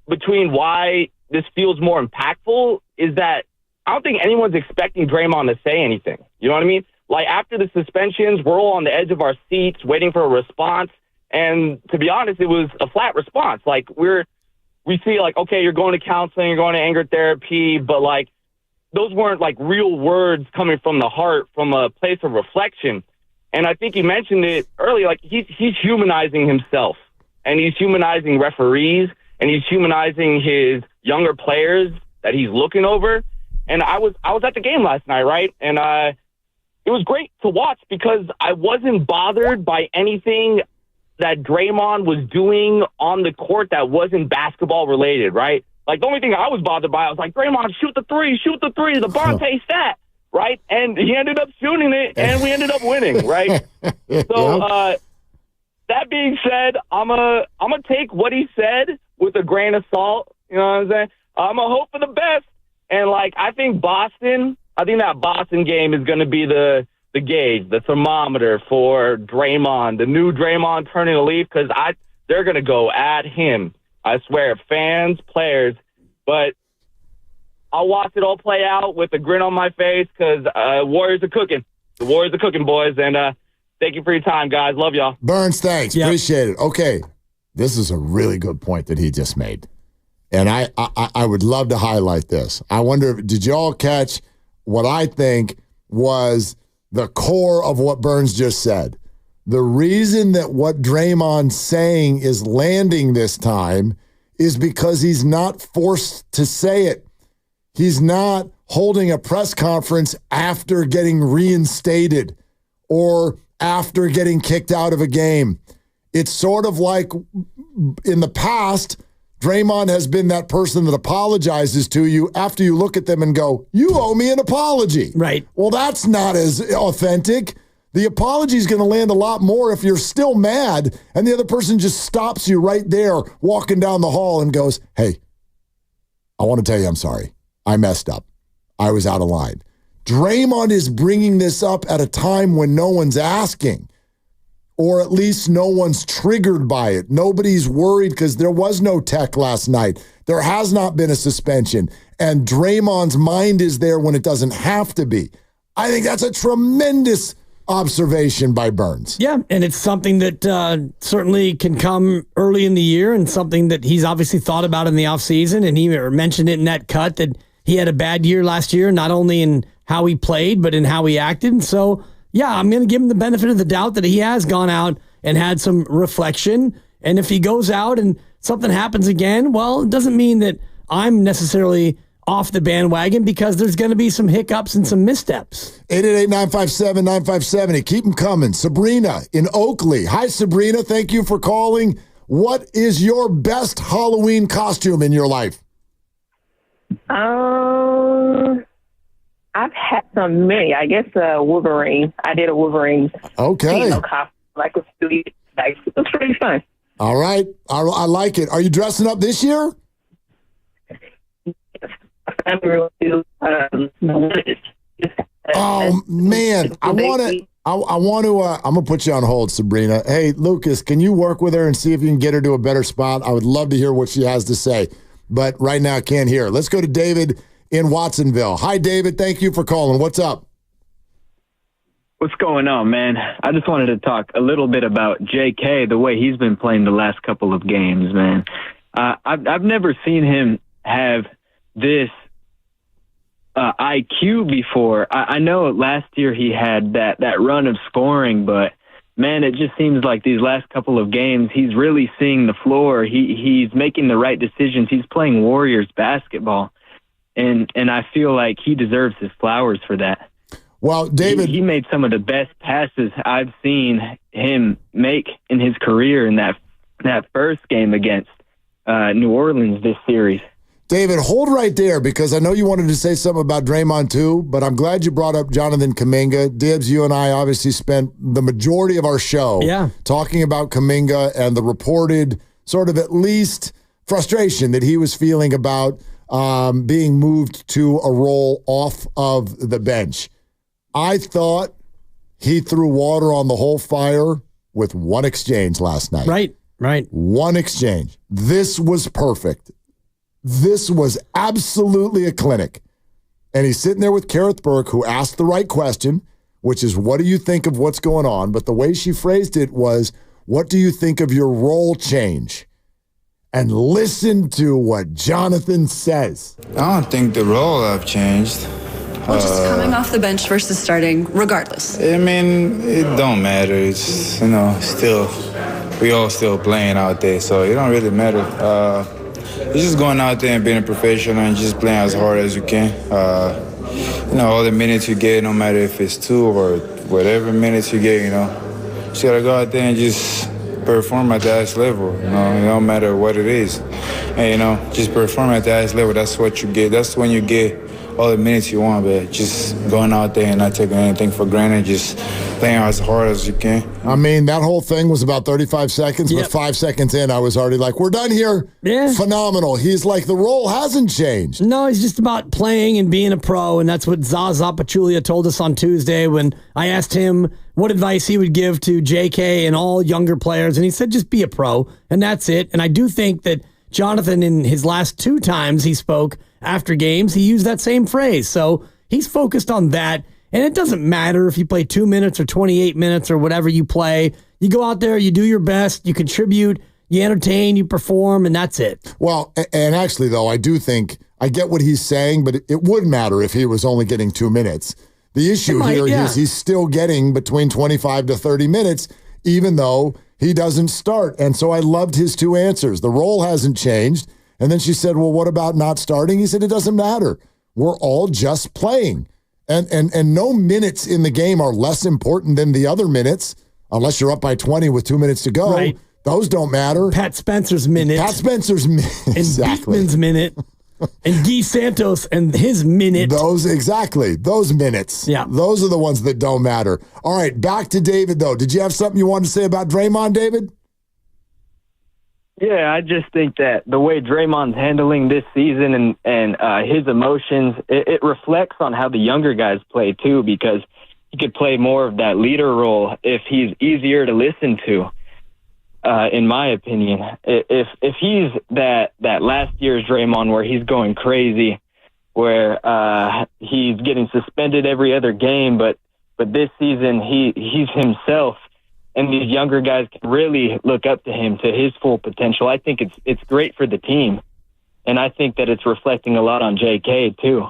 between why this feels more impactful is that I don't think anyone's expecting Draymond to say anything. You know what I mean? Like, after the suspensions, we're all on the edge of our seats waiting for a response. And to be honest, it was a flat response. Like, we see, like, okay, you're going to counseling, you're going to anger therapy, but, like, those weren't, like, real words coming from the heart, from a place of reflection. And I think you mentioned it earlier, like, he's humanizing himself, and he's humanizing referees, and he's humanizing his younger players that he's looking over. And I was at the game last night, right? And it was great to watch because I wasn't bothered by anything that Draymond was doing on the court that wasn't basketball related, right? Like, the only thing I was bothered by, I was like, Draymond, shoot the three, the Bonte stat, right? And he ended up shooting it, and we ended up winning, right? So that being said, I'm gonna take what he said with a grain of salt. You know what I'm saying? I'm gonna hope for the best. And, like, I think that Boston game is going to be the gauge, the thermometer for Draymond, the new Draymond turning a leaf, because they're going to go at him. I swear, fans, players. But I'll watch it all play out with a grin on my face because Warriors are cooking. The Warriors are cooking, boys. And thank you for your time, guys. Love y'all. Burns, thanks. Yep. Appreciate it. Okay, this is a really good point that he just made. And I would love to highlight this. I wonder, did you all catch what I think was the core of what Burns just said? The reason that what Draymond's saying is landing this time is because he's not forced to say it. He's not holding a press conference after getting reinstated or after getting kicked out of a game. It's sort of like in the past, Draymond has been that person that apologizes to you after you look at them and go, you owe me an apology. Right. Well, that's not as authentic. The apology is going to land a lot more if you're still mad and the other person just stops you right there walking down the hall and goes, hey, I want to tell you I'm sorry. I messed up. I was out of line. Draymond is bringing this up at a time when no one's asking. Or at least no one's triggered by it. Nobody's worried because there was no tech last night. There has not been a suspension. And Draymond's mind is there when it doesn't have to be. I think that's a tremendous observation by Burns. Yeah, and it's something that certainly can come early in the year and something that he's obviously thought about in the offseason. And he mentioned it in that cut that he had a bad year last year, not only in how he played, but in how he acted. And so, yeah, I'm going to give him the benefit of the doubt that he has gone out and had some reflection. And if he goes out and something happens again, well, it doesn't mean that I'm necessarily off the bandwagon because there's going to be some hiccups and some missteps. 888-957-9570. Keep them coming. Sabrina in Oakley. Hi, Sabrina. Thank you for calling. What is your best Halloween costume in your life? I've had some many. I guess Wolverine. I did a Wolverine. Okay. Costume, like a studio. It was pretty fun. All right. I like it. Are you dressing up this year? Oh man, I'm gonna put you on hold, Sabrina. Hey, Lucas, can you work with her and see if you can get her to a better spot? I would love to hear what she has to say, but right now I can't hear. Let's go to David in Watsonville. Hi, David. Thank you for calling. What's up? What's going on, man? I just wanted to talk a little bit about J.K., the way he's been playing the last couple of games, man. I've never seen him have this IQ before. I know last year he had that run of scoring, but, man, it just seems like these last couple of games, he's really seeing the floor. He's making the right decisions. He's playing Warriors basketball, and I feel like he deserves his flowers for that. Well, David, he made some of the best passes I've seen him make in his career in that first game against New Orleans this series. David, hold right there because I know you wanted to say something about Draymond too, but I'm glad you brought up Jonathan Kuminga. Dibs, you and I obviously spent the majority of our show talking about Kuminga and the reported sort of at least frustration that he was feeling about being moved to a role off of the bench. I thought he threw water on the whole fire with one exchange last night. Right. One exchange. This was perfect. This was absolutely a clinic. And he's sitting there with Kareth Burke, who asked the right question, which is, what do you think of what's going on? But the way she phrased it was, what do you think of your role change? And listen to what Jonathan says. I don't think the role I've changed. Well, just coming off the bench versus starting, regardless. I mean, it don't matter. It's, we all still playing out there, so it don't really matter. It's just going out there and being a professional and just playing as hard as you can. All the minutes you get, no matter if it's 2 or whatever minutes you get, you just gotta go out there and just perform at the highest level. It don't matter what it is. And, just perform at the highest level. That's what you get. That's when you get all the minutes you want, but just going out there and not taking anything for granted, just playing as hard as you can. I mean, that whole thing was about 35 seconds, but 5 seconds in, I was already like, we're done here. Yeah. Phenomenal. He's like, the role hasn't changed. No, he's just about playing and being a pro, and that's what Zaza Pachulia told us on Tuesday when I asked him what advice he would give to JK and all younger players, and he said just be a pro, and that's it. And I do think that Jonathan, in his last 2 times he spoke after games, he used that same phrase. So he's focused on that. And it doesn't matter if you play 2 minutes or 28 minutes or whatever you play. You go out there, you do your best, you contribute, you entertain, you perform, and that's it. Well, and actually, though, I do think I get what he's saying, but it would matter if he was only getting 2 minutes. The issue here is he's still getting between 25 to 30 minutes, even though he doesn't start. And so I loved his 2 answers. The role hasn't changed. And then she said, well, what about not starting? He said, it doesn't matter. We're all just playing. And no minutes in the game are less important than the other minutes, unless you're up by 20 with 2 minutes to go. Right. Those don't matter. Pat Spencer's minute. Exactly. And Beekman's minute. And Guy Santos and his minute. Those minutes. Yeah. Those are the ones that don't matter. All right, back to David, though. Did you have something you wanted to say about Draymond, David? Yeah, I just think that the way Draymond's handling this season and his emotions, it reflects on how the younger guys play too, because he could play more of that leader role if he's easier to listen to, in my opinion. If he's that last year's Draymond where he's going crazy, where he's getting suspended every other game, but this season he's himself. And these younger guys can really look up to him, to his full potential. I think it's great for the team. And I think that it's reflecting a lot on JK, too.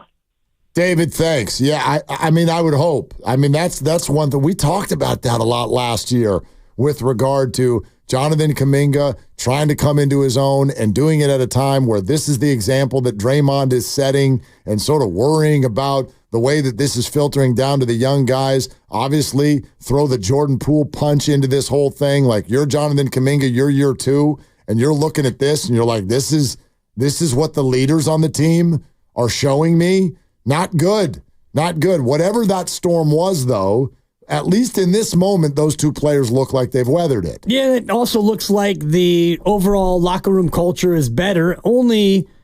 David, thanks. Yeah, I mean, I would hope. I mean, that's one thing. We talked about that a lot last year with regard to Jonathan Kuminga trying to come into his own and doing it at a time where this is the example that Draymond is setting and sort of worrying about the way that this is filtering down to the young guys. Obviously, throw the Jordan Poole punch into this whole thing. Like, you're Jonathan Kuminga, you're year 2, and you're looking at this, and you're like, this is what the leaders on the team are showing me. Not good. Not good. Whatever that storm was, though, at least in this moment, those 2 players look like they've weathered it. Yeah, it also looks like the overall locker room culture is better,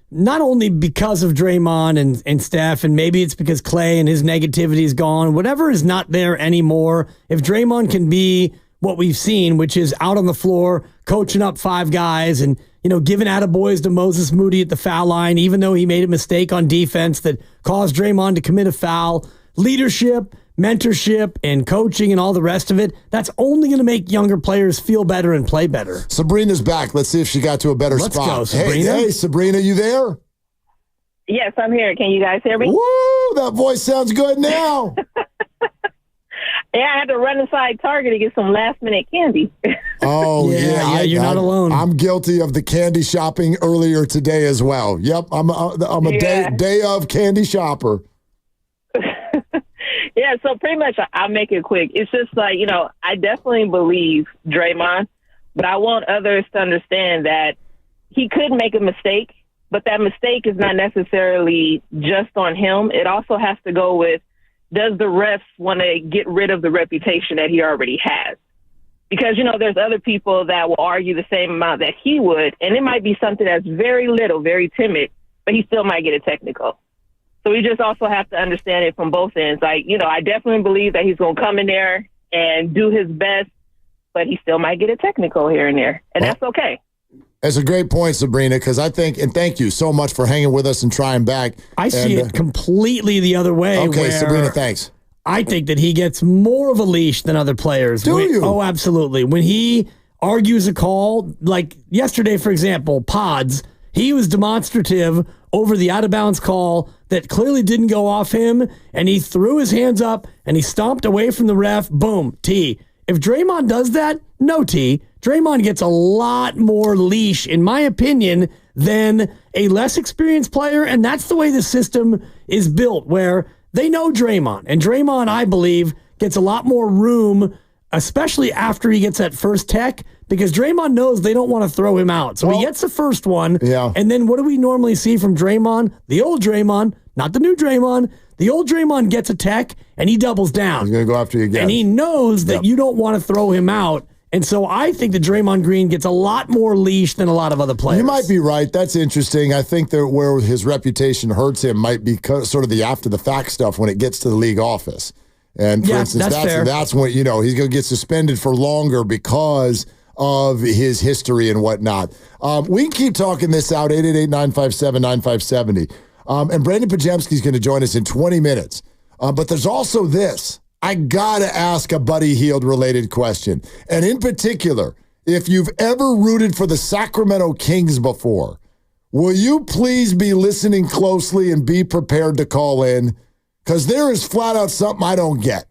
not only because of Draymond and Steph, and maybe it's because Clay and his negativity is gone. Whatever is not there anymore. If Draymond can be what we've seen, which is out on the floor, coaching up 5 guys and, giving attaboys to Moses Moody at the foul line, even though he made a mistake on defense that caused Draymond to commit a foul. Leadership, mentorship and coaching and all the rest of it, that's only going to make younger players feel better and play better. Sabrina's back. Let's see if she got to a better Let's spot. go, Sabrina. Hey, Sabrina, you there? Yes, I'm here. Can you guys hear me? Woo! That voice sounds good now. Yeah, I had to run inside Target to get some last-minute candy. Oh, Yeah, you're not alone. I'm guilty of the candy shopping earlier today as well. Yep, I'm a day of candy shopper. Yeah, so pretty much I'll make it quick. It's just like, I definitely believe Draymond, but I want others to understand that he could make a mistake, but that mistake is not necessarily just on him. It also has to go with, does the refs want to get rid of the reputation that he already has? Because, there's other people that will argue the same amount that he would, and it might be something that's very little, very timid, but he still might get a technical. So we just also have to understand it from both ends. Like, I definitely believe that he's going to come in there and do his best, but he still might get a technical here and there, and that's okay. That's a great point, Sabrina, because I think, and thank you so much for hanging with us and trying back. I see it completely the other way. Okay, Sabrina, thanks. I think that he gets more of a leash than other players. Do you? Oh, absolutely. When he argues a call, like yesterday, for example, Pods, he was demonstrative over the out-of-bounds call that clearly didn't go off him, and he threw his hands up, and he stomped away from the ref. Boom, T. If Draymond does that, no T. Draymond gets a lot more leash, in my opinion, than a less experienced player, and that's the way the system is built, where they know Draymond, and Draymond, I believe, gets a lot more room, especially after he gets that first tech, because Draymond knows they don't want to throw him out. So he gets the first one, and then what do we normally see from Draymond? The old Draymond, not the new Draymond. The old Draymond gets a tech, and he doubles down. He's going to go after you again. And he knows that you don't want to throw him out. And so I think that Draymond Green gets a lot more leash than a lot of other players. You might be right. That's interesting. I think that where his reputation hurts him might be sort of the after-the-fact stuff when it gets to the league office. And, for instance, that's when, he's going to get suspended for longer because of his history and whatnot. We can keep talking this out, 888-957-9570. And Brandon Pajemski's going to join us in 20 minutes. But there's also this. I got to ask a Buddy Hield related question. And in particular, if you've ever rooted for the Sacramento Kings before, will you please be listening closely and be prepared to call in? Because there is flat out something I don't get.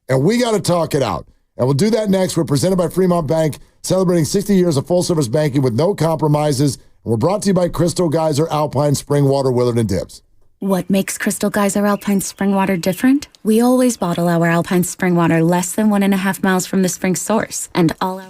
And we got to talk it out. And we'll do that next. We're presented by Fremont Bank, celebrating 60 years of full-service banking with no compromises. And we're brought to you by Crystal Geyser, Alpine, Springwater, Willard, and Dibbs. What makes Crystal Geyser Alpine Spring Water different? We always bottle our Alpine Spring Water less than 1.5 miles from the spring source, and all our...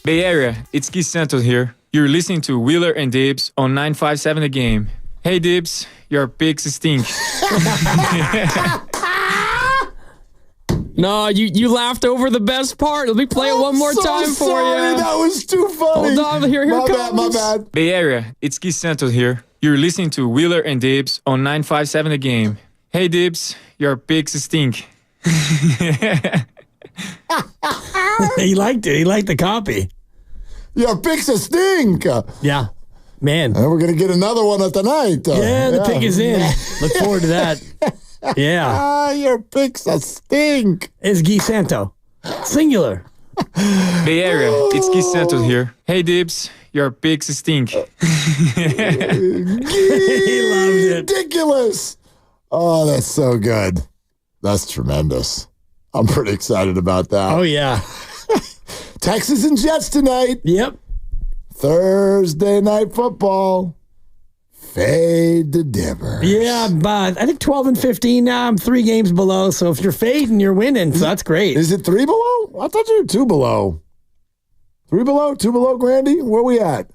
Bay Area, it's Keith Santos here. You're listening to Wheeler and Dibs on 957 The Game. Hey, Dibs, your pigs stink. No, you laughed over the best part. Let me play it one more time for you. That was too funny. Hold on, here my comes. bad, my bad. Bay Area, it's Keith Santos here. You're listening to Wheeler and Dibs on 957 The Game. Hey, Dibs, your pigs stink. He liked it. He liked the copy. Your pigs stink. Yeah. Man. And we're going to get another one tonight. Yeah, the pig is in. Look forward to that. Yeah. Your pigs stink. It's Guy Santo. Singular. Bay Area, it's Keith Santos here. Hey, Dibs, your pigs stink. He loved it. Ridiculous. Oh, that's so good. That's tremendous. I'm pretty excited about that. Oh, yeah. Texas and Jets tonight. Yep. Thursday night football. Fade to Denver. Yeah, but I think 12 and 15 now. I'm 3 games below. So if you're fading, you're winning. So that's great. Is it 3 below? I thought you were 2 below. 3 below? 2 below, Grandy? Where we at?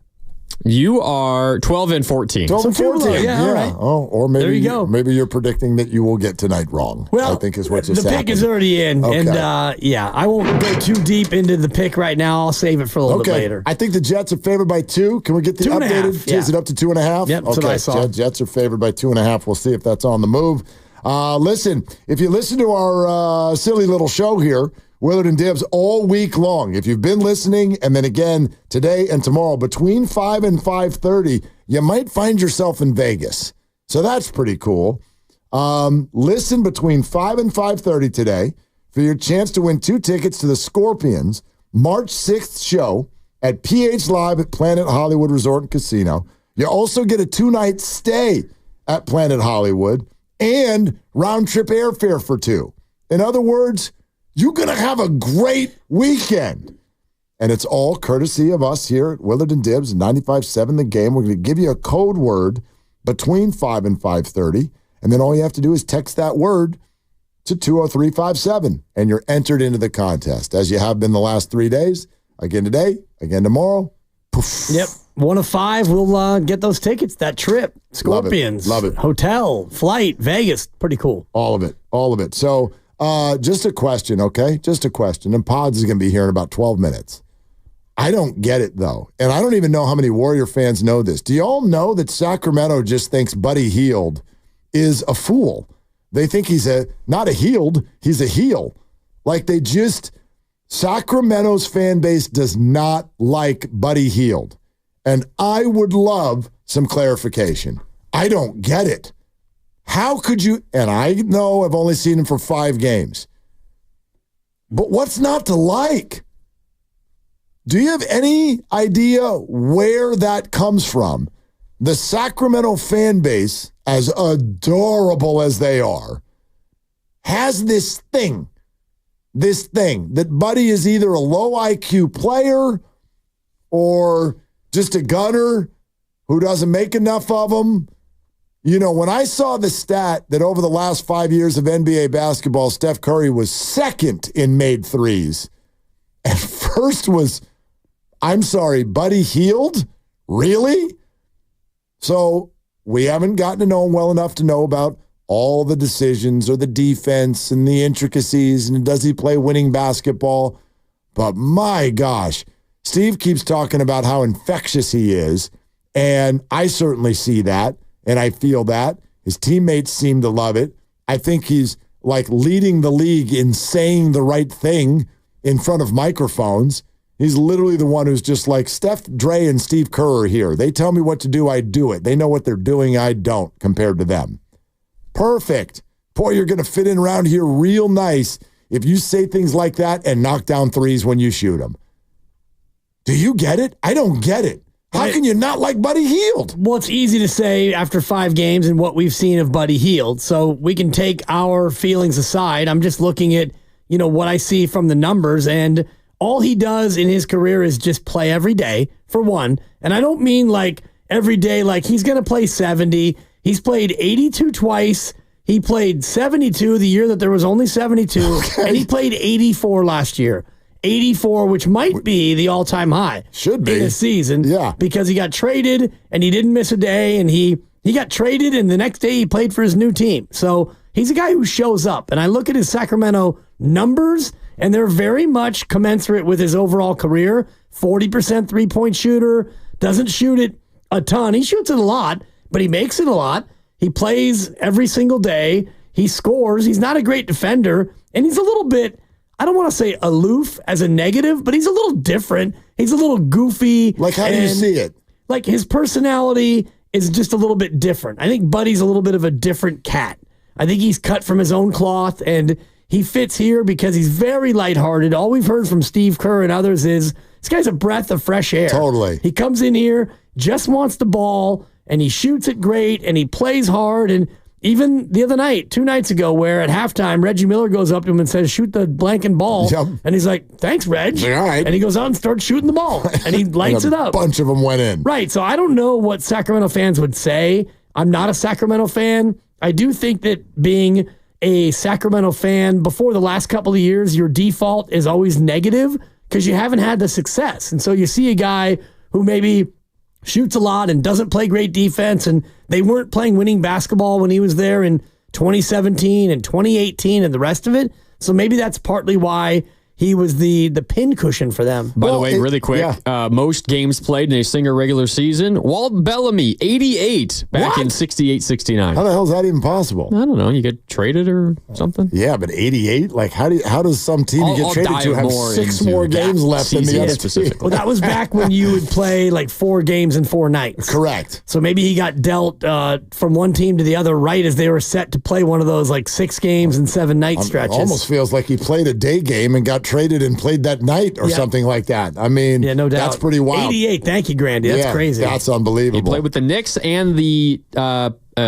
You are 12 and 14. 12 and 14. Yeah, all right. Oh, or maybe there you go. Maybe you're predicting that you will get tonight wrong. Well, I think is what just the happened. pick is already in, Okay. and I won't go too deep into the pick right now. I'll save it for a little bit later. I think the Jets are favored by 2. Can we get the 2.5, updated? yeah. Is it up to 2.5? Yep, that's what I saw. Jets are favored by 2.5. We'll see if that's on the move. Listen, if you listen to our silly little show here, Willard and Dibs, all week long, if you've been listening, and then again today and tomorrow, between 5 and 5:30, you might find yourself in Vegas. So that's pretty cool. Listen between 5 and 5:30 today for your chance to win 2 tickets to the Scorpions March 6th show at PH Live at Planet Hollywood Resort and Casino. You also get a 2-night stay at Planet Hollywood and round-trip airfare for 2. In other words, you're going to have a great weekend. And it's all courtesy of us here at Willard and Dibs, 95.7 The Game. We're going to give you a code word between 5 and 5:30, and then all you have to do is text that word to 20357, and you're entered into the contest, as you have been the last 3 days. Again today, again tomorrow. Poof. Yep. 1 of 5, we'll get those tickets, that trip. Scorpions. Love it. Hotel, flight, Vegas. Pretty cool. All of it. So just a question, okay? Just a question. And Pods is going to be here in about 12 minutes. I don't get it, though. And I don't even know how many Warrior fans know this. Do you all know that Sacramento just thinks Buddy Hield is a fool? They think he's not a healed, he's a heel. Like Sacramento's fan base does not like Buddy Hield. And I would love some clarification. I don't get it. How could you, and I know I've only seen him for 5 games, but what's not to like? Do you have any idea where that comes from? The Sacramento fan base, as adorable as they are, has this thing that Buddy is either a low IQ player or just a gunner who doesn't make enough of them. You know, when I saw the stat that over the last 5 years of NBA basketball, Steph Curry was second in made threes, and first was, I'm sorry, Buddy Hield? Really? So we haven't gotten to know him well enough to know about all the decisions or the defense and the intricacies and does he play winning basketball. But my gosh, Steve keeps talking about how infectious he is, and I certainly see that. And I feel that. His teammates seem to love it. I think he's like leading the league in saying the right thing in front of microphones. He's literally the one who's just like, Steph, Dre, and Steve Kerr are here. They tell me what to do, I do it. They know what they're doing, I don't, compared to them. Perfect. Boy, you're going to fit in around here real nice if you say things like that and knock down threes when you shoot them. Do you get it? I don't get it. How can you not like Buddy Hield? Well, it's easy to say after 5 games and what we've seen of Buddy Hield. So we can take our feelings aside. I'm just looking at, what I see from the numbers, and all he does in his career is just play every day, for one. And I don't mean like every day, like he's going to play 70. He's played 82 twice. He played 72 the year that there was only 72, and he played 84 last year. 84, which might be the all-time high. Should be. In a season. Yeah. Because he got traded, and he didn't miss a day, and he got traded, and the next day he played for his new team. So he's a guy who shows up. And I look at his Sacramento numbers, and they're very much commensurate with his overall career. 40% three-point shooter, doesn't shoot it a ton. He shoots it a lot, but he makes it a lot. He plays every single day. He scores. He's not a great defender, and he's a little bit, I don't want to say aloof as a negative, but he's a little different. He's a little goofy. Like, how do you see it? Like, his personality is just a little bit different. I think Buddy's a little bit of a different cat. I think he's cut from his own cloth, and he fits here because he's very lighthearted. All we've heard from Steve Kerr and others is this guy's a breath of fresh air. Totally. He comes in here, just wants the ball, and he shoots it great, and he plays hard. And even the other night, 2 nights ago, where at halftime, Reggie Miller goes up to him and says, shoot the blanking ball. Yep. And he's like, thanks, Reg. All right. And he goes out and starts shooting the ball, and he lights it up. A bunch of them went in. Right. So I don't know what Sacramento fans would say. I'm not a Sacramento fan. I do think that being a Sacramento fan before the last couple of years, your default is always negative because you haven't had the success. And so you see a guy who maybe shoots a lot and doesn't play great defense, and they weren't playing winning basketball when he was there in 2017 and 2018 and the rest of it. So maybe that's partly why he was the pincushion for them. By the way, really quick, most games played in a single regular season. Walt Bellamy, 88, back in 68-69. How the hell is that even possible? I don't know. You get traded or something? Yeah, but 88? Like, how does some team you get traded to have 6 more games left than the other team? Well, that was back when you would play like 4 games in 4 nights. Correct. So maybe he got dealt from one team to the other right as they were set to play one of those like 6 games and 7 night stretches. Almost feels like he played a day game and got traded and played that night or something like that. I mean, no doubt. That's pretty wild. 88, thank you, Grandy. That's crazy. That's unbelievable. He played with the Knicks and the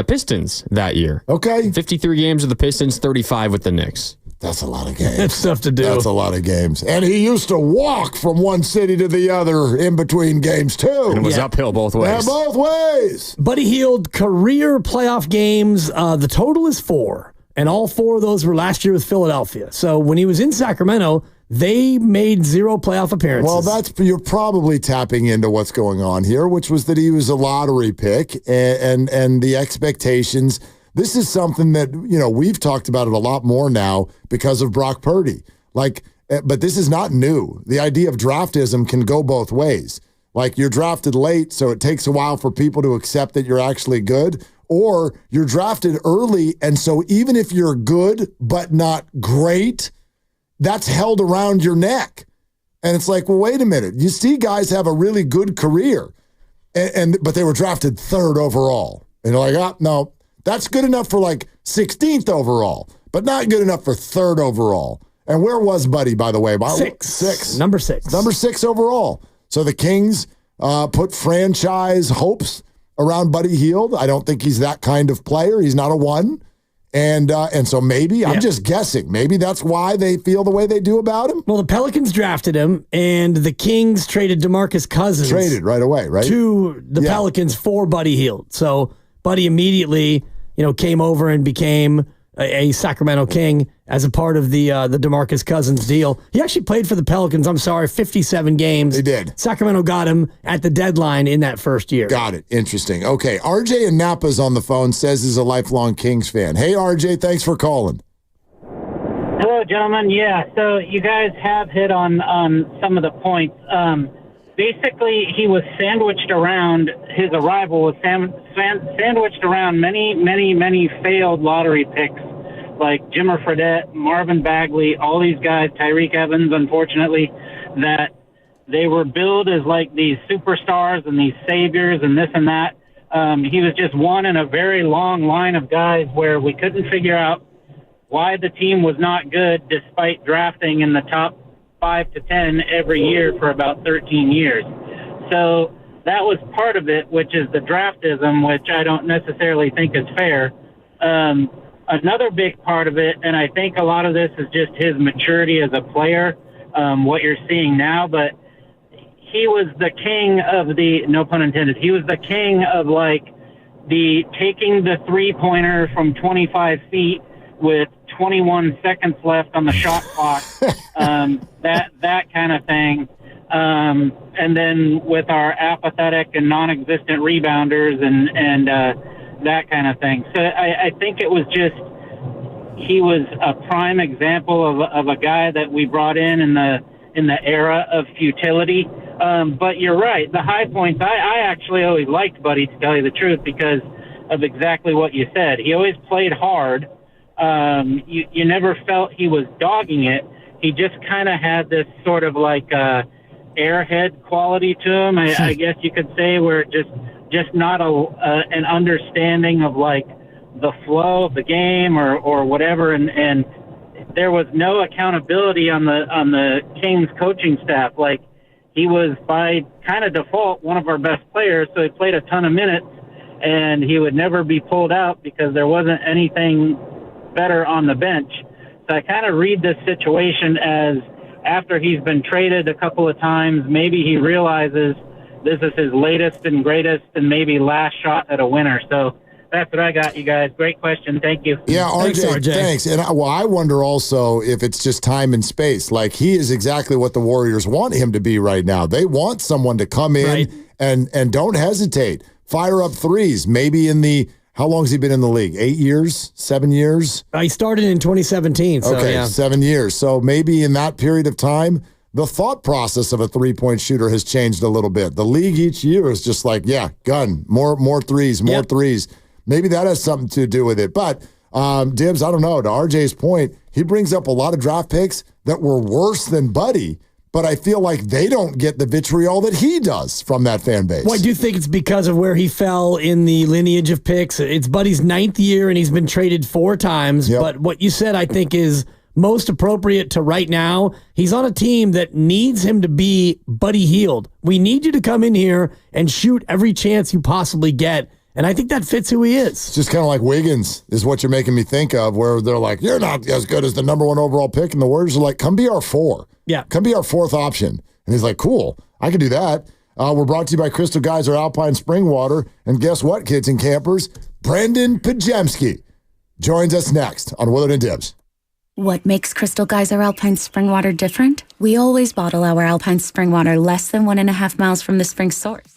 Pistons that year. Okay. 53 games with the Pistons, 35 with the Knicks. That's a lot of games. That's tough to do. That's a lot of games. And he used to walk from one city to the other in between games, too. And it was uphill both ways. Yeah, both ways. Buddy Hield, career playoff games. The total is 4. And all 4 of those were last year with Philadelphia. So when he was in Sacramento, they made 0 playoff appearances. Well, you're probably tapping into what's going on here, which was that he was a lottery pick and the expectations. This is something that, we've talked about it a lot more now because of Brock Purdy. But this is not new. The idea of draftism can go both ways. Like, you're drafted late, so it takes a while for people to accept that you're actually good, or you're drafted early, and so even if you're good but not great, that's held around your neck. And it's like, well, wait a minute. You see guys have a really good career, but they were drafted 3rd overall. And you're like, no, that's good enough for like 16th overall, but not good enough for 3rd overall. And where was Buddy, by the way? 6. Number 6. Number 6 overall. So the Kings put franchise hopes around Buddy Hield. I don't think he's that kind of player. He's not a 1. And so maybe, I'm just guessing, maybe that's why they feel the way they do about him. Well, the Pelicans drafted him, and the Kings traded DeMarcus Cousins. Traded right away, right? To the Pelicans for Buddy Hield. So Buddy immediately, came over and became a Sacramento King as a part of the DeMarcus Cousins deal. He actually played for the Pelicans, 57 games. He did. Sacramento got him at the deadline in that first year. Got it. Interesting. Okay, RJ in Napa's on the phone, says he's a lifelong Kings fan. Hey, RJ, thanks for calling. Hello, gentlemen. Yeah, so you guys have hit on some of the points. Basically, he was sandwiched around, his arrival was sandwiched around many failed lottery picks, like Jimmer Fredette, Marvin Bagley, all these guys, Tyreek Evans, unfortunately, that they were billed as like these superstars and these saviors and this and that. He was just one in a very long line of guys where we couldn't figure out why the team was not good despite drafting in the top 5 to 10 every year for about 13 years. So that was part of it, which is the draftism, which I don't necessarily think is fair. Another big part of it, and I think a lot of this is just his maturity as a player, what you're seeing now, but he was the king of the, no pun intended, he was the king of like the taking the 3-pointer from 25 feet with 21 seconds left on the shot clock. That and then with our apathetic and non-existent rebounders and that kind of thing. So I think it was just he was a prime example of a guy that we brought in the era of futility. But you're right. The high points, I actually always liked Buddy, to tell you the truth, because of exactly what you said. He always played hard. You never felt he was dogging it. He just kind of had this sort of like airhead quality to him, I guess you could say, where just not an understanding of like the flow of the game or whatever, and there was no accountability on the Kings coaching staff. Like, he was by kind of default one of our best players, so he played a ton of minutes, and he would never be pulled out because there wasn't anything better on the bench. So I kind of read this situation as, after he's been traded a couple of times, maybe he realizes this is his latest and greatest and maybe last shot at a winner. So that's what I got, you guys. Great question. Thank you. Yeah, RJ, thanks. And I wonder also if it's just time and space. Like, he is exactly what the Warriors want him to be right now. They want someone to come in and don't hesitate. Fire up threes. Maybe in the, how long has he been in the league? 8 years? 7 years? He started in 2017. So, okay, yeah. 7 years. So maybe in that period of time, the thought process of a three-point shooter has changed a little bit. The league each year is just like, yeah, gun, more threes, more threes. Maybe that has something to do with it. But, Dibs, I don't know. To RJ's point, he brings up a lot of draft picks that were worse than Buddy, but I feel like they don't get the vitriol that he does from that fan base. Well, I do think it's because of where he fell in the lineage of picks. It's Buddy's 9th year, and he's been traded 4 times. Yep. But what you said, I think, is most appropriate to right now. He's on a team that needs him to be Buddy Hield. We need you to come in here and shoot every chance you possibly get. And I think that fits who he is. It's just kind of like Wiggins is what you're making me think of, where they're like, you're not as good as the number 1 overall pick. And the Warriors are like, come be our 4. Yeah. Come be our 4th option. And he's like, cool, I can do that. We're brought to you by Crystal Geyser Alpine Spring Water. And guess what, kids and campers? Brendan Pajemski joins us next on Willard and Dibs. What makes Crystal Geyser Alpine Spring Water different? We always bottle our Alpine Spring Water less than 1.5 miles from the spring source.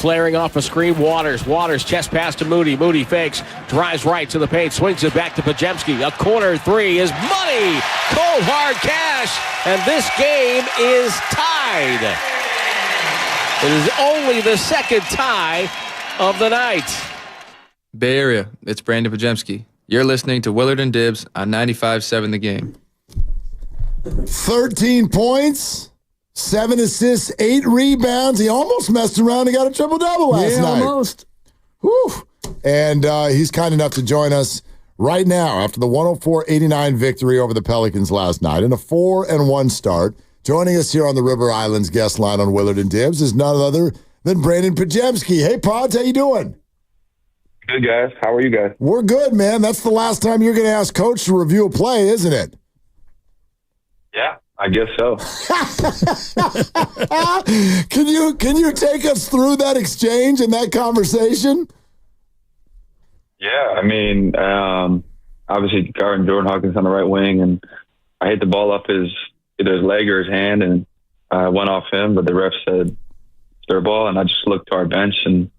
Flaring off a screen, Waters. Waters, chest pass to Moody. Moody fakes, drives right to the paint, swings it back to Pajemski. A corner three is money. Cold, hard cash. And this game is tied. It is only the second tie of the night. Bay Area, it's Brandon Pajemski. You're listening to Willard and Dibs on 95.7 The Game. 13 points, 7 assists, 8 rebounds. He almost messed around and got a triple-double last night. Almost. Whew. And he's kind enough to join us right now after the 104-89 victory over the Pelicans last night and a 4-1 start. Joining us here on the River Islands guest line on Willard and Dibs is none other than Brandon Pajemski. Hey, Pods, how you doing? Good, guys. How are you guys? We're good, man. That's the last time you're going to ask Coach to review a play, isn't it? Yeah, I guess so. Can you take us through that exchange and that conversation? Yeah, I mean, obviously guarding Jordan Hawkins on the right wing, and I hit the ball off either his leg or his hand, and went off him, but the ref said it's their ball, and I just looked to our bench and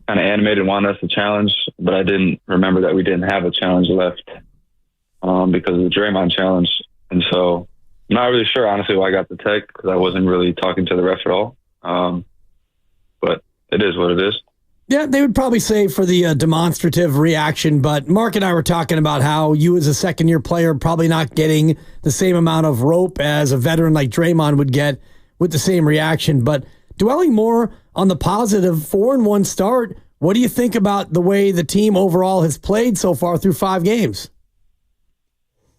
kind of animated and wanted us to challenge, but I didn't remember that we didn't have a challenge left because of the Draymond challenge. And so I'm not really sure, honestly, why I got the tech because I wasn't really talking to the ref at all. But it is what it is. Yeah, they would probably say for the demonstrative reaction, but Mark and I were talking about how you as a second-year player probably not getting the same amount of rope as a veteran like Draymond would get with the same reaction. But dwelling more on the positive 4-1 start, what do you think about the way the team overall has played so far through 5 games?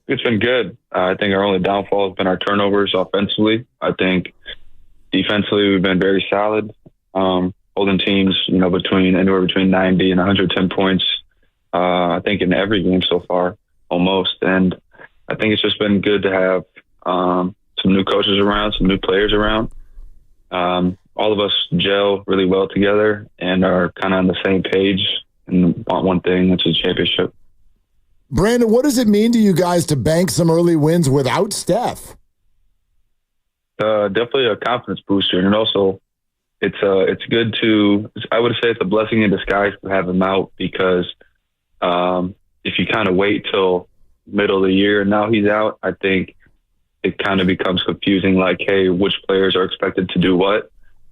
It's been good. I think our only downfall has been our turnovers offensively. I think defensively we've been very solid, holding teams, anywhere between 90 and 110 points. I think in every game so far, almost. And I think it's just been good to have some new coaches around, some new players around. All of us gel really well together and are kind of on the same page and want one thing, which is a championship. Brandon, what does it mean to you guys to bank some early wins without Steph? Definitely a confidence booster, and also it's good to. I would say it's a blessing in disguise to have him out because if you kind of wait till middle of the year and now he's out, I think it kind of becomes confusing. Like, hey, which players are expected to do what?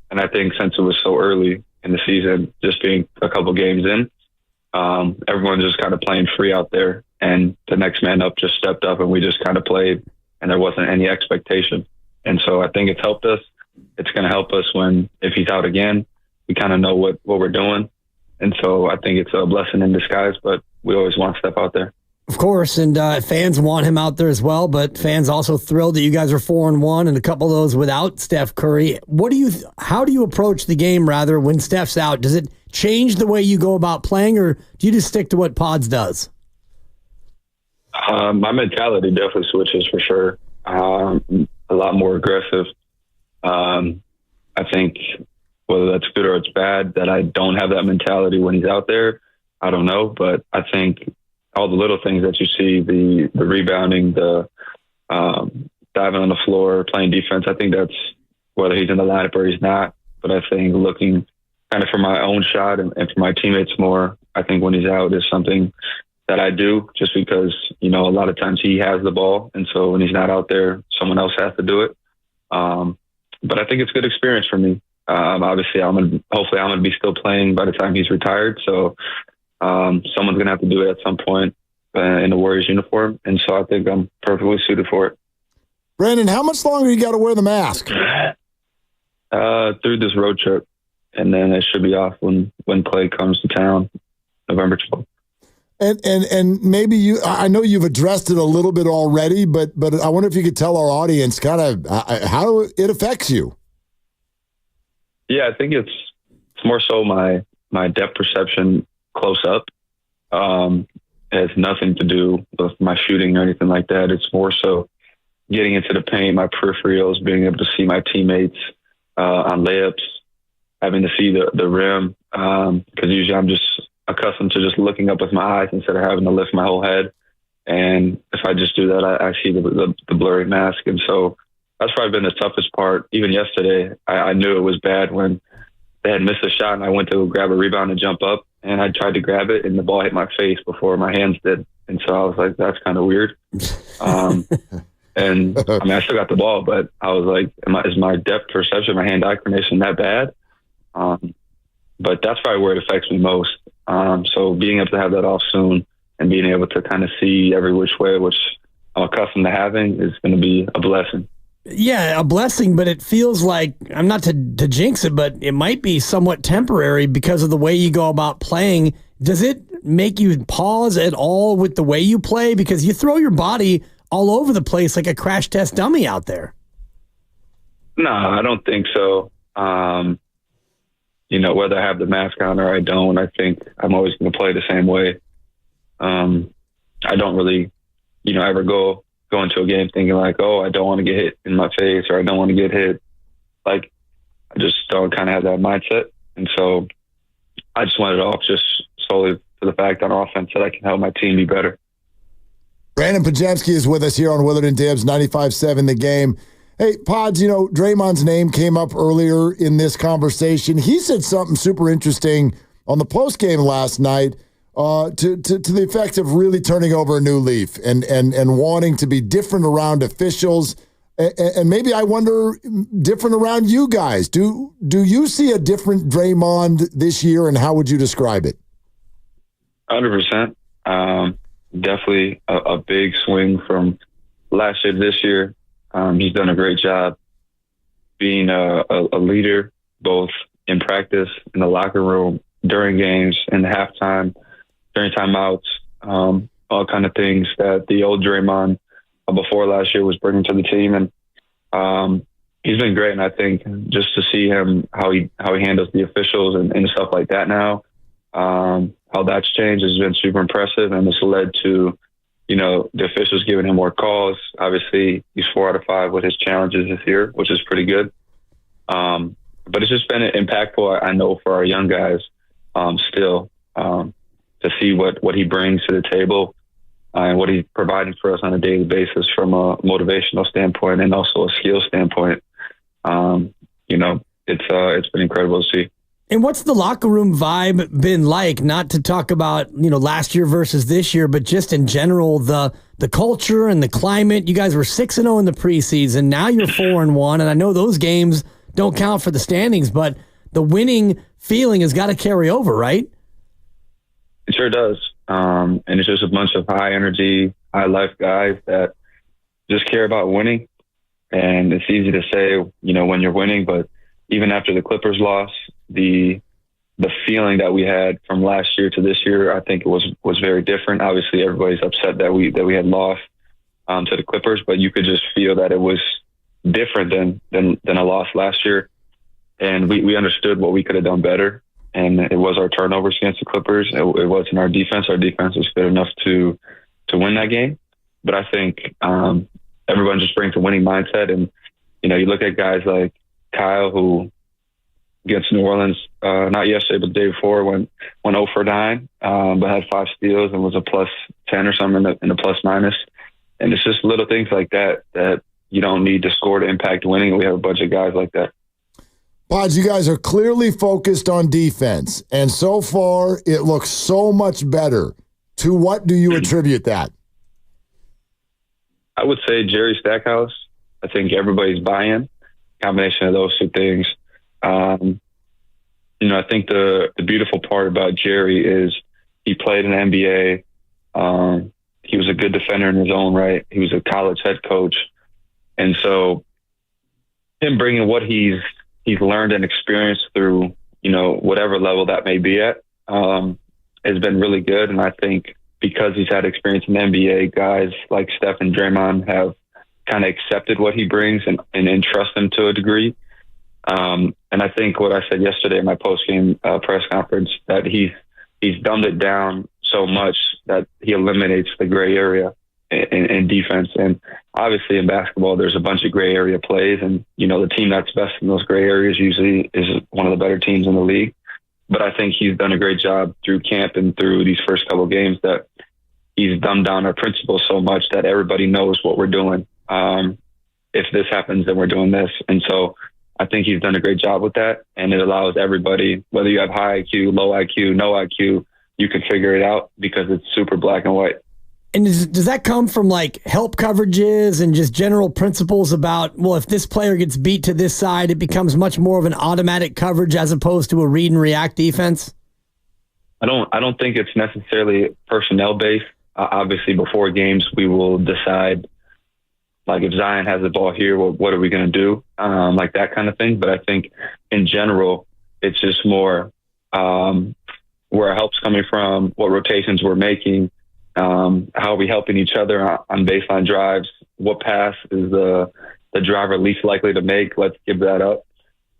And I think since it was so early in the season, just being a couple games in, everyone's just kind of playing free out there. And the next man up just stepped up and we just kind of played and there wasn't any expectation. And so I think it's helped us. It's going to help us if he's out again, we kind of know what we're doing. And so I think it's a blessing in disguise, but we always want Steph out there. Of course, and fans want him out there as well, but fans also thrilled that you guys are 4-1 and a couple of those without Steph Curry. How do you approach the game, rather, when Steph's out? Does it change the way you go about playing, or do you just stick to what Pods does? My mentality definitely switches for sure. A lot more aggressive. I think whether that's good or it's bad that I don't have that mentality when he's out there, I don't know, but I think all the little things that you see, the rebounding, the diving on the floor, playing defense, I think that's whether he's in the lineup or he's not. But I think looking kind of for my own shot and for my teammates more, I think when he's out is something that I do just because, a lot of times he has the ball. And so when he's not out there, someone else has to do it. But I think it's a good experience for me. Obviously, hopefully I'm going to be still playing by the time he's retired. So someone's going to have to do it at some point in the Warriors uniform. And so I think I'm perfectly suited for it. Brandon, how much longer you got to wear the mask? Through this road trip. And then it should be off when Clay comes to town, November 12th. And maybe I know you've addressed it a little bit already, but I wonder if you could tell our audience kind of how it affects you. Yeah, I think it's more so my depth perception close up. It has nothing to do with my shooting or anything like that. It's more so getting into the paint, my peripherals, being able to see my teammates on layups, having to see the rim, because usually I'm just accustomed to just looking up with my eyes instead of having to lift my whole head. And if I just do that, I see the blurry mask. And so that's probably been the toughest part. Even yesterday, I knew it was bad when they had missed a shot, and I went to grab a rebound and jump up, and I tried to grab it, and the ball hit my face before my hands did. And so I was like, that's kind of weird. And I mean, I still got the ball, but I was like, is my depth perception, my hand-eye coordination that bad? But that's probably where it affects me most. So being able to have that off soon and being able to kind of see every which way, which I'm accustomed to having, is going to be a blessing. Yeah, a blessing, but it feels like, I'm not to jinx it, but it might be somewhat temporary because of the way you go about playing. Does it make you pause at all with the way you play? Because you throw your body all over the place like a crash test dummy out there. No, I don't think so. Whether I have the mask on or I don't, I think I'm always going to play the same way. I don't really, ever go into a game thinking like, oh, I don't want to get hit in my face or I don't want to get hit. Like, I just don't kind of have that mindset. And so I just want it off just solely for the fact on offense that I can help my team be better. Brandon Pajemski is with us here on Willard and Dibbs, 95.7 The Game. Hey, Pods, Draymond's name came up earlier in this conversation. He said something super interesting on the postgame last night to the effect of really turning over a new leaf and wanting to be different around officials. And maybe I wonder, different around you guys. Do you see a different Draymond this year, and how would you describe it? 100%. Definitely a big swing from last year to this year. He's done a great job being a leader, both in practice, in the locker room, during games, in halftime, during timeouts, all kind of things that the old Draymond before last year was bringing to the team. And he's been great. And I think just to see him, how he handles the officials and stuff like that now, how that's changed has been super impressive. And it's led to, the officials giving him more calls. Obviously, he's 4 out of 5 with his challenges this year, which is pretty good. But it's just been impactful, I know, for our young guys still to see what he brings to the table and what he's providing for us on a daily basis from a motivational standpoint and also a skill standpoint. It's been incredible to see. And what's the locker room vibe been like? Not to talk about, last year versus this year, but just in general, the culture and the climate. You guys were 6-0 in the preseason. Now you're 4-1. And I know those games don't count for the standings, but the winning feeling has got to carry over, right? It sure does. And it's just a bunch of high energy, high life guys that just care about winning. And it's easy to say, when you're winning, but even after the Clippers loss, the feeling that we had from last year to this year, I think it was very different. Obviously, everybody's upset that we had lost to the Clippers, but you could just feel that it was different than a loss last year. And we understood what we could have done better. And it was our turnovers against the Clippers. It wasn't our defense. Our defense was good enough to win that game. But I think everyone just brings a winning mindset. And, you look at guys like Kyle, who against New Orleans, not yesterday, but the day before, went 0 for 9, but had 5 steals and was a plus 10 or something in the plus minus. And it's just little things like that you don't need to score to impact winning. We have a bunch of guys like that. Pods, you guys are clearly focused on defense, and so far it looks so much better. To what do you attribute that? I would say Jerry Stackhouse. I think everybody's buy-in. Combination of those two things. I think the beautiful part about Jerry is he played in the NBA. He was a good defender in his own right. He was a college head coach. And so him bringing what he's learned and experienced through, whatever level that may be at, has been really good. And I think because he's had experience in the NBA, guys like Steph and Draymond have kind of accepted what he brings and entrust him to a degree. And I think what I said yesterday in my post-game press conference, that he's dumbed it down so much that he eliminates the gray area in defense. And obviously in basketball, there's a bunch of gray area plays. And, the team that's best in those gray areas usually is one of the better teams in the league. But I think he's done a great job through camp and through these first couple of games that he's dumbed down our principles so much that everybody knows what we're doing. If this happens, then we're doing this. And so I think he's done a great job with that, and it allows everybody, whether you have high IQ, low IQ, no IQ, you can figure it out because it's super black and white. And does that come from like help coverages and just general principles about, well, if this player gets beat to this side, it becomes much more of an automatic coverage as opposed to a read and react defense? I don't think it's necessarily personnel based. Obviously, before games, we will decide, like if Zion has the ball here, well, what are we going to do? Like that kind of thing. But I think in general, it's just more where our help's coming from, what rotations we're making, how are we helping each other on baseline drives, what pass is the driver least likely to make, let's give that up.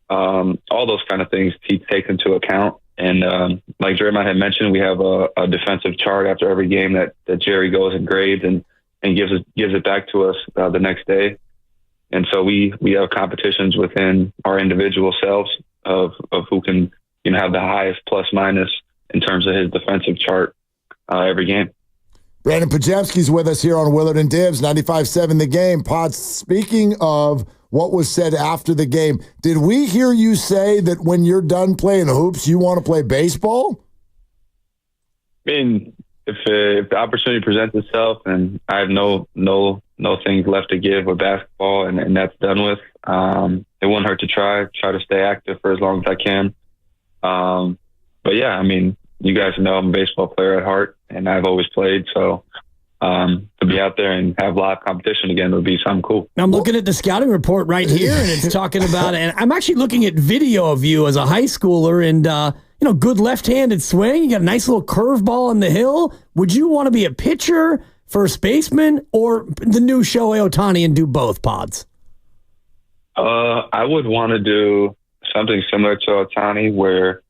All those kind of things he takes into account. And like Draymond had mentioned, we have a defensive chart after every game that Jerry goes and grades and gives it back to us the next day. And so we have competitions within our individual selves of who can have the highest plus minus in terms of his defensive chart every game. Brandon Pajemski's with us here on Willard and Dibs, 95.7 The Game. Pod, speaking of what was said after the game, did we hear you say that when you're done playing hoops, you want to play baseball? I mean, if the opportunity presents itself and I have no things left to give with basketball and that's done with, it wouldn't hurt to try to stay active for as long as I can. But yeah, I mean, you guys know I'm a baseball player at heart and I've always played. So to be out there and have live competition again would be something cool. I'm looking at the scouting report right here, and it's talking about, and I'm actually looking at video of you as a high schooler, and good left-handed swing. You got a nice little curveball on the hill. Would you want to be a pitcher, first baseman, or the new Shohei Ohtani and do both, Pods? I would want to do something similar to Ohtani, where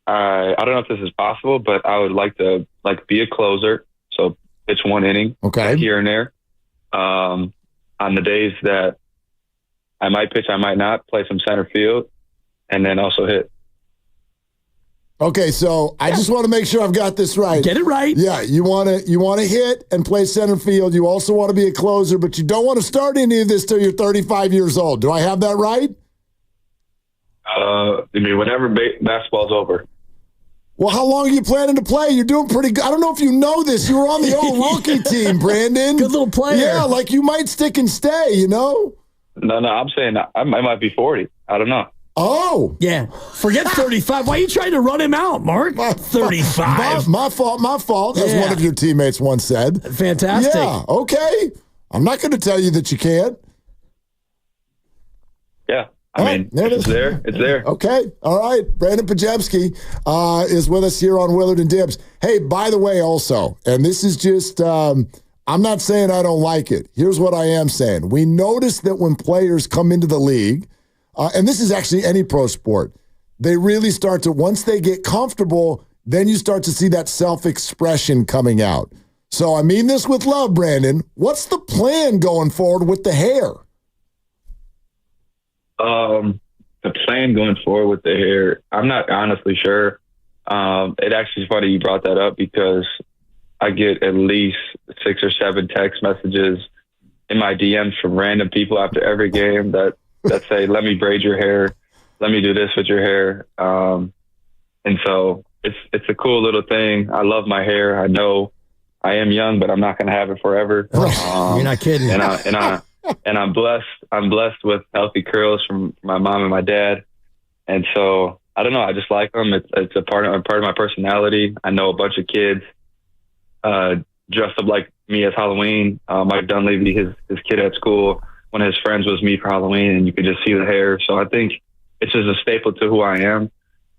I don't know if this is possible, but I would like to be a closer. So pitch one inning, here and there. On the days that I might pitch, I might not, play some center field, and then also hit. Okay, so I just want to make sure I've got this right. Get it right. Yeah, you want to hit and play center field. You also want to be a closer, but you don't want to start any of this till you're 35 years old. Do I have that right? I mean, whenever basketball's over. Well, how long are you planning to play? You're doing pretty good. I don't know if you know this. You were on the old rookie team, Brandon. Good little player. Yeah, like you might stick and stay, No, I'm saying I might be 40. I don't know. Oh. Yeah. Forget 35. Why are you trying to run him out, Mark? 35. My fault, as one of your teammates once said. Fantastic. Yeah, okay. I'm not going to tell you that you can't. Yeah. I mean, it's there. It's there. Okay. All right. Brandon Pajemski is with us here on Willard and Dibs. Hey, by the way, also, and this is just, I'm not saying I don't like it. Here's what I am saying. We notice that when players come into the league, and this is actually any pro sport, they really start to, once they get comfortable, then you start to see that self-expression coming out. So I mean this with love, Brandon. What's the plan going forward with the hair? The plan going forward with the hair, I'm not honestly sure. It actually is funny you brought that up because I get at least 6 or 7 text messages in my DMs from random people after every game that say, let me braid your hair. Let me do this with your hair. And so it's a cool little thing. I love my hair. I know I am young, but I'm not going to have it forever. You're not kidding. And I'm blessed. I'm blessed with healthy curls from my mom and my dad. And so I don't know. I just like them. It's a part of my personality. I know a bunch of kids dressed up like me as Halloween. Mike Dunleavy, his kid at school, one of his friends was me for Halloween, and you could just see the hair. So I think it's just a staple to who I am.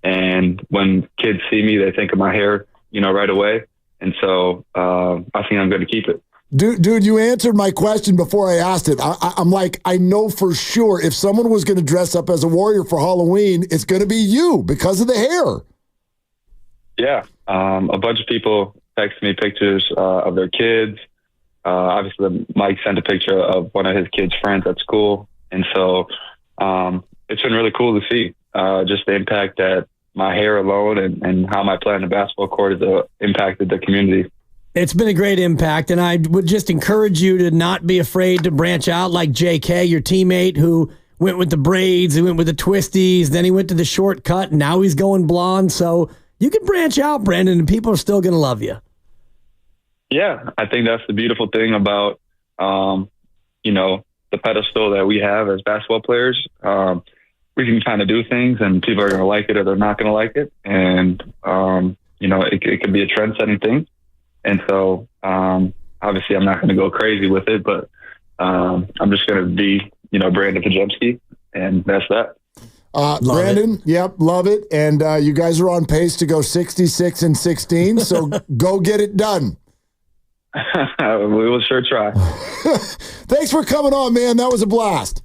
And when kids see me, they think of my hair, right away. And so I think I'm going to keep it. Dude, you answered my question before I asked it. I'm like, I know for sure if someone was going to dress up as a Warrior for Halloween, it's going to be you because of the hair. Yeah. A bunch of people texted me pictures of their kids. Obviously, Mike sent a picture of one of his kids' friends at school. And so it's been really cool to see just the impact that my hair alone and how my play on the basketball court has impacted the community. It's been a great impact, and I would just encourage you to not be afraid to branch out like JK, your teammate, who went with the braids, he went with the twisties, then he went to the shortcut, and now he's going blonde. So you can branch out, Brandon, and people are still going to love you. Yeah, I think that's the beautiful thing about, the pedestal that we have as basketball players. We can kind of do things and people are going to like it or they're not going to like it. And, it could be a trend-setting thing. And so, obviously I'm not going to go crazy with it, but I'm just going to be, Brandon Pajemski, and that's that. Brandon, yep, love it. And you guys are on pace to go 66-16, so go get it done. We will sure try. Thanks for coming on, man. That was a blast.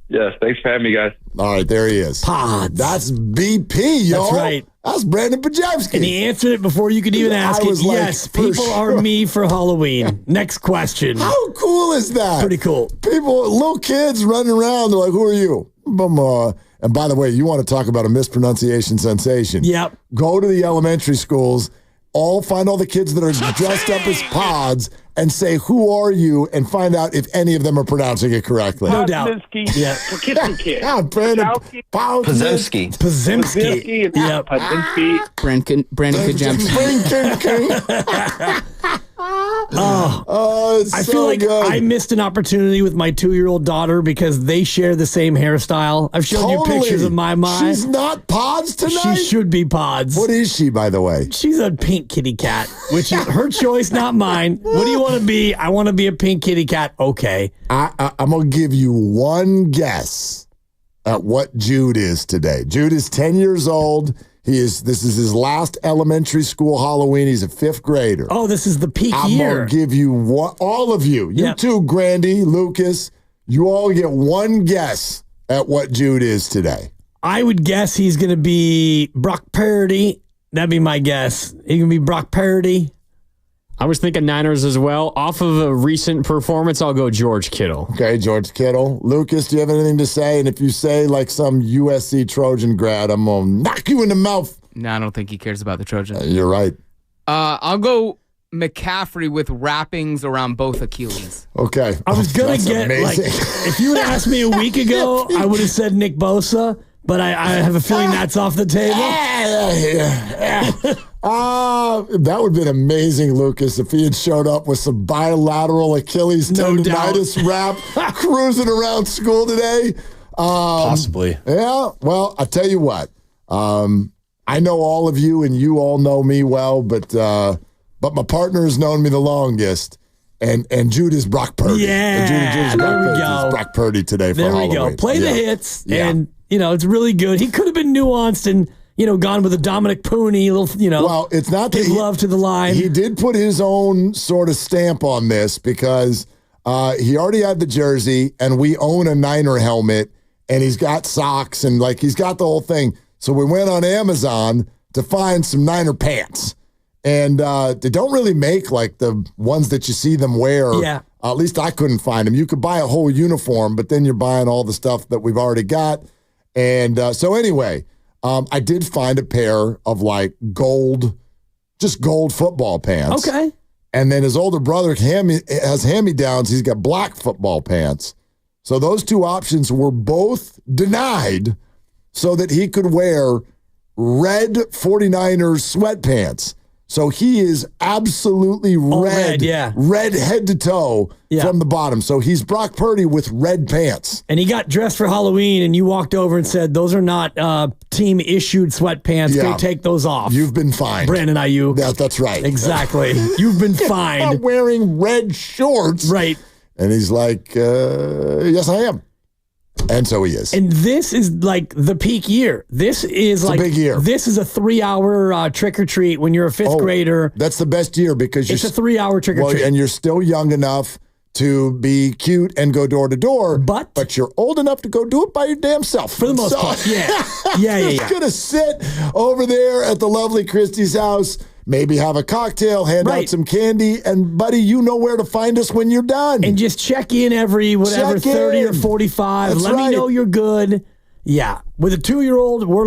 Yes, thanks for having me, guys. All right, there he is. Pods. That's BP, yo. That's right. That's Brandon Pajemski. And he answered it before you could even ask it. Yes, people are me for Halloween. Next question. How cool is that? Pretty cool. People, little kids running around, they're like, who are you? And by the way, you want to talk about a mispronunciation sensation. Yep. Go to the elementary schools, find all the kids that are dressed up as pods and say, who are you? And find out if any of them are pronouncing it correctly. No doubt. Yeah. Yeah, Brandon Pajemski. Pajemski. Yep. Pajemski. Brandon Pajemski. I feel like good. I missed an opportunity with my 2-year-old daughter because they share the same hairstyle. I've shown you pictures of my mom. She's not pods tonight? She should be pods. What is she, by the way? She's a pink kitty cat, which is her choice, not mine. What do you want to be? I want to be a pink kitty cat. Okay. I'm going to give you one guess at what Jude is today. Jude is 10 years old. This is his last elementary school Halloween. He's a 5th grader. Oh, this is the peak year. I'm going to give you all of you. You too, Grandy, Lucas. You all get one guess at what Jude is today. I would guess he's going to be Brock Purdy. That'd be my guess. He's going to be Brock Purdy. I was thinking Niners as well. Off of a recent performance, I'll go George Kittle. Okay, George Kittle. Lucas, do you have anything to say? And if you say like some USC Trojan grad, I'm going to knock you in the mouth. No, I don't think he cares about the Trojans. You're right. I'll go McCaffrey with wrappings around both Achilles. Okay. I was going to get, if you would have asked me a week ago, I would have said Nick Bosa, but I have a feeling that's off the table. That would have been amazing, Lucas, if he had showed up with some bilateral Achilles tendonitis wrap cruising around school today. Possibly. Yeah. Well, I'll tell you what. I know all of you, and you all know me well, but my partner has known me the longest. And Jude is Brock Purdy. Yeah. There we go. Brock Purdy today for Halloween. There we go. Play the hits, and it's really good. He could have been nuanced and gone with a Dominic Pooney, Well, it's not that give love to the line. He did put his own sort of stamp on this because he already had the jersey, and we own a Niner helmet, and he's got socks, and he's got the whole thing. So we went on Amazon to find some Niner pants, and they don't really make the ones that you see them wear. Yeah. At least I couldn't find them. You could buy a whole uniform, but then you're buying all the stuff that we've already got. And so anyway, I did find a pair of gold football pants. Okay. And then his older brother has hand-me-downs. He's got black football pants. So those two options were both denied so that he could wear red 49ers sweatpants. So he is absolutely red head to toe from the bottom. So he's Brock Purdy with red pants. And he got dressed for Halloween, and you walked over and said, those are not team-issued sweatpants. Yeah. Go take those off. You've been fined. Brandon Ayuk. That's right. Exactly. You've been fined. Not wearing red shorts. Right. And he's like, yes, I am. And so he is. And this is the peak year. This is a big year. This is a 3-hour trick or treat when you're a 5th grader. That's the best year because it's a 3-hour trick or treat. And you're still young enough to be cute and go door to door. But you're old enough to go do it by your damn self. For the most part. Yeah. Just gonna sit over there at the lovely Christie's house. Maybe have a cocktail, hand out some candy, and buddy, you know where to find us when you're done. And just check in every 30 or 45. That's Let me know you're good. Yeah. With a 2-year-old, we're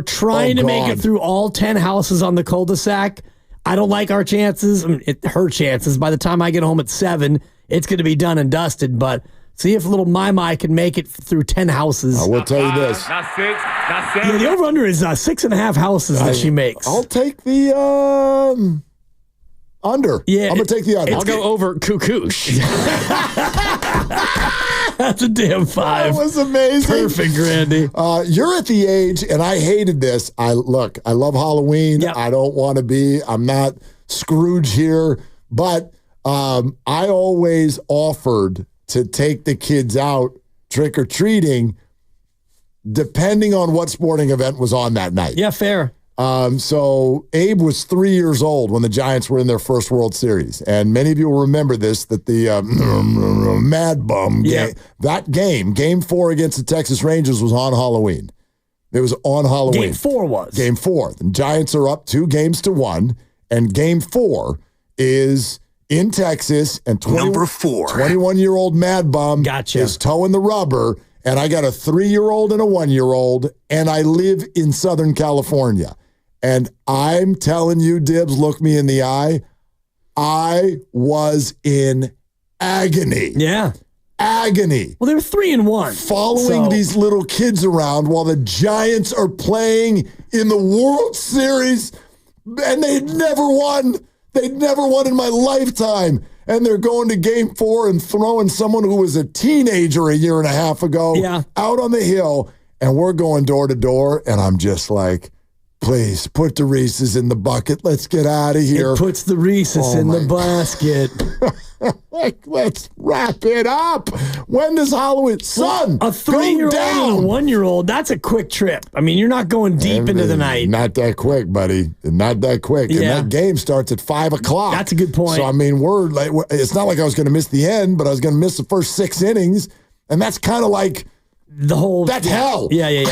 trying to make it through all 10 houses on the cul-de-sac. I don't like our chances. Her chances. By the time I get home at 7, it's going to be done and dusted. But See if little My can make it through 10 houses. I will tell you this. Not 6, not 7. Yeah, the over-under is 6.5 houses that she makes. I'll take the under. Yeah, I'm going to take the under. I'll go over Kukush. That's a damn 5. That was amazing. Perfect, Grandy. You're at the age, and I hated this. I love Halloween. Yep. I don't want to be. I'm not Scrooge here, but I always offered to take the kids out trick or treating, depending on what sporting event was on that night. Yeah, fair. So Abe was 3 years old when the Giants were in their first World Series. And many of you will remember this, that the Mad Bum game, that game 4 against the Texas Rangers was on Halloween. It was on Halloween. Game 4 was. Game 4. The Giants are up 2-1, and Game 4 is in Texas, and Number 4. 21-year-old Mad Bum is towing the rubber, and I got a 3-year-old and a 1-year-old, and I live in Southern California. And I'm telling you, Dibs, look me in the eye. I was in agony. Yeah. Agony. Well, they were 3-1. Following these little kids around while the Giants are playing in the World Series, and they'd never won. They'd never won in my lifetime. And they're going to Game 4 and throwing someone who was a teenager a year and a half ago out on the hill. And we're going door to door, and I'm just like, please, put the Reese's in the bucket. Let's get out of here. It puts the Reese's in the basket. Let's wrap it up. When does Halloween? Son, a 3-year-old and a 1-year-old, that's a quick trip. I mean, you're not going deep into the night. Not that quick, buddy. Not that quick. Yeah. And that game starts at 5 o'clock. That's a good point. So, I mean, it's not like I was going to miss the end, but I was going to miss the first 6 innings. And that's kind of like the whole. That's hell. Yeah.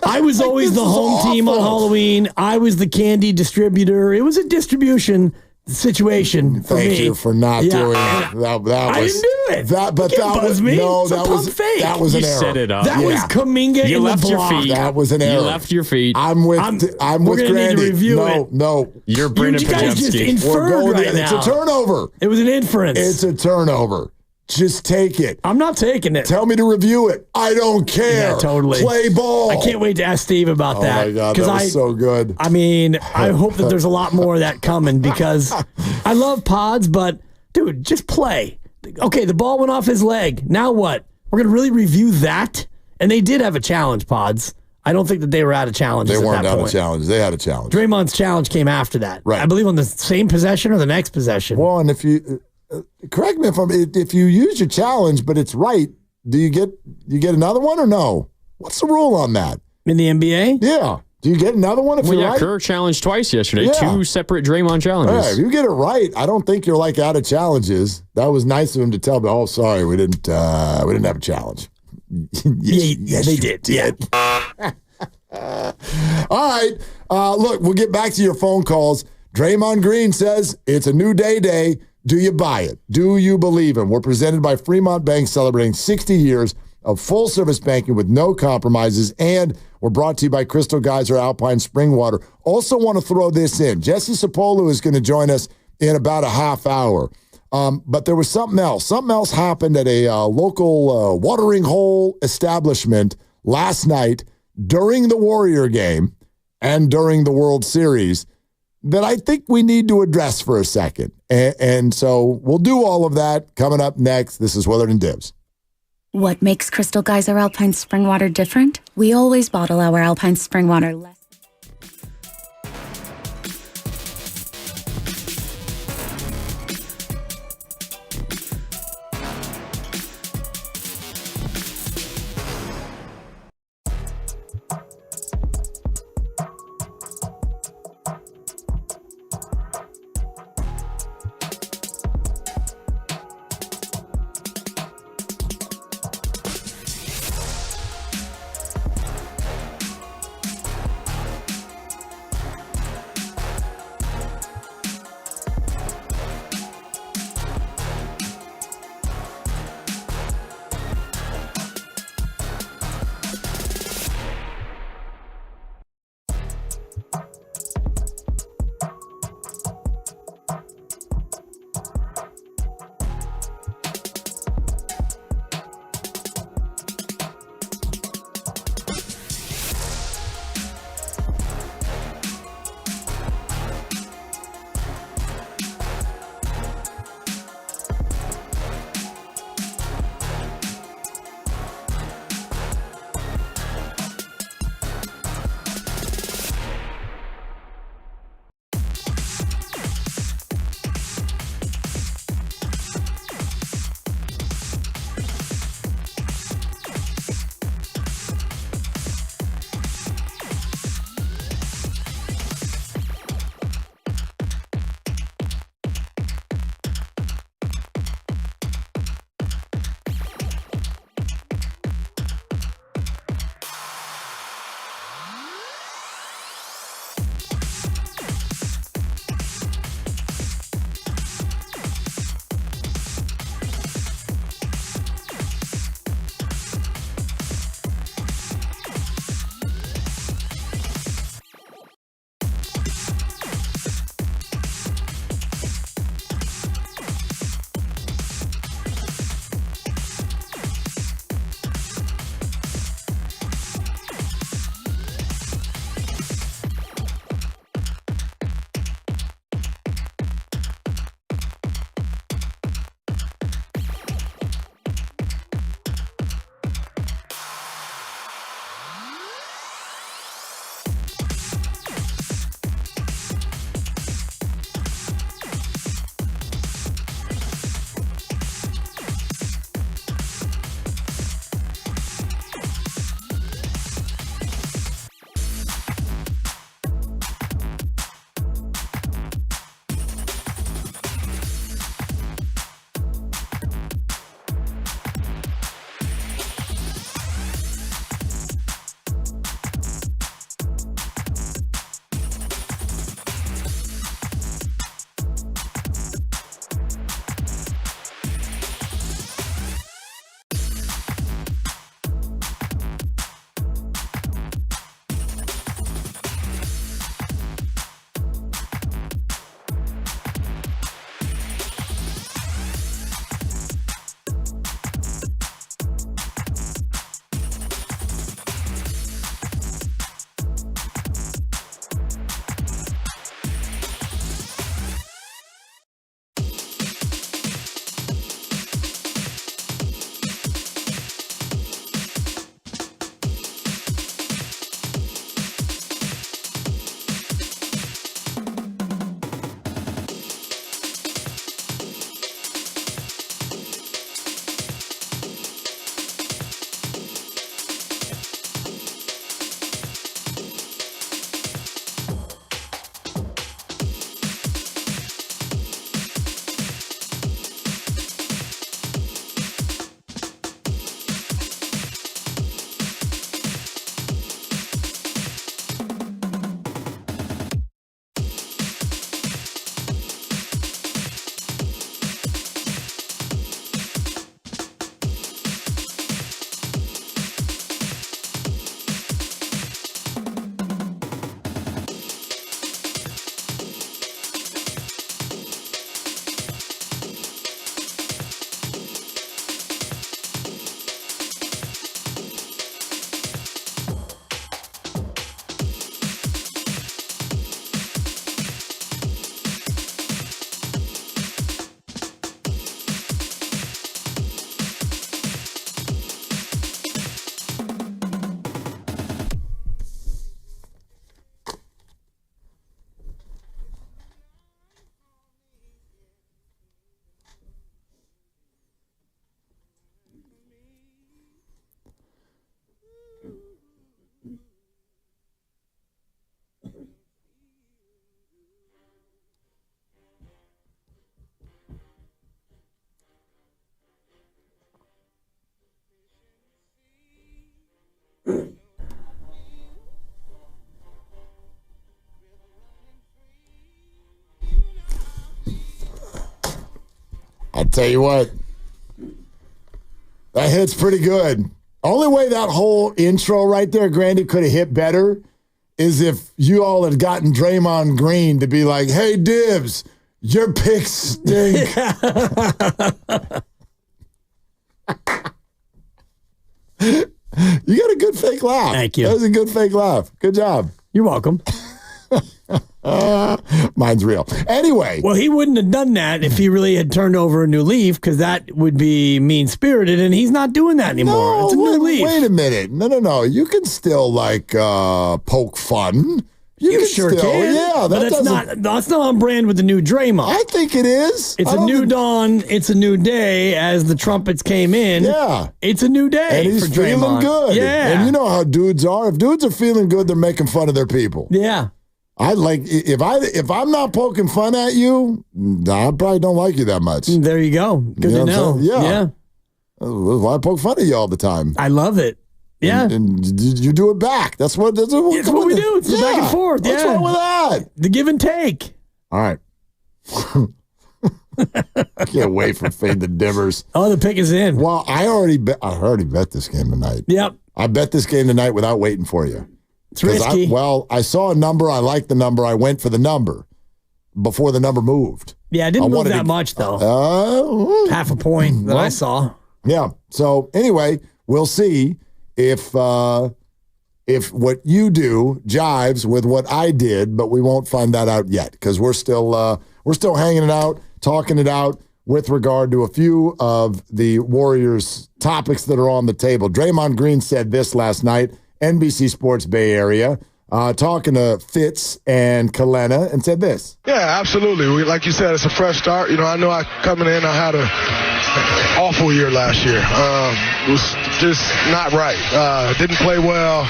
I was always the home team on Halloween. I was the candy distributor. It was a distribution situation for me. Thank you for not doing it. That was, I didn't do it. That was me. No, it's that was fake. That was an error. You set it up. That was Kuminga You in left the block. your feet. That was an error. You left your feet. I'm with Gonna Grandy. need to review it. No. You're Brendan You guys just Pajemski. inferred right now. It's a turnover. It was an inference. It's a turnover. Just take it. I'm not taking it. Tell me to review it. I don't care. Yeah, totally. Play ball. I can't wait to ask Steve about that. Oh, my God. That was so good. I mean, I hope that there's a lot more of that coming because I love pods, but, dude, just play. Okay, the ball went off his leg. Now what? We're going to really review that? And they did have a challenge, pods. I don't think that they were out of challenges They at weren't that out point. of challenge. They had a challenge. Draymond's challenge came after that. Right. I believe on the same possession or the next possession. Well, and if you correct me if you use your challenge, but it's right, do you get another one or no? What's the rule on that in the NBA? Yeah, do you get another one if you're right? Kerr challenged twice yesterday. Yeah. 2 separate Draymond challenges. Hey, if you get it right, I don't think you're like out of challenges. That was nice of him to tell me. Oh, sorry, we didn't have a challenge. yes, they did. Yeah. All right. Look, we'll get back to your phone calls. Draymond Green says it's a new day. Do you buy it? Do you believe him? We're presented by Fremont Bank, celebrating 60 years of full-service banking with no compromises, and we're brought to you by Crystal Geyser Alpine Spring Water. Also want to throw this in. Jesse Sapolu is going to join us in about a half hour. But there was something else. Something else happened at a local watering hole establishment last night during the Warrior game and during the World Series that I think we need to address for a second. And so we'll do all of that coming up next. This is Willard and Dibs. What makes Crystal Geyser Alpine Spring Water different? We always bottle our Alpine Spring Water less. Tell you what, that hit's pretty good. Only way that whole intro right there, Grandy, could have hit better is if you all had gotten Draymond Green to be like, hey, Dibs, your picks stink. You got a good fake laugh. Thank you. That was a good fake laugh. Good job. You're welcome. Mine's real. Anyway. Well, he wouldn't have done that if he really had turned over a new leaf, because that would be mean-spirited, and he's not doing that anymore. No, it's a new leaf. Wait a minute. No. You can still, poke fun. You sure still, can. Yeah, but that's not on brand with the new Draymond. I think it is. It's a new dawn. It's a new day. As the trumpets came in, yeah, it's a new day. And he's for Draymond. feeling good. Yeah, and you know how dudes are. If dudes are feeling good, they're making fun of their people. Yeah. I like if I'm not poking fun at you, I probably don't like you that much. There you go. Good to know. Yeah. Why poke fun at you all the time? I love it. Yeah, and you do it back. That's what we do. It's the back and forth. What's wrong with that? The give and take. All right. I can't wait for Fade the Dimmers. Oh, the pick is in. Well, I already bet this game tonight. Yep. I bet this game tonight without waiting for you. It's risky. I saw a number. I liked the number. I went for the number before the number moved. Yeah, it didn't move that much, though. Half a point that I saw. Yeah. So, anyway, we'll see if what you do jives with what I did, but we won't find that out yet because we're still hanging it out, talking it out with regard to a few of the Warriors' topics that are on the table. Draymond Green said this last night, NBC Sports Bay Area, talking to Fitz and Kalena, and said this. Yeah, absolutely. Like you said, it's a fresh start. I know coming in, I had an awful year last year. It was just not right. Didn't play well.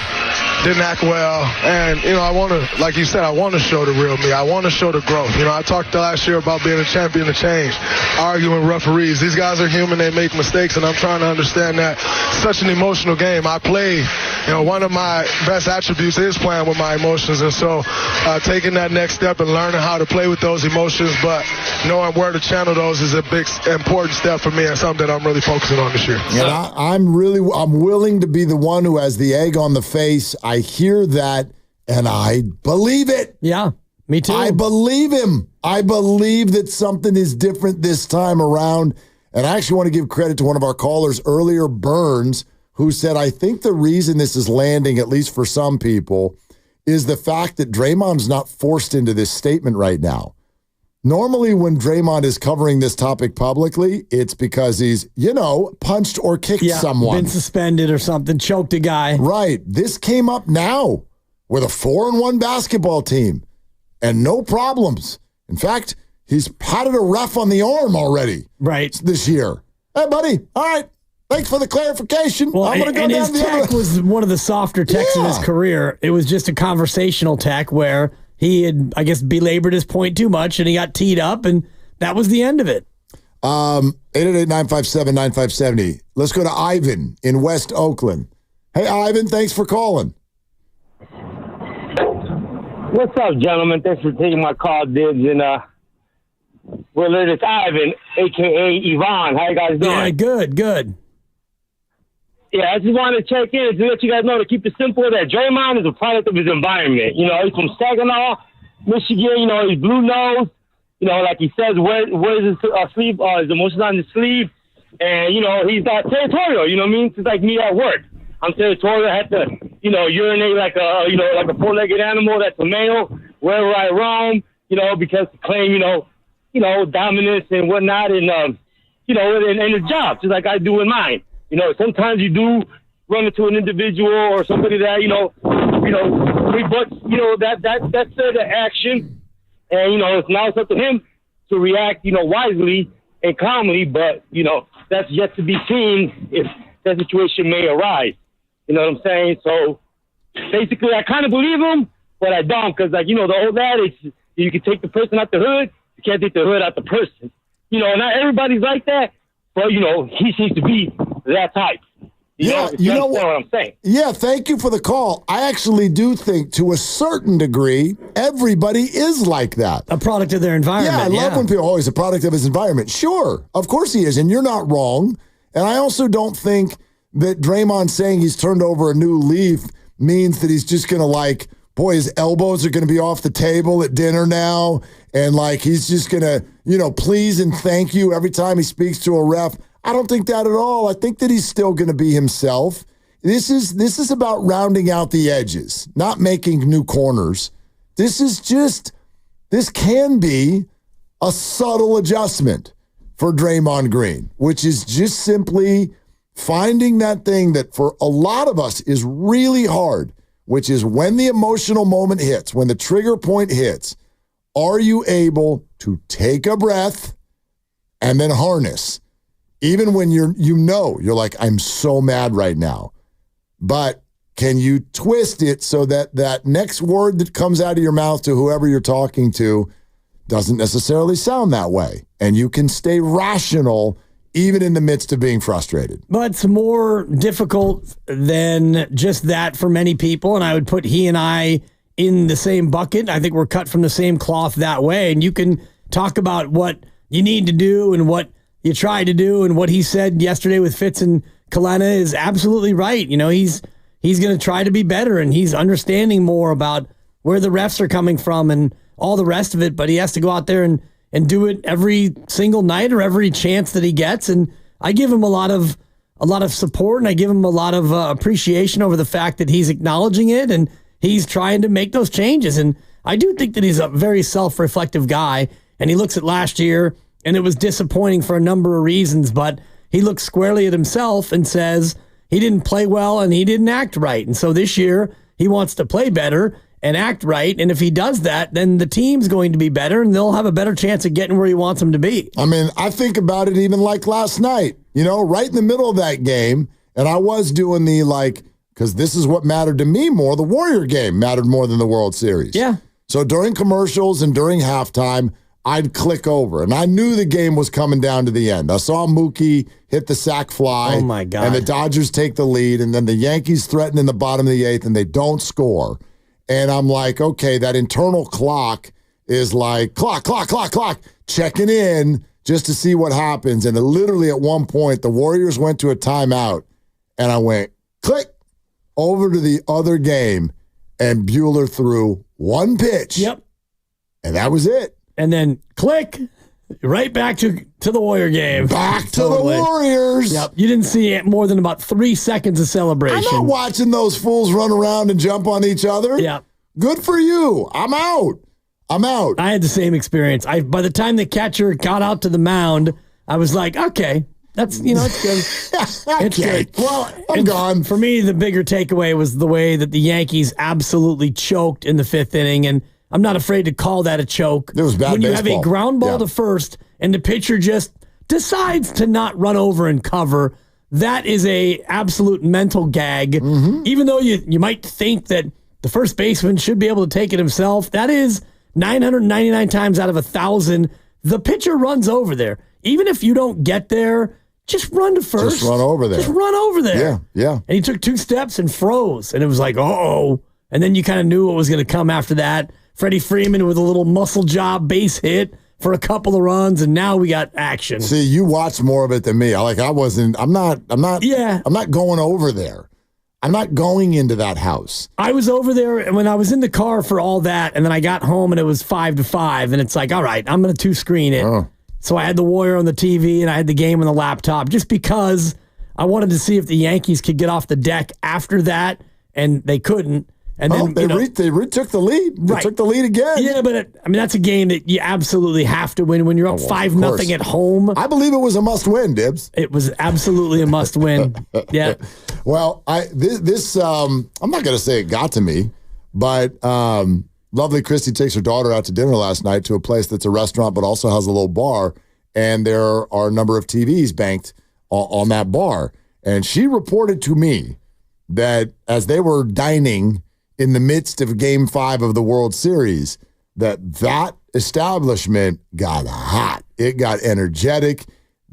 Didn't act well. And, I want to, like you said, I want to show the real me. I want to show the growth. I talked last year about being a champion of change, arguing with referees. These guys are human. They make mistakes, and I'm trying to understand that. Such an emotional game. I play, one of my best attributes is playing with my emotions. And so taking that next step and learning how to play with those emotions, but knowing where to channel those is a big, important step for me and something that I'm really focusing on this year. And I'm willing to be the one who has the egg on the face. I hear that, and I believe it. Yeah, me too. I believe him. I believe that something is different this time around. And I actually want to give credit to one of our callers earlier, Burns, who said, I think the reason this is landing, at least for some people, is the fact that Draymond's not forced into this statement right now. Normally, when Draymond is covering this topic publicly, it's because he's, punched or kicked someone. Been suspended or something, choked a guy. Right. This came up now with a 4-1 basketball team and no problems. In fact, he's patted a ref on the arm already. Right. This year. Hey, buddy. All right. Thanks for the clarification. Well, I'm going to go down his tech was one of the softer techs in his career. It was just a conversational tech where he had, I guess, belabored his point too much, and he got teed up, and that was the end of it. 888-957-9570. Let's go to Ivan in West Oakland. Hey, Ivan, thanks for calling. What's up, gentlemen? Thanks for taking my call, Dibs. And Willard, it's Ivan, a.k.a. Yvonne. How you guys doing? Yeah, good. Yeah, I just wanted to check in to let you guys know, to keep it simple, that Draymond is a product of his environment. He's from Saginaw, Michigan. He's blue nose. Like he says, wears his sleeve, his emotions on his sleeve. And, he's not territorial. You know what I mean? It's like me at work. I'm territorial. I have to, urinate like a four-legged animal that's a male wherever I roam, because to claim, dominance and whatnot, and, in his job, just like I do in mine. Sometimes you do run into an individual or somebody that, rebuts, that's the action. And, it's now up to him to react, wisely and calmly. But, that's yet to be seen if that situation may arise. You know what I'm saying? So basically, I kind of believe him, but I don't, because, the old adage, you can take the person out the hood, you can't take the hood out the person. Not everybody's like that, but, he seems to be that type. You know what I'm saying? Yeah, thank you for the call. I actually do think, to a certain degree, everybody is like that. A product of their environment. Yeah, I love when people, he's a product of his environment. Sure, of course he is, and you're not wrong. And I also don't think that Draymond saying he's turned over a new leaf means that he's just going to, boy, his elbows are going to be off the table at dinner now, and, he's just going to, please and thank you every time he speaks to a ref. I don't think that at all. I think that he's still going to be himself. This is about rounding out the edges, not making new corners. This can be a subtle adjustment for Draymond Green, which is just simply finding that thing that for a lot of us is really hard, which is when the emotional moment hits, when the trigger point hits, are you able to take a breath and then harness? Even when you're like, I'm so mad right now. But can you twist it so that that next word that comes out of your mouth to whoever you're talking to doesn't necessarily sound that way? And you can stay rational even in the midst of being frustrated. But it's more difficult than just that for many people. And I would put he and I in the same bucket. I think we're cut from the same cloth that way. And you can talk about what you need to do and what you tried to do, and what he said yesterday with Fitz and Kalena is absolutely right. He's going to try to be better, and he's understanding more about where the refs are coming from and all the rest of it, but he has to go out there and do it every single night or every chance that he gets. And I give him a lot of support, and I give him a lot of appreciation over the fact that he's acknowledging it and he's trying to make those changes. And I do think that he's a very self-reflective guy, and he looks at last year, and it was disappointing for a number of reasons, but he looks squarely at himself and says he didn't play well and he didn't act right. And so this year he wants to play better and act right. And if he does that, then the team's going to be better and they'll have a better chance of getting where he wants them to be. I mean, I think about it even like last night, right in the middle of that game. And I was doing because this is what mattered to me more. The Warrior game mattered more than the World Series. Yeah. So during commercials and during halftime, I'd click over, and I knew the game was coming down to the end. I saw Mookie hit the sac fly. Oh, my God. And the Dodgers take the lead, and then the Yankees threaten in the bottom of the eighth, and they don't score. And I'm like, okay, that internal clock is like, clock, checking in just to see what happens. And literally at one point, the Warriors went to a timeout, and I went, click, over to the other game, and Buehler threw one pitch. Yep. And that was it. And then click, right back to the Warrior game. Back to the Warriors. Yep. You didn't see more than about 3 seconds of celebration. I'm not watching those fools run around and jump on each other. Yeah. Good for you. I'm out. I had the same experience. By the time the catcher got out to the mound, I was like, okay, that's, it's good. It's good. Well, I'm gone. For me, the bigger takeaway was the way that the Yankees absolutely choked in the fifth inning, and I'm not afraid to call that a choke. It was bad when you baseball. have a ground ball to first and the pitcher just decides to not run over and cover. That is a absolute mental gag. Mm-hmm. Even though you might think that the first baseman should be able to take it himself, that is 999 times out of 1,000, the pitcher runs over there. Even if you don't get there, just run to first. Just run over there. Just run over there. Yeah. And he took 2 steps and froze. And it was like, uh-oh. And then you kind of knew what was going to come after that. Freddie Freeman with a little muscle job base hit for a couple of runs, and now we got action. See, you watched more of it than me. I'm not going over there. I'm not going into that house. I was over there, and when I was in the car for all that, and then I got home, and it was 5-5, and it's like, all right, I'm going to 2-screen it. Oh. So I had the Warrior on the TV, and I had the game on the laptop, just because I wanted to see if the Yankees could get off the deck after that, and they couldn't. And then they retook the lead. They took the lead again. Yeah, but that's a game that you absolutely have to win when you're up 5-0 at home. I believe it was a must-win, Dibs. It was absolutely a must-win. Yeah. Well, I'm not going to say it got to me, but lovely Christy takes her daughter out to dinner last night to a place that's a restaurant but also has a little bar, and there are a number of TVs banked on that bar. And she reported to me that as they were dining in the midst of Game 5 of the World Series, that establishment got hot. It got energetic.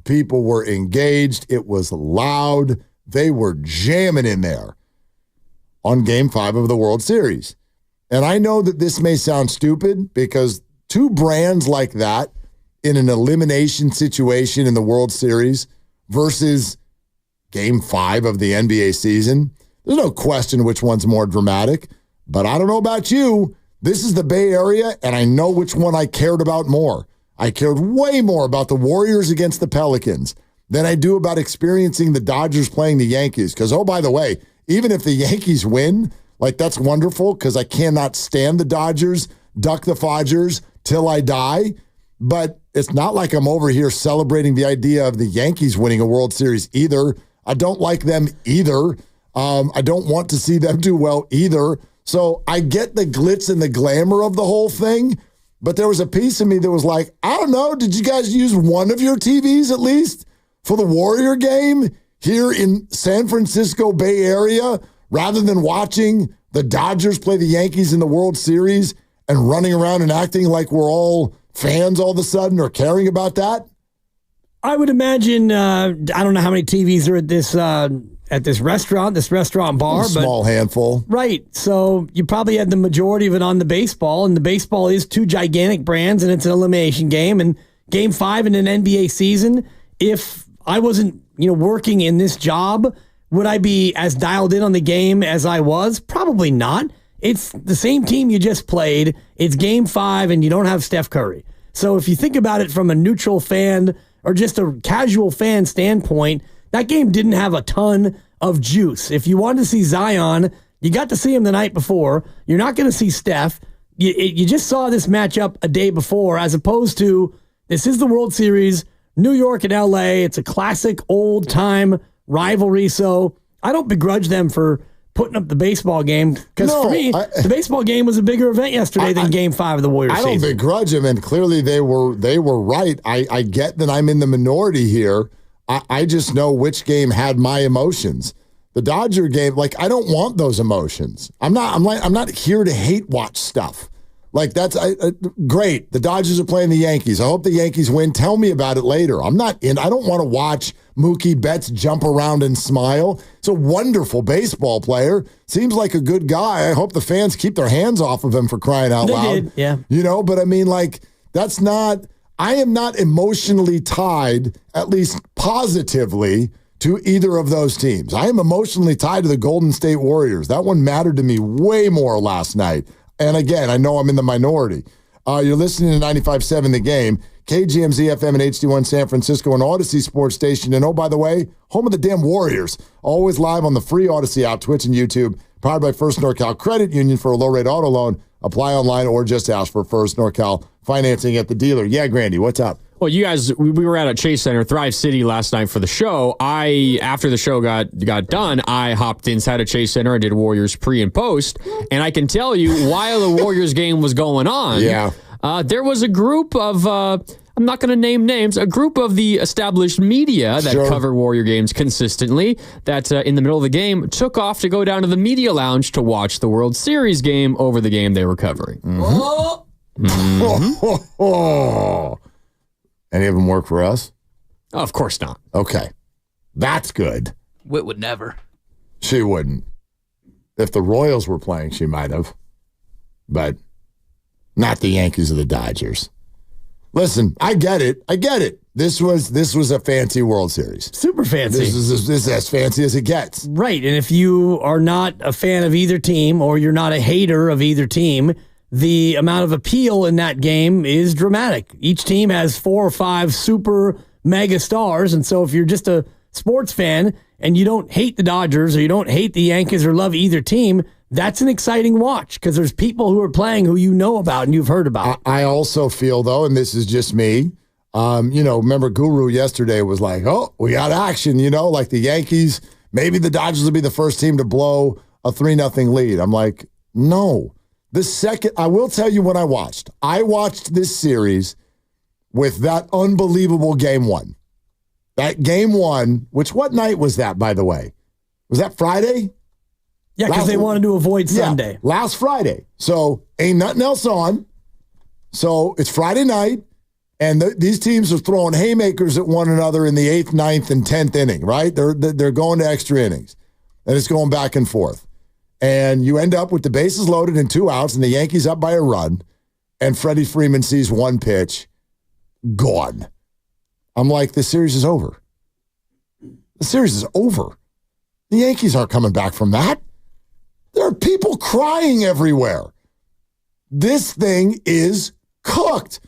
People were engaged. It was loud. they were jamming in there on Game 5 of the World Series. And I know that this may sound stupid because two brands like that in an elimination situation in the World Series versus Game 5 of the NBA season, there's no question which one's more dramatic. But I don't know about you. This is the Bay Area, and I know which one I cared about more. I cared way more about the Warriors against the Pelicans than I do about experiencing the Dodgers playing the Yankees. Because, oh, by the way, even if the Yankees win, like, that's wonderful because I cannot stand the Dodgers, duck the Fodgers till I die. But it's not like I'm over here celebrating the idea of the Yankees winning a World Series either. I don't like them either. I don't want to see them do well either. So I get the glitz and the glamour of the whole thing. But there was a piece of me that was like, I don't know, did you guys use one of your TVs at least for the Warrior game here in San Francisco Bay Area rather than watching the Dodgers play the Yankees in the World Series and running around and acting like we're all fans all of a sudden or caring about that? I would imagine, I don't know how many TVs are at this restaurant bar. A small handful. Right. So you probably had the majority of it on the baseball, and the baseball is two gigantic brands, and it's an elimination game. And Game 5 in an NBA season, if I wasn't, working in this job, would I be as dialed in on the game as I was? Probably not. It's the same team you just played. It's Game 5, and you don't have Steph Curry. So if you think about it from a neutral fan or just a casual fan standpoint, that game didn't have a ton of juice. If you wanted to see Zion, you got to see him the night before. You're not going to see Steph. You just saw this matchup a day before, as opposed to this is the World Series, New York and LA. It's a classic old-time rivalry. So I don't begrudge them for putting up the baseball game because for me, the baseball game was a bigger event yesterday than Game 5 of the Warriors season. I don't begrudge them, and clearly they were right. I get that I'm in the minority here. I just know which game had my emotions. The Dodger game, I don't want those emotions. I'm not here to hate watch stuff. That's great. The Dodgers are playing the Yankees. I hope the Yankees win. Tell me about it later. I don't want to watch Mookie Betts jump around and smile. It's a wonderful baseball player. Seems like a good guy. I hope the fans keep their hands off of him for crying out loud. They did, yeah. But I mean, that's not. I am not emotionally tied, at least positively, to either of those teams. I am emotionally tied to the Golden State Warriors. That one mattered to me way more last night. And again, I know I'm in the minority. You're listening to 95.7 The Game, KGMZ FM and HD1 San Francisco, and Odyssey Sports Station. And oh, by the way, home of the damn Warriors. Always live on the free Odyssey app, Twitch and YouTube. Powered by First NorCal Credit Union for a low-rate auto loan. Apply online or just ask for First NorCal financing at the dealer. Yeah, Grandy, what's up? Well, you guys, we were at a Chase Center, Thrive City last night for the show. After the show got done, I hopped inside a Chase Center and did Warriors pre and post. And I can tell you, while the Warriors game was going on, there was a group of, I'm not going to name names, a group of the established media that cover Warrior games consistently that in the middle of the game took off to go down to the media lounge to watch the World Series game over the game they were covering. Any of them work for us? Oh, of course not. Okay. That's good. Whit would never. She wouldn't. If the Royals were playing, she might have. But not the Yankees or the Dodgers. Listen, I get it. This was a fancy World Series. Super fancy. This is as fancy as it gets. Right. And if you are not a fan of either team or you're not a hater of either team, the amount of appeal in that game is dramatic. Each team has 4 or 5 super mega stars. And so if you're just a sports fan and you don't hate the Dodgers or you don't hate the Yankees or love either team, that's an exciting watch because there's people who are playing who you know about and you've heard about. I also feel, though, and this is just me, remember Guru yesterday was like, oh, we got action, like the Yankees. Maybe the Dodgers will be the first team to blow a 3-0 lead. I'm like, no. I will tell you when I watched this series with that unbelievable Game 1. That Game 1, what night was that, by the way? Was that Friday? Yeah, because they wanted to avoid Sunday. Last Friday. So ain't nothing else on. So it's Friday night. And these teams are throwing haymakers at one another in the 8th, 9th, and 10th inning, right? They're going to extra innings, and it's going back and forth. And you end up with the bases loaded and 2 outs, and the Yankees up by a run, and Freddie Freeman sees one pitch, gone. I'm like, the series is over. The series is over. The Yankees aren't coming back from that. There are people crying everywhere. This thing is cooked.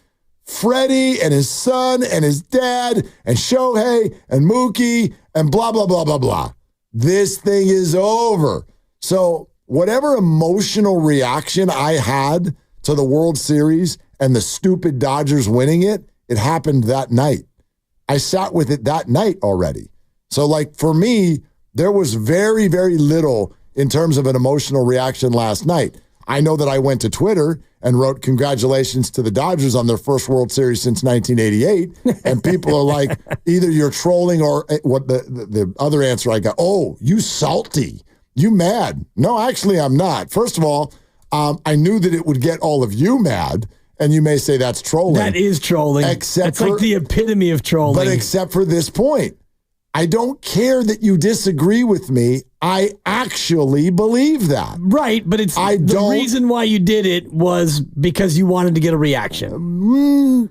Freddie and his son and his dad and Shohei and Mookie and blah, blah, blah, blah, blah. This thing is over. So whatever emotional reaction I had to the World Series and the stupid Dodgers winning it, it happened that night. I sat with it that night already. So like for me, there was very, very little in terms of an emotional reaction last night. I know that I went to Twitter and wrote congratulations to the Dodgers on their first World Series since 1988. And people are like, either you're trolling or what the other answer I got, oh, you salty, you mad. No, actually, I'm not. First of all, I knew that it would get all of you mad. And you may say that's trolling. That is trolling. It's like the epitome of trolling. But except for this point. I don't care that you disagree with me. I actually believe that. Right, but the reason why you did it was because you wanted to get a reaction. You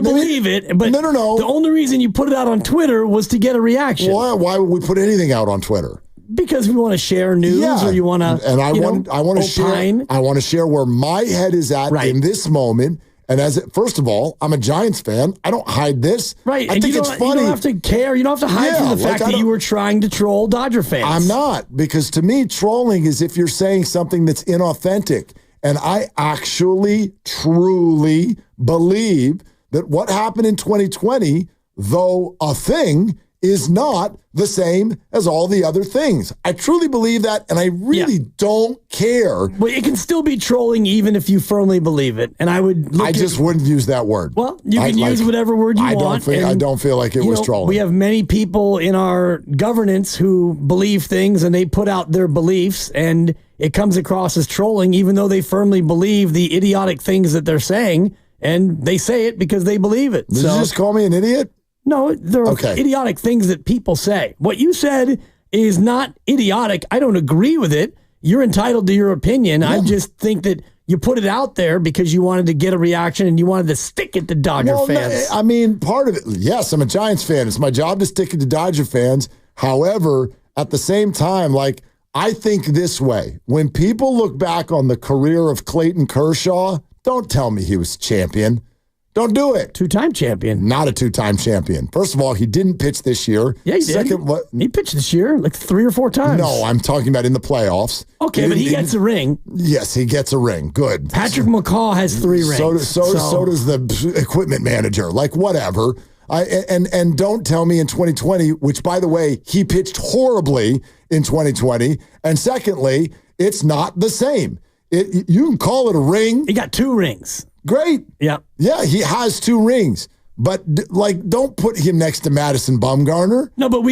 believe it, but no. The only reason you put it out on Twitter was to get a reaction. Why would we put anything out on Twitter? Because we want to share news, or you want to, and I want to share. I want to share where my head is at in this moment. And first of all, I'm a Giants fan. I don't hide this. Right. I think it's funny. You don't have to care. You don't have to hide from the fact that you were trying to troll Dodger fans. I'm not, because to me, trolling is if you're saying something that's inauthentic. And I actually, truly believe that what happened in 2020, though a thing, is not the same as all the other things. I truly believe that, and I really don't care. But it can still be trolling even if you firmly believe it. And I just wouldn't use that word. Well, you can use whatever word you want. I don't feel like it was trolling. We have many people in our governance who believe things, and they put out their beliefs, and it comes across as trolling, even though they firmly believe the idiotic things that they're saying, and they say it because they believe it. Did you just call me an idiot? No, there are idiotic things that people say. What you said is not idiotic. I don't agree with it. You're entitled to your opinion. I just think that you put it out there because you wanted to get a reaction and you wanted to stick it to Dodger fans. I mean, part of it, yes, I'm a Giants fan. It's my job to stick it to Dodger fans. However, at the same time, I think this way. When people look back on the career of Clayton Kershaw, don't tell me he was champion. Don't do it. Two-time champion. Not a two-time champion. First of all, he didn't pitch this year. Yeah, he did. He pitched this year 3 or 4 times. No, I'm talking about in the playoffs. Okay, but he gets a ring. Yes, he gets a ring. Good. Patrick McCaw has 3 rings. So does the equipment manager. Whatever. And don't tell me in 2020, which, by the way, he pitched horribly in 2020. And secondly, it's not the same. You can call it a ring. He got 2 rings. Great. Yeah. Yeah, he has 2 rings. But, don't put him next to Madison Bumgarner. No, but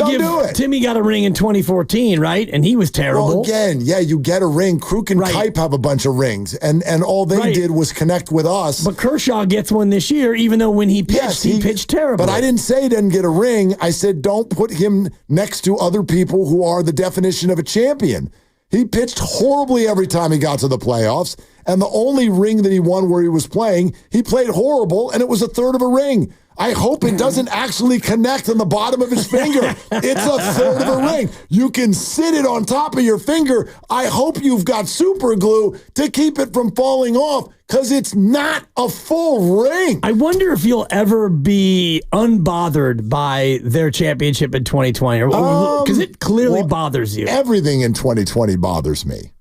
Timmy got a ring in 2014, right? And he was terrible. Well, again, you get a ring. Kruk and Kipe have a bunch of rings. And all they did was connect with us. But Kershaw gets one this year, even though when he pitched, he pitched terrible. But I didn't say he didn't get a ring. I said don't put him next to other people who are the definition of a champion. He pitched horribly every time he got to the playoffs, and the only ring that he won where he was playing, he played horrible, and it was a third of a ring. I hope it doesn't actually connect on the bottom of his finger. It's a third of a ring. You can sit it on top of your finger. I hope you've got super glue to keep it from falling off, because it's not a full ring. I wonder if you'll ever be unbothered by their championship in 2020, because it clearly bothers you. Everything in 2020 bothers me.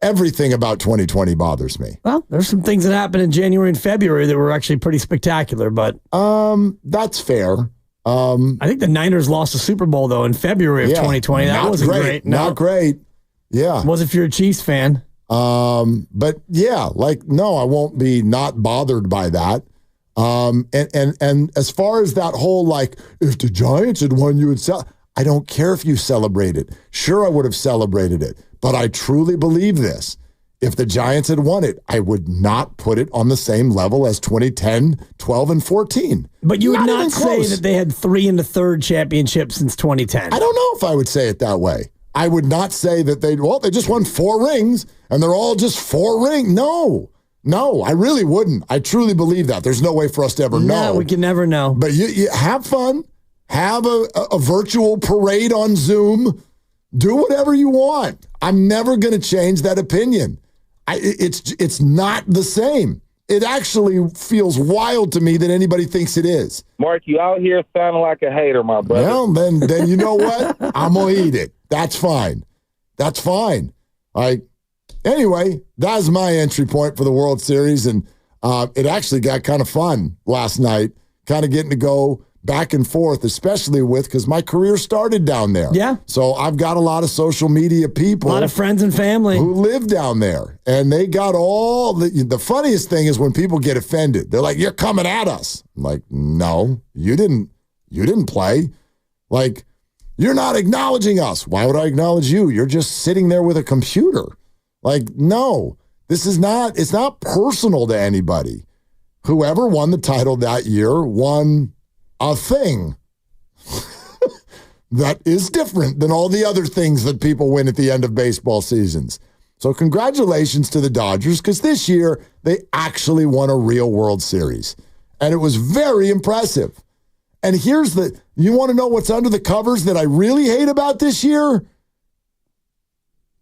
Everything about 2020 bothers me. Well, there's some things that happened in January and February that were actually pretty spectacular, but that's fair. I think the Niners lost the Super Bowl though in February of 2020. That wasn't great. No. Not great. Yeah. Was if you're a Chiefs fan. But yeah, no, I won't be not bothered by that. And as far as that whole if the Giants had won, you would I don't care if you celebrate it. Sure, I would have celebrated it. But I truly believe this. if the Giants had won it, I would not put it on the same level as 2010, 12, and 14. But you would not even say close. that they had 3 and a third championships since 2010. I don't know if I would say it that way. I would not say that they just won 4 rings and they're all just 4 rings. No, I really wouldn't. I truly believe that. There's no way for us to ever know. No, we can never know. But you have fun. Have a virtual parade on Zoom. Do whatever you want. I'm never going to change that opinion. It's not the same. It actually feels wild to me that anybody thinks it is. Mark, you out here sounding like a hater, my brother. Well, then you know what? I'm going to eat it. That's fine. That's fine. Anyway, that's my entry point for the World Series, and it actually got kind of fun last night, kind of getting to go back and forth, especially because my career started down there. Yeah. So I've got a lot of social media people. A lot of friends and family. Who live down there. And they got all the funniest thing is when people get offended. They're like, you're coming at us. I'm like, no, you didn't play. Like, you're not acknowledging us. Why would I acknowledge you? You're just sitting there with a computer. Like, no, it's not personal to anybody. Whoever won the title that year won a thing that is different than all the other things that people win at the end of baseball seasons. So congratulations to the Dodgers, because this year they actually won a real World Series. And it was very impressive. And you want to know what's under the covers that I really hate about this year?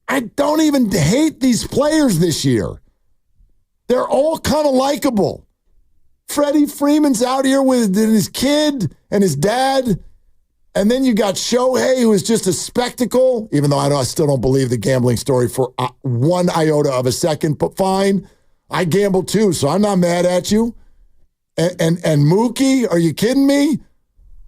I don't even hate these players this year. They're all kind of likable. Freddie Freeman's out here with his kid and his dad. And then you got Shohei, who is just a spectacle, even though I still don't believe the gambling story for 1 iota of a second, but fine. I gamble too, so I'm not mad at you. And Mookie, are you kidding me?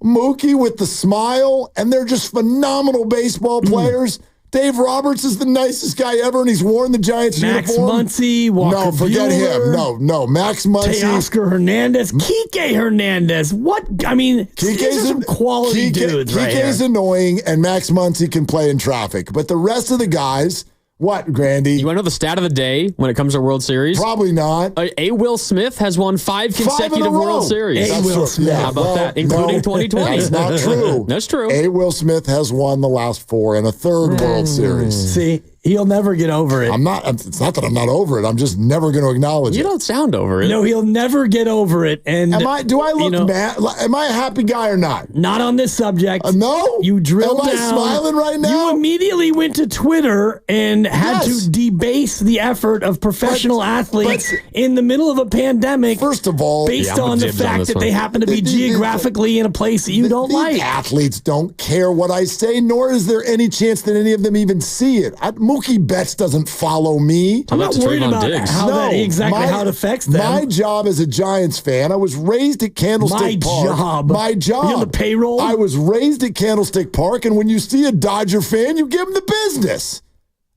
Mookie with the smile, and they're just phenomenal baseball players. Dave Roberts is the nicest guy ever, and he's worn the Giants uniform. Max Muncy, Walker No, forget Buehler, him. No, Max Muncy. Teoscar Hernandez, Kike Hernandez. What? I mean, these are some quality dudes right here. Kike's annoying, and Max Muncy can play in traffic. But the rest of the guys, what, Grandy? You want to know the stat of the day when it comes to World Series? Probably not. A. Will Smith has won 5 consecutive World Series. A. Will Smith. Yeah, How about that? Including 2020. That's not true. That's true. A. Will Smith has won the last 4 and a third World Series. See, he'll never get over it. It's not that I'm not over it. I'm just never going to acknowledge it. You don't sound over it. No, he'll never get over it. And do I look mad? Am I a happy guy or not? Not on this subject. No. You drilled down. Am I smiling right now? You immediately went to Twitter and had to debase the effort of professional athletes in the middle of a pandemic. First of all, based on the fact that they happen to be geographically in a place that you don't like. Athletes don't care what I say, nor is there any chance that any of them even see it. Mookie Betts doesn't follow me. I'm not worried about how it affects them. My job as a Giants fan, I was raised at Candlestick Park. My job. You on the payroll? I was raised at Candlestick Park, and when you see a Dodger fan, you give him the business.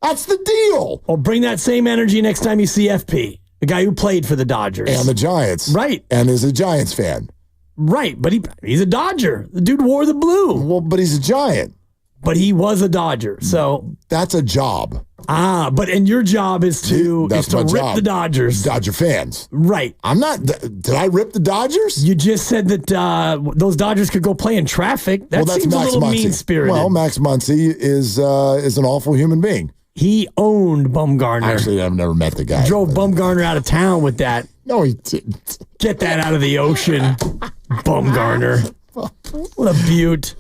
That's the deal. Well, bring that same energy next time you see FP, the guy who played for the Dodgers. And the Giants. Right. And is a Giants fan. Right, but he's a Dodger. The dude wore the blue. Well, but he's a Giant. But he was a Dodger, so that's a job. And your job is to rip the Dodgers. Dodger fans. Right. I'm not. Did I rip the Dodgers? You just said that those Dodgers could go play in traffic. That seems a little mean-spirited. Well, Max Muncy is an awful human being. He owned Bumgarner. Actually, I've never met the guy. Drove Bumgarner out of town with that. No, he didn't. Get that out of the ocean, Bumgarner. What a beaut.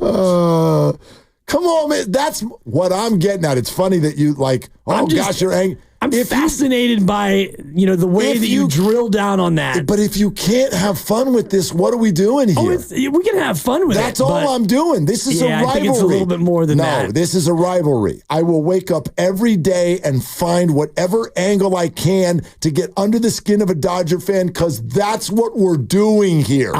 Come on, man. That's what I'm getting at. It's funny that you you're angry. I'm fascinated by, the way that you drill down on that. But if you can't have fun with this, what are we doing here? We can have fun with it. That's all I'm doing. This is a rivalry. I think it's a little bit more than that. No, this is a rivalry. I will wake up every day and find whatever angle I can to get under the skin of a Dodger fan, because that's what we're doing here.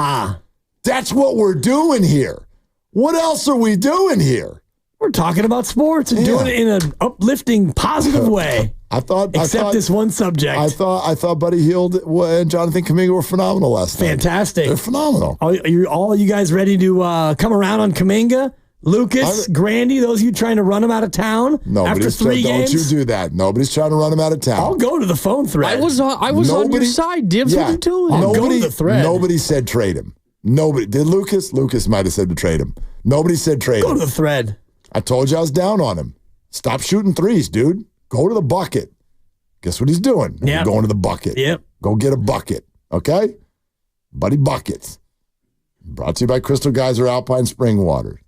That's what we're doing here. What else are we doing here? We're talking about sports and doing it in an uplifting, positive way. Except this one subject. I thought Buddy Hield and Jonathan Kuminga were phenomenal last night. Fantastic. They're phenomenal. All you guys ready to come around on Kuminga? Lucas, Grandy, those of you trying to run him out of town after 3 games? Don't you do that. Nobody's trying to run him out of town. I'll go to the phone thread. I was on your side, Dibs. What are you doing? I'll go to the thread. Nobody said trade him. Nobody. Did Lucas? Lucas might have said to trade him. Nobody said trade him. Go to the thread. I told you I was down on him. Stop shooting threes, dude. Go to the bucket. Guess what he's doing? Yeah. Going to the bucket. Yep. Go get a bucket. Okay? Buddy Buckets. Brought to you by Crystal Geyser Alpine Spring Water.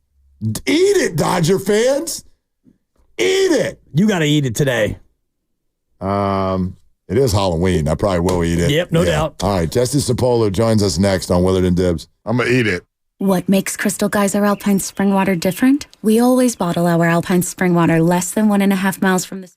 Eat it, Dodger fans. Eat it. You got to eat it today. It is Halloween. I probably will eat it. Yep, no doubt. All right, Jesse Sapolo joins us next on Willard and Dibs. I'm going to eat it. What makes Crystal Geyser Alpine Spring Water different? We always bottle our Alpine Spring Water less than 1.5 miles from the spring.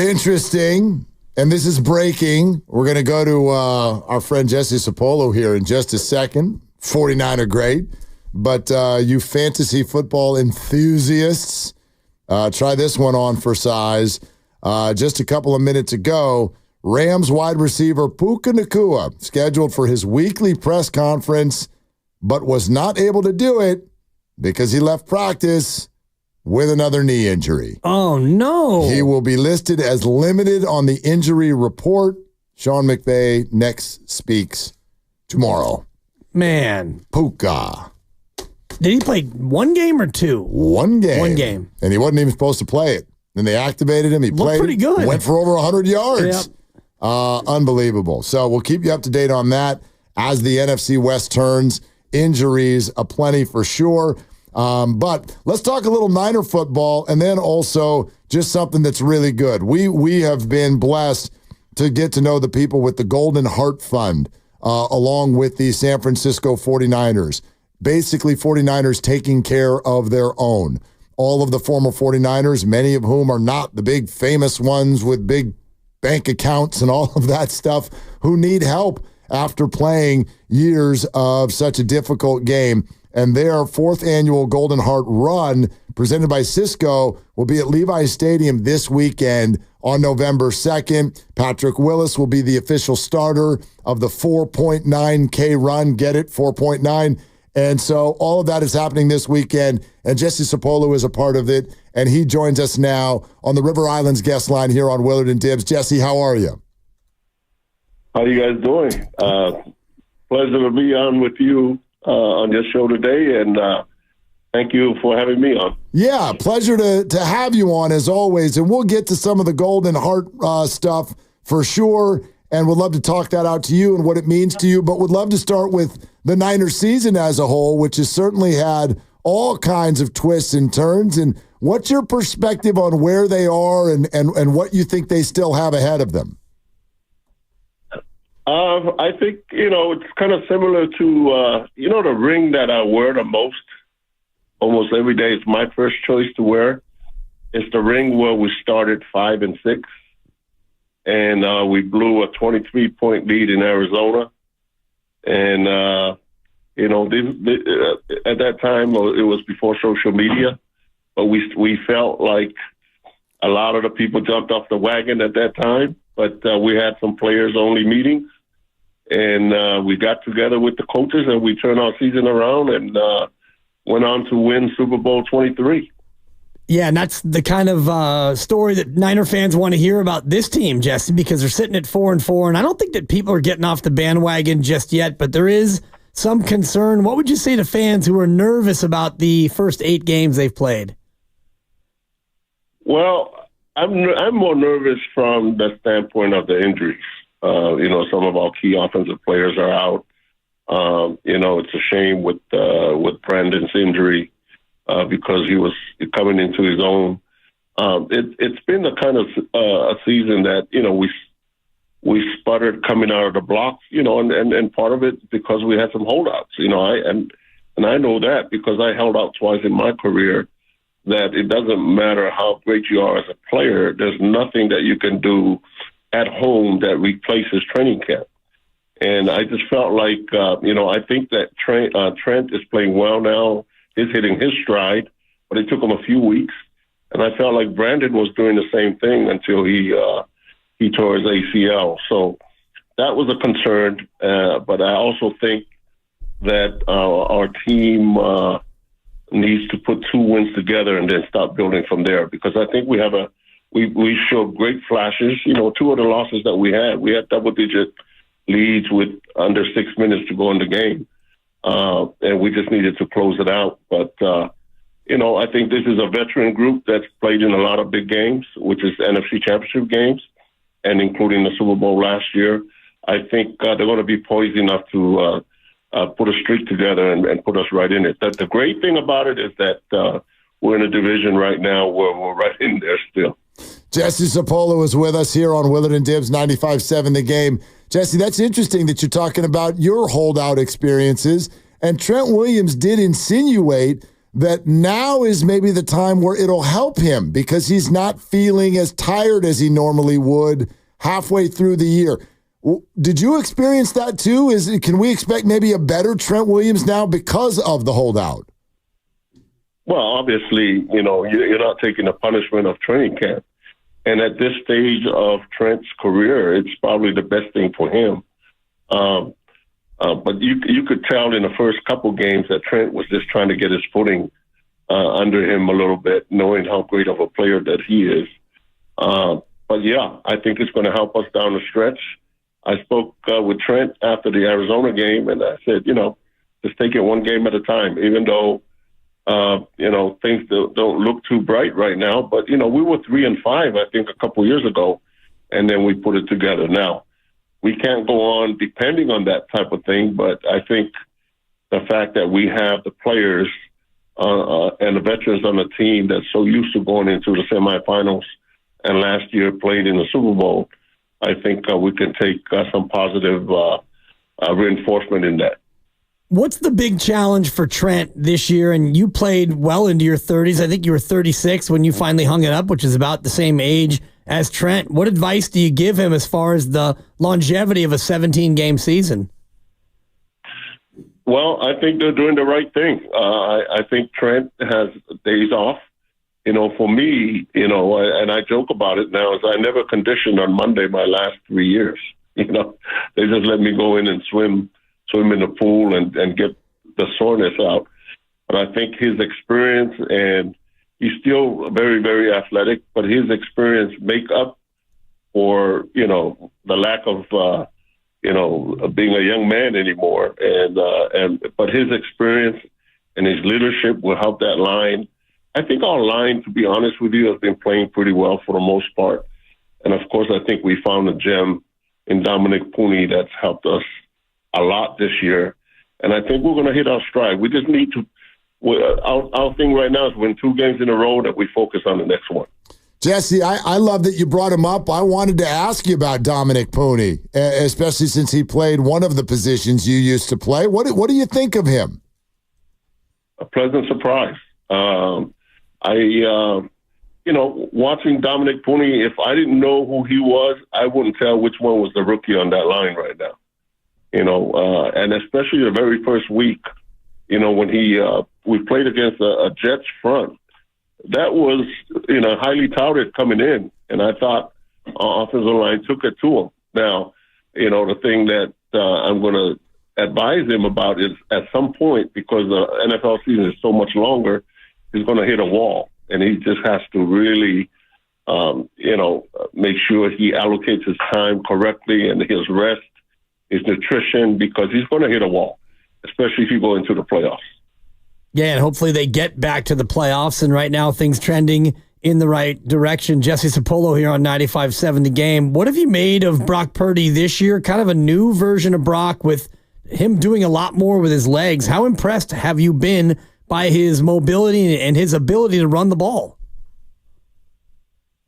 Interesting. And this is breaking. We're going to go to our friend Jesse Sapolo here in just a second. 49 are great. But you fantasy football enthusiasts, try this one on for size. Just a couple of minutes ago, Rams wide receiver Puka Nacua scheduled for his weekly press conference, but was not able to do it because he left practice with another knee injury. Oh, no. He will be listed as limited on the injury report. Sean McVay next speaks tomorrow. Man. Puka. Did he play one game or two? One game. One game. And he wasn't even supposed to play it. Then they activated him. He played pretty good. Went for over 100 yards. Yep. Unbelievable. So we'll keep you up to date on that as the NFC West turns. Injuries aplenty for sure. But let's talk a little Niner football and then also just something that's really good. We have been blessed to get to know the people with the Golden Heart Fund along with the San Francisco 49ers. Basically, 49ers taking care of their own. All of the former 49ers, many of whom are not the big famous ones with big bank accounts and all of that stuff, who need help after playing years of such a difficult game. And their fourth annual Golden Heart Run, presented by Cisco, will be at Levi's Stadium this weekend on November 2nd. Patrick Willis will be the official starter of the 4.9K run. Get it? 4.9. And so all of that is happening this weekend, and Jesse Sapolo is a part of it, and he joins us now on the River Islands guest line here on Willard and Dibs. Jesse, how are you? How you guys doing? Pleasure to be on with you on your show today, and thank you for having me on. Yeah, pleasure to have you on as always, and we'll get to some of the Golden Heart stuff for sure, and would love to talk that out to you and what it means to you, but would love to start with the Niners season as a whole, which has certainly had all kinds of twists and turns. And what's your perspective on where they are and what you think they still have ahead of them? I think, it's kind of similar to, the ring that I wear the most almost every day. It's my first choice to wear. It's the ring where we started 5-6. And we blew a 23-point lead in Arizona. And, at that time, it was before social media, but we felt like a lot of the people jumped off the wagon at that time. But we had some players-only meetings, and we got together with the coaches, and we turned our season around and went on to win Super Bowl 23. Yeah, and that's the kind of story that Niner fans want to hear about this team, Jesse, because they're sitting at 4-4, and I don't think that people are getting off the bandwagon just yet, but there is some concern. What would you say to fans who are nervous about the first 8 games they've played? Well, I'm more nervous from the standpoint of the injuries. Some of our key offensive players are out. It's a shame with Brandon's injury. Because he was coming into his own. It's been a kind of a season that, we sputtered coming out of the blocks, and part of it because we had some holdouts, and I know that because I held out twice in my career, that it doesn't matter how great you are as a player, there's nothing that you can do at home that replaces training camp. And I just felt like, I think that Trent is playing well now. He's hitting his stride, but it took him a few weeks. And I felt like Brandon was doing the same thing until he tore his ACL. So that was a concern. But I also think that our team needs to put 2 wins together and then start building from there. Because I think we showed great flashes. 2 of the losses that we had double-digit leads with under 6 minutes to go in the game. And we just needed to close it out. But, I think this is a veteran group that's played in a lot of big games, which is NFC Championship games, and including the Super Bowl last year. I think they're going to be poised enough to put a streak together and put us right in it. The great thing about it is that we're in a division right now where we're right in there still. Jesse Sapolo is with us here on Willard and Dibs 95.7 The Game. Jesse, that's interesting that you're talking about your holdout experiences. And Trent Williams did insinuate that now is maybe the time where it'll help him because he's not feeling as tired as he normally would halfway through the year. Did you experience that too? Can we expect maybe a better Trent Williams now because of the holdout? Well, obviously, you're not taking the punishment of training camp. And at this stage of Trent's career, it's probably the best thing for him. But you could tell in the first couple games that Trent was just trying to get his footing under him a little bit, knowing how great of a player that he is. But, yeah, I think it's going to help us down the stretch. I spoke with Trent after the Arizona game, and I said, just take it one game at a time, even though, things don't look too bright right now. But, we were 3-5, I think, a couple years ago, and then we put it together. Now, we can't go on depending on that type of thing, but I think the fact that we have the players and the veterans on the team that's so used to going into the semifinals and last year played in the Super Bowl, I think we can take some positive reinforcement in that. What's the big challenge for Trent this year? And you played well into your 30s. I think you were 36 when you finally hung it up, which is about the same age as Trent. What advice do you give him as far as the longevity of a 17-game season? Well, I think they're doing the right thing. I think Trent has days off. For me, and I joke about it now, is I never conditioned on Monday my last 3 years. They just let me go in and swim in the pool and get the soreness out. But I think his experience, and he's still very, very athletic, but his experience make up for, the lack of, being a young man anymore. But his experience and his leadership will help that line. I think our line, to be honest with you, has been playing pretty well for the most part. And, of course, I think we found a gem in Dominic Pooney that's helped us a lot this year. And I think we're going to hit our stride. We just need to our thing right now is win 2 games in a row that we focus on the next one. Jesse, I love that you brought him up. I wanted to ask you about Dominic Pooney, especially since he played one of the positions you used to play. What do you think of him? A pleasant surprise. Watching Dominic Pooney, if I didn't know who he was, I wouldn't tell which one was the rookie on that line right now. And especially the very first week, when we played against a Jets front, that was, highly touted coming in. And I thought our offensive line took it to him. Now, the thing that I'm going to advise him about is at some point, because the NFL season is so much longer, he's going to hit a wall. And he just has to really, make sure he allocates his time correctly and his rest, his nutrition, because he's going to hit a wall, especially if you go into the playoffs. Yeah, and hopefully they get back to the playoffs. And right now, things trending in the right direction. Jesse Sapolo here on 95.7 The Game. What have you made of Brock Purdy this year? Kind of a new version of Brock with him doing a lot more with his legs. How impressed have you been by his mobility and his ability to run the ball?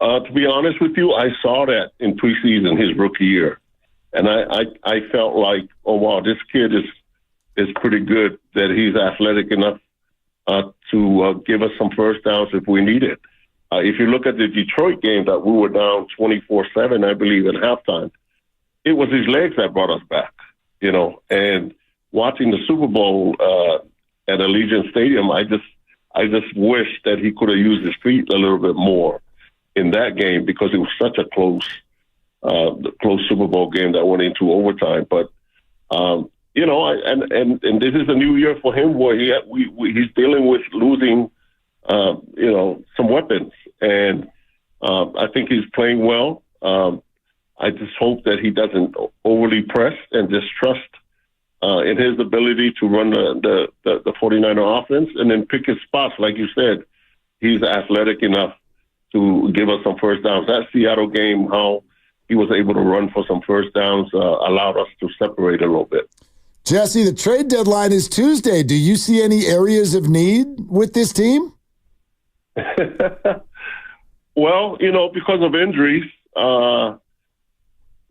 To be honest with you, I saw that in preseason, his rookie year. And I felt like, oh, wow, this kid is pretty good, that he's athletic enough to give us some first downs if we need it. If you look at the Detroit game that we were down 24-7, I believe, at halftime, it was his legs that brought us back, And watching the Super Bowl at Allegiant Stadium, I just wish that he could have used his feet a little bit more in that game, because it was such a close Super Bowl game that went into overtime. But and this is a new year for him where he's dealing with losing some weapons, and I think he's playing well. I just hope that he doesn't overly press and just trust in his ability to run the 49er offense and then pick his spots. Like you said, he's athletic enough to give us some first downs. That Seattle game, how he was able to run for some first downs, allowed us to separate a little bit. Jesse, the trade deadline is Tuesday. Do you see any areas of need with this team? Well, because of injuries, I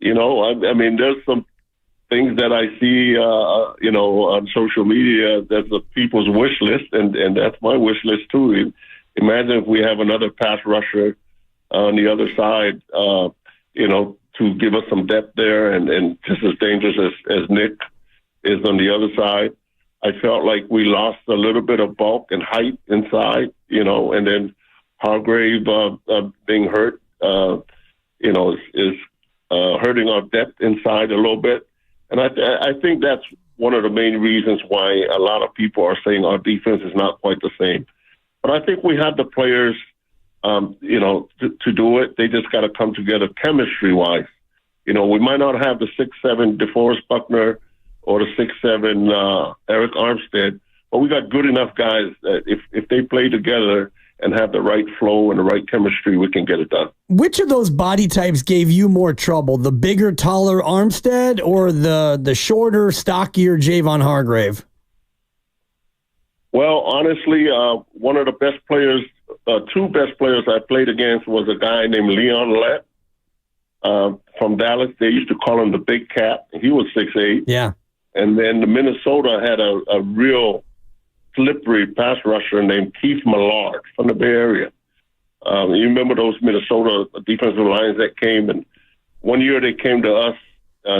mean, there's some things that I see, on social media, that's the people's wish list, and that's my wish list too. Imagine if we have another pass rusher on the other side, to give us some depth there, and just as dangerous as Nick is on the other side. I felt like we lost a little bit of bulk and height inside, and then Hargrave being hurt, is hurting our depth inside a little bit. And I think that's one of the main reasons why a lot of people are saying our defense is not quite the same. But I think we have the players, to do it. They just got to come together chemistry-wise. We might not have the 6'7" DeForest Buckner or the 6'7" Eric Armstead, but we got good enough guys that if they play together and have the right flow and the right chemistry, we can get it done. Which of those body types gave you more trouble, the bigger, taller Armstead or the shorter, stockier Javon Hargrave? Well, honestly, one of the best players, two best players I played against was a guy named Leon Lett from Dallas. They used to call him the Big Cat. He was 6'8". Yeah. And then Minnesota had a real slippery pass rusher named Keith Millard from the Bay Area. You remember those Minnesota defensive lines that came, and one year they came to us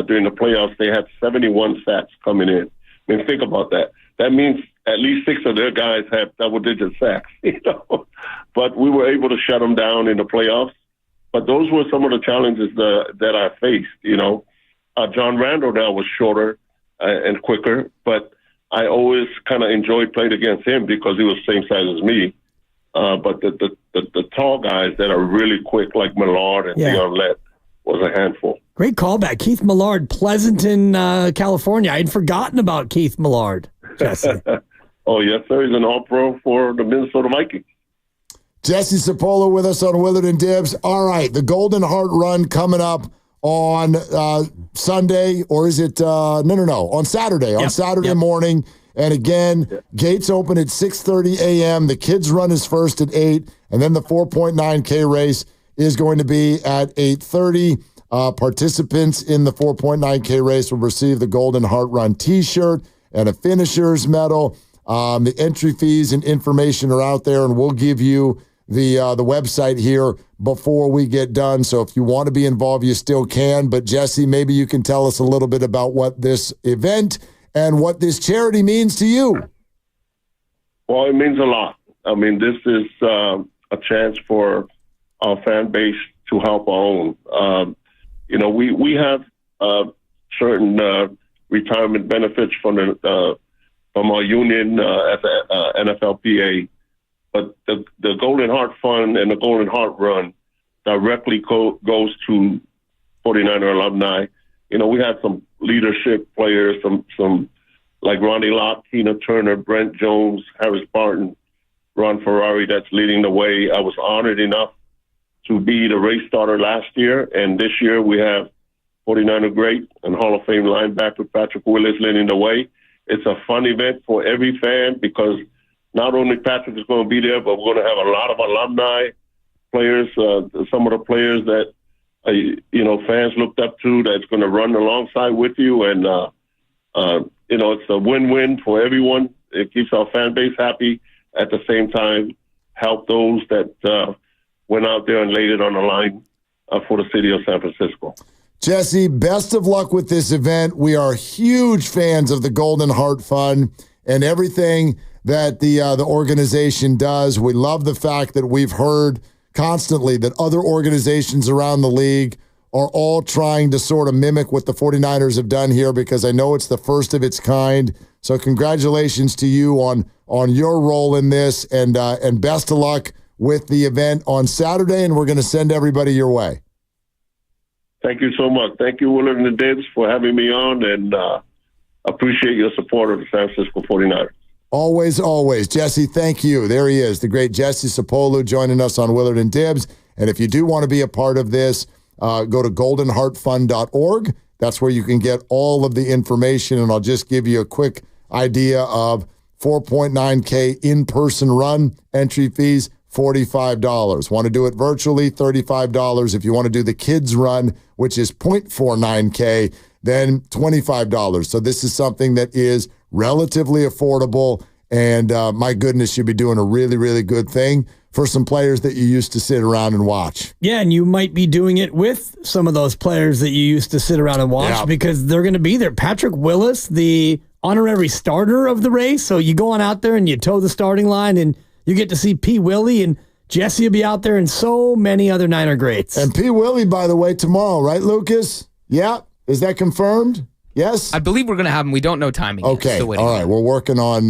during the playoffs. They had 71 sacks coming in. I mean, think about that. That means at least 6 of their guys have double-digit sacks, But we were able to shut them down in the playoffs. But those were some of the challenges that I faced, John Randall now was shorter and quicker, but I always kind of enjoyed playing against him because he was the same size as me. But the tall guys that are really quick, like Millard and Leon Lett, was a handful. Great callback. Keith Millard, Pleasanton, California. I'd forgotten about Keith Millard, Jesse. Oh, yes, sir. He's an all-pro for the Minnesota Vikings. Jesse Sapolo with us on Willard and Dibs. All right, the Golden Heart Run coming up on Sunday, or is it on Saturday. On Saturday morning. And again, gates open at 6:30 a.m. The kids run is first at 8, and then the 4.9K race is going to be at 8:30. Participants in the 4.9K race will receive the Golden Heart Run T-shirt and a finisher's medal. The entry fees and information are out there, and we'll give you the website here before we get done. So if you want to be involved, you still can. But Jesse, maybe you can tell us a little bit about what this event and what this charity means to you. Well, it means a lot. I mean, this is a chance for our fan base to help our own. We have certain retirement benefits from our union at the NFLPA, but the Golden Heart Fund and the Golden Heart Run directly goes to 49er alumni. We had some leadership players, some like Ronnie Lott, Tina Turner, Brent Jones, Harris Barton, Ron Ferrari that's leading the way. I was honored enough to be the race starter last year, and this year we have 49er great and Hall of Fame linebacker Patrick Willis leading the way. It's a fun event for every fan because not only Patrick is going to be there, but we're going to have a lot of alumni players, some of the players that fans looked up to that's going to run alongside with you. And, it's a win-win for everyone. It keeps our fan base happy. At the same time, help those that went out there and laid it on the line for the city of San Francisco. Jesse, best of luck with this event. We are huge fans of the Golden Heart Fund and everything that the organization does. We love the fact that we've heard constantly that other organizations around the league are all trying to sort of mimic what the 49ers have done here, because I know it's the first of its kind. So congratulations to you on your role in this, and best of luck with the event on Saturday, and we're going to send everybody your way. Thank you so much. Thank you, Willard and Dibs, for having me on, and appreciate your support of the San Francisco 49ers. Always, always. Jesse, thank you. There he is, the great Jesse Sapolo joining us on Willard and Dibs. And if you do want to be a part of this, go to goldenheartfund.org. That's where you can get all of the information, and I'll just give you a quick idea of 4.9K in-person run, entry fees, $45. Want to do it virtually, $35. If you want to do the kids run, which is 0.49K, then $25. So this is something that is relatively affordable, and my goodness, you'd be doing a really, really good thing for some players that you used to sit around and watch. Yeah, and you might be doing it with some of those players that you used to sit around and watch because they're going to be there. Patrick Willis, the honorary starter of the race. So you go on out there and you toe the starting line, and you get to see P. Willie, and Jesse will be out there, and so many other Niner greats. And P. Willie, by the way, tomorrow, right, Lucas? Yeah. Is that confirmed? Yes? I believe we're going to have him. We don't know timing yet. Okay. Still waiting. All right. We're working on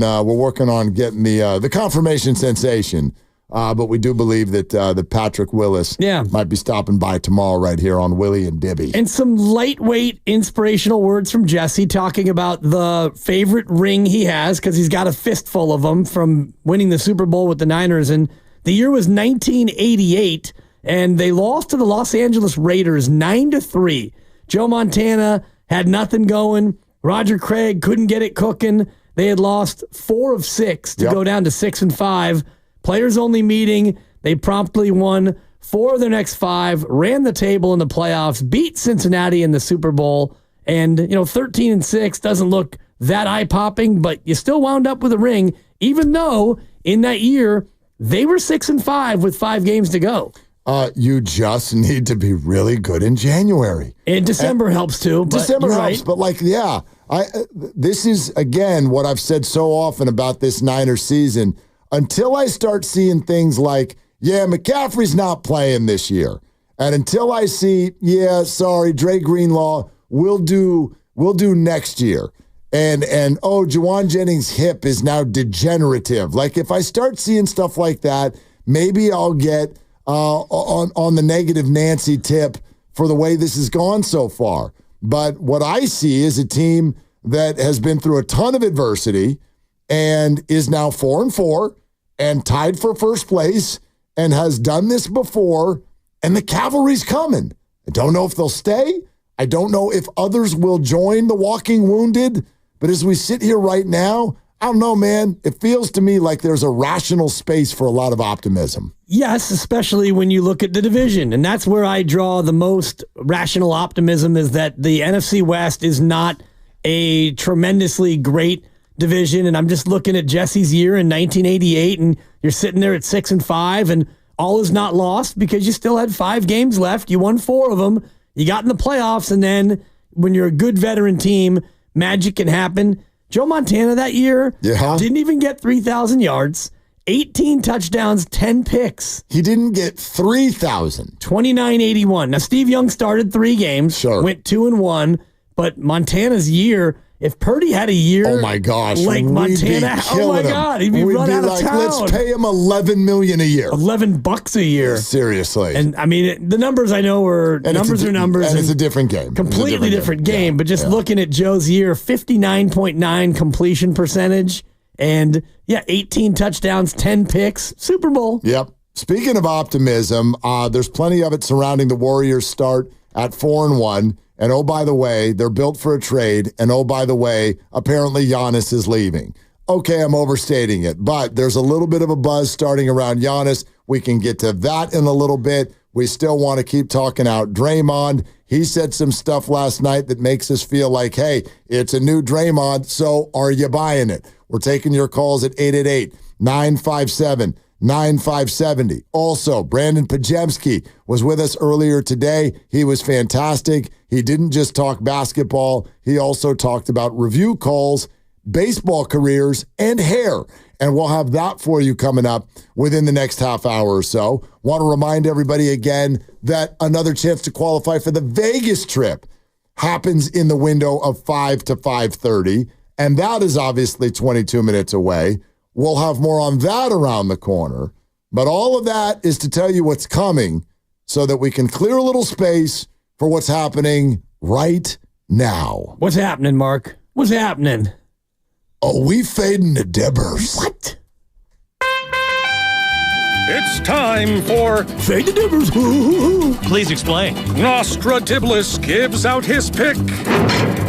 getting the confirmation sensation. But we do believe that Patrick Willis might be stopping by tomorrow right here on Willie and Dibby. And some lightweight inspirational words from Jesse talking about the favorite ring he has, because he's got a fistful of them from winning the Super Bowl with the Niners. And the year was 1988, and they lost to the Los Angeles Raiders 9-3. Joe Montana had nothing going. Roger Craig couldn't get it cooking. They had lost 4 of 6 to go down to 6-5. Players only meeting. They promptly won 4 of their next 5, ran the table in the playoffs, beat Cincinnati in the Super Bowl. And, 13-6 doesn't look that eye-popping, but you still wound up with a ring, even though in that year they were 6-5 with 5 games to go. You just need to be really good in January. And December helps too. December helps, but this is, again, what I've said so often about this Niners season. Until I start seeing things like, McCaffrey's not playing this year. And until I see, Dre Greenlaw, we'll do next year. And Juwan Jennings' hip is now degenerative. Like, if I start seeing stuff like that, maybe I'll get on the negative Nancy tip for the way this has gone so far. But what I see is a team that has been through a ton of adversity and is now 4-4 and tied for first place and has done this before, and the cavalry's coming. I don't know if they'll stay. I don't know if others will join the walking wounded, but as we sit here right now, I don't know, man. It feels to me like there's a rational space for a lot of optimism. Yes, especially when you look at the division. And that's where I draw the most rational optimism, is that the NFC West is not a tremendously great division. And I'm just looking at Jesse's year in 1988, and you're sitting there at 6-5, and all is not lost because you still had 5 games left. You won 4 of them. You got in the playoffs, and then when you're a good veteran team, magic can happen. Joe Montana that year didn't even get 3,000 yards, 18 touchdowns, 10 picks. He didn't get 3,000. 29-81. Now, Steve Young started 3 games, went 2-1, but Montana's year, if Purdy had a year, oh my gosh, like Montana, oh my God, he'd be run out of town. Let's pay him $11 million a year, $11 a year. Seriously, and I mean the numbers I know are numbers, and it's a different game, completely different game. But just looking at Joe's year, 59.9 completion percentage, and 18 touchdowns, 10 picks, Super Bowl. Yep. Speaking of optimism, there's plenty of it surrounding the Warriors' start at 4-1. And oh, by the way, they're built for a trade. And oh, by the way, apparently Giannis is leaving. Okay, I'm overstating it, but there's a little bit of a buzz starting around Giannis. We can get to that in a little bit. We still want to keep talking out Draymond. He said some stuff last night that makes us feel like, hey, it's a new Draymond, so are you buying it? We're taking your calls at 888-957-9570. Also, Brandon Pajemski was with us earlier today. He was fantastic. He didn't just talk basketball. He also talked about review calls, baseball careers, and hair. And we'll have that for you coming up within the next half hour or so. Want to remind everybody again that another chance to qualify for the Vegas trip happens in the window of 5 to 5:30. And that is obviously 22 minutes away. We'll have more on that around the corner. But all of that is to tell you what's coming so that we can clear a little space for what's happening right now. What's happening, Mark? What's happening? Oh, we fading to Dibbers. What? It's time for Fade to Dibbers. Please explain. Nostradiblis gives out his pick.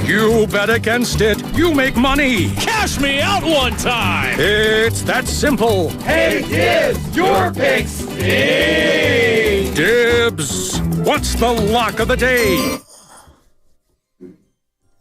You bet against it, you make money. Cash me out one time. It's that simple. Hey, Dibs, your pick stinks. Dibs, what's the lock of the day?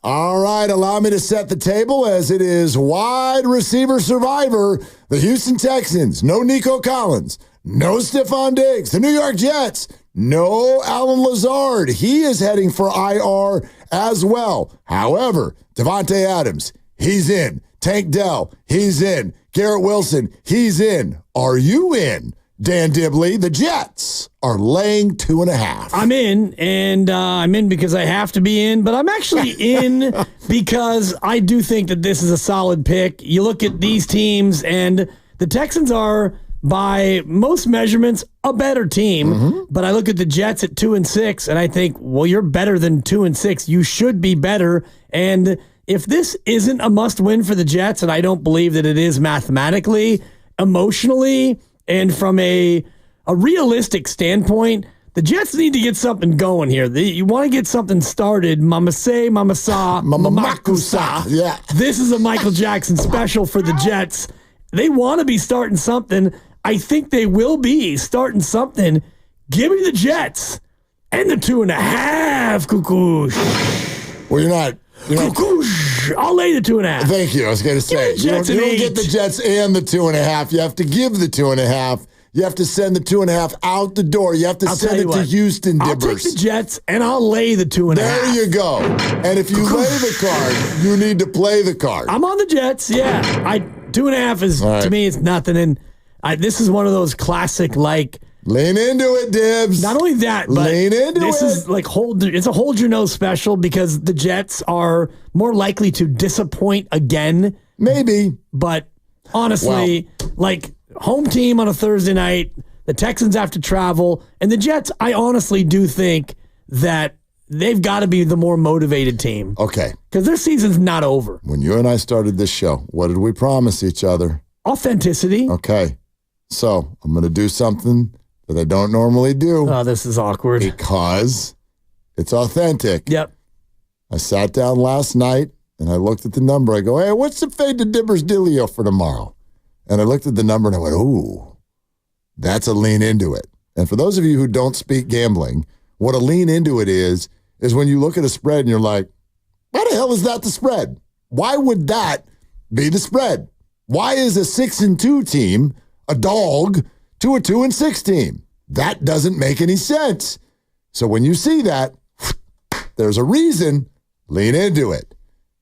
All right, allow me to set the table as it is wide receiver survivor, the Houston Texans. No Nico Collins, no Stephon Diggs. The New York Jets, no Alan Lazard. He is heading for IR as well. However, Devontae Adams, he's in. Tank Dell, he's in. Garrett Wilson, he's in. Are you in? Dan Dibley, the Jets are laying 2.5. I'm in, and I'm in because I have to be in, but I'm actually in because I do think that this is a solid pick. You look at these teams, and the Texans are, by most measurements, a better team. But I look at the Jets at 2-6, and I think, well, you're better than 2-6. You should be better. And if this isn't a must-win for the Jets, and I don't believe that it is mathematically, emotionally, and from a realistic standpoint, the Jets need to get something going here. You want to get something started. Mama say, mama sa, mama makusa. Yeah. This is a Michael Jackson special for the Jets. They want to be starting something. I think they will be starting something. Give me the Jets and the 2.5. Cuckoosh. Well, you're not. Cuckoosh. I'll lay the 2.5. Thank you. I was going to say, you don't get the Jets and the 2.5. You have to give the 2.5. You have to send the 2.5 out the door. You have to send it to Houston, Dibbers. I'll take the Jets and I'll lay the 2.5. There you go. And if you lay the card, you need to play the card. I'm on the Jets. Yeah, 2.5 is to me. It's nothing. And this is one of those classic lean into it, Dibs. Not only that, but lean into this is it's a hold your nose special because the Jets are more likely to disappoint again. Maybe, but honestly, home team on a Thursday night, the Texans have to travel, and the Jets, I honestly do think that they've got to be the more motivated team. Okay. Because their season's not over. When you and I started this show, what did we promise each other? Authenticity. Okay. So I'm going to do something that I don't normally do. Oh, this is awkward. Because it's authentic. Yep. I sat down last night, and I looked at the number. I go, hey, what's the fade to Dibbers dealio for tomorrow? And I looked at the number and I went, ooh, that's a lean into it. And for those of you who don't speak gambling, what a lean into it is when you look at a spread and you're like, why the hell is that the spread? Why would that be the spread? Why is a 6-2 team a dog to a 2-6 team? That doesn't make any sense. So when you see that, there's a reason, lean into it.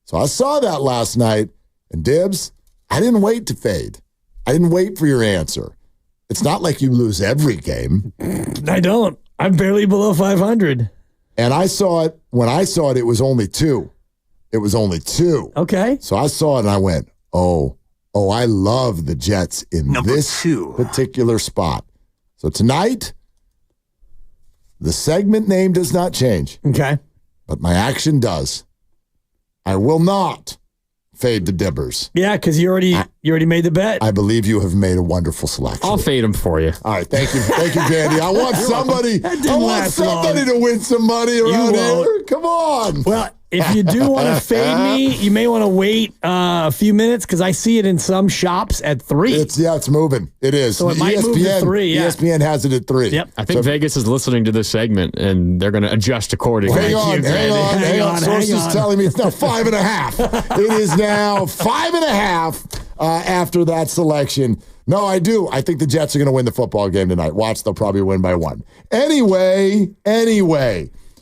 So I saw that last night, and Dibs, I didn't wait to fade. I didn't wait for your answer. It's not like you lose every game. I don't. I'm barely below 500. And I saw it. When I saw it, it was only 2. It was only 2. Okay. So I saw it and I went, oh, I love the Jets in this particular spot. So tonight, the segment name does not change. Okay. But my action does. I will not fade to Dibbers. Yeah, because you already made the bet. I believe you have made a wonderful selection. I'll fade him for you. All right, thank you, Candy. I want somebody to win some money around here. Come on. Well, if you do want to fade me, you may want to wait a few minutes because I see it in some shops at 3. It's moving. It is. So it might move to 3. Yeah. ESPN has it at 3. Yep. I think Vegas is listening to this segment and they're going to adjust accordingly. Hang on. Sources telling me it's now 5.5. It is now 5.5 after that selection. No, I do. I think the Jets are going to win the football game tonight. Watch, they'll probably win by 1. Anyway.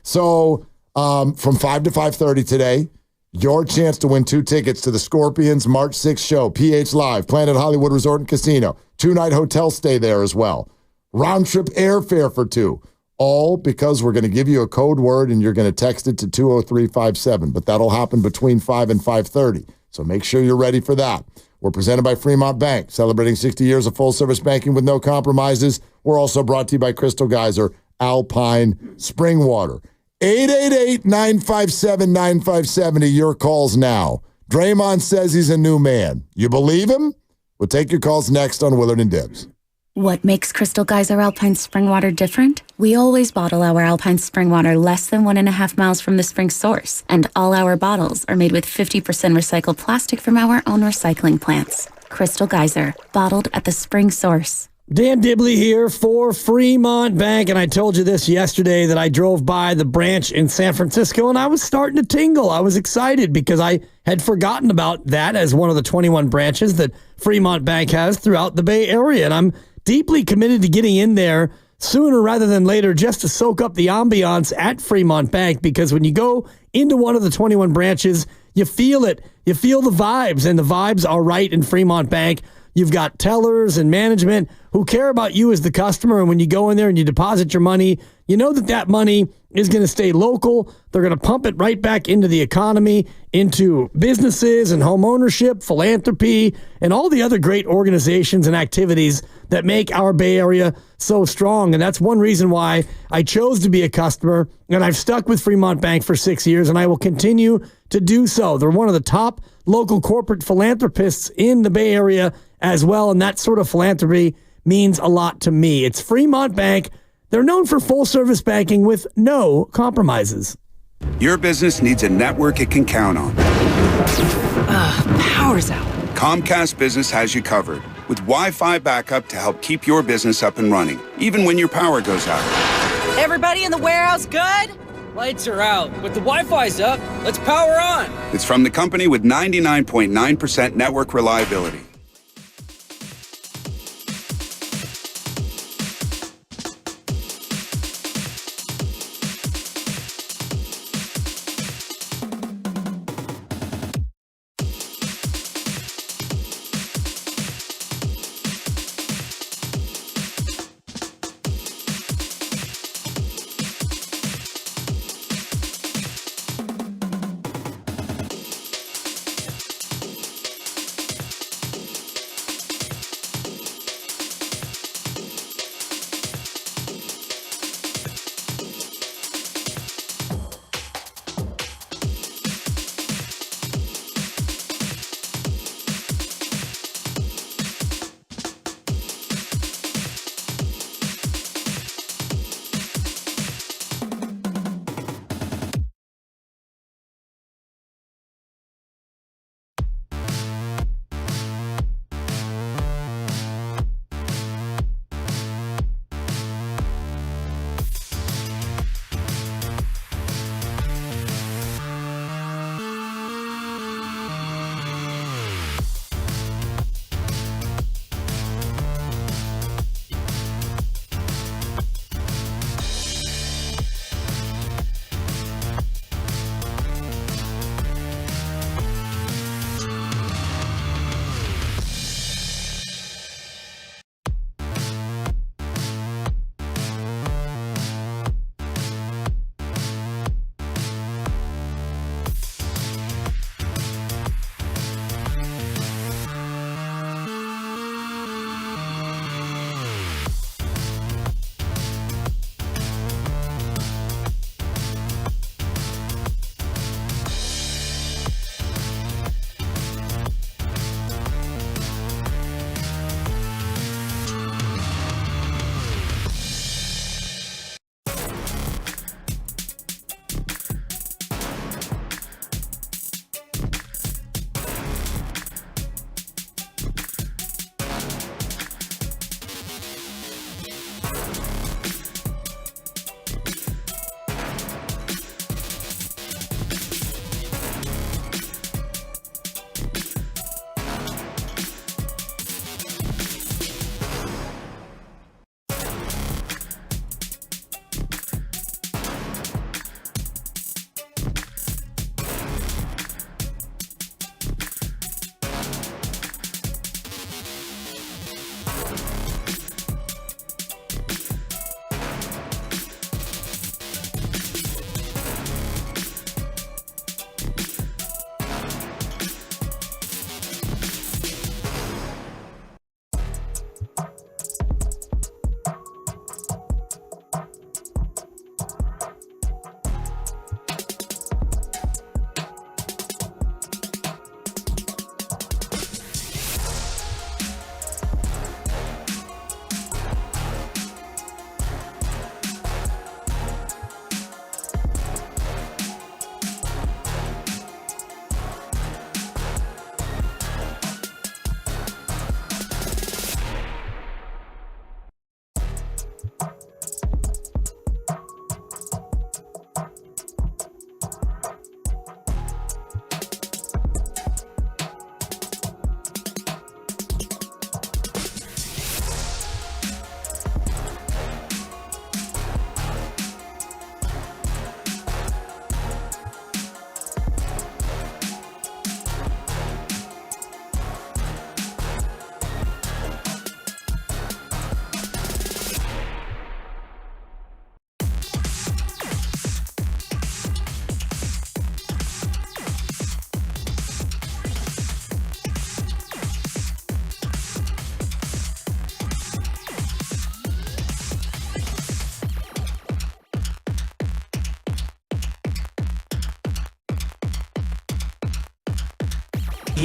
So from 5 to 5:30 today, your chance to win 2 tickets to the Scorpions March 6th show, PH Live, Planet Hollywood Resort and Casino, 2-night hotel stay there as well. Round trip airfare for 2. All because we're going to give you a code word and you're going to text it to 20357. But that'll happen between 5 and 5:30. So make sure you're ready for that. We're presented by Fremont Bank, celebrating 60 years of full-service banking with no compromises. We're also brought to you by Crystal Geyser, Alpine Spring Water. 888-957-9570. Your calls now. Draymond says he's a new man. You believe him? We'll take your calls next on Willard and Dibs. What makes Crystal Geyser Alpine Spring Water different? We always bottle our Alpine Spring Water less than 1.5 miles from the spring source, and all our bottles are made with 50% recycled plastic from our own recycling plants. Crystal Geyser, bottled at the spring source. Dan Dibley here for Fremont Bank, and I told you this yesterday that I drove by the branch in San Francisco, and I was starting to tingle. I was excited because I had forgotten about that as one of the 21 branches that Fremont Bank has throughout the Bay Area, and I'm deeply committed to getting in there sooner rather than later just to soak up the ambiance at Fremont Bank, because when you go into one of the 21 branches, you feel it. You feel the vibes, and the vibes are right in Fremont Bank. You've got tellers and management who care about you as the customer. And when you go in there and you deposit your money, you know that money is going to stay local. They're going to pump it right back into the economy, into businesses and home ownership, philanthropy, and all the other great organizations and activities that make our Bay Area so strong. And that's one reason why I chose to be a customer. And I've stuck with Fremont Bank for 6 years, and I will continue to do so. They're one of the top local corporate philanthropists in the Bay Area as well, and that sort of philanthropy means a lot to me. It's Fremont Bank. They're known for full-service banking with no compromises. Your business needs a network it can count on. Power's out. Comcast Business has you covered with Wi-Fi backup to help keep your business up and running, even when your power goes out. Everybody in the warehouse good? Lights are out, but the Wi-Fi's up. Let's power on. It's from the company with 99.9% network reliability.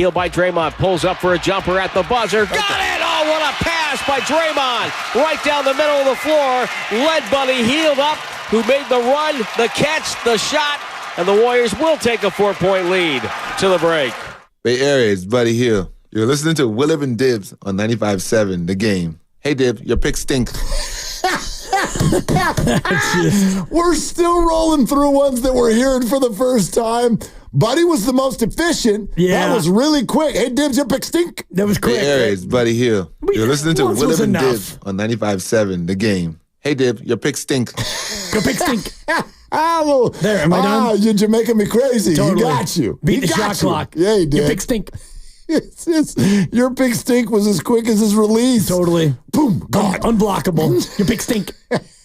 Hield by Draymond. Pulls up for a jumper at the buzzer. Got it! Oh, what a pass by Draymond. Right down the middle of the floor. Led Buddy Hield up, who made the run, the catch, the shot. And the Warriors will take a 4-point lead to the break. Bay Area's Buddy Hield. You're listening to Willard and Dibs on 95.7 The Game. Hey, Dib, your pick stink. We're still rolling through ones that we're hearing for the first time. Buddy was the most efficient. Yeah. That was really quick. Hey, Dibs, your pick stink. That was quick. Bay Area's Buddy Hield. You're listening to once Willard was and enough. Dibs on 95.7 The Game. Hey, Dib, your pick stink. Your pick stink. There, am I done? You're making me crazy. Totally. He got you. Beat He the got shot you. clock. Yeah, he did. Your pick stink. Your pick stink was as quick as his release. Totally. Boom. God. Unblockable. Your pick stink.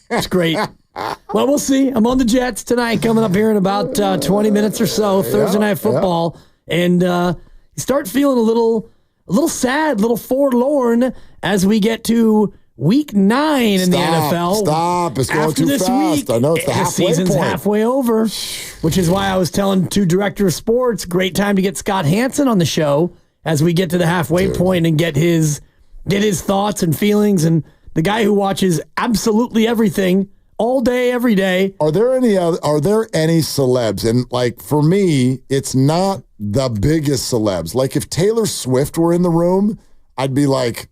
That's great. Well, we'll see. I'm on the Jets tonight, coming up here in about 20 minutes or so. Thursday night football, and you start feeling a little sad, a little forlorn as we get to Week 9 in the NFL. Stop! It's going After too this fast. week, I know it's the halfway season's point. halfway over, which is why I was telling Director of Sports, great time to get Scott Hansen on the show as we get to the halfway point and get his thoughts and feelings. And the guy who watches absolutely everything all day, every day. Are there any celebs? And like for me, it's not the biggest celebs. Like if Taylor Swift were in the room, I'd be like,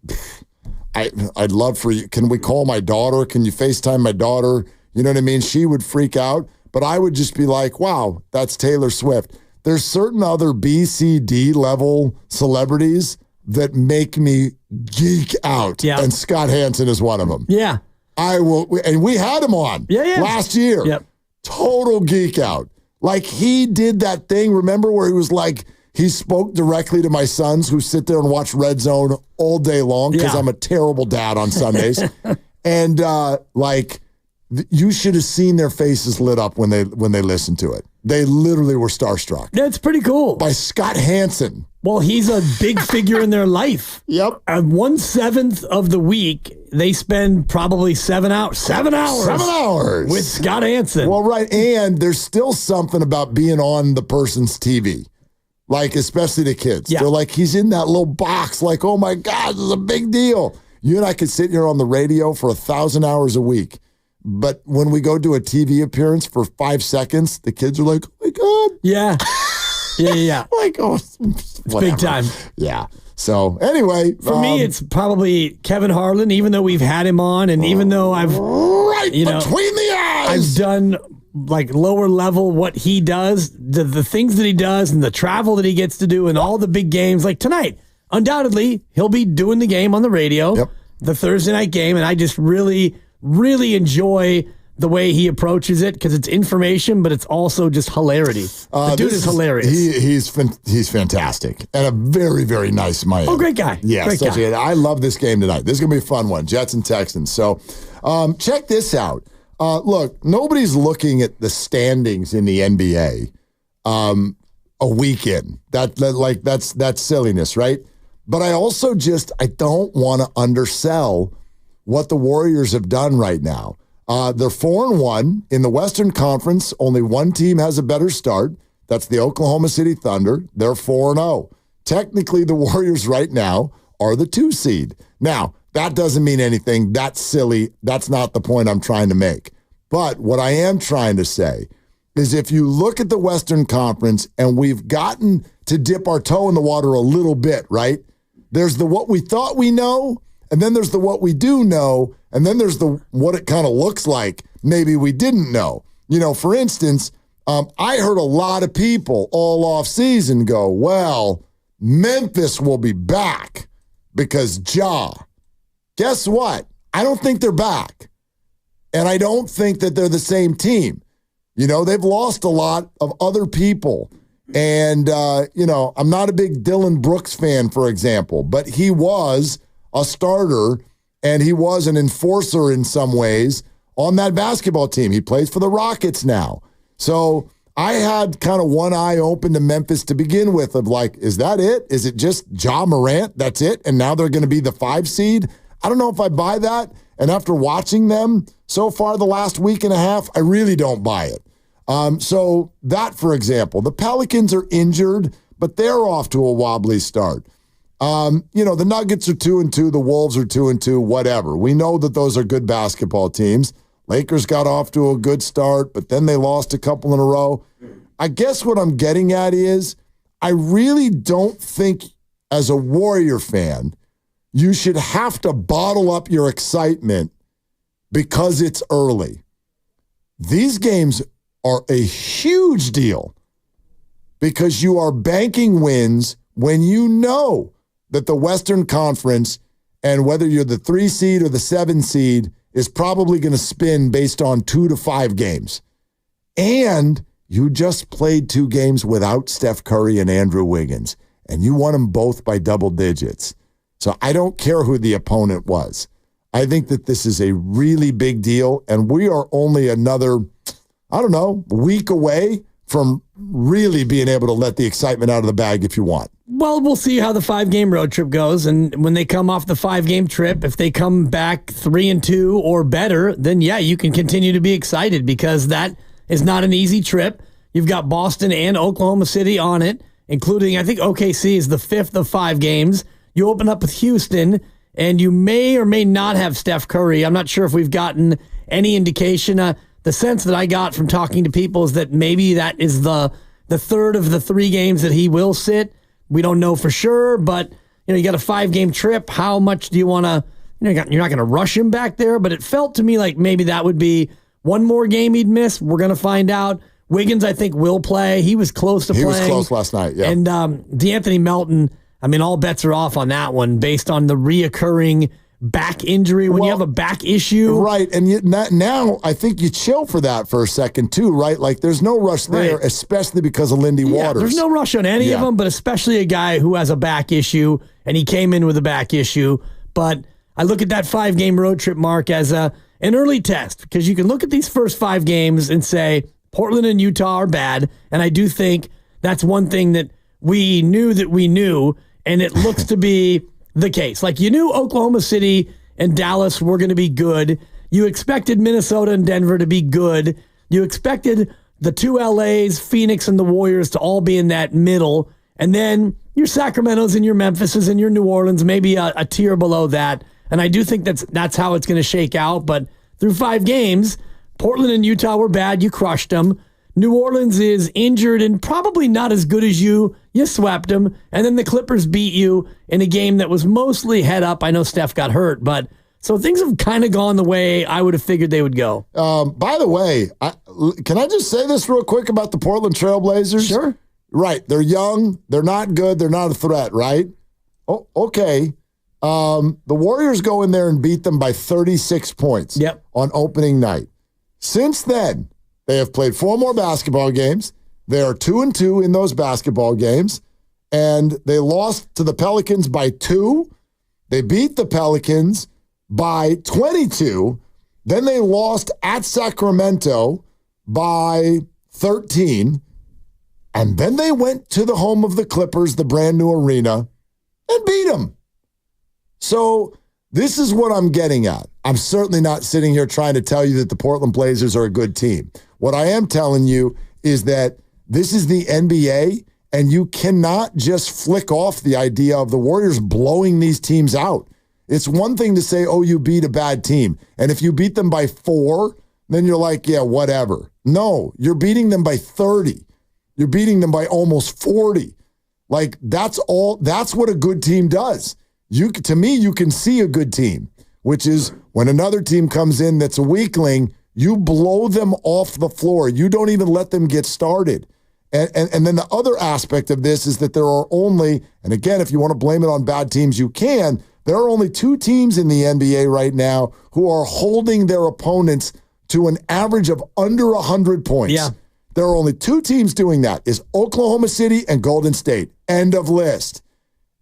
I'd love for you. Can we call my daughter? Can you FaceTime my daughter? You know what I mean? She would freak out, but I would just be like, wow, that's Taylor Swift. There's certain other B, C, D level celebrities that make me geek out. Yeah. And Scott Hansen is one of them. Yeah. I will, and we had him on last year. Yep. Total geek out. Like he did that thing, remember, where he was like, he spoke directly to my sons who sit there and watch Red Zone all day long because I'm a terrible dad on Sundays. And you should have seen their faces lit up when they listened to it. They literally were starstruck. That's pretty cool. By Scott Hansen. Well, he's a big figure in their life. Yep. 1/7 of the week, they spend probably 7 hours. 7 hours. 7 hours. With Scott Hansen. Well, right. And there's still something about being on the person's TV. Like, especially the kids. Yeah. They're like, he's in that little box. Like, oh my God, this is a big deal. You and I could sit here on the radio for 1,000 hours a week. But when we go do a TV appearance for 5 seconds, the kids are like, oh my God. Yeah. Yeah. Like, oh, it's big time. Yeah. So, anyway. For me, it's probably Kevin Harlan, even though we've had him on, and even though I've. Right between the eyes. I've done like lower level what he does, the things that he does, and the travel that he gets to do, and all the big games. Like tonight, undoubtedly, he'll be doing the game on the radio, the Thursday night game, and I just really, really enjoy the way he approaches it because it's information, but it's also just hilarity. The dude is hilarious. He's fantastic and a very, very nice man. Oh, great guy. Yeah, great guy. I love this game tonight. This is going to be a fun one, Jets and Texans. So check this out. Look, nobody's looking at the standings in the NBA a week in. That's silliness, right? But I don't want to undersell what the Warriors have done right now. They're 4-1 in the Western Conference. Only one team has a better start. That's the Oklahoma City Thunder. They're 4-0. Technically, the Warriors right now are the 2 seed. Now, that doesn't mean anything. That's silly. That's not the point I'm trying to make. But what I am trying to say is if you look at the Western Conference, and we've gotten to dip our toe in the water a little bit, right? There's the what we thought we know, and then there's the what we do know, and then there's the what it kind of looks like maybe we didn't know. You know, for instance, I heard a lot of people all off season go, well, Memphis will be back because Ja. Guess what? I don't think they're back. And I don't think that they're the same team. You know, they've lost a lot of other people. And, I'm not a big Dylan Brooks fan, for example, but he was a starter and he was an enforcer in some ways on that basketball team. He plays for the Rockets now. So I had kind of one eye open to Memphis to begin with of like, is that it? Is it just Ja Morant? That's it? And now they're going to be the 5 seed? I don't know if I buy that. And after watching them so far the last week and a half, I really don't buy it. So that, for example, the Pelicans are injured, but they're off to a wobbly start. The Nuggets are 2-2, the Wolves are 2-2, whatever. We know that those are good basketball teams. Lakers got off to a good start, but then they lost a couple in a row. I guess what I'm getting at is I really don't think as a Warrior fan, you should have to bottle up your excitement because it's early. These games are a huge deal because you are banking wins when you know that the Western Conference, and whether you're the 3 seed or the 7 seed, is probably going to spin based on 2 to 5 games. And you just played 2 games without Steph Curry and Andrew Wiggins, and you won them both by double digits. So I don't care who the opponent was. I think that this is a really big deal, and we are only another, week away from really being able to let the excitement out of the bag if you want. Well, we'll see how the 5-game road trip goes. And when they come off the 5-game trip, if they come back 3-2 or better, then yeah, you can continue to be excited because that is not an easy trip. You've got Boston and Oklahoma City on it, including, I think OKC is the 5th of 5 games. You open up with Houston, and you may or may not have Steph Curry. I'm not sure if we've gotten any indication. The sense that I got from talking to people is that maybe that is the third of the 3 games that he will sit. We don't know for sure, but you got a 5-game trip. How much do you want to? You're not going to rush him back there, but it felt to me like maybe that would be one more game he'd miss. We're going to find out. Wiggins, I think, will play. He was close to playing. He was close last night, yeah. And DeAnthony Melton, all bets are off on that one based on the reoccurring back injury when you have a back issue. Right, and now I think you chill for that for a second too, right? Like there's no rush there, especially because of Lindy Waters. There's no rush on any of them, but especially a guy who has a back issue, and he came in with a back issue. But I look at that 5-game road trip, Mark, as an early test because you can look at these first 5 games and say Portland and Utah are bad, and I do think that's one thing that we knew, and it looks to be the case. Like you knew Oklahoma City and Dallas were going to be good. You expected Minnesota and Denver to be good. You expected the 2 LAs, Phoenix and the Warriors to all be in that middle. And then your Sacramento's and your Memphis's and your New Orleans, maybe a tier below that. And I do think that's how it's going to shake out. But through 5 games, Portland and Utah were bad. You crushed them. New Orleans is injured and probably not as good as you. You swept them. And then the Clippers beat you in a game that was mostly head up. I know Steph got hurt, but so things have kind of gone the way I would have figured they would go. By the way, can I just say this real quick about the Portland Trailblazers? Sure. Right. They're young. They're not good. They're not a threat, right? Oh, okay. The Warriors go in there and beat them by 36 points on opening night. Since then, they have played 4 more basketball games. They are 2-2 in those basketball games, and they lost to the Pelicans by 2. They beat the Pelicans by 22. Then they lost at Sacramento by 13. And then they went to the home of the Clippers, the brand new arena, and beat them. So this is what I'm getting at. I'm certainly not sitting here trying to tell you that the Portland Blazers are a good team. What I am telling you is that this is the NBA, and you cannot just flick off the idea of the Warriors blowing these teams out. It's one thing to say, oh, you beat a bad team. And if you beat them by 4, then you're like, yeah, whatever. No, you're beating them by 30. You're beating them by almost 40. Like, that's what a good team does. To me, you can see a good team, which is when another team comes in that's a weakling, you blow them off the floor. You don't even let them get started. And then the other aspect of this is that there are only, and again, if you want to blame it on bad teams, you can. There are only 2 teams in the NBA right now who are holding their opponents to an average of under 100 points. Yeah. There are only 2 teams doing that, is Oklahoma City and Golden State. End of list.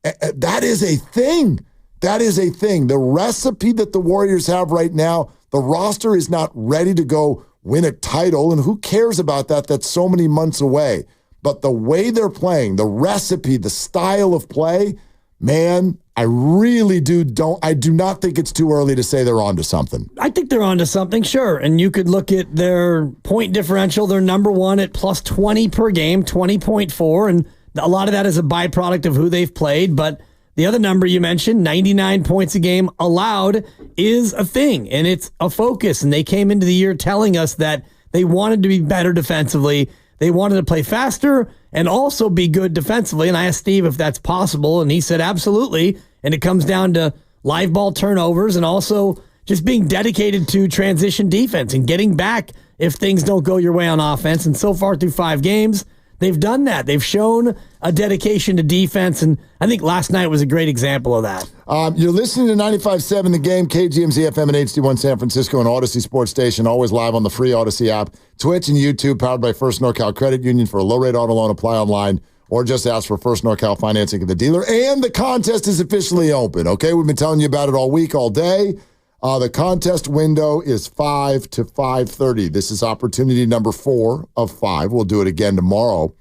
That is a thing. That is a thing. The recipe that the Warriors have right now, the roster is not ready to go win a title, and who cares about that? That's so many months away. But the way they're playing, the recipe, the style of play, man, I do not think it's too early to say they're onto something. I think they're onto something, sure. And you could look at their point differential. They're number 1 at plus 20 per game, 20.4, and a lot of that is a byproduct of who they've played, but the other number you mentioned, 99 points a game allowed, is a thing, and it's a focus. And they came into the year telling us that they wanted to be better defensively. They wanted to play faster and also be good defensively. And I asked Steve if that's possible, and he said absolutely. And it comes down to live ball turnovers and also just being dedicated to transition defense and getting back if things don't go your way on offense. And so far through 5 games, they've done that. They've shown a dedication to defense, and I think last night was a great example of that. You're listening to 95.7 The Game, KGMZ FM and HD1 San Francisco and Odyssey Sports Station, always live on the free Odyssey app, Twitch and YouTube, powered by First NorCal Credit Union. For a low-rate auto loan, apply online or just ask for First NorCal financing at the dealer. And the contest is officially open, okay? We've been telling you about it all week, all day. The contest window is 5 to 5:30. This is opportunity number 4 of 5. We'll do it again tomorrow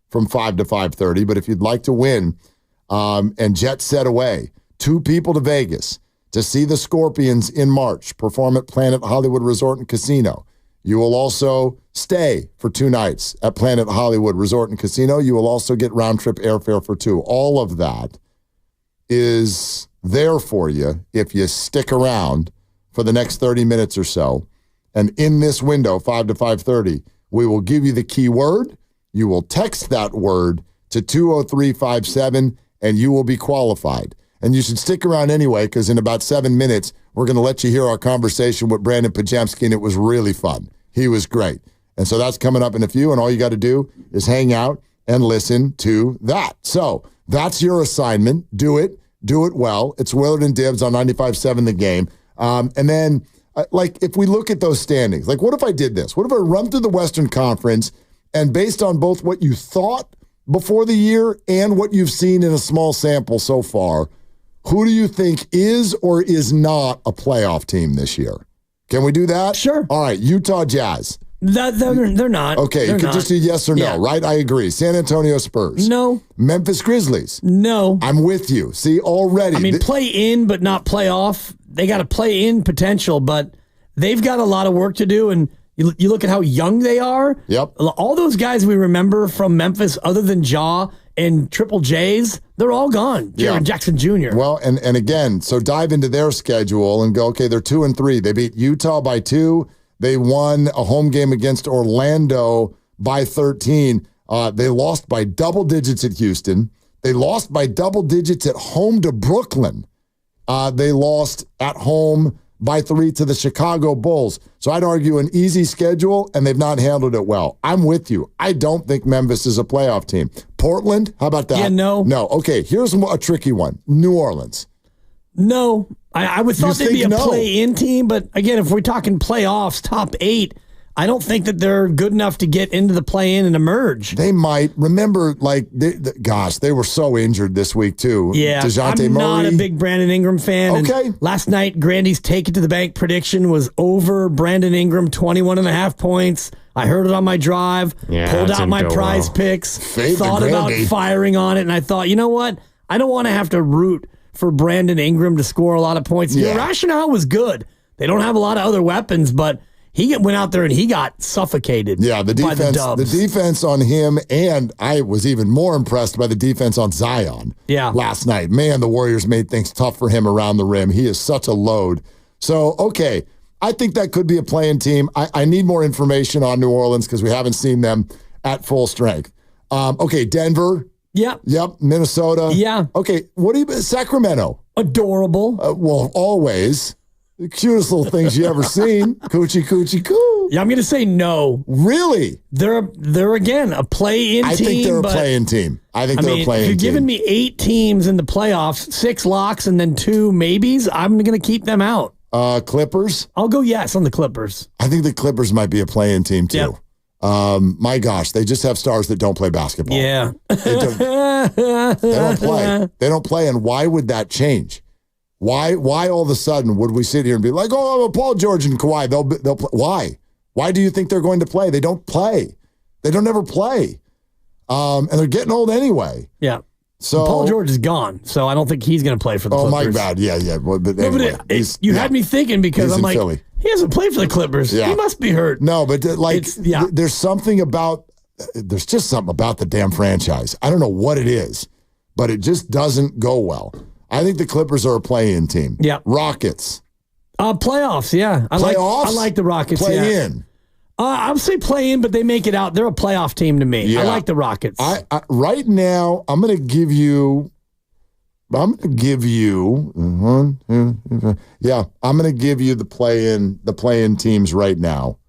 from 5 to 5:30. But if you'd like to win and jet set away, 2 people to Vegas to see the Scorpions in March perform at Planet Hollywood Resort and Casino. You will also stay for 2 nights at Planet Hollywood Resort and Casino. You will also get round-trip airfare for 2. All of that is there for you if you stick around for the next 30 minutes or so. And in this window, 5 to 5:30, we will give you the key word. You will text that word to 20357, and you will be qualified. And you should stick around anyway, because in about 7 minutes, we're going to let you hear our conversation with Brandon Pajemski, and it was really fun. He was great. And so that's coming up in a few, and all you got to do is hang out and listen to that. So that's your assignment. Do it. Do it well. It's Willard and Dibbs on 95.7 The Game. And then, if we look at those standings, what if I did this? What if I run through the Western Conference, and based on both what you thought before the year and what you've seen in a small sample so far, who do you think is or is not a playoff team this year? Can we do that? Sure. All right, Utah Jazz. They're not. Okay, they're you could not. just do yes or no, right? I agree. San Antonio Spurs. No. Memphis Grizzlies. No. I'm with you. See, already. I mean, play in, but not play off. They got a play in potential, but they've got a lot of work to do. And you look at how young they are. Yep. All those guys we remember from Memphis, other than Ja and Triple J's, they're all gone. Jaren Jackson Jr. Well, and again, so dive into their schedule and go, okay, they're 2-3. They beat Utah by 2. They won a home game against Orlando by 13. They lost by double digits at Houston. They lost by double digits at home to Brooklyn. They lost at home by 3 to the Chicago Bulls. So I'd argue an easy schedule, and they've not handled it well. I'm with you. I don't think Memphis is a playoff team. Portland, how about that? Yeah, no. No. Okay, here's a tricky one. New Orleans. No. I would thought they'd be a play-in team, but again, if we're talking playoffs, top 8, I don't think that they're good enough to get into the play-in and emerge. They might. Remember, they were so injured this week, too. Yeah, DeJounte I'm not Murray. a big Brandon Ingram fan. Okay. And last night, Grandy's take it to the bank prediction was over Brandon Ingram, 21.5 points. I heard it on my drive, pulled out my prize picks, thought about firing on it, and I thought, you know what? I don't want to have to root for Brandon Ingram to score a lot of points. Yeah. The rationale was good. They don't have a lot of other weapons, but he went out there and he got suffocated. Yeah, the defense on him, and I was even more impressed by the defense on Zion last night. Man, the Warriors made things tough for him around the rim. He is such a load. So, okay, I think that could be a playing team. I need more information on New Orleans because we haven't seen them at full strength. Okay, Denver. Yep. Minnesota. Yeah. Okay, what do you Sacramento? Adorable. Well, always. The cutest little things you ever seen. Coochie, coochie, coo. Yeah, I'm going to say no. Really? They're again, a play-in team. I think they're a play-in team. If you're giving me 8 teams in the playoffs, 6 locks, and then 2 maybes, I'm going to keep them out. Clippers? I'll go yes on the Clippers. I think the Clippers might be a play-in team, too. Yep. My gosh, they just have stars that don't play basketball. Yeah. They don't play. They don't play, and why would that change? Why all of a sudden would we sit here and be like, oh, Paul George and Kawhi, they'll play. Why? Why do you think they're going to play? They don't play. They don't ever play. And they're getting old anyway. Yeah. So Paul George is gone, so I don't think he's going to play for the Clippers. Oh, my God. Yeah. But anyway, you had me thinking because I'm like, Philly. He hasn't played for the Clippers. Yeah. He must be hurt. No, but there's something about there's just something about the damn franchise. I don't know what it is, but it just doesn't go well. I think the Clippers are a play-in team. Yeah. Rockets. Playoffs, yeah. I like the Rockets. Play in. I would say play in, but they make it out. They're a playoff team to me. Yeah. I like the Rockets. I right now, I'm going to give you. I'm going to give you the play-in teams right now.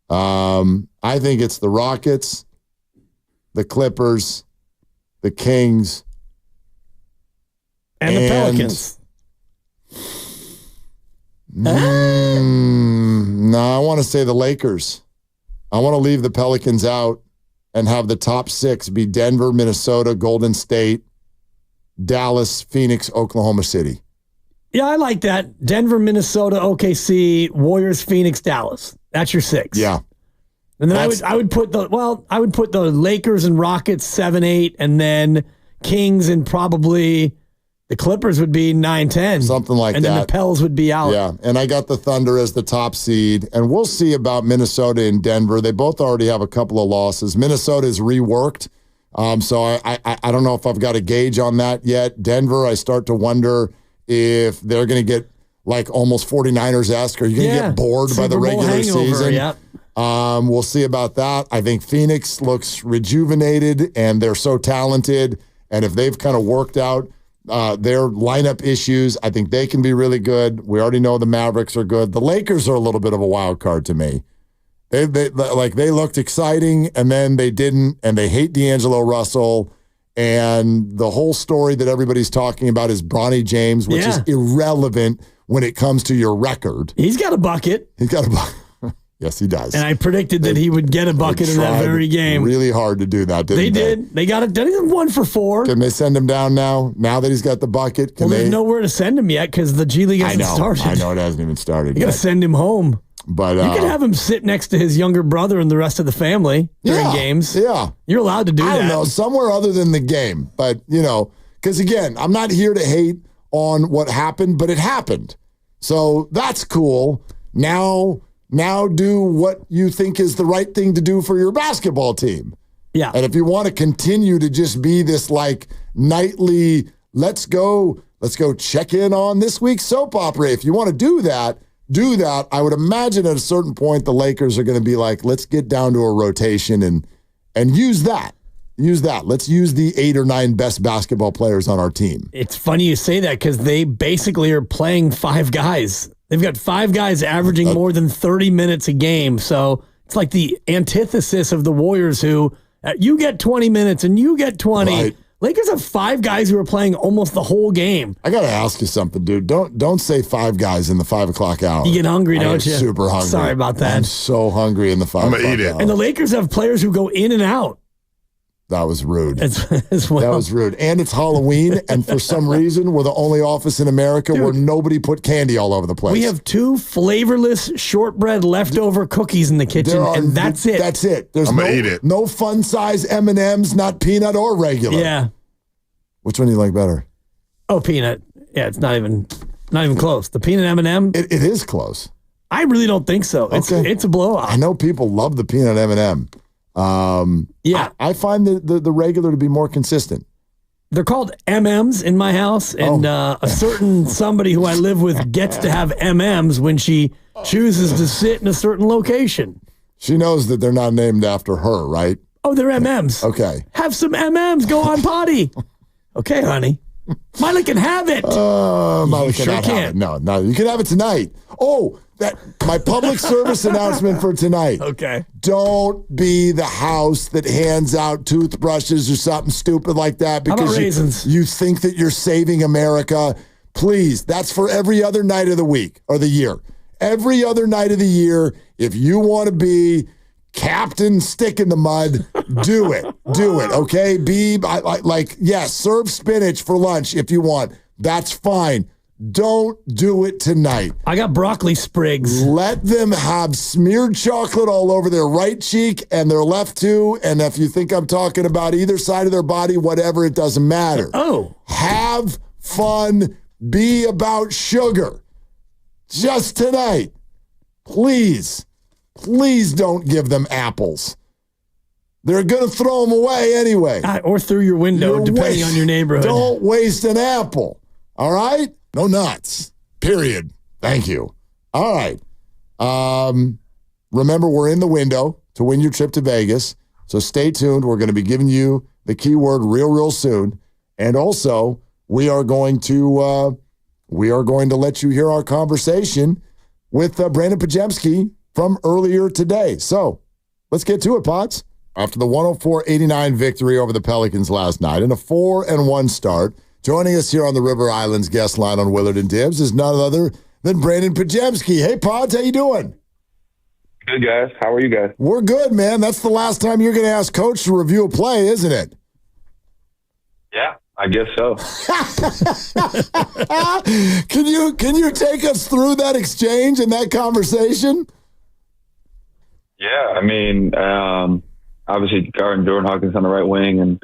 I think it's the Rockets, the Clippers, the Kings, and the Pelicans. No, I want to say the Lakers. I want to leave the Pelicans out and have the top 6 be Denver, Minnesota, Golden State, Dallas, Phoenix, Oklahoma City. Yeah, I like that. Denver, Minnesota, OKC, Warriors, Phoenix, Dallas. That's your 6. Yeah. And then I would put the Lakers and Rockets 7-8, and then Kings and probably the Clippers would be 9-10. Something like that. And then the Pels would be out. Yeah. And I got the Thunder as the top seed. And we'll see about Minnesota and Denver. They both already have a couple of losses. Minnesota is reworked. So I don't know if I've got a gauge on that yet. Denver, I start to wonder if they're going to get like almost 49ers-esque. Are you going to get bored by the regular season? Yeah. We'll see about that. I think Phoenix looks rejuvenated, and they're so talented. And if they've kind of worked out their lineup issues, I think they can be really good. We already know the Mavericks are good. The Lakers are a little bit of a wild card to me. They looked exciting, and then they didn't, and they hate D'Angelo Russell. And the whole story that everybody's talking about is Bronny James, which is irrelevant when it comes to your record. He's got a bucket. Yes, he does. And I predicted that he would get a bucket in that very game. Really hard to do that, didn't they? They did. They got it done. He's 1 for 4. Can they send him down now? Now that he's got the bucket? There's nowhere to send him yet because the G League hasn't started. I know it hasn't even started yet. You got to send him home. But you can have him sit next to his younger brother and the rest of the family during games. Yeah. You're allowed to do that. I don't know, somewhere other than the game. But, because again, I'm not here to hate on what happened, but it happened. So that's cool. Now do what you think is the right thing to do for your basketball team. Yeah. And if you want to continue to just be this like nightly, let's go check in on this week's soap opera. If you want to do that. I would imagine at a certain point the Lakers are going to be like, let's get down to a rotation and use that. Let's use the 8 or 9 best basketball players on our team. It's funny you say that because they basically are playing 5 guys. They've got 5 guys averaging more than 30 minutes a game. So it's like the antithesis of the Warriors who you get 20 minutes and you get 20. Right. Lakers have 5 guys who are playing almost the whole game. I got to ask you something, dude. Don't say 5 guys in the 5 o'clock hour. You get hungry, don't you? Super hungry. Sorry about that. I'm so hungry in the 5 o'clock hour. I'm going to eat it. And the Lakers have players who go in and out. That was rude. As well. That was rude. And it's Halloween, and for some reason, we're the only office in America where nobody put candy all over the place. We have 2 flavorless shortbread leftover cookies in the kitchen, and that's it. That's it. There's no fun size M&Ms, not peanut or regular. Yeah. Which one do you like better? Oh, peanut. Yeah, it's not even close. The peanut M&M. It is close. I really don't think so. It's a blowout. I know people love the peanut M&M. Yeah, I find the regular to be more consistent. They're called M&Ms in my house, and a certain somebody who I live with gets to have M&Ms when she chooses to sit in a certain location. She knows that they're not named after her, right? Oh, they're M&Ms. Okay. Have some M&Ms. Go on potty. Okay, honey. Miley can have it. Miley cannot have it. No, you can have it tonight. Oh, my public service announcement for tonight. Okay. Don't be the house that hands out toothbrushes or something stupid like that because you think that you're saving America. Please, that's for every other night of the week or the year. Every other night of the year, if you want to be Captain Stick in the Mud, do it. Do it, okay? Yes, serve spinach for lunch if you want. That's fine. Don't do it tonight. I got broccoli sprigs. Let them have smeared chocolate all over their right cheek and their left too. And if you think I'm talking about either side of their body, whatever, it doesn't matter. Oh. Have fun. Be about sugar. Just tonight. Please don't give them apples. They're going to throw them away anyway. Or through your window, depending on your neighborhood. Don't waste an apple. All right? No nuts. Period. Thank you. All right. Remember, we're in the window to win your trip to Vegas. So stay tuned. We're going to be giving you the keyword real soon. And also, we are going to let you hear our conversation with Brandon Pajemski from earlier today. So let's get to it, Pots. After the 104-89 victory over the Pelicans last night and a 4-1 start, joining us here on the River Islands guest line on Willard and Dibs is none other than Brandon Pajemski. Hey, Pods, how you doing? Good, guys. How are you guys? We're good, man. That's the last time you're going to ask Coach to review a play, isn't it? Yeah, I guess so. Can you take us through that exchange and that conversation? Yeah, I mean, obviously guarding Jordan Hawkins on the right wing, and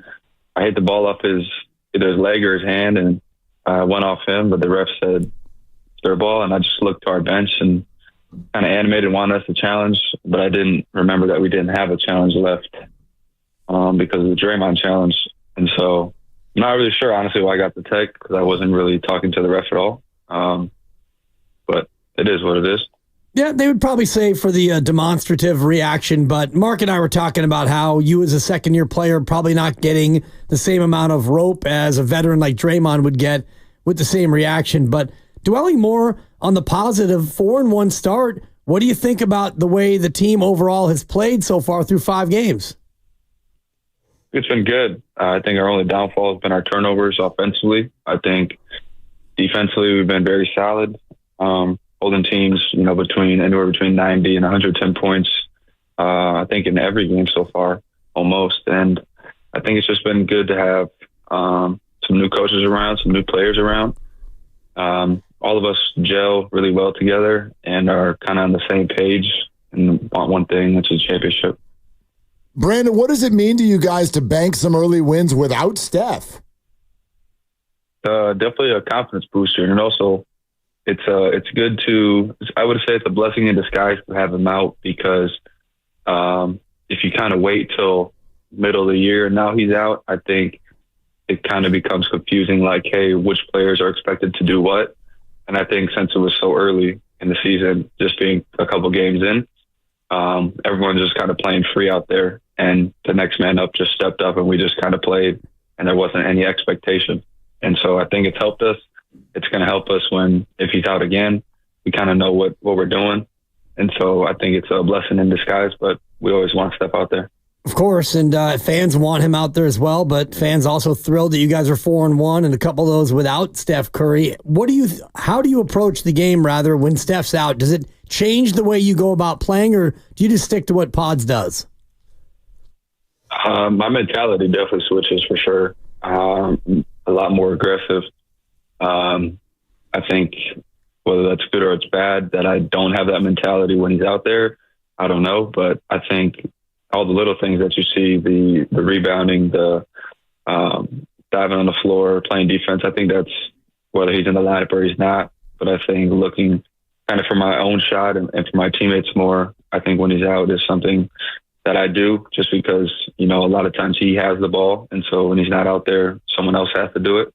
I hit the ball off either his leg or his hand, and I went off him, but the ref said it's their ball, and I just looked to our bench and kind of animated and wanted us to challenge, but I didn't remember that we didn't have a challenge left because of the Draymond challenge. And so I'm not really sure, honestly, why I got the tech because I wasn't really talking to the ref at all. But it is what it is. Yeah, they would probably say for the demonstrative reaction, but Mark and I were talking about how you as a second-year player probably not getting the same amount of rope as a veteran like Draymond would get with the same reaction. But dwelling more on the positive 4-1 start, what do you think about the way the team overall has played so far through 5 games? It's been good. I think our only downfall has been our turnovers offensively. I think defensively we've been very solid, holding teams, anywhere between 90 and 110 points. I think in every game so far, almost. And I think it's just been good to have some new coaches around, some new players around. All of us gel really well together and are kind of on the same page and want one thing, which is championship. Brandon, what does it mean to you guys to bank some early wins without Steph? Definitely a confidence booster, and also it's good to. I would say it's a blessing in disguise to have him out because if you kind of wait till middle of the year and now he's out, I think it kind of becomes confusing. Like, hey, which players are expected to do what? And I think since it was so early in the season, just being a couple games in, everyone's just kind of playing free out there. And the next man up just stepped up and we just kind of played and there wasn't any expectation. And so I think it's helped us. It's going to help us if he's out again, we kind of know what we're doing. And so I think it's a blessing in disguise, but we always want Steph out there. Of course, and fans want him out there as well, but fans also thrilled that you guys are 4-1 and a couple of those without Steph Curry. How do you approach the game, rather, when Steph's out? Does it change the way you go about playing, or do you just stick to what Pods does? My mentality definitely switches for sure. A lot more aggressive. I think whether that's good or it's bad, that I don't have that mentality when he's out there, I don't know. But I think all the little things that you see, the rebounding, the diving on the floor, playing defense, I think that's whether he's in the lineup or he's not. But I think looking kind of for my own shot and for my teammates more, I think when he's out is something that I do just because, a lot of times he has the ball. And so when he's not out there, someone else has to do it.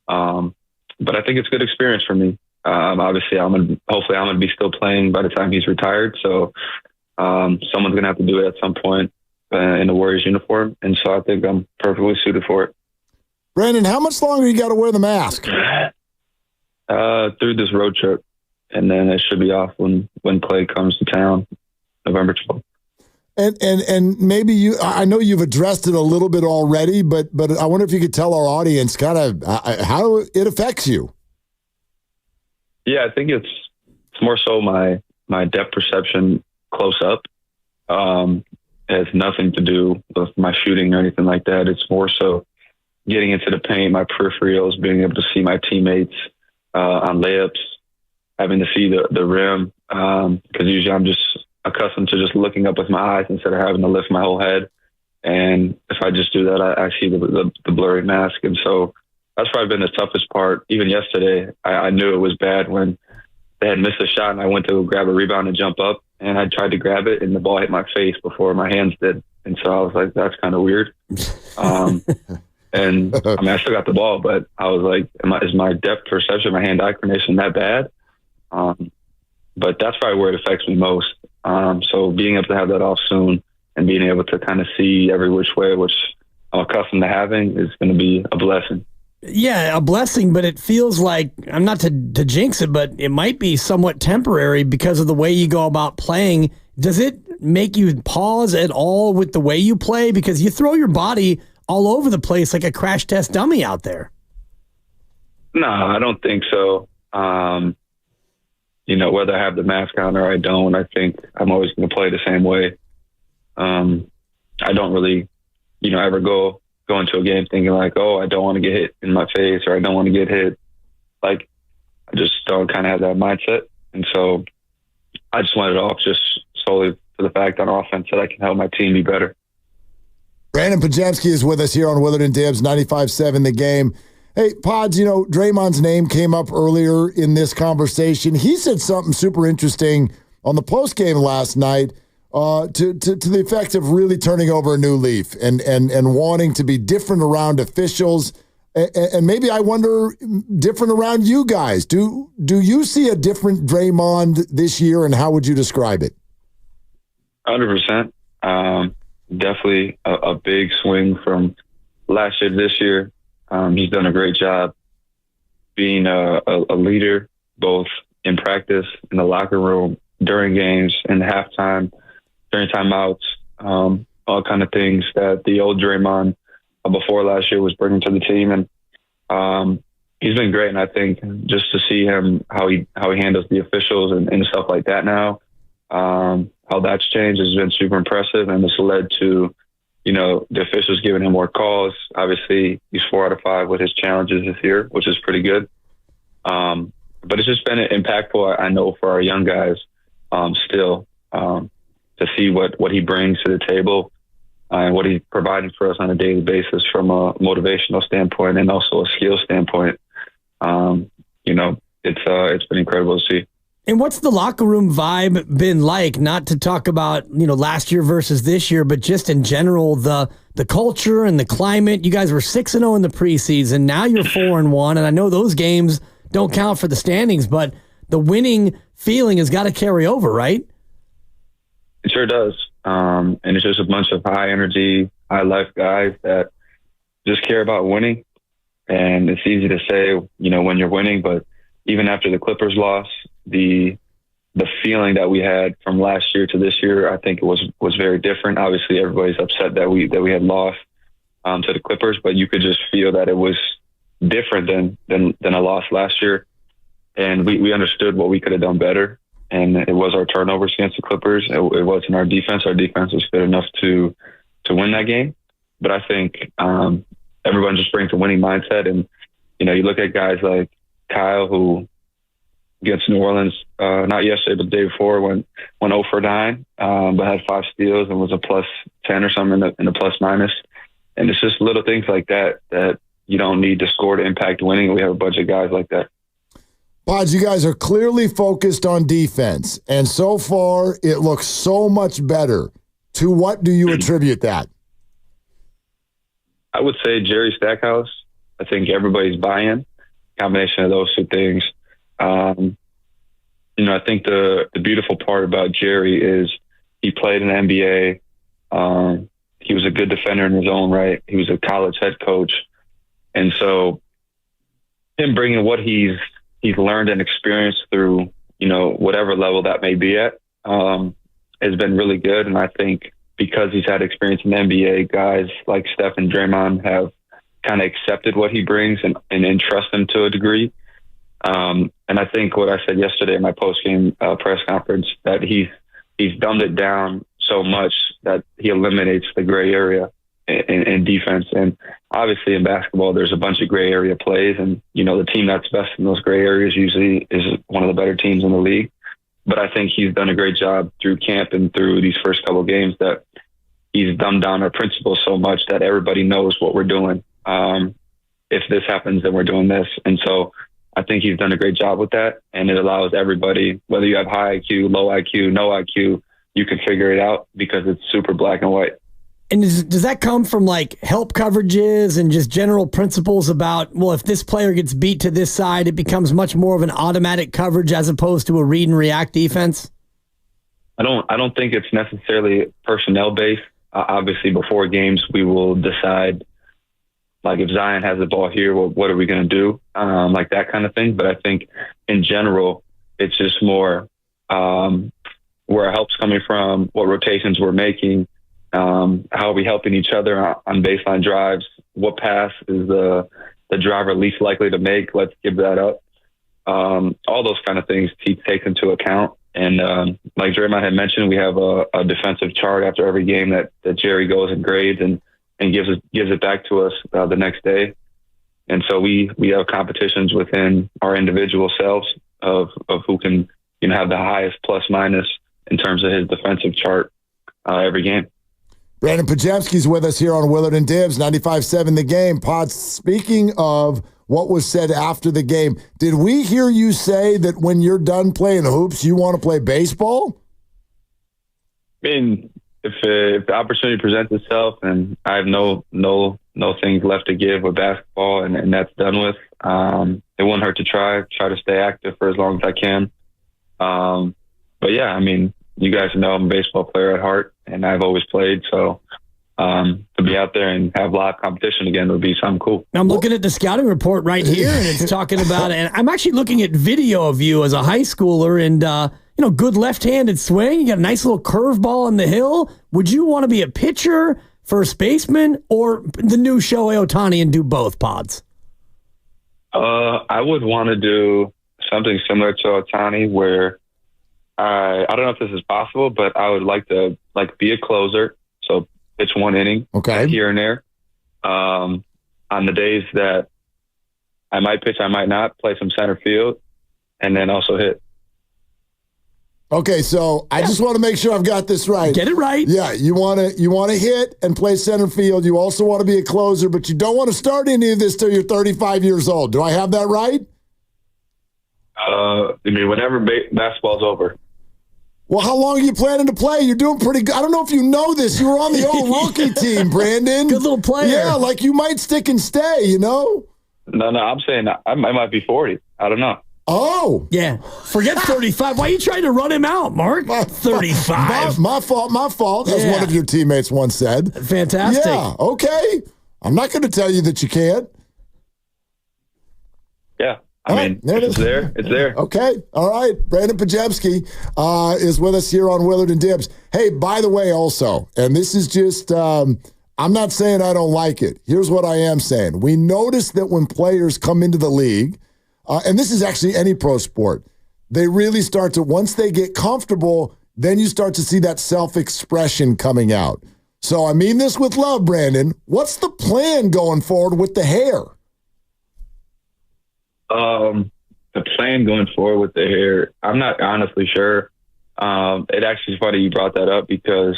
But I think it's a good experience for me. Obviously, hopefully I'm going to be still playing by the time he's retired. So someone's going to have to do it at some point in the Warriors uniform. And so I think I'm perfectly suited for it. Brandon, how much longer you got to wear the mask? Through this road trip. And then it should be off when Clay comes to town, November 12th. And maybe I know you've addressed it a little bit already, but I wonder if you could tell our audience kind of how it affects you. Yeah, I think it's more so my depth perception close up. It has nothing to do with my shooting or anything like that. It's more so getting into the paint, my peripherals, being able to see my teammates on layups, having to see the rim, because usually I'm just accustomed to just looking up with my eyes instead of having to lift my whole head. And if I just do that, I see the blurry mask. And so that's probably been the toughest part. Even yesterday, I knew it was bad when they had missed a shot and I went to grab a rebound and jump up and I tried to grab it and the ball hit my face before my hands did. And so I was like, that's kind of weird. And I mean, I still got the ball, but I was like, is my depth perception, my hand-eye coordination that bad? But that's probably where it affects me most. So being able to have that off soon and being able to kind of see every which way, which I'm accustomed to having, is going to be a blessing. Yeah, a blessing, but it feels like, I'm not to jinx it, but it might be somewhat temporary because of the way you go about playing. Does it make you pause at all with the way you play? Because you throw your body all over the place like a crash test dummy out there. No, I don't think so. Whether I have the mask on or I don't, I think I'm always going to play the same way. I don't really, ever go into a game thinking like, oh, I don't want to get hit in my face or I don't want to get hit. Like, I just don't kind of have that mindset. And so I just want it off just solely for the fact on offense that I can help my team be better. Brandon Pajemski is with us here on Willard and Dibs, 95.7 The Game. Hey, Pods, Draymond's name came up earlier in this conversation. He said something super interesting on the postgame last night to the effect of really turning over a new leaf and wanting to be different around officials. And maybe I wonder, different around you guys. Do you see a different Draymond this year, and how would you describe it? 100%. Definitely a big swing from last year to this year. He's done a great job being a leader, both in practice, in the locker room, during games, in halftime, during timeouts, all kind of things that the old Draymond before last year was bringing to the team. And he's been great. And I think just to see him, how he handles the officials and stuff like that now, how that's changed has been super impressive. And it's led to, the officials giving him more calls. Obviously, he's 4 out of 5 with his challenges this year, which is pretty good. But it's just been impactful, I know, for our young guys still to see what he brings to the table and what he's providing for us on a daily basis from a motivational standpoint and also a skill standpoint. It's been incredible to see. And what's the locker room vibe been like? Not to talk about, last year versus this year, but just in general, the culture and the climate. You guys were 6-0 in the preseason. Now you're 4-1. And I know those games don't count for the standings, but the winning feeling has got to carry over, right? It sure does. And it's just a bunch of high energy, high life guys that just care about winning. And it's easy to say, when you're winning, but even after the Clippers loss, the feeling that we had from last year to this year, I think it was very different. Obviously, everybody's upset that we had lost to the Clippers, but you could just feel that it was different than a loss last year. And we understood what we could have done better. And it was our turnovers against the Clippers. It wasn't our defense. Our defense was good enough to win that game. But I think everyone just brings a winning mindset. And, you look at guys like Kyle, who against New Orleans, not yesterday, but the day before, went 0 for 9, but had 5 steals and was a plus 10 or something in the plus minus. And it's just little things like that you don't need to score to impact winning. We have a bunch of guys like that. Pods, you guys are clearly focused on defense, and so far it looks so much better. To what do you attribute that? I would say Jerry Stackhouse. I think everybody's buy-in, combination of those two things. I think the beautiful part about Jerry is he played in the NBA. He was a good defender in his own right. He was a college head coach. And so him bringing what he's learned and experienced through, whatever level that may be at, has been really good. And I think because he's had experience in the NBA, guys like Steph and Draymond have kind of accepted what he brings and entrust him to a degree. And I think what I said yesterday in my post-game press conference, that he's dumbed it down so much that he eliminates the gray area in defense. And obviously in basketball, there's a bunch of gray area plays. And, the team that's best in those gray areas usually is one of the better teams in the league. But I think he's done a great job through camp and through these first couple of games that he's dumbed down our principles so much that everybody knows what we're doing. If this happens, then we're doing this. And so I think he's done a great job with that. And it allows everybody, whether you have high IQ, low IQ, no IQ, you can figure it out because it's super black and white. And does that come from like help coverages and just general principles about, well, if this player gets beat to this side, it becomes much more of an automatic coverage as opposed to a read and react defense? I don't think it's necessarily personnel based. Obviously, before games, we will decide, like, if Zion has the ball here, well, what are we going to do? Like that kind of thing. But I think in general, it's just more where our help's coming from, what rotations we're making, how are we helping each other on baseline drives, what pass is the driver least likely to make, let's give that up. All those kind of things he takes into account. And like Draymond had mentioned, we have a defensive chart after every game that Jerry goes and grades and gives it back to us the next day. And so we have competitions within our individual selves of who can have the highest plus minus in terms of his defensive chart every game. Brandon Pajemski's with us here on Willard and Dibs, 95.7 The Game. Pod, speaking of what was said after the game, did we hear you say that when you're done playing hoops, you want to play baseball? I mean, if the opportunity presents itself and I have no things left to give with basketball and that's done with, it won't hurt to try to stay active for as long as I can. But yeah, I mean, you guys know I'm a baseball player at heart and I've always played. So to be out there and have live competition again would be something cool. I'm looking at the scouting report right here, and it's talking about, and I'm actually looking at video of you as a high schooler, and good left-handed swing. You got a nice little curveball on the hill. Would you want to be a pitcher, first baseman, or the new Shohei Ohtani and do both, Pods? I would want to do something similar to Ohtani, where I don't know if this is possible, but I would like to be a closer. So pitch one inning, here and there. On the days that I might pitch, I might not, play some center field, and then also hit. Okay, so I just want to make sure I've got this right. Get it right. Yeah, you want to hit and play center field. You also want to be a closer, but you don't want to start any of this till you're 35 years old. Do I have that right? I mean, whenever basketball's over. Well, how long are you planning to play? You're doing pretty good. I don't know if you know this. You were on the old rookie team, Brandon. Good little player. Yeah, like you might stick and stay, No, I'm saying I might be 40. I don't know. Oh. Yeah. Forget 35. Why are you trying to run him out, Mark? 35. My fault, as one of your teammates once said. Fantastic. Yeah, okay. I'm not going to tell you that you can't. Yeah. I mean, it's there. It's there. Okay. All right. Brandon Pajemski is with us here on Willard and Dibs. Hey, by the way, also, and this is just, I'm not saying I don't like it. Here's what I am saying. We notice that when players come into the league, and this is actually any pro sport, they really start to, once they get comfortable, then you start to see that self-expression coming out. So I mean this with love, Brandon. What's the plan going forward with the hair? The plan going forward with the hair, I'm not honestly sure. It actually is funny you brought that up because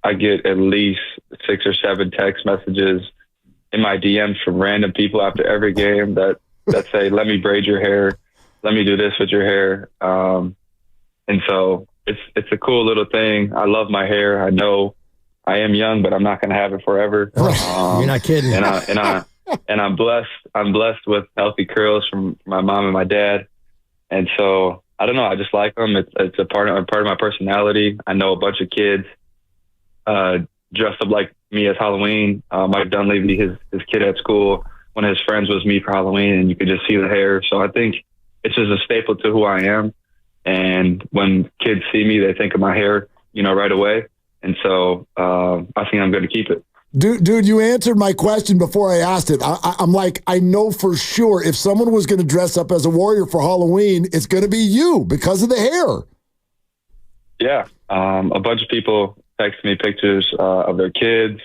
I get at least 6 or 7 text messages in my DMs from random people after every game that say, let me braid your hair. Let me do this with your hair. And so it's a cool little thing. I love my hair. I know I am young, but I'm not going to have it forever. You're not kidding. And I'm blessed. I'm blessed with healthy curls from my mom and my dad. And so I don't know. I just like them. It's a part of my personality. I know a bunch of kids dressed up like me as Halloween. Mike Dunleavy, his kid at school, one of his friends was me for Halloween, and you could just see the hair. So I think it's just a staple to who I am. And when kids see me, they think of my hair, right away. And so I think I'm going to keep it. Dude, you answered my question before I asked it. I'm like, I know for sure if someone was going to dress up as a Warrior for Halloween, it's going to be you because of the hair. Yeah. A bunch of people text me pictures of their kids.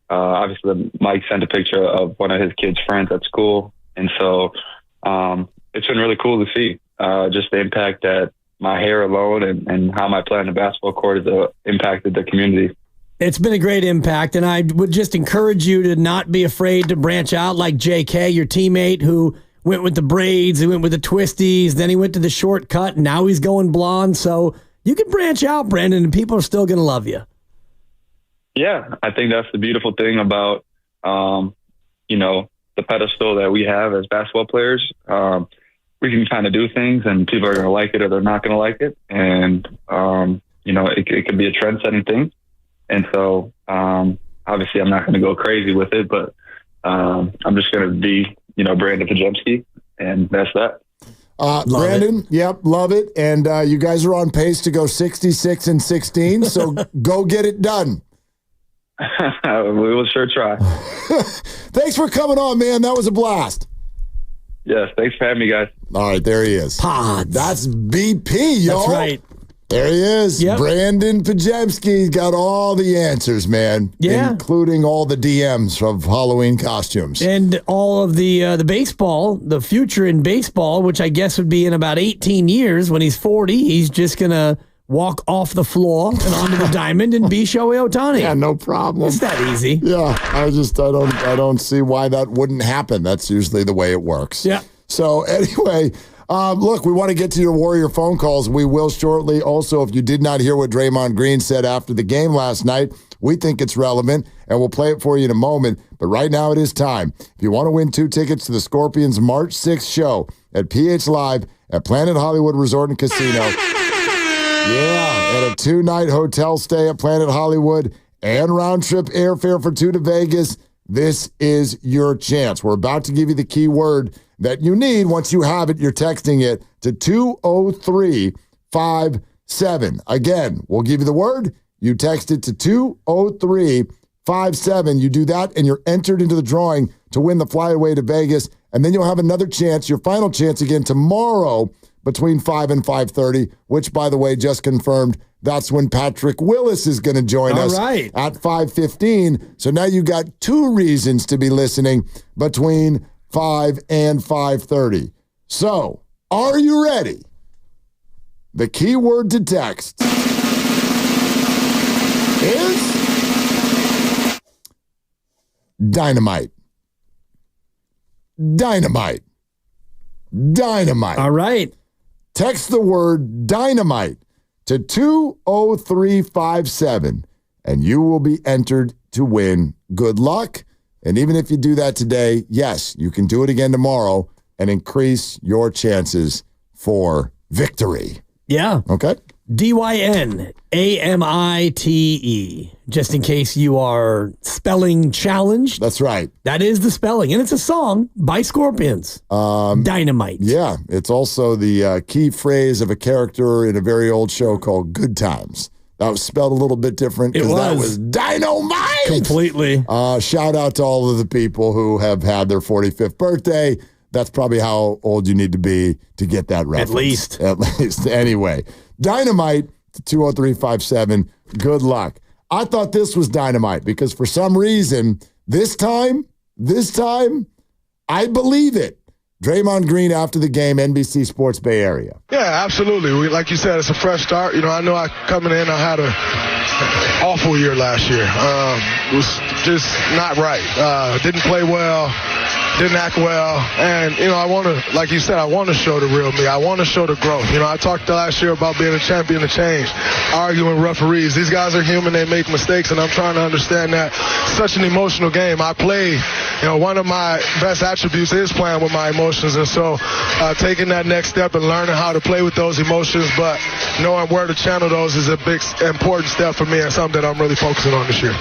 Obviously, Mike sent a picture of one of his kids' friends at school. And so it's been really cool to see just the impact that my hair alone and how my play on the basketball court has impacted the community. It's been a great impact, and I would just encourage you to not be afraid to branch out like JK, your teammate, who went with the braids, he went with the twisties, then he went to the shortcut, and now he's going blonde. So you can branch out, Brandon, and people are still going to love you. Yeah, I think that's the beautiful thing about, the pedestal that we have as basketball players. We can kind of do things and people are going to like it or they're not going to like it. And, it could be a trend-setting thing. And so, obviously I'm not going to go crazy with it, but I'm just going to be, Brandon Pajemski, and that's that. Brandon, yep, love it. And you guys are on pace to go 66-16, so go get it done. We will sure try. Thanks for coming on, man. That was a blast. Yes, thanks for having me, guys. All right, there he is. Pods. That's BP, y'all. That's right. There he is. Yep. Brandon Pajemski's got all the answers, man. Yeah. Including all the DMs of Halloween costumes. And all of the baseball, the future in baseball, which I guess would be in about 18 years when he's 40, he's just going to walk off the floor and onto the diamond and be Shohei Ohtani. Yeah, no problem. It's that easy. Yeah, I don't see why that wouldn't happen. That's usually the way it works. Yeah. So anyway, look, we want to get to your Warrior phone calls. We will shortly. Also, if you did not hear what Draymond Green said after the game last night, we think it's relevant, and we'll play it for you in a moment. But right now it is time. If you want to win 2 tickets to the Scorpions March 6th show at PH Live at Planet Hollywood Resort and Casino. Yeah, and a 2-night hotel stay at Planet Hollywood and round-trip airfare for 2 to Vegas. This is your chance. We're about to give you the key word that you need. Once you have it, you're texting it to 20357. Again, we'll give you the word. You text it to 20357. You do that, and you're entered into the drawing to win the flyaway to Vegas. And then you'll have another chance, your final chance again tomorrow between 5 and 5:30, which, by the way, just confirmed that's when Patrick Willis is going to join us at 5:15. So now you got 2 reasons to be listening between 5 and 5:30. So, are you ready? The key word to text is dynamite. Dynamite. Dynamite. All right. Text the word dynamite to 20357, and you will be entered to win. Good luck. And even if you do that today, yes, you can do it again tomorrow and increase your chances for victory. Yeah. Okay. DYNAMITE. Just in case you are spelling challenged. That's right. That is the spelling. And it's a song by Scorpions. Dynamite. Yeah. It's also the key phrase of a character in a very old show called Good Times. That was spelled a little bit different because that was dynamite. Completely. Shout out to all of the people who have had their 45th birthday. That's probably how old you need to be to get that reference. At least. Anyway, dynamite to 20357. Good luck. I thought this was dynamite because for some reason, this time, I believe it. Draymond Green after the game, NBC Sports Bay Area. Yeah, absolutely. Like you said, it's a fresh start. I know coming in, I had an awful year last year. It was just not right. Didn't play well. Didn't act well. And, I want to, like you said, I want to show the real me. I want to show the growth. I talked last year about being a champion of change, arguing with referees. These guys are human. They make mistakes, and I'm trying to understand that. Such an emotional game. I play, one of my best attributes is playing with my emotions. And so taking that next step and learning how to play with those emotions, but knowing where to channel those is a big, important step for me and something that I'm really focusing on this year.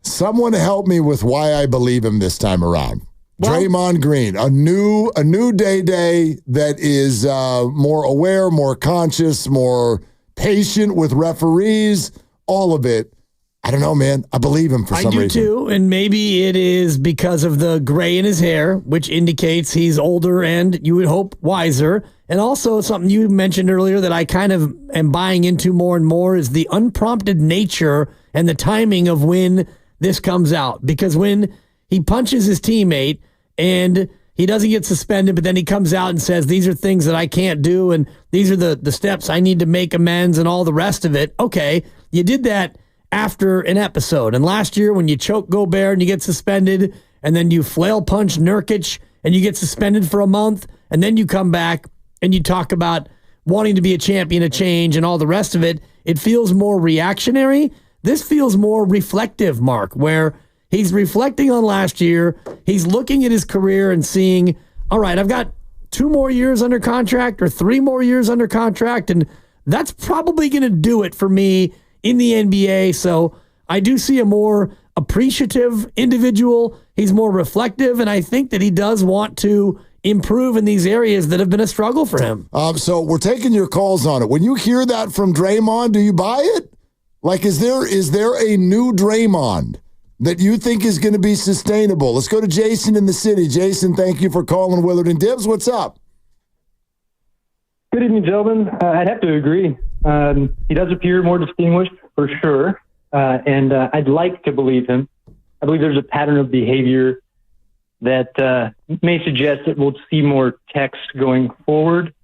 Someone help me with why I believe him this time around. Draymond Green, a new day that is more aware, more conscious, more patient with referees, all of it. I don't know, man. I believe him for some reason. I do too, and maybe it is because of the gray in his hair, which indicates he's older and, you would hope, wiser. And also something you mentioned earlier that I kind of am buying into more and more is the unprompted nature and the timing of when this comes out. Because when he punches his teammate, and he doesn't get suspended, but then he comes out and says, these are things that I can't do, and these are the steps I need to make amends and all the rest of it. Okay, you did that after an episode. And last year when you choke Gobert and you get suspended, and then you flail punch Nurkic and you get suspended for a month, and then you come back and you talk about wanting to be a champion of change and all the rest of it, it feels more reactionary This feels more reflective, Mark, where he's reflecting on last year. He's looking at his career and seeing, all right, I've got 2 more years under contract or 3 more years under contract, and that's probably going to do it for me in the NBA. So I do see a more appreciative individual. He's more reflective, and I think that he does want to improve in these areas that have been a struggle for him. So we're taking your calls on it. When you hear that from Draymond, do you buy it? Like, is there a new Draymond that you think is going to be sustainable? Let's go to Jason in the city. Jason, thank you for calling Willard and Dibs. What's up? Good evening, gentlemen. I'd have to agree. He does appear more distinguished, for sure, and I'd like to believe him. I believe there's a pattern of behavior that may suggest that we'll see more text going forward.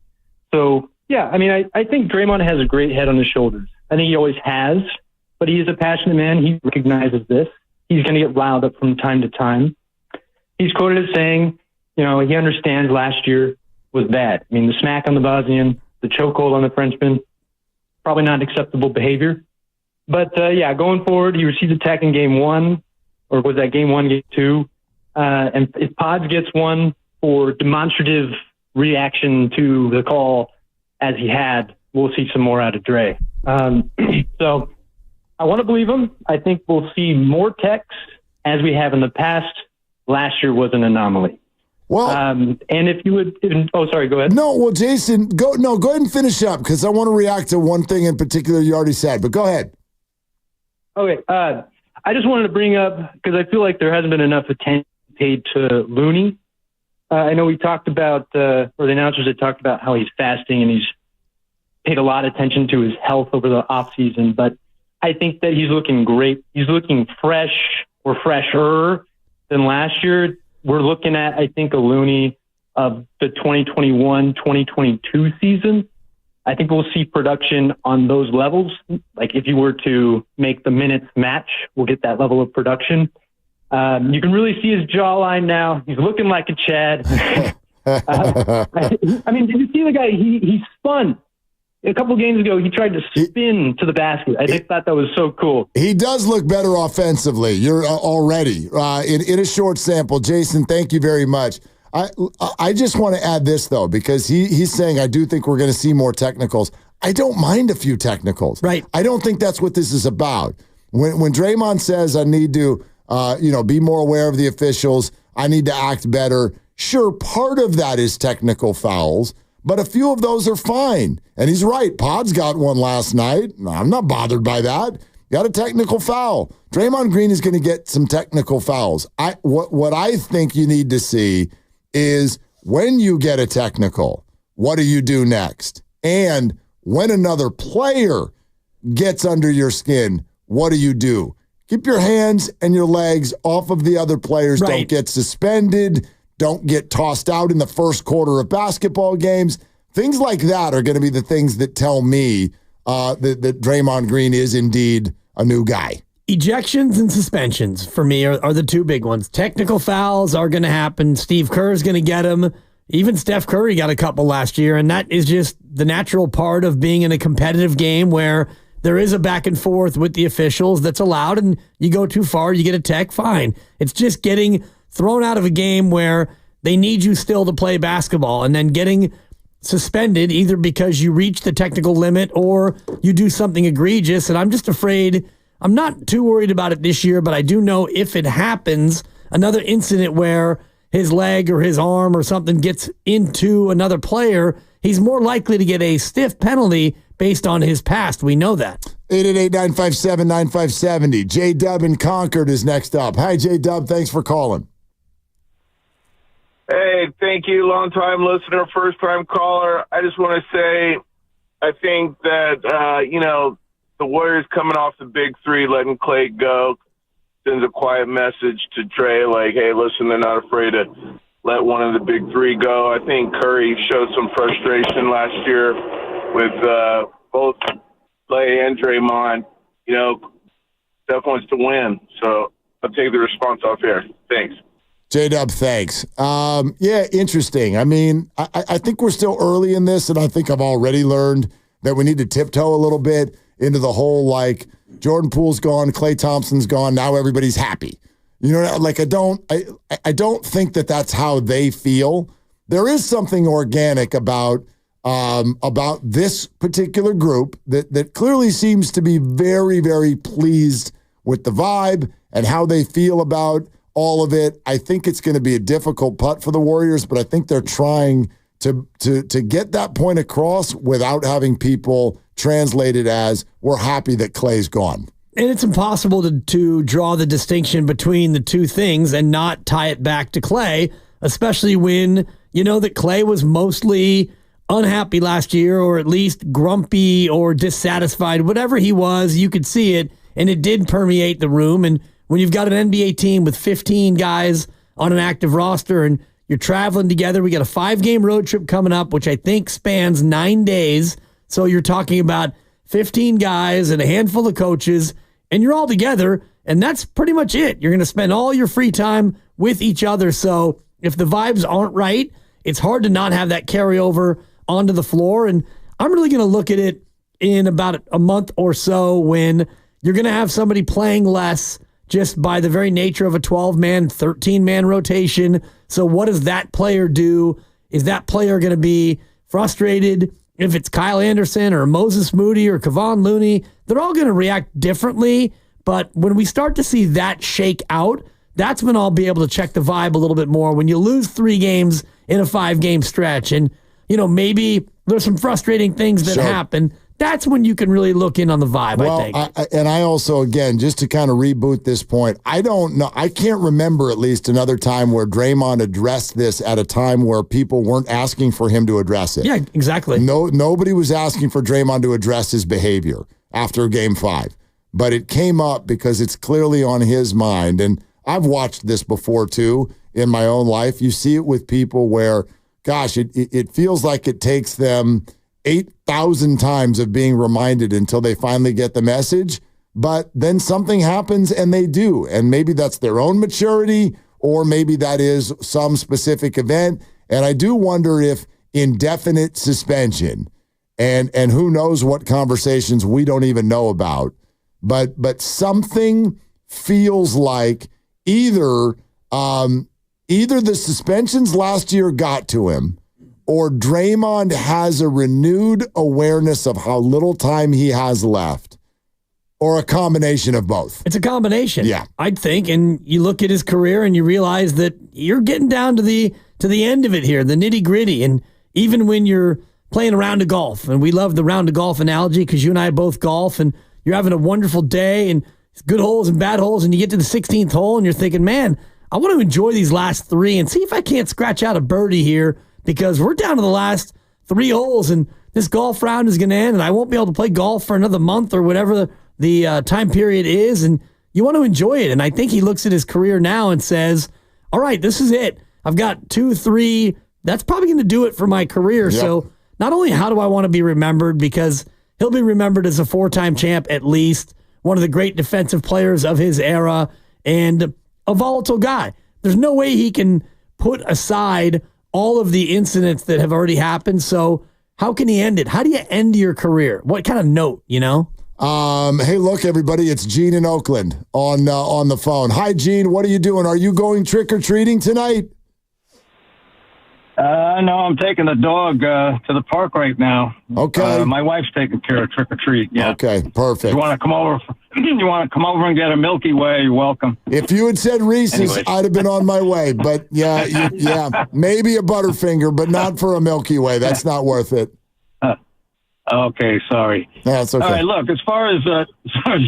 So, yeah, I mean, I think Draymond has a great head on his shoulders. I think he always has, but he is a passionate man. He recognizes this. He's going to get riled up from time to time. He's quoted as saying, he understands last year was bad. I mean, the smack on the Bosnian, the chokehold on the Frenchman, probably not acceptable behavior. But, going forward, he received a tech in game 1, or was that game 1, game 2? And if Pods gets one for demonstrative reaction to the call as he had, we'll see some more out of Dre. So I want to believe him. I think we'll see more techs as we have in the past. Last year was an anomaly. Well, and if you would, sorry, go ahead. No, well, Jason, go ahead and finish up because I want to react to one thing in particular you already said, but go ahead. Okay. I just wanted to bring up, because I feel like there hasn't been enough attention paid to Looney. I know we talked about, or the announcers had talked about how he's fasting and he's paid a lot of attention to his health over the offseason, but I think that he's looking great. He's looking fresh or fresher than last year. We're looking at, I think, a Looney of the 2021-2022 season. I think we'll see production on those levels. Like if you were to make the minutes match, we'll get that level of production. You can really see his jawline now. He's looking like a Chad. I mean, did you see the guy? He spun. A couple games ago, he tried to spin to the basket. I just thought that was so cool. He does look better offensively. You're already in a short sample. Jason, thank you very much. I just want to add this, though, because he's saying I do think we're going to see more technicals. I don't mind a few technicals. Right. I don't think that's what this is about. When Draymond says I need to be more aware of the officials, I need to act better, sure, part of that is technical fouls, but a few of those are fine. And he's right. Pod's got one last night. I'm not bothered by that. Got a technical foul. Draymond Green is going to get some technical fouls. What I think you need to see is when you get a technical, what do you do next? And when another player gets under your skin, what do you do? Keep your hands and your legs off of the other players. Right. Don't get suspended. Don't get tossed out in the first quarter of basketball games. Things like that are going to be the things that tell me that Draymond Green is indeed a new guy. Ejections and suspensions for me are the two big ones. Technical fouls are going to happen. Steve Kerr is going to get them. Even Steph Curry got a couple last year, and that is just the natural part of being in a competitive game where there is a back and forth with the officials that's allowed, and you go too far, you get a tech, fine. It's just getting thrown out of a game where they need you still to play basketball and then getting suspended either because you reach the technical limit or you do something egregious. And I'm just afraid, I'm not too worried about it this year, but I do know if it happens, another incident where his leg or his arm or something gets into another player, he's more likely to get a stiff penalty based on his past. We know that. 888-957-9570. J-Dub in Concord is next up. Hi, J-Dub. Thanks for calling. Hey, thank you. Long-time listener, first-time caller. I just want to say I think that, the Warriors coming off the big three, letting Clay go, sends a quiet message to Trey like, hey, listen, they're not afraid to let one of the big three go. I think Curry showed some frustration last year with both Clay and Draymond. Steph wants to win, so I'll take the response off here. Thanks. J-Dub, thanks. Interesting. I mean, I think we're still early in this, and I think I've already learned that we need to tiptoe a little bit into the whole, Jordan Poole's gone, Klay Thompson's gone, now everybody's happy. You know, like I don't think that that's how they feel. There is something organic about this particular group that clearly seems to be very, very pleased with the vibe and how they feel about all of it. I think it's going to be a difficult putt for the Warriors, but I think they're trying to get that point across without having people translate it as we're happy that Klay's gone. And it's impossible to draw the distinction between the two things and not tie it back to Klay, especially when you know that Klay was mostly unhappy last year, or at least grumpy or dissatisfied. Whatever he was, you could see it, and it did permeate the room. And when you've got an NBA team with 15 guys on an active roster and you're traveling together, we got a 5-game road trip coming up, which I think spans 9 days. So you're talking about 15 guys and a handful of coaches, and you're all together, and that's pretty much it. You're going to spend all your free time with each other. So if the vibes aren't right, it's hard to not have that carryover onto the floor. And I'm really going to look at it in about a month or so when you're going to have somebody playing less just by the very nature of a 12-man, 13-man rotation. So what does that player do? Is that player going to be frustrated? If it's Kyle Anderson or Moses Moody or Kevon Looney, they're all going to react differently. But when we start to see that shake out, that's when I'll be able to check the vibe a little bit more. When you lose 3 games in a 5-game stretch and, you know, maybe there's some frustrating things that happen, that's when you can really look in on the vibe, well, I think. And I also, again, just to kind of reboot this point, I don't know. I can't remember at least another time where Draymond addressed this at a time where people weren't asking for him to address it. Yeah, exactly. Nobody was asking for Draymond to address his behavior after Game 5. But it came up because it's clearly on his mind. And I've watched this before, too, in my own life. You see it with people where, gosh, it feels like it takes them 8,000 times of being reminded until they finally get the message. But then something happens and they do. And maybe that's their own maturity, or maybe that is some specific event. And I do wonder if indefinite suspension and who knows what conversations we don't even know about, but something feels like either the suspensions last year got to him, or Draymond has a renewed awareness of how little time he has left, or a combination of both. It's a combination, yeah, I'd think. And you look at his career and you realize that you're getting down to the end of it here, the nitty gritty. And even when you're playing a round of golf, and we love the round of golf analogy because you and I both golf, and you're having a wonderful day and it's good holes and bad holes, and you get to the 16th hole and you're thinking, man, I want to enjoy these last 3 and see if I can't scratch out a birdie here, because we're down to the last 3 holes and this golf round is going to end and I won't be able to play golf for another month or whatever the time period is. And you want to enjoy it. And I think he looks at his career now and says, all right, this is it. I've got 2, 3. That's probably going to do it for my career. Yep. So not only how do I want to be remembered, because he'll be remembered as a 4-time champ at least, one of the great defensive players of his era, and a volatile guy. There's no way he can put aside all of the incidents that have already happened. So how can he end it? How do you end your career? What kind of note, you know? Hey, look, everybody, it's Gene in Oakland on the phone. Hi, Gene. What are you doing? Are you going trick-or-treating tonight? No, I'm taking the dog to the park right now. Okay. My wife's taking care of trick or treat. Yeah. Okay, perfect. You want to come over? You want to come over and get a Milky Way? You're welcome. If you had said Reese's, Anyways. I'd have been on my way. But yeah, maybe a Butterfinger, but not for a Milky Way. That's not worth it. Okay, sorry. That's okay. All right, look, as far as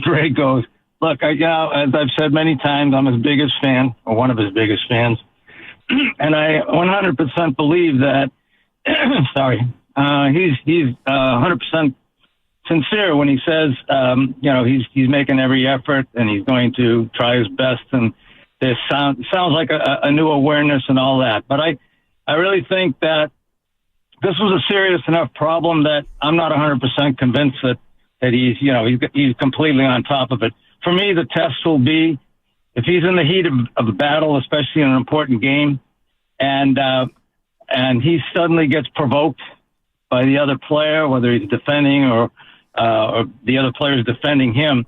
Dre goes, look, as I've said many times, I'm his biggest fan, or one of his biggest fans. And I 100% believe that, he's 100% sincere when he says, he's making every effort and he's going to try his best. And this sounds like a new awareness and all that. But I really think that this was a serious enough problem that I'm not 100% convinced that he's completely on top of it. For me, the test will be if he's in the heat of a battle, especially in an important game, and he suddenly gets provoked by the other player, whether he's defending or the other player is defending him,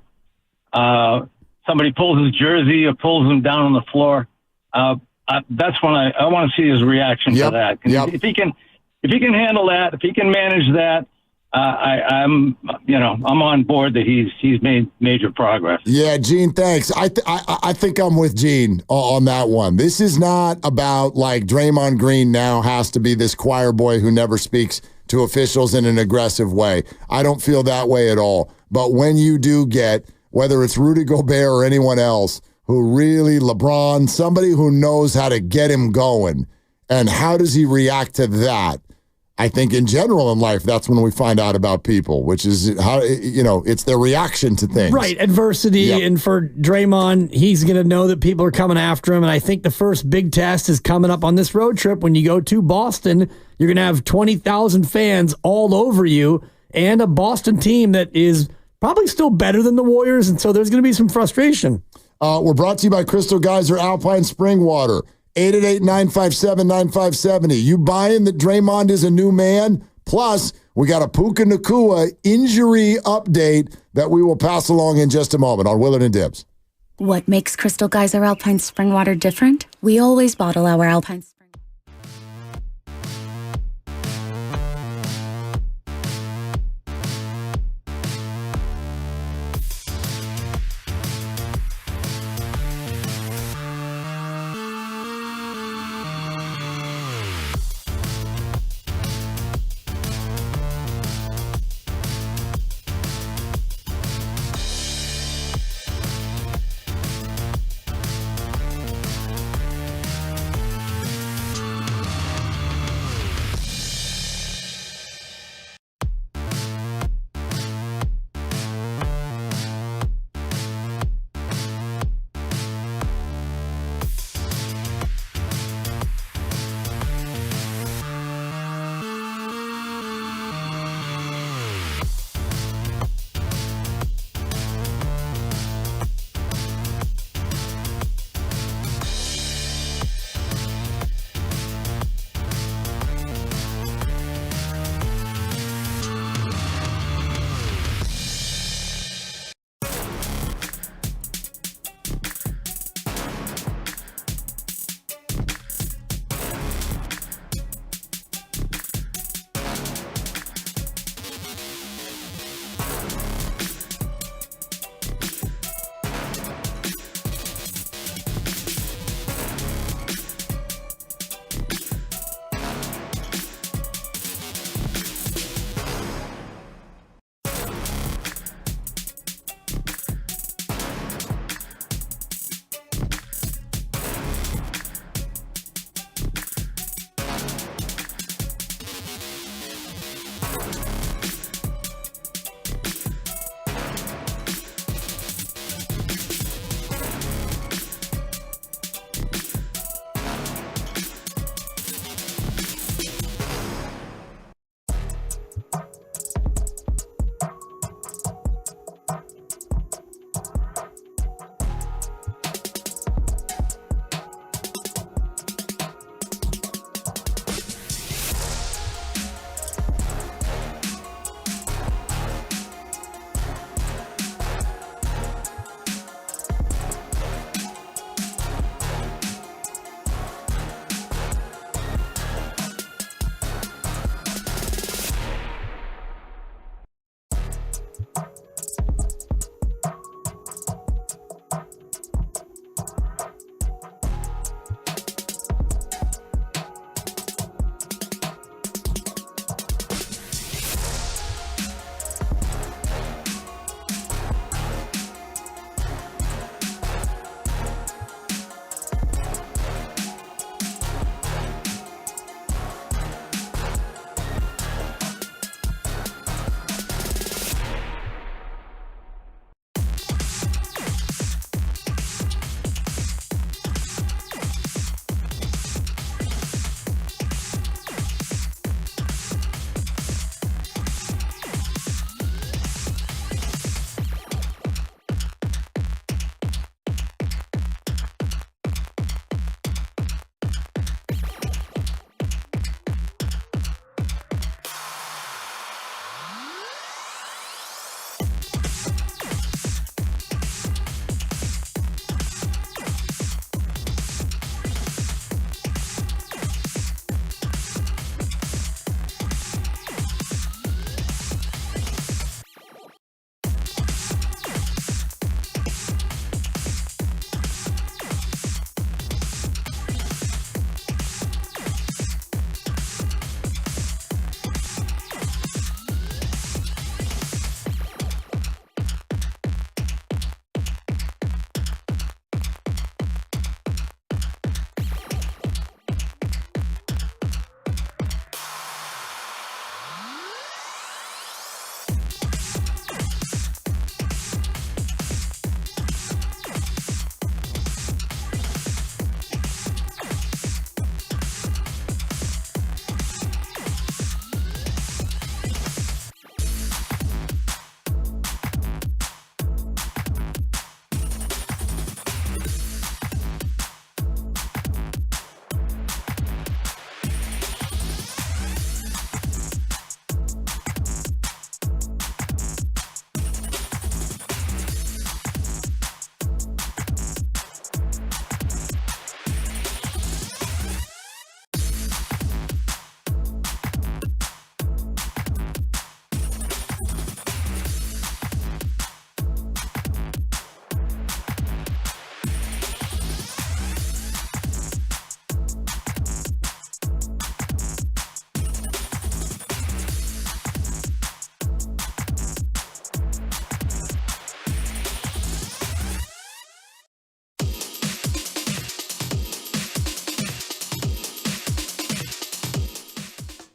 somebody pulls his jersey or pulls him down on the floor, that's when I want to see his reaction to that. If he can handle that, if he can manage that, I'm on board that he's made major progress. Yeah, Gene, thanks. I think I'm with Gene on that one. This is not about like Draymond Green now has to be this choir boy who never speaks to officials in an aggressive way. I don't feel that way at all. But when you do get, whether it's Rudy Gobert or anyone else, who really, LeBron, somebody who knows how to get him going, and how does he react to that? I think in general in life, that's when we find out about people, which is how, it's their reaction to things. Right, adversity. Yep. And for Draymond, he's going to know that people are coming after him. And I think the first big test is coming up on this road trip. When you go to Boston, you're going to have 20,000 fans all over you and a Boston team that is probably still better than the Warriors. And so there's going to be some frustration. We're brought to you by Crystal Geyser Alpine Spring Water. 888-957-9570. You buying that Draymond is a new man? Plus, we got a Puka Nacua injury update that we will pass along in just a moment on Willard and Dibs. What makes Crystal Geyser Alpine Spring Water different? We always bottle our Alpine Spring.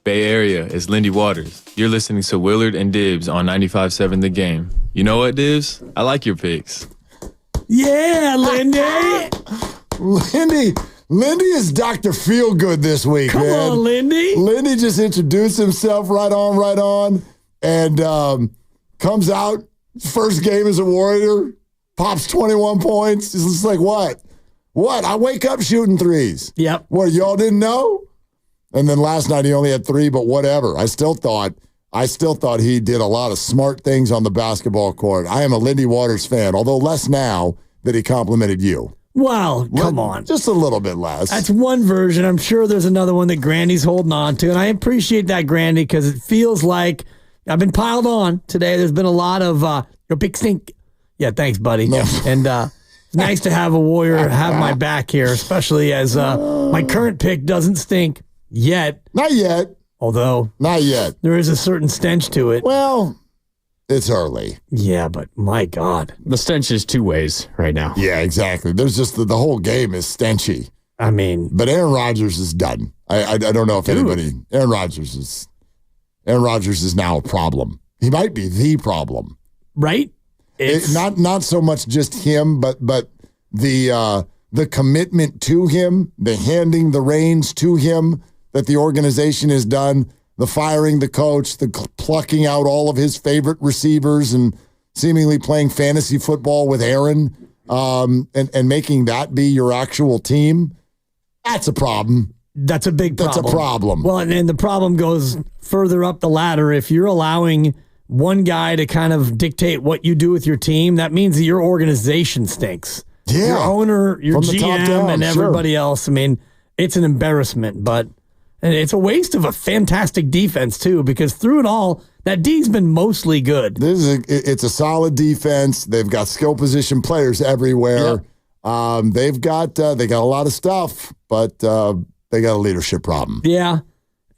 Bay Area, it's Lindy Waters. You're listening to Willard and Dibbs on 95.7 The Game. You know what, Dibbs? I like your picks. Yeah, Lindy. Lindy is Dr. Feelgood this week, Come man. on, Lindy. Lindy just introduced himself right on, and comes out, first game as a Warrior, pops 21 points. It's just like, what? What? I wake up shooting threes. Yep. What, y'all didn't know? And then last night he only had 3, but whatever. I still thought he did a lot of smart things on the basketball court. I am a Lindy Waters fan, although less now that he complimented you. Well, come on. Just a little bit less. That's one version. I'm sure there's another one that Grandy's holding on to, and I appreciate that, Grandy, because it feels like I've been piled on today. There's been a lot of your pick stink. Yeah, thanks, buddy. No. And it's nice to have a Warrior have my back here, especially as my current pick doesn't stink yet. Not yet. Although. Not yet. There is a certain stench to it. Well, it's early. Yeah, but my God. The stench is 2 ways right now. Yeah, exactly. There's just the whole game is stenchy. I mean. But Aaron Rodgers is done. I don't know if anybody. Aaron Rodgers is now a problem. He might be the problem. Right? Not so much just him, but the commitment to him, the handing the reins to him that the organization has done, the firing the coach, the plucking out all of his favorite receivers and seemingly playing fantasy football with Aaron and making that be your actual team. That's a problem. That's a big problem. That's a problem. Well, and the problem goes further up the ladder. If you're allowing one guy to kind of dictate what you do with your team, that means that your organization stinks. Yeah. Your owner, your From the top GM, down, and everybody else. I mean, it's an embarrassment, but and it's a waste of a fantastic defense, too, because through it all, that D's been mostly good. It's a solid defense. They've got skill position players everywhere. Yep. They got a lot of stuff, but they got a leadership problem. Yeah.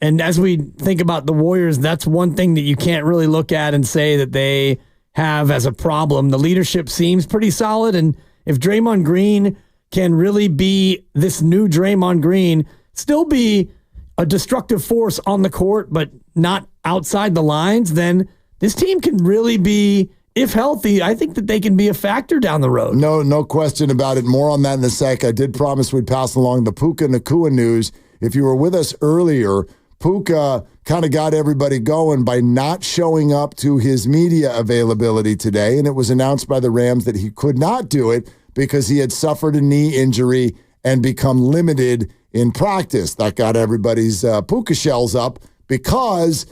And as we think about the Warriors, that's one thing that you can't really look at and say that they have as a problem. The leadership seems pretty solid, and if Draymond Green can really be this new Draymond Green, still be a destructive force on the court, but not outside the lines, then this team can really be, if healthy, I think that they can be a factor down the road. No question about it. More on that in a sec. I did promise we'd pass along the Puka Nacua news. If you were with us earlier, Puka kind of got everybody going by not showing up to his media availability today, and it was announced by the Rams that he could not do it because he had suffered a knee injury and become limited in practice. That got everybody's puka shells up because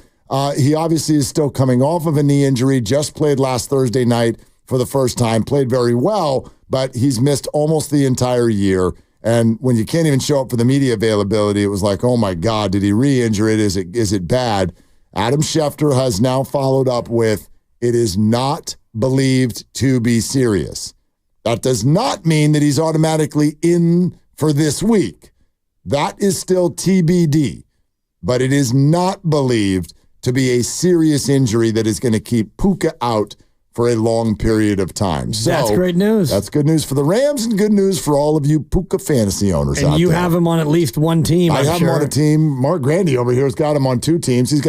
he obviously is still coming off of a knee injury, just played last Thursday night for the first time, played very well, but he's missed almost the entire year. And when you can't even show up for the media availability, it was like, oh my God, did he re-injure it? Is it bad? Adam Schefter has now followed up with, it is not believed to be serious. That does not mean that he's automatically in for this week. That is still TBD, but it is not believed to be a serious injury that is going to keep Puka out for a long period of time. So that's great news. That's good news for the Rams and good news for all of you Puka fantasy owners out there. And you have him on at least one team, I have him on a team. Mark Grandy over here has got him on 2 teams. He's got